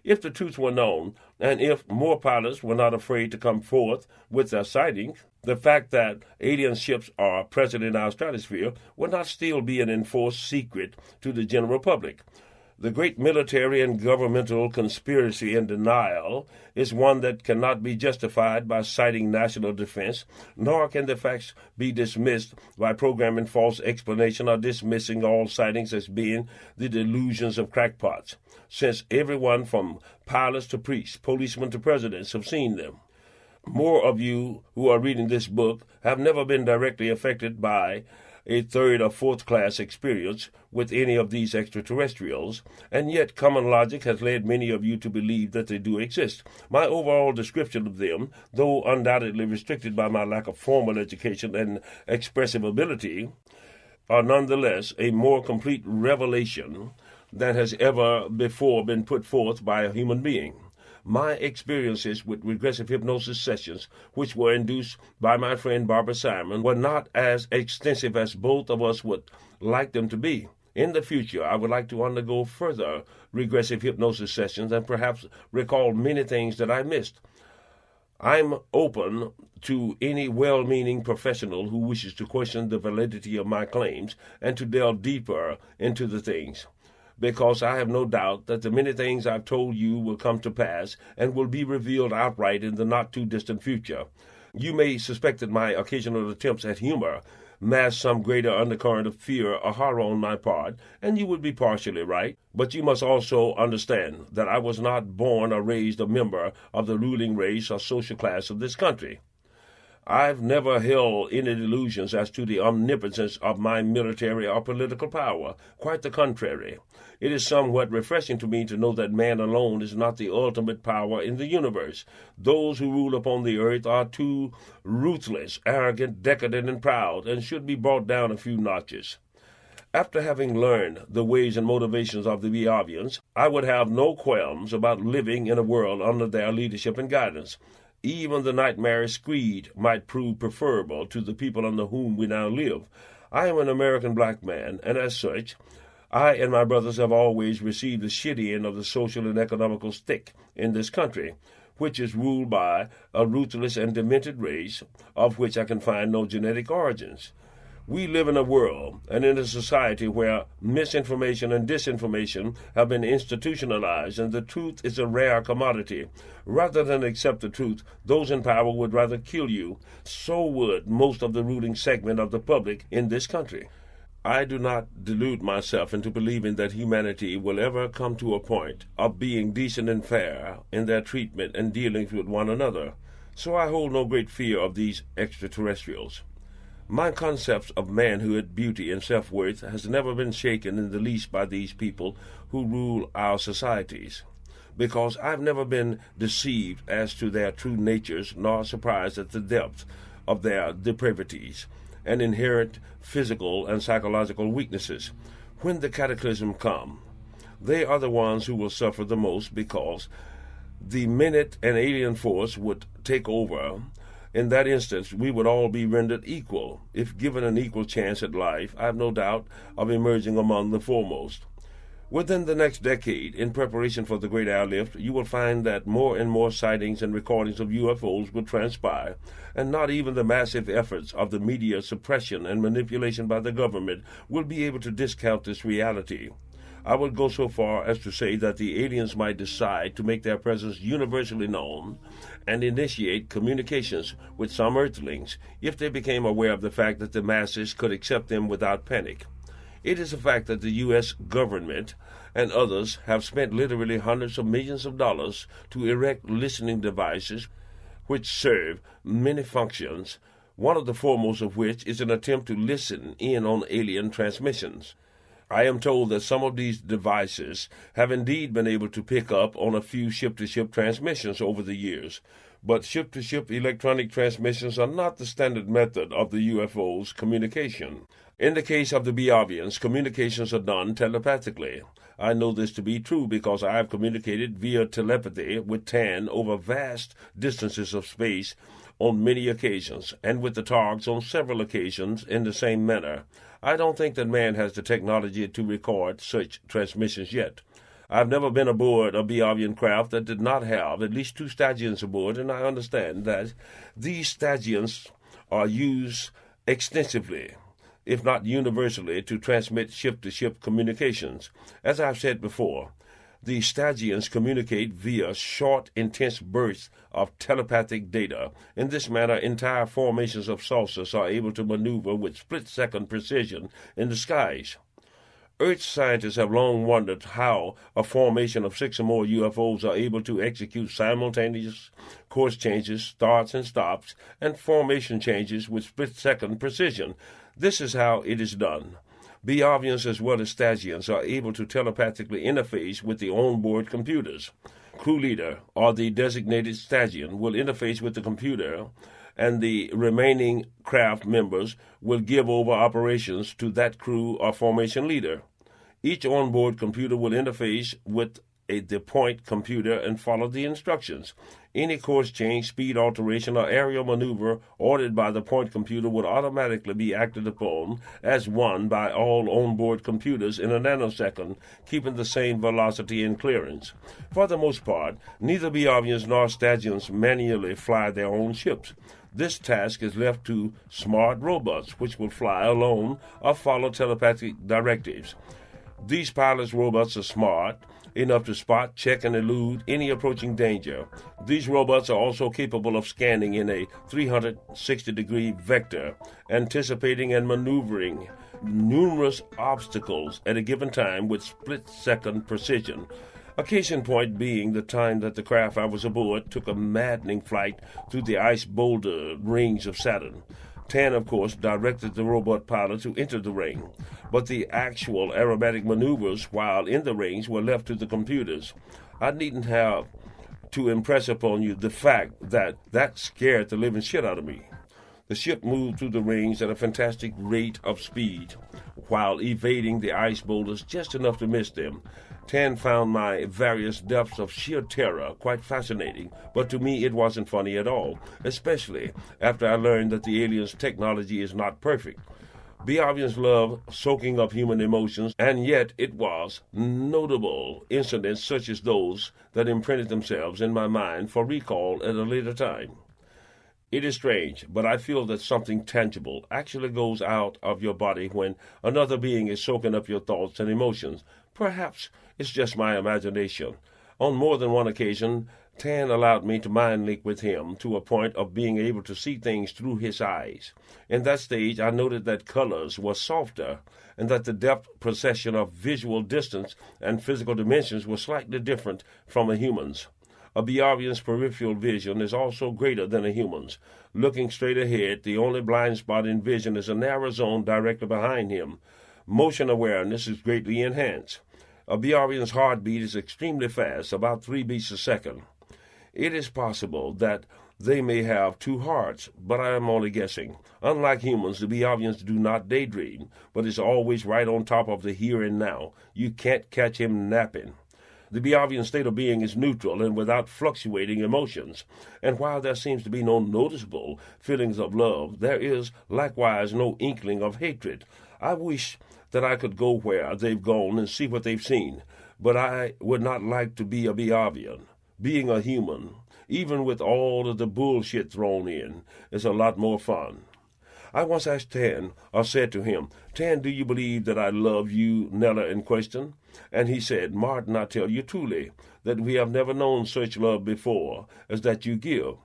If the truth were known, and if more pilots were not afraid to come forth with their sightings, the fact that alien ships are present in our stratosphere would not still be an enforced secret to the general public. The great military and governmental conspiracy and denial is one that cannot be justified by citing national defense, nor can the facts be dismissed by programming false explanation or dismissing all sightings as being the delusions of crackpots, since everyone from pilots to priests, policemen to presidents have seen them. More of you who are reading this book have never been directly affected by a third or fourth class experience with any of these extraterrestrials, and yet common logic has led many of you to believe that they do exist. My overall description of them, though undoubtedly restricted by my lack of formal education and expressive ability, are nonetheless a more complete revelation than has ever before been put forth by a human being. My experiences with regressive hypnosis sessions, which were induced by my friend Barbara Simon, were not as extensive as both of us would like them to be. In the future, I would like to undergo further regressive hypnosis sessions and perhaps recall many things that I missed. I'm open to any well-meaning professional who wishes to question the validity of my claims and to delve deeper into the things, because I have no doubt that the many things I've told you will come to pass and will be revealed outright in the not-too-distant future. You may suspect that my occasional attempts at humor mask some greater undercurrent of fear or horror on my part, and you would be partially right. But you must also understand that I was not born or raised a member of the ruling race or social class of this country. I've never held any delusions as to the omnipotence of my military or political power. Quite the contrary. It is somewhat refreshing to me to know that man alone is not the ultimate power in the universe. Those who rule upon the earth are too ruthless, arrogant, decadent, and proud, and should be brought down a few notches. After having learned the ways and motivations of the Biavians, I would have no qualms about living in a world under their leadership and guidance. Even the nightmarish screed might prove preferable to the people under whom we now live. I am an American black man, and as such, I and my brothers have always received the shitty end of the social and economical stick in this country, which is ruled by a ruthless and demented race, of which I can find no genetic origins. We live in a world and in a society where misinformation and disinformation have been institutionalized, and the truth is a rare commodity. Rather than accept the truth, those in power would rather kill you. So would most of the ruling segment of the public in this country. I do not delude myself into believing that humanity will ever come to a point of being decent and fair in their treatment and dealings with one another, so I hold no great fear of these extraterrestrials. My concepts of manhood, beauty, and self-worth has never been shaken in the least by these people who rule our societies, because I've never been deceived as to their true natures, nor surprised at the depth of their depravities and inherent physical and psychological weaknesses. When the cataclysm come, they are the ones who will suffer the most, because the minute an alien force would take over, in that instance, we would all be rendered equal. If given an equal chance at life, I have no doubt of emerging among the foremost. Within the next decade, in preparation for the great airlift, you will find that more and more sightings and recordings of UFOs will transpire, and not even the massive efforts of the media suppression and manipulation by the government will be able to discount this reality. I would go so far as to say that the aliens might decide to make their presence universally known and initiate communications with some earthlings if they became aware of the fact that the masses could accept them without panic. It is a fact that the U.S. government and others have spent literally hundreds of millions of dollars to erect listening devices which serve many functions, one of the foremost of which is an attempt to listen in on alien transmissions. I am told that some of these devices have indeed been able to pick up on a few ship-to-ship transmissions over the years, but ship-to-ship electronic transmissions are not the standard method of the UFO's communication. In the case of the Biavians, communications are done telepathically. I know this to be true because I have communicated via telepathy with Tan over vast distances of space on many occasions, and with the Targs on several occasions in the same manner. I don't think that man has the technology to record such transmissions yet. I've never been aboard a Biavian craft that did not have at least 2 Stygians aboard, and I understand that these Stygians are used extensively, if not universally, to transmit ship-to-ship communications. As I've said before, the Stygians communicate via short, intense bursts of telepathic data. In this manner, entire formations of saucers are able to maneuver with split-second precision in the skies. Earth scientists have long wondered how a formation of 6 or more UFOs are able to execute simultaneous course changes, starts and stops, and formation changes with split-second precision. This is how it is done. Biavians as well as Stygians are able to telepathically interface with the onboard computers. Crew leader, or the designated Stygian, will interface with the computer, and the remaining craft members will give over operations to that crew or formation leader. Each onboard computer will interface with the point computer and follow the instructions. Any course change, speed alteration, or aerial maneuver ordered by the point computer would automatically be acted upon as one by all onboard computers in a nanosecond, keeping the same velocity and clearance. For the most part, neither Biavians nor Stygians manually fly their own ships. This task is left to smart robots, which will fly alone or follow telepathic directives. These pilots' robots are smart enough to spot, check, and elude any approaching danger. These robots are also capable of scanning in a 360-degree vector, anticipating and maneuvering numerous obstacles at a given time with split-second precision. A case in point being the time that the craft I was aboard took a maddening flight through the ice boulder rings of Saturn. Tan, of course, directed the robot pilot to enter the ring, but the actual aerobatic maneuvers while in the rings were left to the computers. I needn't have to impress upon you the fact that scared the living shit out of me. The ship moved through the rings at a fantastic rate of speed, while evading the ice boulders just enough to miss them. Tan found my various depths of sheer terror quite fascinating, but to me it wasn't funny at all, especially after I learned that the aliens' technology is not perfect. Biavians love soaking up human emotions, and yet it was notable incidents such as those that imprinted themselves in my mind for recall at a later time. It is strange, but I feel that something tangible actually goes out of your body when another being is soaking up your thoughts and emotions. Perhaps it's just my imagination. On more than one occasion, Tan allowed me to mind link with him to a point of being able to see things through his eyes. In that stage, I noted that colors were softer and that the depth perception of visual distance and physical dimensions was slightly different from a human's. A Biavian's peripheral vision is also greater than a human's. Looking straight ahead, the only blind spot in vision is a narrow zone directly behind him. Motion awareness is greatly enhanced. A Biavian's heartbeat is extremely fast, about 3 beats a second. It is possible that they may have 2 hearts, but I am only guessing. Unlike humans, the Biavians do not daydream, but is always right on top of the here and now. You can't catch him napping. The Biavian state of being is neutral and without fluctuating emotions, and while there seems to be no noticeable feelings of love, there is likewise no inkling of hatred. I wish that I could go where they've gone and see what they've seen, but I would not like to be a Biavian. Being a human, even with all of the bullshit thrown in, is a lot more fun. I once asked Tan, or said to him, "Tan, do you believe that I love you, Nella, in question?" And he said, "Martin, I tell you truly, that we have never known such love before as that you give.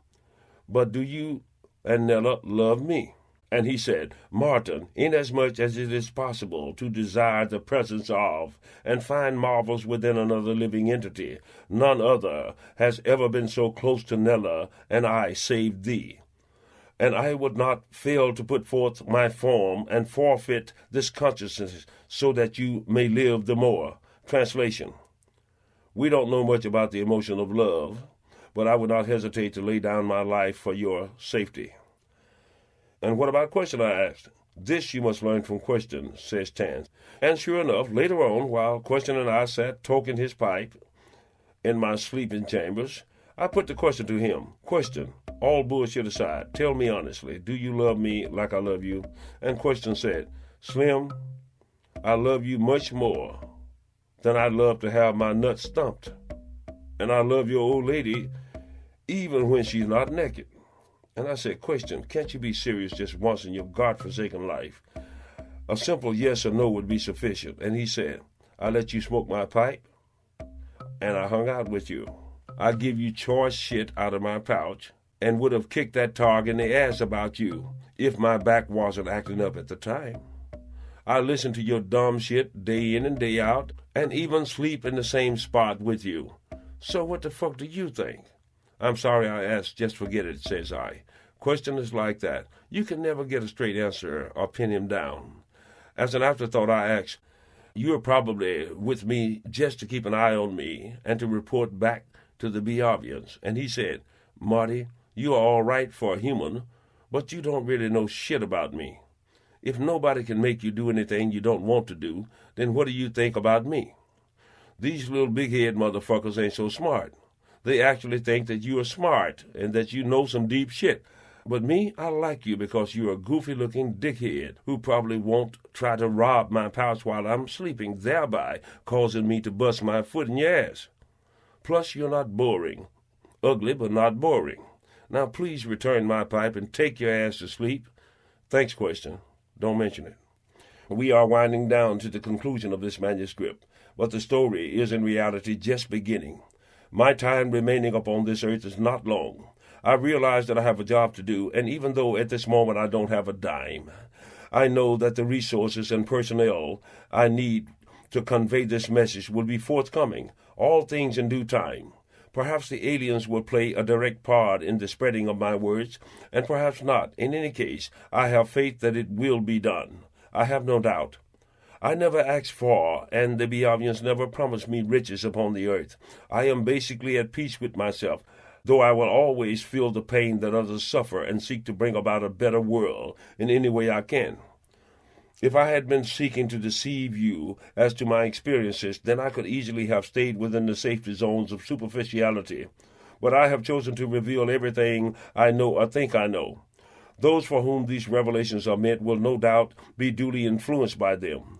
But do you and Nella love me?" And he said, "Martin, inasmuch as it is possible to desire the presence of and find marvels within another living entity, none other has ever been so close to Nella and I save thee. And I would not fail to put forth my form and forfeit this consciousness so that you may live the more." Translation: We don't know much about the emotion of love, but I would not hesitate to lay down my life for your safety. "And what about question?" I asked. "This you must learn from question," says Tan. And sure enough, later on, while Question and I sat toking his pipe in my sleeping chambers, I put the question to him. "Question, all bullshit aside, tell me honestly, do you love me like I love you?" And Question said, "Slim, I love you much more than I'd love to have my nuts stumped. And I love your old lady even when she's not naked." And I said, "Question, can't you be serious just once in your godforsaken life? A simple yes or no would be sufficient." And he said, "I let you smoke my pipe, and I hung out with you. I give you choice shit out of my pouch, and would have kicked that targ in the ass about you if my back wasn't acting up at the time. I listen to your dumb shit day in and day out, and even sleep in the same spot with you. So what the fuck do you think?" "I'm sorry I asked, just forget it," says I. Question is like that. You can never get a straight answer or pin him down. As an afterthought, I asked, "You're probably with me just to keep an eye on me and to report back to the Biavians." And he said, "Marty, you are all right for a human, but you don't really know shit about me. If nobody can make you do anything you don't want to do, then what do you think about me?" These little big-head motherfuckers ain't so smart. They actually think that you are smart and that you know some deep shit. But me, I like you because you're a goofy-looking dickhead who probably won't try to rob my pouch while I'm sleeping, thereby causing me to bust my foot in your ass. Plus, you're not boring. Ugly, but not boring. Now, please return my pipe and take your ass to sleep. Thanks, question. Don't mention it. We are winding down to the conclusion of this manuscript, but the story is in reality just beginning. My time remaining upon this earth is not long. I realize that I have a job to do, and even though at this moment I don't have a dime, I know that the resources and personnel I need to convey this message will be forthcoming, all things in due time. Perhaps the aliens will play a direct part in the spreading of my words, and perhaps not. In any case, I have faith that it will be done. I have no doubt. I never asked for, and the Beavians never promised me riches upon the earth. I am basically at peace with myself, though I will always feel the pain that others suffer and seek to bring about a better world in any way I can. If I had been seeking to deceive you as to my experiences, then I could easily have stayed within the safety zones of superficiality. But I have chosen to reveal everything I know or think I know. Those for whom these revelations are meant will no doubt be duly influenced by them.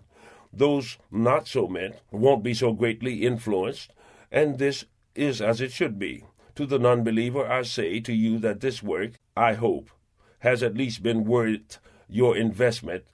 Those not so meant won't be so greatly influenced, and this is as it should be. To the non-believer, I say to you that this work, I hope, has at least been worth your investment,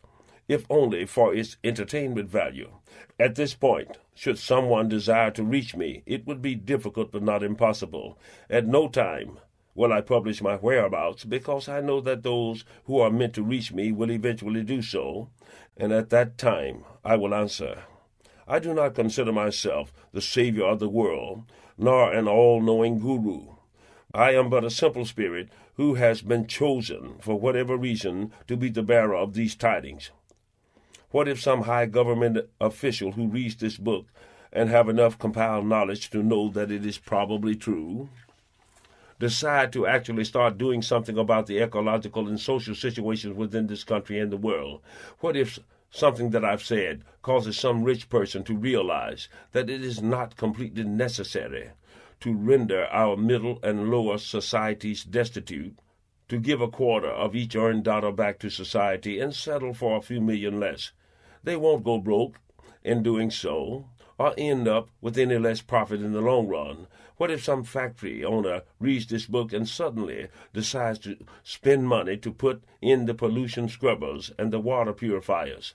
if only for its entertainment value. At this point, should someone desire to reach me, it would be difficult but not impossible. At no time will I publish my whereabouts, because I know that those who are meant to reach me will eventually do so, and at that time I will answer. I do not consider myself the savior of the world, nor an all-knowing guru. I am but a simple spirit who has been chosen, for whatever reason, to be the bearer of these tidings. What if some high government official who reads this book and have enough compiled knowledge to know that it is probably true, decide to actually start doing something about the ecological and social situations within this country and the world? What if something that I've said causes some rich person to realize that it is not completely necessary to render our middle and lower societies destitute, to give a quarter of each earned dollar back to society and settle for a few million less? They won't go broke in doing so, or end up with any less profit in the long run. What if some factory owner reads this book and suddenly decides to spend money to put in the pollution scrubbers and the water purifiers?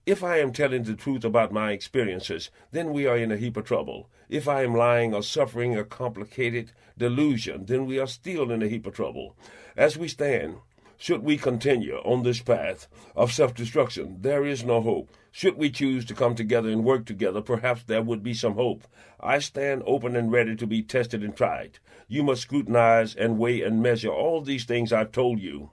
If I am telling the truth about my experiences, then we are in a heap of trouble. If I am lying or suffering a complicated delusion, then we are still in a heap of trouble. As we stand, should we continue on this path of self-destruction, there is no hope. Should we choose to come together and work together, perhaps there would be some hope. I stand open and ready to be tested and tried. You must scrutinize and weigh and measure all these things I've told you.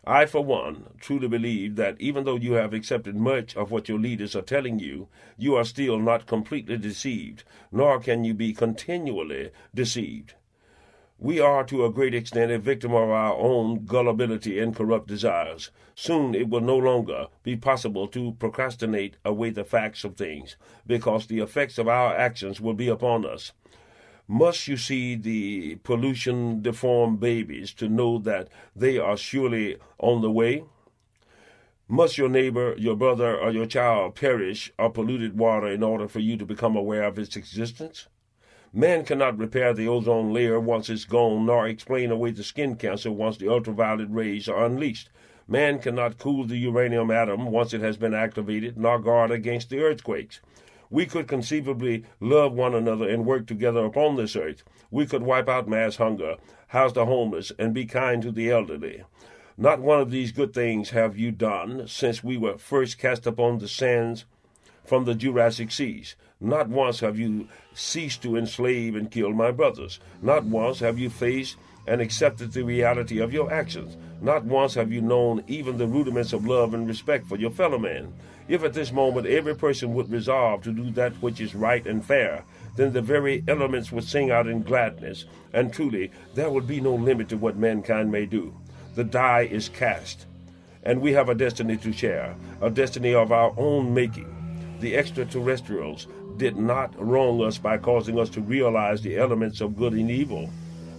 I, for one, truly believe that even though you have accepted much of what your leaders are telling you, you are still not completely deceived, nor can you be continually deceived. We are, to a great extent, a victim of our own gullibility and corrupt desires. Soon it will no longer be possible to procrastinate away the facts of things, because the effects of our actions will be upon us. Must you see the pollution-deformed babies to know that they are surely on the way? Must your neighbor, your brother, or your child perish or polluted water in order for you to become aware of its existence? Man cannot repair the ozone layer once it's gone, nor explain away the skin cancer once the ultraviolet rays are unleashed. Man cannot cool the uranium atom once it has been activated, nor guard against the earthquakes. We could conceivably love one another and work together upon this earth. We could wipe out mass hunger, house the homeless, and be kind to the elderly. Not one of these good things have you done since we were first cast upon the sands from the Jurassic seas. Not once have you ceased to enslave and kill my brothers. Not once have you faced and accepted the reality of your actions. Not once have you known even the rudiments of love and respect for your fellow man. If at this moment every person would resolve to do that which is right and fair, then the very elements would sing out in gladness, and truly there would be no limit to what mankind may do. The die is cast, and we have a destiny to share, a destiny of our own making. The extraterrestrials did not wrong us by causing us to realize the elements of good and evil.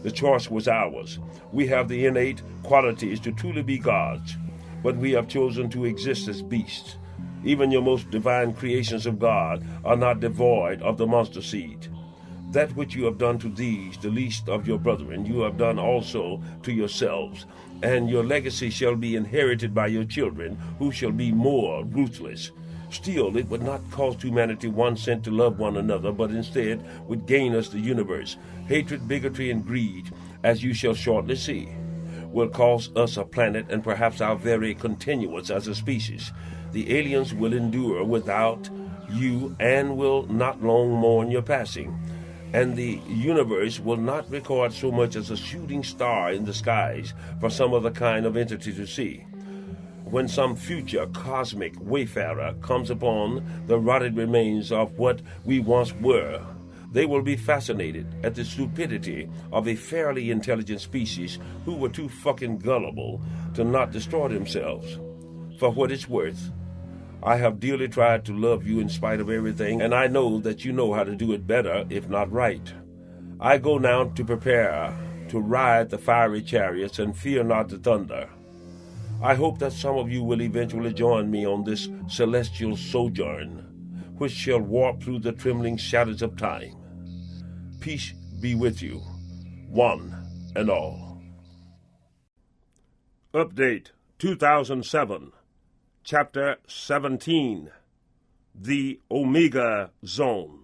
The choice was ours. We have the innate qualities to truly be gods, but we have chosen to exist as beasts. Even your most divine creations of God are not devoid of the monster seed. That which you have done to these, the least of your brethren, you have done also to yourselves, and your legacy shall be inherited by your children, who shall be more ruthless. Still, it would not cost humanity 1 cent to love one another, but instead would gain us the universe. Hatred, bigotry, and greed, as you shall shortly see, will cost us a planet and perhaps our very continuance as a species. The aliens will endure without you and will not long mourn your passing. And the universe will not record so much as a shooting star in the skies for some other kind of entity to see. When some future cosmic wayfarer comes upon the rotted remains of what we once were, they will be fascinated at the stupidity of a fairly intelligent species who were too fucking gullible to not destroy themselves. For what it's worth, I have dearly tried to love you in spite of everything, and I know that you know how to do it better, if not right. I go now to prepare to ride the fiery chariots and fear not the thunder. I hope that some of you will eventually join me on this celestial sojourn, which shall warp through the trembling shadows of time. Peace be with you, one and all. Update 2007, Chapter 17, The Omega Zone.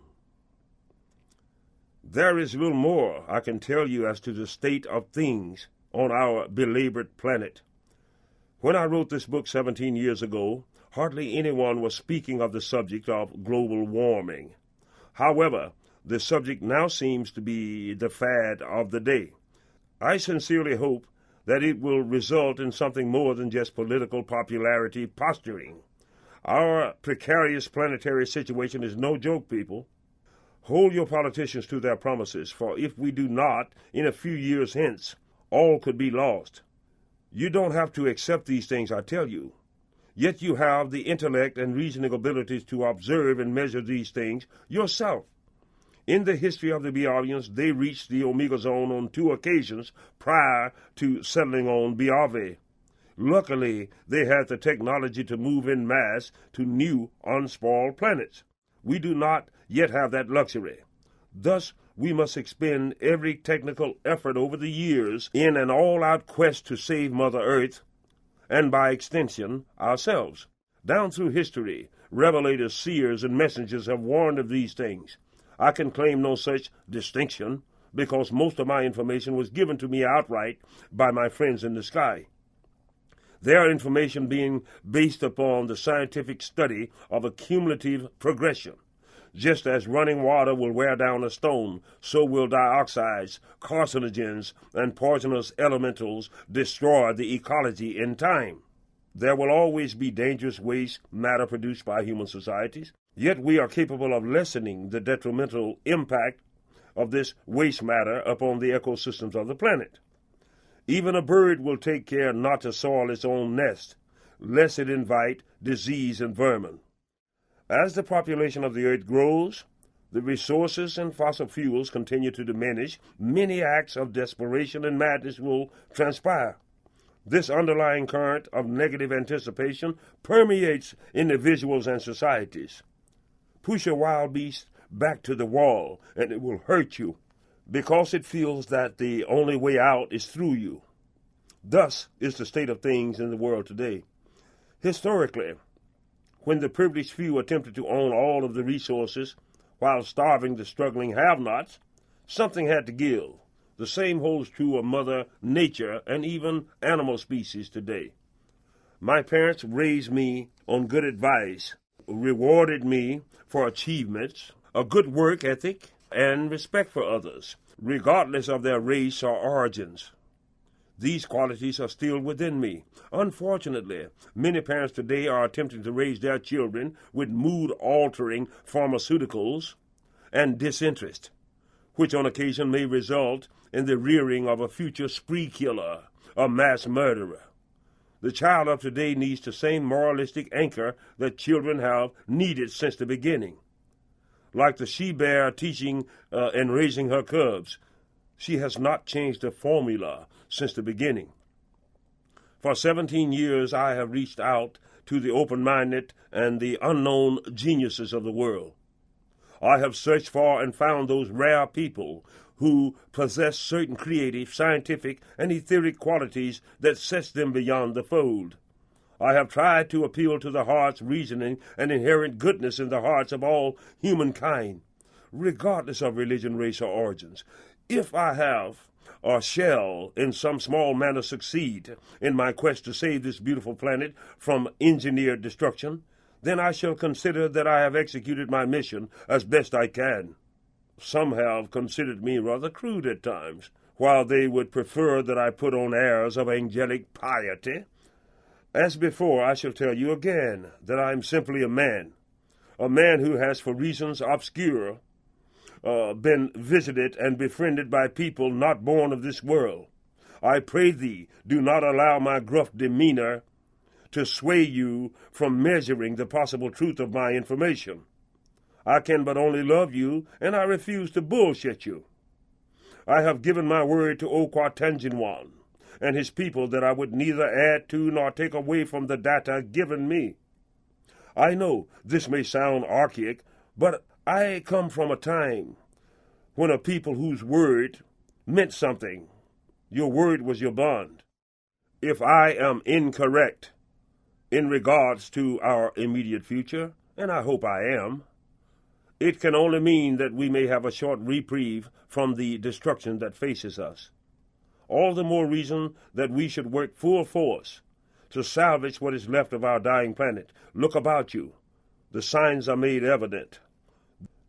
There is little more I can tell you as to the state of things on our belabored planet. When I wrote this book 17 years ago, hardly anyone was speaking of the subject of global warming. However, the subject now seems to be the fad of the day. I sincerely hope that it will result in something more than just political popularity posturing. Our precarious planetary situation is no joke, people. Hold your politicians to their promises, for if we do not, in a few years hence, all could be lost. You don't have to accept these things, I tell you. Yet you have the intellect and reasoning abilities to observe and measure these things yourself. In the history of the Biavians, they reached the Omega Zone on 2 occasions prior to settling on Biave. Luckily, they had the technology to move in mass to new, unspoiled planets. We do not yet have that luxury. Thus, we must expend every technical effort over the years in an all-out quest to save Mother Earth, and by extension, ourselves. Down through history, revelators, seers, and messengers have warned of these things. I can claim no such distinction, because most of my information was given to me outright by my friends in the sky. Their information being based upon the scientific study of accumulative progression. Just as running water will wear down a stone, so will dioxides, carcinogens, and poisonous elementals destroy the ecology in time. There will always be dangerous waste matter produced by human societies, yet we are capable of lessening the detrimental impact of this waste matter upon the ecosystems of the planet. Even a bird will take care not to soil its own nest, lest it invite disease and vermin. As the population of the earth grows, the resources and fossil fuels continue to diminish, many acts of desperation and madness will transpire. This underlying current of negative anticipation permeates individuals and societies. Push a wild beast back to the wall, and it will hurt you, because it feels that the only way out is through you. Thus is the state of things in the world today. Historically, when the privileged few attempted to own all of the resources while starving the struggling have-nots, something had to give. The same holds true of Mother Nature and even animal species today. My parents raised me on good advice, rewarded me for achievements, a good work ethic, and respect for others, regardless of their race or origins. These qualities are still within me. Unfortunately, many parents today are attempting to raise their children with mood-altering pharmaceuticals and disinterest, which on occasion may result in the rearing of a future spree killer, a mass murderer. The child of today needs the same moralistic anchor that children have needed since the beginning. Like the she-bear teaching and raising her cubs, she has not changed the formula since the beginning. For 17 years I have reached out to the open-minded and the unknown geniuses of the world. I have searched for and found those rare people who possess certain creative, scientific, and etheric qualities that sets them beyond the fold. I have tried to appeal to the heart's reasoning and inherent goodness in the hearts of all humankind, regardless of religion, race, or origins. If I have or shall in some small manner succeed in my quest to save this beautiful planet from engineered destruction, then I shall consider that I have executed my mission as best I can. Some have considered me rather crude at times, while they would prefer that I put on airs of angelic piety. As before, I shall tell you again that I am simply a man who has, for reasons obscure, been visited and befriended by people not born of this world. I pray thee, do not allow my gruff demeanor to sway you from measuring the possible truth of my information. I can but only love you, and I refuse to bullshit you. I have given my word to O-Qua Tangin Wann and his people that I would neither add to nor take away from the data given me. I know this may sound archaic, but I come from a time when a people whose word meant something. Your word was your bond. If I am incorrect in regards to our immediate future, and I hope I am, it can only mean that we may have a short reprieve from the destruction that faces us. All the more reason that we should work full force to salvage what is left of our dying planet. Look about you. The signs are made evident.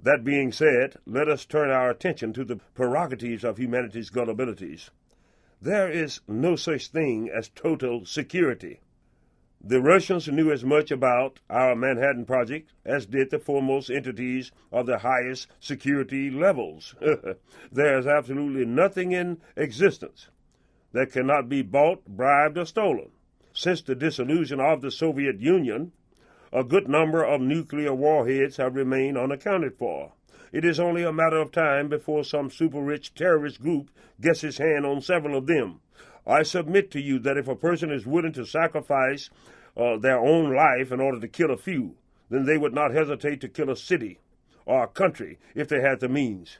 That being said, let us turn our attention to the prerogatives of humanity's gullibilities. There is no such thing as total security. The Russians knew as much about our Manhattan Project as did the foremost entities of the highest security levels. There is absolutely nothing in existence that cannot be bought, bribed, or stolen. Since the dissolution of the Soviet Union, a good number of nuclear warheads have remained unaccounted for. It is only a matter of time before some super-rich terrorist group gets his hand on several of them. I submit to you that if a person is willing to sacrifice their own life in order to kill a few, then they would not hesitate to kill a city or a country if they had the means.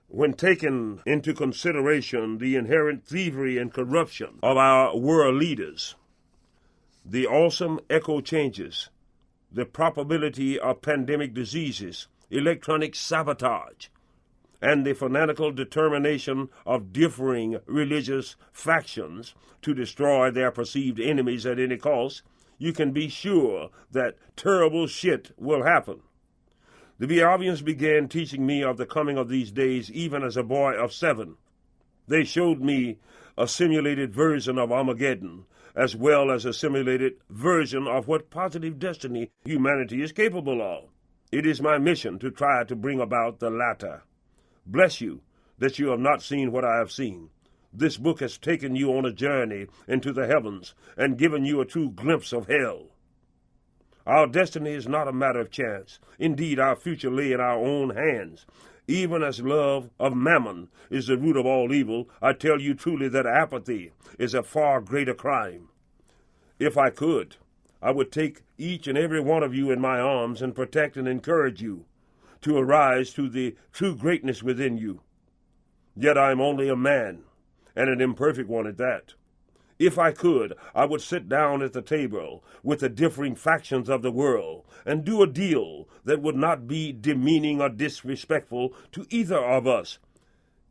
When taken into consideration the inherent thievery and corruption of our world leaders, the awesome echo changes, the probability of pandemic diseases, electronic sabotage, and the fanatical determination of differing religious factions to destroy their perceived enemies at any cost, you can be sure that terrible shit will happen. The Biavians began teaching me of the coming of these days even as a boy of 7. They showed me a simulated version of Armageddon, as well as a simulated version of what positive destiny humanity is capable of. It is my mission to try to bring about the latter. Bless you that you have not seen what I have seen. This book has taken you on a journey into the heavens and given you a true glimpse of hell. Our destiny is not a matter of chance. Indeed, our future lay in our own hands. Even as love of mammon is the root of all evil, I tell you truly that apathy is a far greater crime. If I could, I would take each and every one of you in my arms and protect and encourage you to arise to the true greatness within you. Yet I am only a man, and an imperfect one at that. If I could, I would sit down at the table with the differing factions of the world and do a deal that would not be demeaning or disrespectful to either of us.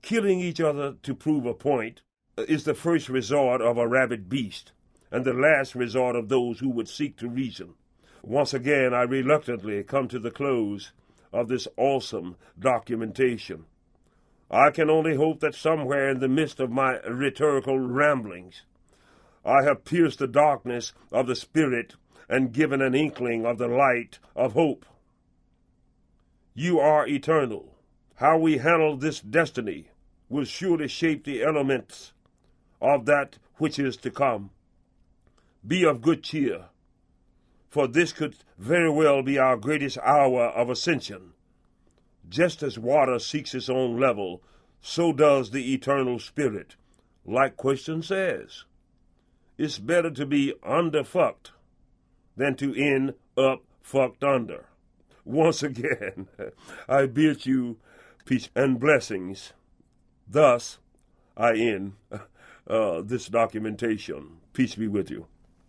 Killing each other to prove a point is the first resort of a rabid beast, and the last resort of those who would seek to reason. Once again, I reluctantly come to the close of this awesome documentation. I can only hope that somewhere in the midst of my rhetorical ramblings, I have pierced the darkness of the spirit and given an inkling of the light of hope. You are eternal. How we handle this destiny will surely shape the elements of that which is to come. Be of good cheer, for this could very well be our greatest hour of ascension. Just as water seeks its own level, so does the eternal spirit. Like question says, it's better to be underfucked than to end up fucked under. Once again, I bid you peace and blessings. Thus, I end this documentation. Peace be with you.